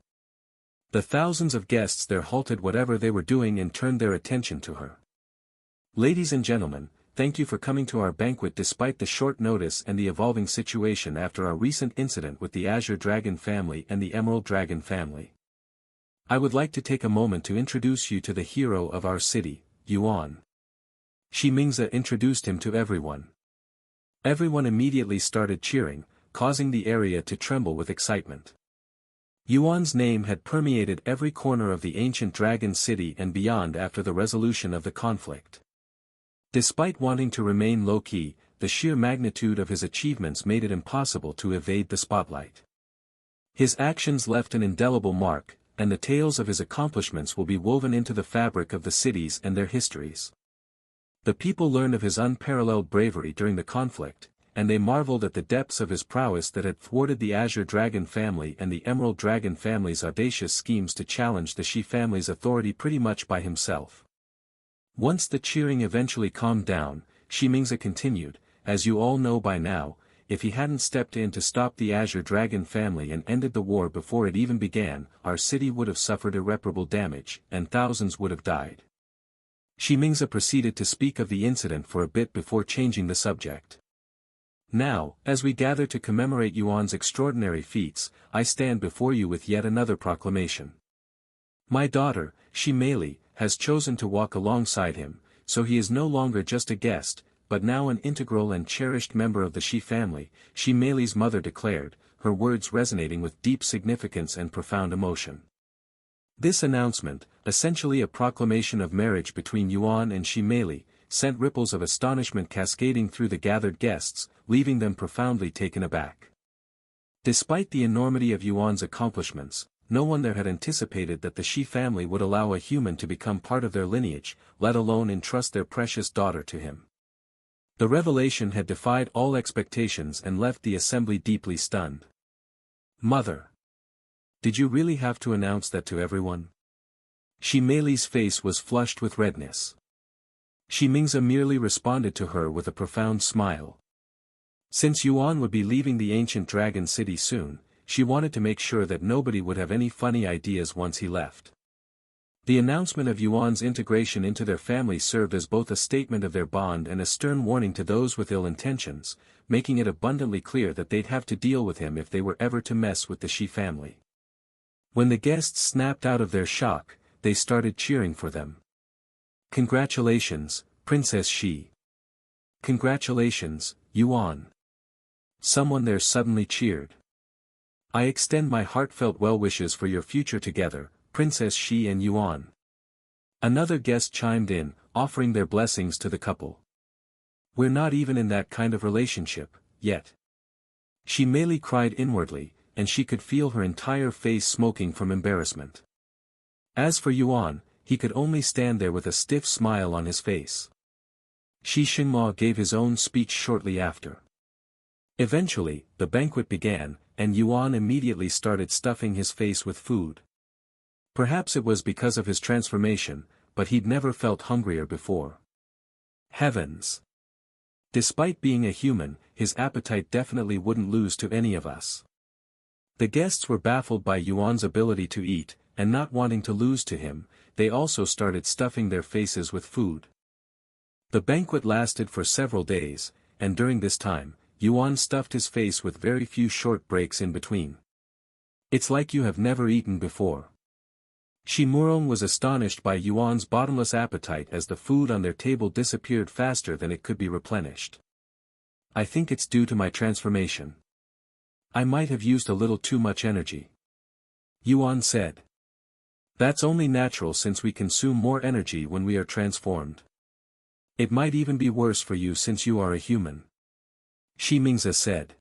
The thousands of guests there halted whatever they were doing and turned their attention to her. Ladies and gentlemen, thank you for coming to our banquet despite the short notice and the evolving situation after our recent incident with the Azure Dragon family and the Emerald Dragon family. I would like to take a moment to introduce you to the hero of our city, Yuan. Shi Mingze introduced him to everyone. Everyone immediately started cheering, causing the area to tremble with excitement. Yuan's name had permeated every corner of the ancient dragon city and beyond after the resolution of the conflict. Despite wanting to remain low-key, the sheer magnitude of his achievements made it impossible to evade the spotlight. His actions left an indelible mark, and the tales of his accomplishments will be woven into the fabric of the cities and their histories. The people learned of his unparalleled bravery during the conflict, and they marveled at the depths of his prowess that had thwarted the Azure Dragon family and the Emerald Dragon family's audacious schemes to challenge the Shi family's authority pretty much by himself. Once the cheering eventually calmed down, Shi Mingze continued, as you all know by now, if he hadn't stepped in to stop the Azure Dragon family and ended the war before it even began, our city would have suffered irreparable damage, and thousands would have died. Shi Mingze proceeded to speak of the incident for a bit before changing the subject. Now, as we gather to commemorate Yuan's extraordinary feats, I stand before you with yet another proclamation. My daughter, Shi Meili, has chosen to walk alongside him, so he is no longer just a guest, but now an integral and cherished member of the Shi family, Shi Meili's mother declared, her words resonating with deep significance and profound emotion. This announcement, essentially a proclamation of marriage between Yuan and Shi Meili, sent ripples of astonishment cascading through the gathered guests, leaving them profoundly taken aback. Despite the enormity of Yuan's accomplishments, no one there had anticipated that the Shi family would allow a human to become part of their lineage, let alone entrust their precious daughter to him. The revelation had defied all expectations and left the assembly deeply stunned. Mother! Did you really have to announce that to everyone? Shi Meili's face was flushed with redness. Shi Mingze merely responded to her with a profound smile. Since Yuan would be leaving the ancient dragon city soon, she wanted to make sure that nobody would have any funny ideas once he left. The announcement of Yuan's integration into their family served as both a statement of their bond and a stern warning to those with ill intentions, making it abundantly clear that they'd have to deal with him if they were ever to mess with the Shi family. When the guests snapped out of their shock, they started cheering for them. Congratulations, Princess Shi. Congratulations, Yuan. Someone there suddenly cheered. I extend my heartfelt well wishes for your future together, Princess Shi and Yuan. Another guest chimed in, offering their blessings to the couple. We're not even in that kind of relationship, yet. Shi Meili cried inwardly, and she could feel her entire face smoking from embarrassment. As for Yuan, he could only stand there with a stiff smile on his face. Shi Xingmo gave his own speech shortly after. Eventually, the banquet began, and Yuan immediately started stuffing his face with food. Perhaps it was because of his transformation, but he'd never felt hungrier before. Heavens! Despite being a human, his appetite definitely wouldn't lose to any of us. The guests were baffled by Yuan's ability to eat, and not wanting to lose to him, they also started stuffing their faces with food. The banquet lasted for several days, and during this time, Yuan stuffed his face with very few short breaks in between. It's like you have never eaten before. Shi Murong was astonished by Yuan's bottomless appetite as the food on their table disappeared faster than it could be replenished. I think it's due to my transformation. I might have used a little too much energy. Yuan said. That's only natural since we consume more energy when we are transformed. It might even be worse for you since you are a human. Shi Mingze said.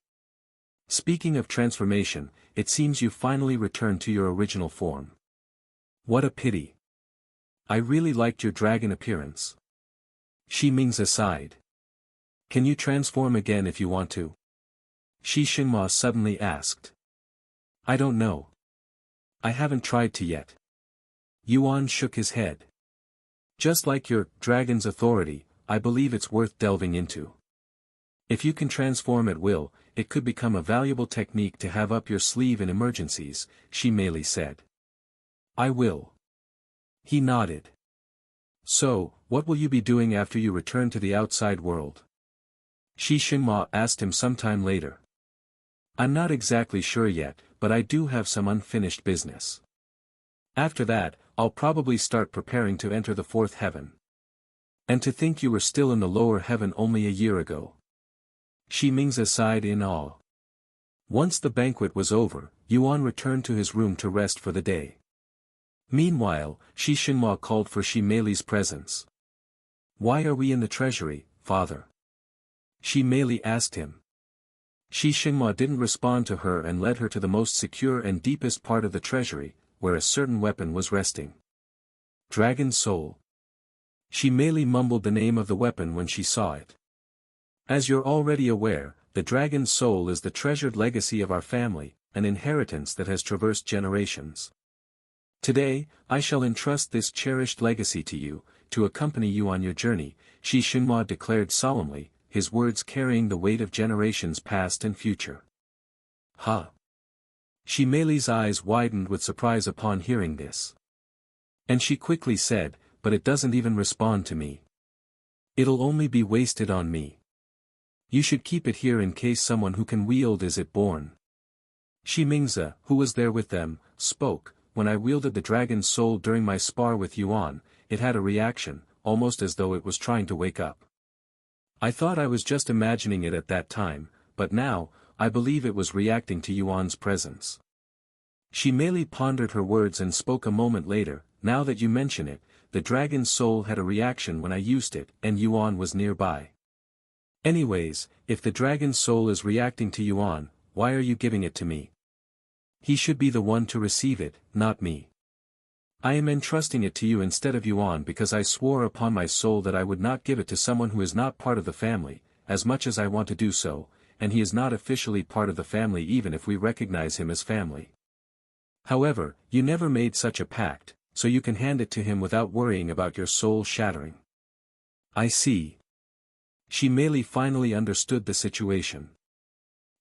Speaking of transformation, it seems you finally returned to your original form. What a pity. I really liked your dragon appearance. Shi Mingze sighed. Can you transform again if you want to? Shi Xinhua suddenly asked. I don't know. I haven't tried to yet. Yuan shook his head. Just like your dragon's authority, I believe it's worth delving into. If you can transform at will, it could become a valuable technique to have up your sleeve in emergencies, Shi Mei said. I will. He nodded. So, what will you be doing after you return to the outside world? Shi Xinhua asked him sometime later. I'm not exactly sure yet, but I do have some unfinished business. After that, I'll probably start preparing to enter the fourth heaven. And to think you were still in the lower heaven only a year ago. Shi Mingze sighed in awe. Once the banquet was over, Yuan returned to his room to rest for the day. Meanwhile, Shi Xinhua called for Shi Mei's presence. Why are we in the treasury, father? Shi Mei asked him. Shi Xinhua didn't respond to her and led her to the most secure and deepest part of the treasury, where a certain weapon was resting. Dragon Soul. Shi Mei mumbled the name of the weapon when she saw it. As you're already aware, the Dragon Soul is the treasured legacy of our family, an inheritance that has traversed generations. Today, I shall entrust this cherished legacy to you, to accompany you on your journey, Shi Xinhua declared solemnly, his words carrying the weight of generations past and future. Huh? Shi Mei's eyes widened with surprise upon hearing this. And she quickly said, but it doesn't even respond to me. It'll only be wasted on me. You should keep it here in case someone who can wield is it born. Shi Mingze, who was there with them, spoke. When I wielded the dragon's soul during my spar with Yuan, it had a reaction, almost as though it was trying to wake up. I thought I was just imagining it at that time, but now, I believe it was reacting to Yuan's presence. Shi Mei pondered her words and spoke a moment later. Now that you mention it, the dragon's soul had a reaction when I used it, and Yuan was nearby. Anyways, if the dragon's soul is reacting to Yuan, why are you giving it to me? He should be the one to receive it, not me. I am entrusting it to you instead of Yuan because I swore upon my soul that I would not give it to someone who is not part of the family, as much as I want to do so, and he is not officially part of the family even if we recognize him as family. However, you never made such a pact, so you can hand it to him without worrying about your soul shattering. I see. Shi Mei finally understood the situation.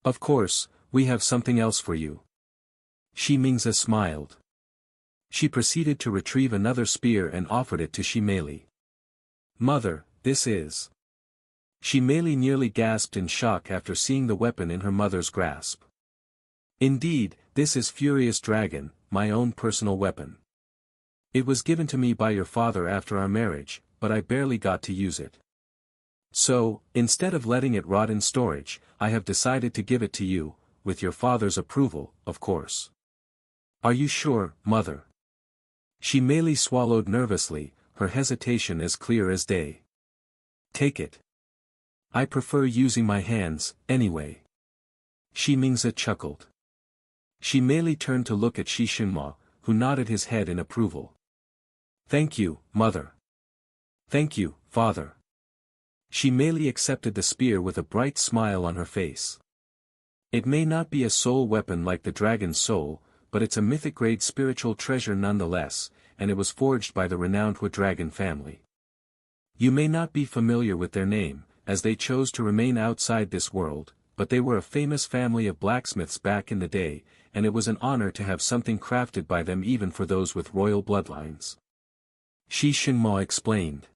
Of course, we have something else for you. Shi Mingze smiled. She proceeded to retrieve another spear and offered it to Shi Mei. Mother, this is. Shi Mei nearly gasped in shock after seeing the weapon in her mother's grasp. Indeed, this is Furious Dragon, my own personal weapon. It was given to me by your father after our marriage, but I barely got to use it. So, instead of letting it rot in storage, I have decided to give it to you, with your father's approval, of course. Are you sure, mother? Shi Mei swallowed nervously, her hesitation as clear as day. Take it. I prefer using my hands, anyway. Shi Mingze chuckled. Shi Mei turned to look at Shi Xinhua, who nodded his head in approval. Thank you, mother. Thank you, father. Shi Mei accepted the spear with a bright smile on her face. It may not be a soul weapon like the dragon's soul, but it's a mythic-grade spiritual treasure nonetheless, and it was forged by the renowned Hui dragon family. You may not be familiar with their name, as they chose to remain outside this world, but they were a famous family of blacksmiths back in the day, and it was an honor to have something crafted by them even for those with royal bloodlines. Shi Xinhua explained.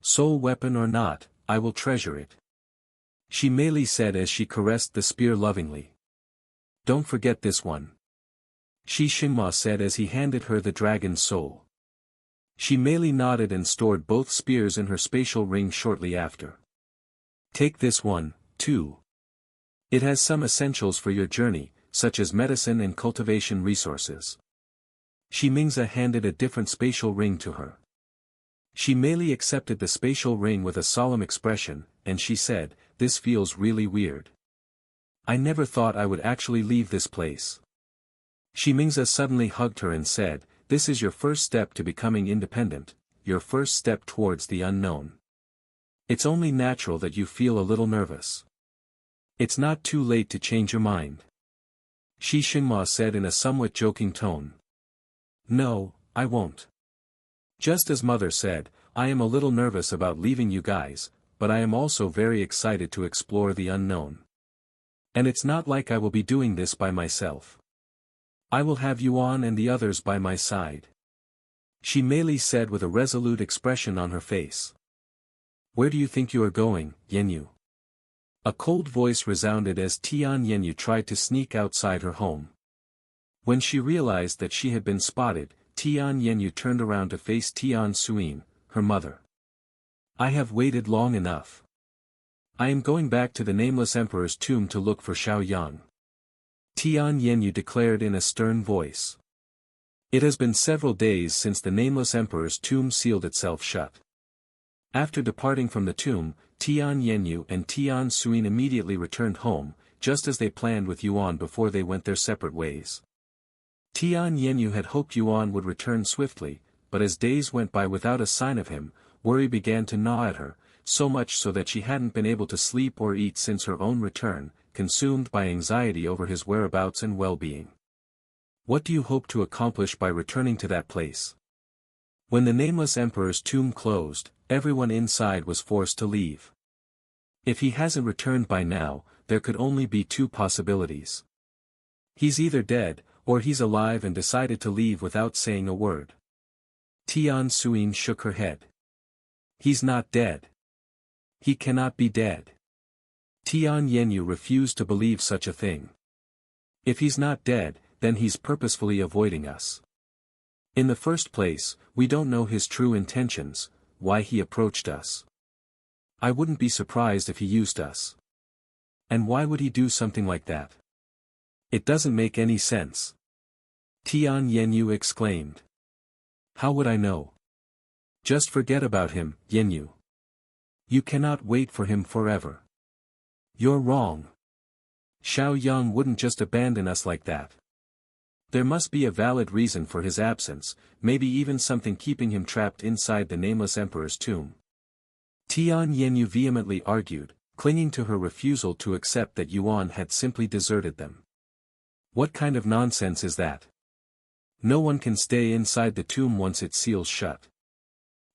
Soul weapon or not, I will treasure it. Shi Mei said as she caressed the spear lovingly. Don't forget this one. Shi Xinhua said as he handed her the dragon's soul. Shi Mei nodded and stored both spears in her spatial ring shortly after. Take this one, too. It has some essentials for your journey, such as medicine and cultivation resources. Shi Mingze handed a different spatial ring to her. Shi Mei accepted the spatial ring with a solemn expression, and she said, this feels really weird. I never thought I would actually leave this place. Ximingze suddenly hugged her and said, this is your first step to becoming independent, your first step towards the unknown. It's only natural that you feel a little nervous. It's not too late to change your mind. Shi Xinhua said in a somewhat joking tone. No, I won't. Just as mother said, I am a little nervous about leaving you guys, but I am also very excited to explore the unknown. And it's not like I will be doing this by myself. I will have Yuan and the others by my side. She merely said with a resolute expression on her face. Where do you think you are going, Yenyu? A cold voice resounded as Tian Yenyu tried to sneak outside her home. When she realized that she had been spotted, Tian Yenyu turned around to face Tian Suin, her mother. I have waited long enough. I am going back to the Nameless Emperor's tomb to look for Xiaoyang. Tian Yenyu declared in a stern voice. It has been several days since the Nameless Emperor's tomb sealed itself shut. After departing from the tomb, Tian Yenyu and Tian Suin immediately returned home, just as they planned with Yuan before they went their separate ways. Tian Yenyu had hoped Yuan would return swiftly, but as days went by without a sign of him, worry began to gnaw at her, so much so that she hadn't been able to sleep or eat since her own return, consumed by anxiety over his whereabouts and well-being. What do you hope to accomplish by returning to that place? When the Nameless Emperor's tomb closed, everyone inside was forced to leave. If he hasn't returned by now, there could only be two possibilities. He's either dead, or he's alive and decided to leave without saying a word. Tian Suin shook her head. He's not dead. He cannot be dead. Tian Yenyu refused to believe such a thing. If he's not dead, then he's purposefully avoiding us. In the first place, we don't know his true intentions, why he approached us. I wouldn't be surprised if he used us. And why would he do something like that? It doesn't make any sense. Tian Yenyu exclaimed. How would I know? Just forget about him, Yenyu. You cannot wait for him forever. You're wrong. Xiaoyang wouldn't just abandon us like that. There must be a valid reason for his absence, maybe even something keeping him trapped inside the Nameless Emperor's tomb. Tian Yenyu vehemently argued, clinging to her refusal to accept that Yuan had simply deserted them. What kind of nonsense is that? No one can stay inside the tomb once it seals shut.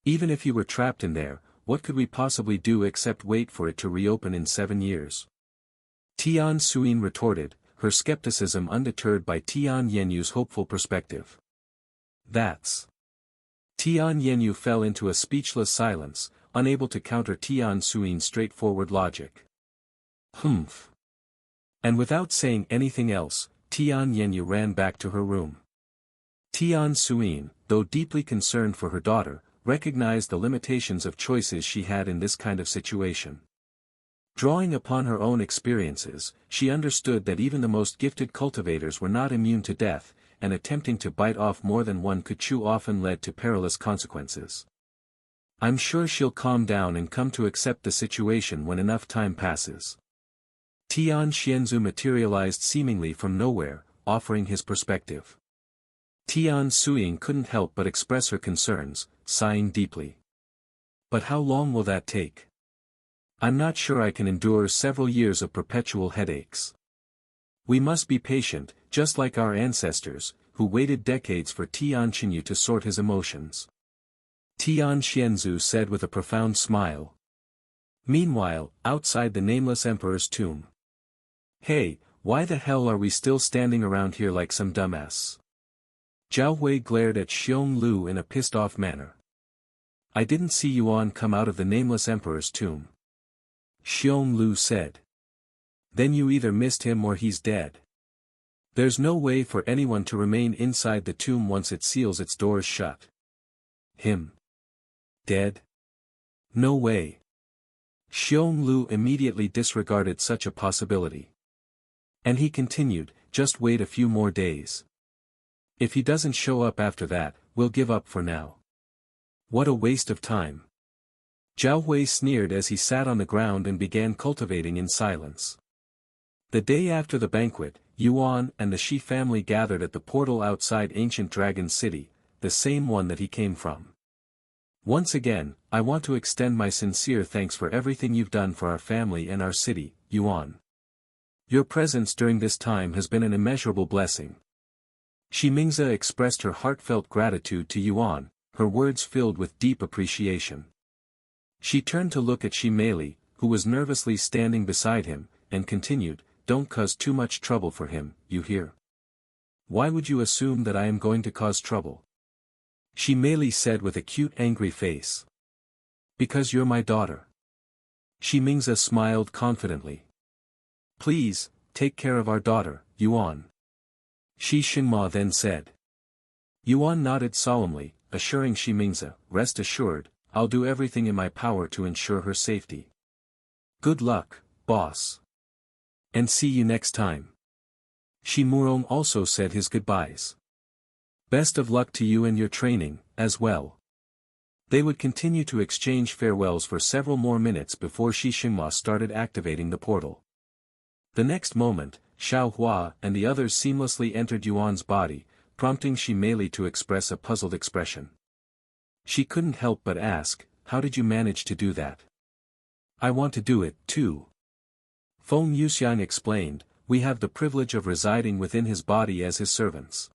Even if you were trapped in there, what could we possibly do except wait for it to reopen in 7 years? Tian Suin retorted, her skepticism undeterred by Tian Yenyu's hopeful perspective. That's. Tian Yenyu fell into a speechless silence, unable to counter Tian Suin's straightforward logic. Humph. And without saying anything else, Tian Yenyu ran back to her room. Tian Suin, though deeply concerned for her daughter, recognized the limitations of choices she had in this kind of situation. Drawing upon her own experiences, she understood that even the most gifted cultivators were not immune to death, and attempting to bite off more than one could chew often led to perilous consequences. I'm sure she'll calm down and come to accept the situation when enough time passes. Tian Xianzu materialized seemingly from nowhere, offering his perspective. Tian Suing couldn't help but express her concerns, sighing deeply. But how long will that take? I'm not sure I can endure several years of perpetual headaches. We must be patient, just like our ancestors, who waited decades for Tian Xinyu to sort his emotions. Tian Xianzu said with a profound smile. Meanwhile, outside the Nameless Emperor's tomb. Hey, why the hell are we still standing around here like some dumbass? Zhao Hui glared at Xiong Lu in a pissed-off manner. I didn't see Yuan come out of the Nameless Emperor's tomb. Xiong Lu said. Then you either missed him or he's dead. There's no way for anyone to remain inside the tomb once it seals its doors shut. Him. Dead? No way. Xiong Lu immediately disregarded such a possibility. And he continued, just wait a few more days. If he doesn't show up after that, we'll give up for now. What a waste of time. Zhao Hui sneered as he sat on the ground and began cultivating in silence. The day after the banquet, Yuan and the Shi family gathered at the portal outside Ancient Dragon City, the same one that he came from. Once again, I want to extend my sincere thanks for everything you've done for our family and our city, Yuan. Your presence during this time has been an immeasurable blessing. Shi Mingze expressed her heartfelt gratitude to Yuan, her words filled with deep appreciation. She turned to look at Shi Meili, who was nervously standing beside him, and continued, "Don't cause too much trouble for him, you hear? Why would you assume that I am going to cause trouble?" Shi Meili said with a cute angry face. "Because you're my daughter." Shi Mingze smiled confidently. "Please, take care of our daughter, Yuan." Shi Xinma then said. Yuan nodded solemnly, assuring Shi Mingze, "Rest assured, I'll do everything in my power to ensure her safety." "Good luck, boss. And see you next time." Shi Murong also said his goodbyes. "Best of luck to you and your training, as well." They would continue to exchange farewells for several more minutes before Shi Xinma started activating the portal. The next moment, Xiao Hua and the others seamlessly entered Yuan's body, prompting Shi Meili to express a puzzled expression. She couldn't help but ask, "How did you manage to do that?" "I want to do it, too." Feng Yuxiang explained, "We have the privilege of residing within his body as his servants.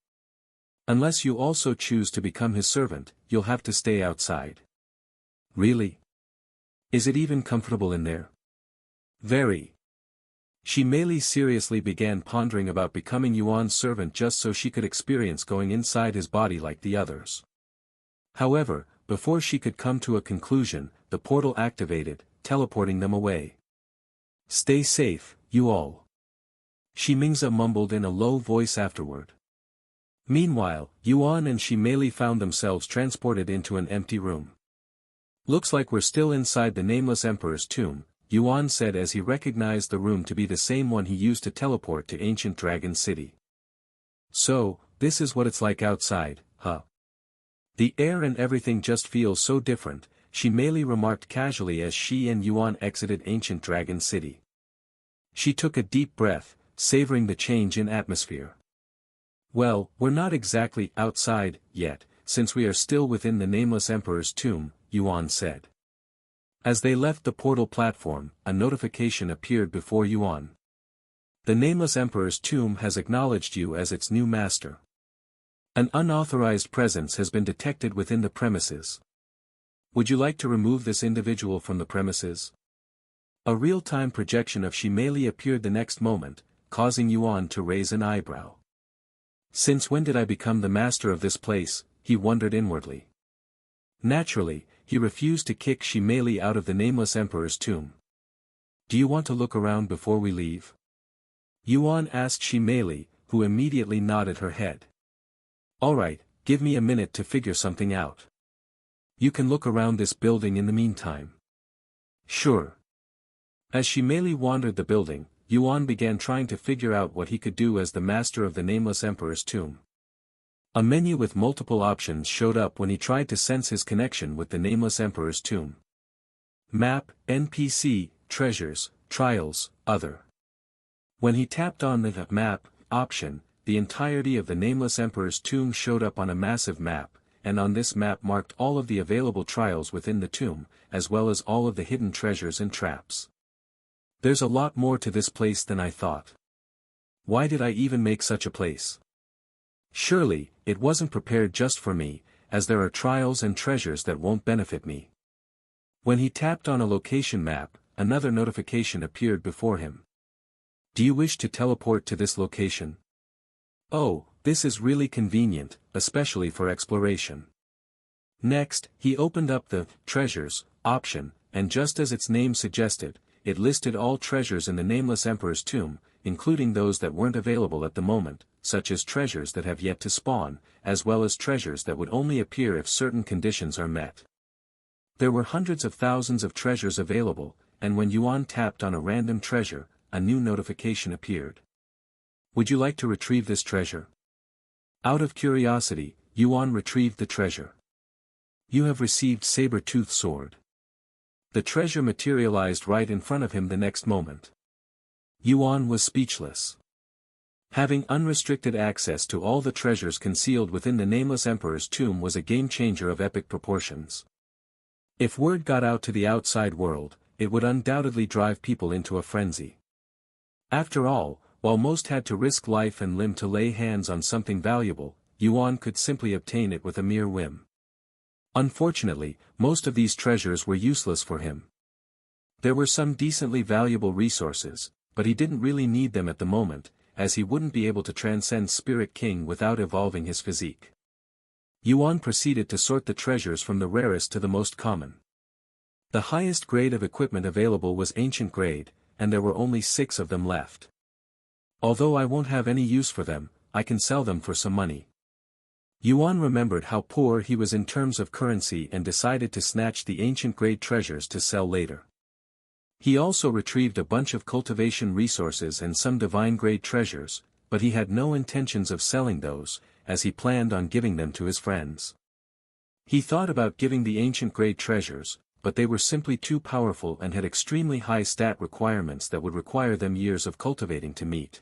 Unless you also choose to become his servant, you'll have to stay outside." "Really? Is it even comfortable in there?" "Very." Shi Meili seriously began pondering about becoming Yuan's servant just so she could experience going inside his body like the others. However, before she could come to a conclusion, the portal activated, teleporting them away. "Stay safe, you all." Shi Mingze mumbled in a low voice afterward. Meanwhile, Yuan and Shi Meili found themselves transported into an empty room. "Looks like we're still inside the Nameless Emperor's tomb," Yuan said as he recognized the room to be the same one he used to teleport to Ancient Dragon City. "So, this is what it's like outside, huh? The air and everything just feels so different," Shi Meili remarked casually as she and Yuan exited Ancient Dragon City. She took a deep breath, savoring the change in atmosphere. "Well, we're not exactly outside yet, since we are still within the Nameless Emperor's tomb," Yuan said. As they left the portal platform, a notification appeared before Yuan. "The Nameless Emperor's tomb has acknowledged you as its new master. An unauthorized presence has been detected within the premises. Would you like to remove this individual from the premises?" A real-time projection of Shi Meili appeared the next moment, causing Yuan to raise an eyebrow. Since when did I become the master of this place, he wondered inwardly. Naturally, he refused to kick Shi Meili out of the Nameless Emperor's tomb. "Do you want to look around before we leave?" Yuan asked Shi Meili, who immediately nodded her head. "Alright, give me a minute to figure something out. You can look around this building in the meantime." "Sure." As Shi Meili wandered the building, Yuan began trying to figure out what he could do as the master of the Nameless Emperor's tomb. A menu with multiple options showed up when he tried to sense his connection with the Nameless Emperor's tomb. Map, NPC, Treasures, Trials, Other. When he tapped on the Map option, the entirety of the Nameless Emperor's tomb showed up on a massive map, and on this map marked all of the available trials within the tomb, as well as all of the hidden treasures and traps. There's a lot more to this place than I thought. Why did I even make such a place? Surely, it wasn't prepared just for me, as there are trials and treasures that won't benefit me. When he tapped on a location map, another notification appeared before him. "Do you wish to teleport to this location?" "Oh, this is really convenient, especially for exploration." Next, he opened up the Treasures option, and just as its name suggested, it listed all treasures in the Nameless Emperor's tomb, including those that weren't available at the moment, such as treasures that have yet to spawn, as well as treasures that would only appear if certain conditions are met. There were hundreds of thousands of treasures available, and when Yuan tapped on a random treasure, a new notification appeared. "Would you like to retrieve this treasure?" Out of curiosity, Yuan retrieved the treasure. "You have received Saber-Tooth Sword." The treasure materialized right in front of him the next moment. Yuan was speechless. Having unrestricted access to all the treasures concealed within the Nameless Emperor's tomb was a game-changer of epic proportions. If word got out to the outside world, it would undoubtedly drive people into a frenzy. After all, while most had to risk life and limb to lay hands on something valuable, Yuan could simply obtain it with a mere whim. Unfortunately, most of these treasures were useless for him. There were some decently valuable resources, but he didn't really need them at the moment, as he wouldn't be able to transcend Spirit King without evolving his physique. Yuan proceeded to sort the treasures from the rarest to the most common. The highest grade of equipment available was ancient grade, and there were only 6 of them left. Although I won't have any use for them, I can sell them for some money. Yuan remembered how poor he was in terms of currency and decided to snatch the ancient grade treasures to sell later. He also retrieved a bunch of cultivation resources and some divine grade treasures, but he had no intentions of selling those, as he planned on giving them to his friends. He thought about giving the ancient grade treasures, but they were simply too powerful and had extremely high stat requirements that would require them years of cultivating to meet.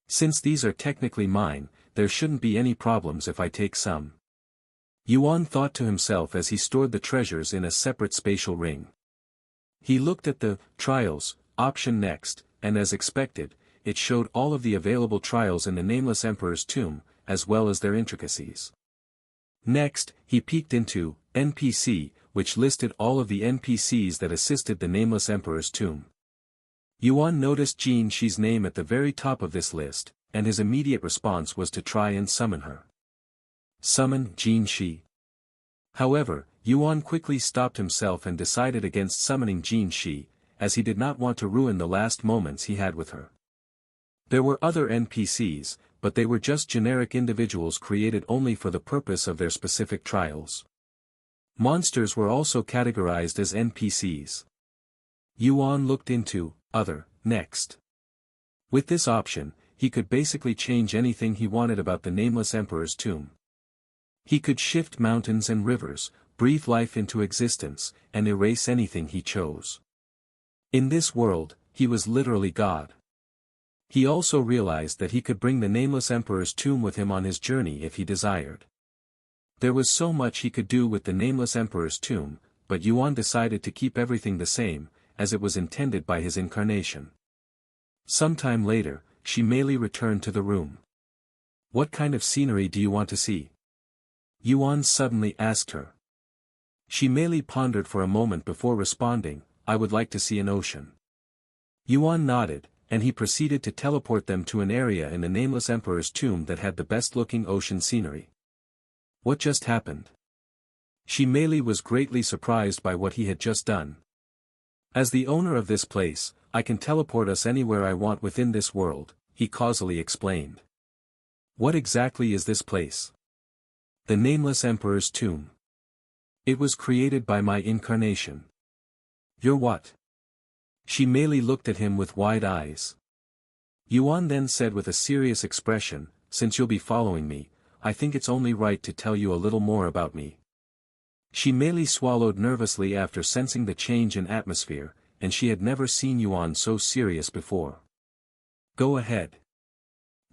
Since these are technically mine, there shouldn't be any problems if I take some. Yuan thought to himself as he stored the treasures in a separate spatial ring. He looked at the trials option next, and as expected, it showed all of the available trials in the Nameless Emperor's tomb, as well as their intricacies. Next, he peeked into NPC, which listed all of the NPCs that assisted the Nameless Emperor's tomb. Yuan noticed Jin Shi's name at the very top of this list, and his immediate response was to try and summon her. Summon Jin Shi. However, Yuan quickly stopped himself and decided against summoning Jin Shi, as he did not want to ruin the last moments he had with her. There were other NPCs, but they were just generic individuals created only for the purpose of their specific trials. Monsters were also categorized as NPCs. Yuan looked into Other, next. With this option, he could basically change anything he wanted about the Nameless Emperor's tomb. He could shift mountains and rivers, breathe life into existence, and erase anything he chose. In this world, he was literally God. He also realized that he could bring the Nameless Emperor's tomb with him on his journey if he desired. There was so much he could do with the Nameless Emperor's tomb, but Yuan decided to keep everything the same, as it was intended by his incarnation. Sometime later, she merely returned to the room. "What kind of scenery do you want to see?" Yuan suddenly asked her. She merely pondered for a moment before responding, "I would like to see an ocean." Yuan nodded, and he proceeded to teleport them to an area in the Nameless Emperor's tomb that had the best-looking ocean scenery. What just happened? She merely was greatly surprised by what he had just done. "As the owner of this place, I can teleport us anywhere I want within this world," he causally explained. "What exactly is this place?" "The Nameless Emperor's tomb. It was created by my incarnation." "You're what?" She merely looked at him with wide eyes. Yuan then said with a serious expression, "Since you'll be following me, I think it's only right to tell you a little more about me." She merely swallowed nervously after sensing the change in atmosphere, and she had never seen Yuan so serious before. "Go ahead.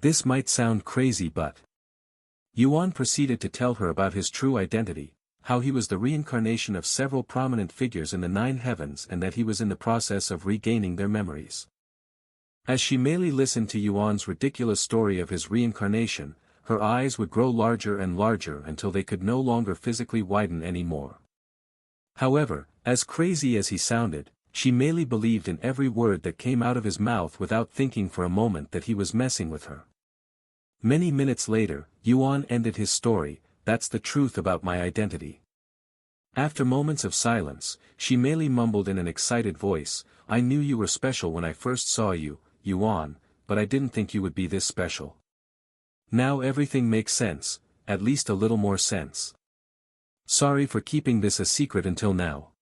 This might sound crazy but..." Yuan proceeded to tell her about his true identity, how he was the reincarnation of several prominent figures in the 9 heavens and that he was in the process of regaining their memories. As she merely listened to Yuan's ridiculous story of his reincarnation, her eyes would grow larger and larger until they could no longer physically widen anymore. However, as crazy as he sounded, she merely believed in every word that came out of his mouth without thinking for a moment that he was messing with her. Many minutes later, Yuan ended his story, "That's the truth about my identity." After moments of silence, she merely mumbled in an excited voice, "I knew you were special when I first saw you, Yuan, but I didn't think you would be this special. Now everything makes sense, at least a little more sense. Sorry for keeping this a secret until now.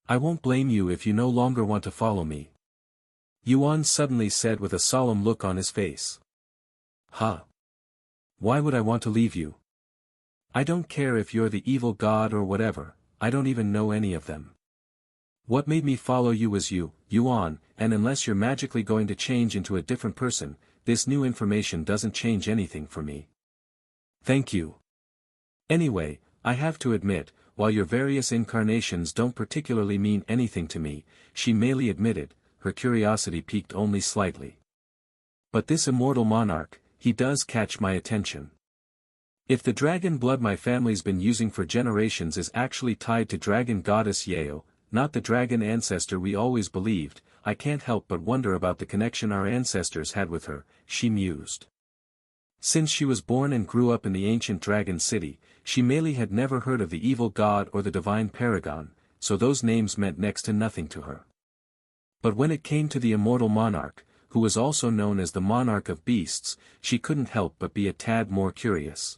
I won't blame you if you no longer want to follow me." Yuan suddenly said with a solemn look on his face. "Huh? Why would I want to leave you? I don't care if you're the evil god or whatever, I don't even know any of them. What made me follow you was you, Yuan, and unless you're magically going to change into a different person, this new information doesn't change anything for me. Thank you. Anyway, I have to admit, while your various incarnations don't particularly mean anything to me, she merely admitted, her curiosity piqued only slightly. But this immortal monarch, he does catch my attention. If the dragon blood my family's been using for generations is actually tied to dragon goddess Yao, not the dragon ancestor we always believed, I can't help but wonder about the connection our ancestors had with her, she mused. Since she was born and grew up in the ancient dragon city, she merely had never heard of the evil god or the divine paragon, so those names meant next to nothing to her. But when it came to the immortal monarch, who was also known as the monarch of beasts, she couldn't help but be a tad more curious.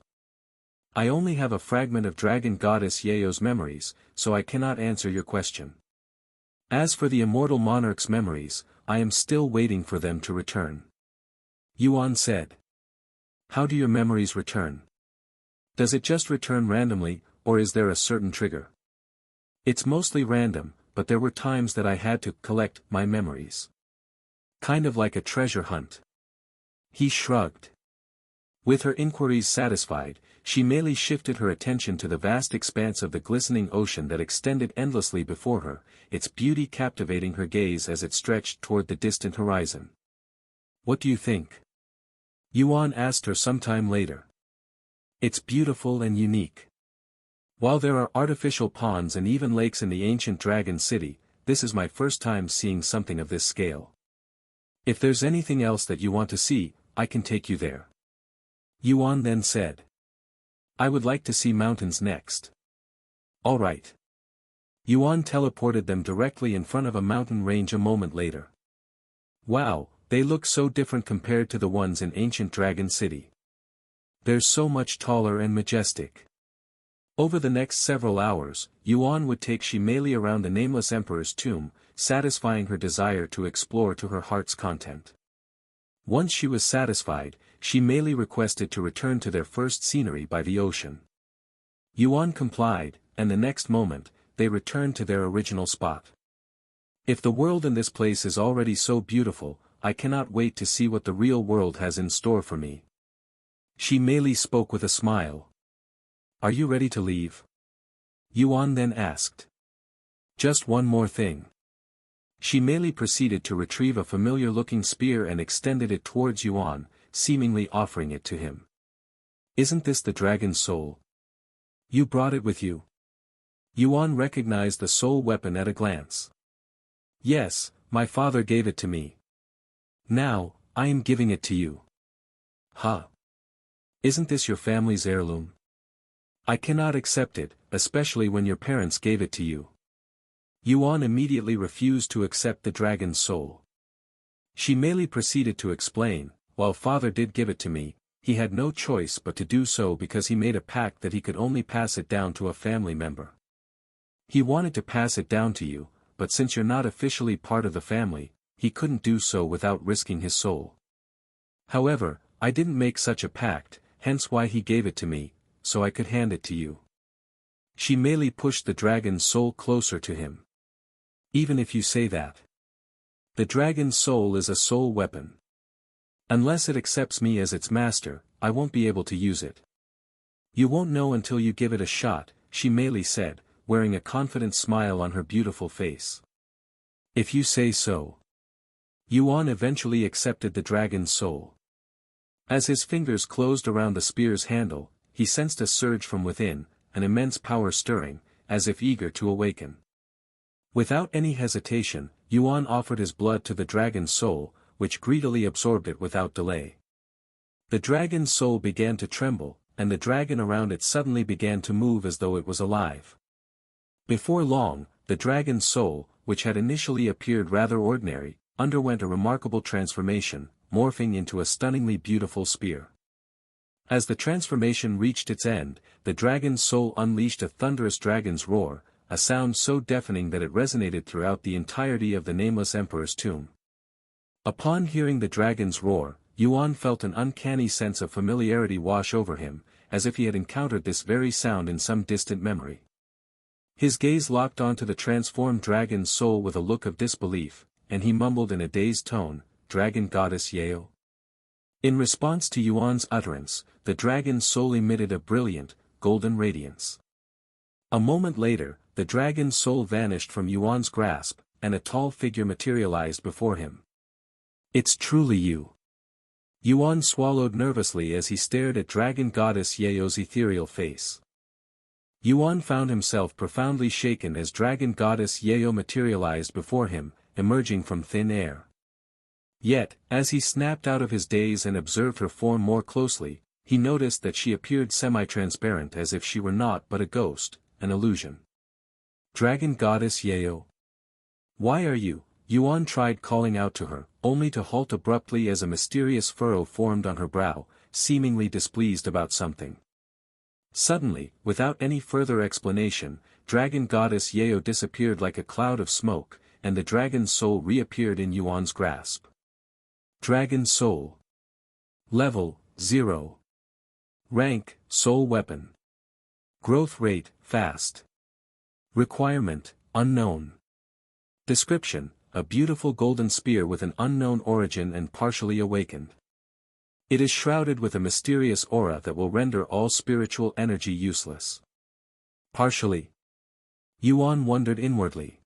I only have a fragment of dragon goddess Yao's memories, so I cannot answer your question. As for the immortal monarch's memories, I am still waiting for them to return. Yuan said. How do your memories return? Does it just return randomly, or is there a certain trigger? It's mostly random, but there were times that I had to collect my memories. Kind of like a treasure hunt. He shrugged. With her inquiries satisfied, she merely shifted her attention to the vast expanse of the glistening ocean that extended endlessly before her, its beauty captivating her gaze as it stretched toward the distant horizon. What do you think? Yuan asked her sometime later. It's beautiful and unique. While there are artificial ponds and even lakes in the ancient dragon city, this is my first time seeing something of this scale. If there's anything else that you want to see, I can take you there. Yuan then said. I would like to see mountains next. All right. Yuan teleported them directly in front of a mountain range a moment later. Wow, they look so different compared to the ones in ancient Dragon City. They're so much taller and majestic. Over the next several hours, Yuan would take Shimeli around the nameless emperor's tomb, satisfying her desire to explore to her heart's content. Once she was satisfied, Shimeli requested to return to their first scenery by the ocean. Yuan complied, and the next moment, they returned to their original spot. If the world in this place is already so beautiful, I cannot wait to see what the real world has in store for me. Shimeli spoke with a smile. Are you ready to leave? Yuan then asked. Just one more thing. Shimeli proceeded to retrieve a familiar-looking spear and extended it towards Yuan, seemingly offering it to him. Isn't this the dragon's soul? You brought it with you? Yuan recognized the soul weapon at a glance. Yes, my father gave it to me. Now, I am giving it to you. Huh? Isn't this your family's heirloom? I cannot accept it, especially when your parents gave it to you. Yuan immediately refused to accept the dragon's soul. Shimeli proceeded to explain, while father did give it to me, he had no choice but to do so because he made a pact that he could only pass it down to a family member. He wanted to pass it down to you, but since you're not officially part of the family, he couldn't do so without risking his soul. However, I didn't make such a pact, hence why he gave it to me, so I could hand it to you. Shimeli pushed the dragon's soul closer to him. Even if you say that. The dragon's soul is a soul weapon. Unless it accepts me as its master, I won't be able to use it. You won't know until you give it a shot, Shimeli said, wearing a confident smile on her beautiful face. If you say so. Yuan eventually accepted the dragon's soul. As his fingers closed around the spear's handle, he sensed a surge from within, an immense power stirring, as if eager to awaken. Without any hesitation, Yuan offered his blood to the dragon's soul, which greedily absorbed it without delay. The dragon's soul began to tremble, and the dragon around it suddenly began to move as though it was alive. Before long, the dragon's soul, which had initially appeared rather ordinary, underwent a remarkable transformation, morphing into a stunningly beautiful spear. As the transformation reached its end, the dragon's soul unleashed a thunderous dragon's roar, a sound so deafening that it resonated throughout the entirety of the nameless emperor's tomb. Upon hearing the dragon's roar, Yuan felt an uncanny sense of familiarity wash over him, as if he had encountered this very sound in some distant memory. His gaze locked onto the transformed dragon's soul with a look of disbelief, and he mumbled in a dazed tone, "Dragon Goddess Yeo?" In response to Yuan's utterance, the dragon's soul emitted a brilliant, golden radiance. A moment later, the dragon's soul vanished from Yuan's grasp, and a tall figure materialized before him. "It's truly you." Yuan swallowed nervously as he stared at Dragon Goddess Yeo's ethereal face. Yuan found himself profoundly shaken as Dragon Goddess Yeo materialized before him, emerging from thin air. Yet, as he snapped out of his daze and observed her form more closely, he noticed that she appeared semi-transparent as if she were not but a ghost, an illusion. "Dragon Goddess Yeo? Why are you?" Yuan tried calling out to her, only to halt abruptly as a mysterious furrow formed on her brow, seemingly displeased about something. Suddenly, without any further explanation, Dragon Goddess Yeo disappeared like a cloud of smoke, and the dragon's soul reappeared in Yuan's grasp. Dragon Soul. Level, 0. Rank, Soul Weapon. Growth rate, fast. Requirement, unknown. Description, a beautiful golden spear with an unknown origin and partially awakened. It is shrouded with a mysterious aura that will render all spiritual energy useless. Partially. Yuan wondered inwardly.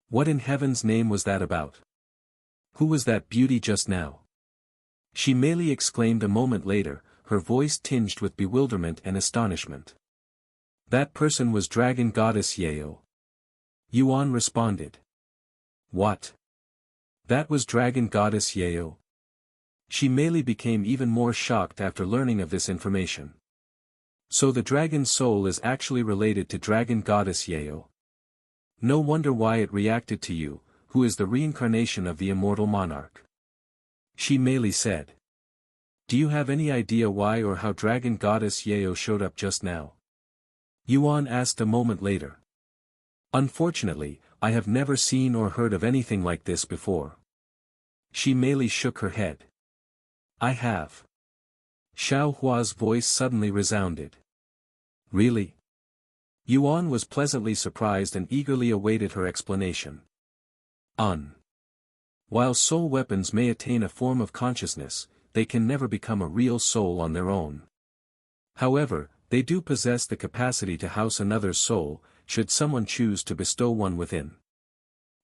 What in heaven's name was that about? Who was that beauty just now? She merely exclaimed a moment later, her voice tinged with bewilderment and astonishment. That person was Dragon Goddess Yeo. Yuan responded. What? That was Dragon Goddess Yeo? She merely became even more shocked after learning of this information. So the dragon's soul is actually related to Dragon Goddess Yeo. No wonder why it reacted to you, who is the reincarnation of the immortal monarch. She merely said. Do you have any idea why or how Dragon Goddess Yeo showed up just now? Yuan asked a moment later. Unfortunately, I have never seen or heard of anything like this before. She merely shook her head. I have. Xiao Hua's voice suddenly resounded. Really? Yuan was pleasantly surprised and eagerly awaited her explanation. While soul weapons may attain a form of consciousness, they can never become a real soul on their own. However, they do possess the capacity to house another's soul, should someone choose to bestow one within.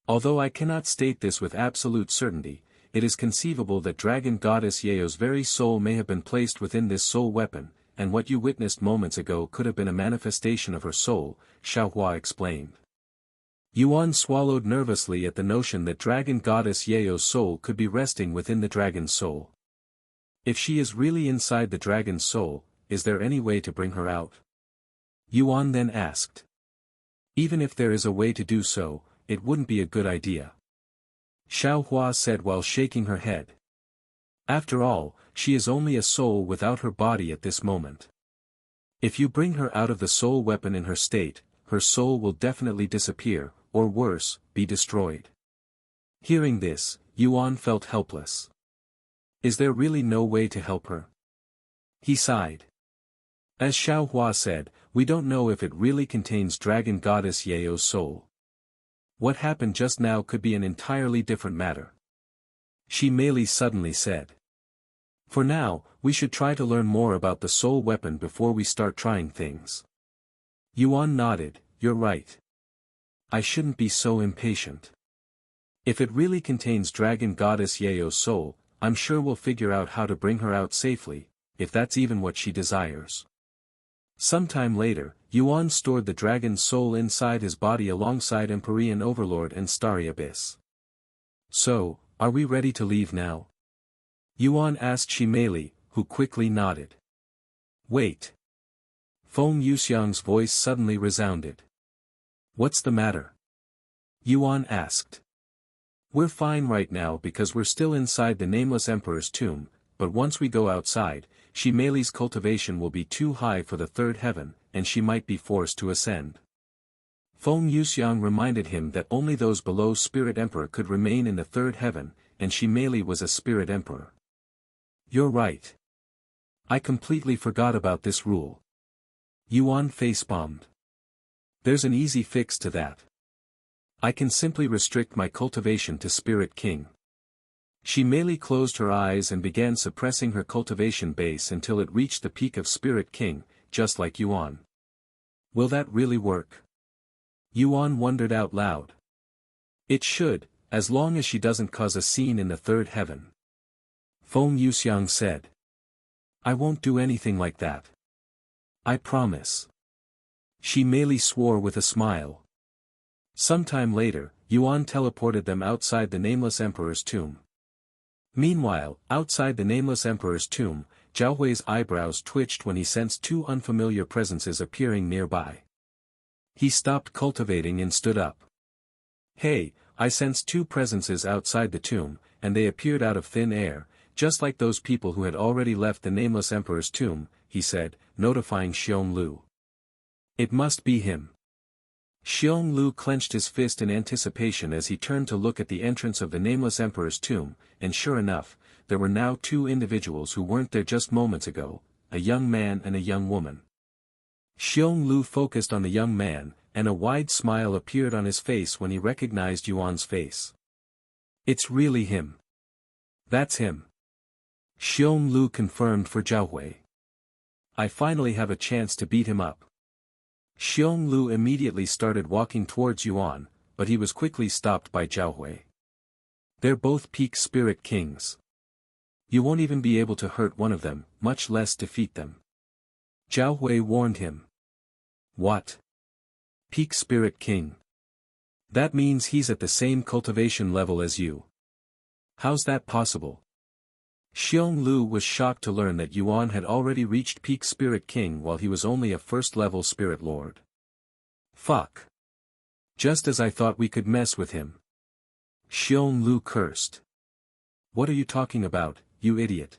Although I cannot state this with absolute certainty, it is conceivable that Dragon Goddess Yeo's very soul may have been placed within this soul weapon, and what you witnessed moments ago could have been a manifestation of her soul, Xiao Hua explained. Yuan swallowed nervously at the notion that Dragon Goddess Yeo's soul could be resting within the dragon's soul. If she is really inside the dragon's soul, is there any way to bring her out? Yuan then asked. Even if there is a way to do so, it wouldn't be a good idea. Xiao Hua said while shaking her head. After all, she is only a soul without her body at this moment. If you bring her out of the soul weapon in her state, her soul will definitely disappear, or worse, be destroyed. Hearing this, Yuan felt helpless. Is there really no way to help her? He sighed. As Xiao Hua said, we don't know if it really contains Dragon Goddess Yeo's soul. What happened just now could be an entirely different matter. She merely suddenly said. For now, we should try to learn more about the soul weapon before we start trying things. Yuan nodded, you're right. I shouldn't be so impatient. If it really contains Dragon Goddess Yeo's soul, I'm sure we'll figure out how to bring her out safely, if that's even what she desires. Sometime later, Yuan stored the dragon's soul inside his body alongside Empyrean Overlord and Starry Abyss. So, are we ready to leave now? Yuan asked Shimeli, who quickly nodded. Wait. Feng Yuxiang's voice suddenly resounded. What's the matter? Yuan asked. We're fine right now because we're still inside the Nameless Emperor's tomb, but once we go outside, Shimeli's cultivation will be too high for the third heaven, and she might be forced to ascend. Feng Yuxiang reminded him that only those below Spirit Emperor could remain in the third heaven, and Shimeli was a Spirit Emperor. You're right. I completely forgot about this rule. Yuan facepalmed. There's an easy fix to that. I can simply restrict my cultivation to Spirit King. She merely closed her eyes and began suppressing her cultivation base until it reached the peak of Spirit King, just like Yuan. Will that really work? Yuan wondered out loud. It should, as long as she doesn't cause a scene in the third heaven. Feng Yuxiang said. I won't do anything like that. I promise. She merely swore with a smile. Sometime later, Yuan teleported them outside the Nameless Emperor's tomb. Meanwhile, outside the Nameless Emperor's tomb, Zhao Hui's eyebrows twitched when he sensed two unfamiliar presences appearing nearby. He stopped cultivating and stood up. Hey, I sensed two presences outside the tomb, and they appeared out of thin air, just like those people who had already left the Nameless Emperor's tomb, he said, notifying Xiong Lu. It must be him. Xiong Lu clenched his fist in anticipation as he turned to look at the entrance of the Nameless Emperor's tomb, and sure enough, there were now two individuals who weren't there just moments ago, a young man and a young woman. Xiong Lu focused on the young man, and a wide smile appeared on his face when he recognized Yuan's face. It's really him. That's him. Xiong Lu confirmed for Zhao Hui. I finally have a chance to beat him up. Xiong Lu immediately started walking towards Yuan, but he was quickly stopped by Zhao Hui. They're both peak spirit kings. You won't even be able to hurt one of them, much less defeat them. Zhao Hui warned him. What? Peak spirit king. That means he's at the same cultivation level as you. How's that possible? Xiong Lu was shocked to learn that Yuan had already reached peak Spirit King while he was only a first-level Spirit Lord. Fuck. Just as I thought we could mess with him. Xiong Lu cursed. What are you talking about, you idiot?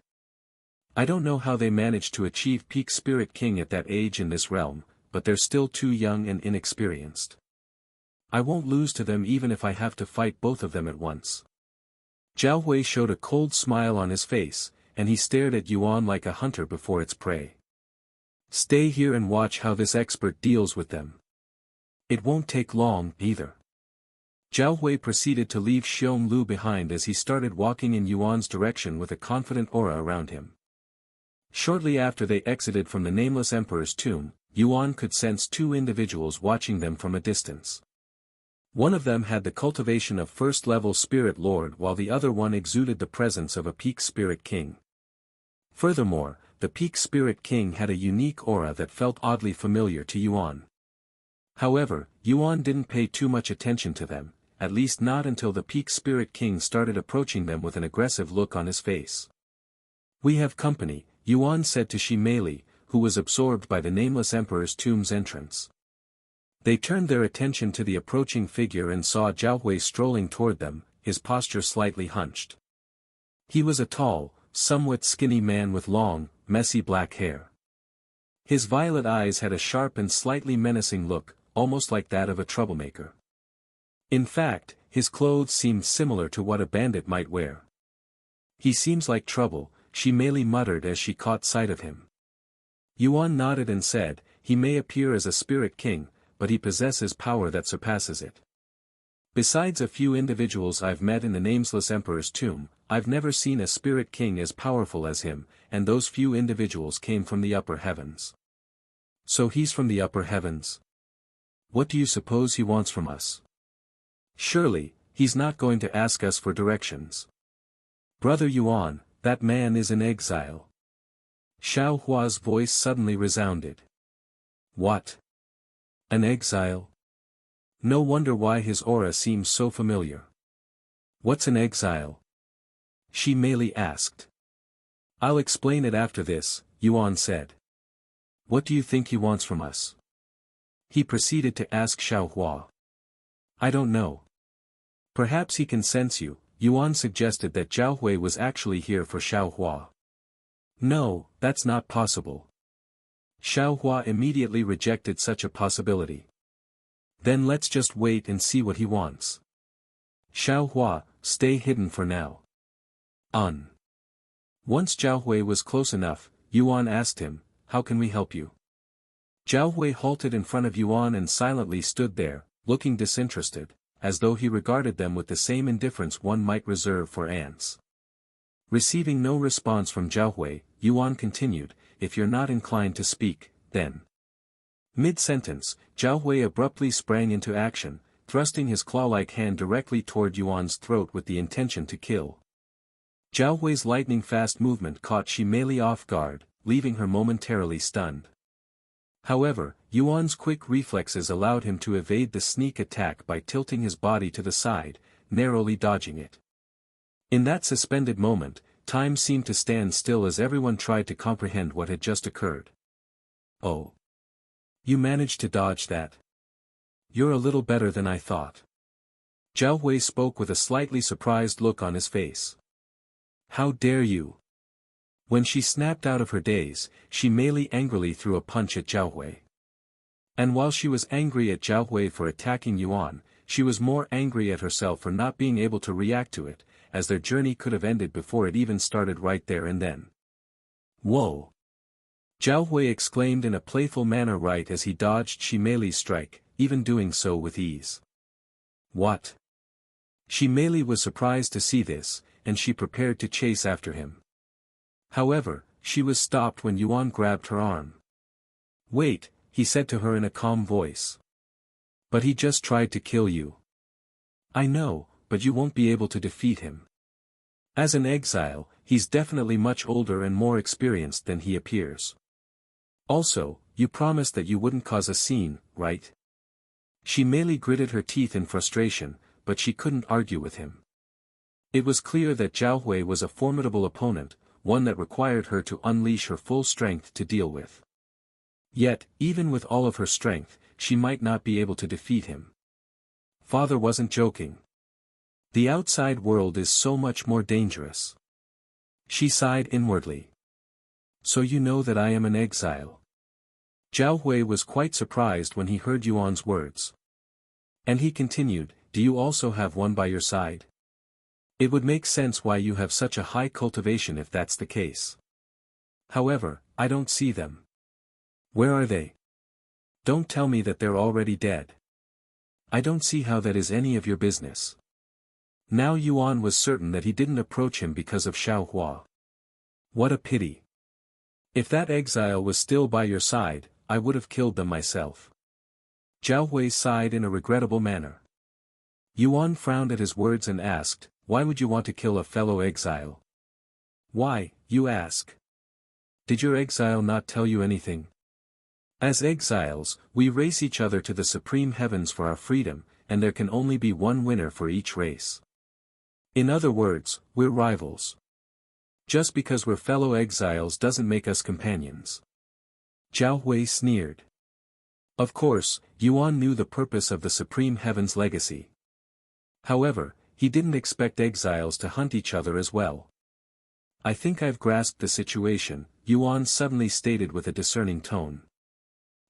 I don't know how they managed to achieve peak Spirit King at that age in this realm, but they're still too young and inexperienced. I won't lose to them even if I have to fight both of them at once. Zhao Hui showed a cold smile on his face, and he stared at Yuan like a hunter before its prey. Stay here and watch how this expert deals with them. It won't take long, either. Zhao Hui proceeded to leave Xiong Lu behind as he started walking in Yuan's direction with a confident aura around him. Shortly after they exited from the Nameless Emperor's tomb, Yuan could sense two individuals watching them from a distance. One of them had the cultivation of first-level Spirit Lord while the other one exuded the presence of a peak Spirit King. Furthermore, the peak Spirit King had a unique aura that felt oddly familiar to Yuan. However, Yuan didn't pay too much attention to them, at least not until the peak Spirit King started approaching them with an aggressive look on his face. We have company, Yuan said to Shi Meili, who was absorbed by the Nameless Emperor's tomb's entrance. They turned their attention to the approaching figure and saw Zhao Hui strolling toward them, his posture slightly hunched. He was a tall, somewhat skinny man with long, messy black hair. His violet eyes had a sharp and slightly menacing look, almost like that of a troublemaker. In fact, his clothes seemed similar to what a bandit might wear. He seems like trouble, Shi Meili muttered as she caught sight of him. Yuan nodded and said, he may appear as a spirit king, but he possesses power that surpasses it. Besides a few individuals I've met in the Nameless Emperor's tomb, I've never seen a spirit king as powerful as him, and those few individuals came from the upper heavens. So he's from the upper heavens? What do you suppose he wants from us? Surely, he's not going to ask us for directions. Brother Yuan, that man is in exile. Xiao Hua's voice suddenly resounded. What? An exile? No wonder why his aura seems so familiar. What's an exile? Shi Meili asked. I'll explain it after this, Yuan said. What do you think he wants from us? He proceeded to ask Xiao Hua. I don't know. Perhaps he can sense you, Yuan suggested that Zhao Hui was actually here for Xiao Hua. No, that's not possible. Xiao Hua immediately rejected such a possibility. Then let's just wait and see what he wants. Xiao Hua, stay hidden for now. Once Zhao Hui was close enough, Yuan asked him, how can we help you? Zhao Hui halted in front of Yuan and silently stood there, looking disinterested. as though he regarded them with the same indifference one might reserve for ants. Receiving no response from Zhao, Yuan continued, "If you're not inclined to speak, then." Mid-sentence, Zhao abruptly sprang into action, thrusting his claw-like hand directly toward Yuan's throat with the intention to kill. Zhao lightning-fast movement caught Shimeli off guard, leaving her momentarily stunned. However, Yuan's quick reflexes allowed him to evade the sneak attack by tilting his body to the side, narrowly dodging it. In that suspended moment, time seemed to stand still as everyone tried to comprehend what had just occurred. "Oh. You managed to dodge that. You're a little better than I thought." Zhao spoke with a slightly surprised look on his face. "How dare you!" When she snapped out of her daze, Shimeli angrily threw a punch at Zhao. And while she was angry at Zhao for attacking Yuan, she was more angry at herself for not being able to react to it, as their journey could have ended before it even started right there and then. "Whoa!" Zhao exclaimed in a playful manner right as he dodged Shimeli's strike, even doing so with ease. "What?" Shimeli was surprised to see this, and she prepared to chase after him. However, she was stopped when Yuan grabbed her arm. "Wait," he said to her in a calm voice. "But he just tried to kill you." "I know, but you won't be able to defeat him. As an exile, he's definitely much older and more experienced than he appears. Also, you promised that you wouldn't cause a scene, right?" Shimeli gritted her teeth in frustration, but she couldn't argue with him. It was clear that Zhao was a formidable opponent, one that required her to unleash her full strength to deal with. Yet, even with all of her strength, she might not be able to defeat him. Father wasn't joking. The outside world is so much more dangerous. She sighed inwardly. "So you know that I am an exile." Zhao was quite surprised when he heard Yuan's words. And he continued, "Do you also have one by your side? It would make sense why you have such a high cultivation if that's the case. However, I don't see them. Where are they? Don't tell me that they're already dead. I don't see how that is any of your business." Now Yuan was certain that he didn't approach him because of Xiaohua. What a pity. If that exile was still by your side, I would have killed them myself. Zhao sighed in a regrettable manner. Yuan frowned at his words and asked, "Why would you want to kill a fellow exile?" "Why, you ask? Did your exile not tell you anything? As exiles, we race each other to the supreme heavens for our freedom, and there can only be one winner for each race. In other words, we're rivals. Just because we're fellow exiles doesn't make us companions." Zhao sneered. Of course, Yuan knew the purpose of the supreme heaven's legacy. However, he didn't expect exiles to hunt each other as well. "I think I've grasped the situation," Yuan suddenly stated with a discerning tone.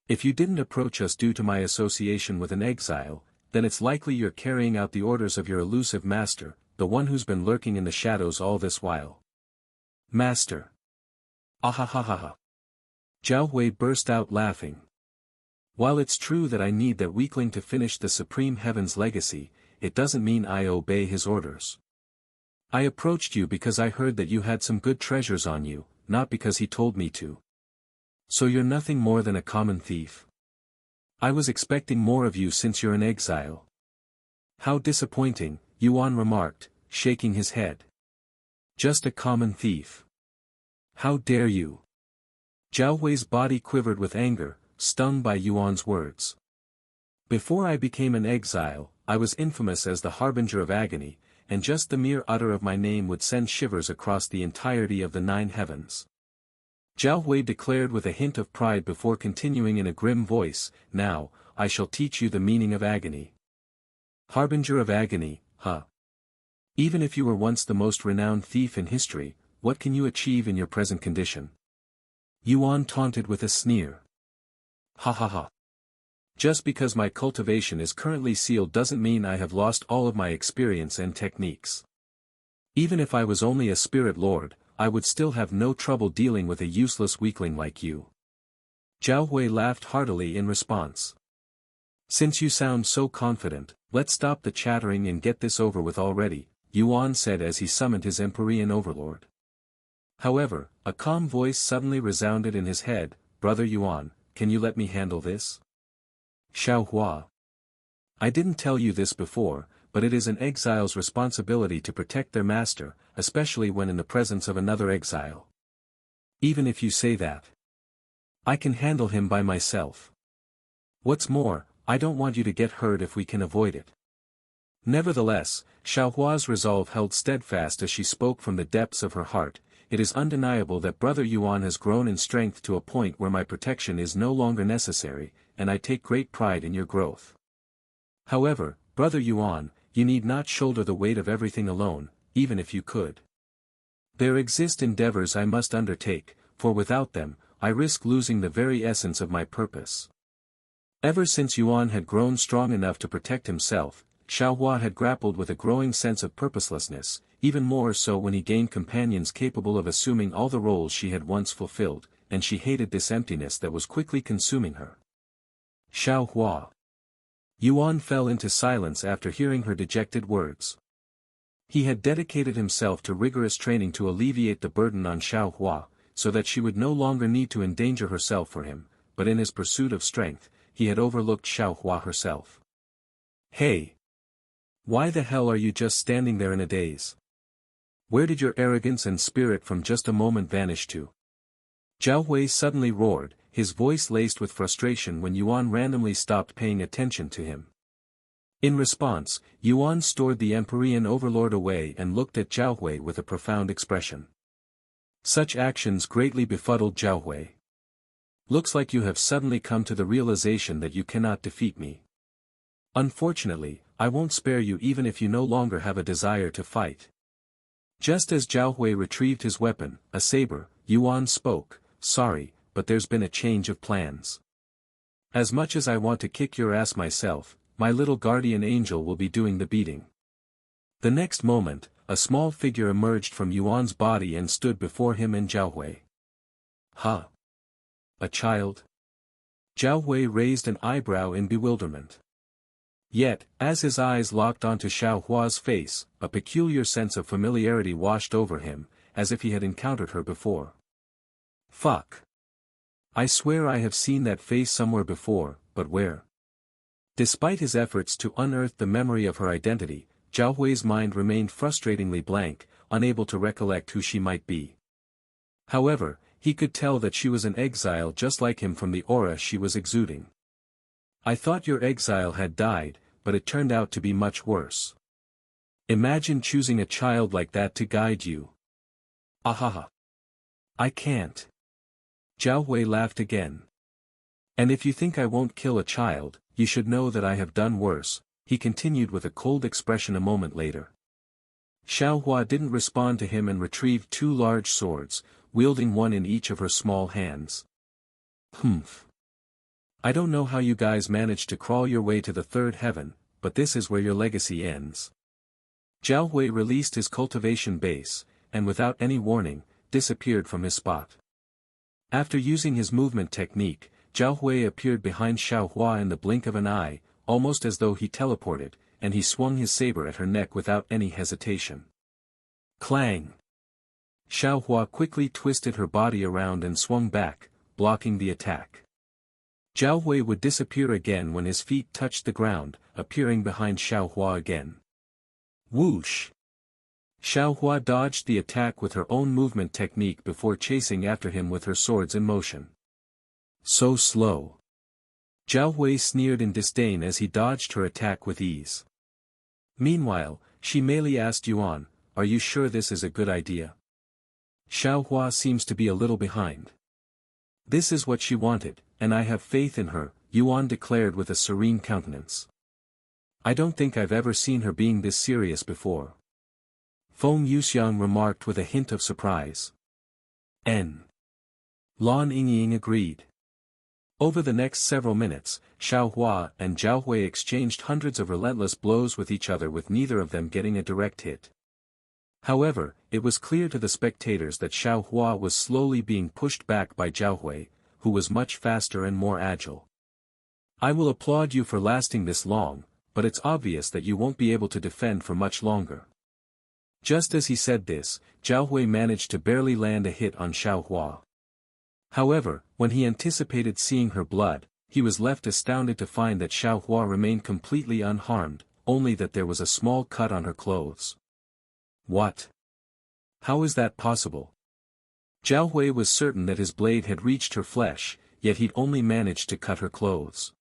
"If you didn't approach us due to my association with an exile, then it's likely you're carrying out the orders of your elusive master, the one who's been lurking in the shadows all this while." "Master." "Ahahaha." Zhao burst out laughing. "While it's true that I need that weakling to finish the supreme heaven's legacy, it doesn't mean I obey his orders. I approached you because I heard that you had some good treasures on you, not because he told me to. So you're nothing more than a common thief. I was expecting more of you since you're an exile." "How disappointing," Yuan remarked, shaking his head. "Just a common thief. How dare you?" Zhao body quivered with anger, stung by Yuan's words. "Before I became an exile, I was infamous as the harbinger of agony, and just the mere utter of my name would send shivers across the entirety of the 9 heavens." Zhao declared with a hint of pride before continuing in a grim voice, "Now, I shall teach you the meaning of agony." "Harbinger of agony, huh? Even if you were once the most renowned thief in history, what can you achieve in your present condition?" Yuan taunted with a sneer. "Ha ha ha. Just because my cultivation is currently sealed doesn't mean I have lost all of my experience and techniques. Even if I was only a spirit lord, I would still have no trouble dealing with a useless weakling like you." Zhao laughed heartily in response. Since you sound so confident, let's stop the chattering and get this over with already, Yuan said as he summoned his Empyrean overlord. However, a calm voice suddenly resounded in his head, Brother Yuan, can you let me handle this? Xiaohua. I didn't tell you this before, but it is an exile's responsibility to protect their master, especially when in the presence of another exile. Even if you say that, I can handle him by myself. What's more, I don't want you to get hurt if we can avoid it. Nevertheless, Xiaohua's resolve held steadfast as she spoke from the depths of her heart. It is undeniable that Brother Yuan has grown in strength to a point where my protection is no longer necessary, and I take great pride in your growth. However, Brother Yuan, you need not shoulder the weight of everything alone, even if you could. There exist endeavors I must undertake, for without them, I risk losing the very essence of my purpose. Ever since Yuan had grown strong enough to protect himself, Xiaohua had grappled with a growing sense of purposelessness, even more so when he gained companions capable of assuming all the roles she had once fulfilled, and she hated this emptiness that was quickly consuming her. Xiaohua. Yuan fell into silence after hearing her dejected words. He had dedicated himself to rigorous training to alleviate the burden on Xiaohua, so that she would no longer need to endanger herself for him, but in his pursuit of strength, he had overlooked Xiaohua herself. Hey! Why the hell are you just standing there in a daze? Where did your arrogance and spirit from just a moment vanish to? Zhao Hui suddenly roared, his voice laced with frustration when Yuan randomly stopped paying attention to him. In response, Yuan stored the Empyrean overlord away and looked at Zhao Hui with a profound expression. Such actions greatly befuddled Zhao Hui. Looks like you have suddenly come to the realization that you cannot defeat me. Unfortunately, I won't spare you even if you no longer have a desire to fight. Just as Zhao Hui retrieved his weapon, a saber, Yuan spoke, sorry, but there's been a change of plans. As much as I want to kick your ass myself, my little guardian angel will be doing the beating. The next moment, a small figure emerged from Yuan's body and stood before him and Zhao Hui. Huh? A child? Zhao Hui raised an eyebrow in bewilderment. Yet, as his eyes locked onto Xiaohua's face, a peculiar sense of familiarity washed over him, as if he had encountered her before. Fuck. I swear I have seen that face somewhere before, but where? Despite his efforts to unearth the memory of her identity, Zhao Hui's mind remained frustratingly blank, unable to recollect who she might be. However, he could tell that she was an exile just like him from the aura she was exuding. I thought your exile had died, but it turned out to be much worse. Imagine choosing a child like that to guide you. Ahaha. I can't. Zhao Hui laughed again. And if you think I won't kill a child, you should know that I have done worse, he continued with a cold expression a moment later. Xiaohua didn't respond to him and retrieved two large swords, wielding one in each of her small hands. Humph. I don't know how you guys managed to crawl your way to the third heaven, but this is where your legacy ends. Zhao Hui released his cultivation base, and without any warning, disappeared from his spot. After using his movement technique, Zhao Hui appeared behind Xiaohua in the blink of an eye, almost as though he teleported, and he swung his saber at her neck without any hesitation. Clang! Xiaohua quickly twisted her body around and swung back, blocking the attack. Zhao Hui would disappear again when his feet touched the ground, appearing behind Xiaohua again. Whoosh! Xiaohua dodged the attack with her own movement technique before chasing after him with her swords in motion. So slow. Zhao Hui sneered in disdain as he dodged her attack with ease. Meanwhile, she merely asked Yuan, are you sure this is a good idea? Xiaohua seems to be a little behind. This is what she wanted, and I have faith in her, Yuan declared with a serene countenance. I don't think I've ever seen her being this serious before. Feng Yuxiang remarked with a hint of surprise. N. Lan Yingying agreed. Over the next several minutes, Xiaohua and Zhao Hui exchanged hundreds of relentless blows with each other with neither of them getting a direct hit. However, it was clear to the spectators that Xiaohua was slowly being pushed back by Zhao Hui, who was much faster and more agile. I will applaud you for lasting this long, but it's obvious that you won't be able to defend for much longer. Just as he said this, Zhao Hui managed to barely land a hit on Xiao Hua. However, when he anticipated seeing her blood, he was left astounded to find that Xiao Hua remained completely unharmed, only that there was a small cut on her clothes. What? How is that possible? Zhao Hui was certain that his blade had reached her flesh, yet he'd only managed to cut her clothes.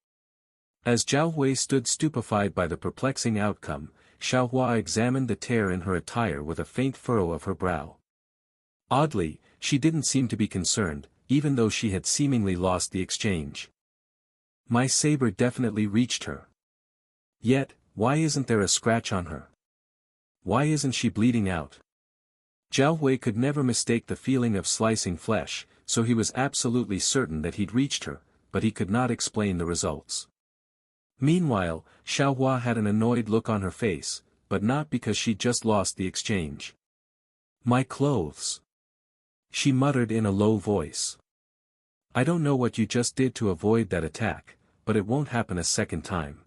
As Zhao Hui stood stupefied by the perplexing outcome, Xiao Hua examined the tear in her attire with a faint furrow of her brow. Oddly, she didn't seem to be concerned, even though she had seemingly lost the exchange. My saber definitely reached her. Yet, why isn't there a scratch on her? Why isn't she bleeding out? Zhao Hui could never mistake the feeling of slicing flesh, so he was absolutely certain that he'd reached her, but he could not explain the results. Meanwhile, Xiao Hua had an annoyed look on her face, but not because she'd just lost the exchange. My clothes. She muttered in a low voice. I don't know what you just did to avoid that attack, but it won't happen a second time.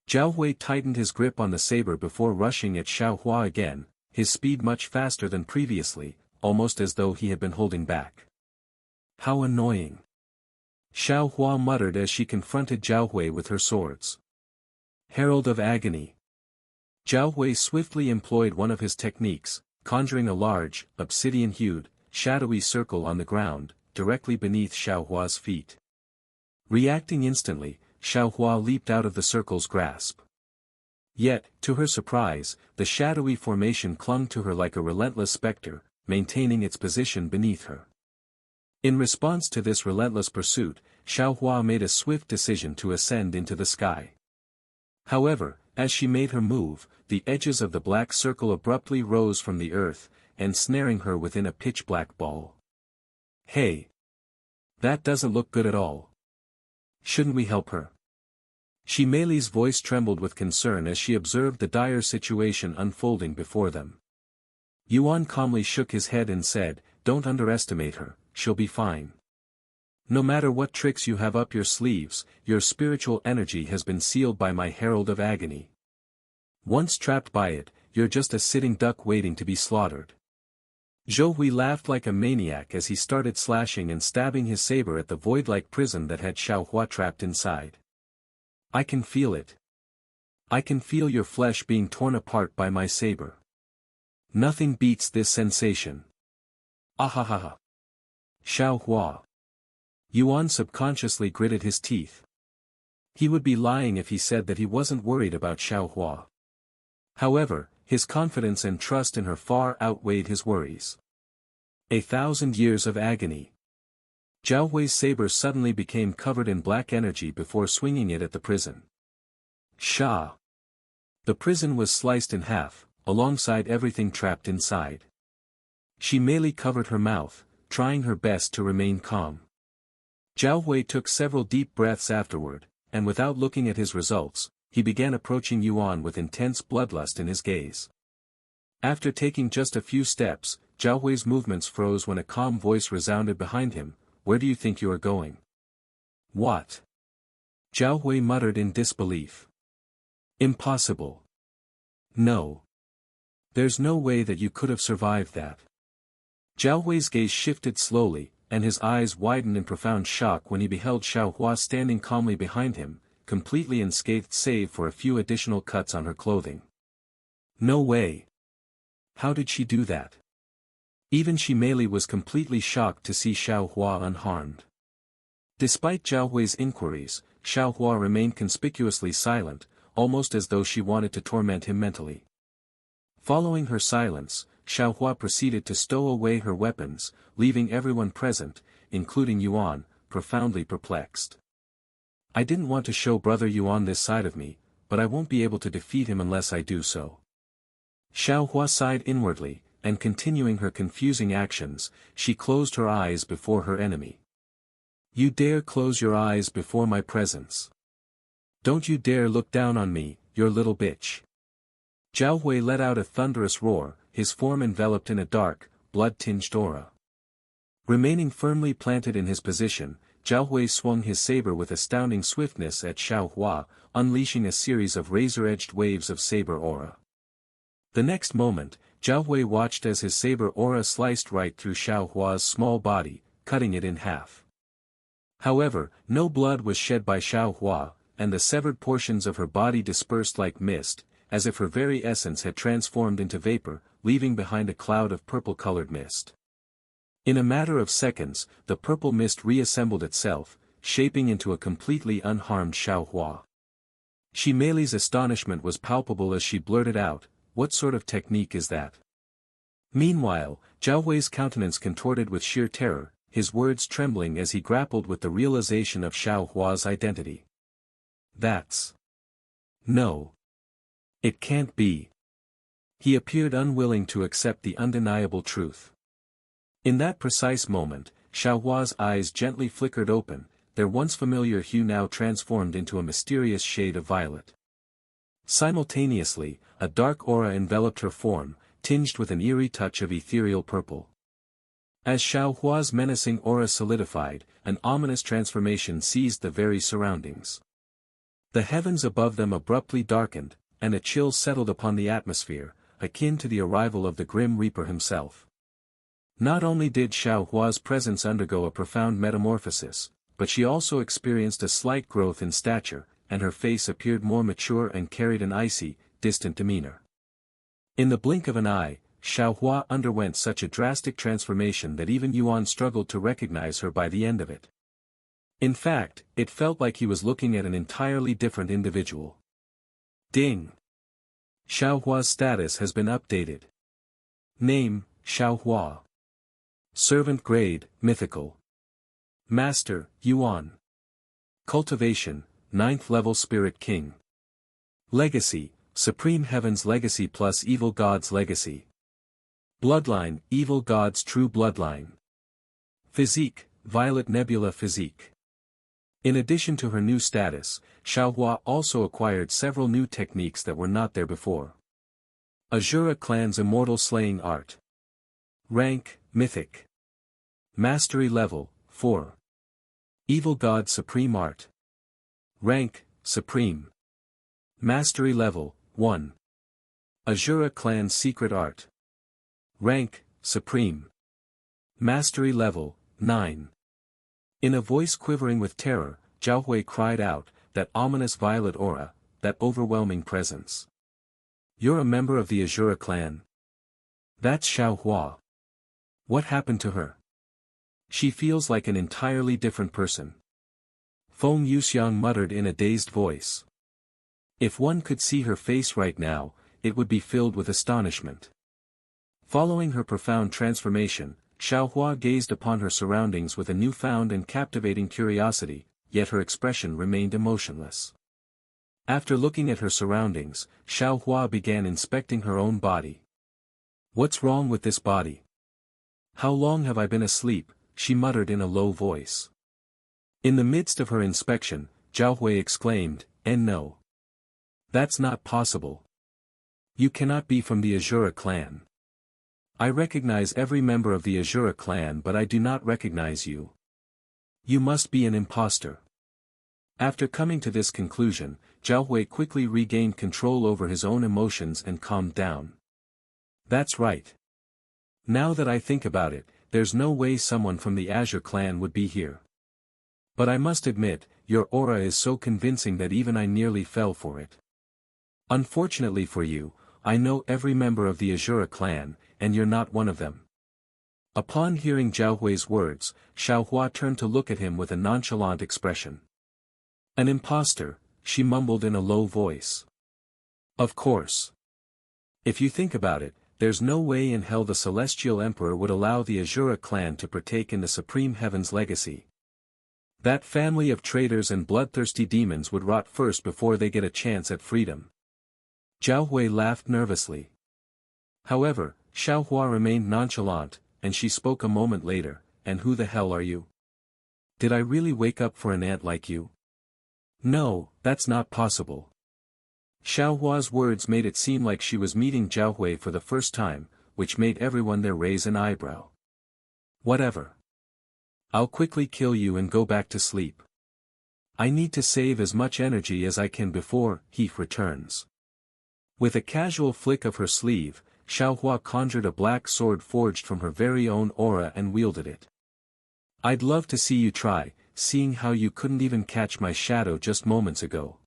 Zhao Hui tightened his grip on the saber before rushing at Xiao Hua again, his speed much faster than previously, almost as though he had been holding back. How annoying. Xiao Hua muttered as she confronted Zhao Hui with her swords. Herald of Agony. Zhao Hui swiftly employed one of his techniques, conjuring a large, obsidian-hued, shadowy circle on the ground, directly beneath Xiao Hua's feet. Reacting instantly, Xiao Hua leaped out of the circle's grasp. Yet, to her surprise, the shadowy formation clung to her like a relentless specter, maintaining its position beneath her. In response to this relentless pursuit, Xiao Hua made a swift decision to ascend into the sky. However, as she made her move, the edges of the black circle abruptly rose from the earth, ensnaring her within a pitch-black ball. Hey! That doesn't look good at all. Shouldn't we help her? Mei's voice trembled with concern as she observed the dire situation unfolding before them. Yuan calmly shook his head and said, Don't underestimate her, she'll be fine. No matter what tricks you have up your sleeves, your spiritual energy has been sealed by my Herald of Agony. Once trapped by it, you're just a sitting duck waiting to be slaughtered. Zhou Hui laughed like a maniac as he started slashing and stabbing his saber at the void-like prison that had Xiao Hua trapped inside. I can feel it. I can feel your flesh being torn apart by my saber. Nothing beats this sensation. Ahahaha. Xiao Hua. Yuan subconsciously gritted his teeth. He would be lying if he said that he wasn't worried about Xiao Hua. However, his confidence and trust in her far outweighed his worries. 1,000 years of agony. Zhao Hui's saber suddenly became covered in black energy before swinging it at the prison. Sha! The prison was sliced in half, alongside everything trapped inside. Mei covered her mouth, trying her best to remain calm. Zhao Hui took several deep breaths afterward, and without looking at his results, he began approaching Yuan with intense bloodlust in his gaze. After taking just a few steps, Zhao Hui's movements froze when a calm voice resounded behind him, Where do you think you are going? What? Zhao Hui muttered in disbelief. Impossible. No. There's no way that you could have survived that. Zhao Hui's gaze shifted slowly, and his eyes widened in profound shock when he beheld Xiao Hua standing calmly behind him, completely unscathed save for a few additional cuts on her clothing. No way. How did she do that? Even Mei was completely shocked to see Xiao Hua unharmed. Despite Zhao Hui's inquiries, Xiao Hua remained conspicuously silent, almost as though she wanted to torment him mentally. Following her silence, Xiao Hua proceeded to stow away her weapons, leaving everyone present, including Yuan, profoundly perplexed. I didn't want to show Brother Yuan this side of me, but I won't be able to defeat him unless I do so. Xiao Hua sighed inwardly, and continuing her confusing actions, she closed her eyes before her enemy. You dare close your eyes before my presence? Don't you dare look down on me, your little bitch. Zhao Hui let out a thunderous roar, his form enveloped in a dark, blood-tinged aura. Remaining firmly planted in his position, Zhao Hui swung his saber with astounding swiftness at Xiao Hua, unleashing a series of razor-edged waves of saber aura. The next moment, Zhao Hui watched as his saber aura sliced right through Xiao Hua's small body, cutting it in half. However, no blood was shed by Xiao Hua, and the severed portions of her body dispersed like mist, as if her very essence had transformed into vapor, leaving behind a cloud of purple-colored mist. In a matter of seconds, the purple mist reassembled itself, shaping into a completely unharmed Xiao Hua. Shi Mei's astonishment was palpable as she blurted out, "What sort of technique is that?" Meanwhile, Zhao Hui's countenance contorted with sheer terror, his words trembling as he grappled with the realization of Xiao Hua's identity. "That's... No. It can't be." He appeared unwilling to accept the undeniable truth. In that precise moment, Xiao Hua's eyes gently flickered open, their once familiar hue now transformed into a mysterious shade of violet. Simultaneously, a dark aura enveloped her form, tinged with an eerie touch of ethereal purple. As Xiao Hua's menacing aura solidified, an ominous transformation seized the very surroundings. The heavens above them abruptly darkened, and a chill settled upon the atmosphere, akin to the arrival of the Grim Reaper himself. Not only did Xiao Hua's presence undergo a profound metamorphosis, but she also experienced a slight growth in stature, and her face appeared more mature and carried an icy, distant demeanor. In the blink of an eye, Xiao Hua underwent such a drastic transformation that even Yuan struggled to recognize her by the end of it. In fact, it felt like he was looking at an entirely different individual. Ding! Xiao Hua's status has been updated. Name, Xiao Hua. Servant grade, mythical. Master, Yuan. Cultivation, 9th level Spirit King. Legacy, Supreme Heaven's Legacy plus Evil God's Legacy. Bloodline, Evil God's True Bloodline. Physique, Violet Nebula Physique. In addition to her new status, Xiao Hua also acquired several new techniques that were not there before. Azura Clan's Immortal Slaying Art. Rank, Mythic. Mastery Level, 4. Evil God Supreme Art. Rank, Supreme. Mastery Level, 1. Azura Clan's Secret Art. Rank, Supreme. Mastery Level, 9. In a voice quivering with terror, Zhao Hui cried out, "That ominous violet aura, that overwhelming presence. You're a member of the Azura clan?" "That's Xiao Hua. What happened to her? She feels like an entirely different person." Feng Yuxiang muttered in a dazed voice. If one could see her face right now, it would be filled with astonishment. Following her profound transformation, Xiao Hua gazed upon her surroundings with a newfound and captivating curiosity, yet her expression remained emotionless. After looking at her surroundings, Xiao Hua began inspecting her own body. "What's wrong with this body? How long have I been asleep?" she muttered in a low voice. In the midst of her inspection, Zhao Hui exclaimed, "No. That's not possible. You cannot be from the Azura clan. I recognize every member of the Azura clan, but I do not recognize you. You must be an imposter." After coming to this conclusion, Zhao Hui quickly regained control over his own emotions and calmed down. "That's right. Now that I think about it, there's no way someone from the Azure clan would be here. But I must admit, your aura is so convincing that even I nearly fell for it. Unfortunately for you, I know every member of the Azura clan, and you're not one of them." Upon hearing Zhao Hui's words, Xiao Hua turned to look at him with a nonchalant expression. "An imposter," she mumbled in a low voice. "Of course. If you think about it, there's no way in hell the Celestial Emperor would allow the Azura clan to partake in the Supreme Heaven's legacy. That family of traitors and bloodthirsty demons would rot first before they get a chance at freedom." Zhao Hui laughed nervously. However, Xiao Hua remained nonchalant, and she spoke a moment later, "And who the hell are you? Did I really wake up for an ant like you?" "No, that's not possible." Xiao Hua's words made it seem like she was meeting Zhao Hui for the first time, which made everyone there raise an eyebrow. "Whatever. I'll quickly kill you and go back to sleep. I need to save as much energy as I can before he returns. With a casual flick of her sleeve, Xiaohua conjured a black sword forged from her very own aura and wielded it. I'd love to see you try, seeing how you couldn't even catch my shadow just moments ago.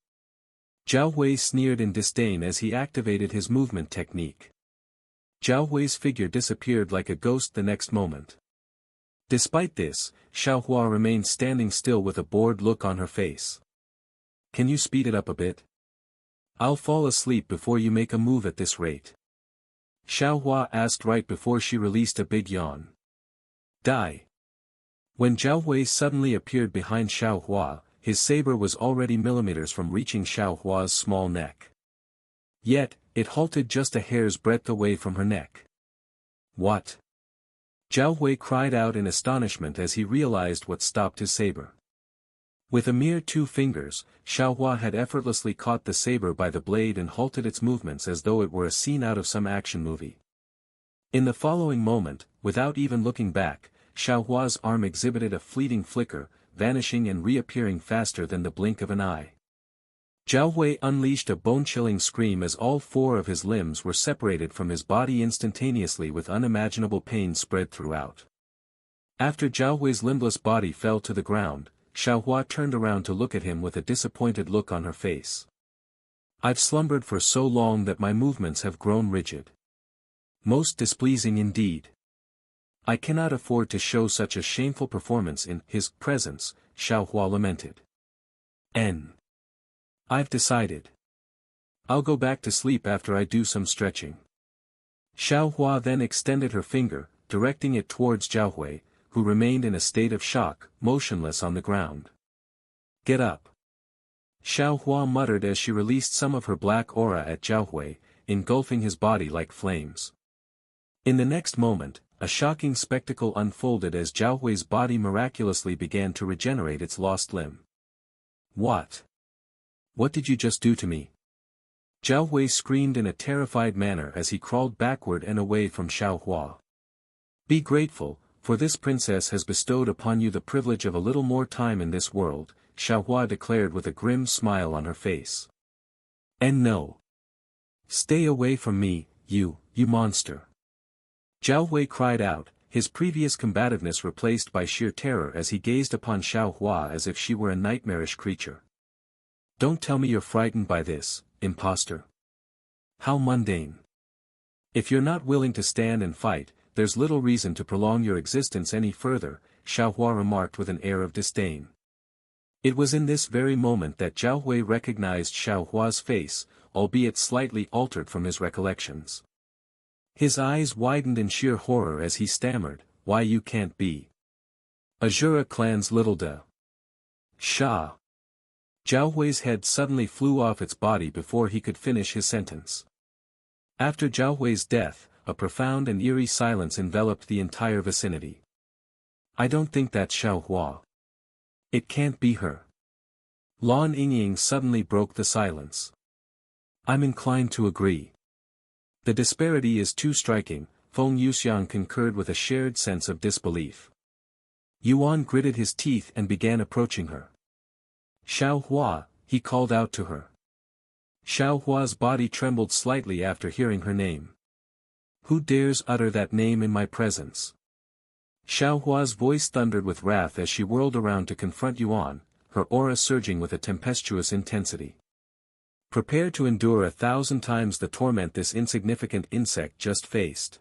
Zhao Hui sneered in disdain as he activated his movement technique. Zhao Hui's figure disappeared like a ghost the next moment. Despite this, Xiaohua remained standing still with a bored look on her face. Can you speed it up a bit? I'll fall asleep before you make a move at this rate. Xiaohua asked right before she released a big yawn. Die. When Zhao Hui suddenly appeared behind Xiaohua, his saber was already millimeters from reaching Xiaohua's small neck. Yet, it halted just a hair's breadth away from her neck. What? Zhao Hui cried out in astonishment as he realized what stopped his saber. With a mere 2 fingers, Xiaohua had effortlessly caught the saber by the blade and halted its movements as though it were a scene out of some action movie. In the following moment, without even looking back, Xiaohua's arm exhibited a fleeting flicker, vanishing and reappearing faster than the blink of an eye. Zhao Hui unleashed a bone-chilling scream as all 4 of his limbs were separated from his body instantaneously with unimaginable pain spread throughout. After Zhao Hui's limbless body fell to the ground, Xiaohua turned around to look at him with a disappointed look on her face. I've slumbered for so long that my movements have grown rigid. Most displeasing indeed. I cannot afford to show such a shameful performance in his presence, Xiaohua lamented. I've decided. I'll go back to sleep after I do some stretching. Xiaohua then extended her finger, directing it towards Zhao Hui, who remained in a state of shock, motionless on the ground. Get up. Xiaohua muttered as she released some of her black aura at Zhao Hui, engulfing his body like flames. In the next moment, a shocking spectacle unfolded as Zhao Hui's body miraculously began to regenerate its lost limb. What? What did you just do to me? Zhao Hui screamed in a terrified manner as he crawled backward and away from Xiaohua. Be grateful, for this princess has bestowed upon you the privilege of a little more time in this world, Xiaohua declared with a grim smile on her face. And no. Stay away from me, you monster. Zhao Hui cried out, his previous combativeness replaced by sheer terror as he gazed upon Xiaohua as if she were a nightmarish creature. Don't tell me you're frightened by this, impostor. How mundane. If you're not willing to stand and fight, there's little reason to prolong your existence any further, Xiaohua remarked with an air of disdain. It was in this very moment that Zhao Hui recognized Xiaohua's face, albeit slightly altered from his recollections. His eyes widened in sheer horror as he stammered, why you can't be. Azura clan's little da. Sha. Zhao Hui's head suddenly flew off its body before he could finish his sentence. After Zhao Hui's death, a profound and eerie silence enveloped the entire vicinity. I don't think that's Xiaohua. It can't be her. Lan Yingying suddenly broke the silence. I'm inclined to agree. The disparity is too striking, Feng Yuxiang concurred with a shared sense of disbelief. Yuan gritted his teeth and began approaching her. Xiaohua, he called out to her. Xiaohua's body trembled slightly after hearing her name. Who dares utter that name in my presence? Xiaohua's voice thundered with wrath as she whirled around to confront Yuan, her aura surging with a tempestuous intensity. Prepare to endure 1,000 times the torment this insignificant insect just faced.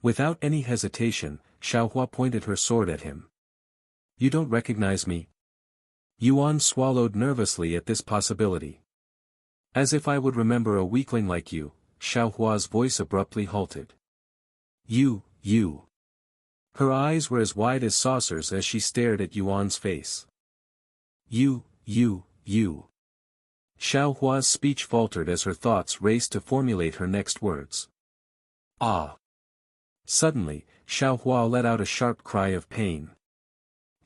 Without any hesitation, Xiaohua pointed her sword at him. You don't recognize me? Yuan swallowed nervously at this possibility. As if I would remember a weakling like you, Xiaohua's voice abruptly halted. You. Her eyes were as wide as saucers as she stared at Yuan's face. You. Xiaohua's speech faltered as her thoughts raced to formulate her next words. Ah! Suddenly, Xiaohua let out a sharp cry of pain.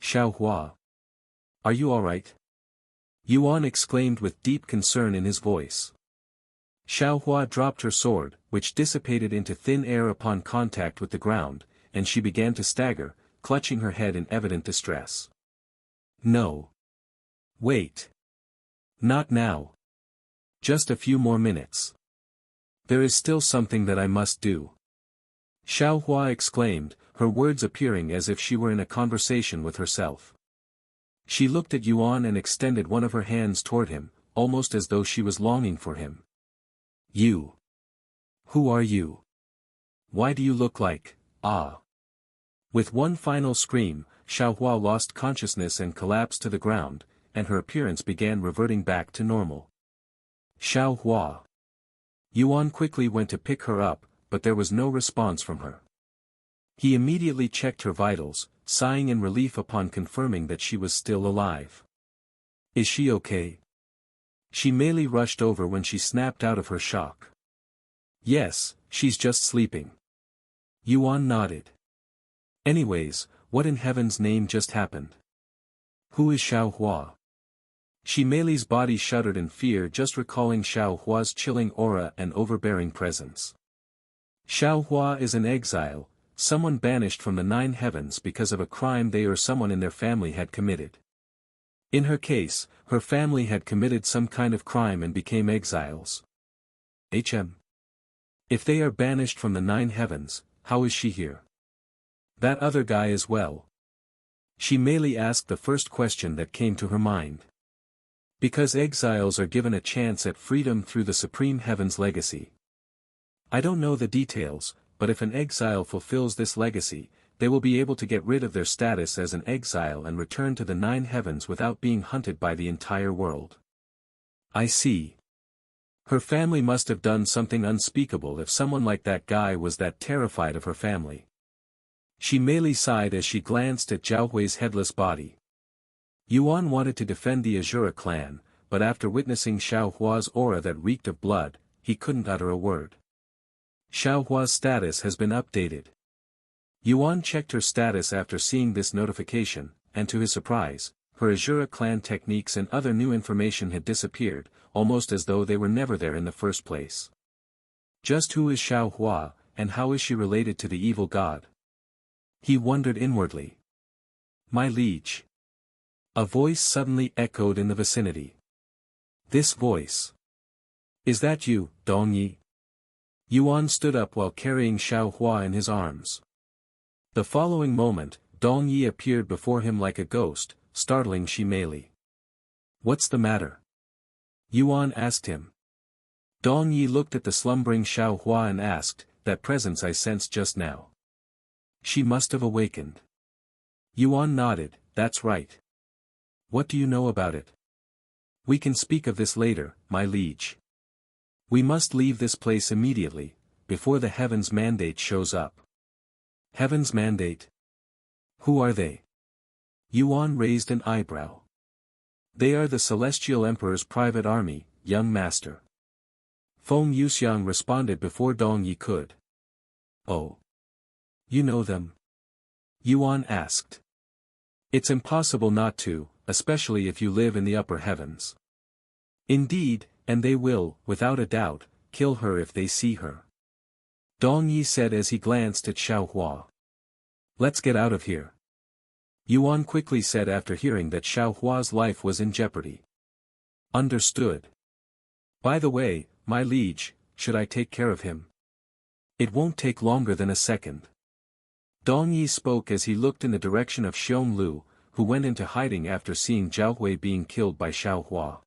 Xiaohua! Are you all right? Yuan exclaimed with deep concern in his voice. Xiaohua dropped her sword, which dissipated into thin air upon contact with the ground, and she began to stagger, clutching her head in evident distress. No. Wait. Not now. Just a few more minutes. There is still something that I must do. Xiao Hua exclaimed, her words appearing as if she were in a conversation with herself. She looked at Yuan and extended one of her hands toward him, almost as though she was longing for him. You. Who are you? Why do you look like, ah? With one final scream, Xiao Hua lost consciousness and collapsed to the ground, and her appearance began reverting back to normal. Xiao Hua. Yuan quickly went to pick her up, but there was no response from her. He immediately checked her vitals, sighing in relief upon confirming that she was still alive. Is she okay? She merely rushed over when she snapped out of her shock. Yes, she's just sleeping. Yuan nodded. Anyways, what in heaven's name just happened? Who is Xiao Hua? Mei's body shuddered in fear just recalling Xiao Hua's chilling aura and overbearing presence. Xiao Hua is an exile, someone banished from the 9 heavens because of a crime they or someone in their family had committed. In her case, her family had committed some kind of crime and became exiles. If they are banished from the 9 heavens, how is she here? That other guy as well. Mei asked the first question that came to her mind. Because exiles are given a chance at freedom through the Supreme Heaven's legacy. I don't know the details, but if an exile fulfills this legacy, they will be able to get rid of their status as an exile and return to the 9 heavens without being hunted by the entire world. I see. Her family must have done something unspeakable if someone like that guy was that terrified of her family. Mei sighed as she glanced at Zhao Hui's headless body. Yuan wanted to defend the Azura clan, but after witnessing Xiao Hua's aura that reeked of blood, he couldn't utter a word. Xiao Hua's status has been updated. Yuan checked her status after seeing this notification, and to his surprise, her Azura clan techniques and other new information had disappeared, almost as though they were never there in the first place. Just who is Xiao Hua, and how is she related to the evil god? He wondered inwardly. My liege. A voice suddenly echoed in the vicinity. This voice. Is that you, Dongyi? Yuan stood up while carrying Xiao Hua in his arms. The following moment, Dongyi appeared before him like a ghost, startling Mei. What's the matter? Yuan asked him. Dongyi looked at the slumbering Xiao Hua and asked, that presence I sensed just now. She must have awakened. Yuan nodded, that's right. What do you know about it? We can speak of this later, my liege. We must leave this place immediately, before the Heaven's Mandate shows up. Heaven's Mandate? Who are they? Yuan raised an eyebrow. They are the Celestial Emperor's private army, young master. Feng Yuxiang responded before Dongyi could. Oh. You know them? Yuan asked. It's impossible not to, especially if you live in the upper heavens. Indeed, and they will, without a doubt, kill her if they see her. Dongyi said as he glanced at Xiao Hua. Let's get out of here. Yuan quickly said after hearing that Xiao Hua's life was in jeopardy. Understood. By the way, my liege, should I take care of him? It won't take longer than a second. Dongyi spoke as he looked in the direction of Xionglu, who went into hiding after seeing Zhao Hui being killed by Xiao Hua.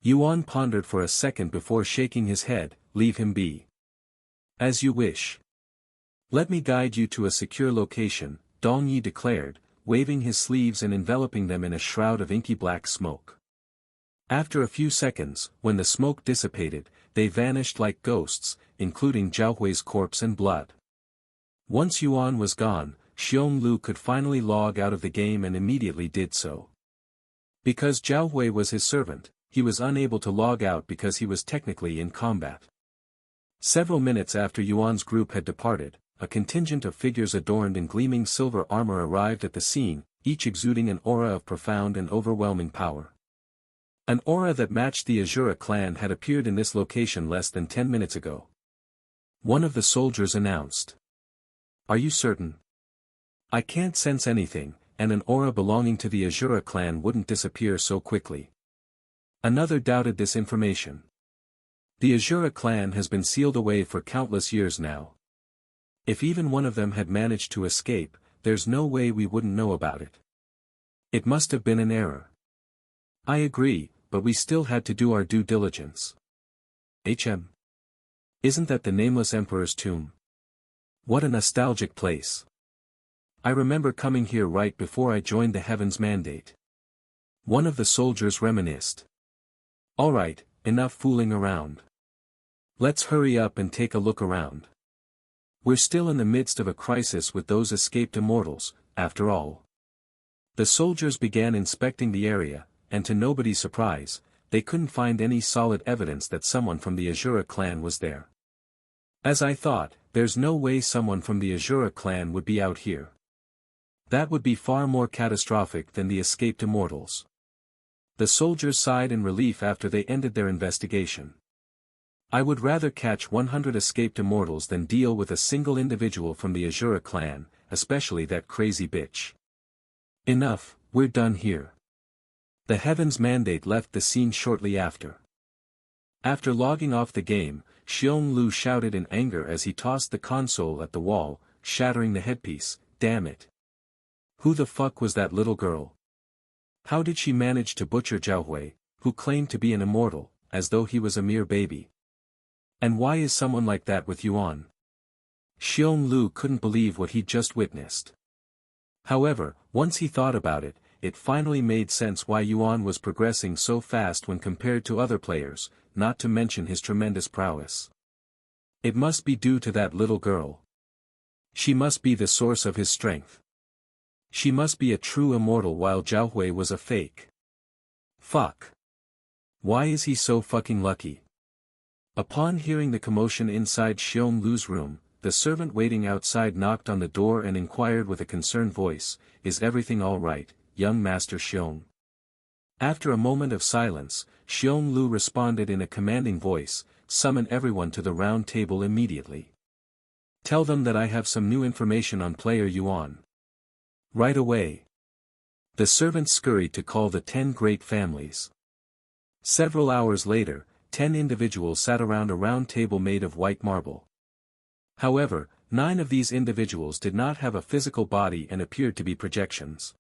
Yuan pondered for a second before shaking his head, leave him be. As you wish. Let me guide you to a secure location, Dongyi declared, waving his sleeves and enveloping them in a shroud of inky black smoke. After a few seconds, when the smoke dissipated, they vanished like ghosts, including Zhao Hui's corpse and blood. Once Yuan was gone, Xionglu could finally log out of the game and immediately did so. Because Zhao Hui was his servant, he was unable to log out because he was technically in combat. Several minutes after Yuan's group had departed, a contingent of figures adorned in gleaming silver armor arrived at the scene, each exuding an aura of profound and overwhelming power. An aura that matched the Azura clan had appeared in this location less than 10 minutes ago. One of the soldiers announced. Are you certain? I can't sense anything, and an aura belonging to the Azura clan wouldn't disappear so quickly. Another doubted this information. The Azura clan has been sealed away for countless years now. If even one of them had managed to escape, there's no way we wouldn't know about it. It must have been an error. I agree, but we still had to do our due diligence. Isn't that the nameless emperor's tomb? What a nostalgic place. I remember coming here right before I joined the Heavens Mandate. One of the soldiers reminisced. Alright, enough fooling around. Let's hurry up and take a look around. We're still in the midst of a crisis with those escaped immortals, after all. The soldiers began inspecting the area, and to nobody's surprise, they couldn't find any solid evidence that someone from the Azura clan was there. As I thought, there's no way someone from the Azura clan would be out here. That would be far more catastrophic than the escaped immortals. The soldiers sighed in relief after they ended their investigation. I would rather catch 100 escaped immortals than deal with a single individual from the Azura clan, especially that crazy bitch. Enough, we're done here. The Heavens Mandate left the scene shortly after. After logging off the game, Xiong Lu shouted in anger as he tossed the console at the wall, shattering the headpiece. Damn it. Who the fuck was that little girl? How did she manage to butcher Zhao Hui, who claimed to be an immortal, as though he was a mere baby? And why is someone like that with Yuan? Xiong Lu couldn't believe what he'd just witnessed. However, once he thought about it, it finally made sense why Yuan was progressing so fast when compared to other players, not to mention his tremendous prowess. It must be due to that little girl. She must be the source of his strength. She must be a true immortal while Zhao Hui was a fake. Fuck. Why is he so fucking lucky? Upon hearing the commotion inside Xiong Lu's room, the servant waiting outside knocked on the door and inquired with a concerned voice, "Is everything all right, young Master Xiong?" After a moment of silence, Xiong Lu responded in a commanding voice, "Summon everyone to the round table immediately. Tell them that I have some new information on player Yuan." Right away. The servant scurried to call the 10 great families. Several hours later, 10 individuals sat around a round table made of white marble. However, 9 of these individuals did not have a physical body and appeared to be projections.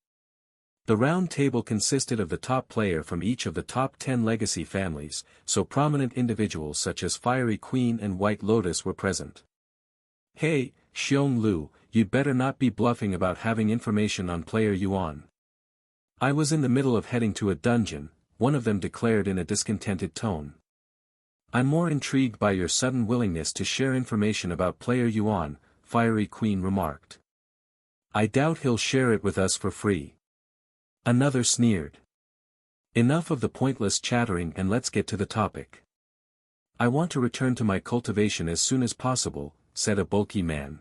The round table consisted of the top player from each of the top 10 legacy families, so prominent individuals such as Fiery Queen and White Lotus were present. "Hey, Xiong Lu, you'd better not be bluffing about having information on player Yuan." "I was in the middle of heading to a dungeon," one of them declared in a discontented tone. "I'm more intrigued by your sudden willingness to share information about player Yuan," Fiery Queen remarked. "I doubt he'll share it with us for free." Another sneered. "Enough of the pointless chattering and let's get to the topic." "I want to return to my cultivation as soon as possible," said a bulky man.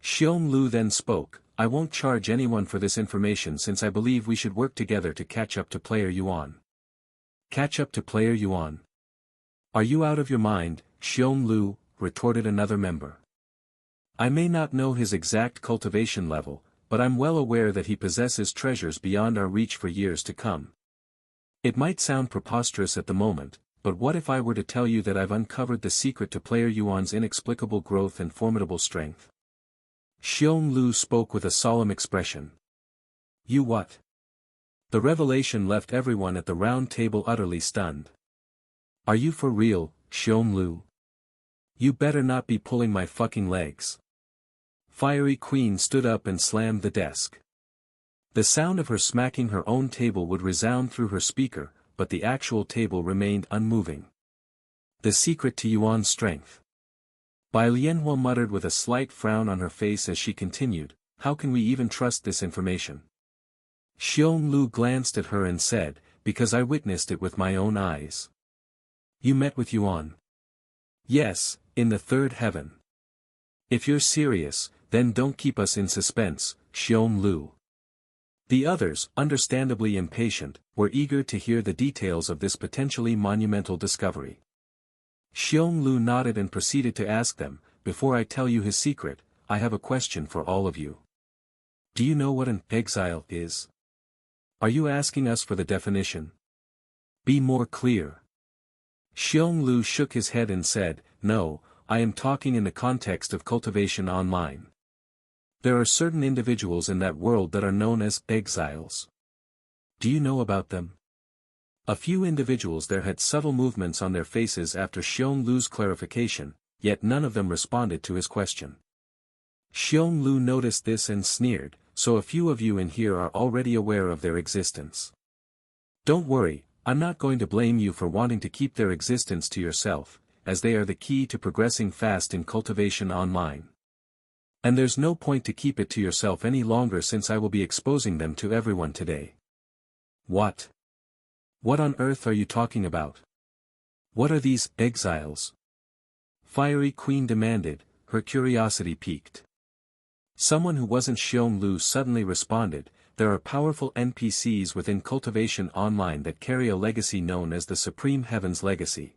Xiong Lu then spoke, "I won't charge anyone for this information since I believe we should work together to catch up to player Yuan." "Catch up to player Yuan? Are you out of your mind, Xiong Lu?" retorted another member. "I may not know his exact cultivation level, but I'm well aware that he possesses treasures beyond our reach for years to come. It might sound preposterous at the moment, but what if I were to tell you that I've uncovered the secret to player Yuan's inexplicable growth and formidable strength?" Xiong Lu spoke with a solemn expression. "You what?" The revelation left everyone at the round table utterly stunned. "Are you for real, Xiong Lu? You better not be pulling my fucking legs." Fiery Queen stood up and slammed the desk. The sound of her smacking her own table would resound through her speaker, but the actual table remained unmoving. "The secret to Yuan's strength." Bai Lianhua muttered with a slight frown on her face as she continued, "How can we even trust this information?" Xiong Lu glanced at her and said, "Because I witnessed it with my own eyes." "You met with Yuan?" "Yes, in the third heaven." "If you're serious, then don't keep us in suspense, Xiong Lu." The others, understandably impatient, were eager to hear the details of this potentially monumental discovery. Xiong Lu nodded and proceeded to ask them, "Before I tell you his secret, I have a question for all of you. Do you know what an exile is? Are you asking us for the definition? Be more clear. Xiong Lu shook his head and said, No, I am talking in the context of Cultivation Online. There are certain individuals in that world that are known as exiles. Do you know about them? A few individuals there had subtle movements on their faces after Xiong Lu's clarification, yet none of them responded to his question. Xiong Lu noticed this and sneered, so a few of you in here are already aware of their existence. Don't worry, I'm not going to blame you for wanting to keep their existence to yourself, as they are the key to progressing fast in Cultivation Online. And there's no point to keep it to yourself any longer since I will be exposing them to everyone today. What? What on earth are you talking about? What are these exiles? Fiery Queen demanded, her curiosity piqued. Someone who wasn't Xiong Lu suddenly responded, there are powerful NPCs within Cultivation Online that carry a legacy known as the Supreme Heaven's Legacy.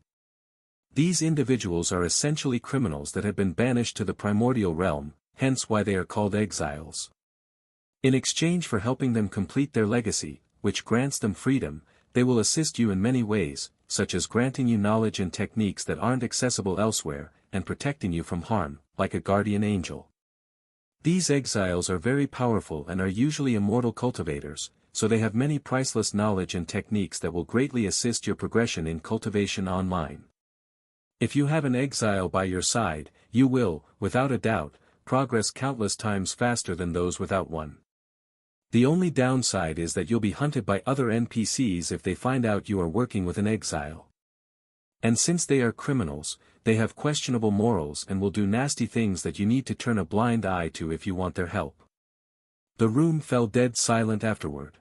These individuals are essentially criminals that have been banished to the primordial realm, hence why they are called exiles. In exchange for helping them complete their legacy, which grants them freedom, they will assist you in many ways, such as granting you knowledge and techniques that aren't accessible elsewhere, and protecting you from harm, like a guardian angel. These exiles are very powerful and are usually immortal cultivators, so they have many priceless knowledge and techniques that will greatly assist your progression in Cultivation Online. If you have an exile by your side, you will, without a doubt, progress countless times faster than those without one. The only downside is that you'll be hunted by other NPCs if they find out you are working with an exile. And since they are criminals, they have questionable morals and will do nasty things that you need to turn a blind eye to if you want their help. The room fell dead silent afterward.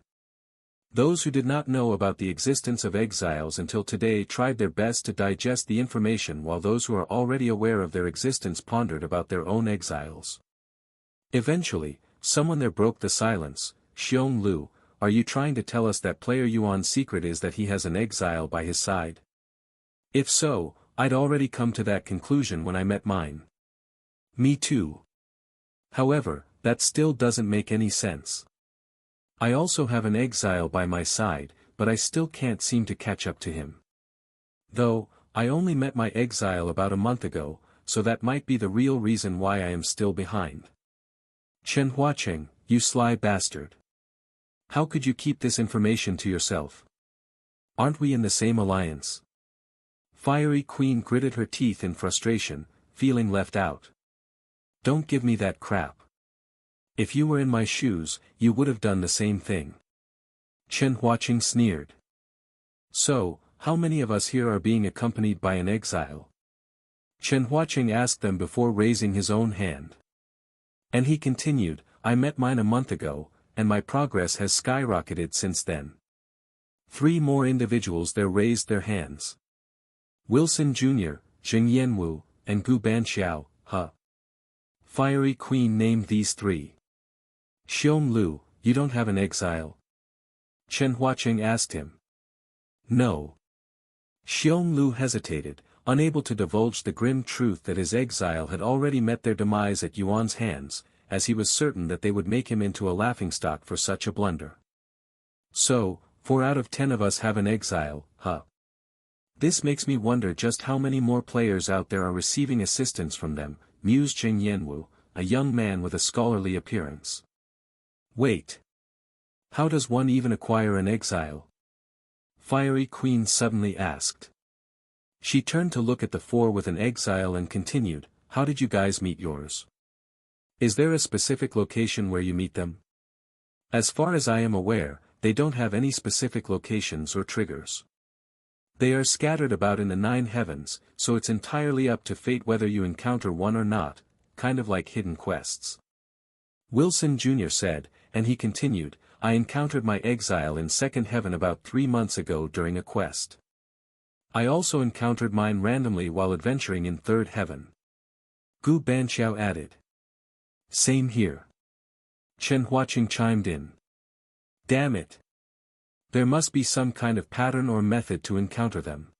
Those who did not know about the existence of exiles until today tried their best to digest the information, while those who are already aware of their existence pondered about their own exiles. Eventually, someone there broke the silence. Xiong Lu, are you trying to tell us that player Yuan's secret is that he has an exile by his side? If so, I'd already come to that conclusion when I met mine. Me too. However, that still doesn't make any sense. I also have an exile by my side, but I still can't seem to catch up to him. Though, I only met my exile about a month ago, so that might be the real reason why I am still behind. Chen Huacheng, you sly bastard. How could you keep this information to yourself? Aren't we in the same alliance? Fiery Queen gritted her teeth in frustration, feeling left out. Don't give me that crap. If you were in my shoes, you would have done the same thing. Chen Huacheng sneered. So, how many of us here are being accompanied by an exile? Chen Huacheng asked them before raising his own hand. And he continued, I met mine a month ago, and my progress has skyrocketed since then. 3 more individuals there raised their hands. Wilson Jr., Jing Yanwu, and Gu Banxiao, huh? Fiery Queen named these 3. Xiong Lu, you don't have an exile? Chen Huacheng asked him. No. Xiong Lu hesitated, unable to divulge the grim truth that his exile had already met their demise at Yuan's hands, as he was certain that they would make him into a laughingstock for such a blunder. So, 4 out of 10 of us have an exile, huh? This makes me wonder just how many more players out there are receiving assistance from them, mused Jing Yanwu, a young man with a scholarly appearance. Wait. How does one even acquire an exile? Fiery Queen suddenly asked. She turned to look at the 4 with an exile and continued, how did you guys meet yours? Is there a specific location where you meet them? As far as I am aware, they don't have any specific locations or triggers. They are scattered about in the 9 heavens, so it's entirely up to fate whether you encounter one or not, kind of like hidden quests. Wilson Jr. said, and he continued, I encountered my exile in 2nd heaven about 3 months ago during a quest. I also encountered mine randomly while adventuring in 3rd heaven. Gu Banxiao added. Same here. Chen Huacheng chimed in. Damn it. There must be some kind of pattern or method to encounter them.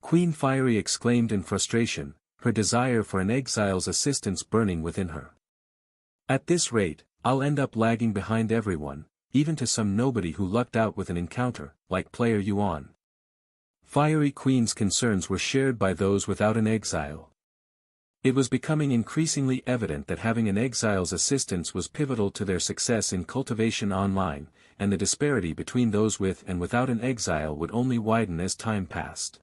Queen Fiery exclaimed in frustration, her desire for an exile's assistance burning within her. At this rate, I'll end up lagging behind everyone, even to some nobody who lucked out with an encounter, like player Yuan. Fiery Queen's concerns were shared by those without an exile. It was becoming increasingly evident that having an exile's assistance was pivotal to their success in Cultivation Online, and the disparity between those with and without an exile would only widen as time passed.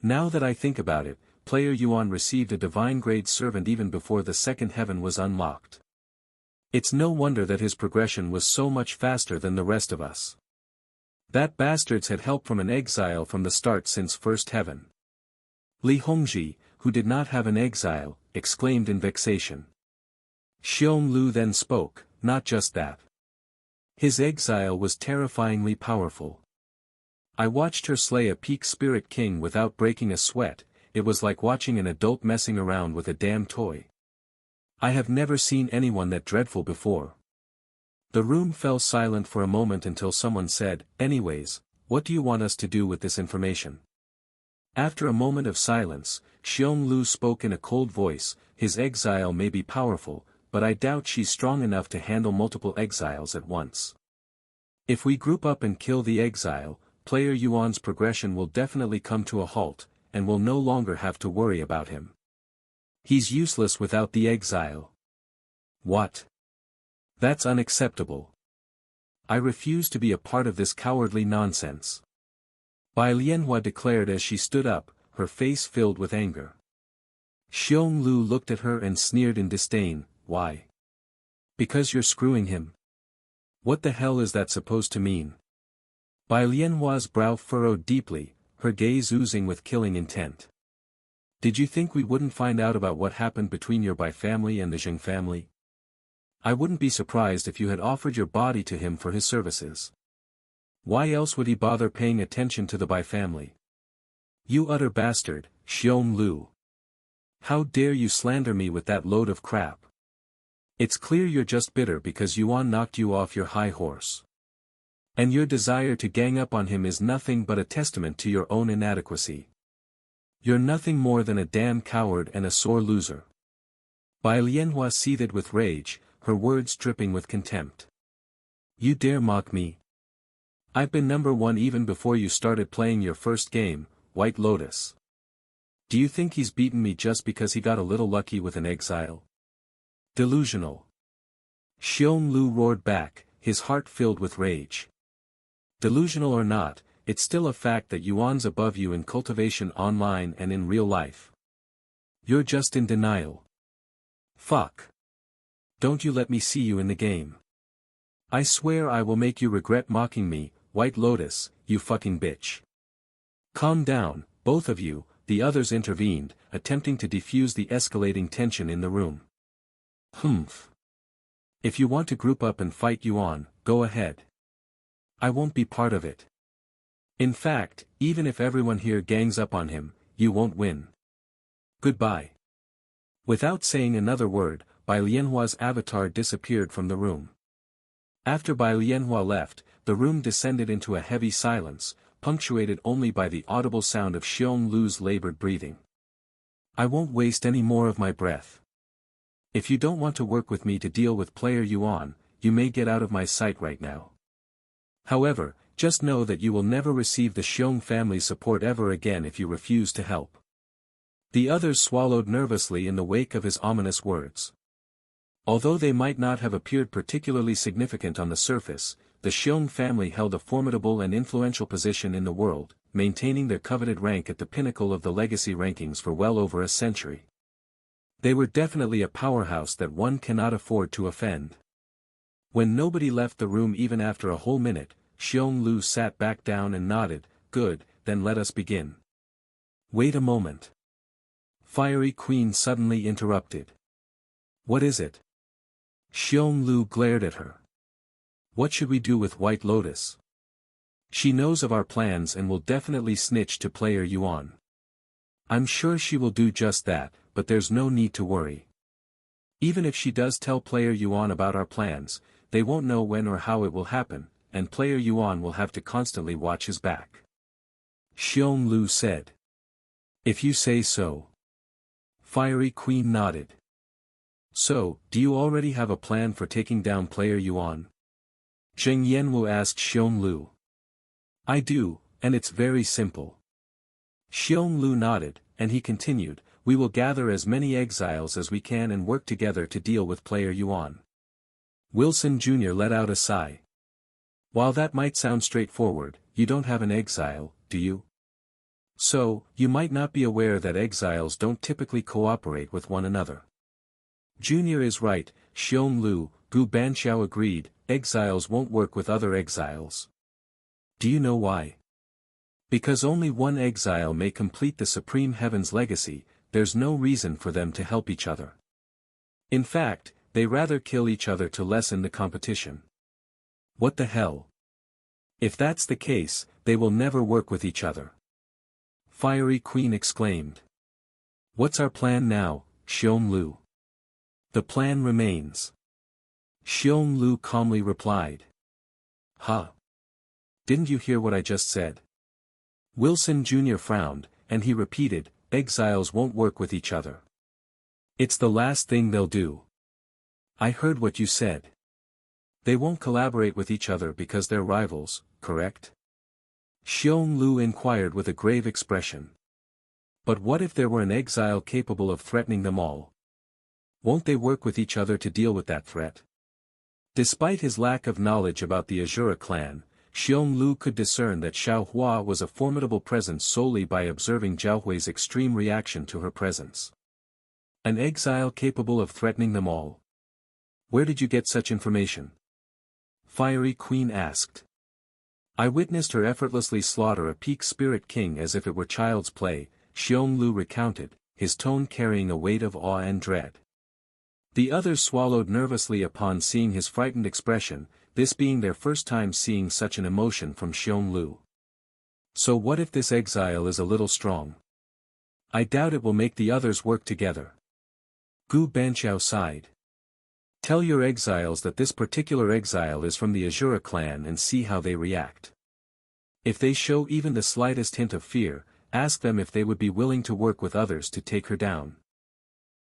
Now that I think about it, player Yuan received a divine-grade servant even before the second heaven was unlocked. It's no wonder that his progression was so much faster than the rest of us. That bastards had help from an exile from the start since first heaven. Li Hongji, who did not have an exile, exclaimed in vexation. Xiong Lu then spoke, not just that. His exile was terrifyingly powerful. I watched her slay a peak spirit king without breaking a sweat. It was like watching an adult messing around with a damn toy. I have never seen anyone that dreadful before. The room fell silent for a moment until someone said, "Anyways, what do you want us to do with this information?" After a moment of silence, Xiong Lu spoke in a cold voice, "His exile may be powerful, but I doubt she's strong enough to handle multiple exiles at once. If we group up and kill the exile, player Yuan's progression will definitely come to a halt, and we'll no longer have to worry about him. He's useless without the exile." What? That's unacceptable. I refuse to be a part of this cowardly nonsense. Bai Lianhua declared as she stood up, her face filled with anger. Xiong Lu looked at her and sneered in disdain. Why? Because you're screwing him? What the hell is that supposed to mean? Bai Lianhua's brow furrowed deeply, her gaze oozing with killing intent. Did you think we wouldn't find out about what happened between your Bai family and the Zheng family? I wouldn't be surprised if you had offered your body to him for his services. Why else would he bother paying attention to the Bai family? You utter bastard, Xiong Lu. How dare you slander me with that load of crap? It's clear you're just bitter because Yuan knocked you off your high horse. And your desire to gang up on him is nothing but a testament to your own inadequacy. You're nothing more than a damn coward and a sore loser. Bai Lianhua seethed with rage, her words dripping with contempt. You dare mock me? I've been number one even before you started playing your first game, White Lotus. Do you think he's beaten me just because he got a little lucky with an exile? Delusional. Xiong Lu roared back, his heart filled with rage. Delusional or not, it's still a fact that Yuan's above you in Cultivation Online and in real life. You're just in denial. Fuck. Don't you let me see you in the game. I swear I will make you regret mocking me, White Lotus, you fucking bitch. Calm down, both of you, the others intervened, attempting to defuse the escalating tension in the room. Humph. If you want to group up and fight Yuan, go ahead. I won't be part of it. In fact, even if everyone here gangs up on him, you won't win. Goodbye. Without saying another word, Bai Lianhua's avatar disappeared from the room. After Bai Lianhua left, the room descended into a heavy silence, punctuated only by the audible sound of Xiong Lu's labored breathing. I won't waste any more of my breath. If you don't want to work with me to deal with player Yuan, you may get out of my sight right now. However, just know that you will never receive the Xiong family's support ever again if you refuse to help. The others swallowed nervously in the wake of his ominous words. Although they might not have appeared particularly significant on the surface, the Xiong family held a formidable and influential position in the world, maintaining their coveted rank at the pinnacle of the legacy rankings for well over a century. They were definitely a powerhouse that one cannot afford to offend. When nobody left the room even after a whole minute, Xiong Lu sat back down and nodded. Good, then let us begin. Wait a moment. Fiery Queen suddenly interrupted. What is it? Xiong Lu glared at her. What should we do with White Lotus? She knows of our plans and will definitely snitch to player Yuan. I'm sure she will do just that, but there's no need to worry. Even if she does tell player Yuan about our plans, they won't know when or how it will happen, and player Yuan will have to constantly watch his back. Xiong Lu said. If you say so. Fiery Queen nodded. So, do you already have a plan for taking down player Yuan? Zheng Yanwu asked Xiong Lu. I do, and it's very simple. Xiong Lu nodded, and he continued, we will gather as many exiles as we can and work together to deal with player Yuan. Wilson Jr. let out a sigh. While that might sound straightforward, you don't have an exile, do you? So, you might not be aware that exiles don't typically cooperate with one another. Junior is right, Xiong Lu, Gu Banqiao agreed, exiles won't work with other exiles. Do you know why? Because only one exile may complete the Supreme Heaven's legacy, there's no reason for them to help each other. In fact, they rather kill each other to lessen the competition. What the hell? If that's the case, they will never work with each other. Fiery Queen exclaimed. What's our plan now, Xiong Lu? The plan remains. Xiong Lu calmly replied. Huh? Didn't you hear what I just said? Wilson Jr. frowned, and he repeated, exiles won't work with each other. It's the last thing they'll do. I heard what you said. They won't collaborate with each other because they're rivals, correct? Xiong Lu inquired with a grave expression. But what if there were an exile capable of threatening them all? Won't they work with each other to deal with that threat? Despite his lack of knowledge about the Azura clan, Xiong Lu could discern that Xiao Hua was a formidable presence solely by observing Zhao Hui's extreme reaction to her presence. An exile capable of threatening them all. Where did you get such information? Fiery Queen asked. I witnessed her effortlessly slaughter a peak spirit king as if it were child's play, Xiong Lu recounted, his tone carrying a weight of awe and dread. The others swallowed nervously upon seeing his frightened expression, this being their first time seeing such an emotion from Xiong Lu. So what if this exile is a little strong? I doubt it will make the others work together. Gu Banqiao sighed. Tell your exiles that this particular exile is from the Azura clan and see how they react. If they show even the slightest hint of fear, ask them if they would be willing to work with others to take her down.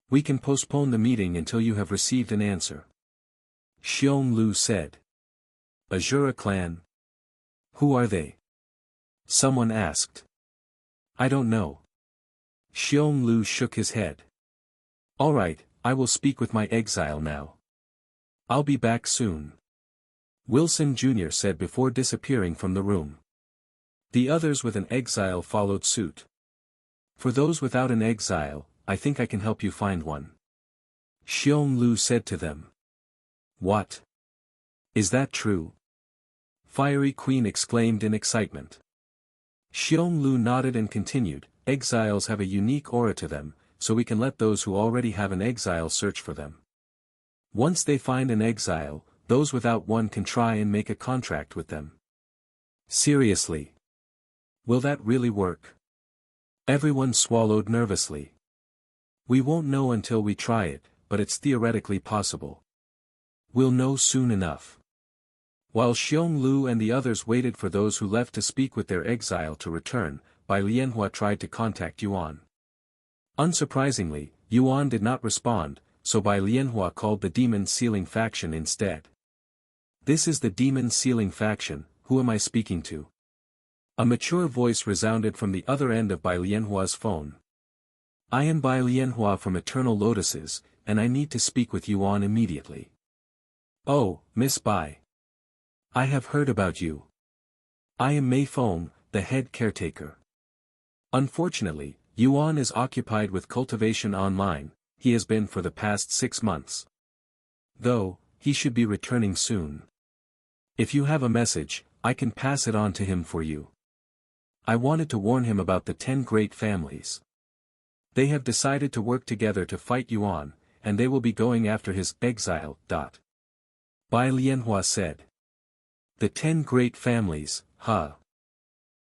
We can postpone the meeting until you have received an answer. Xiong Lu said. Azura clan? Who are they? Someone asked. I don't know. Xiong Lu shook his head. All right, I will speak with my exile now. I'll be back soon. Wilson Jr. said before disappearing from the room. The others with an exile followed suit. For those without an exile, I think I can help you find one. Xiong Lu said to them. What? Is that true? Fiery Queen exclaimed in excitement. Xiong Lu nodded and continued, exiles have a unique aura to them, so we can let those who already have an exile search for them. Once they find an exile, those without one can try and make a contract with them. Seriously? Will that really work? Everyone swallowed nervously. We won't know until we try it, but it's theoretically possible. We'll know soon enough. While Xiong Lu and the others waited for those who left to speak with their exile to return, Bai Lianhua tried to contact Yuan. Unsurprisingly, Yuan did not respond, so Bai Lianhua called the Demon Sealing faction instead. This is the Demon Sealing faction, who am I speaking to? A mature voice resounded from the other end of Bai Lianhua's phone. I am Bai Lianhua from Eternal Lotuses, and I need to speak with Yuan immediately. Oh, Miss Bai. I have heard about you. I am Mei Feng, the head caretaker. Unfortunately, Yuan is occupied with Cultivation Online, he has been for the past 6 months. Though, he should be returning soon. If you have a message, I can pass it on to him for you. I wanted to warn him about the 10 great families. They have decided to work together to fight Yuan, and they will be going after his exile. Bai Lianhua said. The 10 great families, huh?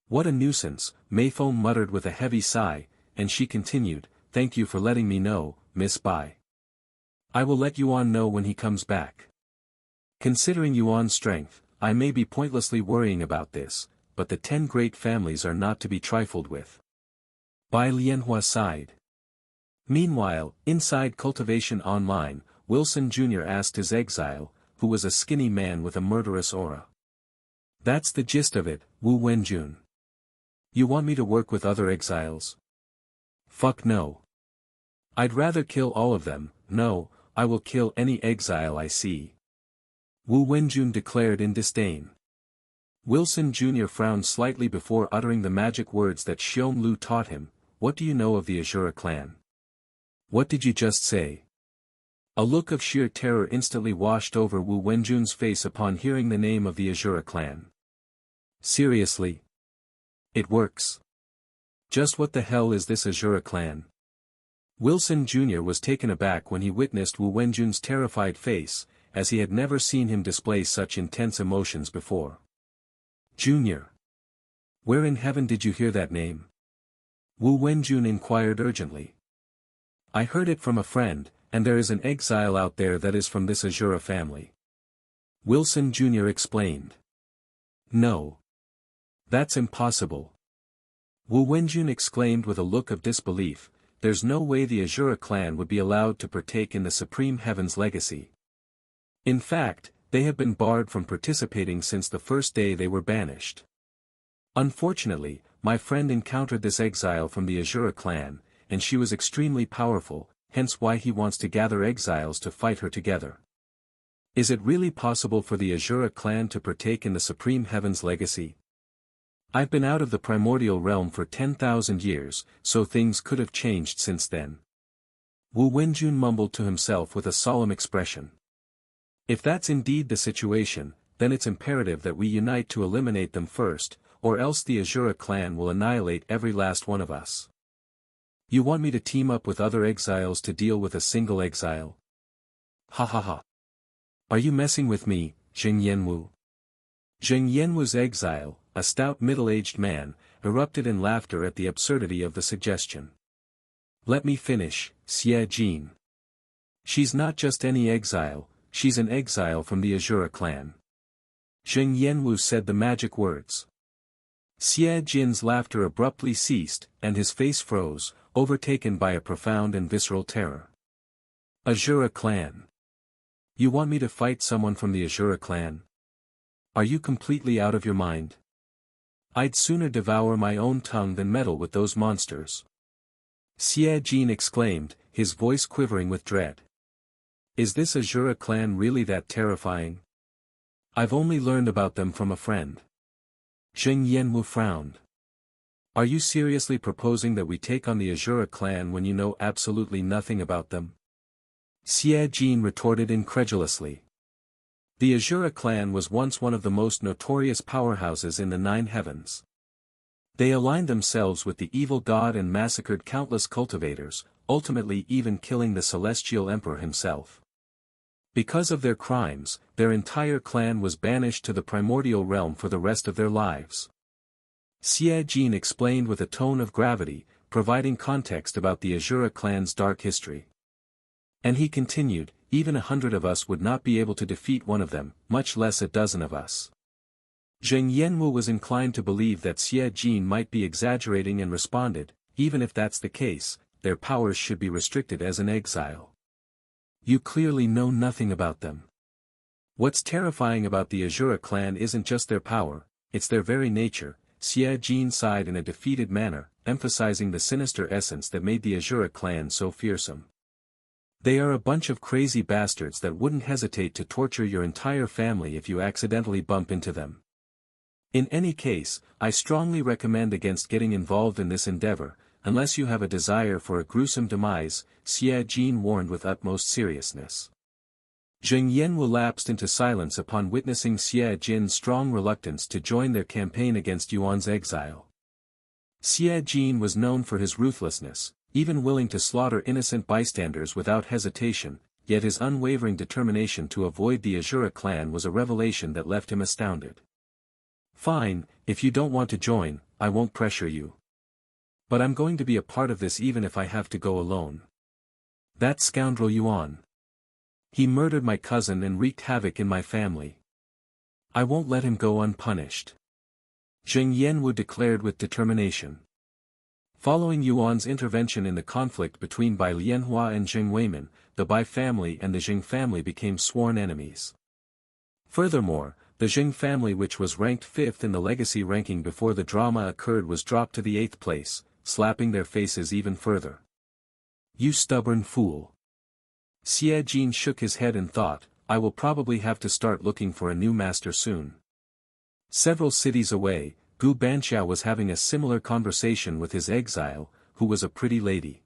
What a nuisance, Mei Feng muttered with a heavy sigh, and she continued, thank you for letting me know, Miss Bai. I will let Yuan know when he comes back. Considering Yuan's strength, I may be pointlessly worrying about this, but the 10 great families are not to be trifled with. Bai Lianhua sighed. Meanwhile, inside Cultivation Online, Wilson Jr. asked his exile, who was a skinny man with a murderous aura. That's the gist of it, Wu Wenjun. You want me to work with other exiles? Fuck no. I'd rather kill all of them. No, I will kill any exile I see. Wu Wenjun declared in disdain. Wilson Jr. frowned slightly before uttering the magic words that Xiong Lu taught him. What do you know of the Azura clan? What did you just say? A look of sheer terror instantly washed over Wu Wenjun's face upon hearing the name of the Azura clan. Seriously? It works. Just what the hell is this Azura clan? Wilson Jr. was taken aback when he witnessed Wu Wenjun's terrified face, as he had never seen him display such intense emotions before. Junior. Where in heaven did you hear that name? Wu Wenjun inquired urgently. I heard it from a friend, and there is an exile out there that is from this Azura family. Wilson Jr. explained. No. That's impossible. Wu Wenjun exclaimed with a look of disbelief, there's no way the Azura clan would be allowed to partake in the Supreme Heaven's legacy. In fact, they have been barred from participating since the first day they were banished. Unfortunately, my friend encountered this exile from the Azura clan, and she was extremely powerful, hence why he wants to gather exiles to fight her together. Is it really possible for the Azura clan to partake in the Supreme Heaven's legacy? I've been out of the primordial realm for 10,000 years, so things could have changed since then. Wu Wenjun mumbled to himself with a solemn expression. If that's indeed the situation, then it's imperative that we unite to eliminate them first, or else the Azura clan will annihilate every last one of us. You want me to team up with other exiles to deal with a single exile? Ha ha ha. Are you messing with me, Zheng Yanwu? Zheng Yanwu's exile, a stout middle-aged man, erupted in laughter at the absurdity of the suggestion. Let me finish, Xie Jin. She's not just any exile, she's an exile from the Azura clan. Zheng Yanwu said the magic words. Xie Jin's laughter abruptly ceased, and his face froze, overtaken by a profound and visceral terror. Azura clan. You want me to fight someone from the Azura clan? Are you completely out of your mind? I'd sooner devour my own tongue than meddle with those monsters. Xie Jin exclaimed, his voice quivering with dread. Is this Azura clan really that terrifying? I've only learned about them from a friend. Zheng Yanwu frowned. Are you seriously proposing that we take on the Azura clan when you know absolutely nothing about them? Xie Jin retorted incredulously. The Azura clan was once one of the most notorious powerhouses in the Nine Heavens. They aligned themselves with the evil god and massacred countless cultivators, ultimately even killing the celestial emperor himself. Because of their crimes, their entire clan was banished to the primordial realm for the rest of their lives. Xie Jin explained with a tone of gravity, providing context about the Azura clan's dark history. And he continued, even 100 of us would not be able to defeat one of them, much less a dozen of us. Zheng Yanwu was inclined to believe that Xie Jin might be exaggerating and responded, even if that's the case, their powers should be restricted as an exile. You clearly know nothing about them. What's terrifying about the Azura clan isn't just their power, it's their very nature. Xie Jin sighed in a defeated manner, emphasizing the sinister essence that made the Azura clan so fearsome. They are a bunch of crazy bastards that wouldn't hesitate to torture your entire family if you accidentally bump into them. In any case, I strongly recommend against getting involved in this endeavor, unless you have a desire for a gruesome demise, Xie Jin warned with utmost seriousness. Zheng Yanwu lapsed into silence upon witnessing Xie Jin's strong reluctance to join their campaign against Yuan's exile. Xie Jin was known for his ruthlessness, even willing to slaughter innocent bystanders without hesitation, yet his unwavering determination to avoid the Azura clan was a revelation that left him astounded. Fine, if you don't want to join, I won't pressure you. But I'm going to be a part of this even if I have to go alone. That scoundrel Yuan. He murdered my cousin and wreaked havoc in my family. I won't let him go unpunished. Zheng Yanwu declared with determination. Following Yuan's intervention in the conflict between Bai Lianhua and Zheng Weimin, the Bai family and the Jing family became sworn enemies. Furthermore, the Jing family, which was ranked 5th in the legacy ranking before the drama occurred, was dropped to the 8th place, slapping their faces even further. "You stubborn fool." Xie Jin shook his head and thought, "I will probably have to start looking for a new master soon." Several cities away, Gu Banqiao was having a similar conversation with his exile, who was a pretty lady.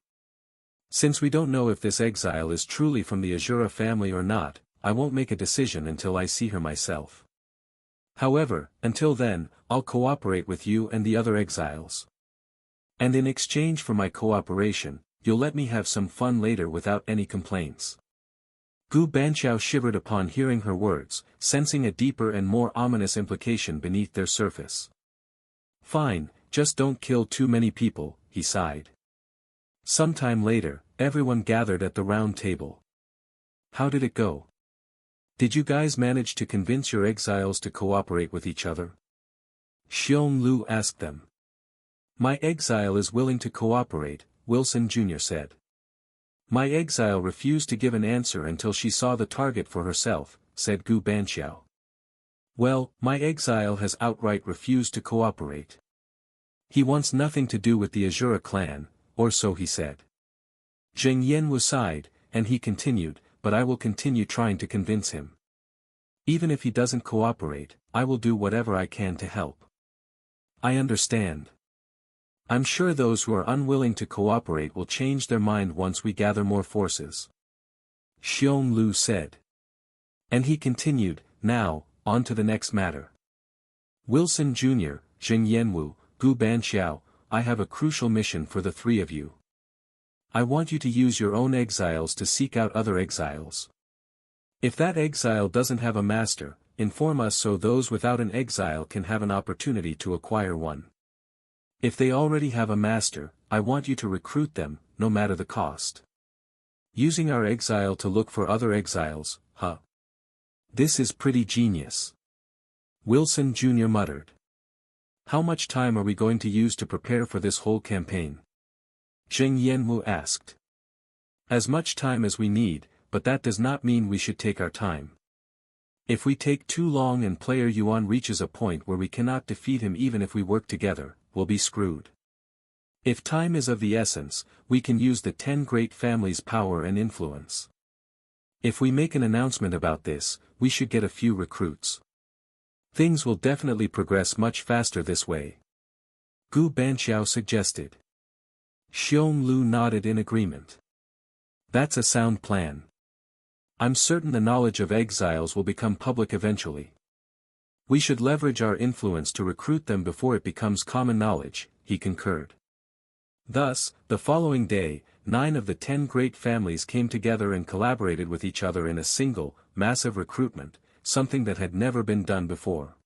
"Since we don't know if this exile is truly from the Azura family or not, I won't make a decision until I see her myself. However, until then, I'll cooperate with you and the other exiles. And in exchange for my cooperation, you'll let me have some fun later without any complaints." Gu Banqiao shivered upon hearing her words, sensing a deeper and more ominous implication beneath their surface. "Fine, just don't kill too many people," he sighed. Sometime later, everyone gathered at the round table. "How did it go? Did you guys manage to convince your exiles to cooperate with each other?" Xiong Lu asked them. "My exile is willing to cooperate," Wilson Jr. said. "My exile refused to give an answer until she saw the target for herself," said Gu Banqiao. "Well, my exile has outright refused to cooperate. He wants nothing to do with the Azura clan, or so he said." Zheng Yanwu sighed, and he continued, "But I will continue trying to convince him. Even if he doesn't cooperate, I will do whatever I can to help." "I understand. I'm sure those who are unwilling to cooperate will change their mind once we gather more forces," Xiong Lu said. And he continued, "Now, on to the next matter. Wilson Jr., Zheng Yanwu, Gu Banqiao, I have a crucial mission for the three of you. I want you to use your own exiles to seek out other exiles. If that exile doesn't have a master, inform us so those without an exile can have an opportunity to acquire one. If they already have a master, I want you to recruit them, no matter the cost. Using our exile to look for other exiles, huh? This is pretty genius," Wilson Jr. muttered. "How much time are we going to use to prepare for this whole campaign?" Zheng Yanwu asked. "As much time as we need, but that does not mean we should take our time. If we take too long and player Yuan reaches a point where we cannot defeat him even if we work together, we'll be screwed. If time is of the essence, we can use the 10 great families' power and influence. If we make an announcement about this, we should get a few recruits. Things will definitely progress much faster this way," Gu Banqiao suggested. Xiong Lu nodded in agreement. "That's a sound plan. I'm certain the knowledge of exiles will become public eventually. We should leverage our influence to recruit them before it becomes common knowledge," he concurred. Thus, the following day, 9 of the 10 great families came together and collaborated with each other in a single, massive recruitment, something that had never been done before.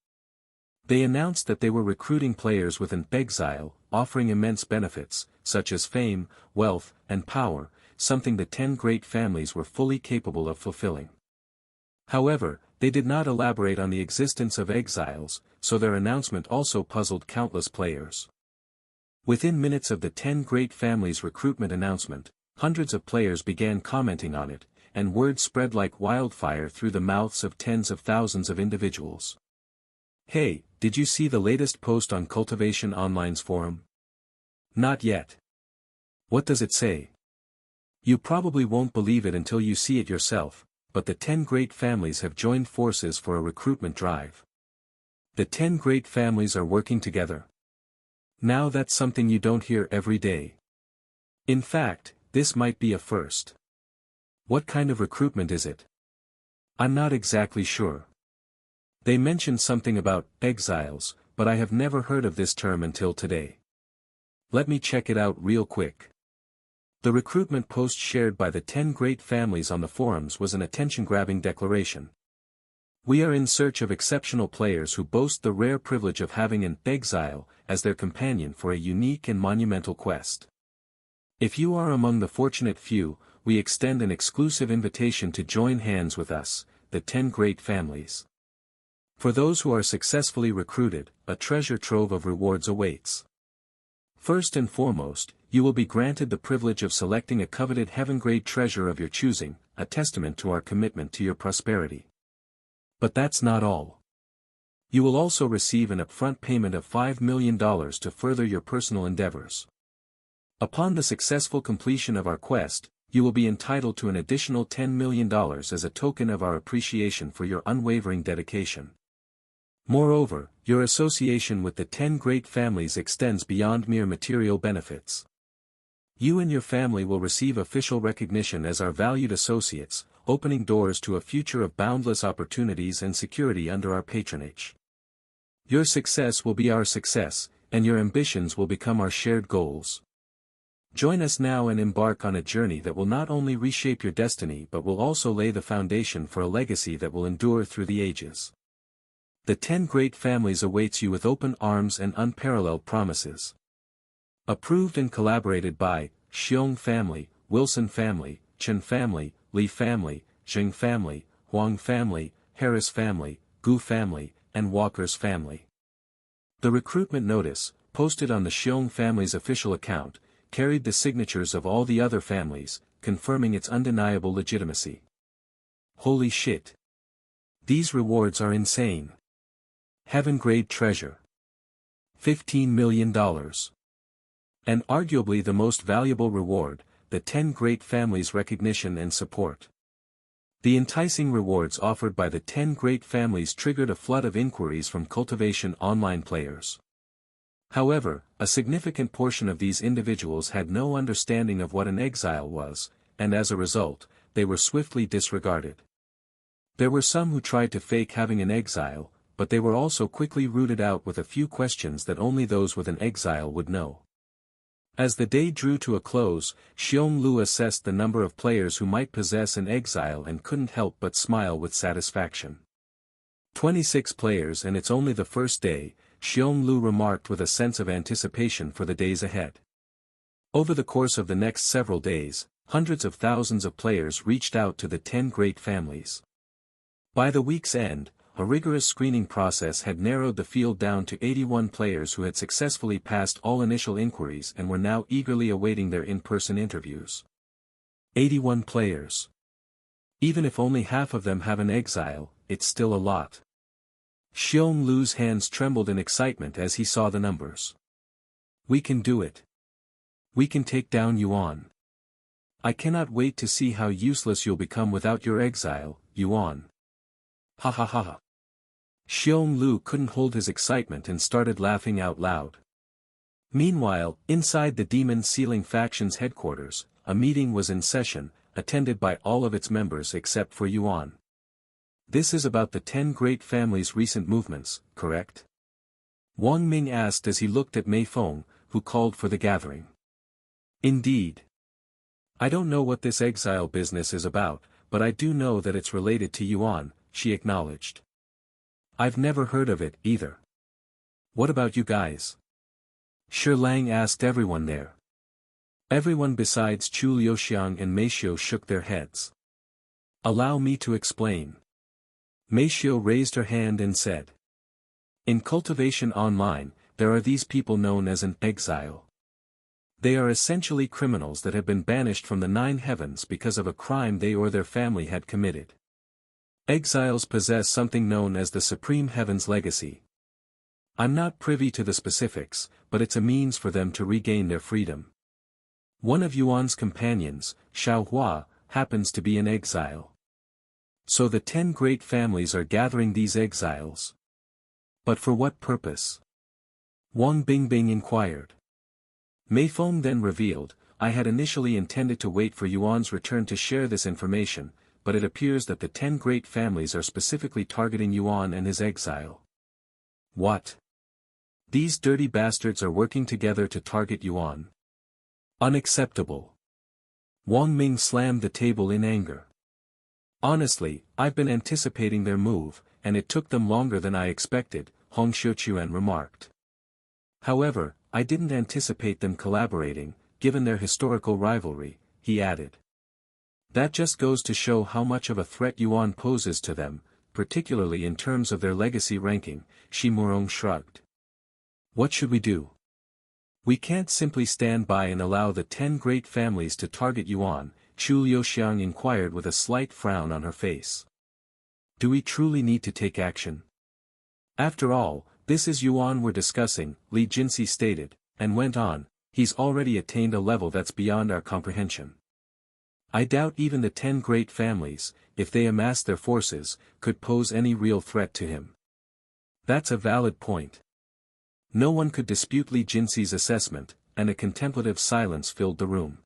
They announced that they were recruiting players with an exile, offering immense benefits, such as fame, wealth, and power, something the 10 great families were fully capable of fulfilling. However, they did not elaborate on the existence of exiles, so their announcement also puzzled countless players. Within minutes of the 10 great families' recruitment announcement, hundreds of players began commenting on it, and word spread like wildfire through the mouths of tens of thousands of individuals. "Hey, did you see the latest post on Cultivation Online's forum?" "Not yet." "What does it say?" "You probably won't believe it until you see it yourself, but the 10 great families have joined forces for a recruitment drive. The 10 great families are working together. Now that's something you don't hear every day. In fact, this might be a first." "What kind of recruitment is it?" "I'm not exactly sure. They mentioned something about exiles, but I have never heard of this term until today. Let me check it out real quick." The recruitment post shared by the 10 great families on the forums was an attention-grabbing declaration. "We are in search of exceptional players who boast the rare privilege of having an exile as their companion for a unique and monumental quest. If you are among the fortunate few, we extend an exclusive invitation to join hands with us, the 10 great families. For those who are successfully recruited, a treasure trove of rewards awaits. First and foremost, you will be granted the privilege of selecting a coveted heaven-grade treasure of your choosing, a testament to our commitment to your prosperity. But that's not all. You will also receive an upfront payment of $5 million to further your personal endeavors. Upon the successful completion of our quest, you will be entitled to an additional $10 million as a token of our appreciation for your unwavering dedication. Moreover, your association with the 10 great families extends beyond mere material benefits. You and your family will receive official recognition as our valued associates, opening doors to a future of boundless opportunities and security under our patronage. Your success will be our success, and your ambitions will become our shared goals. Join us now and embark on a journey that will not only reshape your destiny but will also lay the foundation for a legacy that will endure through the ages. The 10 great families awaits you with open arms and unparalleled promises. Approved and collaborated by Xiong family, Wilson family, Chen family, Li family, Jing family, Huang family, Harris family, Gu family, and Walker's family. The recruitment notice, posted on the Xiong family's official account, carried the signatures of all the other families, confirming its undeniable legitimacy. Holy shit! These rewards are insane. Heaven-grade treasure. $15 million. And arguably the most valuable reward, the 10 great families' recognition and support. The enticing rewards offered by the 10 great families triggered a flood of inquiries from Cultivation Online players. However, a significant portion of these individuals had no understanding of what an exile was, and as a result, they were swiftly disregarded. There were some who tried to fake having an exile, but they were also quickly rooted out with a few questions that only those with an exile would know. As the day drew to a close, Xiong Lu assessed the number of players who might possess an exile and couldn't help but smile with satisfaction. 26 players, and it's only the first day, Xiong Lu remarked with a sense of anticipation for the days ahead. Over the course of the next several days, hundreds of thousands of players reached out to the 10 great families. By the week's end, a rigorous screening process had narrowed the field down to 81 players who had successfully passed all initial inquiries and were now eagerly awaiting their in-person interviews. 81 players. Even if only half of them have an exile, it's still a lot. Xiong Lu's hands trembled in excitement as he saw the numbers. We can do it. We can take down Yuan. I cannot wait to see how useless you'll become without your exile, Yuan. Ha ha ha ha. Xiong Lu couldn't hold his excitement and started laughing out loud. Meanwhile, inside the Demon Sealing faction's headquarters, a meeting was in session, attended by all of its members except for Yuan. This is about the 10 great families' recent movements, correct? Wang Ming asked as he looked at Mei Feng, who called for the gathering. Indeed. I don't know what this exile business is about, but I do know that it's related to Yuan, she acknowledged. I've never heard of it, either. What about you guys? Shi Lang asked everyone there. Everyone besides Chu Liuxiang and Mei Xiu shook their heads. Allow me to explain. Mei Xiu raised her hand and said. In Cultivation Online, there are these people known as an exile. They are essentially criminals that have been banished from the 9 heavens because of a crime they or their family had committed. Exiles possess something known as the Supreme Heaven's Legacy. I'm not privy to the specifics, but it's a means for them to regain their freedom. One of Yuan's companions, Xiao Hua, happens to be an exile. So the 10 great families are gathering these exiles. But for what purpose? Wang Bingbing inquired. Mei Feng then revealed, I had initially intended to wait for Yuan's return to share this information, but it appears that the 10 great families are specifically targeting Yuan and his exile. What? These dirty bastards are working together to target Yuan. Unacceptable. Wang Ming slammed the table in anger. Honestly, I've been anticipating their move, and it took them longer than I expected, Hong Xiuquan remarked. However, I didn't anticipate them collaborating, given their historical rivalry, he added. That just goes to show how much of a threat Yuan poses to them, particularly in terms of their legacy ranking, Shi Murong shrugged. What should we do? We can't simply stand by and allow the 10 great families to target Yuan, Chu Liuxiang inquired with a slight frown on her face. Do we truly need to take action? After all, this is Yuan we're discussing, Li Jinsi stated, and went on, he's already attained a level that's beyond our comprehension. I doubt even the 10 great families, if they amassed their forces, could pose any real threat to him. That's a valid point. No one could dispute Li Jinsi's assessment, and a contemplative silence filled the room.